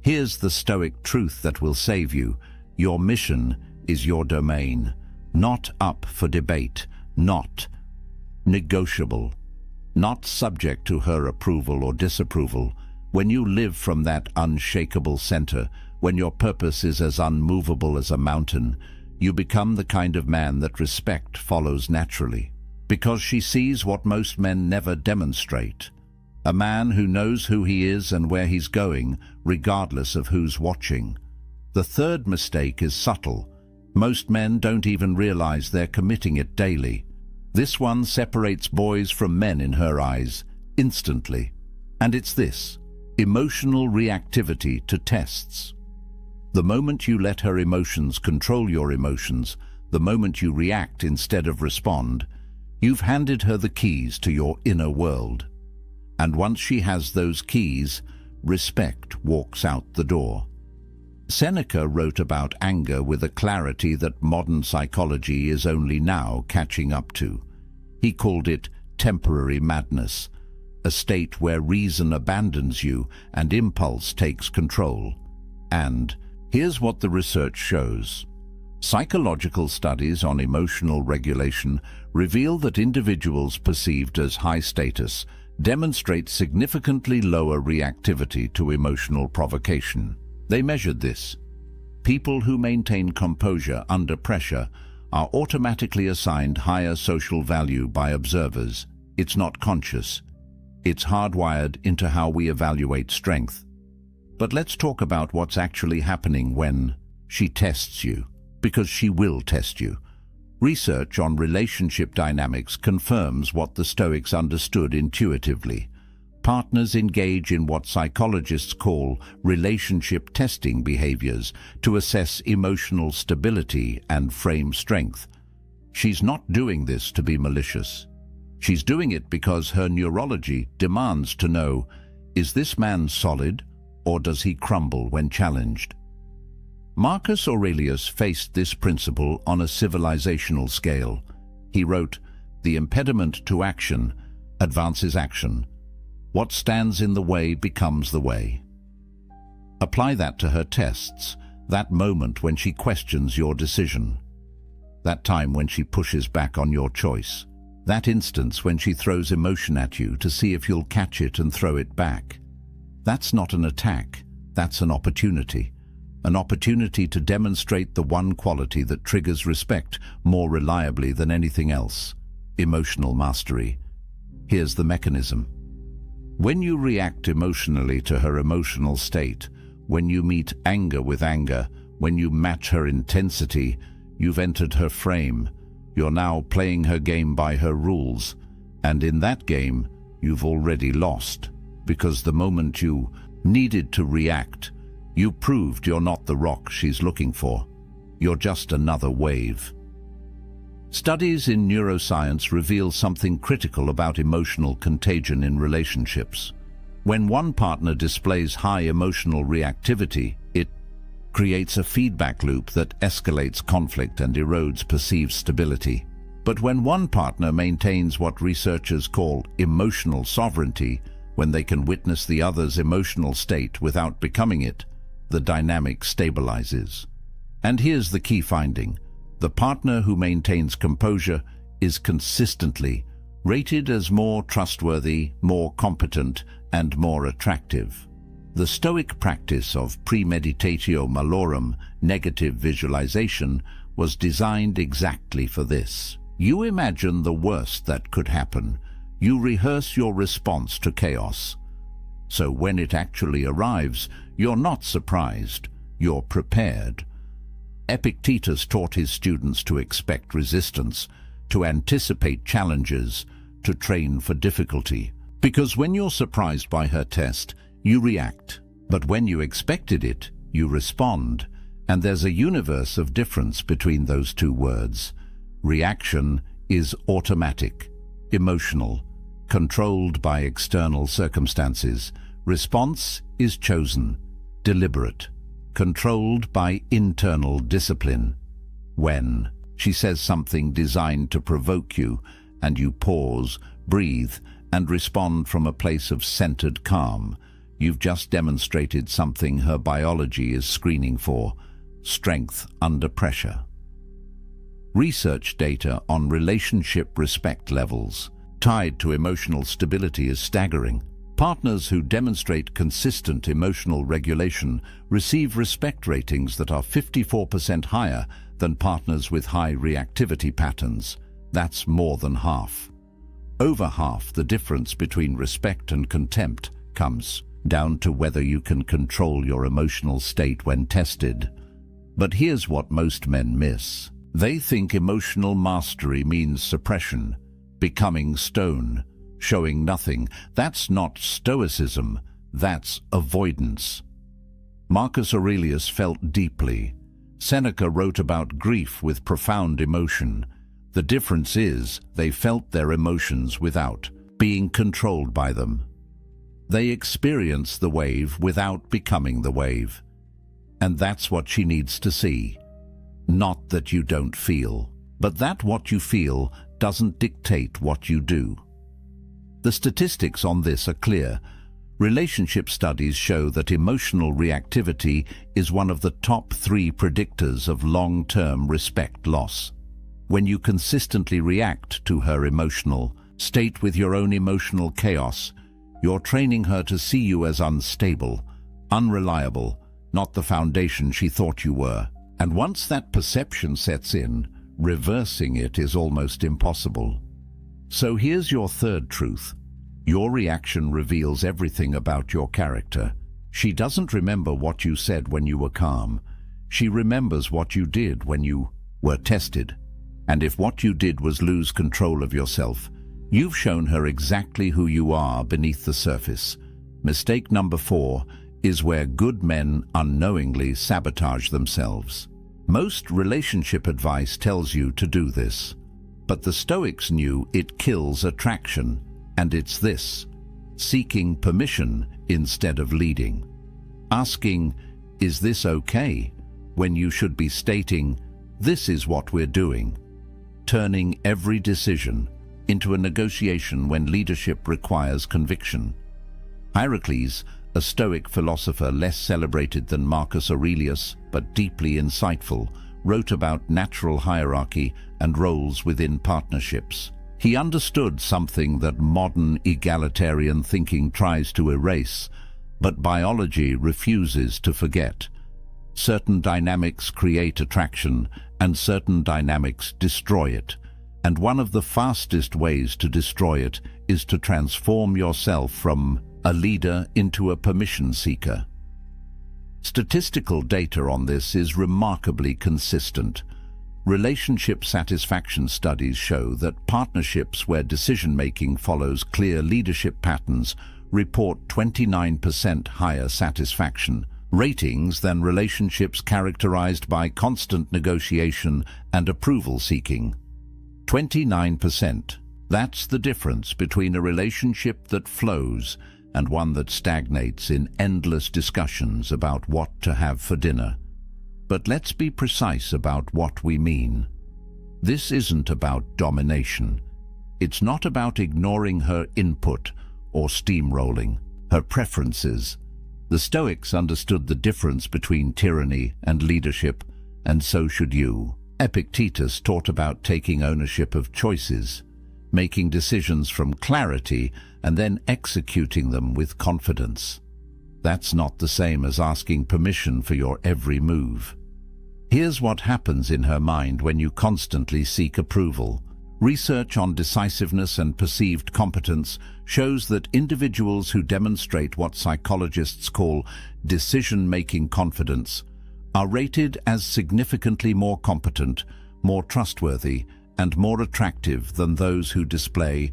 Speaker 1: Here's the Stoic truth that will save you. Your mission is your domain, not up for debate, not negotiable, not subject to her approval or disapproval. When you live from that unshakable center, when your purpose is as unmovable as a mountain, you become the kind of man that respect follows naturally, because she sees what most men never demonstrate. A man who knows who he is and where he's going, regardless of who's watching. The third mistake is subtle. Most men don't even realize they're committing it daily. This one separates boys from men in her eyes, instantly. And it's this: emotional reactivity to tests. The moment you let her emotions control your emotions, the moment you react instead of respond, you've handed her the keys to your inner world. And once she has those keys, respect walks out the door. Seneca wrote about anger with a clarity that modern psychology is only now catching up to. He called it temporary madness, a state where reason abandons you and impulse takes control. And here's what the research shows. Psychological studies on emotional regulation reveal that individuals perceived as high status demonstrate significantly lower reactivity to emotional provocation. They measured this. People who maintain composure under pressure are automatically assigned higher social value by observers. It's not conscious. It's hardwired into how we evaluate strength. But let's talk about what's actually happening when she tests you, because she will test you. Research on relationship dynamics confirms what the Stoics understood intuitively. Partners engage in what psychologists call relationship testing behaviors to assess emotional stability and frame strength. She's not doing this to be malicious. She's doing it because her neurology demands to know, is this man solid, or does he crumble when challenged? Marcus Aurelius faced this principle on a civilizational scale. He wrote, "The impediment to action advances action. What stands in the way becomes the way." Apply that to her tests, that moment when she questions your decision, that time when she pushes back on your choice, that instance when she throws emotion at you to see if you'll catch it and throw it back. That's not an attack, that's an opportunity. An opportunity to demonstrate the one quality that triggers respect more reliably than anything else: emotional mastery. Here's the mechanism. When you react emotionally to her emotional state, when you meet anger with anger, when you match her intensity, you've entered her frame. You're now playing her game by her rules. And in that game, you've already lost. Because the moment you needed to react, you proved you're not the rock she's looking for. you're just another wave. Studies in neuroscience reveal something critical about emotional contagion in relationships. When one partner displays high emotional reactivity, it creates a feedback loop that escalates conflict and erodes perceived stability. But when one partner maintains what researchers call emotional sovereignty, when they can witness the other's emotional state without becoming it, the dynamic stabilizes. And here's the key finding. The partner who maintains composure is consistently rated as more trustworthy, more competent, and more attractive. The Stoic practice of premeditatio malorum, negative visualization, was designed exactly for this. You imagine the worst that could happen. You rehearse your response to chaos. So when it actually arrives, you're not surprised, you're prepared. Epictetus taught his students to expect resistance, to anticipate challenges, to train for difficulty. Because when you're surprised by her test, you react. But when you expected it, you respond. And there's a universe of difference between those two words. Reaction is automatic, emotional, controlled by external circumstances. Response is chosen, deliberate, controlled by internal discipline. When she says something designed to provoke you, and you pause, breathe, and respond from a place of centered calm, you've just demonstrated something her biology is screening for: strength under pressure. Research data on relationship respect levels tied to emotional stability is staggering. Partners who demonstrate consistent emotional regulation receive respect ratings that are 54% higher than partners with high reactivity patterns. That's more than half. Over half the difference between respect and contempt comes down to whether you can control your emotional state when tested. But here's what most men miss. They think emotional mastery means suppression, becoming stone, showing nothing. That's not stoicism, that's avoidance. Marcus Aurelius felt deeply. Seneca wrote about grief with profound emotion. The difference is they felt their emotions without being controlled by them. They experienced the wave without becoming the wave. And that's what she needs to see. Not that you don't feel, but that what you feel doesn't dictate what you do. The statistics on this are clear. Relationship studies show that emotional reactivity is one of the top 3 predictors of long-term respect loss. When you consistently react to her emotional state with your own emotional chaos, you're training her to see you as unstable, unreliable, not the foundation she thought you were. And once that perception sets in, reversing it is almost impossible. So here's your third truth. Your reaction reveals everything about your character. She doesn't remember what you said when you were calm. She remembers what you did when you were tested. And if what you did was lose control of yourself, you've shown her exactly who you are beneath the surface. Mistake number 4 is where good men unknowingly sabotage themselves. Most relationship advice tells you to do this, but the Stoics knew it kills attraction, and it's this: seeking permission instead of leading. Asking, "Is this okay?" when you should be stating, "This is what we're doing." Turning every decision into a negotiation when leadership requires conviction. Heracles, a Stoic philosopher less celebrated than Marcus Aurelius, but deeply insightful, wrote about natural hierarchy and roles within partnerships. He understood something that modern egalitarian thinking tries to erase, but biology refuses to forget. Certain dynamics create attraction, and certain dynamics destroy it. And one of the fastest ways to destroy it is to transform yourself from a leader into a permission seeker. Statistical data on this is remarkably consistent. Relationship satisfaction studies show that partnerships where decision-making follows clear leadership patterns report 29% higher satisfaction, ratings than relationships characterized by constant negotiation and approval seeking. 29%. That's the difference between a relationship that flows and one that stagnates in endless discussions about what to have for dinner. But let's be precise about what we mean. This isn't about domination. It's not about ignoring her input or steamrolling her preferences. The Stoics understood the difference between tyranny and leadership, and so should you. Epictetus taught about taking ownership of choices, making decisions from clarity, and then executing them with confidence. That's not the same as asking permission for your every move. Here's what happens in her mind when you constantly seek approval. Research on decisiveness and perceived competence shows that individuals who demonstrate what psychologists call decision-making confidence are rated as significantly more competent, more trustworthy, and more attractive than those who display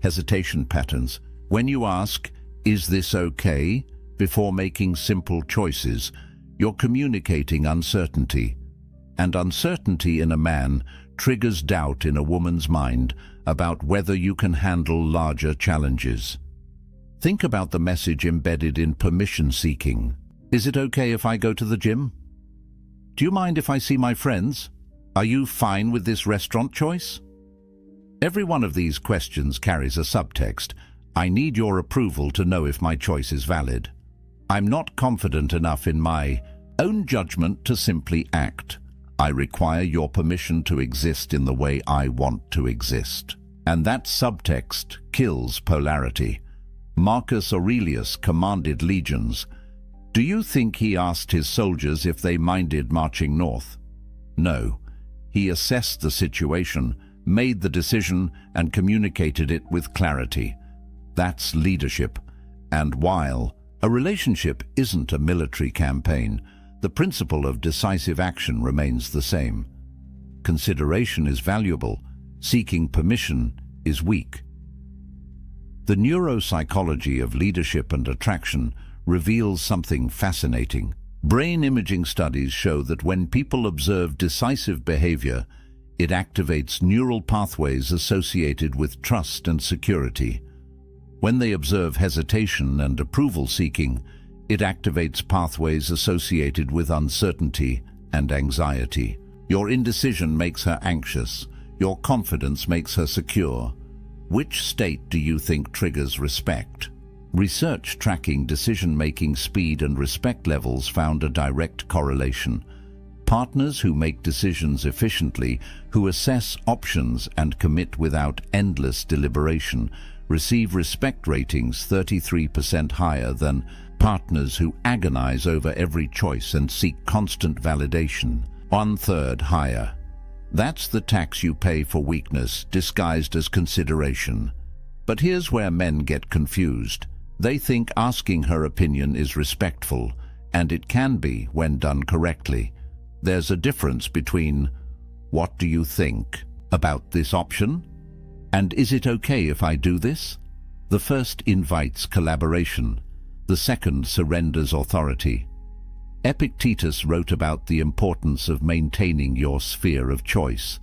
Speaker 1: hesitation patterns. When you ask, "Is this okay?" before making simple choices, you're communicating uncertainty. And uncertainty in a man triggers doubt in a woman's mind about whether you can handle larger challenges. Think about the message embedded in permission seeking. Is it okay if I go to the gym? Do you mind if I see my friends? Are you fine with this restaurant choice? Every one of these questions carries a subtext. I need your approval to know if my choice is valid. I'm not confident enough in my own judgment to simply act. I require your permission to exist in the way I want to exist. And that subtext kills polarity. Marcus Aurelius commanded legions. Do you think he asked his soldiers if they minded marching north? No. He assessed the situation, made the decision, and communicated it with clarity. That's leadership. And while a relationship isn't a military campaign, the principle of decisive action remains the same. Consideration is valuable. Seeking permission is weak. The neuropsychology of leadership and attraction reveals something fascinating. Brain imaging studies show that when people observe decisive behavior, it activates neural pathways associated with trust and security. When they observe hesitation and approval seeking, it activates pathways associated with uncertainty and anxiety. Your indecision makes her anxious. Your confidence makes her secure. Which state do you think triggers respect? Research tracking decision-making speed and respect levels found a direct correlation. Partners who make decisions efficiently, who assess options and commit without endless deliberation, receive respect ratings 33% higher than partners who agonize over every choice and seek constant validation, 1/3 higher. That's the tax you pay for weakness disguised as consideration. But here's where men get confused. They think asking her opinion is respectful, and it can be when done correctly. There's a difference between, "What do you think about this option?" and "Is it okay if I do this?" The first invites collaboration. The second surrenders authority. Epictetus wrote about the importance of maintaining your sphere of choice.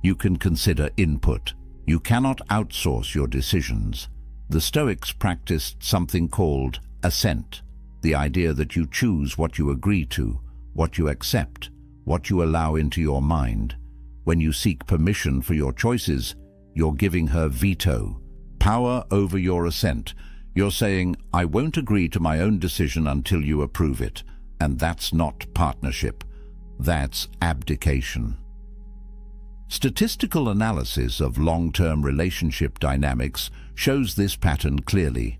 Speaker 1: You can consider input. You cannot outsource your decisions. The Stoics practiced something called assent, the idea that you choose what you agree to, what you accept, what you allow into your mind. When you seek permission for your choices, you're giving her veto, power over your assent. You're saying, "I won't agree to my own decision until you approve it." And that's not partnership. That's abdication. Statistical analysis of long-term relationship dynamics shows this pattern clearly.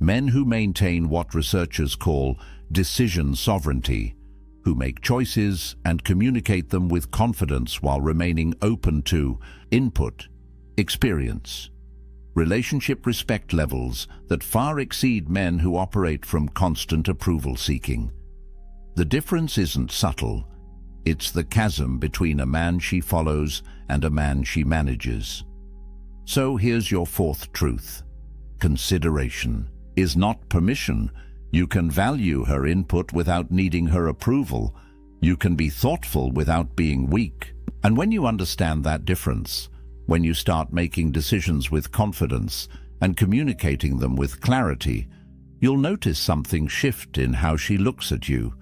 Speaker 1: Men who maintain what researchers call decision sovereignty, who make choices and communicate them with confidence while remaining open to input, experience relationship respect levels that far exceed men who operate from constant approval seeking. The difference isn't subtle. It's the chasm between a man she follows and a man she manages. So here's your fourth truth. Consideration is not permission. You can value her input without needing her approval. You can be thoughtful without being weak. And when you understand that difference, when you start making decisions with confidence and communicating them with clarity, you'll notice something shift in how she looks at you,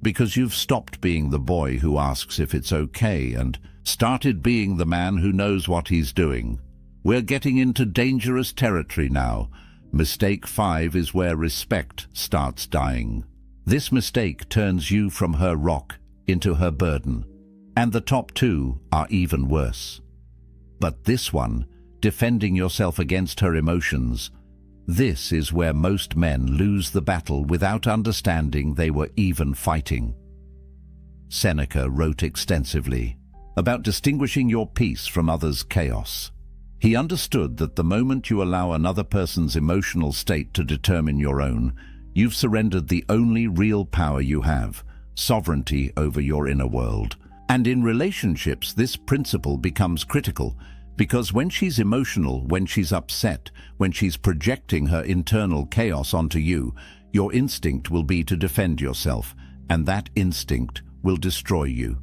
Speaker 1: because you've stopped being the boy who asks if it's okay and started being the man who knows what he's doing. We're getting into dangerous territory now. Mistake 5 is where respect starts dying. This mistake turns you from her rock into her burden. And the top 2 are even worse. But this one, defending yourself against her emotions, this is where most men lose the battle without understanding they were even fighting. Seneca wrote extensively about distinguishing your peace from others' chaos. He understood that the moment you allow another person's emotional state to determine your own, you've surrendered the only real power you have, sovereignty over your inner world. And in relationships, this principle becomes critical, because when she's emotional, when she's upset, when she's projecting her internal chaos onto you, your instinct will be to defend yourself, and that instinct will destroy you.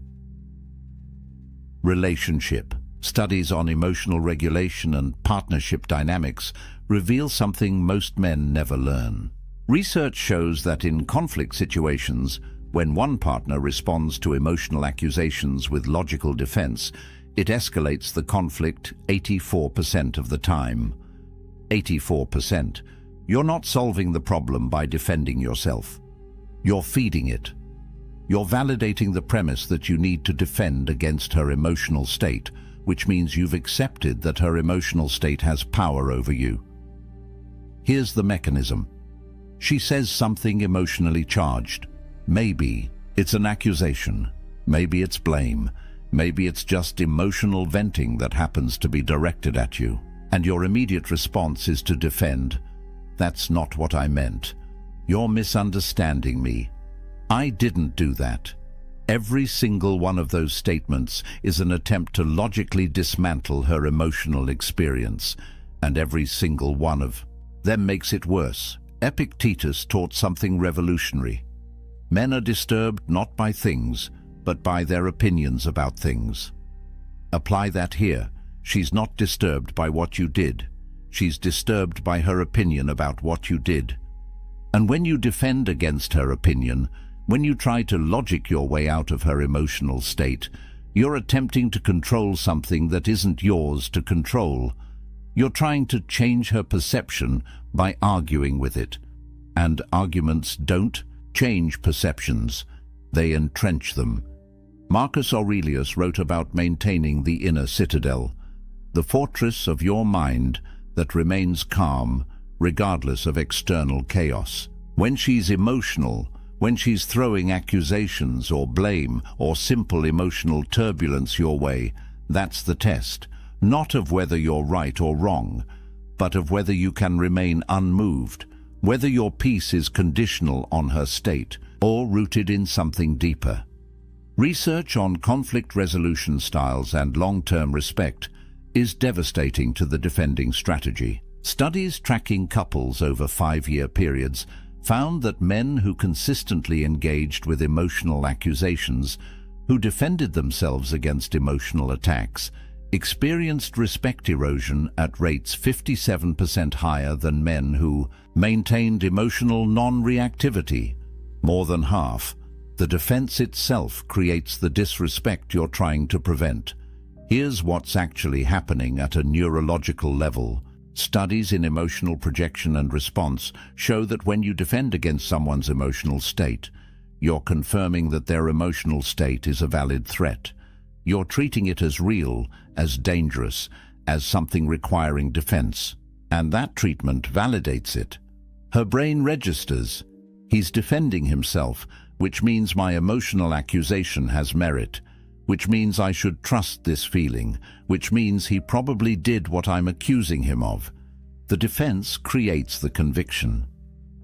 Speaker 1: Relationship. Studies on emotional regulation and partnership dynamics reveal something most men never learn. Research shows that in conflict situations, when one partner responds to emotional accusations with logical defense, it escalates the conflict 84% of the time. 84%. You're not solving the problem by defending yourself. You're feeding it. You're validating the premise that you need to defend against her emotional state, which means you've accepted that her emotional state has power over you. Here's the mechanism. She says something emotionally charged. Maybe it's an accusation. Maybe it's blame. Maybe it's just emotional venting that happens to be directed at you. And your immediate response is to defend. That's not what I meant. You're misunderstanding me. I didn't do that. Every single one of those statements is an attempt to logically dismantle her emotional experience, and every single one of them makes it worse. Epictetus taught something revolutionary. Men are disturbed not by things, but by their opinions about things. Apply that here. She's not disturbed by what you did. She's disturbed by her opinion about what you did. And when you defend against her opinion, when you try to logic your way out of her emotional state, you're attempting to control something that isn't yours to control. You're trying to change her perception by arguing with it. And arguments don't change perceptions, they entrench them. Marcus Aurelius wrote about maintaining the inner citadel, the fortress of your mind that remains calm regardless of external chaos. When she's emotional, when she's throwing accusations or blame or simple emotional turbulence your way, that's the test, not of whether you're right or wrong, but of whether you can remain unmoved, whether your peace is conditional on her state or rooted in something deeper. Research on conflict resolution styles and long-term respect is devastating to the defending strategy. Studies tracking couples over 5-year periods found that men who consistently engaged with emotional accusations, who defended themselves against emotional attacks, experienced respect erosion at rates 57% higher than men who maintained emotional non-reactivity. More than half. The defense itself creates the disrespect you're trying to prevent. Here's what's actually happening at a neurological level. Studies in emotional projection and response show that when you defend against someone's emotional state, you're confirming that their emotional state is a valid threat. You're treating it as real, as dangerous, as something requiring defense. And that treatment validates it. Her brain registers. He's defending himself, which means my emotional accusation has merit, which means I should trust this feeling, which means he probably did what I'm accusing him of. The defense creates the conviction.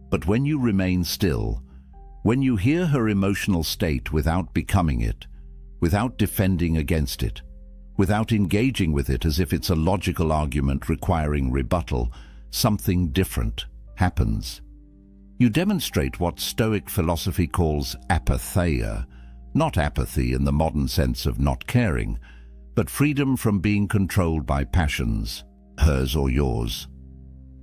Speaker 1: But when you remain still, when you hear her emotional state without becoming it, without defending against it, without engaging with it as if it's a logical argument requiring rebuttal, something different happens. You demonstrate what Stoic philosophy calls apatheia, not apathy in the modern sense of not caring, but freedom from being controlled by passions, hers or yours.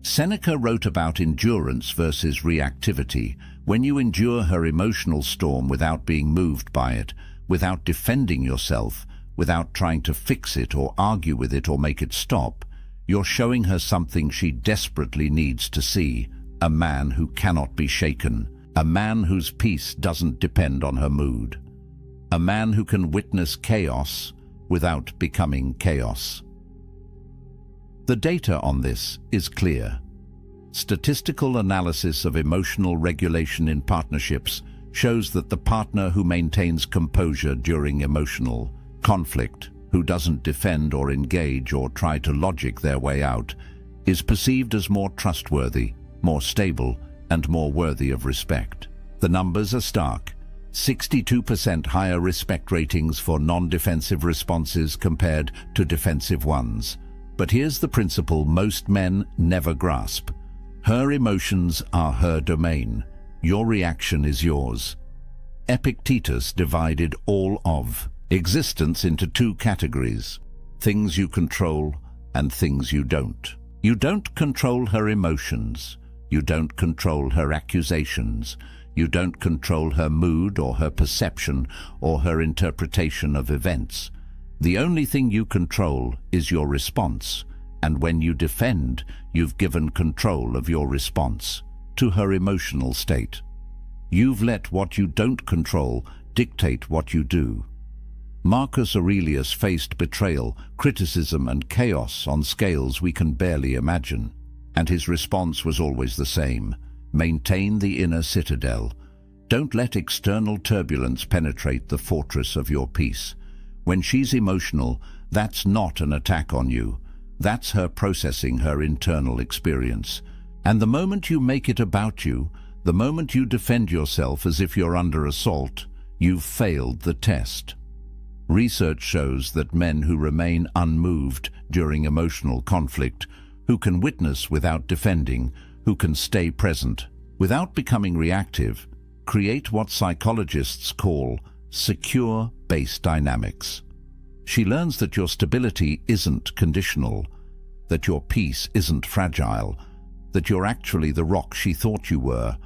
Speaker 1: Seneca wrote about endurance versus reactivity. When you endure her emotional storm without being moved by it, without defending yourself, without trying to fix it or argue with it or make it stop, you're showing her something she desperately needs to see: a man who cannot be shaken, a man whose peace doesn't depend on her mood, a man who can witness chaos without becoming chaos. The data on this is clear. Statistical analysis of emotional regulation in partnerships shows that the partner who maintains composure during emotional conflict, who doesn't defend or engage or try to logic their way out, is perceived as more trustworthy, more stable, and more worthy of respect. The numbers are stark. 62% higher respect ratings for non-defensive responses compared to defensive ones. But here's the principle most men never grasp. Her emotions are her domain. Your reaction is yours. Epictetus divided all of existence into two categories: things you control and things you don't. You don't control her emotions. You don't control her accusations. You don't control her mood or her perception or her interpretation of events. The only thing you control is your response, and when you defend, you've given control of your response to her emotional state. You've let what you don't control dictate what you do. Marcus Aurelius faced betrayal, criticism, and chaos on scales we can barely imagine, and his response was always the same: maintain the inner citadel. Don't let external turbulence penetrate the fortress of your peace. When she's emotional, that's not an attack on you. That's her processing her internal experience. And the moment you make it about you, the moment you defend yourself as if you're under assault, you've failed the test. Research shows that men who remain unmoved during emotional conflict, who can witness without defending, who can stay present without becoming reactive, create what psychologists call secure base dynamics. She learns that your stability isn't conditional, that your peace isn't fragile, that you're actually the rock she thought you were,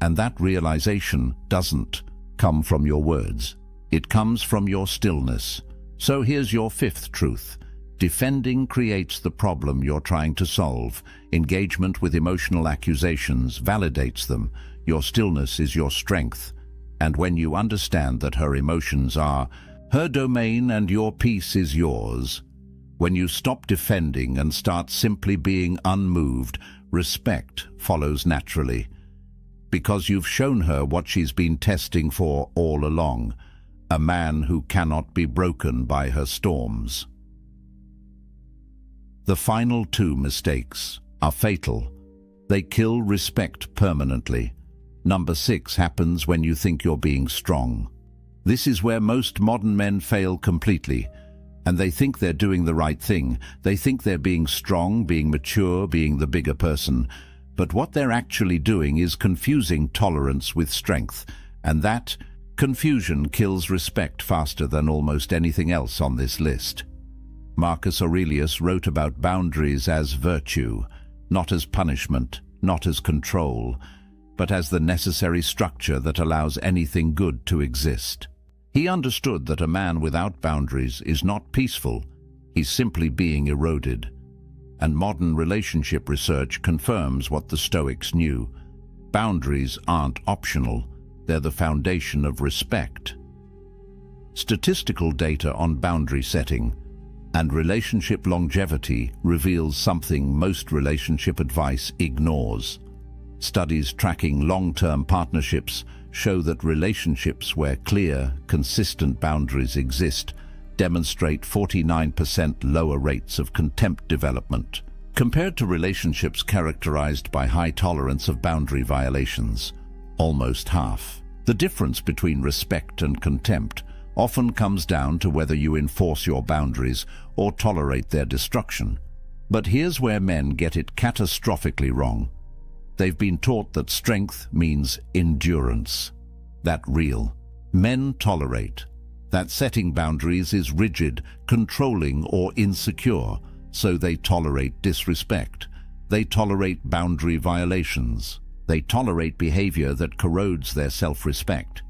Speaker 1: and that realization doesn't come from your words. It comes from your stillness. So here's your fifth truth. Defending creates the problem you're trying to solve. Engagement with emotional accusations validates them. Your stillness is your strength. And when you understand that her emotions are her domain and your peace is yours, when you stop defending and start simply being unmoved, respect follows naturally. Because you've shown her what she's been testing for all along: a man who cannot be broken by her storms. The final two mistakes are fatal. They kill respect permanently. Number 6 happens when you think you're being strong. This is where most modern men fail completely, and they think they're doing the right thing. They think they're being strong, being mature, being the bigger person. But what they're actually doing is confusing tolerance with strength, and that confusion kills respect faster than almost anything else on this list. Marcus Aurelius wrote about boundaries as virtue, not as punishment, not as control, but as the necessary structure that allows anything good to exist. He understood that a man without boundaries is not peaceful, he's simply being eroded. And modern relationship research confirms what the Stoics knew. Boundaries aren't optional, they're the foundation of respect. Statistical data on boundary setting and relationship longevity reveals something most relationship advice ignores. Studies tracking long-term partnerships show that relationships where clear, consistent boundaries exist demonstrate 49% lower rates of contempt development, compared to relationships characterized by high tolerance of boundary violations, almost half. The difference between respect and contempt often comes down to whether you enforce your boundaries or tolerate their destruction. But here's where men get it catastrophically wrong. They've been taught that strength means endurance. That real men tolerate. That setting boundaries is rigid, controlling, or insecure, so they tolerate disrespect. They tolerate boundary violations. They tolerate behavior that corrodes their self-respect.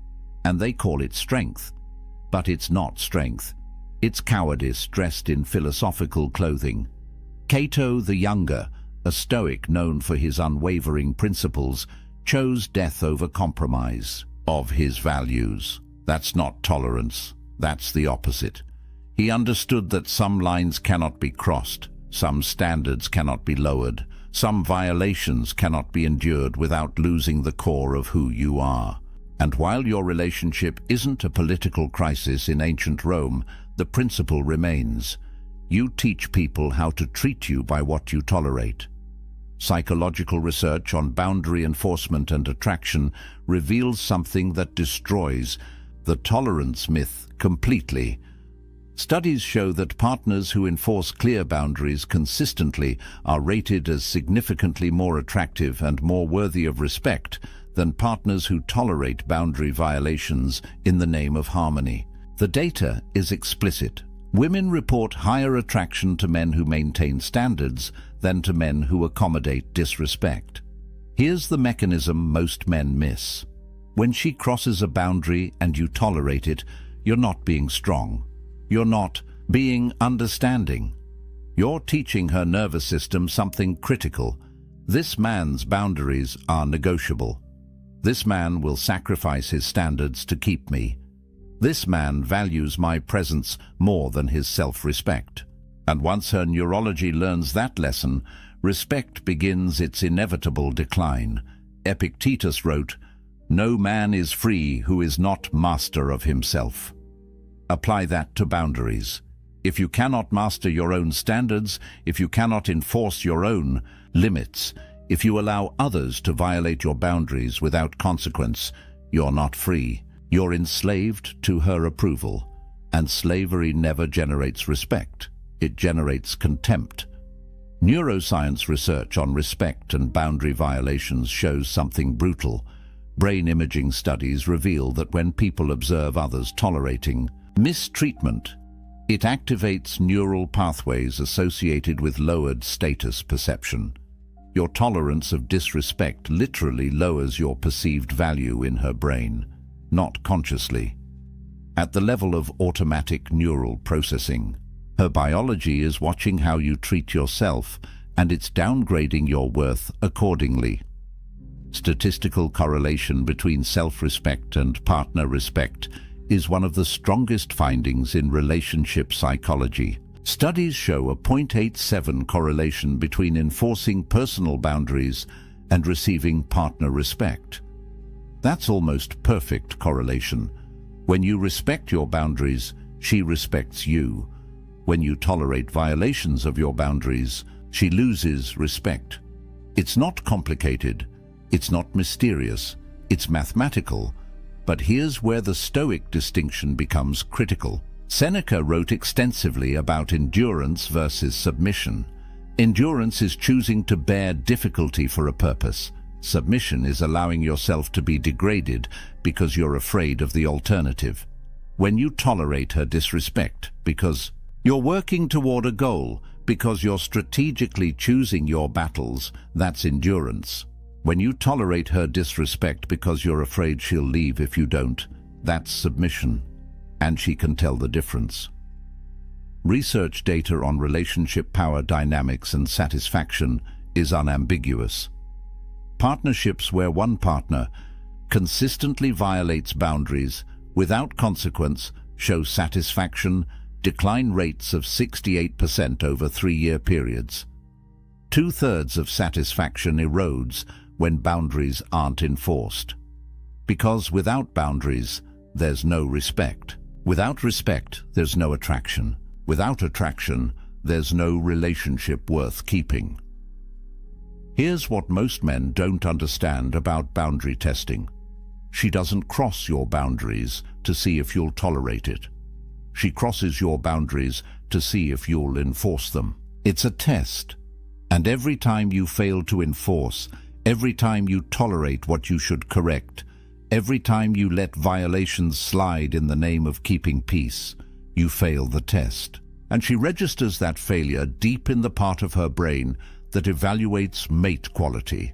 Speaker 1: And they call it strength. But it's not strength. It's cowardice dressed in philosophical clothing. Cato the Younger, a Stoic known for his unwavering principles, chose death over compromise of his values. That's not tolerance. That's the opposite. He understood that some lines cannot be crossed, some standards cannot be lowered, some violations cannot be endured without losing the core of who you are. And while your relationship isn't a political crisis in ancient Rome, the principle remains. You teach people how to treat you by what you tolerate. Psychological research on boundary enforcement and attraction reveals something that destroys the tolerance myth completely. Studies show that partners who enforce clear boundaries consistently are rated as significantly more attractive and more worthy of respect than partners who tolerate boundary violations in the name of harmony. The data is explicit. Women report higher attraction to men who maintain standards than to men who accommodate disrespect. Here's the mechanism most men miss. When she crosses a boundary and you tolerate it, you're not being strong. You're not being understanding. You're teaching her nervous system something critical. This man's boundaries are negotiable. This man will sacrifice his standards to keep me. This man values my presence more than his self-respect. And once her neurology learns that lesson, respect begins its inevitable decline. Epictetus wrote, "No man is free who is not master of himself." Apply that to boundaries. If you cannot master your own standards, if you cannot enforce your own limits, if you allow others to violate your boundaries without consequence, you're not free. You're enslaved to her approval. And slavery never generates respect. It generates contempt. Neuroscience research on respect and boundary violations shows something brutal. Brain imaging studies reveal that when people observe others tolerating mistreatment, it activates neural pathways associated with lowered status perception. Your tolerance of disrespect literally lowers your perceived value in her brain, not consciously. At the level of automatic neural processing, her biology is watching how you treat yourself, and it's downgrading your worth accordingly. Statistical correlation between self-respect and partner respect is one of the strongest findings in relationship psychology. Studies show a 0.87 correlation between enforcing personal boundaries and receiving partner respect. That's almost perfect correlation. When you respect your boundaries, she respects you. When you tolerate violations of your boundaries, she loses respect. It's not complicated. It's not mysterious. It's mathematical. But here's where the Stoic distinction becomes critical. Seneca wrote extensively about endurance versus submission. Endurance is choosing to bear difficulty for a purpose. Submission is allowing yourself to be degraded because you're afraid of the alternative. When you tolerate her disrespect because you're working toward a goal, because you're strategically choosing your battles, that's endurance. When you tolerate her disrespect because you're afraid she'll leave if you don't, that's submission. And she can tell the difference. Research data on relationship power dynamics and satisfaction is unambiguous. Partnerships where one partner consistently violates boundaries without consequence show satisfaction decline rates of 68% over 3-year periods. 2/3 of satisfaction erodes when boundaries aren't enforced. Because without boundaries, there's no respect. Without respect, there's no attraction. Without attraction, there's no relationship worth keeping. Here's what most men don't understand about boundary testing. She doesn't cross your boundaries to see if you'll tolerate it. She crosses your boundaries to see if you'll enforce them. It's a test, and every time you fail to enforce, every time you tolerate what you should correct, every time you let violations slide in the name of keeping peace, you fail the test. And she registers that failure deep in the part of her brain that evaluates mate quality.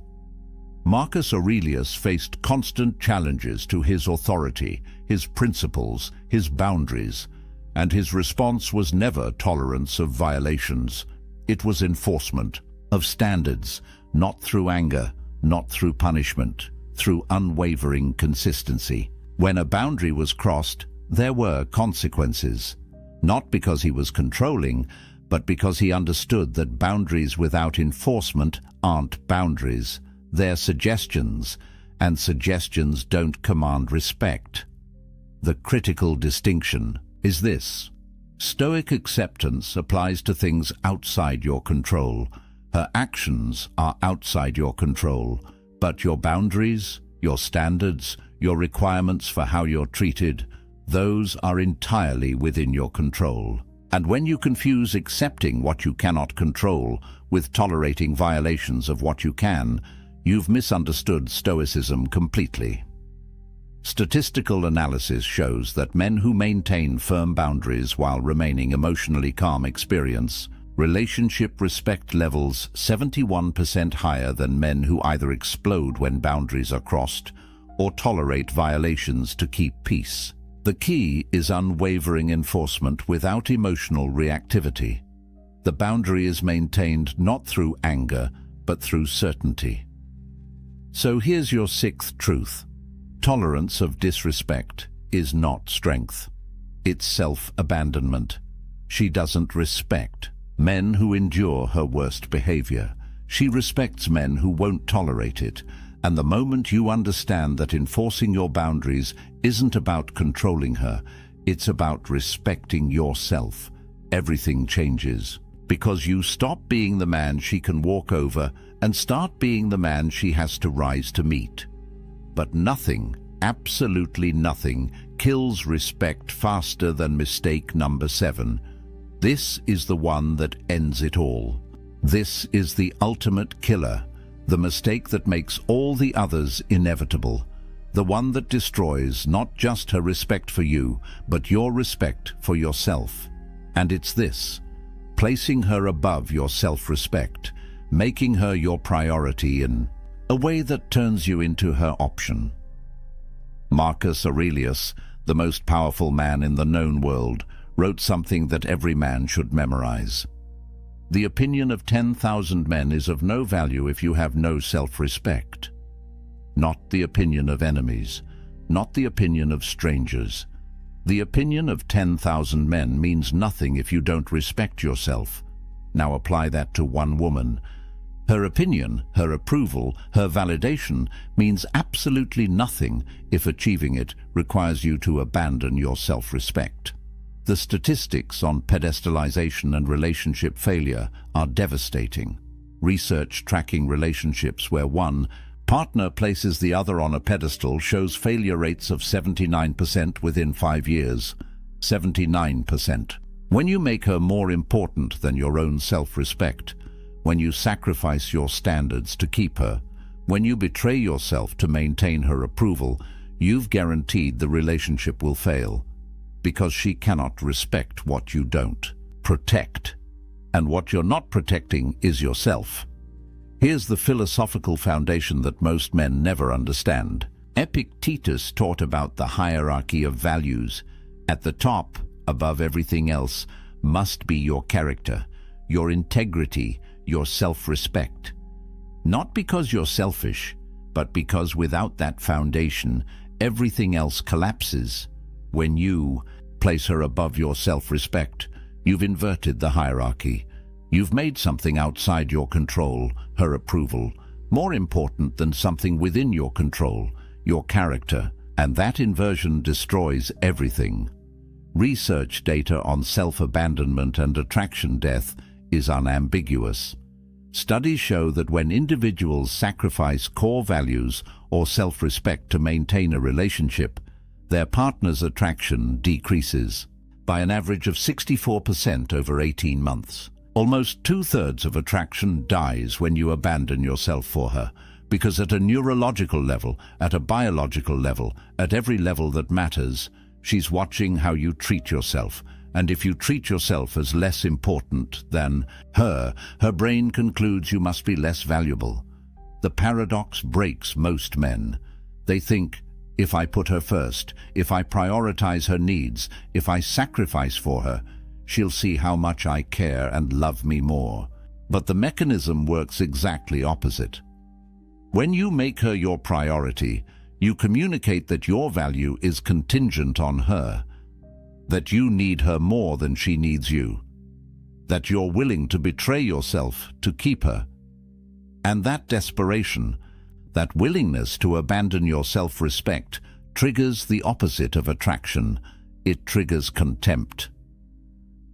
Speaker 1: Marcus Aurelius faced constant challenges to his authority, his principles, his boundaries, and his response was never tolerance of violations. It was enforcement of standards, not through anger, not through punishment, through unwavering consistency. When a boundary was crossed, there were consequences, not because he was controlling, but because he understood that boundaries without enforcement aren't boundaries. They're suggestions, and suggestions don't command respect. The critical distinction is this: Stoic acceptance applies to things outside your control. Her actions are outside your control, but your boundaries, your standards, your requirements for how you're treated, those are entirely within your control. And when you confuse accepting what you cannot control with tolerating violations of what you can, you've misunderstood Stoicism completely. Statistical analysis shows that men who maintain firm boundaries while remaining emotionally calm experience relationship respect levels 71% higher than men who either explode when boundaries are crossed or tolerate violations to keep peace. The key is unwavering enforcement without emotional reactivity. The boundary is maintained not through anger, but through certainty. So here's your sixth truth. Tolerance of disrespect is not strength. It's self-abandonment. She doesn't respect men who endure her worst behavior. She respects men who won't tolerate it. And the moment you understand that enforcing your boundaries isn't about controlling her, it's about respecting yourself, everything changes. Because you stop being the man she can walk over and start being the man she has to rise to meet. But nothing, absolutely nothing, kills respect faster than mistake number 7. This is the one that ends it all. This is the ultimate killer. The mistake that makes all the others inevitable, the one that destroys not just her respect for you, but your respect for yourself. And it's this: placing her above your self-respect, making her your priority in a way that turns you into her option. Marcus Aurelius, the most powerful man in the known world, wrote something that every man should memorize. The opinion of 10,000 men is of no value if you have no self-respect. Not the opinion of enemies, not the opinion of strangers. The opinion of 10,000 men means nothing if you don't respect yourself. Now apply that to one woman. Her opinion, her approval, her validation means absolutely nothing if achieving it requires you to abandon your self-respect. The statistics on pedestalization and relationship failure are devastating. Research tracking relationships where one partner places the other on a pedestal shows failure rates of 79% within 5 years. 79%. When you make her more important than your own self-respect, when you sacrifice your standards to keep her, when you betray yourself to maintain her approval, you've guaranteed the relationship will fail. Because she cannot respect what you don't protect. And what you're not protecting is yourself. Here's the philosophical foundation that most men never understand. Epictetus taught about the hierarchy of values. At the top, above everything else, must be your character, your integrity, your self-respect. Not because you're selfish, but because without that foundation, everything else collapses. When you place her above your self-respect, you've inverted the hierarchy. You've made something outside your control, her approval, more important than something within your control, your character, and that inversion destroys everything. Research data on self-abandonment and attraction death is unambiguous. Studies show that when individuals sacrifice core values or self-respect to maintain a relationship, their partner's attraction decreases by an average of 64% over 18 months. Almost 2/3 of attraction dies when you abandon yourself for her, Because at a neurological level, at a biological level, at every level that matters, she's watching how you treat yourself. And if you treat yourself as less important than her brain concludes you must be less valuable. The paradox breaks most men. They think, if I put her first, if I prioritize her needs, if I sacrifice for her, she'll see how much I care and love me more. But the mechanism works exactly opposite. When you make her your priority, you communicate that your value is contingent on her, that you need her more than she needs you, that you're willing to betray yourself to keep her. And that desperation, that willingness to abandon your self-respect, triggers the opposite of attraction. It triggers contempt.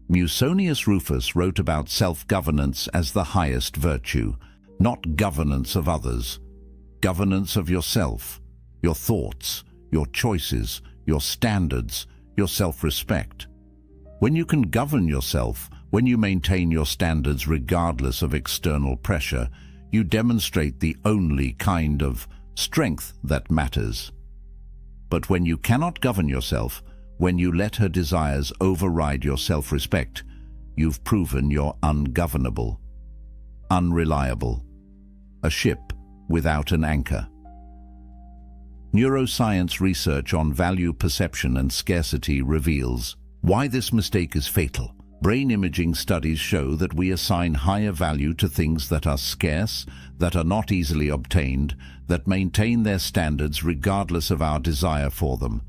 Speaker 1: Musonius Rufus wrote about self-governance as the highest virtue, not governance of others, governance of yourself, your thoughts, your choices, your standards, your self-respect. When you can govern yourself, when you maintain your standards regardless of external pressure, you demonstrate the only kind of strength that matters. But when you cannot govern yourself, when you let her desires override your self-respect, you've proven you're ungovernable, unreliable, a ship without an anchor. Neuroscience research on value perception and scarcity reveals why this mistake is fatal. Brain imaging studies show that we assign higher value to things that are scarce, that are not easily obtained, that maintain their standards regardless of our desire for them.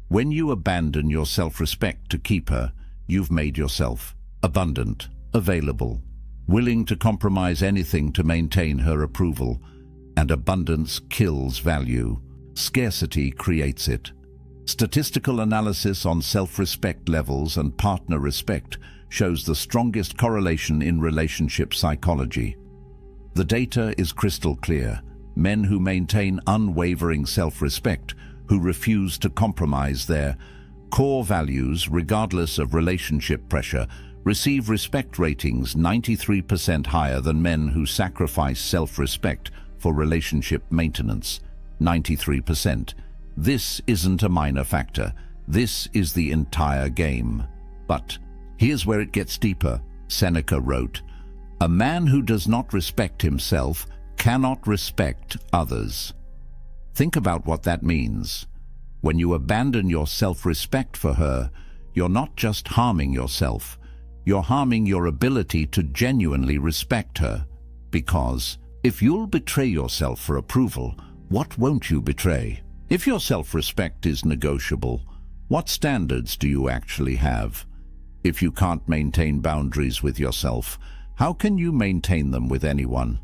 Speaker 1: When you abandon your self-respect to keep her, you've made yourself abundant, available, willing to compromise anything to maintain her approval. And abundance kills value. Scarcity creates it. Statistical analysis on self-respect levels and partner respect shows the strongest correlation in relationship psychology. The data is crystal clear. Men who maintain unwavering self-respect, who refuse to compromise their core values regardless of relationship pressure, receive respect ratings 93% higher than men who sacrifice self-respect for relationship maintenance. 93%. This isn't a minor factor. This is the entire game. But here's where it gets deeper. Seneca wrote, "A man who does not respect himself cannot respect others." Think about what that means. When you abandon your self-respect for her, you're not just harming yourself, you're harming your ability to genuinely respect her. Because if you'll betray yourself for approval, what won't you betray? If your self-respect is negotiable, what standards do you actually have? If you can't maintain boundaries with yourself, how can you maintain them with anyone?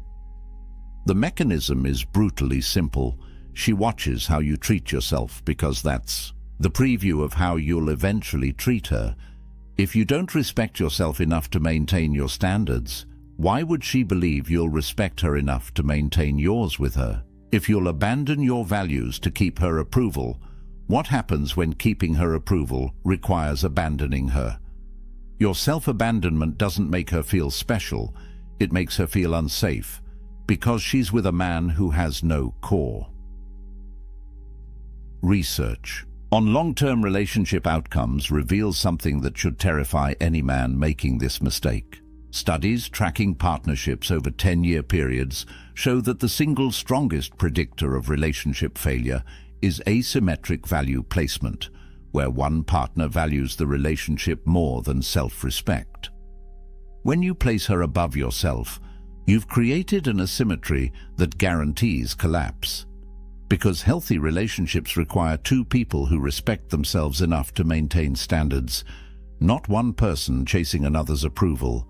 Speaker 1: The mechanism is brutally simple. She watches how you treat yourself because that's the preview of how you'll eventually treat her. If you don't respect yourself enough to maintain your standards, why would she believe you'll respect her enough to maintain yours with her? If you'll abandon your values to keep her approval, what happens when keeping her approval requires abandoning her? Your self-abandonment doesn't make her feel special, it makes her feel unsafe, because she's with a man who has no core. Research on long-term relationship outcomes reveals something that should terrify any man making this mistake. Studies tracking partnerships over 10-year periods show that the single strongest predictor of relationship failure is asymmetric value placement, where one partner values the relationship more than self-respect. When you place her above yourself, you've created an asymmetry that guarantees collapse. Because healthy relationships require two people who respect themselves enough to maintain standards, not one person chasing another's approval.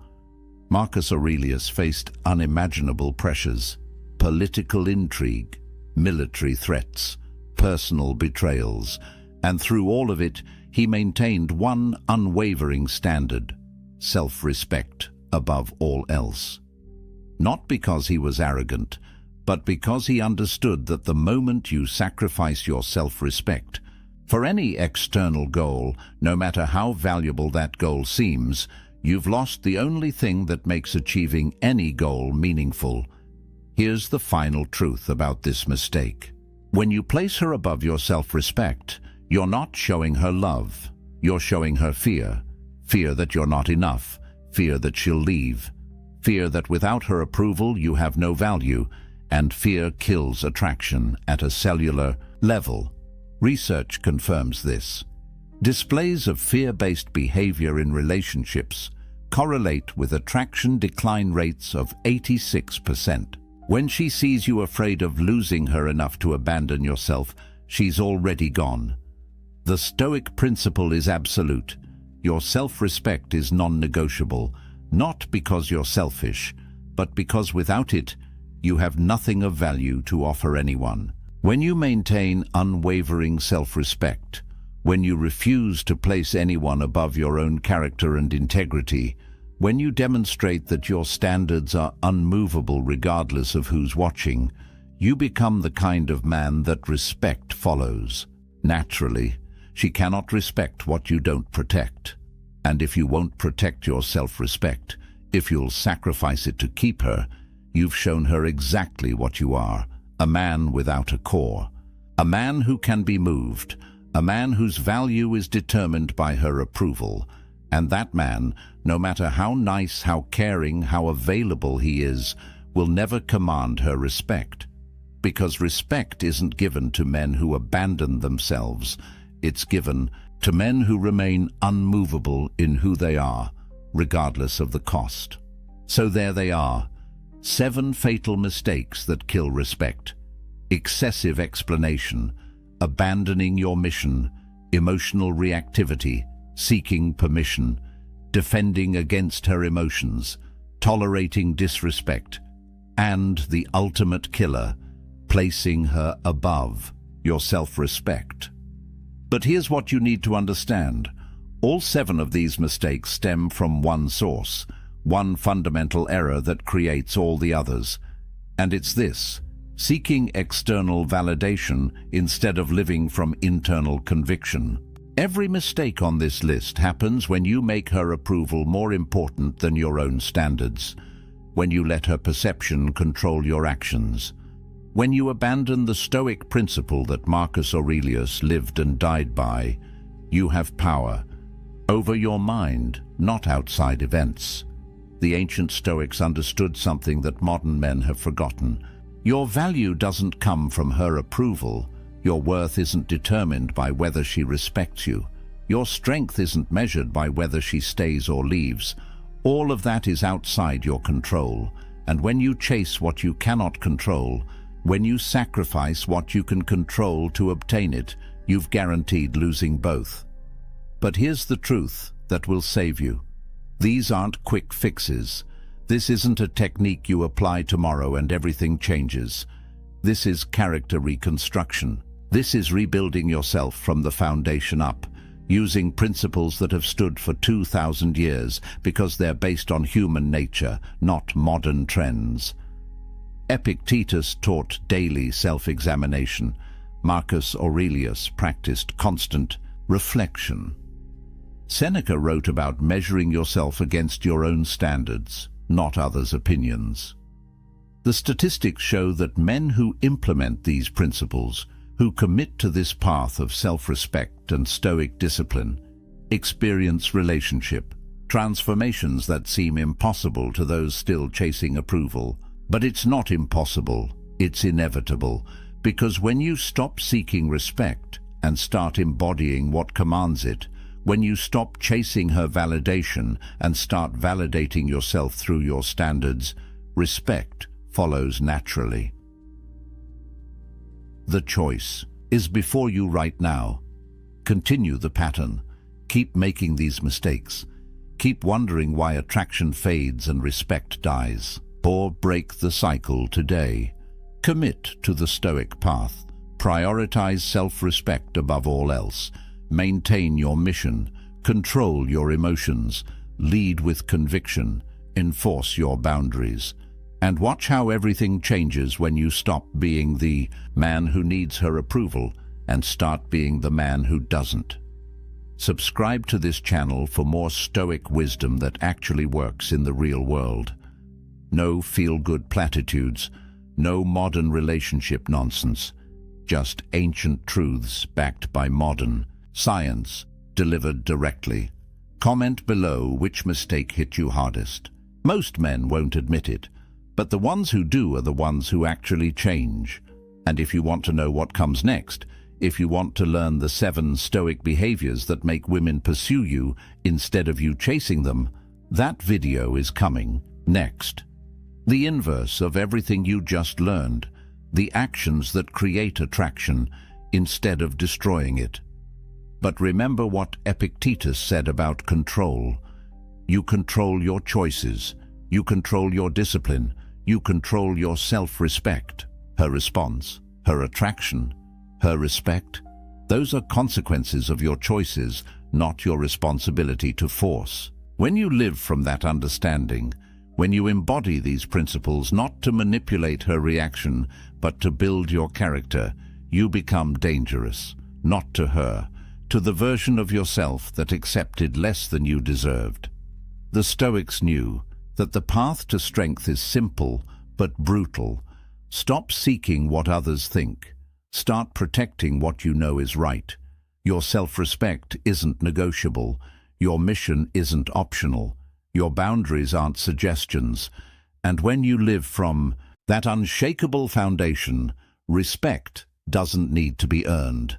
Speaker 1: Marcus Aurelius faced unimaginable pressures: political intrigue, military threats, personal betrayals, and through all of it, he maintained one unwavering standard: self-respect above all else. Not because he was arrogant, but because he understood that the moment you sacrifice your self-respect for any external goal, no matter how valuable that goal seems, you've lost the only thing that makes achieving any goal meaningful. Here's the final truth about this mistake. When you place her above your self-respect, you're not showing her love. You're showing her fear. Fear that you're not enough. Fear that she'll leave. Fear that without her approval you have no value. And fear kills attraction at a cellular level. Research confirms this. Displays of fear-based behavior in relationships correlate with attraction decline rates of 86%. When she sees you afraid of losing her enough to abandon yourself, she's already gone. The Stoic principle is absolute. Your self-respect is non-negotiable, not because you're selfish, but because without it, you have nothing of value to offer anyone. When you maintain unwavering self-respect, when you refuse to place anyone above your own character and integrity, when you demonstrate that your standards are unmovable regardless of who's watching, you become the kind of man that respect follows. Naturally, she cannot respect what you don't protect. And if you won't protect your self-respect, if you'll sacrifice it to keep her, you've shown her exactly what you are, a man without a core, a man who can be moved, a man whose value is determined by her approval. And that man, no matter how nice, how caring, how available he is, will never command her respect. Because respect isn't given to men who abandon themselves. It's given to men who remain unmovable in who they are, regardless of the cost. So there they are, 7 fatal mistakes that kill respect. Excessive explanation, abandoning your mission, emotional reactivity, seeking permission, defending against her emotions, tolerating disrespect, and the ultimate killer, placing her above your self-respect. But here's what you need to understand. All 7 of these mistakes stem from one source, one fundamental error that creates all the others. And it's this: seeking external validation instead of living from internal conviction. Every mistake on this list happens when you make her approval more important than your own standards, when you let her perception control your actions, when you abandon the Stoic principle that Marcus Aurelius lived and died by. You have power over your mind, not outside events. The ancient Stoics understood something that modern men have forgotten. Your value doesn't come from her approval. Your worth isn't determined by whether she respects you. Your strength isn't measured by whether she stays or leaves. All of that is outside your control. And when you chase what you cannot control, when you sacrifice what you can control to obtain it, you've guaranteed losing both. But here's the truth that will save you. These aren't quick fixes. This isn't a technique you apply tomorrow and everything changes. This is character reconstruction. This is rebuilding yourself from the foundation up, using principles that have stood for 2,000 years because they're based on human nature, not modern trends. Epictetus taught daily self-examination. Marcus Aurelius practiced constant reflection. Seneca wrote about measuring yourself against your own standards, not others' opinions. The statistics show that men who implement these principles, who commit to this path of self-respect and Stoic discipline, experience relationship transformations that seem impossible to those still chasing approval. But it's not impossible, it's inevitable, because when you stop seeking respect and start embodying what commands it, when you stop chasing her validation and start validating yourself through your standards, respect follows naturally. The choice is before you right now. Continue the pattern. Keep making these mistakes. Keep wondering why attraction fades and respect dies. Or break the cycle today. Commit to the Stoic path. Prioritize self-respect above all else. Maintain your mission. Control your emotions. Lead with conviction. Enforce your boundaries. And watch how everything changes when you stop being the man who needs her approval and start being the man who doesn't. Subscribe to this channel for more Stoic wisdom that actually works in the real world. No feel-good platitudes, No modern relationship nonsense. Just ancient truths backed by modern science, delivered directly. Comment below which mistake hit you hardest. Most men won't admit it, but the ones who do are the ones who actually change. And if you want to know what comes next, if you want to learn the 7 Stoic behaviors that make women pursue you instead of you chasing them, that video is coming next. The inverse of everything you just learned, the actions that create attraction instead of destroying it. But remember what Epictetus said about control. You control your choices, you control your discipline, you control your self-respect. Her response, her attraction, her respect, those are consequences of your choices, not your responsibility to force. When you live from that understanding, when you embody these principles not to manipulate her reaction, but to build your character, you become dangerous, not to her, to the version of yourself that accepted less than you deserved. The Stoics knew that the path to strength is simple but brutal. Stop seeking what others think. Start protecting what you know is right. Your self-respect isn't negotiable. Your mission isn't optional. Your boundaries aren't suggestions. And when you live from that unshakable foundation, respect doesn't need to be earned.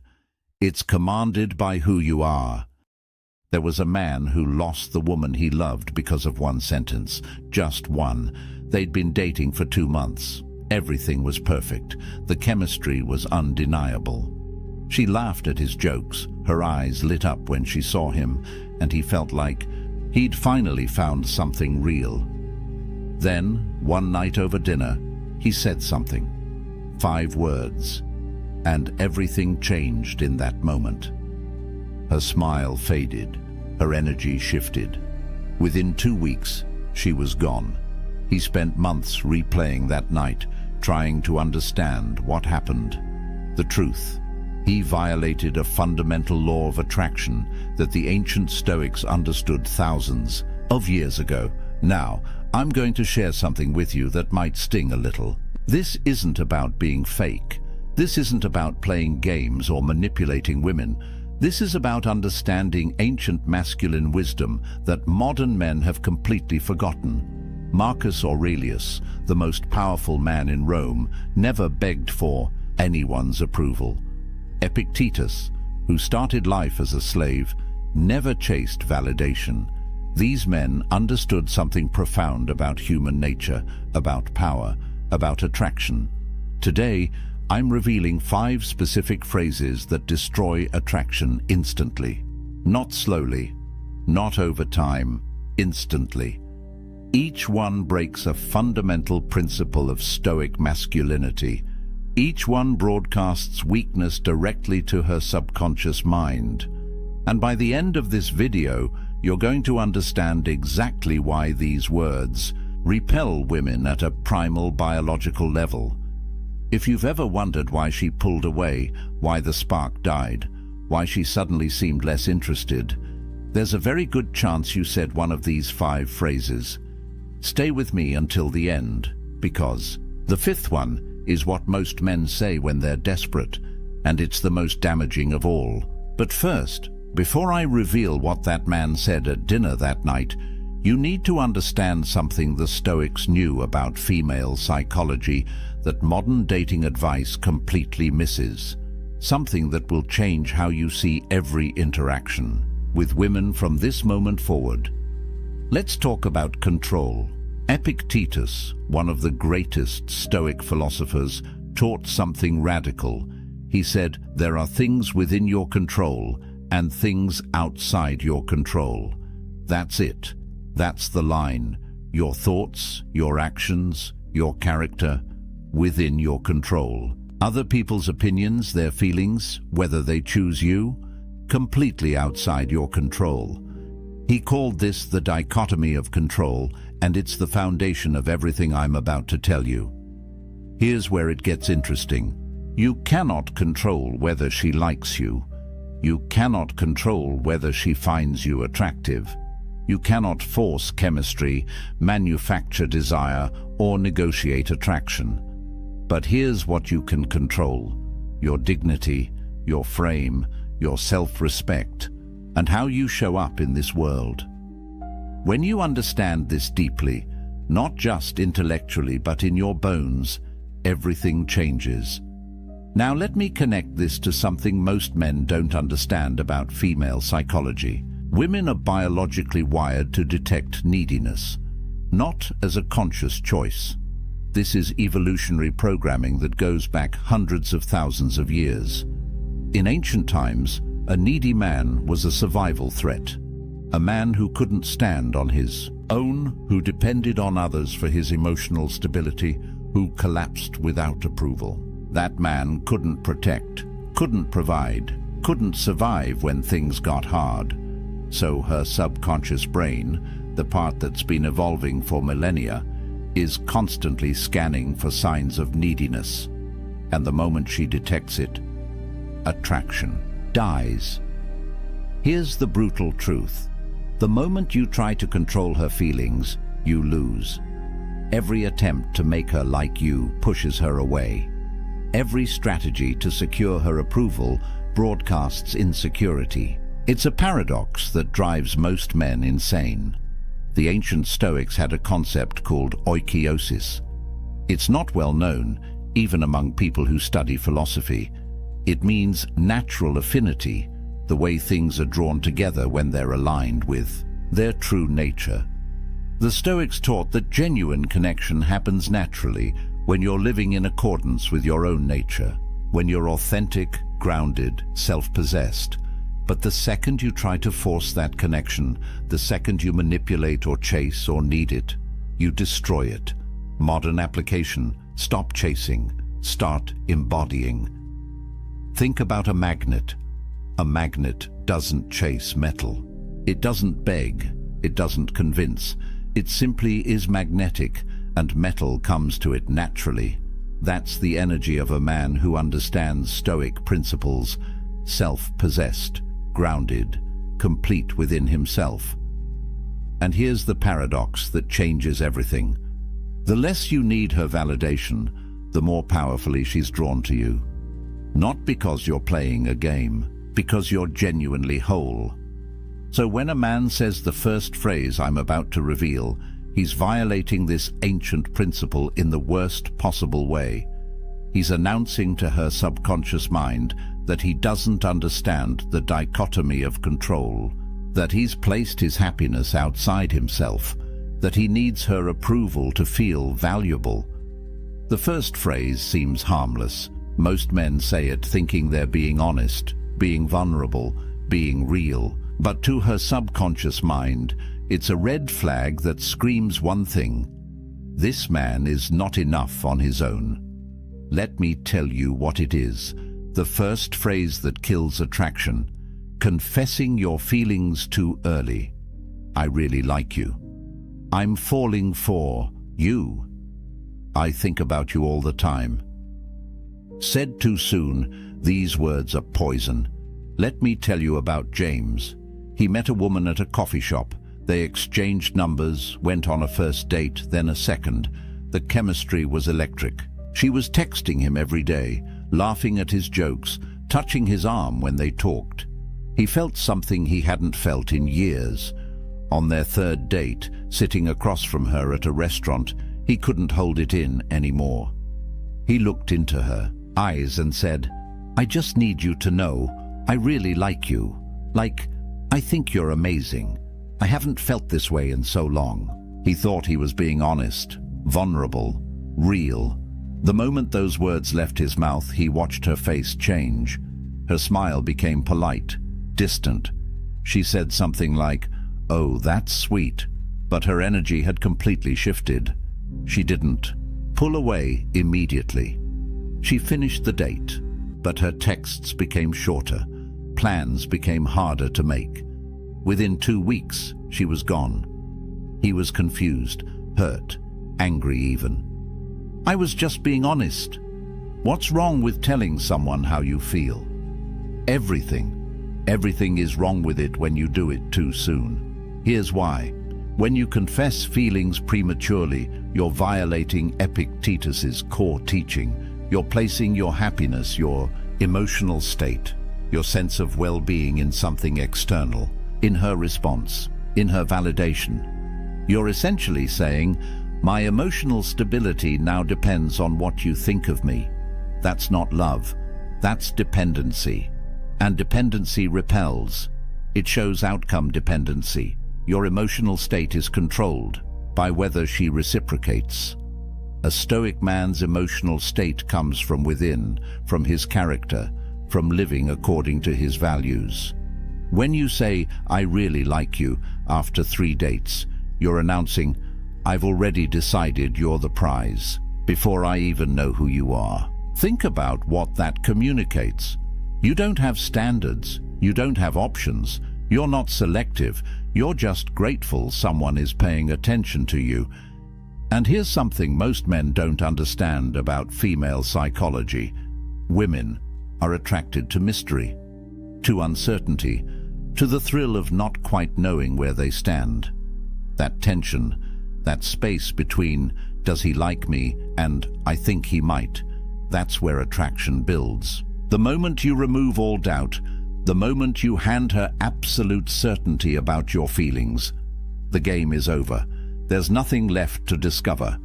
Speaker 1: It's commanded by who you are. There was a man who lost the woman he loved because of one sentence, just one. They'd been dating for 2 months. Everything was perfect. The chemistry was undeniable. She laughed at his jokes. Her eyes lit up when she saw him, and he felt like he'd finally found something real. Then, one night over dinner, he said something. 5 words. And everything changed in that moment. Her smile faded. Her energy shifted. Within 2 weeks, she was gone. He spent months replaying that night, trying to understand what happened. The truth. He violated a fundamental law of attraction that the ancient Stoics understood thousands of years ago. Now, I'm going to share something with you that might sting a little. This isn't about being fake. This isn't about playing games or manipulating women. This is about understanding ancient masculine wisdom that modern men have completely forgotten. Marcus Aurelius, the most powerful man in Rome, never begged for anyone's approval. Epictetus, who started life as a slave, never chased validation. These men understood something profound about human nature, about power, about attraction. Today, I'm revealing 5 specific phrases that destroy attraction instantly. Not slowly, not over time, instantly. Each one breaks a fundamental principle of Stoic masculinity. Each one broadcasts weakness directly to her subconscious mind. And by the end of this video, you're going to understand exactly why these words repel women at a primal biological level. If you've ever wondered why she pulled away, why the spark died, why she suddenly seemed less interested, there's a very good chance you said one of these 5 phrases. Stay with me until the end, because the 5th one is what most men say when they're desperate, and it's the most damaging of all. But first, before I reveal what that man said at dinner that night, you need to understand something the Stoics knew about female psychology that modern dating advice completely misses. Something that will change how you see every interaction with women from this moment forward. Let's talk about control. Epictetus, one of the greatest Stoic philosophers, taught something radical. He said, there are things within your control and things outside your control. That's it. That's the line. Your thoughts, your actions, your character, within your control. Other people's opinions, their feelings, whether they choose you, completely outside your control. He called this the dichotomy of control, and it's the foundation of everything I'm about to tell you. Here's where it gets interesting. You cannot control whether she likes you. You cannot control whether she finds you attractive. You cannot force chemistry, manufacture desire, or negotiate attraction. But here's what you can control: your dignity, your frame, your self-respect, and how you show up in this world. When you understand this deeply, not just intellectually but in your bones, everything changes. Now let me connect this to something most men don't understand about female psychology. Women are biologically wired to detect neediness, not as a conscious choice. This is evolutionary programming that goes back hundreds of thousands of years. In ancient times, a needy man was a survival threat. A man who couldn't stand on his own, who depended on others for his emotional stability, who collapsed without approval. That man couldn't protect, couldn't provide, couldn't survive when things got hard. So her subconscious brain, the part that's been evolving for millennia, is constantly scanning for signs of neediness. And the moment she detects it, attraction dies. Here's the brutal truth. The moment you try to control her feelings, you lose. Every attempt to make her like you pushes her away. Every strategy to secure her approval broadcasts insecurity. It's a paradox that drives most men insane. The ancient Stoics had a concept called oikeiosis. It's not well known, even among people who study philosophy. It means natural affinity, the way things are drawn together when they're aligned with their true nature. The Stoics taught that genuine connection happens naturally when you're living in accordance with your own nature, when you're authentic, grounded, self-possessed. But the second you try to force that connection, the second you manipulate or chase or need it, you destroy it. Modern application: stop chasing, start embodying. Think about a magnet. A magnet doesn't chase metal. It doesn't beg, it doesn't convince. It simply is magnetic, and metal comes to it naturally. That's the energy of a man who understands Stoic principles: self-possessed, grounded, complete within himself. And here's the paradox that changes everything. The less you need her validation, the more powerfully she's drawn to you. Not because you're playing a game, because you're genuinely whole. So when a man says the first phrase I'm about to reveal, he's violating this ancient principle in the worst possible way. He's announcing to her subconscious mind that he doesn't understand the dichotomy of control, that he's placed his happiness outside himself, that he needs her approval to feel valuable. The first phrase seems harmless. Most men say it thinking they're being honest, being vulnerable, being real. But to her subconscious mind, it's a red flag that screams one thing: this man is not enough on his own. Let me tell you what it is. The first phrase that kills attraction: confessing your feelings too early. I really like you. I'm falling for you. I think about you all the time. Said too soon, these words are poison. Let me tell you about James. He met a woman at a coffee shop. They exchanged numbers, went on a first date, then a second. The chemistry was electric. She was texting him every day, laughing at his jokes, touching his arm when they talked. He felt something he hadn't felt in years. On their third date, sitting across from her at a restaurant, he couldn't hold it in anymore. He looked into her eyes and said, I just need you to know, I really like you. I think you're amazing. I haven't felt this way in so long. He thought he was being honest, vulnerable, real. The moment those words left his mouth, he watched her face change. Her smile became polite, distant. She said something like, "Oh, that's sweet," but her energy had completely shifted. She didn't pull away immediately. She finished the date, but her texts became shorter. Plans became harder to make. Within 2 weeks, she was gone. He was confused, hurt, angry even. I was just being honest. What's wrong with telling someone how you feel? Everything. Everything is wrong with it when you do it too soon. Here's why. When you confess feelings prematurely, you're violating Epictetus's core teaching. You're placing your happiness, your emotional state, your sense of well-being in something external, in her response, in her validation. You're essentially saying, my emotional stability now depends on what you think of me. That's not love. That's dependency. And dependency repels. It shows outcome dependency. Your emotional state is controlled by whether she reciprocates. A Stoic man's emotional state comes from within, from his character, from living according to his values. When you say, I really like you, after 3 dates, you're announcing, I've already decided you're the prize, before I even know who you are. Think about what that communicates. You don't have standards, you don't have options, you're not selective, you're just grateful someone is paying attention to you. And here's something most men don't understand about female psychology. Women are attracted to mystery, to uncertainty, to the thrill of not quite knowing where they stand. That tension, that space between, does he like me, and I think he might, that's where attraction builds. The moment you remove all doubt, the moment you hand her absolute certainty about your feelings, the game is over. There's nothing left to discover.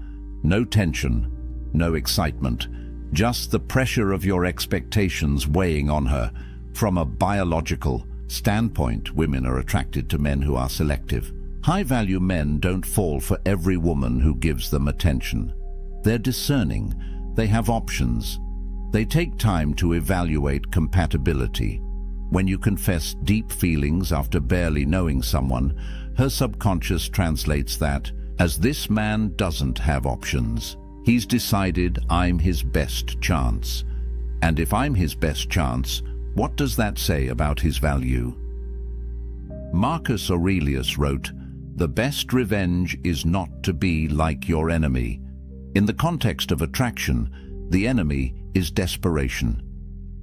Speaker 1: No tension, no excitement, just the pressure of your expectations weighing on her. From a biological standpoint, women are attracted to men who are selective. High-value men don't fall for every woman who gives them attention. They're discerning. They have options. They take time to evaluate compatibility. When you confess deep feelings after barely knowing someone, her subconscious translates that as this man doesn't have options. He's decided I'm his best chance. And if I'm his best chance, what does that say about his value? Marcus Aurelius wrote, "The best revenge is not to be like your enemy." In the context of attraction, the enemy is desperation,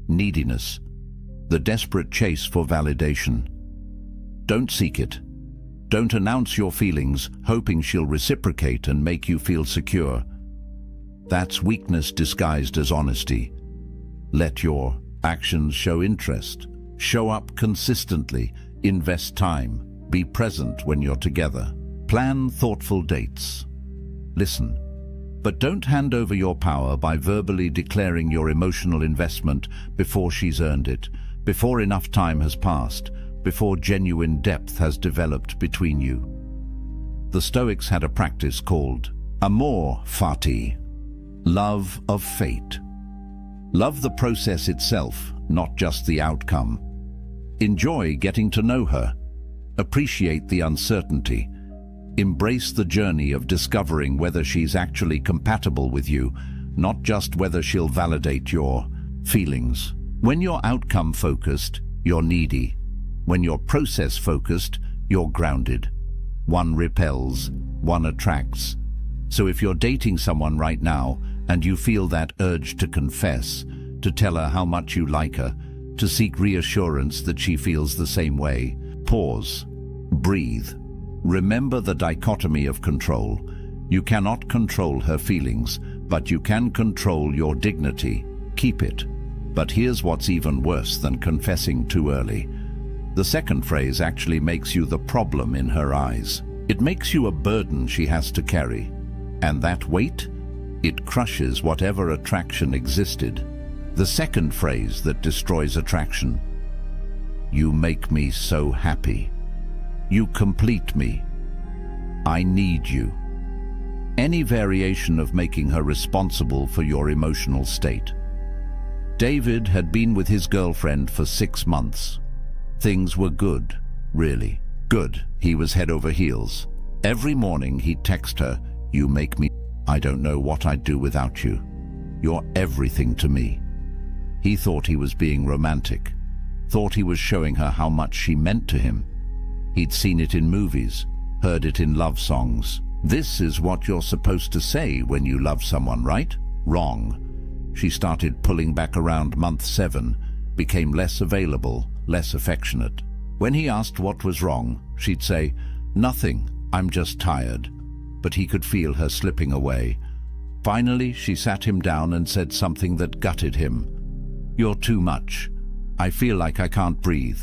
Speaker 1: neediness, the desperate chase for validation. Don't seek it. Don't announce your feelings, hoping she'll reciprocate and make you feel secure. That's weakness disguised as honesty. Let your actions show interest. Show up consistently. Invest time. Be present when you're together. Plan thoughtful dates. Listen. But don't hand over your power by verbally declaring your emotional investment before she's earned it, before enough time has passed, before genuine depth has developed between you. The Stoics had a practice called amor fati, love of fate. Love the process itself, not just the outcome. Enjoy getting to know her. Appreciate the uncertainty. Embrace the journey of discovering whether she's actually compatible with you, not just whether she'll validate your feelings. When you're outcome-focused, you're needy. When you're process-focused, you're grounded. One repels, one attracts. So if you're dating someone right now and you feel that urge to confess, to tell her how much you like her, to seek reassurance that she feels the same way, pause, breathe. Remember the dichotomy of control. You cannot control her feelings, but you can control your dignity. Keep it. But here's what's even worse than confessing too early. The second phrase actually makes you the problem in her eyes. It makes you a burden she has to carry. And that weight? It crushes whatever attraction existed. The second phrase that destroys attraction. You make me so happy. You complete me. I need you. Any variation of making her responsible for your emotional state. David had been with his girlfriend for 6 months. Things were good, really. Good. He was head over heels. Every morning he'd text her, "You make me. I don't know what I'd do without you. You're everything to me." He thought he was being romantic. Thought he was showing her how much she meant to him. He'd seen it in movies, heard it in love songs. This is what you're supposed to say when you love someone, right? Wrong. She started pulling back around month 7, became less available, less affectionate. When he asked what was wrong, she'd say, "Nothing. "I'm just tired." But he could feel her slipping away. Finally, she sat him down and said something that gutted him. "You're too much. I feel like I can't breathe.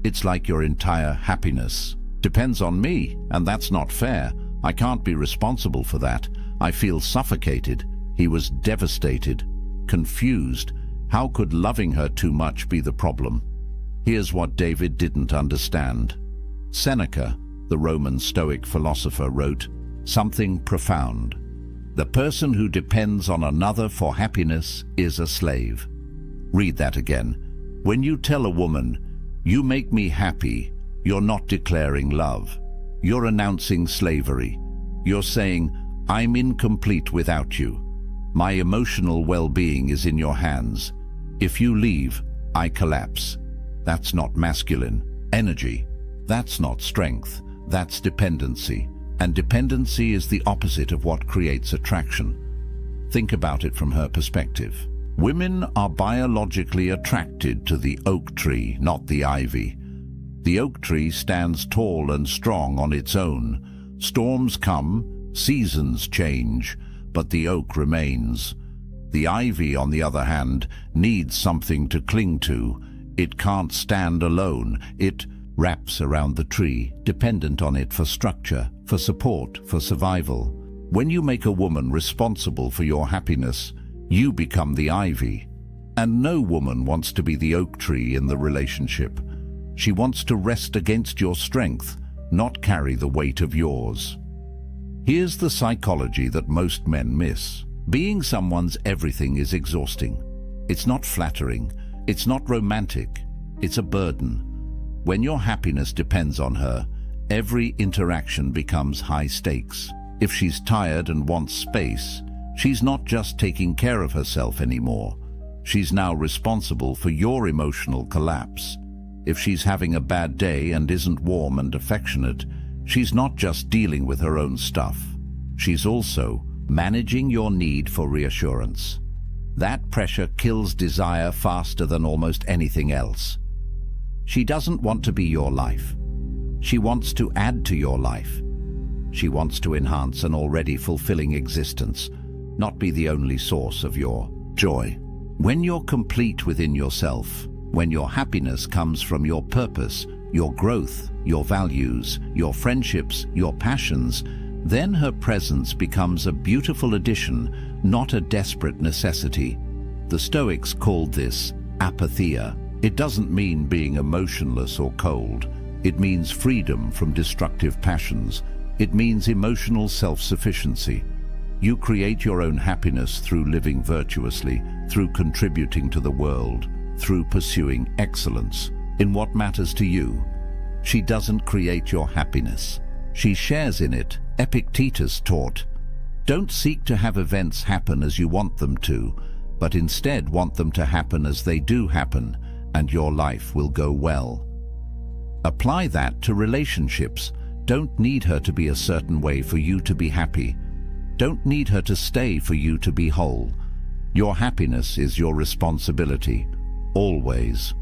Speaker 1: It's like your entire happiness depends on me, and that's not fair. I can't be responsible for that. I feel suffocated." He was devastated, confused. How could loving her too much be the problem? Here's what David didn't understand. Seneca, the Roman Stoic philosopher, wrote something profound. "The person who depends on another for happiness is a slave." Read that again. When you tell a woman, "You make me happy," you're not declaring love. You're announcing slavery. You're saying, "I'm incomplete without you. My emotional well-being is in your hands. If you leave, I collapse." That's not masculine energy. That's not strength. That's dependency. And dependency is the opposite of what creates attraction. Think about it from her perspective. Women are biologically attracted to the oak tree, not the ivy. The oak tree stands tall and strong on its own. Storms come, seasons change, but the oak remains. The ivy, on the other hand, needs something to cling to. It can't stand alone. It wraps around the tree, dependent on it for structure, for support, for survival. When you make a woman responsible for your happiness, you become the ivy. And no woman wants to be the oak tree in the relationship. She wants to rest against your strength, not carry the weight of yours. Here's the psychology that most men miss. Being someone's everything is exhausting. It's not flattering. It's not romantic. It's a burden. When your happiness depends on her, every interaction becomes high stakes. If she's tired and wants space, she's not just taking care of herself anymore. She's now responsible for your emotional collapse. If she's having a bad day and isn't warm and affectionate, she's not just dealing with her own stuff. She's also managing your need for reassurance. That pressure kills desire faster than almost anything else. She doesn't want to be your life. She wants to add to your life. She wants to enhance an already fulfilling existence, not be the only source of your joy. When you're complete within yourself, when your happiness comes from your purpose, your growth, your values, your friendships, your passions, then her presence becomes a beautiful addition, not a desperate necessity. The Stoics called this apatheia. It doesn't mean being emotionless or cold. It means freedom from destructive passions. It means emotional self-sufficiency. You create your own happiness through living virtuously, through contributing to the world, through pursuing excellence in what matters to you. She doesn't create your happiness. She shares in it. Epictetus taught, "Don't seek to have events happen as you want them to, but instead want them to happen as they do happen, and your life will go well." Apply that to relationships. Don't need her to be a certain way for you to be happy. Don't need her to stay for you to be whole. Your happiness is your responsibility, always.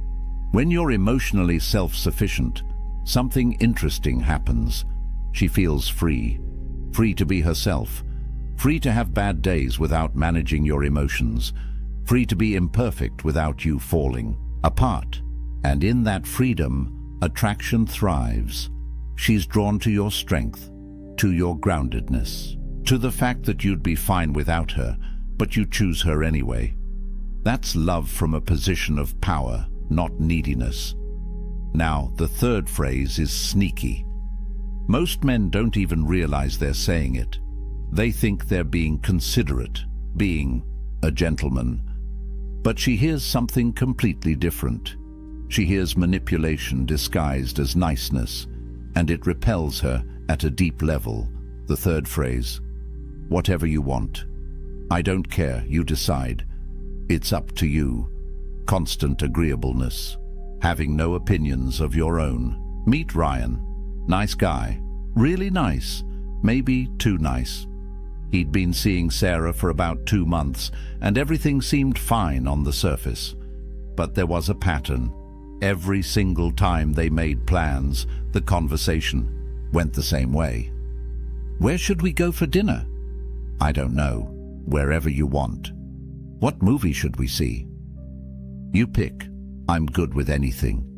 Speaker 1: When you're emotionally self-sufficient, something interesting happens. She feels free, free to be herself, free to have bad days without managing your emotions, free to be imperfect without you falling apart. And in that freedom, attraction thrives. She's drawn to your strength, to your groundedness, to the fact that you'd be fine without her, but you choose her anyway. That's love from a position of power, not neediness. Now, the third phrase is sneaky. Most men don't even realize they're saying it. They think they're being considerate, being a gentleman. But she hears something completely different. She hears manipulation disguised as niceness, and it repels her at a deep level. The third phrase, "Whatever you want. I don't care, you decide. It's up to you." Constant agreeableness, having no opinions of your own. Meet Ryan. Nice guy. Really nice. Maybe too nice. He'd been seeing Sarah for about 2 months, and everything seemed fine on the surface. But there was a pattern. Every single time they made plans, the conversation went the same way. Where should we go for dinner? I don't know. Wherever you want. What movie should we see? You pick. I'm good with anything.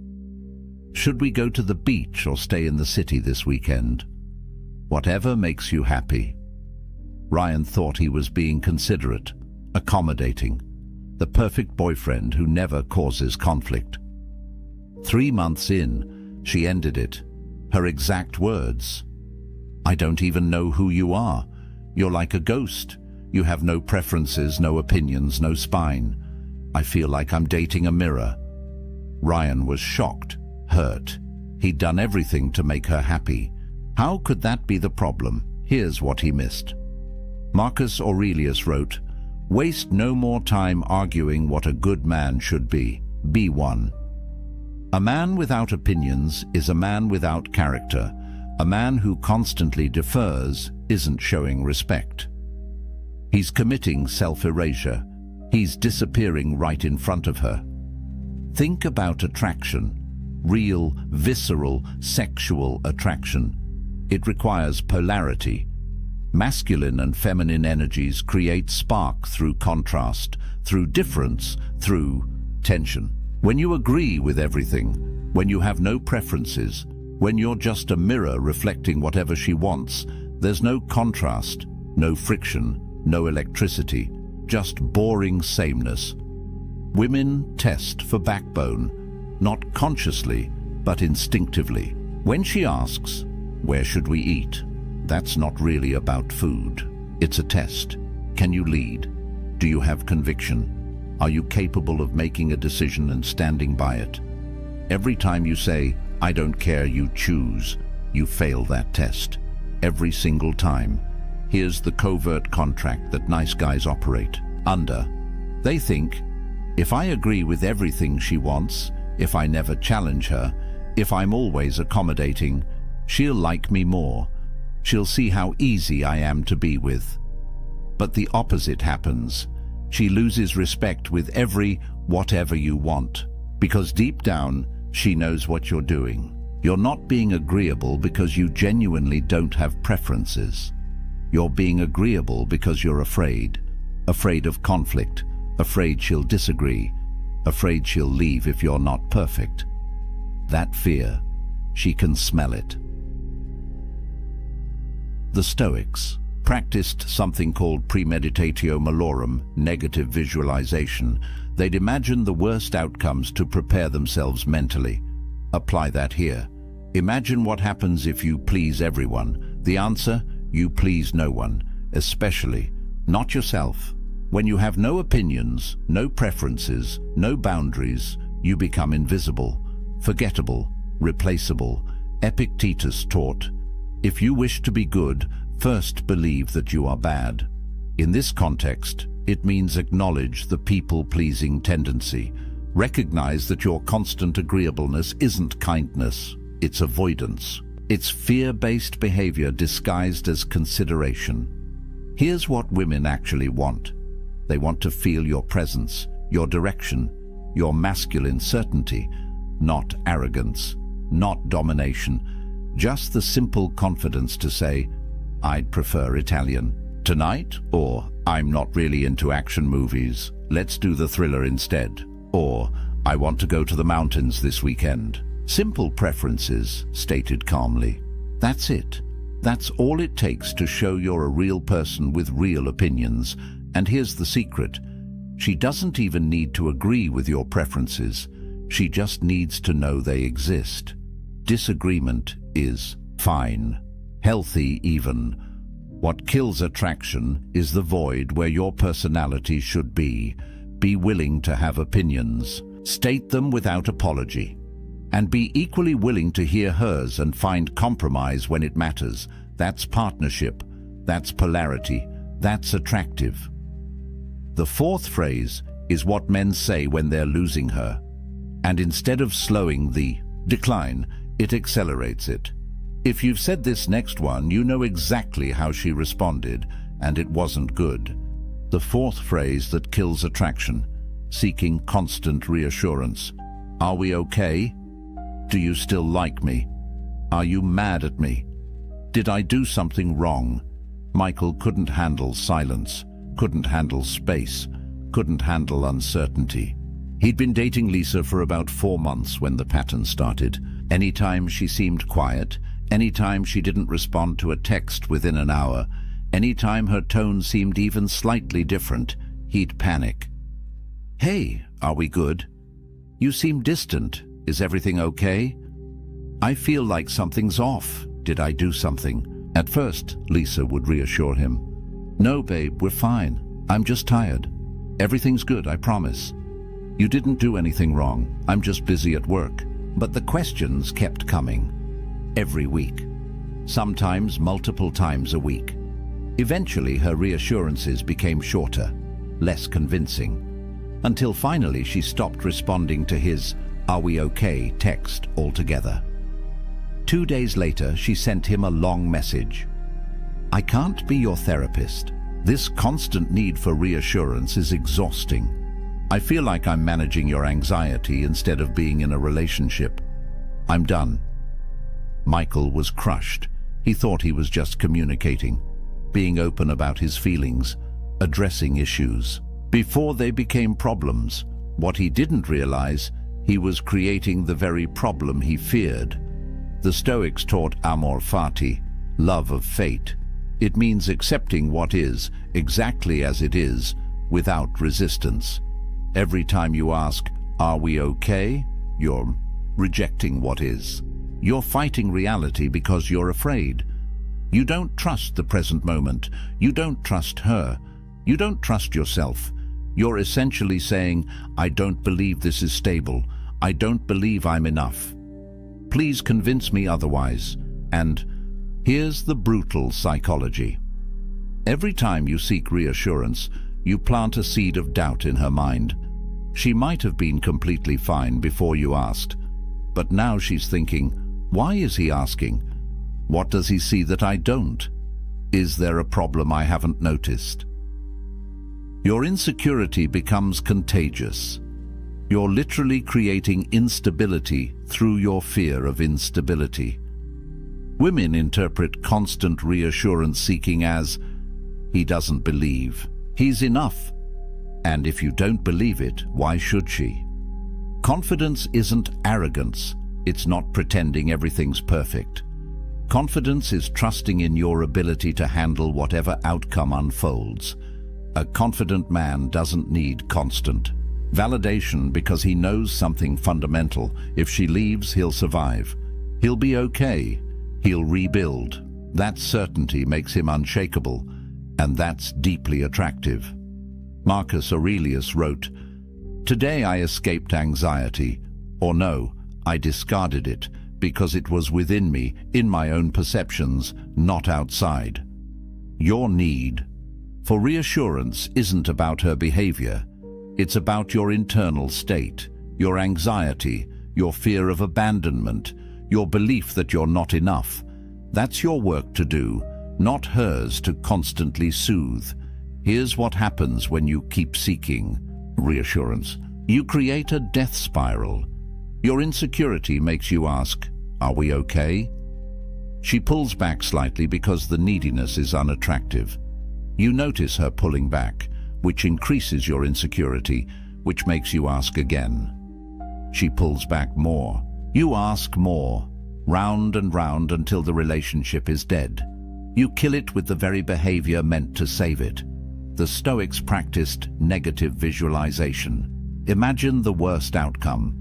Speaker 1: Should we go to the beach or stay in the city this weekend? Whatever makes you happy. Ryan thought he was being considerate, accommodating, the perfect boyfriend who never causes conflict. 3 months in, she ended it. Her exact words. I don't even know who you are. You're like a ghost. You have no preferences, no opinions, no spine. I feel like I'm dating a mirror. Ryan was shocked, hurt. He'd done everything to make her happy. How could that be the problem? Here's what he missed. Marcus Aurelius wrote, "Waste no more time arguing what a good man should be. Be one." A man without opinions is a man without character. A man who constantly defers isn't showing respect. He's committing self-erasure. He's disappearing right in front of her. Think about attraction. Real, visceral, sexual attraction. It requires polarity. Masculine and feminine energies create spark through contrast, through difference, through tension. When you agree with everything, when you have no preferences, when you're just a mirror reflecting whatever she wants, there's no contrast, no friction, no electricity, just boring sameness. Women test for backbone, not consciously, but instinctively. When she asks, "Where should we eat?" that's not really about food. It's a test. Can you lead? Do you have conviction? Are you capable of making a decision and standing by it? Every time you say, "I don't care, you choose," you fail that test. Every single time. Here's the covert contract that nice guys operate under. They think, if I agree with everything she wants, if I never challenge her, if I'm always accommodating, she'll like me more. She'll see how easy I am to be with. But the opposite happens. She loses respect with every whatever you want, because deep down, she knows what you're doing. You're not being agreeable because you genuinely don't have preferences. You're being agreeable because you're afraid. Afraid of conflict, afraid she'll disagree, afraid she'll leave if you're not perfect. That fear, she can smell it. The Stoics practiced something called premeditatio malorum, negative visualization. They'd imagine the worst outcomes to prepare themselves mentally. Apply that here. Imagine what happens if you please everyone. The answer, you please no one, especially not yourself. When you have no opinions, no preferences, no boundaries, you become invisible, forgettable, replaceable. Epictetus taught, if you wish to be good, first believe that you are bad. In this context, it means acknowledge the people-pleasing tendency. Recognize that your constant agreeableness isn't kindness, it's avoidance. It's fear-based behavior disguised as consideration. Here's what women actually want. They want to feel your presence, your direction, your masculine certainty, not arrogance, not domination, just the simple confidence to say, I'd prefer Italian tonight, or I'm not really into action movies, let's do the thriller instead, or I want to go to the mountains this weekend. Simple preferences, stated calmly. That's it. That's all it takes to show you're a real person with real opinions. And here's the secret. She doesn't even need to agree with your preferences. She just needs to know they exist. Disagreement is fine, healthy even. What kills attraction is the void where your personality should be. Be willing to have opinions. State them without apology. And be equally willing to hear hers and find compromise when it matters. That's partnership. That's polarity. That's attractive. The fourth phrase is what men say when they're losing her. And instead of slowing the decline, it accelerates it. If you've said this next one, you know exactly how she responded, and it wasn't good. The fourth phrase that kills attraction, seeking constant reassurance. Are we okay? Do you still like me? Are you mad at me? Did I do something wrong? Michael couldn't handle silence, couldn't handle space, couldn't handle uncertainty. He'd been dating Lisa for about 4 months when the pattern started. Anytime she seemed quiet, anytime she didn't respond to a text within an hour, anytime her tone seemed even slightly different, he'd panic. "Hey, are we good? You seem distant. Is everything okay? I feel like something's off. Did I do something?" At first, Lisa would reassure him. "No, babe, we're fine. I'm just tired. Everything's good, I promise. You didn't do anything wrong. I'm just busy at work." But the questions kept coming. Every week. Sometimes multiple times a week. Eventually, her reassurances became shorter, less convincing, until finally she stopped responding to his "Are we okay?" text altogether. 2 days later, she sent him a long message. "I can't be your therapist. This constant need for reassurance is exhausting. I feel like I'm managing your anxiety instead of being in a relationship. I'm done." Michael was crushed. He thought he was just communicating, being open about his feelings, addressing issues. Before they became problems, what he didn't realize, he was creating the very problem he feared. The Stoics taught amor fati, love of fate. It means accepting what is, exactly as it is, without resistance. Every time you ask, "Are we okay?" you're rejecting what is. You're fighting reality because you're afraid. You don't trust the present moment. You don't trust her. You don't trust yourself. You're essentially saying, "I don't believe this is stable. I don't believe I'm enough. Please convince me otherwise." And here's the brutal psychology. Every time you seek reassurance, you plant a seed of doubt in her mind. She might have been completely fine before you asked, but now she's thinking, "Why is he asking? What does he see that I don't? Is there a problem I haven't noticed?" Your insecurity becomes contagious. You're literally creating instability through your fear of instability. Women interpret constant reassurance seeking as, "He doesn't believe. He's enough." And if you don't believe it, why should she? Confidence isn't arrogance. It's not pretending everything's perfect. Confidence is trusting in your ability to handle whatever outcome unfolds. A confident man doesn't need constant validation because he knows something fundamental. If she leaves, he'll survive. He'll be okay. He'll rebuild. That certainty makes him unshakable, and that's deeply attractive. Marcus Aurelius wrote, "Today I escaped anxiety, or no, I discarded it because it was within me, in my own perceptions, not outside." Your need for reassurance isn't about her behavior. It's about your internal state, your anxiety, your fear of abandonment, your belief that you're not enough. That's your work to do, not hers to constantly soothe. Here's what happens when you keep seeking reassurance. You create a death spiral. Your insecurity makes you ask, "Are we okay?" She pulls back slightly because the neediness is unattractive. You notice her pulling back, which increases your insecurity, which makes you ask again. She pulls back more. You ask more, round and round until the relationship is dead. You kill it with the very behavior meant to save it. The Stoics practiced negative visualization. Imagine the worst outcome.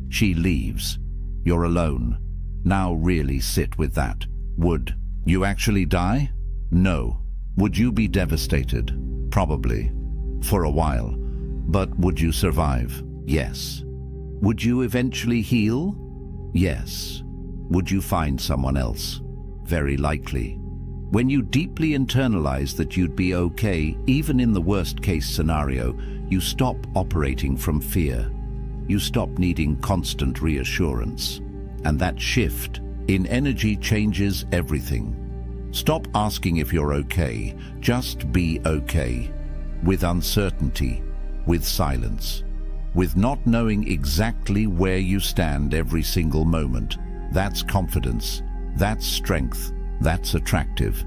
Speaker 1: She leaves. You're alone. Now really sit with that. Would you actually die? No. Would you be devastated? Probably. For a while. But would you survive? Yes. Would you eventually heal? Yes. Would you find someone else? Very likely. When you deeply internalize that you'd be okay, even in the worst-case scenario, you stop operating from fear. You stop needing constant reassurance. And that shift in energy changes everything. Stop asking if you're okay. Just be okay. With uncertainty, with silence, with not knowing exactly where you stand every single moment. That's confidence. That's strength. That's attractive.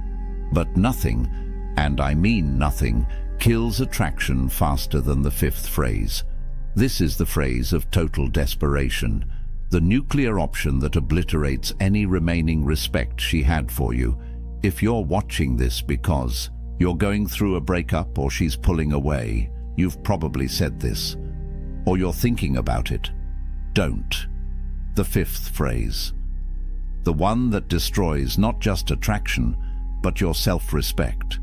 Speaker 1: But nothing, and I mean nothing, kills attraction faster than the fifth phrase. This is the phrase of total desperation, the nuclear option that obliterates any remaining respect she had for you. If you're watching this because you're going through a breakup or she's pulling away, you've probably said this, or you're thinking about it. Don't. The fifth phrase. The one that destroys not just attraction, but your self-respect.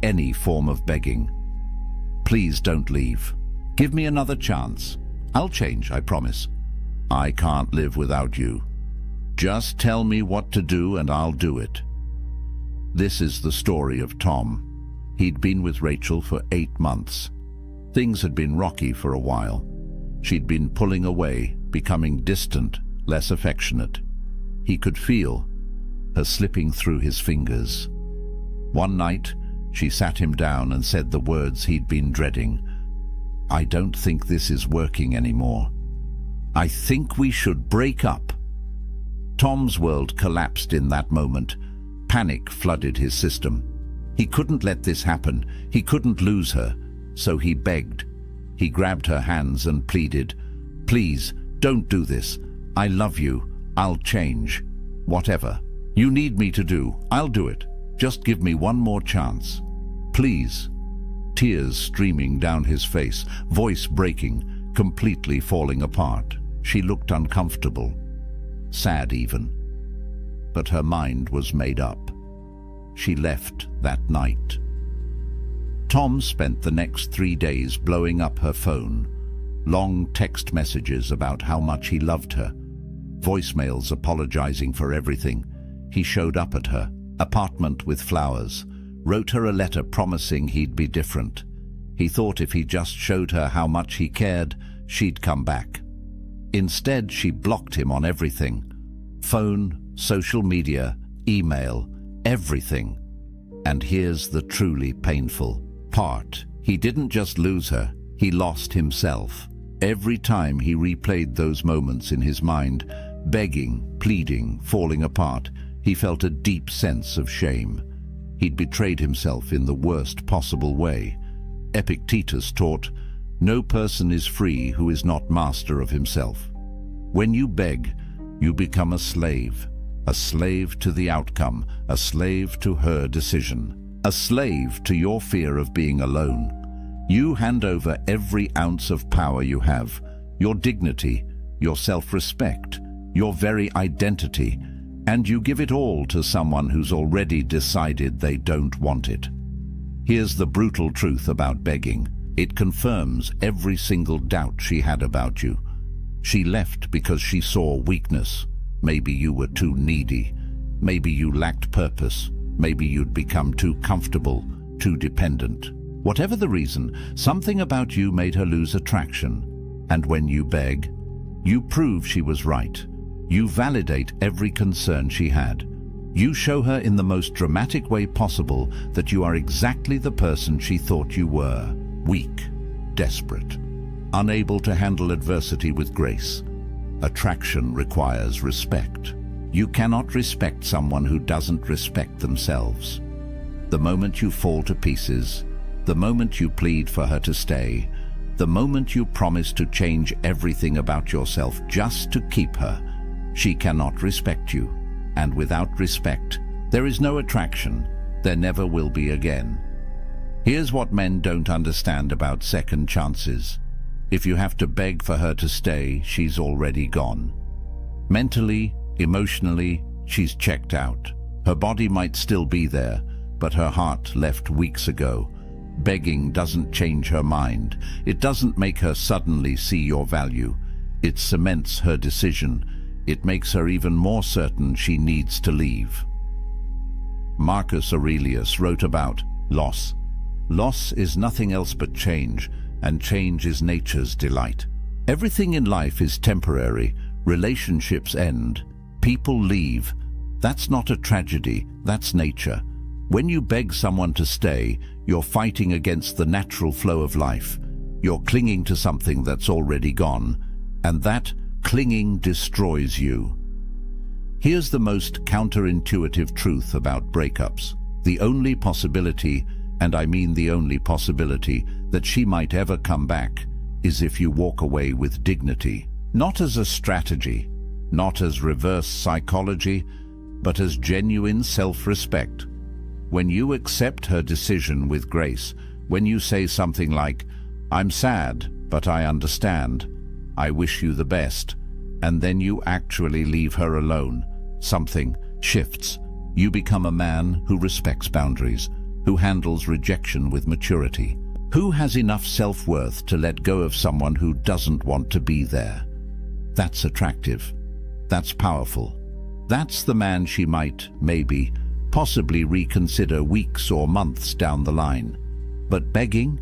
Speaker 1: Any form of begging. Please don't leave. Give me another chance. I'll change, I promise. I can't live without you. Just tell me what to do and I'll do it. This is the story of Tom. He'd been with Rachel for 8 months. Things had been rocky for a while. She'd been pulling away, becoming distant, less affectionate. He could feel her slipping through his fingers. One night, she sat him down and said the words he'd been dreading. I don't think this is working anymore. I think we should break up. Tom's world collapsed in that moment. Panic flooded his system. He couldn't let this happen. He couldn't lose her. So he begged. He grabbed her hands and pleaded, "Please, don't do this. I love you. I'll change. Whatever you need me to do, I'll do it. Just give me one more chance. Please." Tears streaming down his face, voice breaking, completely falling apart. She looked uncomfortable, sad even. But her mind was made up. She left that night. Tom spent the next 3 days blowing up her phone. Long text messages about how much he loved her. Voicemails apologizing for everything. He showed up at her apartment with flowers, wrote her a letter promising he'd be different. He thought if he just showed her how much he cared, she'd come back. Instead, she blocked him on everything. Phone, social media, email, everything. And here's the truly painful part. He didn't just lose her, he lost himself. Every time he replayed those moments in his mind, begging, pleading, falling apart, he felt a deep sense of shame. He'd betrayed himself in the worst possible way. Epictetus taught, "No person is free who is not master of himself." When you beg, you become a slave to the outcome, a slave to her decision, a slave to your fear of being alone. You hand over every ounce of power you have, your dignity, your self-respect, your very identity, and you give it all to someone who's already decided they don't want it. Here's the brutal truth about begging. It confirms every single doubt she had about you. She left because she saw weakness. Maybe you were too needy. Maybe you lacked purpose. Maybe you'd become too comfortable, too dependent. Whatever the reason, something about you made her lose attraction. And when you beg, you prove she was right. You validate every concern she had. You show her in the most dramatic way possible that you are exactly the person she thought you were. Weak, desperate, unable to handle adversity with grace. Attraction requires respect. You cannot respect someone who doesn't respect themselves. The moment you fall to pieces, the moment you plead for her to stay, the moment you promise to change everything about yourself just to keep her, she cannot respect you. And without respect, there is no attraction. There never will be again. Here's what men don't understand about second chances. If you have to beg for her to stay, she's already gone. Mentally, emotionally, she's checked out. Her body might still be there, but her heart left weeks ago. Begging doesn't change her mind. It doesn't make her suddenly see your value. It cements her decision. It makes her even more certain she needs to leave. Marcus Aurelius wrote about loss. Loss is nothing else but change, and change is nature's delight. Everything in life is temporary. Relationships end. People leave. That's not a tragedy, that's nature. When you beg someone to stay, you're fighting against the natural flow of life. You're clinging to something that's already gone, and that clinging destroys you. Here's the most counterintuitive truth about breakups. The only possibility, and I mean the only possibility, that she might ever come back is if you walk away with dignity. Not as a strategy, not as reverse psychology, but as genuine self-respect. When you accept her decision with grace, when you say something like, "I'm sad, but I understand. I wish you the best," and then you actually leave her alone, something shifts. You become a man who respects boundaries, who handles rejection with maturity, who has enough self-worth to let go of someone who doesn't want to be there. That's attractive. That's powerful. That's the man she might, maybe, possibly reconsider weeks or months down the line. But begging?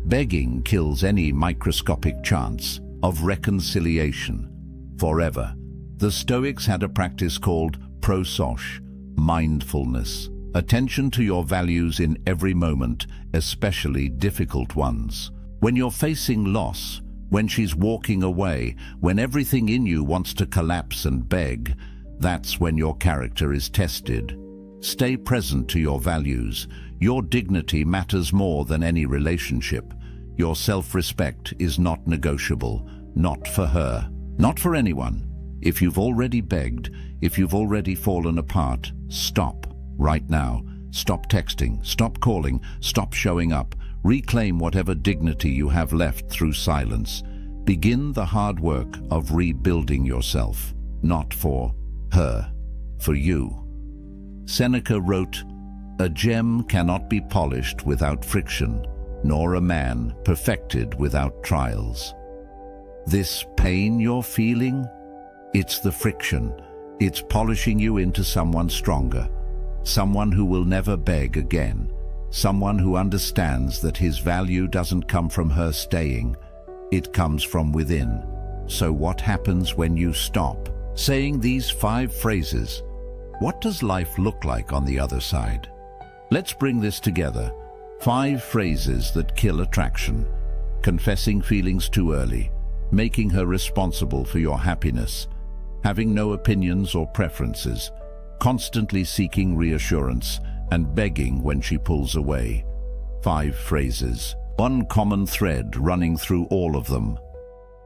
Speaker 1: Begging kills any microscopic chance of reconciliation forever. The Stoics had a practice called Pre-Socratic, mindfulness, attention to your values in every moment, especially difficult ones. When you're facing loss, when she's walking away, when everything in you wants to collapse and beg, that's when your character is tested. Stay present to your values. Your dignity matters more than any relationship. Your self-respect is not negotiable, not for her, not for anyone. If you've already begged, if you've already fallen apart, stop right now. Stop texting, stop calling, stop showing up. Reclaim whatever dignity you have left through silence. Begin the hard work of rebuilding yourself, not for her, for you. Seneca wrote, "A gem cannot be polished without friction, nor a man perfected without trials." This pain you're feeling, it's the friction. It's polishing you into someone stronger, someone who will never beg again, someone who understands that his value doesn't come from her staying, it comes from within. So what happens when you stop saying these 5 phrases? What does life look like on the other side? Let's bring this together. 5 phrases that kill attraction. Confessing feelings too early, making her responsible for your happiness, having no opinions or preferences, constantly seeking reassurance, and begging when she pulls away. 5 phrases. One common thread running through all of them.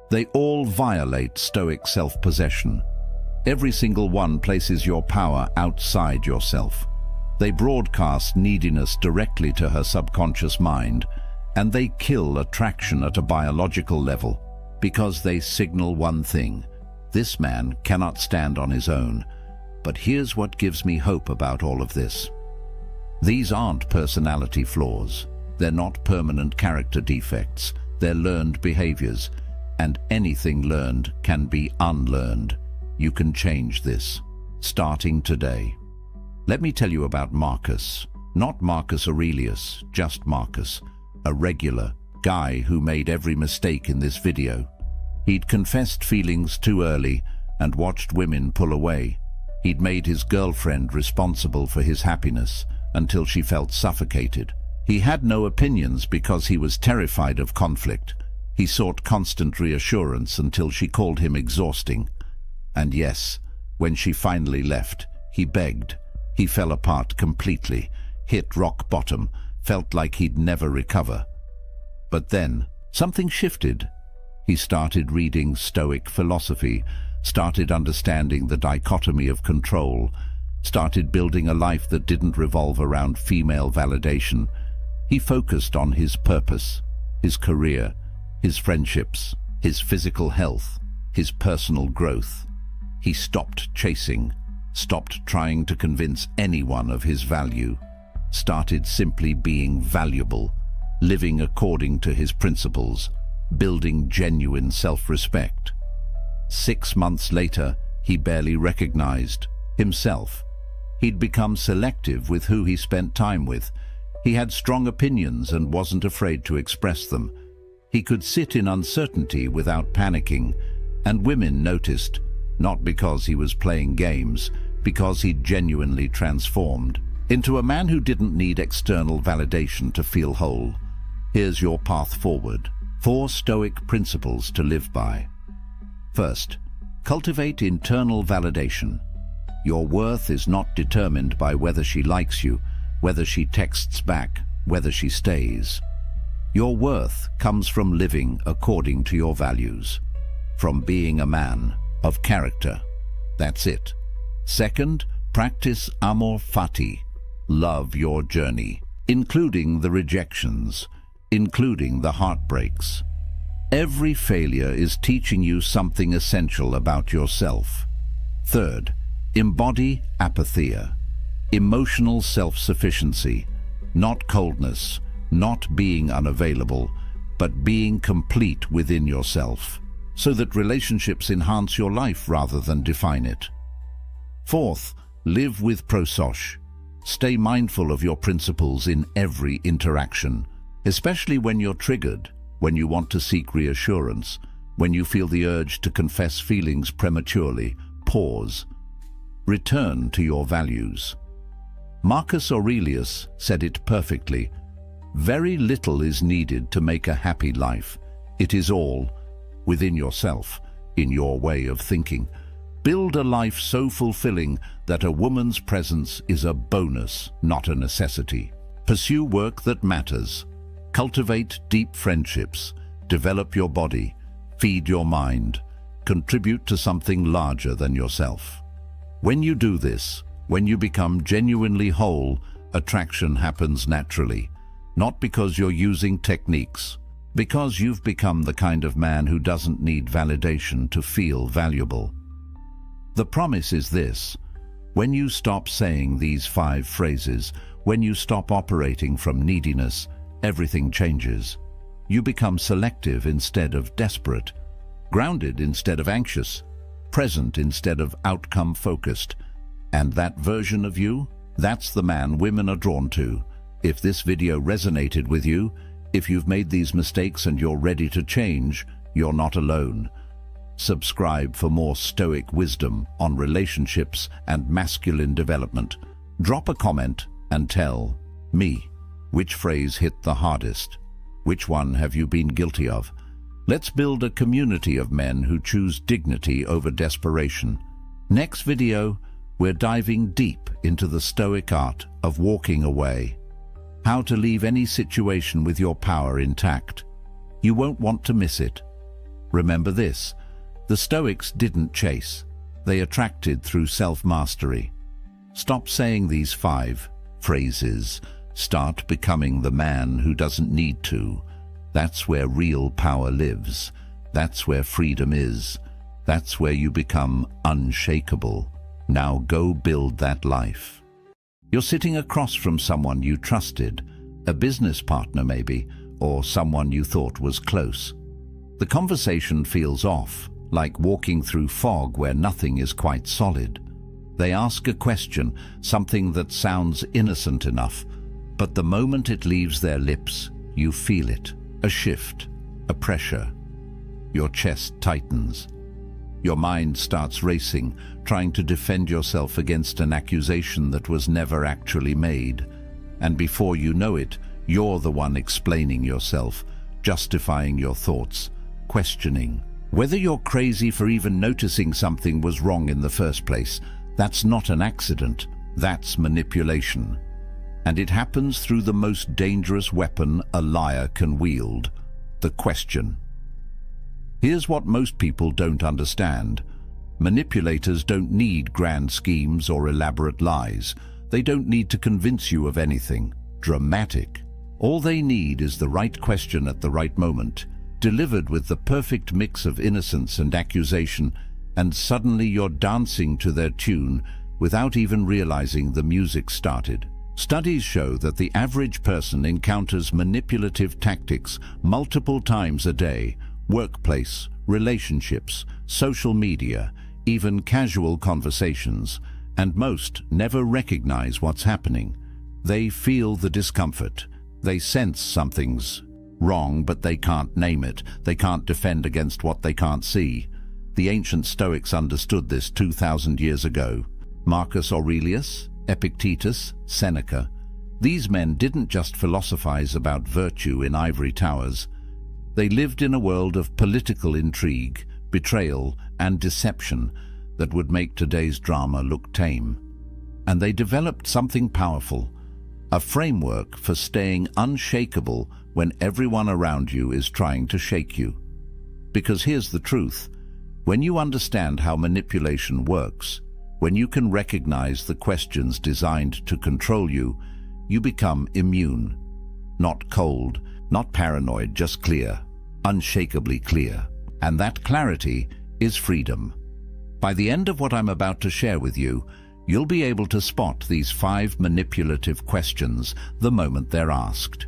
Speaker 1: They all violate Stoic self-possession. Every single one places your power outside yourself. They broadcast neediness directly to her subconscious mind, and they kill attraction at a biological level because they signal one thing: this man cannot stand on his own. But here's what gives me hope about all of this. These aren't personality flaws. They're not permanent character defects. They're learned behaviors, and anything learned can be unlearned. You can change this, starting today. Let me tell you about Marcus. Not Marcus Aurelius, just Marcus, a regular guy who made every mistake in this video. He'd confessed feelings too early and watched women pull away. He'd made his girlfriend responsible for his happiness until she felt suffocated. He had no opinions because he was terrified of conflict. He sought constant reassurance until she called him exhausting. And yes, when she finally left, he begged. He fell apart completely, hit rock bottom, felt like he'd never recover. But then, something shifted. He started reading Stoic philosophy, started understanding the dichotomy of control, started building a life that didn't revolve around female validation. He focused on his purpose, his career, his friendships, his physical health, his personal growth. He stopped chasing, stopped trying to convince anyone of his value, started simply being valuable, living according to his principles, building genuine self-respect. 6 months later, he barely recognized himself. He'd become selective with who he spent time with. He had strong opinions and wasn't afraid to express them. He could sit in uncertainty without panicking, and women noticed, not because he was playing games, because he'd genuinely transformed into a man who didn't need external validation to feel whole. Here's your path forward. 4 Stoic principles to live by. First, cultivate internal validation. Your worth is not determined by whether she likes you, whether she texts back, whether she stays. Your worth comes from living according to your values, from being a man of character. That's it. Second, practice amor fati. Love your journey, including the rejections, including the heartbreaks. Every failure is teaching you something essential about yourself. Third, embody apatheia, emotional self-sufficiency, not coldness, not being unavailable, but being complete within yourself, so that relationships enhance your life rather than define it. Fourth, live with prosoch. Stay mindful of your principles in every interaction, especially when you're triggered, when you want to seek reassurance, when you feel the urge to confess feelings prematurely. Pause. Return to your values. Marcus Aurelius said it perfectly. Very little is needed to make a happy life. It is all within yourself, in your way of thinking. Build a life so fulfilling that a woman's presence is a bonus, not a necessity. Pursue work that matters. Cultivate deep friendships. Develop your body. Feed your mind. Contribute to something larger than yourself. When you do this, when you become genuinely whole, attraction happens naturally. Not because you're using techniques, because you've become the kind of man who doesn't need validation to feel valuable. The promise is this: when you stop saying these 5 phrases, when you stop operating from neediness, everything changes. You become selective instead of desperate, grounded instead of anxious, present instead of outcome-focused. And that version of you, that's the man women are drawn to. If this video resonated with you, if you've made these mistakes and you're ready to change, you're not alone. Subscribe for more Stoic wisdom on relationships and masculine development. Drop a comment and tell me which phrase hit the hardest. Which one have you been guilty of? Let's build a community of men who choose dignity over desperation. Next video, we're diving deep into the Stoic art of walking away. How to leave any situation with your power intact. You won't want to miss it. Remember this: the Stoics didn't chase. They attracted through self-mastery. Stop saying these 5 phrases. Start becoming the man who doesn't need to. That's where real power lives. That's where freedom is. That's where you become unshakable. Now go build that life. You're sitting across from someone you trusted, a business partner maybe, or someone you thought was close. The conversation feels off, like walking through fog where nothing is quite solid. They ask a question, something that sounds innocent enough, but the moment it leaves their lips, you feel it. A shift, a pressure. Your chest tightens. Your mind starts racing, trying to defend yourself against an accusation that was never actually made. And before you know it, you're the one explaining yourself, justifying your thoughts, questioning. Whether you're crazy for even noticing something was wrong in the first place, that's not an accident, that's manipulation. And it happens through the most dangerous weapon a liar can wield: the question. Here's what most people don't understand. Manipulators don't need grand schemes or elaborate lies. They don't need to convince you of anything dramatic. All they need is the right question at the right moment, delivered with the perfect mix of innocence and accusation, and suddenly you're dancing to their tune without even realizing the music started. Studies show that the average person encounters manipulative tactics multiple times a day: workplace, relationships, social media, even casual conversations, and most never recognize what's happening. They feel the discomfort. They sense something's wrong, but they can't name it. They can't defend against what they can't see. The ancient Stoics understood this 2,000 years ago. Marcus Aurelius, Epictetus, Seneca. These men didn't just philosophize about virtue in ivory towers. They lived in a world of political intrigue, betrayal, and deception. that would make today's drama look tame. And they developed something powerful, a framework for staying unshakable when everyone around you is trying to shake you. Because here's the truth, when you understand how manipulation works, when you can recognize the questions designed to control you, you become immune. Not cold, not paranoid, just clear, unshakably clear. And that clarity is freedom. By the end of what I'm about to share with you, you'll be able to spot these 5 manipulative questions the moment they're asked.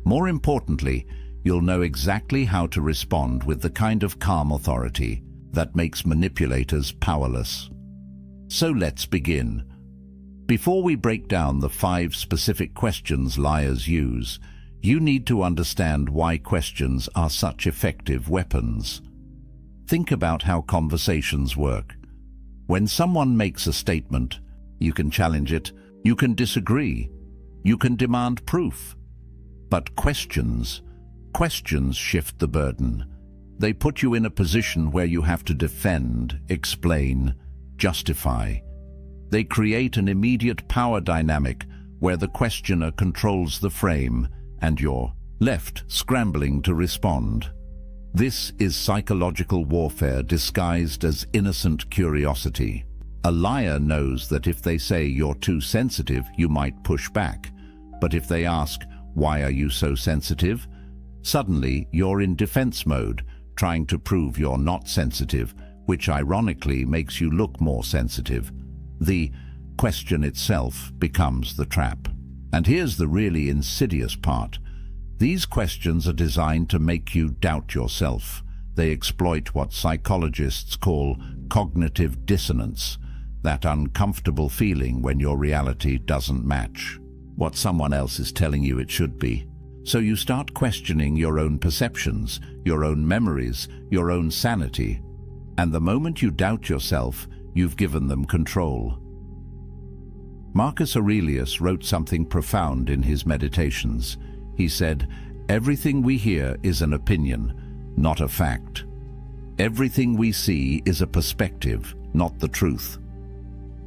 Speaker 1: More importantly, you'll know exactly how to respond with the kind of calm authority that makes manipulators powerless. So let's begin. Before we break down the 5 specific questions liars use, you need to understand why questions are such effective weapons. Think about how conversations work. When someone makes a statement, you can challenge it, you can disagree, you can demand proof. But questions shift the burden. They put you in a position where you have to defend, explain, justify. They create an immediate power dynamic where the questioner controls the frame and you're left scrambling to respond. This is psychological warfare disguised as innocent curiosity. A liar knows that if they say you're too sensitive, you might push back. But if they ask, why are you so sensitive? Suddenly, you're in defense mode, trying to prove you're not sensitive, which ironically makes you look more sensitive. The question itself becomes the trap. And here's the really insidious part. These questions are designed to make you doubt yourself. They exploit what psychologists call cognitive dissonance, that uncomfortable feeling when your reality doesn't match what someone else is telling you it should be. So you start questioning your own perceptions, your own memories, your own sanity. And the moment you doubt yourself, you've given them control. Marcus Aurelius wrote something profound in his Meditations. He said, "Everything we hear is an opinion, not a fact. Everything we see is a perspective, not the truth."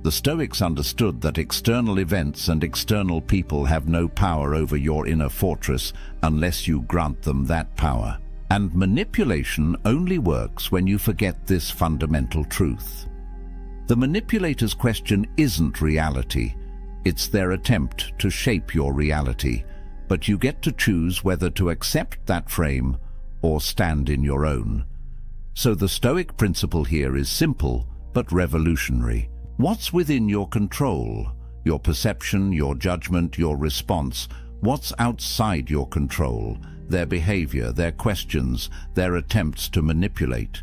Speaker 1: The Stoics understood that external events and external people have no power over your inner fortress unless you grant them that power. And manipulation only works when you forget this fundamental truth. The manipulator's question isn't reality. It's their attempt to shape your reality. But you get to choose whether to accept that frame or stand in your own. So the Stoic principle here is simple but revolutionary. What's within your control? Your perception, your judgment, your response. What's outside your control? Their behavior, their questions, their attempts to manipulate.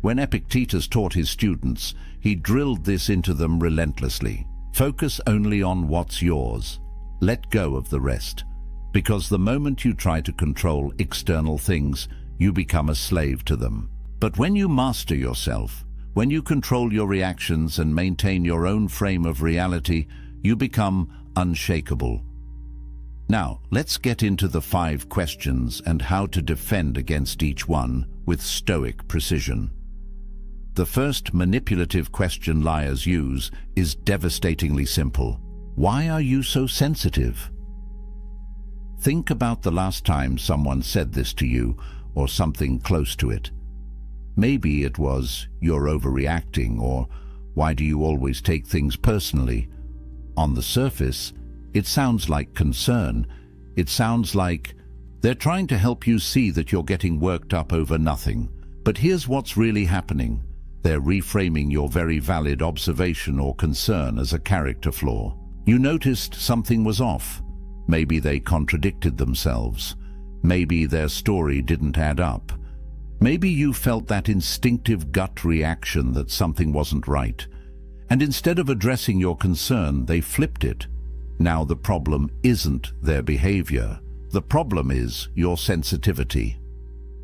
Speaker 1: When Epictetus taught his students, he drilled this into them relentlessly. Focus only on what's yours. Let go of the rest. Because the moment you try to control external things, you become a slave to them. But when you master yourself, when you control your reactions and maintain your own frame of reality, you become unshakable. Now, let's get into the 5 questions and how to defend against each one with Stoic precision. The first manipulative question liars use is devastatingly simple. Why are you so sensitive? Think about the last time someone said this to you, or something close to it. Maybe it was, "You're overreacting," or "Why do you always take things personally?" On the surface, it sounds like concern. It sounds like they're trying to help you see that you're getting worked up over nothing. But here's what's really happening. They're reframing your very valid observation or concern as a character flaw. You noticed something was off. Maybe they contradicted themselves. Maybe their story didn't add up. Maybe you felt that instinctive gut reaction that something wasn't right. And instead of addressing your concern, they flipped it. Now the problem isn't their behavior. The problem is your sensitivity.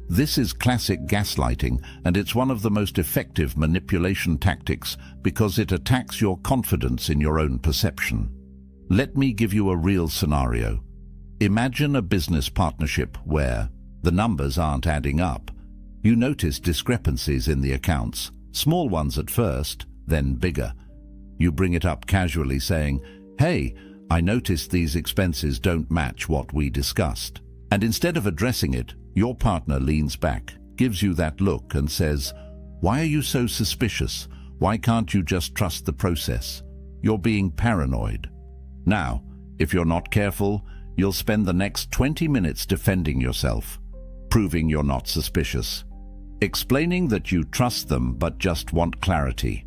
Speaker 1: This is classic gaslighting, and it's one of the most effective manipulation tactics because it attacks your confidence in your own perception. Let me give you a real scenario. Imagine a business partnership where the numbers aren't adding up. You notice discrepancies in the accounts. Small ones at first, then bigger. You bring it up casually saying, "Hey, I noticed these expenses don't match what we discussed." And instead of addressing it, your partner leans back, gives you that look and says, "Why are you so suspicious? Why can't you just trust the process? You're being paranoid." Now, if you're not careful, you'll spend the next 20 minutes defending yourself, proving you're not suspicious, explaining that you trust them but just want clarity.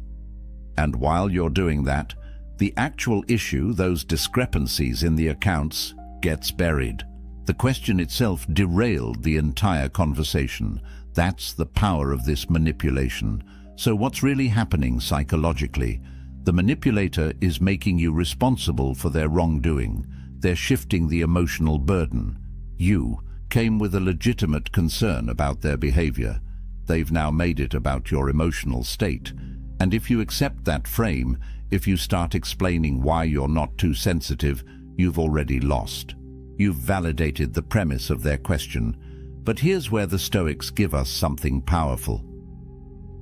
Speaker 1: And while you're doing that, the actual issue, those discrepancies in the accounts, gets buried. The question itself derailed the entire conversation. That's the power of this manipulation. So what's really happening psychologically? The manipulator is making you responsible for their wrongdoing. They're shifting the emotional burden. You came with a legitimate concern about their behavior. They've now made it about your emotional state. And if you accept that frame, if you start explaining why you're not too sensitive, you've already lost. You've validated the premise of their question. But here's where the Stoics give us something powerful.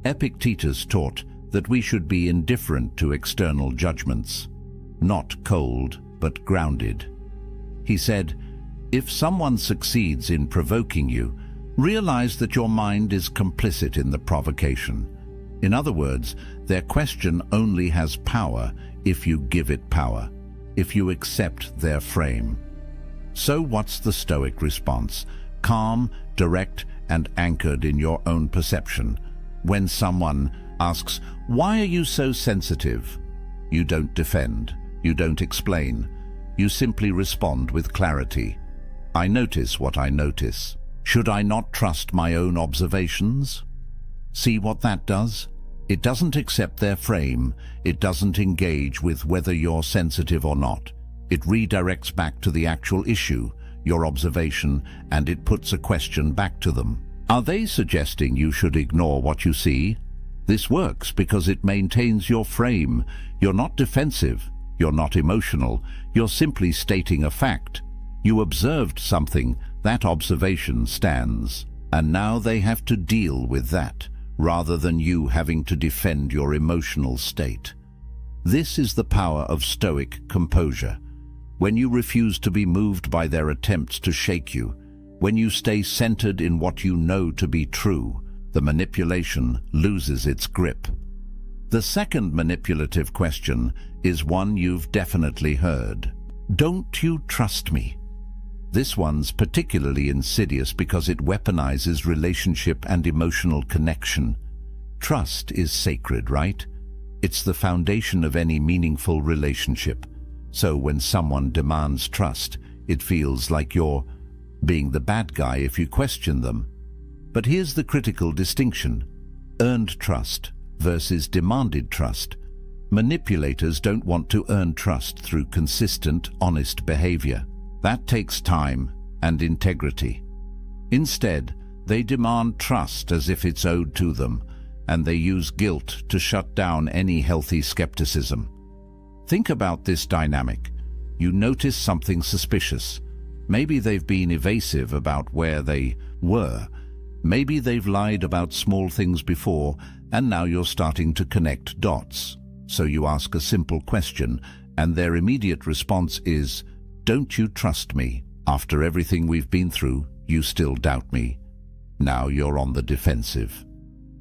Speaker 1: Epictetus taught that we should be indifferent to external judgments, not cold but grounded. He said, if someone succeeds in provoking you, realize that your mind is complicit in the provocation. In other words, their question only has power if you give it power, if you accept their frame. So what's the Stoic response? Calm, direct, and anchored in your own perception. When someone asks, "Why are you so sensitive?" you don't defend, you don't explain. You simply respond with clarity. I notice what I notice. Should I not trust my own observations? See what that does? It doesn't accept their frame. It doesn't engage with whether you're sensitive or not. It redirects back to the actual issue, your observation, and it puts a question back to them. Are they suggesting you should ignore what you see? This works because it maintains your frame. You're not defensive. You're not emotional. You're simply stating a fact. You observed something. That observation stands. And now they have to deal with that, rather than you having to defend your emotional state. This is the power of Stoic composure. When you refuse to be moved by their attempts to shake you, when you stay centered in what you know to be true, the manipulation loses its grip. The second manipulative question is one you've definitely heard. Don't you trust me? This one's particularly insidious because it weaponizes relationship and emotional connection. Trust is sacred, right? It's the foundation of any meaningful relationship. So when someone demands trust, it feels like you're being the bad guy if you question them. But here's the critical distinction: earned trust versus demanded trust. Manipulators don't want to earn trust through consistent, honest behavior. That takes time and integrity. Instead, they demand trust as if it's owed to them, and they use guilt to shut down any healthy skepticism. Think about this dynamic. You notice something suspicious. Maybe they've been evasive about where they were. Maybe they've lied about small things before, and now you're starting to connect dots. So you ask a simple question, and their immediate response is, "Don't you trust me? After everything we've been through, you still doubt me." Now you're on the defensive.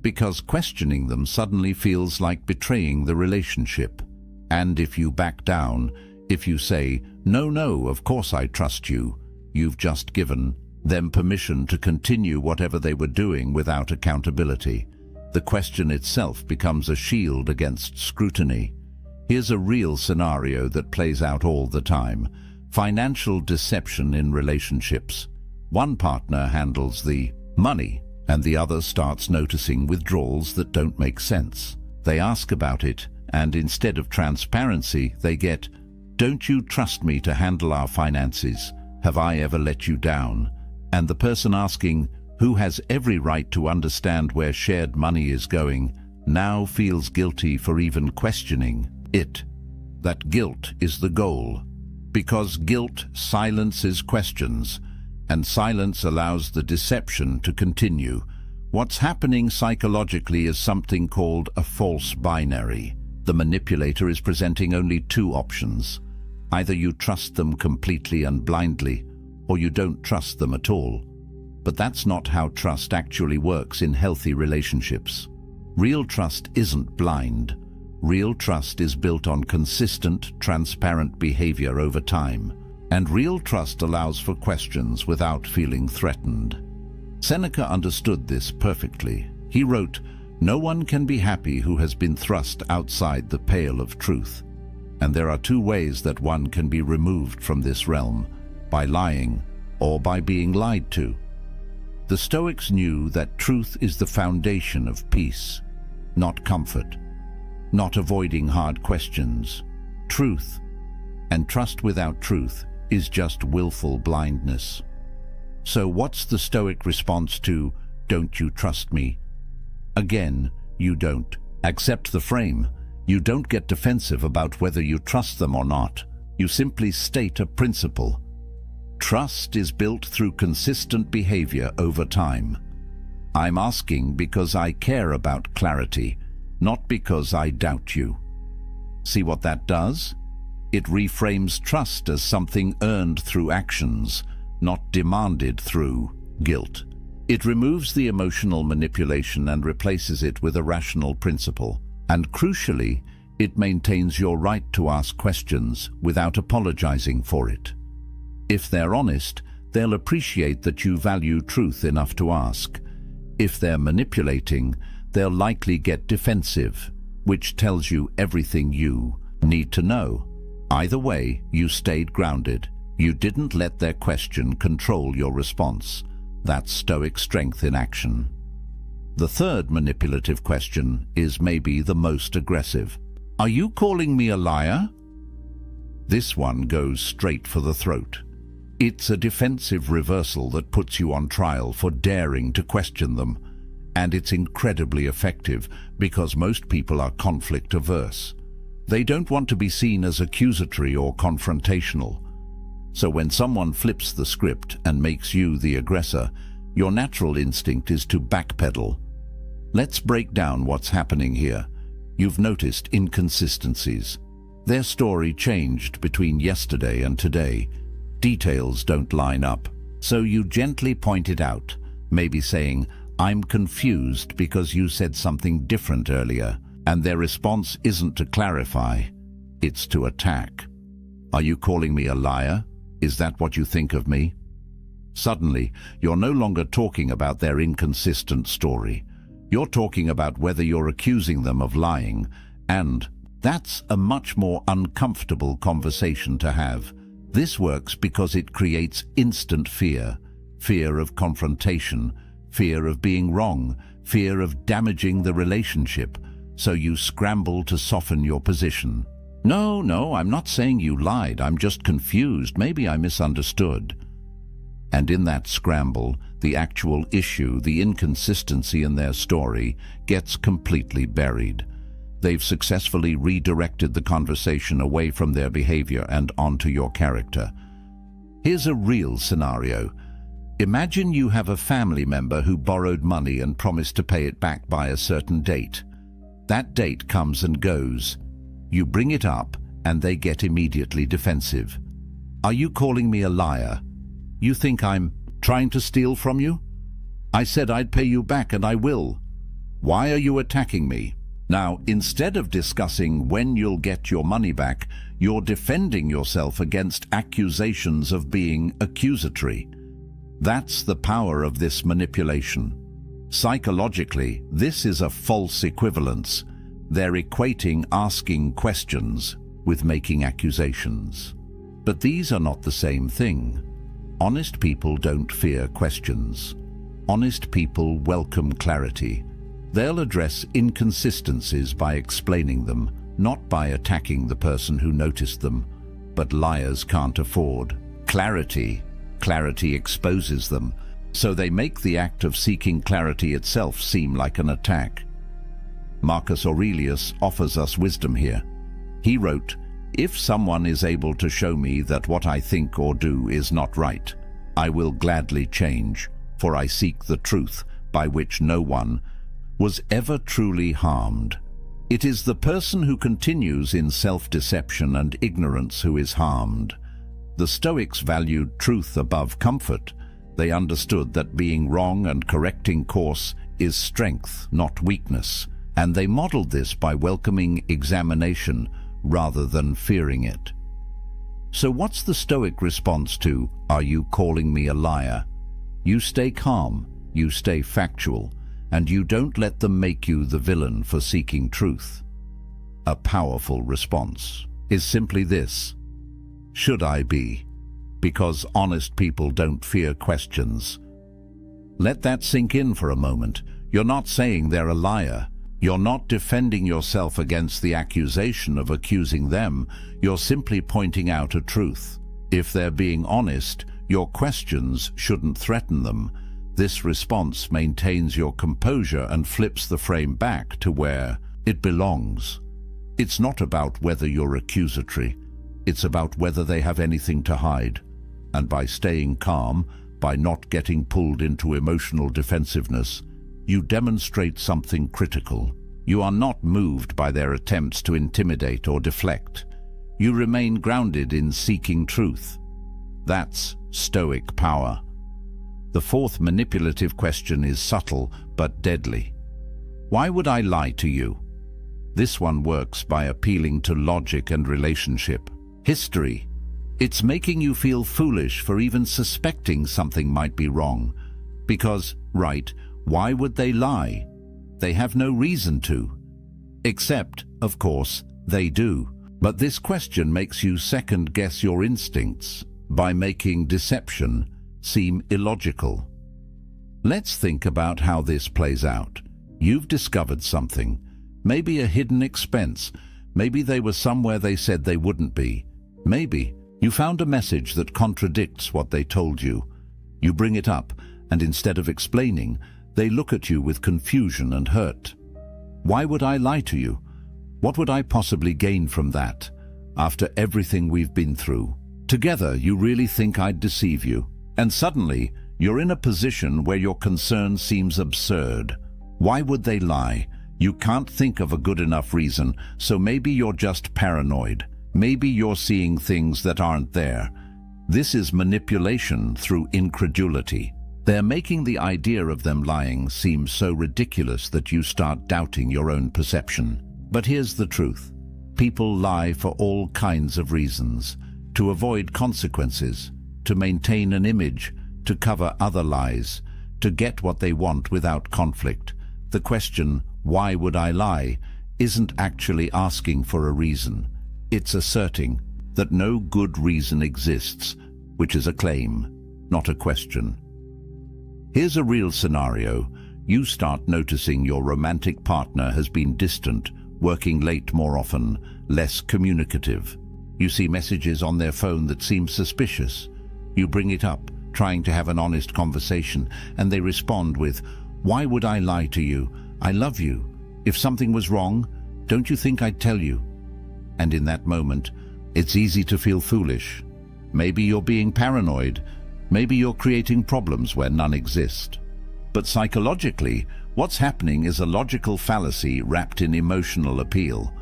Speaker 1: Because questioning them suddenly feels like betraying the relationship. And if you back down, if you say, no, of course I trust you," you've just given them permission to continue whatever they were doing without accountability. The question itself becomes a shield against scrutiny. Here's a real scenario that plays out all the time. Financial deception in relationships. One partner handles the money, and the other starts noticing withdrawals that don't make sense. They ask about it, and instead of transparency, they get, "Don't you trust me to handle our finances? Have I ever let you down?" And the person asking, who has every right to understand where shared money is going, now feels guilty for even questioning it. That guilt is the goal. Because guilt silences questions, and silence allows the deception to continue. What's happening psychologically is something called a false binary. The manipulator is presenting only two options. Either you trust them completely and blindly, or you don't trust them at all. But that's not how trust actually works in healthy relationships. Real trust isn't blind. Real trust is built on consistent, transparent behavior over time. And real trust allows for questions without feeling threatened. Seneca understood this perfectly. He wrote, "No one can be happy who has been thrust outside the pale of truth." And there are two ways that one can be removed from this realm, by lying or by being lied to. The Stoics knew that truth is the foundation of peace, not comfort, not avoiding hard questions. Truth, and trust without truth, is just willful blindness. So what's the Stoic response to, "Don't you trust me?" Again, you don't. Accept the frame. You don't get defensive about whether you trust them or not. You simply state a principle. Trust is built through consistent behavior over time. I'm asking because I care about clarity, not because I doubt you. See what that does? It reframes trust as something earned through actions, not demanded through guilt. It removes the emotional manipulation and replaces it with a rational principle. And crucially, it maintains your right to ask questions without apologizing for it. If they're honest, they'll appreciate that you value truth enough to ask. If they're manipulating, they'll likely get defensive, which tells you everything you need to know. Either way, you stayed grounded. You didn't let their question control your response. That's Stoic strength in action. The third manipulative question is maybe the most aggressive. Are you calling me a liar? This one goes straight for the throat. It's a defensive reversal that puts you on trial for daring to question them. And it's incredibly effective because most people are conflict averse. They don't want to be seen as accusatory or confrontational. So when someone flips the script and makes you the aggressor, your natural instinct is to backpedal. Let's break down what's happening here. You've noticed inconsistencies. Their story changed between yesterday and today. Details don't line up. So you gently point it out, maybe saying, "I'm confused because you said something different earlier." And their response isn't to clarify, it's to attack. Are you calling me a liar? Is that what you think of me? Suddenly, you're no longer talking about their inconsistent story. You're talking about whether you're accusing them of lying, and that's a much more uncomfortable conversation to have. This works because it creates instant fear. Fear of confrontation, fear of being wrong, fear of damaging the relationship. So you scramble to soften your position. No, I'm not saying you lied. I'm just confused. Maybe I misunderstood. And in that scramble, the actual issue, the inconsistency in their story, gets completely buried. They've successfully redirected the conversation away from their behavior and onto your character. Here's a real scenario. Imagine you have a family member who borrowed money and promised to pay it back by a certain date. That date comes and goes. You bring it up, and they get immediately defensive. Are you calling me a liar? You think I'm trying to steal from you? I said I'd pay you back, and I will. Why are you attacking me? Now, instead of discussing when you'll get your money back, you're defending yourself against accusations of being accusatory. That's the power of this manipulation. Psychologically, this is a false equivalence. They're equating asking questions with making accusations. But these are not the same thing. Honest people don't fear questions. Honest people welcome clarity. They'll address inconsistencies by explaining them, not by attacking the person who noticed them. But liars can't afford clarity. Clarity exposes them. So they make the act of seeking clarity itself seem like an attack. Marcus Aurelius offers us wisdom here. He wrote, "If someone is able to show me that what I think or do is not right, I will gladly change, for I seek the truth, by which no one was ever truly harmed. It is the person who continues in self-deception and ignorance who is harmed. The Stoics valued truth above comfort. They understood that being wrong and correcting course is strength, not weakness, and they modeled this by welcoming examination rather than fearing it. So what's the Stoic response to, "Are you calling me a liar?" You stay calm, you stay factual, and you don't let them make you the villain for seeking truth. A powerful response is simply this: should I be? Because honest people don't fear questions. Let that sink in for a moment. You're not saying they're a liar. You're not defending yourself against the accusation of accusing them. You're simply pointing out a truth. If they're being honest, your questions shouldn't threaten them. This response maintains your composure and flips the frame back to where it belongs. It's not about whether you're accusatory. It's about whether they have anything to hide. And by staying calm, by not getting pulled into emotional defensiveness, you demonstrate something critical. You are not moved by their attempts to intimidate or deflect. You remain grounded in seeking truth. That's Stoic power. The fourth manipulative question is subtle but deadly. Why would I lie to you? This one works by appealing to logic and relationship. History. It's making you feel foolish for even suspecting something might be wrong. Because, right, why would they lie? They have no reason to. Except, of course, they do. But this question makes you second-guess your instincts by making deception seem illogical. Let's think about how this plays out. You've discovered something, maybe a hidden expense, maybe they were somewhere they said they wouldn't be. Maybe you found a message that contradicts what they told you. You bring it up, and instead of explaining, they look at you with confusion and hurt. Why would I lie to you? What would I possibly gain from that, after everything we've been through? Together, you really think I'd deceive you? And suddenly, you're in a position where your concern seems absurd. Why would they lie? You can't think of a good enough reason, so maybe you're just paranoid. Maybe you're seeing things that aren't there. This is manipulation through incredulity. They're making the idea of them lying seem so ridiculous that you start doubting your own perception. But here's the truth. People lie for all kinds of reasons. To avoid consequences, to maintain an image, to cover other lies, to get what they want without conflict. The question, why would I lie, isn't actually asking for a reason. It's asserting that no good reason exists, which is a claim, not a question. Here's a real scenario. You start noticing your romantic partner has been distant, working late more often, less communicative. You see messages on their phone that seem suspicious. You bring it up, trying to have an honest conversation, and they respond with, "Why would I lie to you? I love you. If something was wrong, don't you think I'd tell you?" And in that moment, it's easy to feel foolish. Maybe you're being paranoid. Maybe you're creating problems where none exist. But psychologically, what's happening is a logical fallacy wrapped in emotional appeal.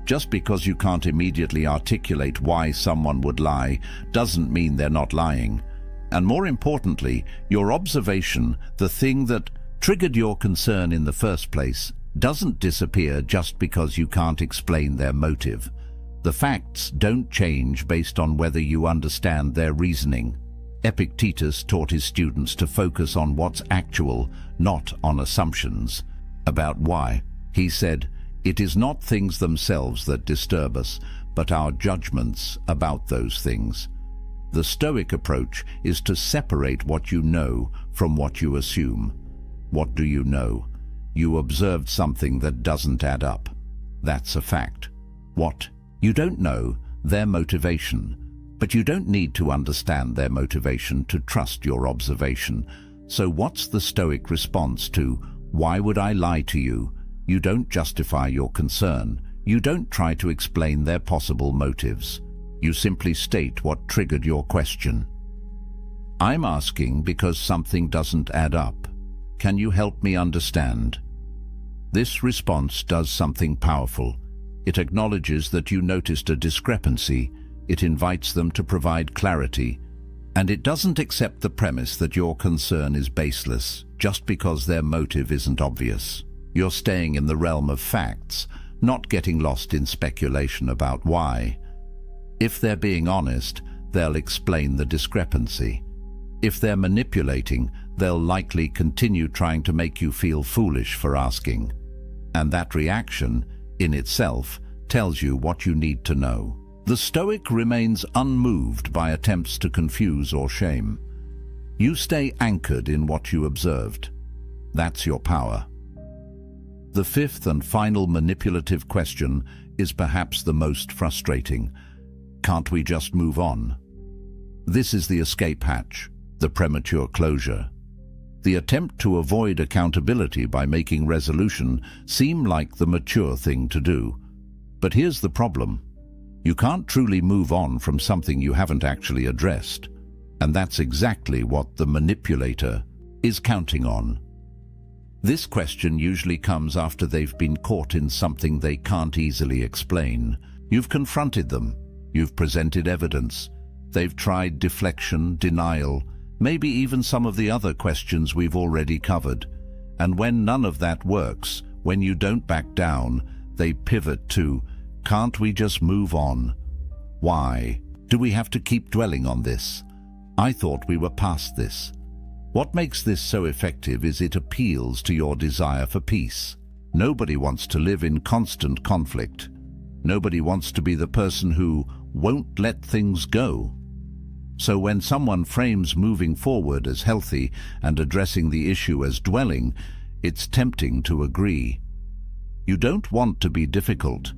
Speaker 1: Just because you can't immediately articulate why someone would lie doesn't mean they're not lying. And more importantly, your observation, the thing that triggered your concern in the first place, doesn't disappear just because you can't explain their motive. The facts don't change based on whether you understand their reasoning. Epictetus taught his students to focus on what's actual, not on assumptions. About why, he said, "It is not things themselves that disturb us, but our judgments about those things." The Stoic approach is to separate what you know from what you assume. What do you know? You observed something that doesn't add up. That's a fact. What? You don't know their motivation. But you don't need to understand their motivation to trust your observation. So what's the Stoic response to, "Why would I lie to you"? You don't justify your concern. You don't try to explain their possible motives. You simply state what triggered your question. "I'm asking because something doesn't add up. can you help me understand? This response does something powerful. It acknowledges that you noticed a discrepancy, it invites them to provide clarity, and it doesn't accept the premise that your concern is baseless just because their motive isn't obvious. You're staying in the realm of facts, not getting lost in speculation about why. If they're being honest, they'll explain the discrepancy. If they're manipulating, they'll likely continue trying to make you feel foolish for asking. And that reaction, in itself, tells you what you need to know. The Stoic remains unmoved by attempts to confuse or shame. You stay anchored in what you observed. That's your power. The fifth and final manipulative question is perhaps the most frustrating. Can't we just move on? This is the escape hatch, the premature closure. The attempt to avoid accountability by making resolution seem like the mature thing to do. But here's the problem. You can't truly move on from something you haven't actually addressed. And that's exactly what the manipulator is counting on. This question usually comes after they've been caught in something they can't easily explain. You've confronted them. You've presented evidence. They've tried deflection, denial, maybe even some of the other questions we've already covered. And when none of that works, when you don't back down, they pivot to, can't we just move on? Why? Do we have to keep dwelling on this? I thought we were past this. What makes this so effective is it appeals to your desire for peace. Nobody wants to live in constant conflict. Nobody wants to be the person who won't let things go. So when someone frames moving forward as healthy and addressing the issue as dwelling, it's tempting to agree. You don't want to be difficult.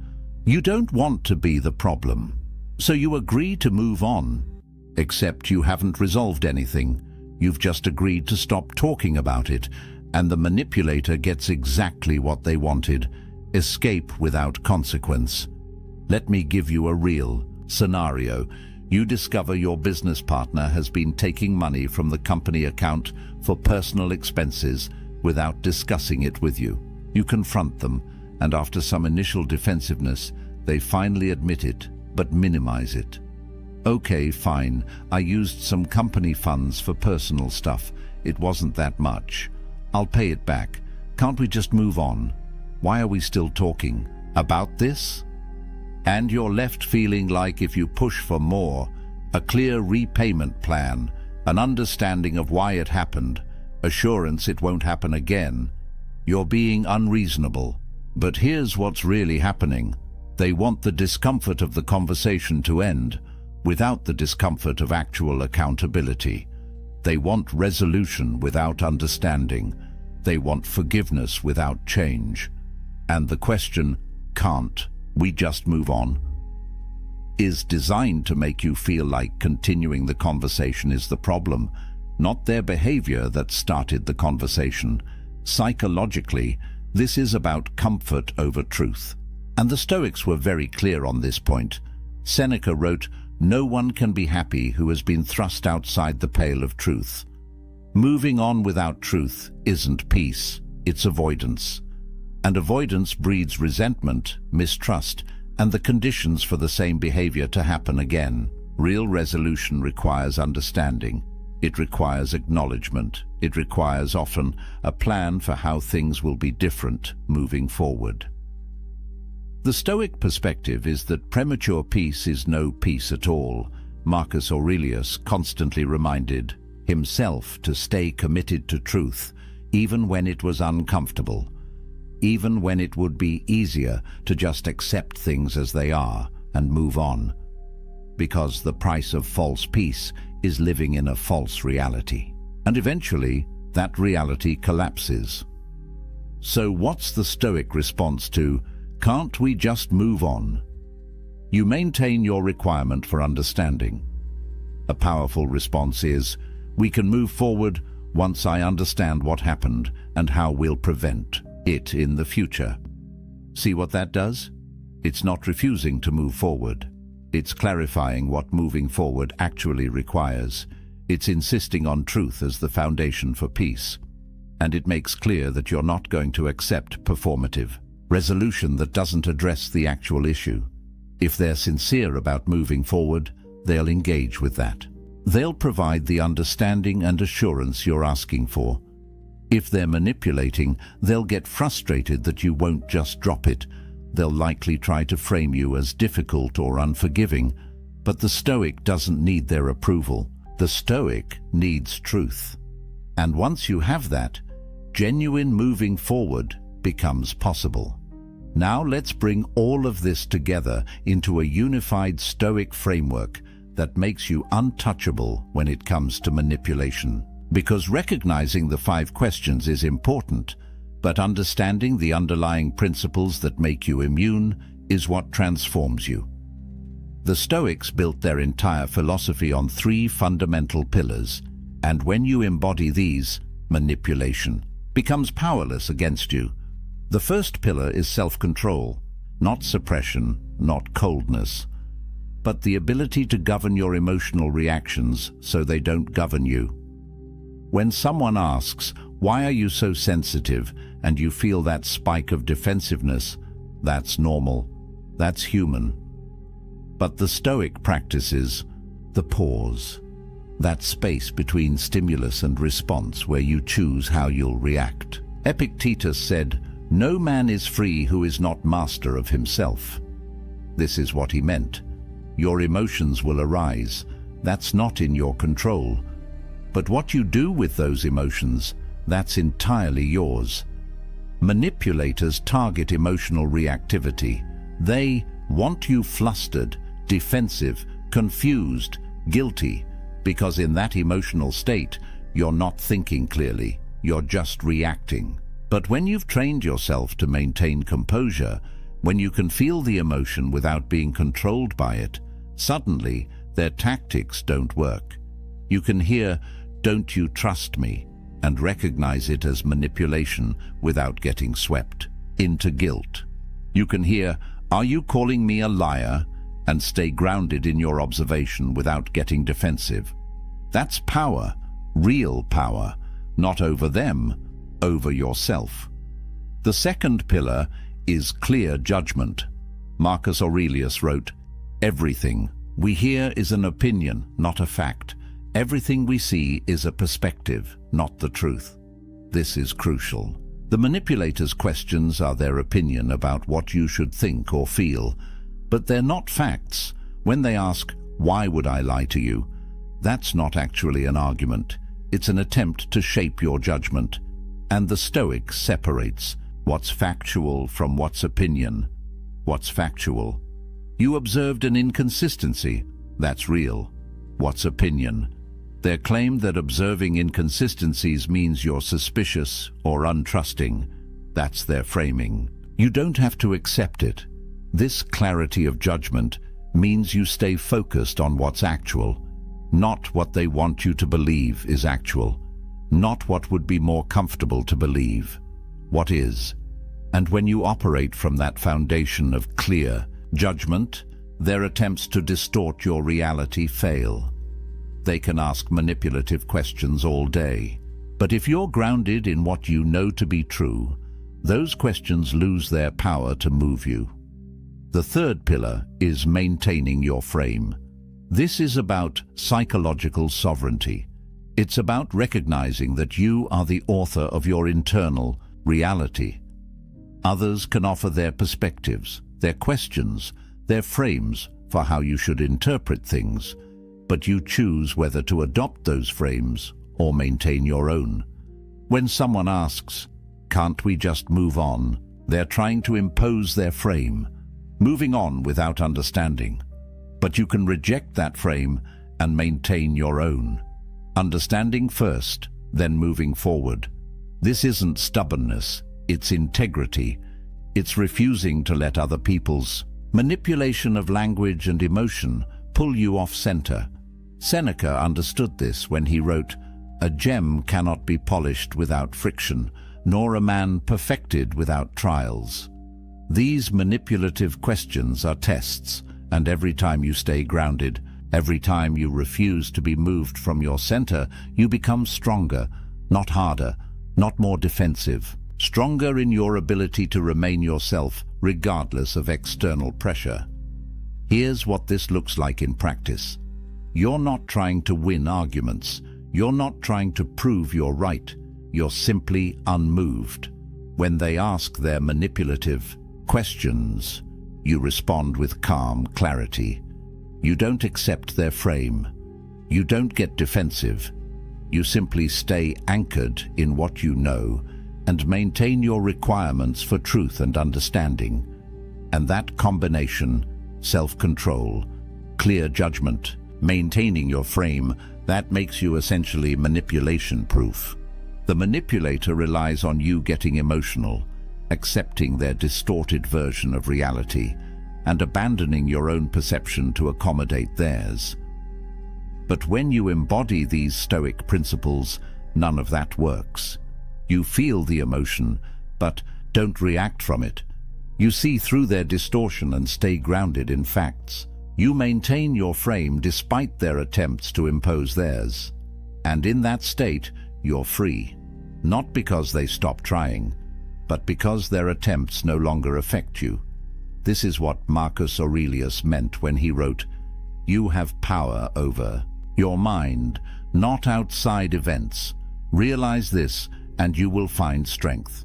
Speaker 1: You don't want to be the problem. So you agree to move on. Except you haven't resolved anything. You've just agreed to stop talking about it, and the manipulator gets exactly what they wanted: escape without consequence. Let me give you a real scenario. You discover your business partner has been taking money from the company account for personal expenses without discussing it with you. You confront them, and after some initial defensiveness, they finally admit it, but minimize it. Okay, fine, I used some company funds for personal stuff. It wasn't that much. I'll pay it back. Can't we just move on? Why are we still talking about this? And you're left feeling like if you push for more, a clear repayment plan, an understanding of why it happened, assurance it won't happen again, you're being unreasonable. But here's what's really happening. They want the discomfort of the conversation to end, without the discomfort of actual accountability. They want resolution without understanding. They want forgiveness without change. And the question, can't we just move on, is designed to make you feel like continuing the conversation is the problem, not their behavior that started the conversation. Psychologically, this is about comfort over truth. And the Stoics were very clear on this point. Seneca wrote, "No one can be happy who has been thrust outside the pale of truth." Moving on without truth isn't peace, it's avoidance. And avoidance breeds resentment, mistrust, and the conditions for the same behavior to happen again. Real resolution requires understanding. It requires acknowledgement. It requires often a plan for how things will be different moving forward. The Stoic perspective is that premature peace is no peace at all. Marcus Aurelius constantly reminded himself to stay committed to truth, even when it was uncomfortable, even when it would be easier to just accept things as they are and move on, because the price of false peace is living in a false reality. And eventually, that reality collapses. So what's the Stoic response to, can't we just move on? You maintain your requirement for understanding. A powerful response is, we can move forward once I understand what happened and how we'll prevent it in the future. See what that does? It's not refusing to move forward. It's clarifying what moving forward actually requires. It's insisting on truth as the foundation for peace. and it makes clear that you're not going to accept performative resolution that doesn't address the actual issue. If they're sincere about moving forward, they'll engage with that. They'll provide the understanding and assurance you're asking for. If they're manipulating, they'll get frustrated that you won't just drop it. They'll likely try to frame you as difficult or unforgiving, but the Stoic doesn't need their approval. The Stoic needs truth. And once you have that, genuine moving forward becomes possible. Now let's bring all of this together into a unified Stoic framework that makes you untouchable when it comes to manipulation. Because recognizing the 5 questions is important, but understanding the underlying principles that make you immune is what transforms you. The Stoics built their entire philosophy on 3 fundamental pillars, and when you embody these, manipulation becomes powerless against you. The first pillar is self-control, not suppression, not coldness, but the ability to govern your emotional reactions so they don't govern you. When someone asks, "Why are you so sensitive?" and you feel that spike of defensiveness, that's normal, that's human. But the Stoic practices the pause, that space between stimulus and response where you choose how you'll react. Epictetus said, "No man is free who is not master of himself." This is what he meant. Your emotions will arise. That's not in your control. But what you do with those emotions, that's entirely yours. Manipulators target emotional reactivity. They want you flustered, defensive, confused, guilty, because in that emotional state, you're not thinking clearly, you're just reacting. But when you've trained yourself to maintain composure, when you can feel the emotion without being controlled by it, suddenly their tactics don't work. You can hear, "Don't you trust me?" and recognize it as manipulation without getting swept into guilt. You can hear, "Are you calling me a liar?" and stay grounded in your observation without getting defensive. That's power, real power, not over them, over yourself. The second pillar is clear judgment. Marcus Aurelius wrote, "Everything we hear is an opinion, not a fact. Everything we see is a perspective, not the truth." This is crucial. The manipulator's questions are their opinion about what you should think or feel, but they're not facts. When they ask, "Why would I lie to you?" that's not actually an argument. It's an attempt to shape your judgment. And the Stoic separates what's factual from what's opinion. What's factual? You observed an inconsistency. That's real. What's opinion? Their claim that observing inconsistencies means you're suspicious or untrusting. That's their framing. You don't have to accept it. This clarity of judgment means you stay focused on what's actual, not what they want you to believe is actual, not what would be more comfortable to believe. What is? And when you operate from that foundation of clear judgment, their attempts to distort your reality fail. They can ask manipulative questions all day, but if you're grounded in what you know to be true, those questions lose their power to move you. The third pillar is maintaining your frame. This is about psychological sovereignty. It's about recognizing that you are the author of your internal reality. Others can offer their perspectives, their questions, their frames for how you should interpret things, but you choose whether to adopt those frames or maintain your own. When someone asks, "Can't we just move on?" they're trying to impose their frame, moving on without understanding. But you can reject that frame and maintain your own. Understanding first, then moving forward. This isn't stubbornness, it's integrity. It's refusing to let other people's manipulation of language and emotion pull you off center. Seneca understood this when he wrote, "A gem cannot be polished without friction, nor a man perfected without trials." These manipulative questions are tests, and every time you stay grounded, every time you refuse to be moved from your center, you become stronger, not harder, not more defensive. Stronger in your ability to remain yourself regardless of external pressure. Here's what this looks like in practice. You're not trying to win arguments. You're not trying to prove you're right. You're simply unmoved. When they ask their manipulative questions, you respond with calm clarity. You don't accept their frame. You don't get defensive. You simply stay anchored in what you know and maintain your requirements for truth and understanding. And that combination, self-control, clear judgment, maintaining your frame, that makes you essentially manipulation-proof. The manipulator relies on you getting emotional, accepting their distorted version of reality, and abandoning your own perception to accommodate theirs. But when you embody these Stoic principles, none of that works. You feel the emotion, but don't react from it. You see through their distortion and stay grounded in facts. You maintain your frame despite their attempts to impose theirs. And in that state, you're free. Not because they stop trying, but because their attempts no longer affect you. This is what Marcus Aurelius meant when he wrote, "You have power over your mind, not outside events. Realize this, and you will find strength."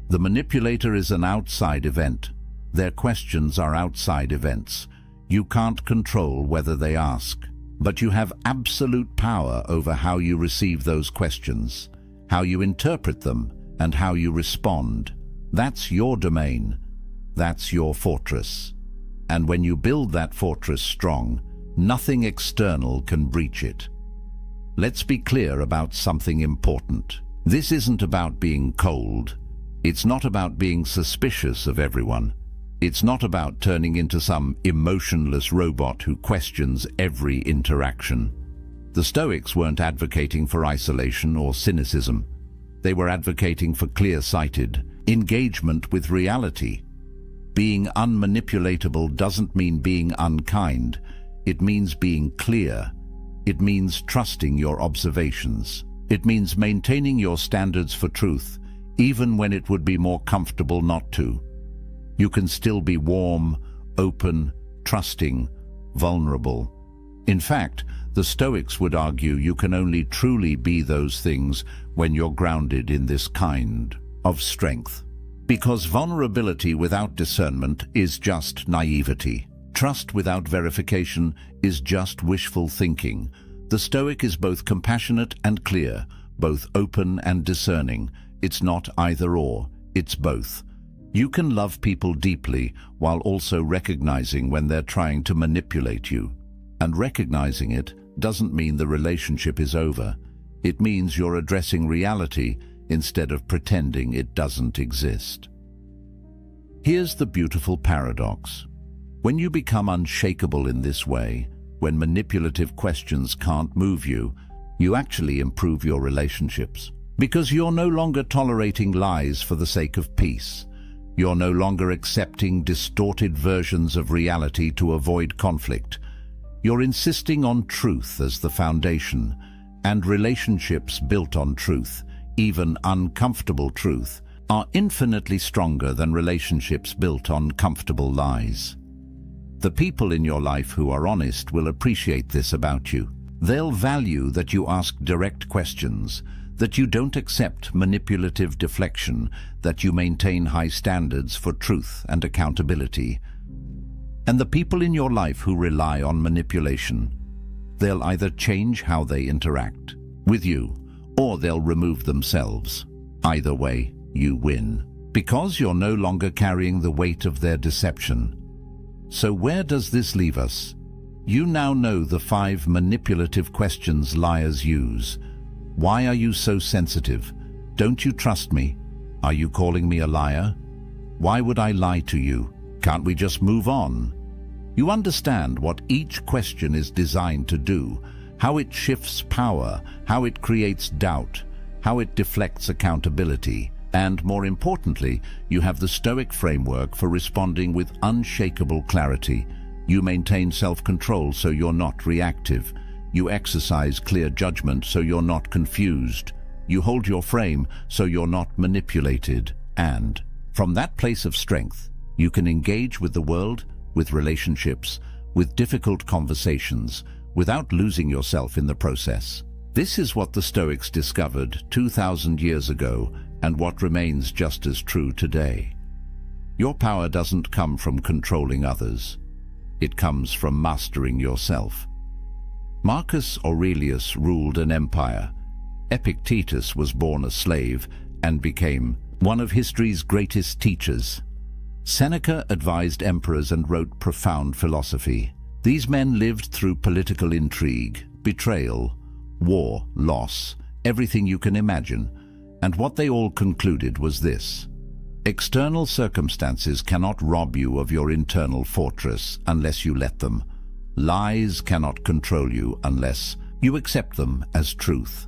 Speaker 1: The manipulator is an outside event. Their questions are outside events. You can't control whether they ask, but you have absolute power over how you receive those questions, how you interpret them, and how you respond. That's your domain. That's your fortress. And when you build that fortress strong, nothing external can breach it. Let's be clear about something important. This isn't about being cold. It's not about being suspicious of everyone. It's not about turning into some emotionless robot who questions every interaction. The Stoics weren't advocating for isolation or cynicism. They were advocating for clear-sighted engagement with reality. Being unmanipulatable doesn't mean being unkind. It means being clear. It means trusting your observations. It means maintaining your standards for truth, even when it would be more comfortable not to. You can still be warm, open, trusting, vulnerable. In fact, the Stoics would argue you can only truly be those things when you're grounded in this kind of strength. Because vulnerability without discernment is just naivety. Trust without verification is just wishful thinking. The Stoic is both compassionate and clear, both open and discerning. It's not either or, it's both. You can love people deeply while also recognizing when they're trying to manipulate you. And recognizing it doesn't mean the relationship is over. It means you're addressing reality instead of pretending it doesn't exist. Here's the beautiful paradox. When you become unshakable in this way, when manipulative questions can't move you, you actually improve your relationships. Because you're no longer tolerating lies for the sake of peace. You're no longer accepting distorted versions of reality to avoid conflict. You're insisting on truth as the foundation, and relationships built on truth, even uncomfortable truth, are infinitely stronger than relationships built on comfortable lies. The people in your life who are honest will appreciate this about you. They'll value that you ask direct questions, that you don't accept manipulative deflection, that you maintain high standards for truth and accountability. And the people in your life who rely on manipulation, they'll either change how they interact with you, or they'll remove themselves. Either way, you win, because you're no longer carrying the weight of their deception. So where does this leave us? You now know the 5 manipulative questions liars use. Why are you so sensitive? Don't you trust me? Are you calling me a liar? Why would I lie to you? Can't we just move on? You understand what each question is designed to do, how it shifts power, how it creates doubt, how it deflects accountability, and more importantly, you have the Stoic framework for responding with unshakable clarity. You maintain self-control so you're not reactive. You exercise clear judgment so you're not confused. You hold your frame so you're not manipulated, and from that place of strength, you can engage with the world, with relationships, with difficult conversations, without losing yourself in the process. This is what the Stoics discovered 2,000 years ago, and what remains just as true today. Your power doesn't come from controlling others. It comes from mastering yourself. Marcus Aurelius ruled an empire. Epictetus was born a slave and became one of history's greatest teachers. Seneca advised emperors and wrote profound philosophy. These men lived through political intrigue, betrayal, war, loss, everything you can imagine, and what they all concluded was this: external circumstances cannot rob you of your internal fortress unless you let them. Lies cannot control you unless you accept them as truth.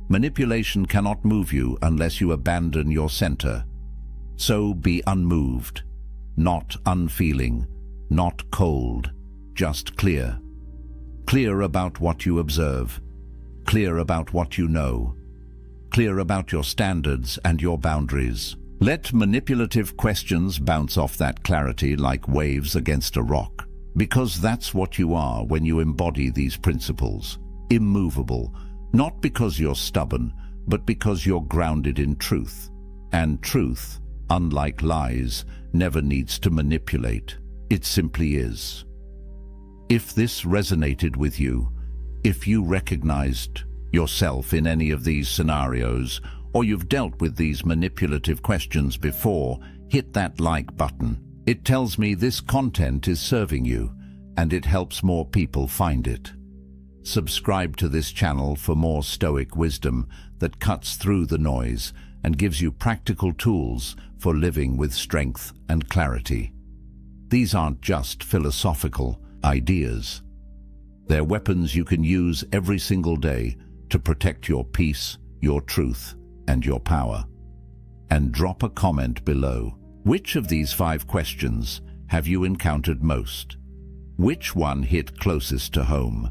Speaker 1: Manipulation cannot move you unless you abandon your center. So be unmoved, not unfeeling, not cold, just clear. Clear about what you observe, clear about what you know, clear about your standards and your boundaries. Let manipulative questions bounce off that clarity like waves against a rock, because that's what you are when you embody these principles. Immovable, not because you're stubborn, but because you're grounded in truth. And truth, unlike lies, never needs to manipulate. It simply is. If this resonated with you, if you recognized yourself in any of these scenarios, or you've dealt with these manipulative questions before, hit that like button. It tells me this content is serving you, and it helps more people find it. Subscribe to this channel for more Stoic wisdom that cuts through the noise and gives you practical tools for living with strength and clarity. These aren't just philosophical ideas. They're weapons you can use every single day to protect your peace, your truth, and your power. And drop a comment below. Which of these 5 questions have you encountered most? Which one hit closest to home?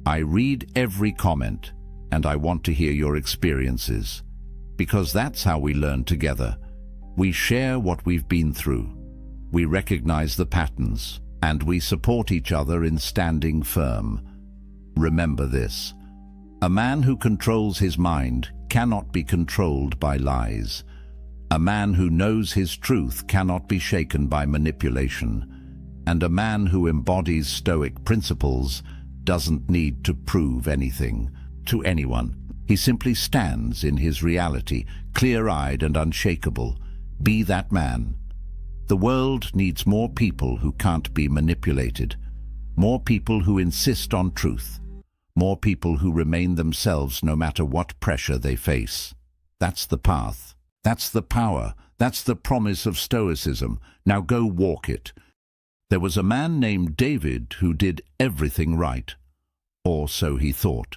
Speaker 1: I read every comment, and I want to hear your experiences, because that's how we learn together. We share what we've been through. We recognize the patterns, and we support each other in standing firm. Remember this: a man who controls his mind cannot be controlled by lies. A man who knows his truth cannot be shaken by manipulation. And a man who embodies Stoic principles doesn't need to prove anything to anyone. He simply stands in his reality, clear-eyed and unshakable. Be that man. The world needs more people who can't be manipulated, more people who insist on truth, more people who remain themselves no matter what pressure they face. That's the path. That's the power. That's the promise of Stoicism. Now go walk it. There was a man named David who did everything right, or so he thought.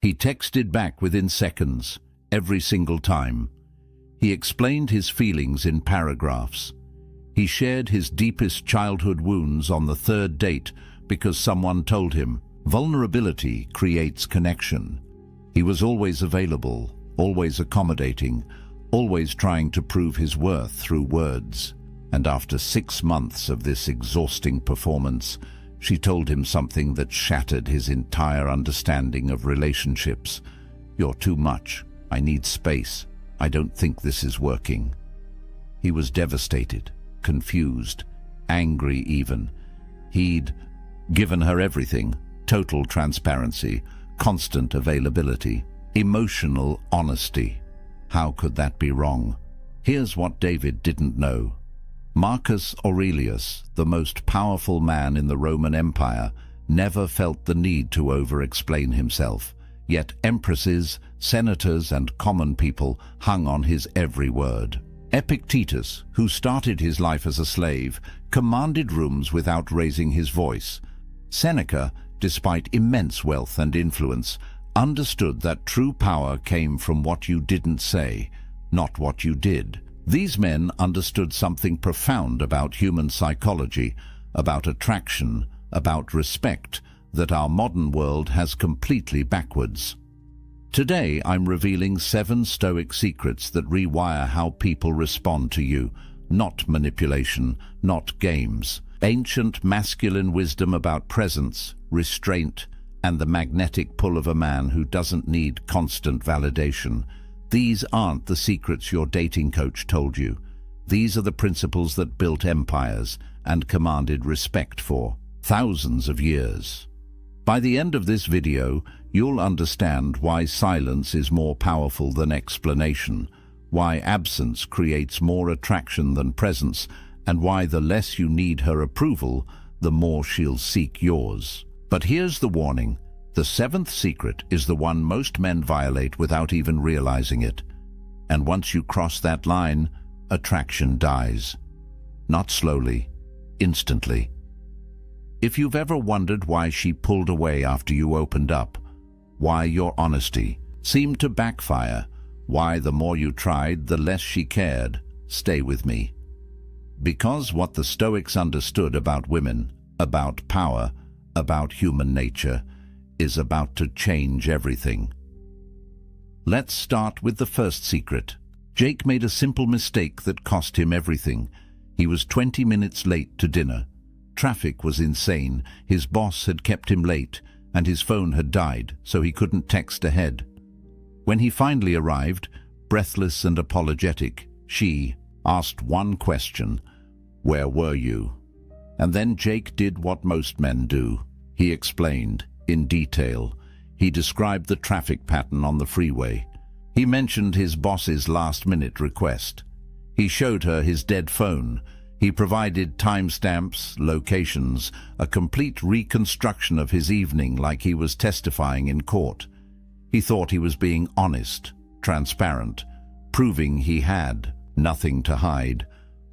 Speaker 1: He texted back within seconds, every single time. He explained his feelings in paragraphs. He shared his deepest childhood wounds on the 3rd date because someone told him, vulnerability creates connection. He was always available, always accommodating, always trying to prove his worth through words. And after 6 months of this exhausting performance, she told him something that shattered his entire understanding of relationships. You're too much. I need space. I don't think this is working. He was devastated, confused, angry even. He'd given her everything: total transparency, constant availability, emotional honesty. How could that be wrong? Here's what David didn't know. Marcus Aurelius, the most powerful man in the Roman Empire, never felt the need to over-explain himself. Yet empresses, senators, and common people hung on his every word. Epictetus, who started his life as a slave, commanded rooms without raising his voice. Seneca, despite immense wealth and influence, understood that true power came from what you didn't say, not what you did. These men understood something profound about human psychology, about attraction, about respect, that our modern world has completely backwards. Today, I'm revealing 7 Stoic secrets that rewire how people respond to you. Not manipulation, not games. Ancient masculine wisdom about presence, restraint, and the magnetic pull of a man who doesn't need constant validation. These aren't the secrets your dating coach told you. These are the principles that built empires and commanded respect for thousands of years. By the end of this video, you'll understand why silence is more powerful than explanation, why absence creates more attraction than presence, and why the less you need her approval, the more she'll seek yours. But here's the warning. The 7th secret is the one most men violate without even realizing it. And once you cross that line, attraction dies. Not slowly, instantly. If you've ever wondered why she pulled away after you opened up, why your honesty seemed to backfire, why the more you tried, the less she cared, stay with me. Because what the Stoics understood about women, about power, about human nature, is about to change everything. Let's start with the first secret. Jake made a simple mistake that cost him everything. He was 20 minutes late to dinner. Traffic was insane, his boss had kept him late, and his phone had died, so he couldn't text ahead. When he finally arrived, breathless and apologetic, she asked one question: "Where were you?" And then Jake did what most men do. He explained, in detail. He described the traffic pattern on the freeway. He mentioned his boss's last-minute request. He showed her his dead phone. He provided timestamps, locations, a complete reconstruction of his evening like he was testifying in court. He thought he was being honest, transparent, proving he had nothing to hide.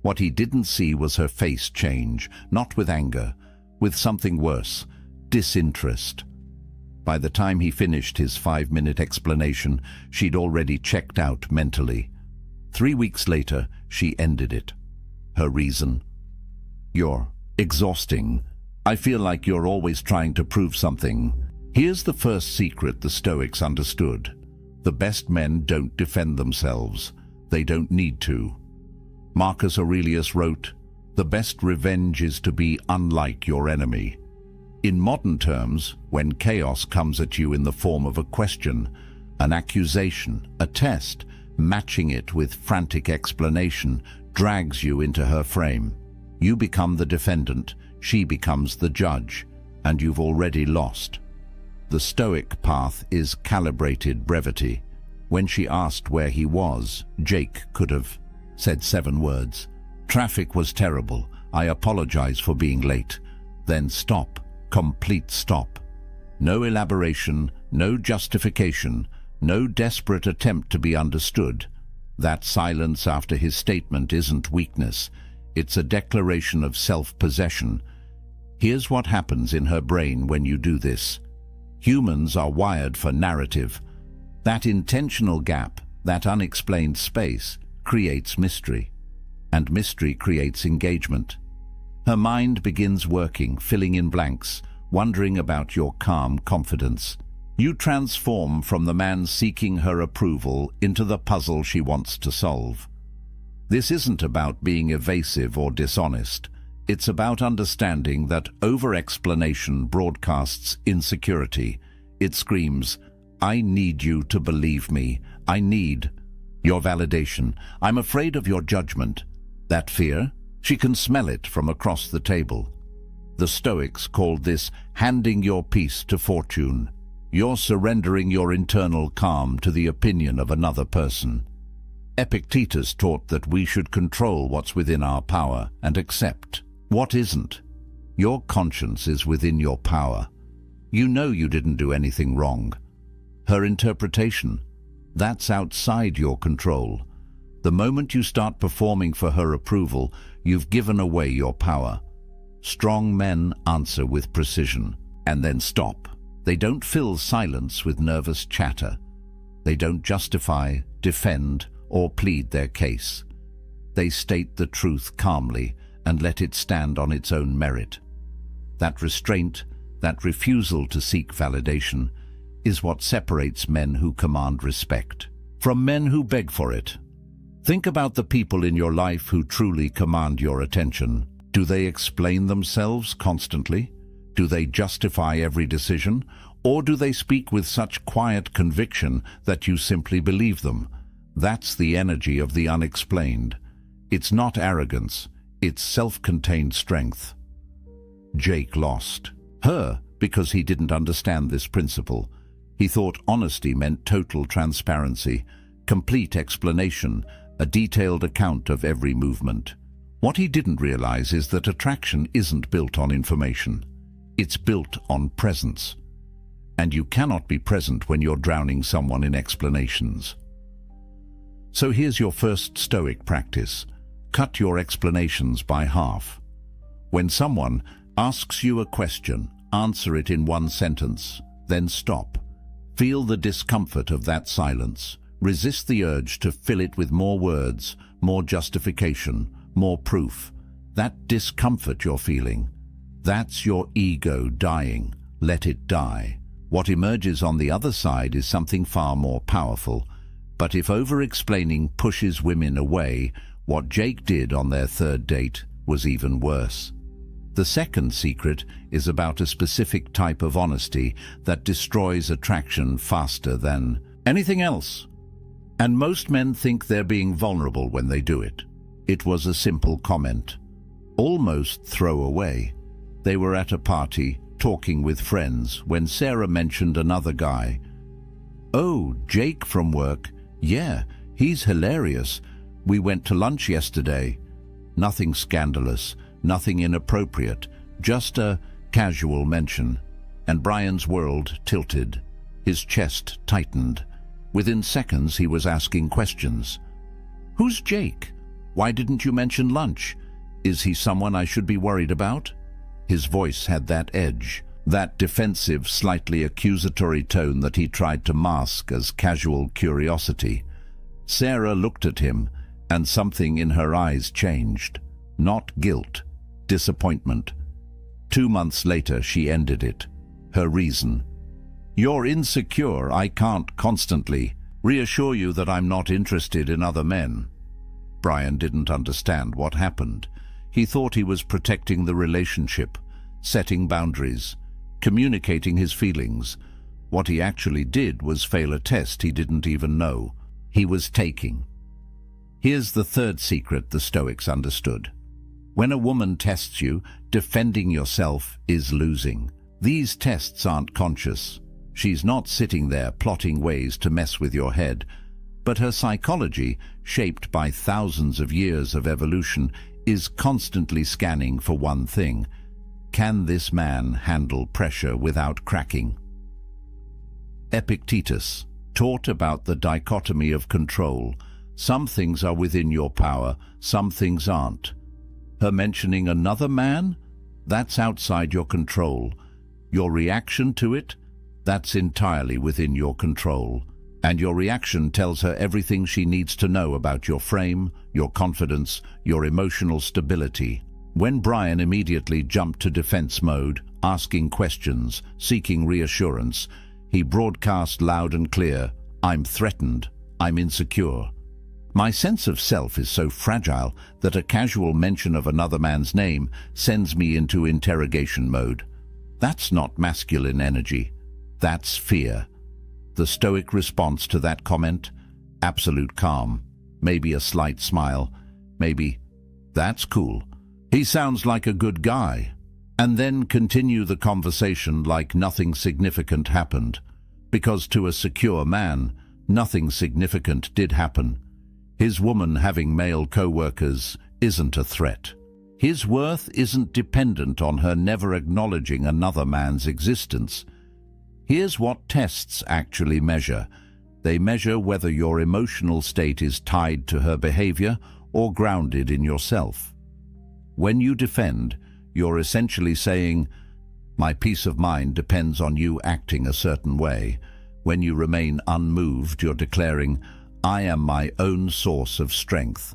Speaker 1: What he didn't see was her face change, not with anger, with something worse, disinterest. By the time he finished his 5-minute explanation, she'd already checked out mentally. 3 weeks later, she ended it. Her reason: "You're exhausting. I feel like you're always trying to prove something." Here's the first secret the Stoics understood. The best men don't defend themselves. They don't need to. Marcus Aurelius wrote, "The best revenge is to be unlike your enemy." In modern terms, when chaos comes at you in the form of a question, an accusation, a test, matching it with frantic explanation drags you into her frame. You become the defendant, she becomes the judge, and you've already lost. The Stoic path is calibrated brevity. When she asked where he was, Jake could have said 7 words. "Traffic was terrible. I apologize for being late." Then stop. Complete stop. No elaboration, no justification, no desperate attempt to be understood. That silence after his statement isn't weakness. It's a declaration of self-possession. Here's what happens in her brain when you do this. Humans are wired for narrative. That intentional gap, that unexplained space, creates mystery. And mystery creates engagement. Her mind begins working, filling in blanks, wondering about your calm confidence. You transform from the man seeking her approval into the puzzle she wants to solve. This isn't about being evasive or dishonest. It's about understanding that over-explanation broadcasts insecurity. It screams, "I need you to believe me. I need your validation. I'm afraid of your judgment." That fear? She can smell it from across the table. The Stoics called this handing your peace to fortune. You're surrendering your internal calm to the opinion of another person. Epictetus taught that we should control what's within our power and accept what isn't. Your conscience is within your power. You know you didn't do anything wrong. Her interpretation, that's outside your control. The moment you start performing for her approval, you've given away your power. Strong men answer with precision, and then stop. They don't fill silence with nervous chatter. They don't justify, defend, or plead their case. They state the truth calmly and let it stand on its own merit. That restraint, that refusal to seek validation, is what separates men who command respect from men who beg for it. Think about the people in your life who truly command your attention. Do they explain themselves constantly? Do they justify every decision? Or do they speak with such quiet conviction that you simply believe them? That's the energy of the unexplained. It's not arrogance, it's self-contained strength. Jake lost. Her, because he didn't understand this principle. He thought honesty meant total transparency, complete explanation, a detailed account of every movement. What he didn't realize is that attraction isn't built on information. It's built on presence. And you cannot be present when you're drowning someone in explanations. So here's your first Stoic practice. Cut your explanations by half. When someone asks you a question, answer it in one sentence, then stop. Feel the discomfort of that silence. Resist the urge to fill it with more words, more justification, more proof. That discomfort you're feeling, that's your ego dying. Let it die. What emerges on the other side is something far more powerful. But if over-explaining pushes women away, what Jake did on their third date was even worse. The second secret is about a specific type of honesty that destroys attraction faster than anything else. And most men think they're being vulnerable when they do it. It was a simple comment, almost throwaway. They were at a party, talking with friends, when Sarah mentioned another guy. "Oh, Jake from work. Yeah, he's hilarious. We went to lunch yesterday." Nothing scandalous, nothing inappropriate, just a casual mention. And Brian's world tilted. His chest tightened. Within seconds he was asking questions. "Who's Jake? Why didn't you mention lunch? Is he someone I should be worried about?" His voice had that edge, that defensive, slightly accusatory tone that he tried to mask as casual curiosity. Sarah looked at him, and something in her eyes changed. Not guilt, disappointment. 2 months later, she ended it. Her reason: "You're insecure. I can't constantly reassure you that I'm not interested in other men." Brian didn't understand what happened. He thought he was protecting the relationship, setting boundaries, communicating his feelings. What he actually did was fail a test he didn't even know he was taking. Here's the third secret the Stoics understood. When a woman tests you, defending yourself is losing. These tests aren't conscious. She's not sitting there plotting ways to mess with your head, but her psychology, shaped by thousands of years of evolution, is constantly scanning for one thing: can this man handle pressure without cracking? Epictetus taught about the dichotomy of control. Some things are within your power, some things aren't. Her mentioning another man? That's outside your control. Your reaction to it? That's entirely within your control. And your reaction tells her everything she needs to know about your frame, your confidence, your emotional stability. When Brian immediately jumped to defense mode, asking questions, seeking reassurance, he broadcast loud and clear, "I'm threatened. I'm insecure. My sense of self is so fragile that a casual mention of another man's name sends me into interrogation mode." That's not masculine energy. That's fear. The Stoic response to that comment? Absolute calm. Maybe a slight smile. Maybe, "That's cool. He sounds like a good guy." And then continue the conversation like nothing significant happened. Because to a secure man, nothing significant did happen. His woman having male co-workers isn't a threat. His worth isn't dependent on her never acknowledging another man's existence. Here's what tests actually measure. They measure whether your emotional state is tied to her behavior or grounded in yourself. When you defend, you're essentially saying, "My peace of mind depends on you acting a certain way." When you remain unmoved, you're declaring, "I am my own source of strength."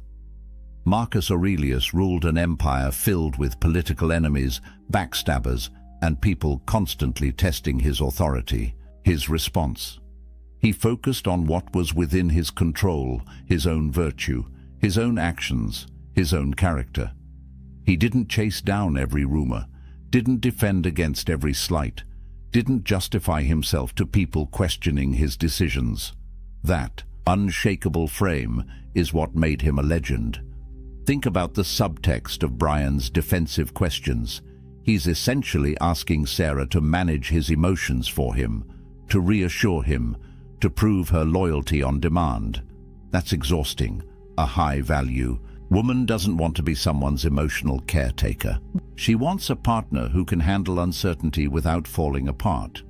Speaker 1: Marcus Aurelius ruled an empire filled with political enemies, backstabbers, and people constantly testing his authority. His response. He focused on what was within his control, his own virtue, his own actions, his own character. He didn't chase down every rumor, didn't defend against every slight, didn't justify himself to people questioning his decisions. That unshakable frame is what made him a legend. Think about the subtext of Brian's defensive questions. He's essentially asking Sarah to manage his emotions for him, to reassure him, to prove her loyalty on demand. That's exhausting, a high value. Woman doesn't want to be someone's emotional caretaker. She wants a partner who can handle uncertainty without falling apart.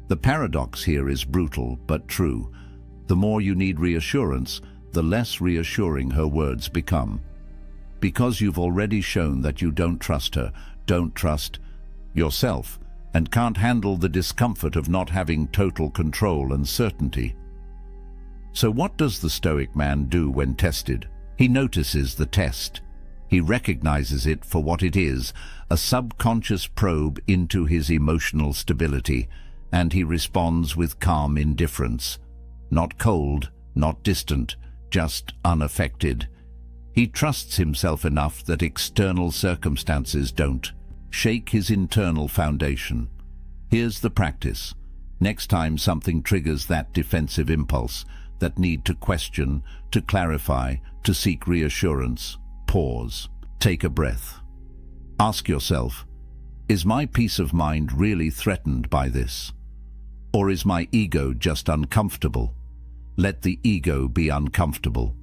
Speaker 1: The paradox here is brutal but true. The more you need reassurance, the less reassuring her words become. Because you've already shown that you don't trust her, don't trust yourself, and can't handle the discomfort of not having total control and certainty. So what does the Stoic man do when tested? He notices the test. He recognizes it for what it is, a subconscious probe into his emotional stability, and he responds with calm indifference. Not cold, not distant, just unaffected. He trusts himself enough that external circumstances don't shake his internal foundation. Here's the practice. Next time something triggers that defensive impulse, that need to question, to clarify, to seek reassurance, pause. Take a breath. Ask yourself, is my peace of mind really threatened by this? Or is my ego just uncomfortable? Let the ego be uncomfortable.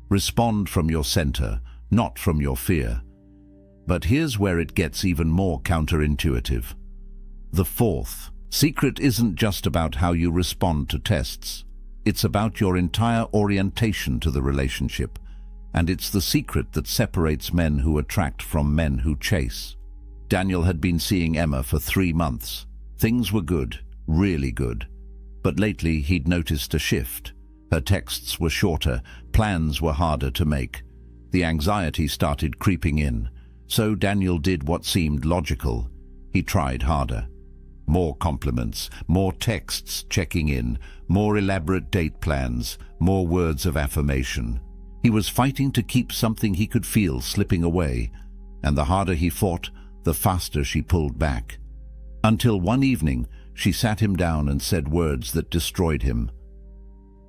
Speaker 1: Respond from your center, not from your fear. But here's where it gets even more counterintuitive. The fourth secret isn't just about how you respond to tests. It's about your entire orientation to the relationship, and it's the secret that separates men who attract from men who chase. Daniel had been seeing Emma for 3 months. Things were good, really good. But lately he'd noticed a shift. Her texts were shorter, plans were harder to make. The anxiety started creeping in. So Daniel did what seemed logical. He tried harder. More compliments, more texts checking in, more elaborate date plans, more words of affirmation. He was fighting to keep something he could feel slipping away, and the harder he fought, the faster she pulled back. Until one evening, she sat him down and said words that destroyed him.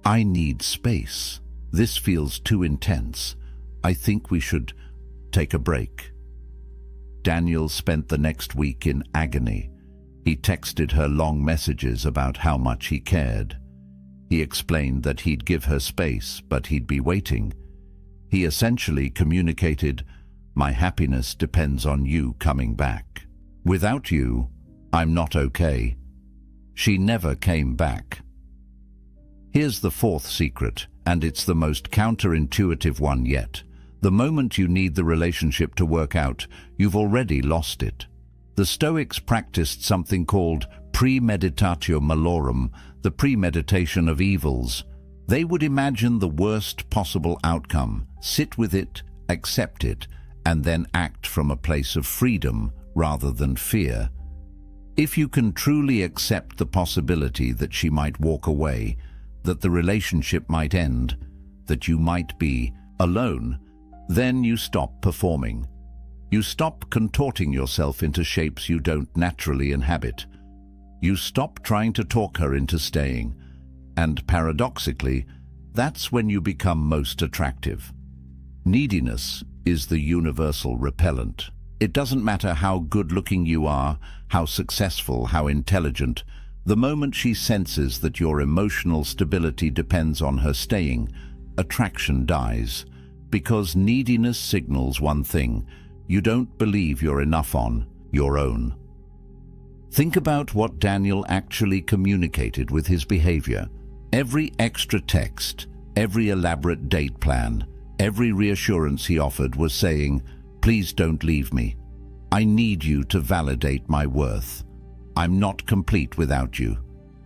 Speaker 1: "I need space. This feels too intense. I think we should take a break." Daniel spent the next week in agony. He texted her long messages about how much he cared. He explained that he'd give her space, but he'd be waiting. He essentially communicated, "My happiness depends on you coming back. Without you, I'm not okay." She never came back. Here's the fourth secret, and it's the most counterintuitive one yet. The moment you need the relationship to work out, you've already lost it. The Stoics practiced something called premeditatio malorum, the premeditation of evils. They would imagine the worst possible outcome, sit with it, accept it, and then act from a place of freedom rather than fear. If you can truly accept the possibility that she might walk away, that the relationship might end, that you might be alone, then you stop performing. You stop contorting yourself into shapes you don't naturally inhabit. You stop trying to talk her into staying. And paradoxically, that's when you become most attractive. Neediness is the universal repellent. It doesn't matter how good-looking you are, how successful, how intelligent. The moment she senses that your emotional stability depends on her staying, attraction dies. Because neediness signals one thing: you don't believe you're enough on your own. Think about what Daniel actually communicated with his behavior. Every extra text, every elaborate date plan, every reassurance he offered was saying, "Please don't leave me. I need you to validate my worth. I'm not complete without you."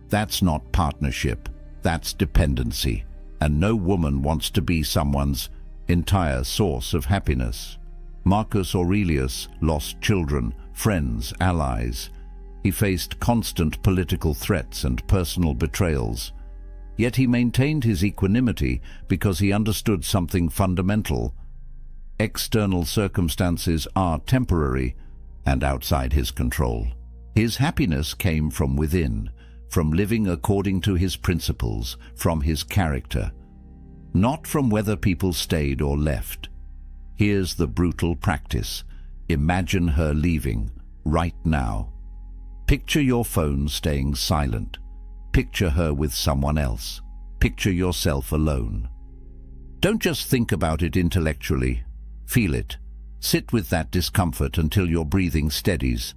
Speaker 1: That's not partnership, that's dependency. And no woman wants to be someone's entire source of happiness. Marcus Aurelius lost children, friends, allies. He faced constant political threats and personal betrayals. Yet he maintained his equanimity because he understood something fundamental. External circumstances are temporary and outside his control. His happiness came from within, from living according to his principles, from his character, not from whether people stayed or left. Here's the brutal practice. Imagine her leaving, right now. Picture your phone staying silent. Picture her with someone else. Picture yourself alone. Don't just think about it intellectually. Feel it. Sit with that discomfort until your breathing steadies,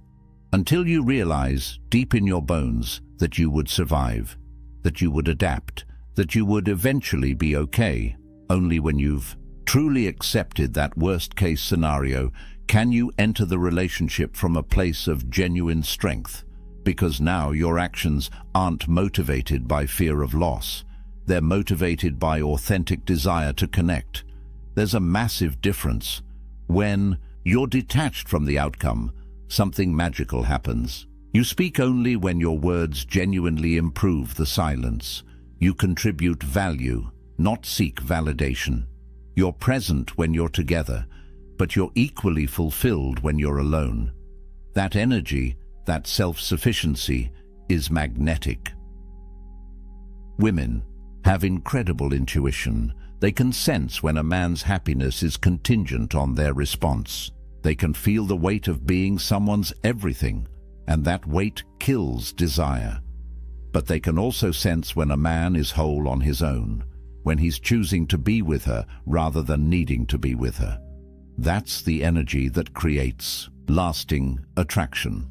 Speaker 1: until you realize, deep in your bones, that you would survive, that you would adapt, that you would eventually be okay. Only when you've truly accepted that worst-case scenario can you enter the relationship from a place of genuine strength, because now your actions aren't motivated by fear of loss. They're motivated by authentic desire to connect. There's a massive difference. When you're detached from the outcome, something magical happens. You speak only when your words genuinely improve the silence. You contribute value, not seek validation. You're present when you're together, but you're equally fulfilled when you're alone. That energy, that self-sufficiency, is magnetic. Women have incredible intuition. They can sense when a man's happiness is contingent on their response. They can feel the weight of being someone's everything, and that weight kills desire. But they can also sense when a man is whole on his own, when he's choosing to be with her rather than needing to be with her. That's the energy that creates lasting attraction.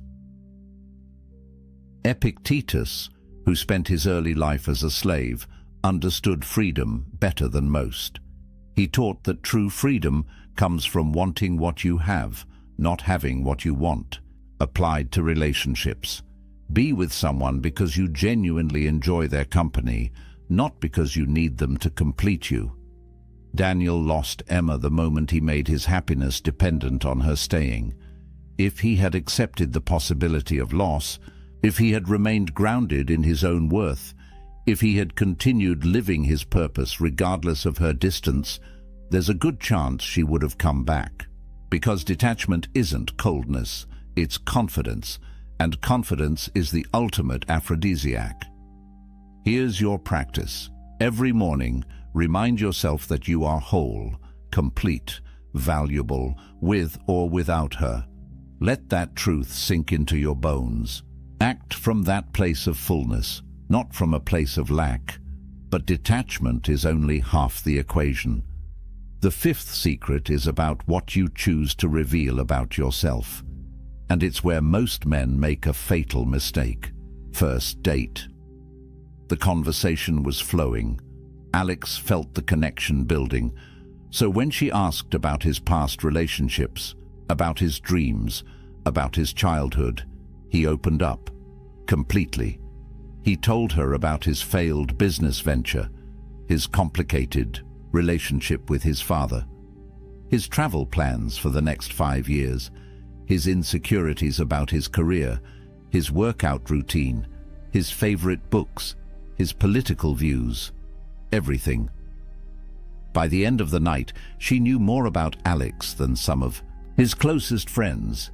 Speaker 1: Epictetus, who spent his early life as a slave, understood freedom better than most. He taught that true freedom comes from wanting what you have, not having what you want. Applied to relationships. Be with someone because you genuinely enjoy their company, not because you need them to complete you. Daniel lost Emma the moment he made his happiness dependent on her staying. If he had accepted the possibility of loss, if he had remained grounded in his own worth, if he had continued living his purpose regardless of her distance, there's a good chance she would have come back. Because detachment isn't coldness, it's confidence, and confidence is the ultimate aphrodisiac. Here's your practice. Every morning, remind yourself that you are whole, complete, valuable, with or without her. Let that truth sink into your bones. Act from that place of fullness, not from a place of lack. But detachment is only half the equation. The fifth secret is about what you choose to reveal about yourself. And it's where most men make a fatal mistake. First date. The conversation was flowing. Alex felt the connection building. So when she asked about his past relationships, about his dreams, about his childhood, he opened up, completely. He told her about his failed business venture, his complicated relationship with his father, his travel plans for the next 5 years, his insecurities about his career, his workout routine, his favorite books, his political views, everything. By the end of the night, she knew more about Alex than some of his closest friends.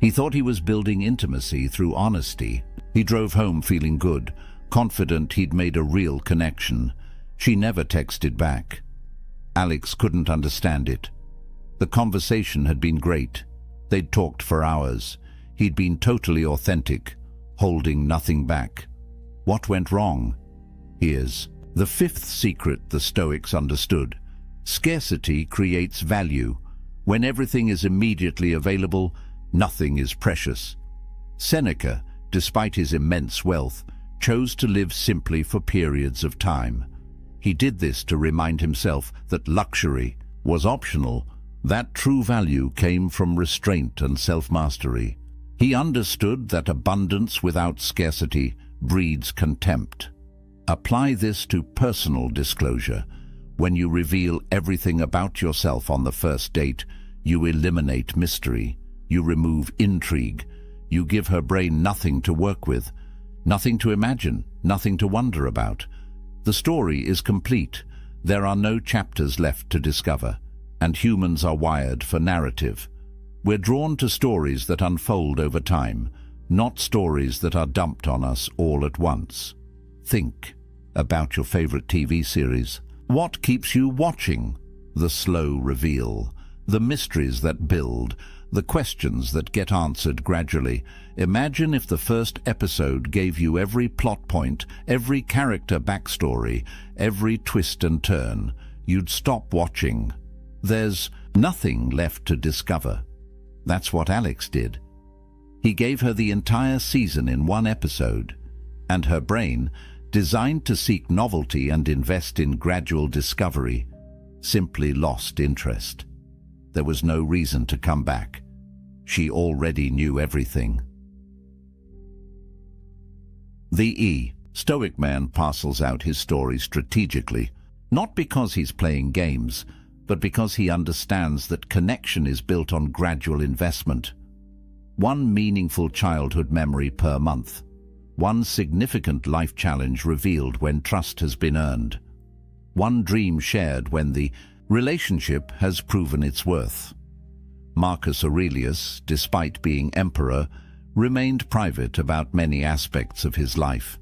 Speaker 1: He thought he was building intimacy through honesty. He drove home feeling good, confident he'd made a real connection. She never texted back. Alex couldn't understand it. The conversation had been great. They'd talked for hours. He'd been totally authentic, holding nothing back. What went wrong? Here's the fifth secret the Stoics understood. Scarcity creates value. When everything is immediately available, nothing is precious. Seneca, despite his immense wealth, chose to live simply for periods of time. He did this to remind himself that luxury was optional, that true value came from restraint and self-mastery. He understood that abundance without scarcity breeds contempt. Apply this to personal disclosure. When you reveal everything about yourself on the first date, you eliminate mystery, you remove intrigue, You give her brain nothing to work with, nothing to imagine, nothing to wonder about. The story is complete. There are no chapters left to discover, and humans are wired for narrative. We're drawn to stories that unfold over time, not stories that are dumped on us all at once. Think about your favorite TV series. What keeps you watching? The slow reveal, the mysteries that build, the questions that get answered gradually. Imagine if the first episode gave you every plot point, every character backstory, every twist and turn. You'd stop watching. There's nothing left to discover. That's what Alex did. He gave her the entire season in one episode, and her brain, designed to seek novelty and invest in gradual discovery, simply lost interest. There was no reason to come back. She already knew everything. The Stoic man parcels out his story strategically, not because he's playing games, but because he understands that connection is built on gradual investment. One meaningful childhood memory per month. One significant life challenge revealed when trust has been earned. One dream shared when the relationship has proven its worth. Marcus Aurelius, despite being emperor, remained private about many aspects of his life.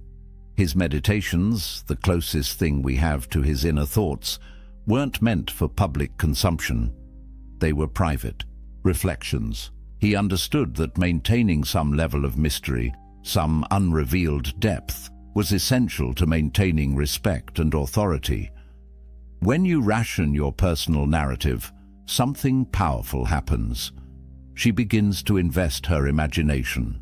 Speaker 1: His meditations, the closest thing we have to his inner thoughts, weren't meant for public consumption. They were private reflections. He understood that maintaining some level of mystery, some unrevealed depth, was essential to maintaining respect and authority. When you ration your personal narrative, something powerful happens. She begins to invest her imagination.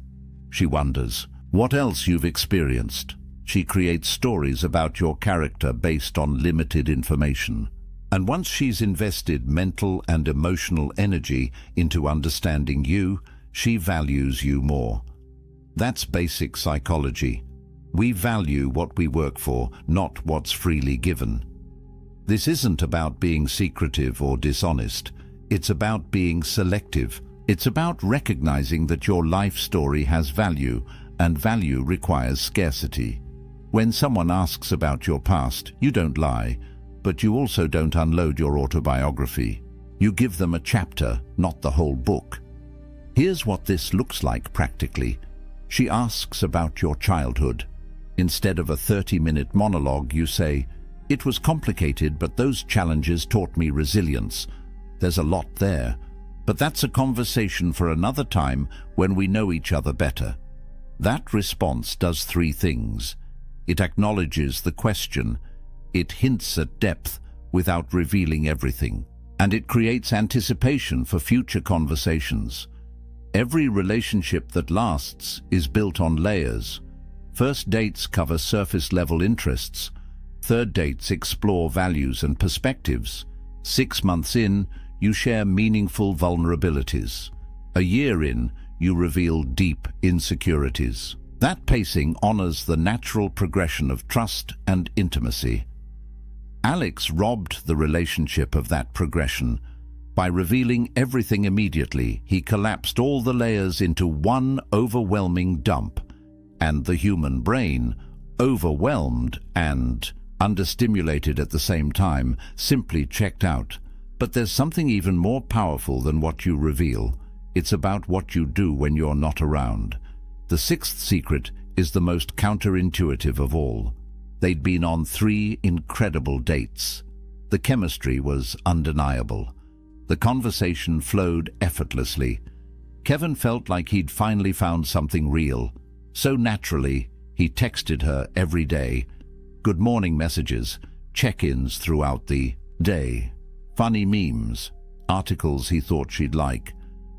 Speaker 1: She wonders what else you've experienced. She creates stories about your character based on limited information. And once she's invested mental and emotional energy into understanding you, she values you more. That's basic psychology. We value what we work for, not what's freely given. This isn't about being secretive or dishonest. It's about being selective. It's about recognizing that your life story has value, and value requires scarcity. When someone asks about your past, you don't lie, but you also don't unload your autobiography. You give them a chapter, not the whole book. Here's what this looks like practically. She asks about your childhood. Instead of a 30-minute monologue, you say, "It was complicated, but those challenges taught me resilience." There's a lot there, but that's a conversation for another time when we know each other better. That response does three things. It acknowledges the question, it hints at depth without revealing everything, and it creates anticipation for future conversations. Every relationship that lasts is built on layers. First dates cover surface-level interests. Third dates explore values and perspectives. 6 months in, you share meaningful vulnerabilities. A year in, you reveal deep insecurities. That pacing honors the natural progression of trust and intimacy. Alex robbed the relationship of that progression. By revealing everything immediately, he collapsed all the layers into one overwhelming dump. And the human brain, overwhelmed and understimulated at the same time, simply checked out. But there's something even more powerful than what you reveal. It's about what you do when you're not around. The sixth secret is the most counterintuitive of all. They'd been on 3 incredible dates. The chemistry was undeniable. The conversation flowed effortlessly. Kevin felt like he'd finally found something real. So naturally, he texted her every day. Good morning messages, check-ins throughout the day, funny memes, articles he thought she'd like.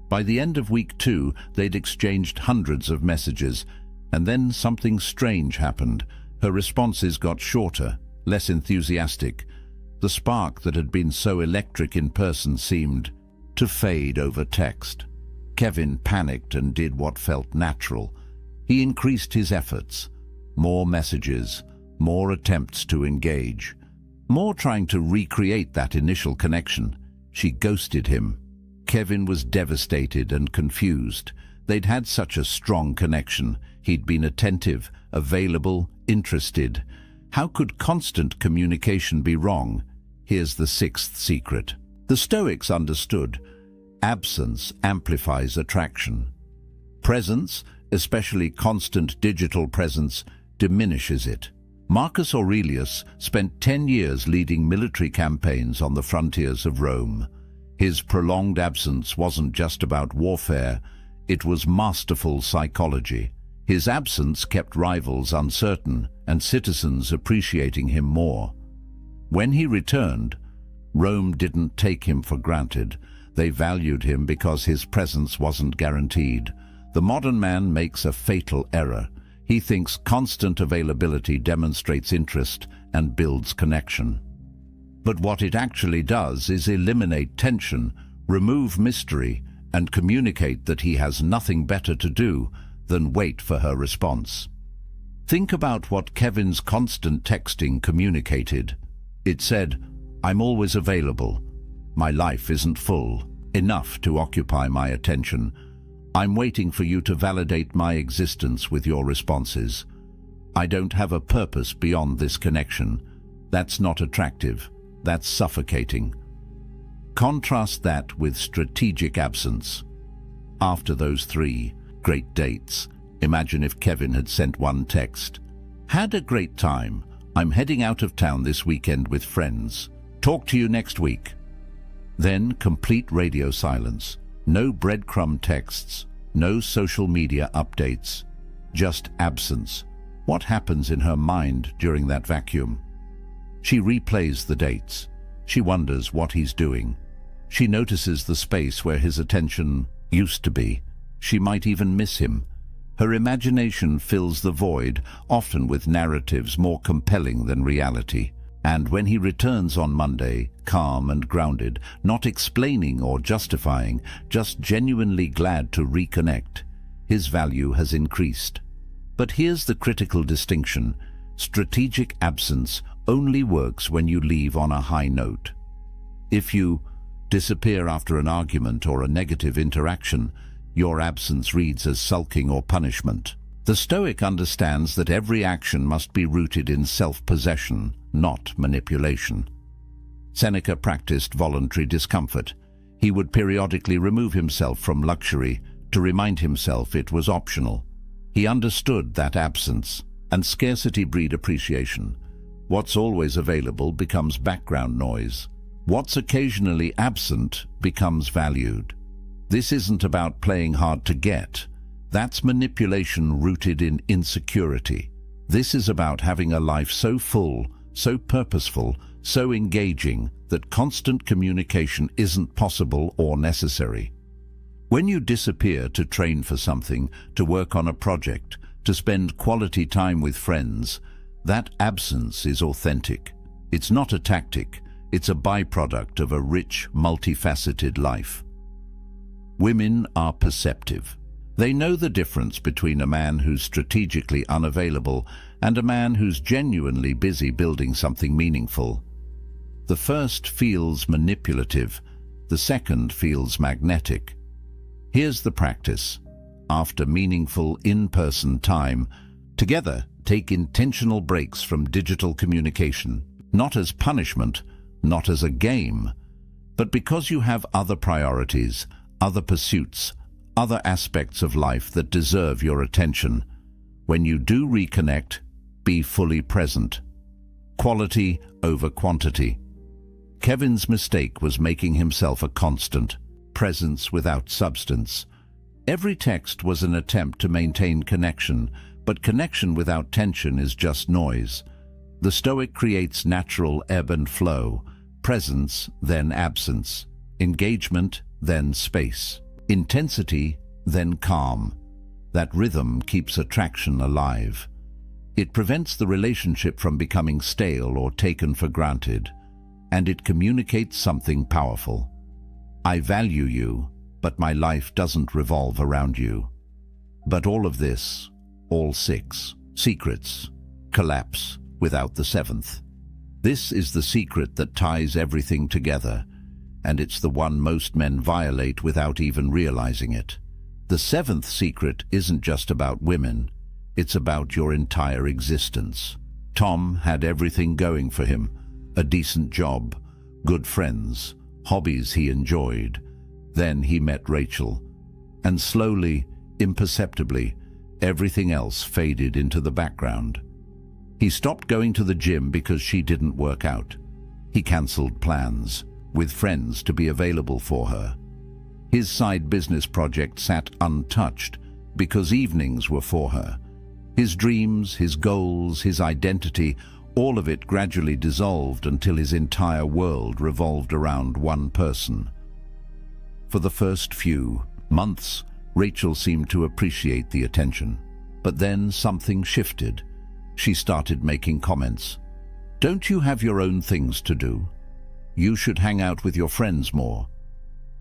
Speaker 1: By the end of week 2, they'd exchanged hundreds of messages, and then something strange happened. Her responses got shorter, less enthusiastic. The spark that had been so electric in person seemed to fade over text. Kevin panicked and did what felt natural. He increased his efforts. More messages, more attempts to engage, more trying to recreate that initial connection. She ghosted him. Kevin was devastated and confused. They'd had such a strong connection. He'd been attentive, available, interested. How could constant communication be wrong? Here's the sixth secret. The Stoics understood absence amplifies attraction. Presence, especially constant digital presence, diminishes it. Marcus Aurelius spent 10 years leading military campaigns on the frontiers of Rome. His prolonged absence wasn't just about warfare, it was masterful psychology. His absence kept rivals uncertain and citizens appreciating him more. When he returned, Rome didn't take him for granted. They valued him because his presence wasn't guaranteed. The modern man makes a fatal error. He thinks constant availability demonstrates interest and builds connection. But what it actually does is eliminate tension, remove mystery, and communicate that he has nothing better to do than wait for her response. Think about what Kevin's constant texting communicated. It said, "I'm always available. My life isn't full, enough to occupy my attention. I'm waiting for you to validate my existence with your responses. I don't have a purpose beyond this connection. That's not attractive. That's suffocating." Contrast that with strategic absence. After those 3 great dates, imagine if Kevin had sent one text. "Had a great time. I'm heading out of town this weekend with friends. Talk to you next week." Then complete radio silence. No breadcrumb texts, no social media updates, just absence. What happens in her mind during that vacuum? She replays the dates. She wonders what he's doing. She notices the space where his attention used to be. She might even miss him. Her imagination fills the void, often with narratives more compelling than reality. And when he returns on Monday, calm and grounded, not explaining or justifying, just genuinely glad to reconnect, his value has increased. But here's the critical distinction. Strategic absence only works when you leave on a high note. If you disappear after an argument or a negative interaction, your absence reads as sulking or punishment. The Stoic understands that every action must be rooted in self-possession, not manipulation. Seneca practiced voluntary discomfort. He would periodically remove himself from luxury to remind himself it was optional. He understood that absence, and scarcity breed appreciation. What's always available becomes background noise. What's occasionally absent becomes valued. This isn't about playing hard to get. That's manipulation rooted in insecurity. This is about having a life so full, so purposeful, so engaging that constant communication isn't possible or necessary. When you disappear to train for something, to work on a project, to spend quality time with friends, that absence is authentic. It's not a tactic. It's a byproduct of a rich, multifaceted life. Women are perceptive. They know the difference between a man who's strategically unavailable and a man who's genuinely busy building something meaningful. The first feels manipulative, the second feels magnetic. Here's the practice. After meaningful in-person time, together take intentional breaks from digital communication, not as punishment, not as a game, but because you have other priorities, other pursuits, other aspects of life that deserve your attention. When you do reconnect, be fully present. Quality over quantity. Kevin's mistake was making himself a constant, presence without substance. Every text was an attempt to maintain connection, but connection without tension is just noise. The Stoic creates natural ebb and flow, presence, then absence, engagement, then space, intensity, then calm. That rhythm keeps attraction alive. It prevents the relationship from becoming stale or taken for granted, and it communicates something powerful. I value you, but my life doesn't revolve around you. But all of this, all 6 secrets, collapse without the 7th. This is the secret that ties everything together, and it's the one most men violate without even realizing it. The seventh secret isn't just about women, it's about your entire existence. Tom had everything going for him: a decent job, good friends, hobbies he enjoyed. Then he met Rachel, and slowly, imperceptibly, everything else faded into the background. He stopped going to the gym because she didn't work out. He cancelled plans with friends to be available for her. His side business project sat untouched because evenings were for her. His dreams, his goals, his identity, all of it gradually dissolved until his entire world revolved around one person. For the first few months, Rachel seemed to appreciate the attention. But then something shifted. She started making comments. "Don't you have your own things to do? You should hang out with your friends more.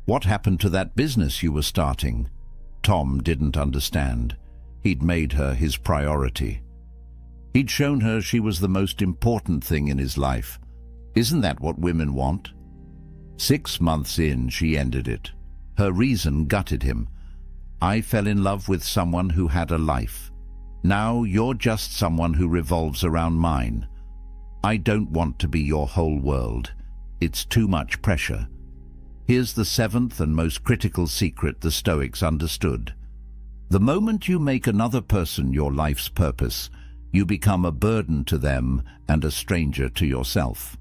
Speaker 1: What happened to that business you were starting?" Tom didn't understand. He'd made her his priority. He'd shown her she was the most important thing in his life. Isn't that what women want? 6 months in, she ended it. Her reason gutted him. "I fell in love with someone who had a life. Now you're just someone who revolves around mine. I don't want to be your whole world. It's too much pressure." Here's the seventh and most critical secret the Stoics understood. The moment you make another person your life's purpose, you become a burden to them and a stranger to yourself.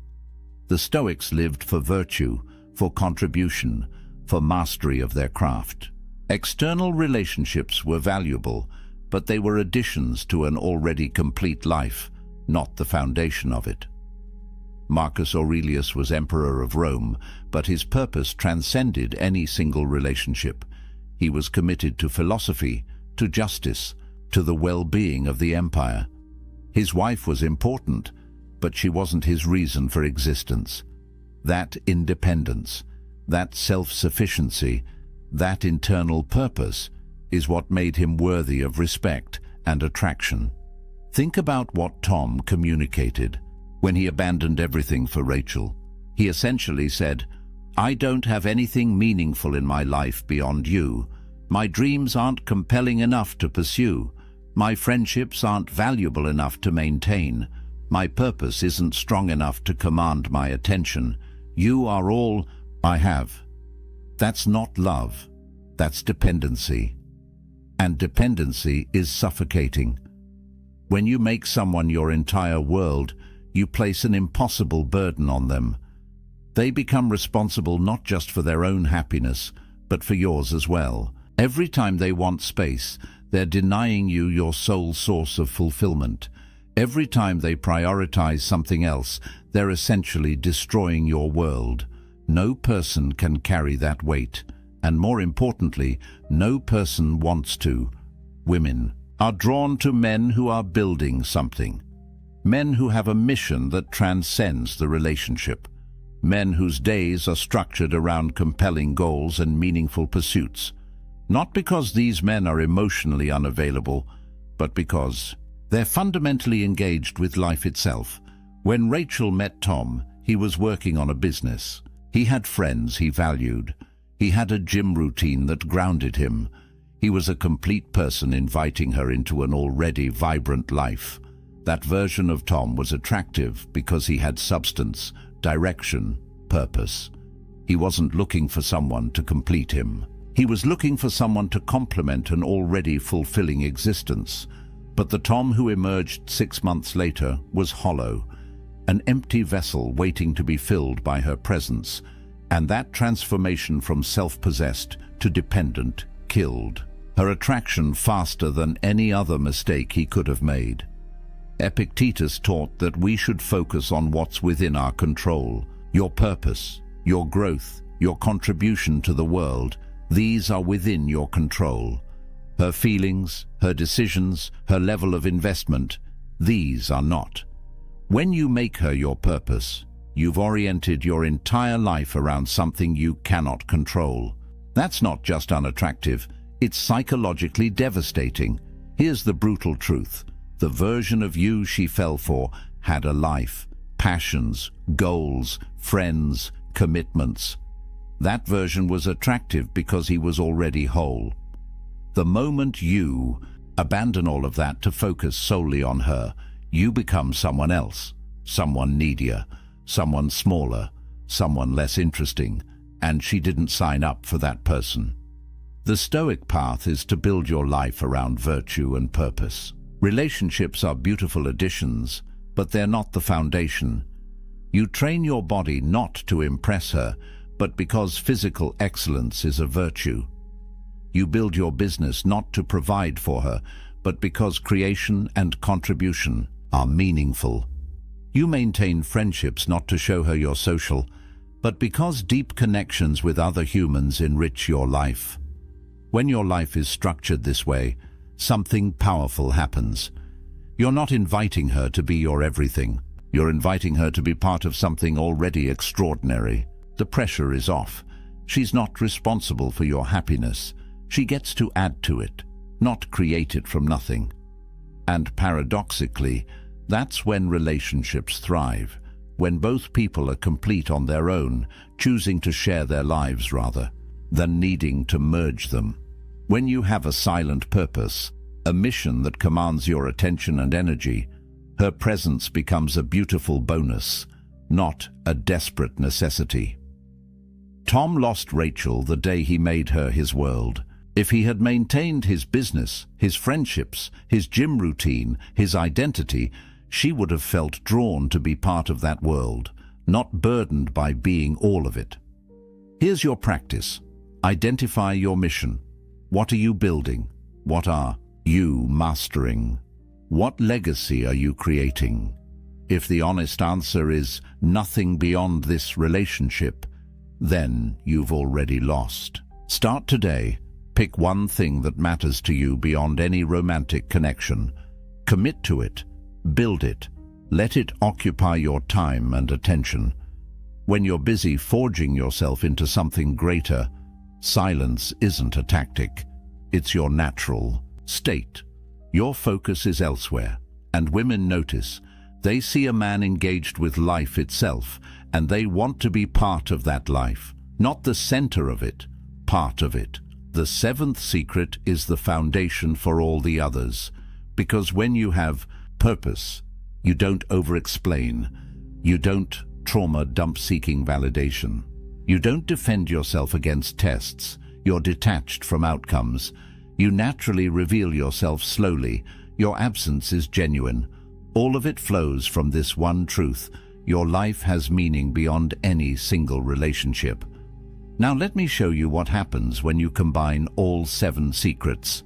Speaker 1: The Stoics lived for virtue, for contribution, for mastery of their craft. External relationships were valuable, but they were additions to an already complete life, not the foundation of it. Marcus Aurelius was emperor of Rome, but his purpose transcended any single relationship. He was committed to philosophy, to justice, to the well-being of the empire. His wife was important, but she wasn't his reason for existence. That independence, that self-sufficiency, that internal purpose is what made him worthy of respect and attraction. Think about what Tom communicated when he abandoned everything for Rachel. He essentially said, "I don't have anything meaningful in my life beyond you. My dreams aren't compelling enough to pursue. My friendships aren't valuable enough to maintain. My purpose isn't strong enough to command my attention. You are all I have." That's not love. That's dependency. And dependency is suffocating. When you make someone your entire world, you place an impossible burden on them. They become responsible not just for their own happiness, but for yours as well. Every time they want space, they're denying you your sole source of fulfillment. Every time they prioritize something else, they're essentially destroying your world. No person can carry that weight. And more importantly, no person wants to. Women are drawn to men who are building something. Men who have a mission that transcends the relationship. Men whose days are structured around compelling goals and meaningful pursuits. Not because these men are emotionally unavailable, but because they're fundamentally engaged with life itself. When Rachel met Tom, he was working on a business. He had friends he valued. He had a gym routine that grounded him. He was a complete person inviting her into an already vibrant life. That version of Tom was attractive because he had substance, direction, purpose. He wasn't looking for someone to complete him. He was looking for someone to complement an already fulfilling existence. But the Tom who emerged 6 months later was hollow, an empty vessel waiting to be filled by her presence. And that transformation from self-possessed to dependent killed her attraction faster than any other mistake he could have made. Epictetus taught that we should focus on what's within our control. Your purpose, your growth, your contribution to the world, these are within your control. Her feelings, her decisions, her level of investment, these are not. When you make her your purpose, you've oriented your entire life around something you cannot control. That's not just unattractive, it's psychologically devastating. Here's the brutal truth. The version of you she fell for had a life, passions, goals, friends, commitments. That version was attractive because he was already whole. The moment you abandon all of that to focus solely on her, you become someone else, someone needier, someone smaller, someone less interesting, and she didn't sign up for that person. The Stoic path is to build your life around virtue and purpose. Relationships are beautiful additions, but they're not the foundation. You train your body not to impress her, but because physical excellence is a virtue. You build your business not to provide for her, but because creation and contribution are meaningful. You maintain friendships not to show her you're social, but because deep connections with other humans enrich your life. When your life is structured this way, something powerful happens. You're not inviting her to be your everything. You're inviting her to be part of something already extraordinary. The pressure is off. She's not responsible for your happiness. She gets to add to it, not create it from nothing. And paradoxically, that's when relationships thrive, when both people are complete on their own, choosing to share their lives rather than needing to merge them. When you have a silent purpose, a mission that commands your attention and energy, her presence becomes a beautiful bonus, not a desperate necessity. Tom lost Rachel the day he made her his world. If he had maintained his business, his friendships, his gym routine, his identity, she would have felt drawn to be part of that world, not burdened by being all of it. Here's your practice. Identify your mission. What are you building? What are you mastering? What legacy are you creating? If the honest answer is nothing beyond this relationship, then you've already lost. Start today. Pick one thing that matters to you beyond any romantic connection. Commit to it. Build it. Let it occupy your time and attention. When you're busy forging yourself into something greater, silence isn't a tactic. It's your natural state. Your focus is elsewhere, and women notice. They see a man engaged with life itself, and they want to be part of that life. Not the center of it, part of it. The seventh secret is the foundation for all the others, because when you have purpose, you don't over-explain, you don't trauma dump seeking validation, you don't defend yourself against tests, you're detached from outcomes, you naturally reveal yourself slowly, your absence is genuine. All of it flows from this one truth: your life has meaning beyond any single relationship. Now let me show you what happens when you combine all 7 secrets.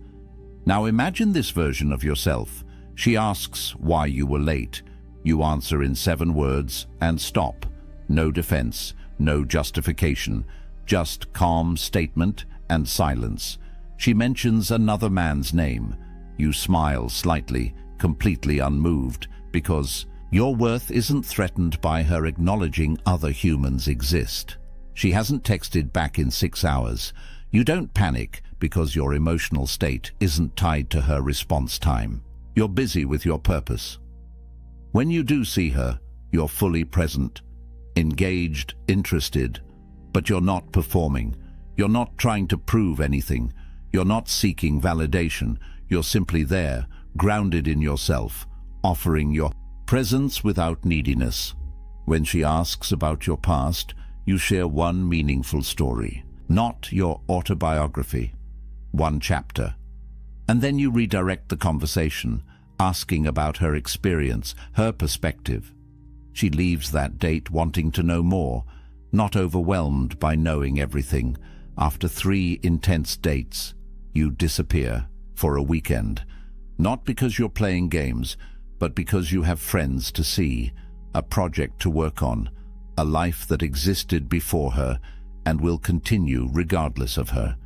Speaker 1: Now imagine this version of yourself. She asks why you were late. You answer in 7 words and stop. No defense, no justification, just calm statement and silence. She mentions another man's name. You smile slightly, completely unmoved, because your worth isn't threatened by her acknowledging other humans exist. She hasn't texted back in 6 hours. You don't panic because your emotional state isn't tied to her response time. You're busy with your purpose. When you do see her, you're fully present, engaged, interested, but you're not performing. You're not trying to prove anything. You're not seeking validation. You're simply there, grounded in yourself, offering your presence without neediness. When she asks about your past, you share one meaningful story, not your autobiography, one chapter. And then you redirect the conversation, asking about her experience, her perspective. She leaves that date wanting to know more, not overwhelmed by knowing everything. After 3 intense dates, you disappear for a weekend, not because you're playing games, but because you have friends to see, a project to work on, a life that existed before her and will continue regardless of her.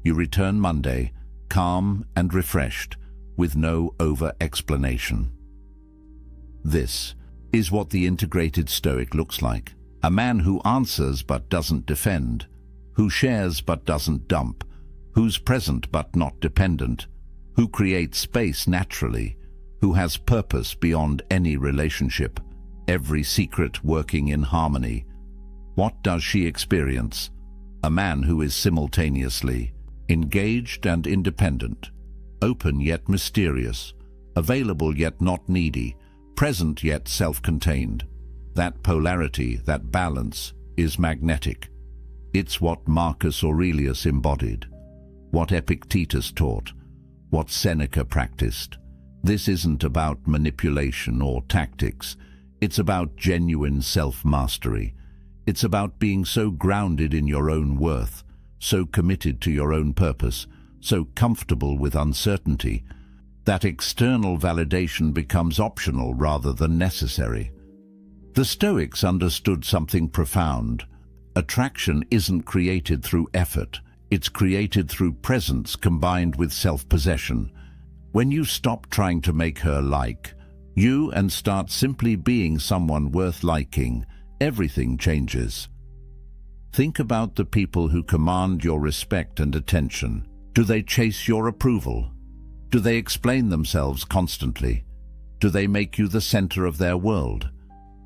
Speaker 1: You return Monday, calm and refreshed, with no over-explanation. This is what the integrated Stoic looks like. A man who answers but doesn't defend, who shares but doesn't dump, who's present but not dependent, who creates space naturally, who has purpose beyond any relationship, every secret working in harmony. What does she experience? A man who is simultaneously engaged and independent, open yet mysterious, available yet not needy, present yet self-contained. That polarity, that balance, is magnetic. It's what Marcus Aurelius embodied, what Epictetus taught, what Seneca practiced. This isn't about manipulation or tactics. It's about genuine self-mastery. It's about being so grounded in your own worth, so committed to your own purpose, so comfortable with uncertainty, that external validation becomes optional rather than necessary. The Stoics understood something profound. Attraction isn't created through effort. It's created through presence combined with self-possession. When you stop trying to make her like you and start simply being someone worth liking, everything changes. Think about the people who command your respect and attention. Do they chase your approval? Do they explain themselves constantly? Do they make you the center of their world?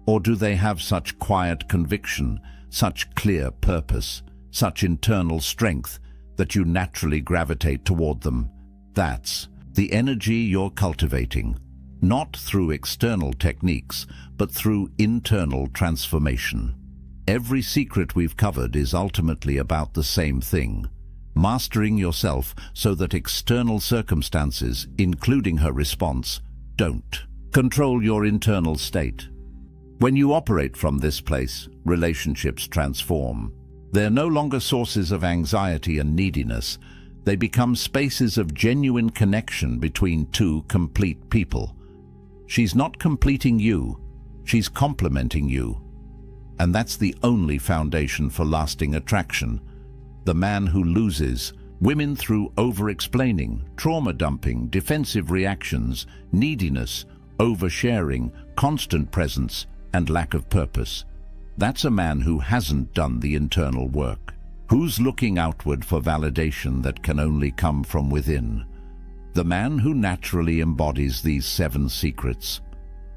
Speaker 1: Or do they have such quiet conviction, such clear purpose, such internal strength that you naturally gravitate toward them? That's the energy you're cultivating, not through external techniques, but through internal transformation. Every secret we've covered is ultimately about the same thing: mastering yourself so that external circumstances, including her response, don't control your internal state. When you operate from this place, relationships transform. They're no longer sources of anxiety and neediness. They become spaces of genuine connection between two complete people. She's not completing you, she's complementing you. And that's the only foundation for lasting attraction. The man who loses women through over-explaining, trauma-dumping, defensive reactions, neediness, oversharing, constant presence, and lack of purpose. That's a man who hasn't done the internal work, who's looking outward for validation that can only come from within. The man who naturally embodies these 7 secrets.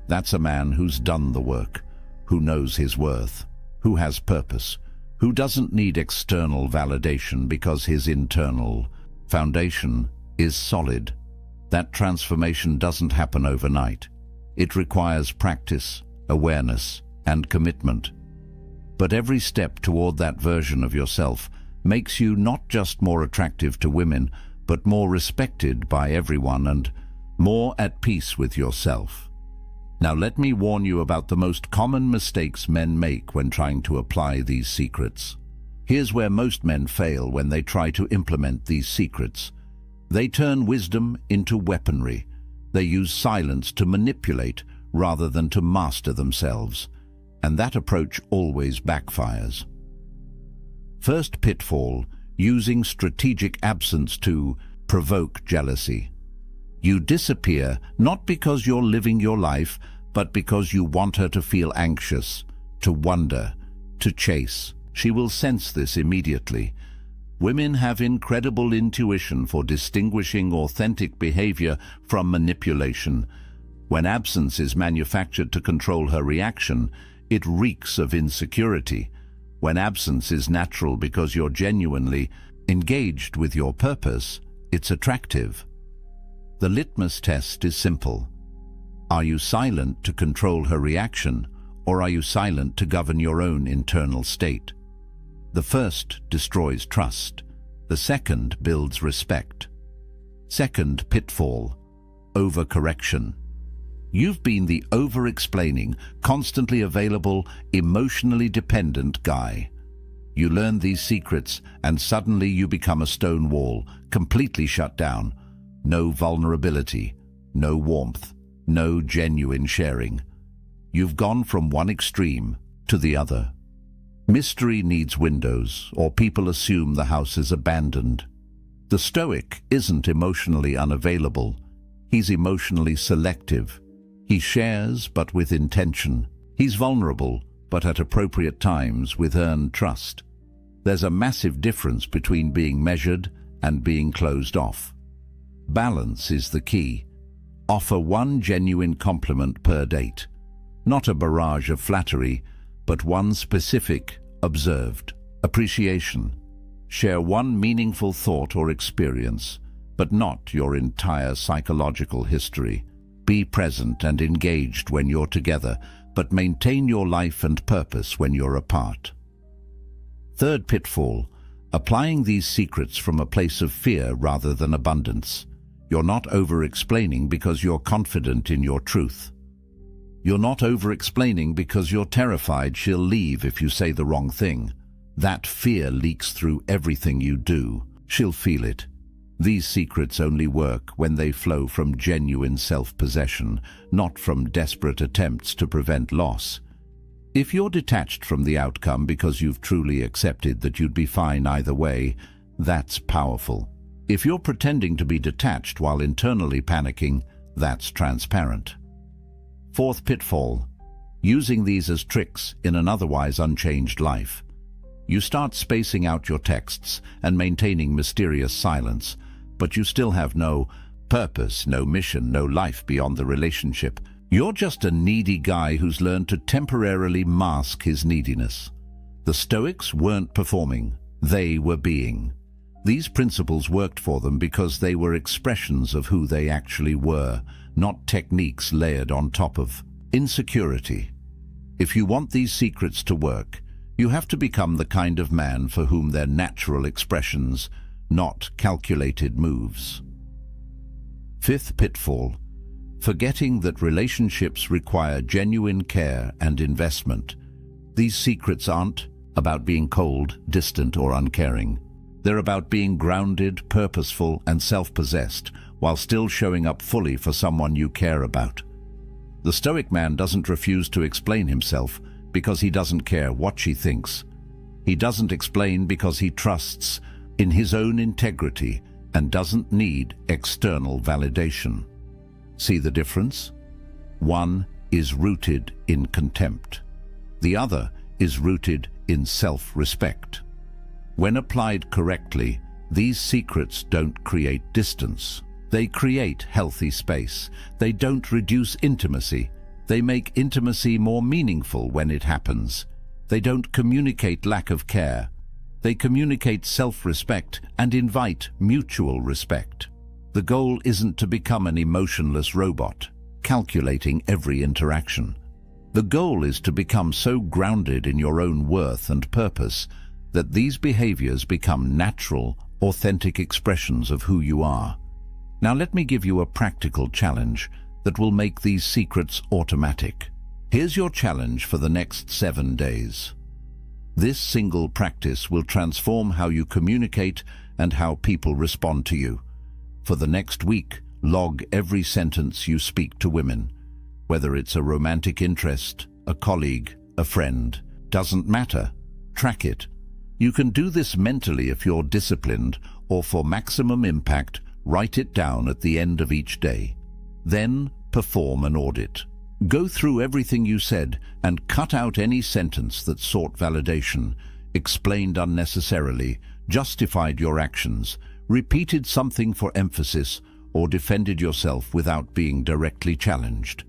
Speaker 1: That's a man who's done the work, who knows his worth, who has purpose, who doesn't need external validation because his internal foundation is solid. That transformation doesn't happen overnight. It requires practice, awareness, and commitment. But every step toward that version of yourself makes you not just more attractive to women, but more respected by everyone and more at peace with yourself. Now let me warn you about the most common mistakes men make when trying to apply these secrets. Here's where most men fail when they try to implement these secrets. They turn wisdom into weaponry. They use silence to manipulate rather than to master themselves. And that approach always backfires. First pitfall: using strategic absence to provoke jealousy. You disappear not because you're living your life, but because you want her to feel anxious, to wonder, to chase. She will sense this immediately. Women have incredible intuition for distinguishing authentic behavior from manipulation. When absence is manufactured to control her reaction, it reeks of insecurity. When absence is natural because you're genuinely engaged with your purpose, it's attractive. The litmus test is simple. Are you silent to control her reaction, or are you silent to govern your own internal state? The first destroys trust. The second builds respect. Second pitfall: overcorrection. You've been the over-explaining, constantly available, emotionally dependent guy. You learn these secrets and suddenly you become a stone wall, completely shut down. No vulnerability, no warmth, no genuine sharing. You've gone from one extreme to the other. Mystery needs windows, or people assume the house is abandoned. The Stoic isn't emotionally unavailable. He's emotionally selective. He shares, but with intention. He's vulnerable, but at appropriate times with earned trust. There's a massive difference between being measured and being closed off. Balance is the key. Offer one genuine compliment per date. Not a barrage of flattery, but one specific, observed appreciation. Share one meaningful thought or experience, but not your entire psychological history. Be present and engaged when you're together, but maintain your life and purpose when you're apart. Third pitfall, applying these secrets from a place of fear rather than abundance. You're not over-explaining because you're confident in your truth. You're not over-explaining because you're terrified she'll leave if you say the wrong thing. That fear leaks through everything you do. She'll feel it. These secrets only work when they flow from genuine self-possession, not from desperate attempts to prevent loss. If you're detached from the outcome because you've truly accepted that you'd be fine either way, that's powerful. If you're pretending to be detached while internally panicking, that's transparent. Fourth pitfall, using these as tricks in an otherwise unchanged life. You start spacing out your texts and maintaining mysterious silence, but you still have no purpose, no mission, no life beyond the relationship. You're just a needy guy who's learned to temporarily mask his neediness. The Stoics weren't performing, they were being. These principles worked for them because they were expressions of who they actually were, not techniques layered on top of insecurity. If you want these secrets to work, you have to become the kind of man for whom they're natural expressions, not calculated moves. Fifth pitfall, forgetting that relationships require genuine care and investment. These secrets aren't about being cold, distant, or uncaring. They're about being grounded, purposeful, and self-possessed, while still showing up fully for someone you care about. The Stoic man doesn't refuse to explain himself because he doesn't care what she thinks. He doesn't explain because he trusts in his own integrity and doesn't need external validation. See the difference? One is rooted in contempt. The other is rooted in self-respect. When applied correctly, these secrets don't create distance. They create healthy space. They don't reduce intimacy. They make intimacy more meaningful when it happens. They don't communicate lack of care. They communicate self-respect and invite mutual respect. The goal isn't to become an emotionless robot, calculating every interaction. The goal is to become so grounded in your own worth and purpose that these behaviors become natural, authentic expressions of who you are. Now let me give you a practical challenge that will make these secrets automatic. Here's your challenge for the next 7 days. This single practice will transform how you communicate and how people respond to you. For the next week, log every sentence you speak to women. Whether it's a romantic interest, a colleague, a friend, doesn't matter. Track it. You can do this mentally if you're disciplined, or for maximum impact, write it down at the end of each day. Then perform an audit. Go through everything you said and cut out any sentence that sought validation, explained unnecessarily, justified your actions, repeated something for emphasis, or defended yourself without being directly challenged.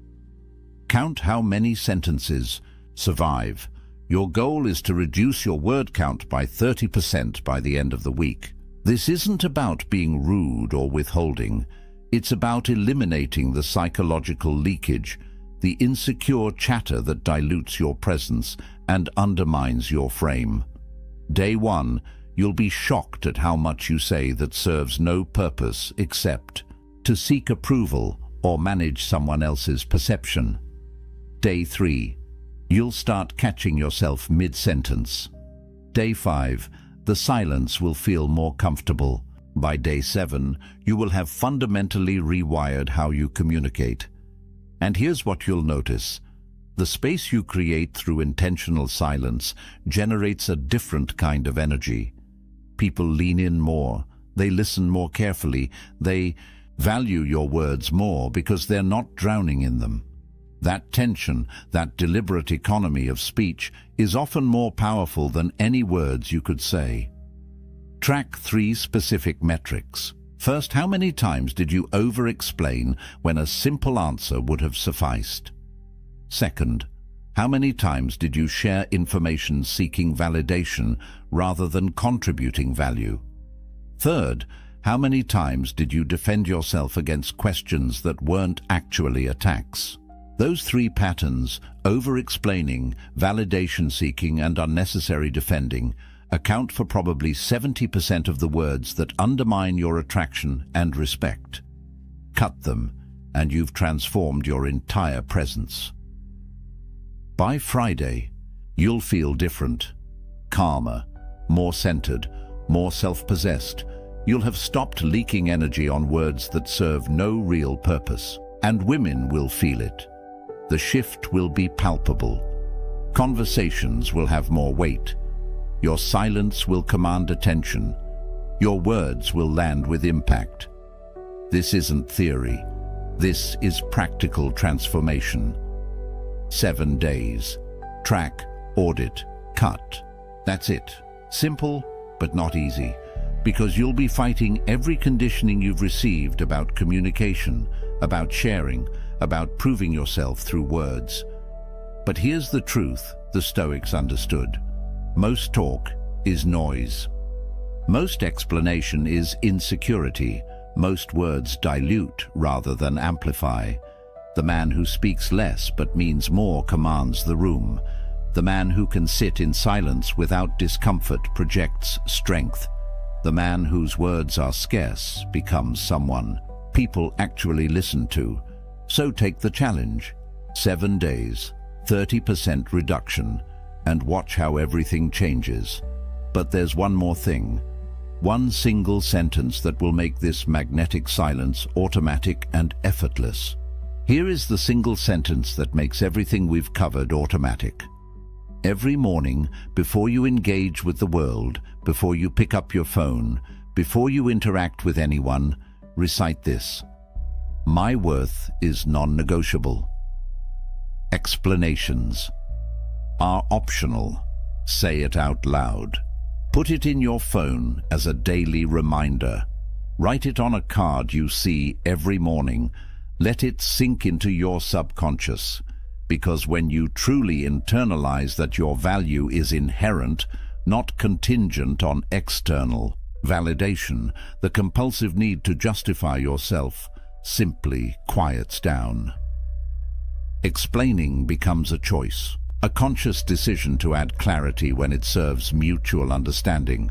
Speaker 1: Count how many sentences survive. Your goal is to reduce your word count by 30% by the end of the week. This isn't about being rude or withholding. It's about eliminating the psychological leakage, the insecure chatter that dilutes your presence and undermines your frame. Day 1, you'll be shocked at how much you say that serves no purpose except to seek approval or manage someone else's perception. Day 3, you'll start catching yourself mid-sentence. Day 5, the silence will feel more comfortable. By day 7, you will have fundamentally rewired how you communicate. And here's what you'll notice. The space you create through intentional silence generates a different kind of energy. People lean in more, they listen more carefully, they value your words more because they're not drowning in them. That tension, that deliberate economy of speech is often more powerful than any words you could say. Track 3 specific metrics. First, how many times did you over-explain when a simple answer would have sufficed? Second, How many times did you share information seeking validation rather than contributing value? Third, how many times did you defend yourself against questions that weren't actually attacks? Those three patterns, over-explaining, validation-seeking, and unnecessary defending, account for probably 70% of the words that undermine your attraction and respect. Cut them, and you've transformed your entire presence. By Friday, you'll feel different, calmer, more centered, more self-possessed. You'll have stopped leaking energy on words that serve no real purpose, and women will feel it. The shift will be palpable. Conversations will have more weight. Your silence will command attention. Your words will land with impact. This isn't theory. This is practical transformation. 7 days. Track, audit, cut. That's it. Simple, but not easy. Because you'll be fighting every conditioning you've received about communication, about sharing, about proving yourself through words. But here's the truth the Stoics understood. Most talk is noise. Most explanation is insecurity. Most words dilute rather than amplify. The man who speaks less but means more commands the room. The man who can sit in silence without discomfort projects strength. The man whose words are scarce becomes someone people actually listen to. So take the challenge. 7 days, 30% reduction, and watch how everything changes. But there's one more thing. One single sentence that will make this magnetic silence automatic and effortless. Here is the single sentence that makes everything we've covered automatic. Every morning, before you engage with the world, before you pick up your phone, before you interact with anyone, recite this. My worth is non-negotiable. Explanations are optional. Say it out loud. Put it in your phone as a daily reminder. Write it on a card you see every morning. Let it sink into your subconscious. Because when you truly internalize that your value is inherent, not contingent on external validation, the compulsive need to justify yourself simply quiets down. Explaining becomes a choice, a conscious decision to add clarity when it serves mutual understanding,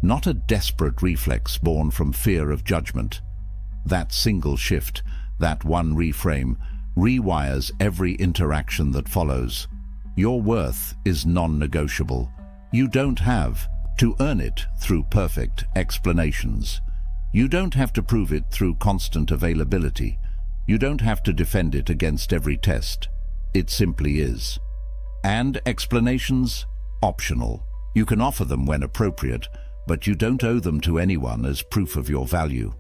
Speaker 1: not a desperate reflex born from fear of judgment. That single shift, that one reframe, rewires every interaction that follows. Your worth is non-negotiable. You don't have to earn it through perfect explanations. You don't have to prove it through constant availability. You don't have to defend it against every test. It simply is. And explanations, optional. You can offer them when appropriate, but you don't owe them to anyone as proof of your value.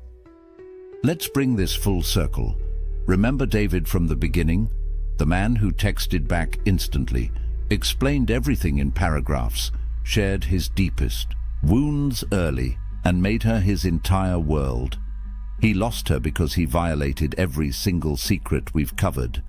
Speaker 1: Let's bring this full circle. Remember David from the beginning? The man who texted back instantly, explained everything in paragraphs, shared his deepest wounds early, and made her his entire world. He lost her because he violated every single secret we've covered.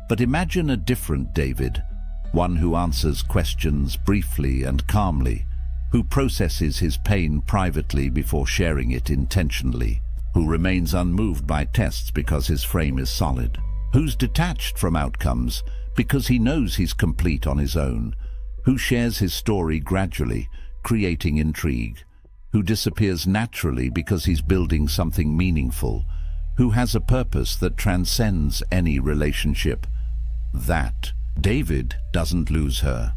Speaker 1: But imagine a different David, one who answers questions briefly and calmly, who processes his pain privately before sharing it intentionally, who remains unmoved by tests because his frame is solid, who's detached from outcomes because he knows he's complete on his own, who shares his story gradually, creating intrigue, who disappears naturally because he's building something meaningful, who has a purpose that transcends any relationship. That David doesn't lose her,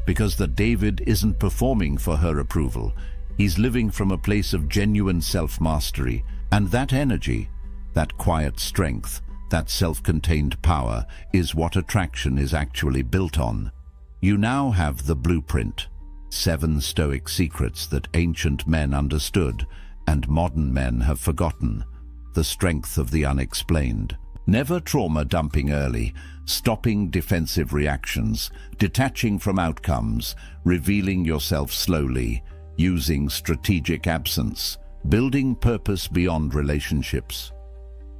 Speaker 1: because the David isn't performing for her approval. He's living from a place of genuine self-mastery, and that energy, that quiet strength, that self-contained power is what attraction is actually built on. You now have the blueprint. 7 Stoic secrets that ancient men understood and modern men have forgotten. The strength of the unexplained. Never trauma dumping early, stopping defensive reactions, detaching from outcomes, revealing yourself slowly, using strategic absence, building purpose beyond relationships.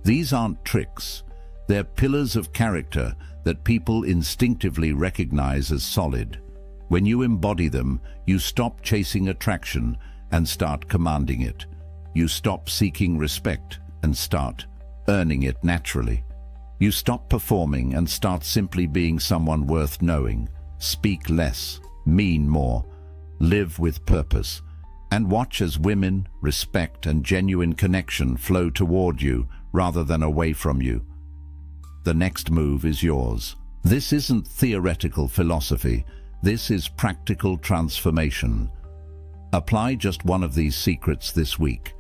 Speaker 1: These aren't tricks. They're pillars of character that people instinctively recognize as solid. When you embody them, you stop chasing attraction and start commanding it. You stop seeking respect and start earning it naturally. You stop performing and start simply being someone worth knowing. Speak less, mean more, live with purpose, and watch as women, respect, and genuine connection flow toward you rather than away from you. The next move is yours. This isn't theoretical philosophy. This is practical transformation. Apply just one of these secrets this week.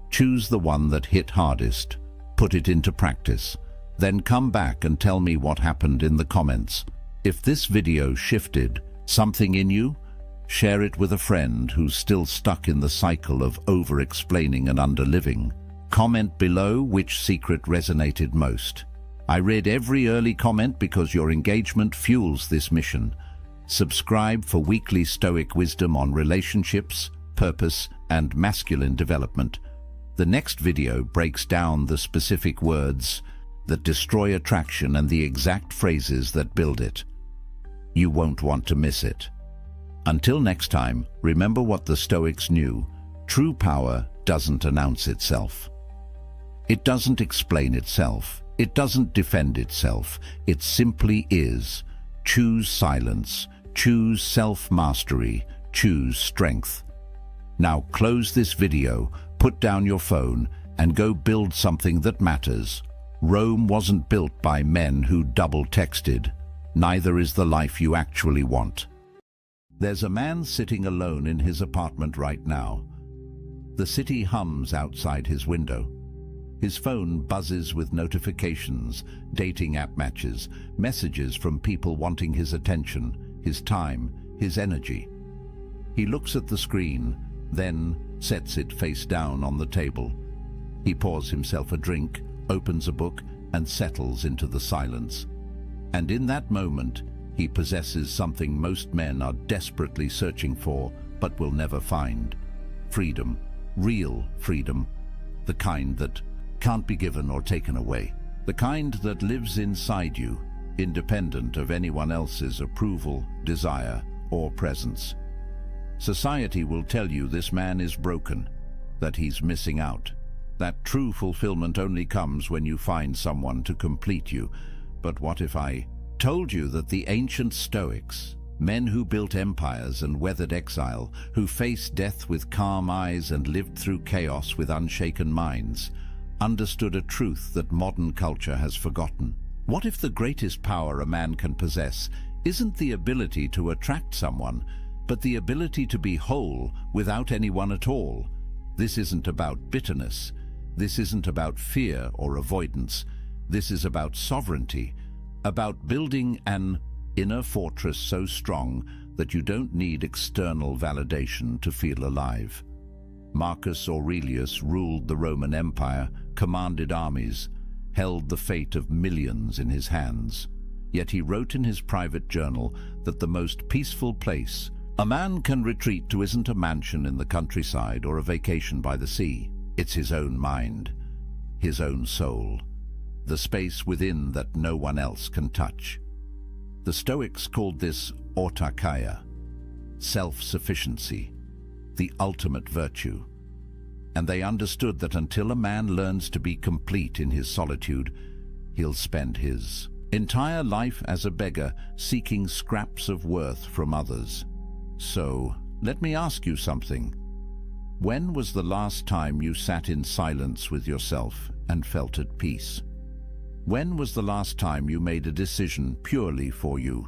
Speaker 1: Choose the one that hit hardest. Put it into practice. Then come back and tell me what happened in the comments. If this video shifted something in you, share it with a friend who's still stuck in the cycle of over-explaining and underliving. Comment below which secret resonated most. I read every early comment because your engagement fuels this mission. Subscribe for weekly Stoic wisdom on relationships, purpose, and masculine development. The next video breaks down the specific words that destroy attraction and the exact phrases that build it. You won't want to miss it. Until next time, remember what the Stoics knew. True power doesn't announce itself. It doesn't explain itself. It doesn't defend itself. It simply is. Choose silence. Choose self-mastery. Choose strength. Now close this video, put down your phone, and go build something that matters. Rome wasn't built by men who double-texted. Neither is the life you actually want. There's a man sitting alone in his apartment right now. The city hums outside his window. His phone buzzes with notifications, dating app matches, messages from people wanting his attention, his time, his energy. He looks at the screen, then sets it face down on the table. He pours himself a drink, opens a book, and settles into the silence. And in that moment, he possesses something most men are desperately searching for, but will never find. Freedom. Real freedom. The kind that can't be given or taken away. The kind that lives inside you, independent of anyone else's approval, desire, or presence. Society will tell you this man is broken, that he's missing out. That true fulfillment only comes when you find someone to complete you. But what if I told you that the ancient Stoics, men who built empires and weathered exile, who faced death with calm eyes and lived through chaos with unshaken minds, understood a truth that modern culture has forgotten? What if the greatest power a man can possess isn't the ability to attract someone, but the ability to be whole without anyone at all? This isn't about bitterness. This isn't about fear or avoidance. This is about sovereignty, about building an inner fortress so strong that you don't need external validation to feel alive. Marcus Aurelius ruled the Roman Empire, commanded armies, held the fate of millions in his hands. Yet he wrote in his private journal that the most peaceful place a man can retreat to isn't a mansion in the countryside or a vacation by the sea. It's his own mind, his own soul, the space within that no one else can touch. The Stoics called this autarkia, self-sufficiency, the ultimate virtue. And they understood that until a man learns to be complete in his solitude, he'll spend his entire life as a beggar seeking scraps of worth from others. So, let me ask you something. When was the last time you sat in silence with yourself and felt at peace? When was the last time you made a decision purely for you,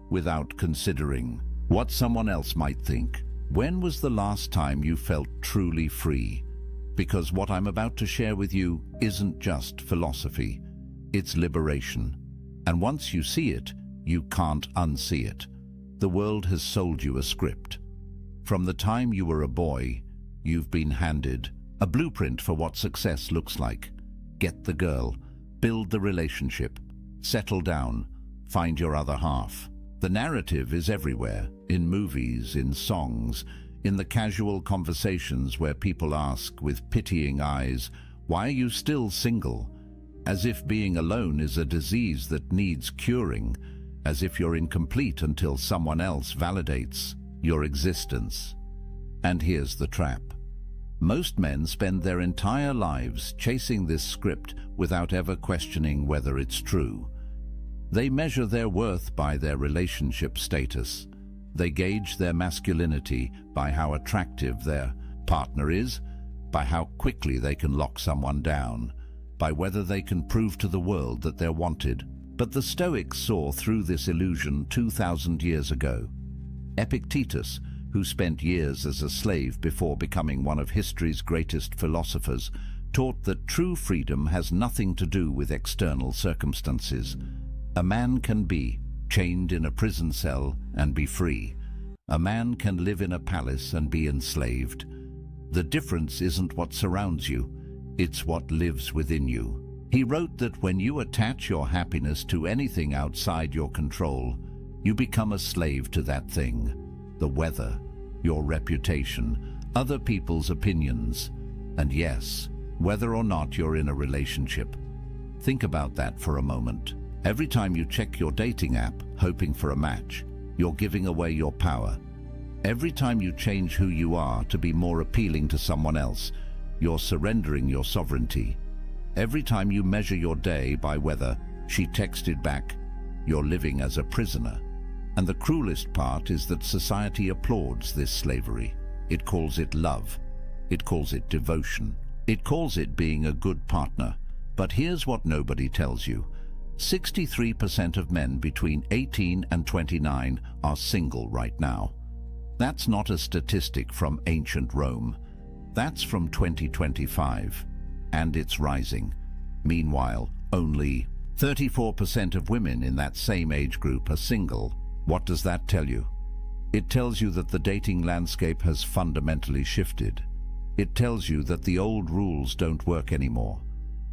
Speaker 1: without considering what someone else might think? When was the last time you felt truly free? Because what I'm about to share with you isn't just philosophy, it's liberation. And once you see it, you can't unsee it. The world has sold you a script. From the time you were a boy, you've been handed a blueprint for what success looks like. Get the girl, build the relationship, settle down, find your other half. The narrative is everywhere, in movies, in songs, in the casual conversations where people ask with pitying eyes, "Why are you still single?" as if being alone is a disease that needs curing, as if you're incomplete until someone else validates your existence. And here's the trap. Most men spend their entire lives chasing this script without ever questioning whether it's true. They measure their worth by their relationship status. They gauge their masculinity by how attractive their partner is, by how quickly they can lock someone down, by whether they can prove to the world that they're wanted. But the Stoics saw through this illusion 2,000 years ago. Epictetus, who spent years as a slave before becoming one of history's greatest philosophers, taught that true freedom has nothing to do with external circumstances. A man can be chained in a prison cell and be free. A man can live in a palace and be enslaved. The difference isn't what surrounds you, it's what lives within you. He wrote that when you attach your happiness to anything outside your control, you become a slave to that thing. The weather, your reputation, other people's opinions, and yes, whether or not you're in a relationship. Think about that for a moment. Every time you check your dating app, hoping for a match, you're giving away your power. Every time you change who you are to be more appealing to someone else, you're surrendering your sovereignty. Every time you measure your day by whether she texted back, you're living as a prisoner. And the cruelest part is that society applauds this slavery. It calls it love. It calls it devotion. It calls it being a good partner. But here's what nobody tells you. 63% of men between 18 and 29 are single right now. That's not a statistic from ancient Rome. That's from 2025. And it's rising. Meanwhile, only 34% of women in that same age group are single. What does that tell you? It tells you that the dating landscape has fundamentally shifted. It tells you that the old rules don't work anymore.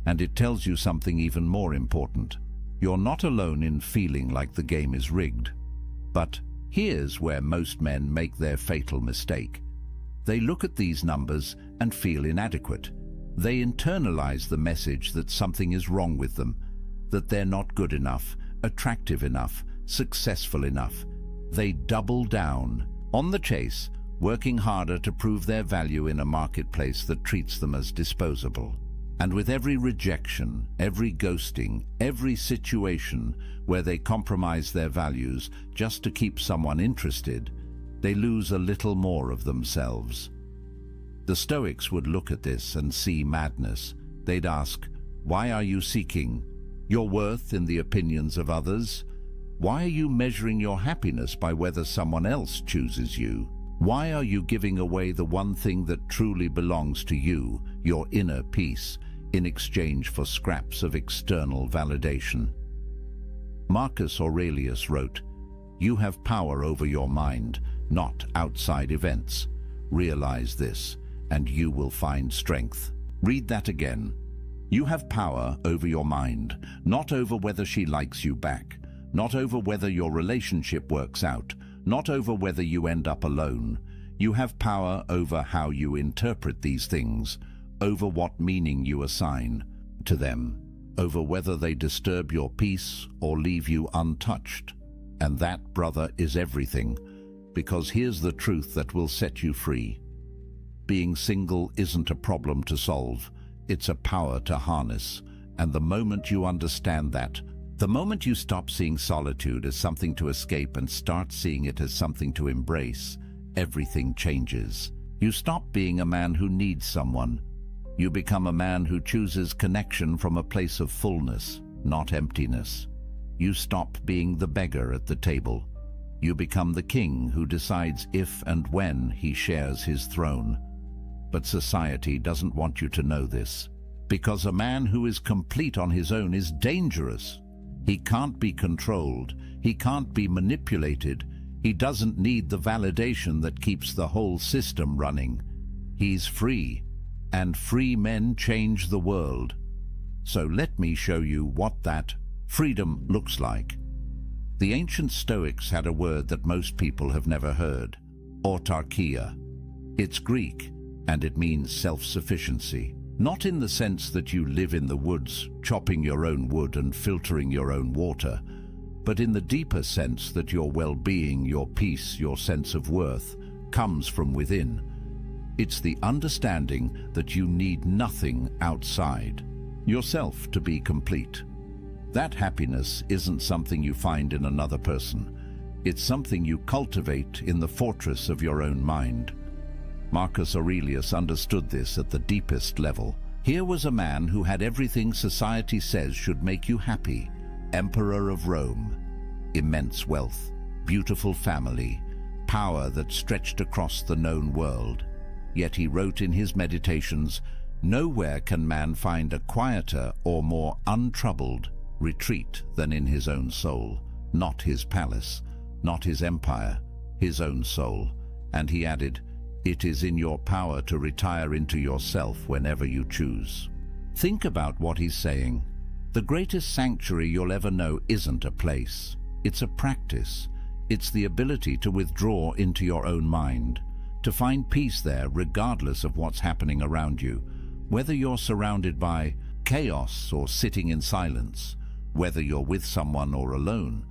Speaker 1: And it tells you something even more important. You're not alone in feeling like the game is rigged. But here's where most men make their fatal mistake. They look at these numbers and feel inadequate. They internalize the message that something is wrong with them, that they're not good enough, attractive enough, successful enough. They double down on the chase, working harder to prove their value in a marketplace that treats them as disposable. And with every rejection, every ghosting, every situation where they compromise their values just to keep someone interested, they lose a little more of themselves. The Stoics would look at this and see madness. They'd ask, why are you seeking your worth in the opinions of others? Why are you measuring your happiness by whether someone else chooses you? Why are you giving away the one thing that truly belongs to you, your inner peace, in exchange for scraps of external validation? Marcus Aurelius wrote, "You have power over your mind, not outside events. Realize this, and you will find strength." Read that again. You have power over your mind, not over whether she likes you back, not over whether your relationship works out, not over whether you end up alone. You have power over how you interpret these things, over what meaning you assign to them, over whether they disturb your peace or leave you untouched. And that, brother, is everything, because here's the truth that will set you free. Being single isn't a problem to solve, it's a power to harness. And the moment you understand that, the moment you stop seeing solitude as something to escape and start seeing it as something to embrace, everything changes. You stop being a man who needs someone. You become a man who chooses connection from a place of fullness, not emptiness. You stop being the beggar at the table. You become the king who decides if and when he shares his throne. But society doesn't want you to know this, because a man who is complete on his own is dangerous. He can't be controlled. He can't be manipulated. He doesn't need the validation that keeps the whole system running. He's free, and free men change the world. So let me show you what that freedom looks like. The ancient Stoics had a word that most people have never heard: autarkia. It's Greek, and it means self-sufficiency. Not in the sense that you live in the woods, chopping your own wood and filtering your own water, but in the deeper sense that your well-being, your peace, your sense of worth comes from within. It's the understanding that you need nothing outside yourself to be complete. That happiness isn't something you find in another person. It's something you cultivate in the fortress of your own mind. Marcus Aurelius understood this at the deepest level. Here was a man who had everything society says should make you happy. Emperor of Rome, immense wealth, beautiful family, power that stretched across the known world. Yet he wrote in his meditations, "Nowhere can man find a quieter or more untroubled retreat than in his own soul, not his palace, not his empire, his own soul." And he added, "It is in your power to retire into yourself whenever you choose." Think about what he's saying. The greatest sanctuary you'll ever know isn't a place. It's a practice. It's the ability to withdraw into your own mind, to find peace there regardless of what's happening around you, whether you're surrounded by chaos or sitting in silence, whether you're with someone or alone.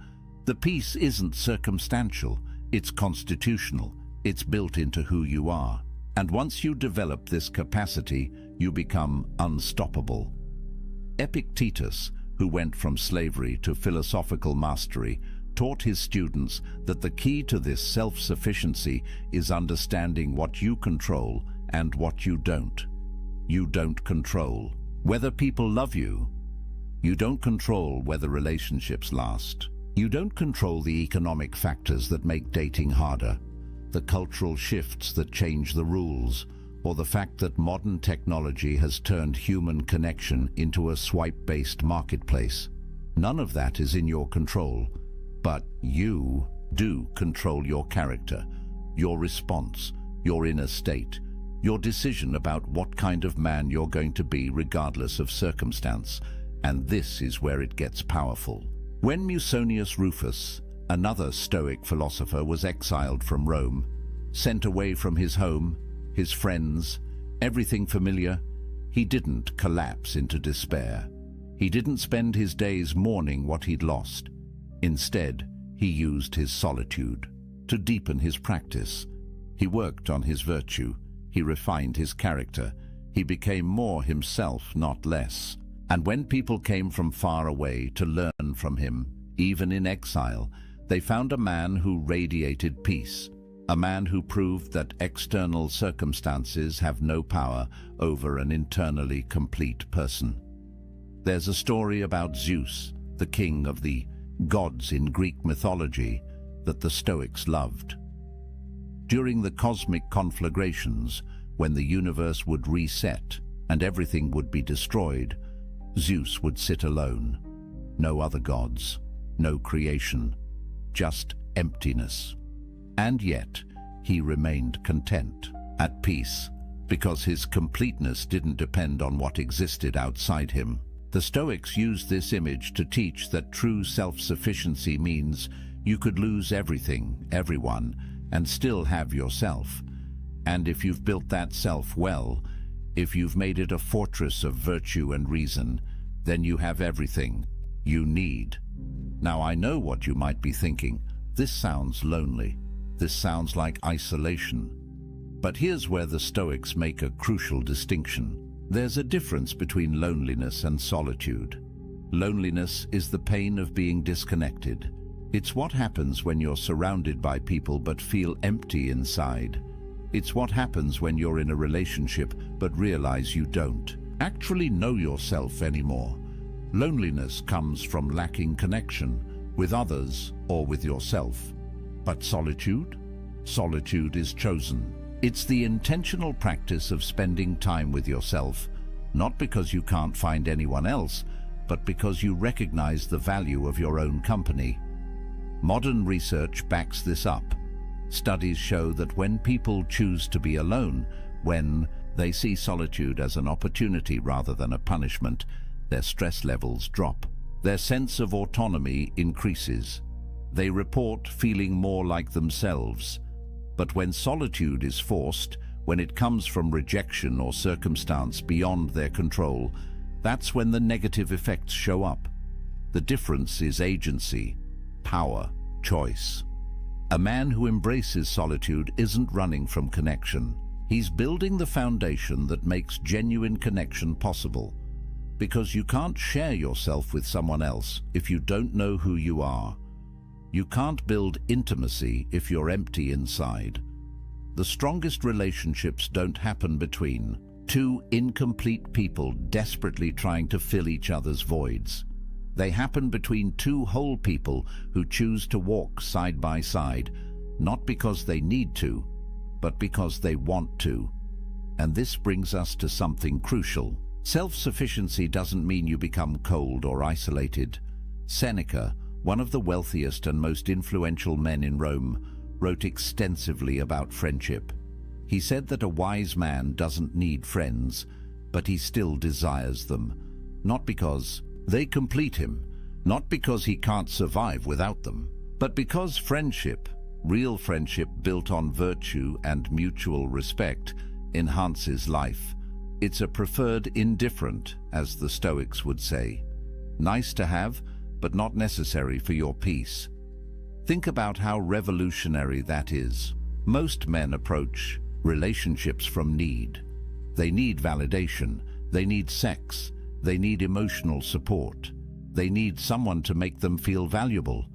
Speaker 1: The peace isn't circumstantial, it's constitutional. It's built into who you are. And once you develop this capacity, you become unstoppable. Epictetus, who went from slavery to philosophical mastery, taught his students that the key to this self-sufficiency is understanding what you control and what you don't. You don't control whether people love you. You don't control whether relationships last. You don't control the economic factors that make dating harder, the cultural shifts that change the rules, or the fact that modern technology has turned human connection into a swipe-based marketplace. None of that is in your control, but you do control your character, your response, your inner state, your decision about what kind of man you're going to be regardless of circumstance, and this is where it gets powerful. When Musonius Rufus, another Stoic philosopher, was exiled from Rome, sent away from his home, his friends, everything familiar, he didn't collapse into despair. He didn't spend his days mourning what he'd lost. Instead, he used his solitude to deepen his practice. He worked on his virtue. He refined his character. He became more himself, not less. And when people came from far away to learn from him, even in exile, they found a man who radiated peace, a man who proved that external circumstances have no power over an internally complete person. There's a story about Zeus, the king of the gods in Greek mythology, that the Stoics loved. During the cosmic conflagrations, when the universe would reset and everything would be destroyed, Zeus would sit alone. No other gods, no creation, just emptiness. And yet, he remained content, at peace, because his completeness didn't depend on what existed outside him. The Stoics used this image to teach that true self-sufficiency means you could lose everything, everyone, and still have yourself. And if you've built that self well, if you've made it a fortress of virtue and reason, then you have everything you need. Now, I know what you might be thinking. This sounds lonely. This sounds like isolation. But here's where the Stoics make a crucial distinction. There's a difference between loneliness and solitude. Loneliness is the pain of being disconnected. It's what happens when you're surrounded by people but feel empty inside. It's what happens when you're in a relationship but realize you don't actually know yourself anymore. Loneliness comes from lacking connection with others or with yourself. But solitude? Solitude is chosen. It's the intentional practice of spending time with yourself, not because you can't find anyone else, but because you recognize the value of your own company. Modern research backs this up. Studies show that when people choose to be alone, when they see solitude as an opportunity rather than a punishment, their stress levels drop. Their sense of autonomy increases. They report feeling more like themselves. But when solitude is forced, when it comes from rejection or circumstance beyond their control, that's when the negative effects show up. The difference is agency, power, choice. A man who embraces solitude isn't running from connection. He's building the foundation that makes genuine connection possible. Because you can't share yourself with someone else if you don't know who you are. You can't build intimacy if you're empty inside. The strongest relationships don't happen between two incomplete people desperately trying to fill each other's voids. They happen between two whole people who choose to walk side by side, not because they need to, but because they want to. And this brings us to something crucial. Self-sufficiency doesn't mean you become cold or isolated. Seneca, one of the wealthiest and most influential men in Rome, wrote extensively about friendship. He said that a wise man doesn't need friends, but he still desires them, not because they complete him, not because he can't survive without them, but because friendship, real friendship built on virtue and mutual respect, enhances life. It's a preferred indifferent, as the Stoics would say. Nice to have, but not necessary for your peace. Think about how revolutionary that is. Most men approach relationships from need. They need validation, they need sex, they need emotional support, they need someone to make them feel valuable.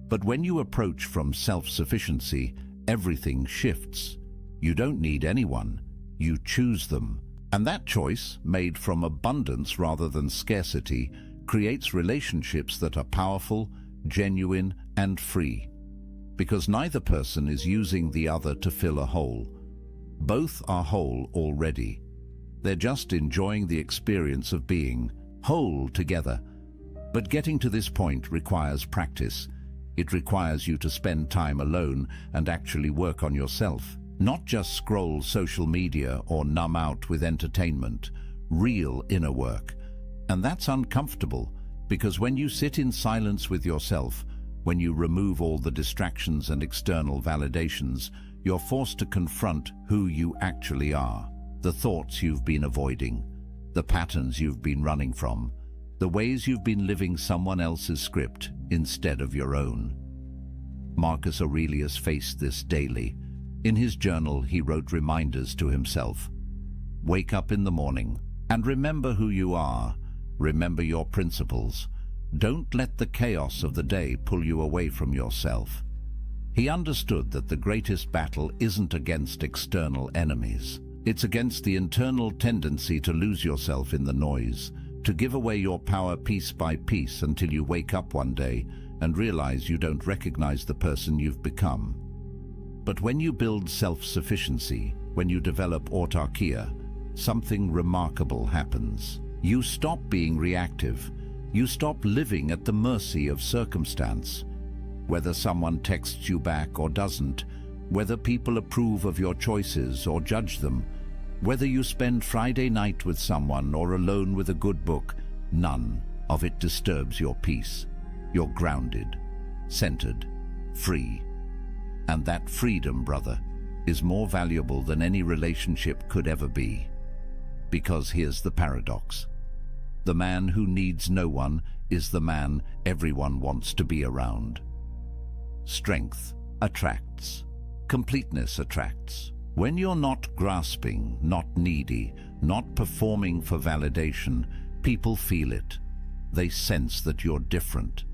Speaker 1: But when you approach from self-sufficiency, everything shifts. You don't need anyone, you choose them. And that choice, made from abundance rather than scarcity, creates relationships that are powerful, genuine, and free. Because neither person is using the other to fill a hole. Both are whole already. They're just enjoying the experience of being whole together. But getting to this point requires practice. It requires you to spend time alone and actually work on yourself. Not just scroll social media or numb out with entertainment. Real inner work. And that's uncomfortable, because when you sit in silence with yourself, when you remove all the distractions and external validations, you're forced to confront who you actually are. The thoughts you've been avoiding, the patterns you've been running from, the ways you've been living someone else's script instead of your own. Marcus Aurelius faced this daily. In his journal, he wrote reminders to himself. Wake up in the morning and remember who you are. Remember your principles. Don't let the chaos of the day pull you away from yourself. He understood that the greatest battle isn't against external enemies. It's against the internal tendency to lose yourself in the noise, to give away your power piece by piece until you wake up one day and realize you don't recognize the person you've become. But when you build self-sufficiency, when you develop autarkia, something remarkable happens. You stop being reactive. You stop living at the mercy of circumstance. Whether someone texts you back or doesn't, whether people approve of your choices or judge them, whether you spend Friday night with someone or alone with a good book, none of it disturbs your peace. You're grounded, centered, free. And that freedom, brother, is more valuable than any relationship could ever be. Because here's the paradox. The man who needs no one is the man everyone wants to be around. Strength attracts. Completeness attracts. When you're not grasping, not needy, not performing for validation, people feel it. They sense that you're different,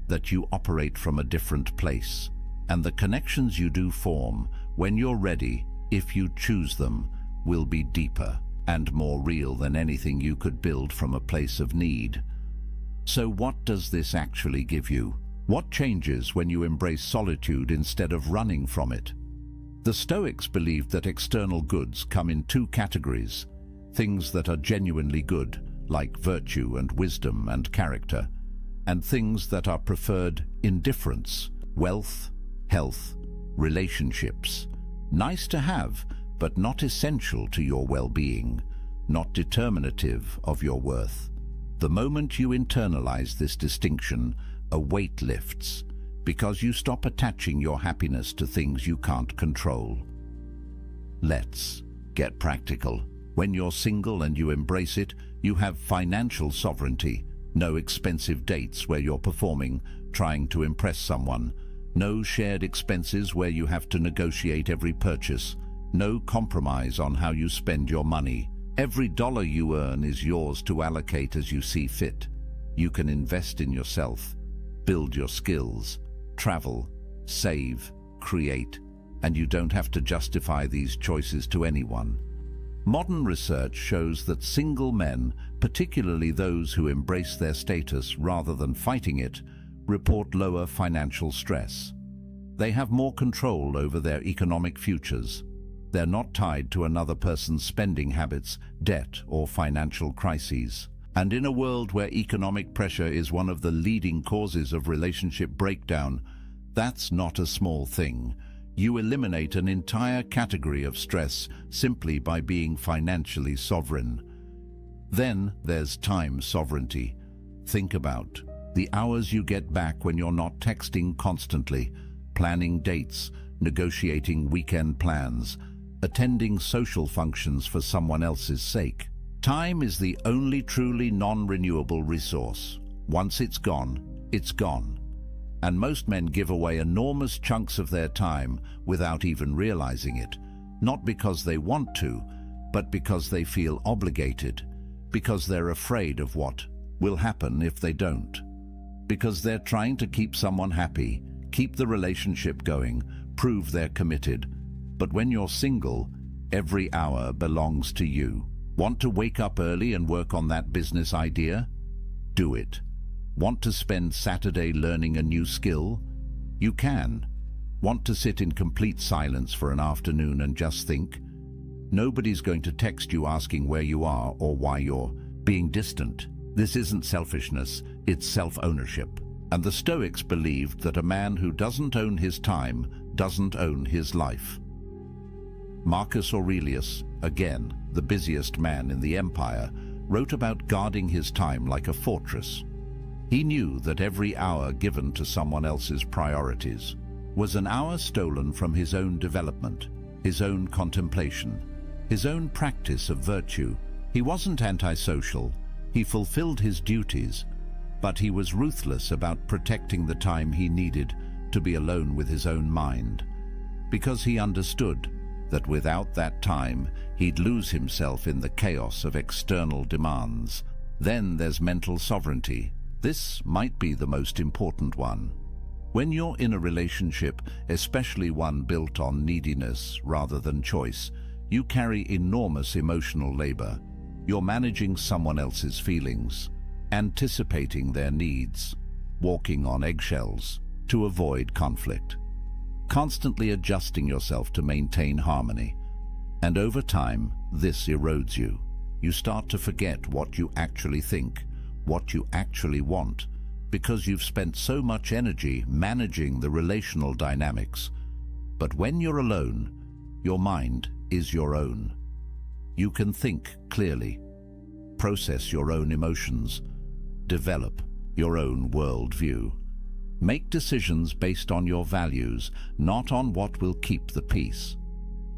Speaker 1: that you operate from a different place. And the connections you do form, when you're ready, if you choose them, will be deeper and more real than anything you could build from a place of need. So what does this actually give you? What changes when you embrace solitude instead of running from it? The Stoics believed that external goods come in two categories: things that are genuinely good, like virtue and wisdom and character, and things that are preferred indifference, wealth, health, relationships. Nice to have, but not essential to your well-being, not determinative of your worth. The moment you internalize this distinction, a weight lifts, because you stop attaching your happiness to things you can't control. Let's Get practical. When you're single and you embrace it, you have financial sovereignty. No expensive dates where you're performing, trying to impress someone. No shared expenses where you have to negotiate every purchase. No compromise on how you spend your money. Every dollar you earn is yours to allocate as you see fit. You can invest in yourself, build your skills, travel, save, create, and you don't have to justify these choices to anyone. Modern research shows that single men, particularly those who embrace their status rather than fighting it, report lower financial stress. They have more control over their economic futures. They're not tied to another person's spending habits, debt, or financial crises. And in a world where economic pressure is one of the leading causes of relationship breakdown, that's not a small thing. You eliminate an entire category of stress simply by being financially sovereign. Then there's time sovereignty. Think about the hours you get back when you're not texting constantly, planning dates, negotiating weekend plans, attending social functions for someone else's sake. Time is the only truly non-renewable resource. Once it's gone, it's gone. And most men give away enormous chunks of their time without even realizing it, not because they want to, but because they feel obligated, because they're afraid of what will happen if they don't, because they're trying to keep someone happy, keep the relationship going, prove they're committed. But when you're single, every hour belongs to you. Want to wake up early and work on that business idea? Do it. Want to spend Saturday learning a new skill? You can. Want to sit in complete silence for an afternoon and just think? Nobody's going to text you asking where you are or why you're being distant. This isn't selfishness, it's self-ownership. And the Stoics believed that a man who doesn't own his time doesn't own his life. Marcus Aurelius, again, the busiest man in the empire, wrote about guarding his time like a fortress. He knew that every hour given to someone else's priorities was an hour stolen from his own development, his own contemplation, his own practice of virtue. He wasn't antisocial, he fulfilled his duties, but he was ruthless about protecting the time he needed to be alone with his own mind, because he understood that without that time, he'd lose himself in the chaos of external demands. Then there's mental sovereignty. This might be the most important one. When you're in a relationship, especially one built on neediness rather than choice, you carry enormous emotional labor. You're managing someone else's feelings, anticipating their needs, walking on eggshells to avoid conflict, constantly adjusting yourself to maintain harmony. And over time, this erodes you. You start to forget what you actually think, what you actually want, because you've spent so much energy managing the relational dynamics. But when you're alone, your mind is your own. You can think clearly, process your own emotions, develop your own worldview. Make decisions based on your values, not on what will keep the peace.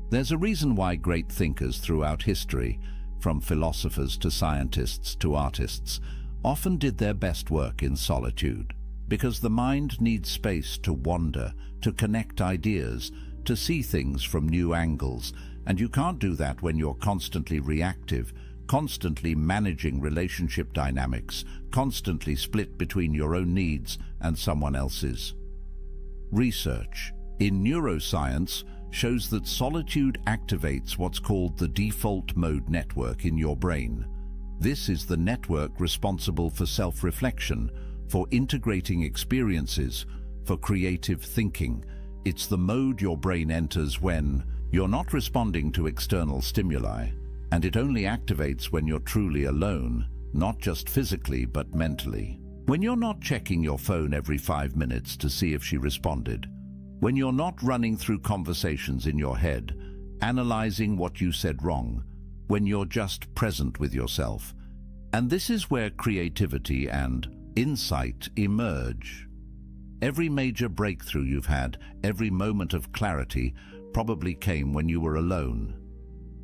Speaker 1: There's a reason why great thinkers throughout history, from philosophers to scientists to artists, often did their best work in solitude. Because the mind needs space to wander, to connect ideas, to see things from new angles, and you can't do that when you're constantly reactive, constantly managing relationship dynamics, constantly split between your own needs and someone else's. Research in neuroscience shows that solitude activates what's called the default mode network in your brain. This is the network responsible for self-reflection, for integrating experiences, for creative thinking. It's the mode your brain enters when you're not responding to external stimuli, and it only activates when you're truly alone, not just physically but mentally. When you're not checking your phone every 5 minutes to see if she responded, when you're not running through conversations in your head, analyzing what you said wrong, when you're just present with yourself. And this is where creativity and insight emerge. Every major breakthrough you've had, every moment of clarity, probably came when you were alone.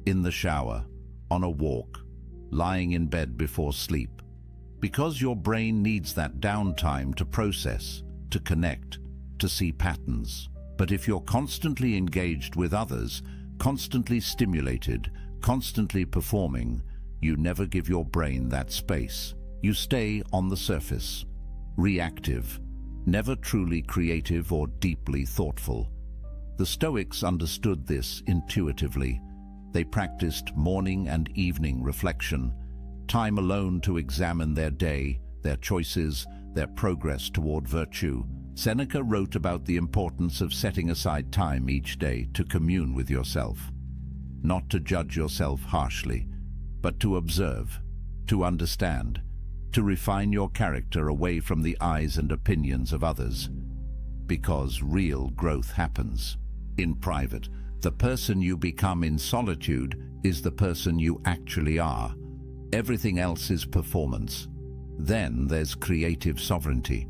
Speaker 1: in the shower, on a walk, lying in bed before sleep, because your brain needs that downtime to process, to connect, to see patterns. But if you're constantly engaged with others, constantly stimulated, constantly performing, you never give your brain that space. You stay on the surface, reactive, never truly creative or deeply thoughtful. The Stoics understood this intuitively. They practiced morning and evening reflection, time alone to examine their day, their choices, their progress toward virtue. Seneca wrote about the importance of setting aside time each day to commune with yourself, not to judge yourself harshly, but to observe, to understand, to refine your character away from the eyes and opinions of others. Because real growth happens in private. The person you become in solitude is the person you actually are. Everything else is performance. Then there's creative sovereignty.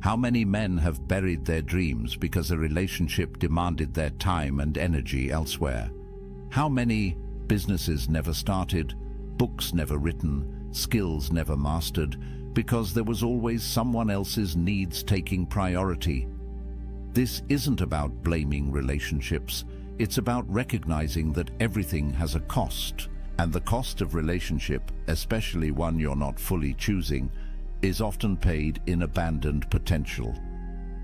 Speaker 1: How many men have buried their dreams because a relationship demanded their time and energy elsewhere? How many businesses never started, books never written, skills never mastered, because there was always someone else's needs taking priority? This isn't about blaming relationships. It's about recognizing that everything has a cost, and the cost of relationship, especially one you're not fully choosing, is often paid in abandoned potential.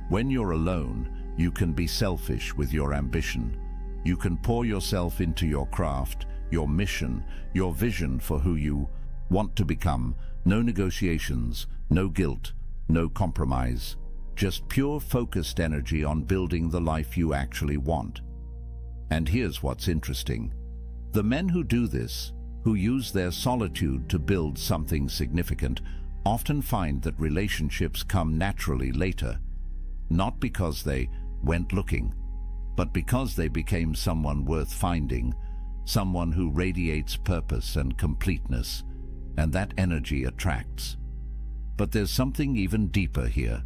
Speaker 1: When you're alone, you can be selfish with your ambition. You can pour yourself into your craft, your mission, your vision for who you want to become. No negotiations, no guilt, no compromise. Just pure focused energy on building the life you actually want. And here's what's interesting. The men who do this, who use their solitude to build something significant, often find that relationships come naturally later, not because they went looking, but because they became someone worth finding, someone who radiates purpose and completeness, and that energy attracts. But there's something even deeper here,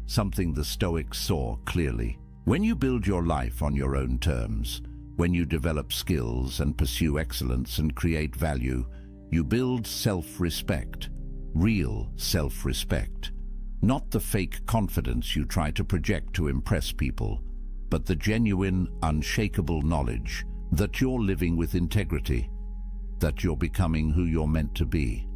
Speaker 1: something the Stoics saw clearly. When you build your life on your own terms, when you develop skills and pursue excellence and create value, you build self-respect. Real self-respect. Not the fake confidence you try to project to impress people, but the genuine, unshakable knowledge that you're living with integrity, that you're becoming who you're meant to be,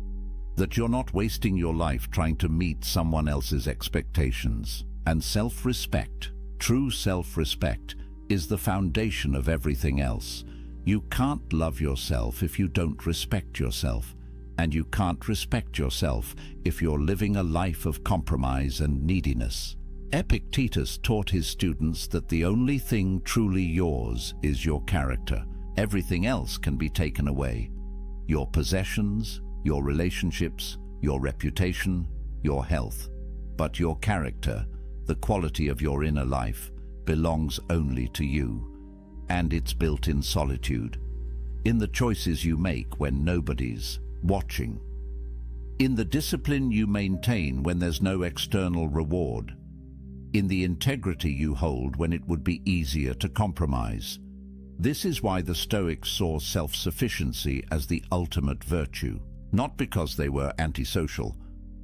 Speaker 1: that you're not wasting your life trying to meet someone else's expectations. And self-respect, true self-respect, is the foundation of everything else. You can't love yourself if you don't respect yourself. And you can't respect yourself if you're living a life of compromise and neediness. Epictetus taught his students that the only thing truly yours is your character. Everything else can be taken away. Your possessions, your relationships, your reputation, your health. But your character, the quality of your inner life, belongs only to you. And it's built in solitude, in the choices you make when nobody's watching, in the discipline you maintain when there's no external reward, in the integrity you hold when it would be easier to compromise. This is why the Stoics saw self-sufficiency as the ultimate virtue, not because they were antisocial,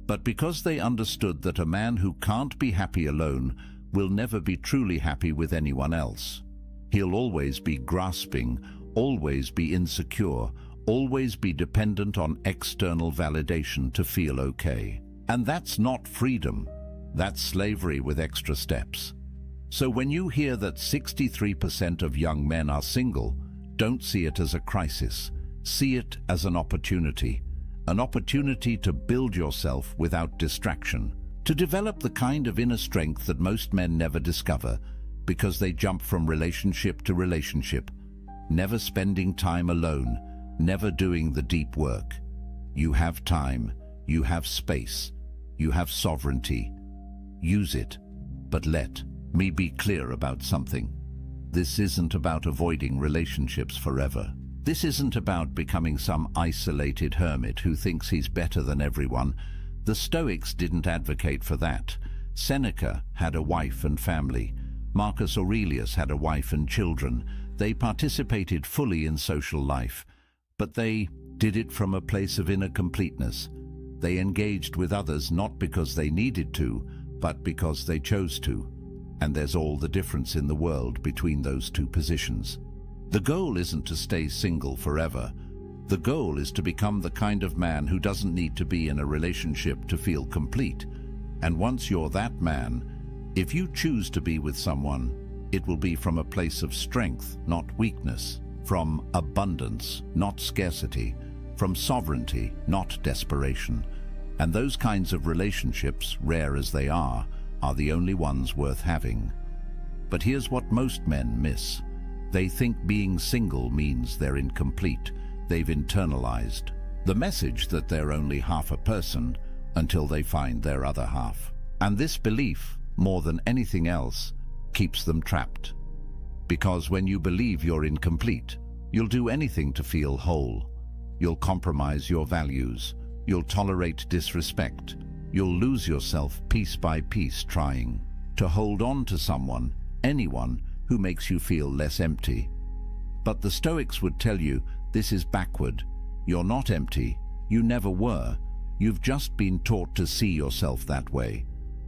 Speaker 1: but because they understood that a man who can't be happy alone will never be truly happy with anyone else. He'll always be grasping, always be insecure, always be dependent on external validation to feel okay. And that's not freedom. That's slavery with extra steps. So when you hear that 63% of young men are single, don't see it as a crisis. See it as an opportunity to build yourself without distraction, to develop the kind of inner strength that most men never discover because they jump from relationship to relationship, never spending time alone, never doing the deep work. You have time, you have space, you have sovereignty. Use it, but let me be clear about something. This isn't about avoiding relationships forever. This isn't about becoming some isolated hermit who thinks he's better than everyone. The Stoics didn't advocate for that. Seneca had a wife and family. Marcus Aurelius had a wife and children. They participated fully in social life, but they did it from a place of inner completeness. They engaged with others not because they needed to, but because they chose to. And there's all the difference in the world between those two positions. The goal isn't to stay single forever. The goal is to become the kind of man who doesn't need to be in a relationship to feel complete. And once you're that man, if you choose to be with someone, it will be from a place of strength, not weakness, from abundance, not scarcity, from sovereignty, not desperation. And those kinds of relationships, rare as they are the only ones worth having. But here's what most men miss. They think being single means they're incomplete. They've internalized the message that they're only half a person until they find their other half. And this belief, more than anything else, keeps them trapped. Because when you believe you're incomplete, you'll do anything to feel whole. You'll compromise your values. You'll tolerate disrespect. You'll lose yourself piece by piece trying to hold on to someone, anyone, who makes you feel less empty. But the Stoics would tell you this is backward. You're not empty. You never were. You've just been taught to see yourself that way.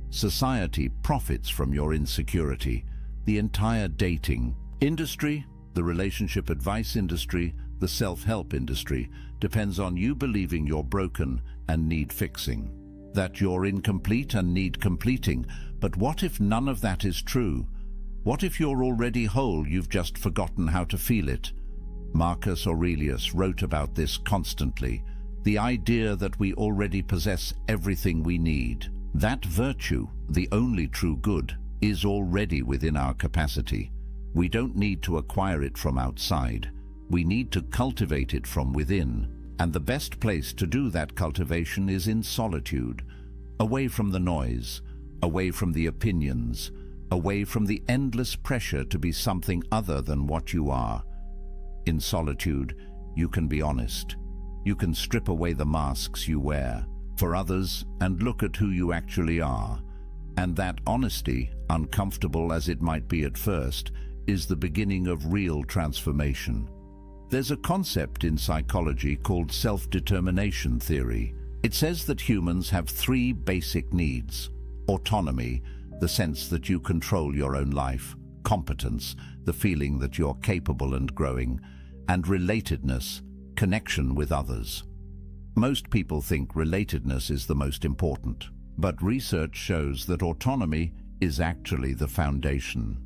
Speaker 1: Society profits from your insecurity. The entire dating industry, the relationship advice industry, the self-help industry depends on you believing you're broken and need fixing, that you're incomplete and need completing. But what if none of that is true? What if you're already whole, you've just forgotten how to feel it? Marcus Aurelius wrote about this constantly. The idea that we already possess everything we need. That virtue, the only true good, is already within our capacity. We don't need to acquire it from outside. We need to cultivate it from within. And the best place to do that cultivation is in solitude, away from the noise, away from the opinions, away from the endless pressure to be something other than what you are. In solitude, you can be honest. You can strip away the masks you wear for others and look at who you actually are. And that honesty, uncomfortable as it might be at first, is the beginning of real transformation. There's a concept in psychology called self-determination theory. It says that humans have three basic needs: autonomy, the sense that you control your own life; competence, the feeling that you're capable and growing; and relatedness, connection with others. Most people think relatedness is the most important, but research shows that autonomy is actually the foundation.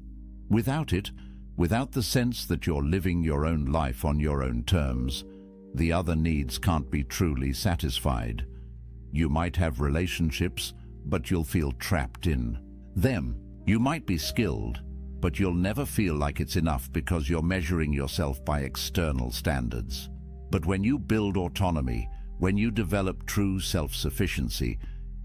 Speaker 1: Without it, without the sense that you're living your own life on your own terms, the other needs can't be truly satisfied. You might have relationships, but you'll feel trapped in them. You might be skilled, but you'll never feel like it's enough because you're measuring yourself by external standards. But when you build autonomy, when you develop true self-sufficiency,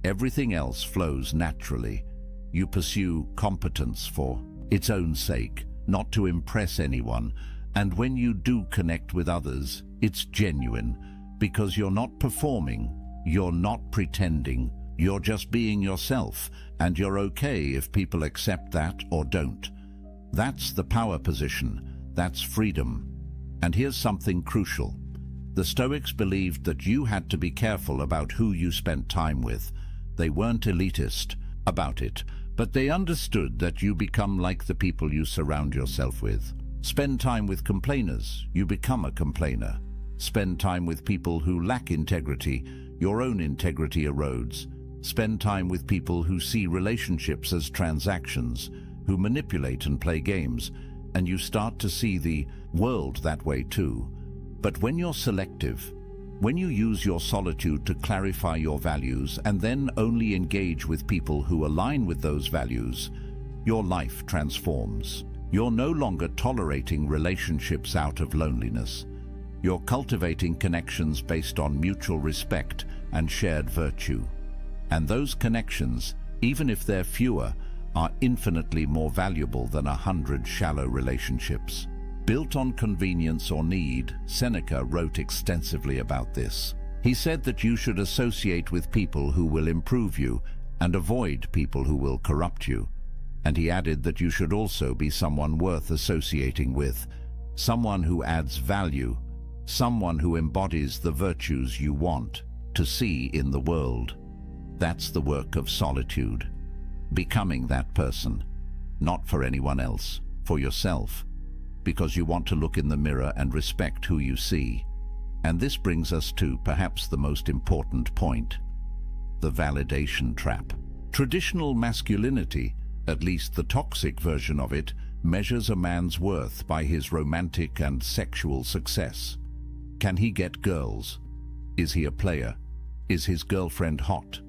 Speaker 1: everything else flows naturally. You pursue competence for its own sake, not to impress anyone. And when you do connect with others, it's genuine, because you're not performing, you're not pretending, you're just being yourself, and you're okay if people accept that or don't. That's the power position, that's freedom. And here's something crucial. The Stoics believed that you had to be careful about who you spent time with. They weren't elitist about it, but they understood that you become like the people you surround yourself with. Spend time with complainers, you become a complainer. Spend time with people who lack integrity, your own integrity erodes. Spend time with people who see relationships as transactions, who manipulate and play games, and you start to see the world that way too. But when you're selective, when you use your solitude to clarify your values and then only engage with people who align with those values, your life transforms. You're no longer tolerating relationships out of loneliness. You're cultivating connections based on mutual respect and shared virtue. And those connections, even if they're fewer, are infinitely more valuable than 100 shallow relationships. Built on convenience or need, Seneca wrote extensively about this. He said that you should associate with people who will improve you and avoid people who will corrupt you. And he added that you should also be someone worth associating with, someone who adds value, someone who embodies the virtues you want to see in the world. That's the work of solitude. Becoming that person, not for anyone else, for yourself, because you want to look in the mirror and respect who you see. And this brings us to perhaps the most important point, the validation trap. Traditional masculinity, at least the toxic version of it, measures a man's worth by his romantic and sexual success. Can he get girls? Is he a player? Is his girlfriend hot?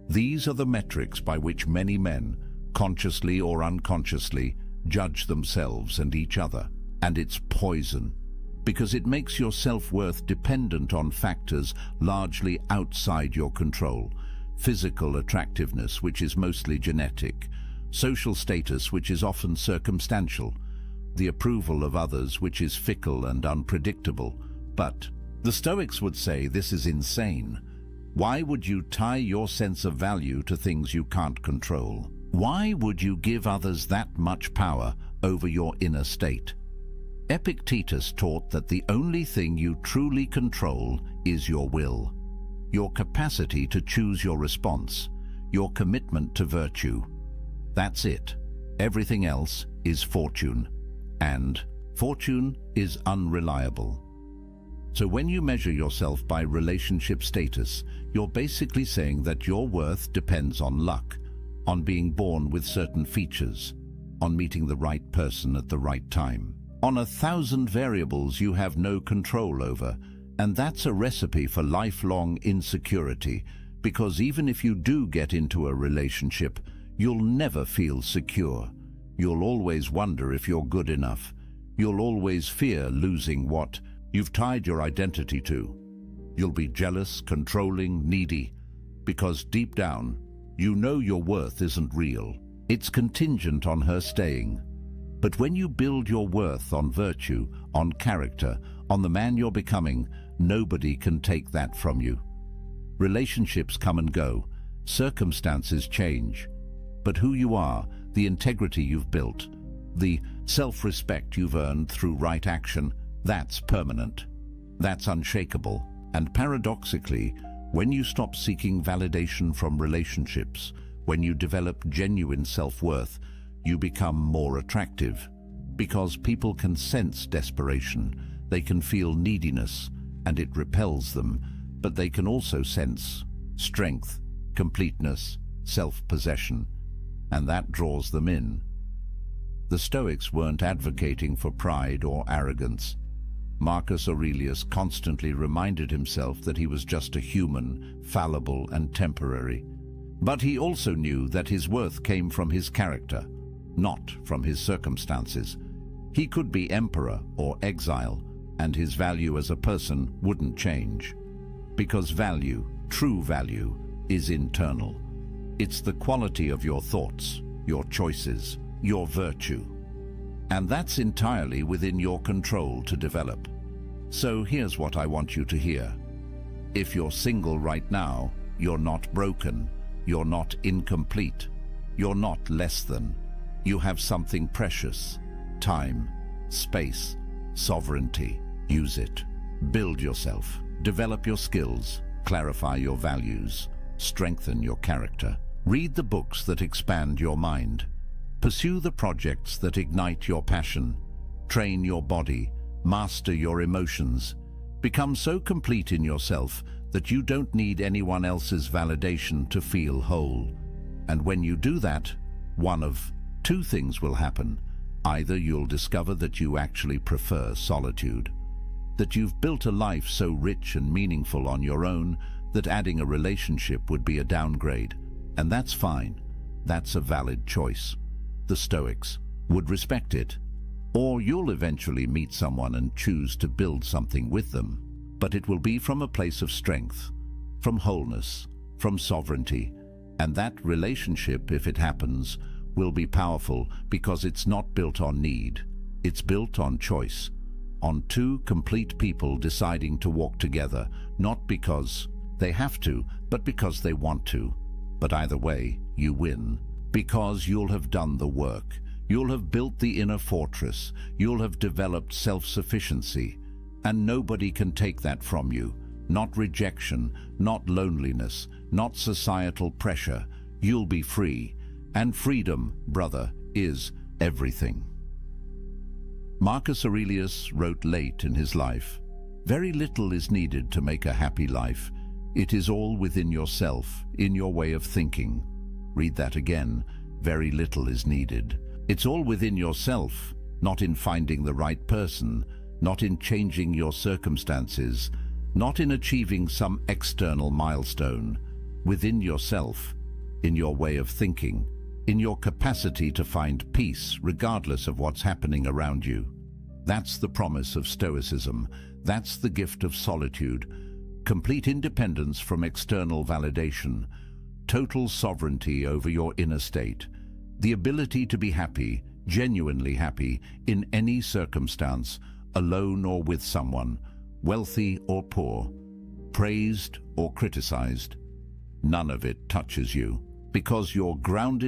Speaker 1: These are the metrics by which many men, consciously or unconsciously, judge themselves and each other. And it's poison, because it makes your self-worth dependent on factors largely outside your control. Physical attractiveness, which is mostly genetic, social status, which is often circumstantial, the approval of others, which is fickle and unpredictable. But the Stoics would say this is insane. Why would you tie your sense of value to things you can't control? Why would you give others that much power over your inner state? Epictetus taught that the only thing you truly control is your will, your capacity to choose your response, your commitment to virtue. That's it. Everything else is fortune, and fortune is unreliable. So when you measure yourself by relationship status, you're basically saying that your worth depends on luck, on being born with certain features, on meeting the right person at the right time, on 1,000 variables you have no control over. And that's a recipe for lifelong insecurity, because even if you do get into a relationship, you'll never feel secure. You'll always wonder if you're good enough. You'll always fear losing what you've tied your identity to. You'll be jealous, controlling, needy, because deep down, you know your worth isn't real. It's contingent on her staying. But when you build your worth on virtue, on character, on the man you're becoming, nobody can take that from you. Relationships come and go, circumstances change, but who you are, the integrity you've built, the self-respect you've earned through right action, that's permanent. That's unshakable. And paradoxically, when you stop seeking validation from relationships, when you develop genuine self-worth, you become more attractive. Because people can sense desperation, they can feel neediness, and it repels them, but they can also sense strength, completeness, self-possession, and that draws them in. The Stoics weren't advocating for pride or arrogance. Marcus Aurelius constantly reminded himself that he was just a human, fallible and temporary. But he also knew that his worth came from his character, not from his circumstances. He could be emperor or exile, and his value as a person wouldn't change. Because value, true value, is internal. It's the quality of your thoughts, your choices, your virtue. And that's entirely within your control to develop. So here's what I want you to hear. If you're single right now, you're not broken, you're not incomplete, you're not less than. You have something precious: time, space, sovereignty. Use it. Build yourself. Develop your skills. Clarify your values. Strengthen your character. Read the books that expand your mind. Pursue the projects that ignite your passion. Train your body. Master your emotions. Become so complete in yourself that you don't need anyone else's validation to feel whole. And when you do that, one of two things will happen. Either you'll discover that you actually prefer solitude, that you've built a life so rich and meaningful on your own that adding a relationship would be a downgrade. And that's fine. That's a valid choice. The Stoics would respect it. Or you'll eventually meet someone and choose to build something with them. But it will be from a place of strength, from wholeness, from sovereignty. And that relationship, if it happens, will be powerful because it's not built on need. It's built on choice, on two complete people deciding to walk together, not because they have to, but because they want to. But either way, you win, because you'll have done the work. You'll have built the inner fortress. You'll have developed self-sufficiency. And nobody can take that from you. Not rejection, not loneliness, not societal pressure. You'll be free. And freedom, brother, is everything. Marcus Aurelius wrote late in his life, "Very little is needed to make a happy life. It is all within yourself, in your way of thinking." Read that again. Very little is needed. It's all within yourself, not in finding the right person, not in changing your circumstances, not in achieving some external milestone. Within yourself, in your way of thinking, in your capacity to find peace regardless of what's happening around you. That's the promise of Stoicism. That's the gift of solitude. Complete independence from external validation. Total sovereignty over your inner state. The ability to be happy, genuinely happy, in any circumstance, alone or with someone, wealthy or poor, praised or criticized. None of it touches you, because you're grounded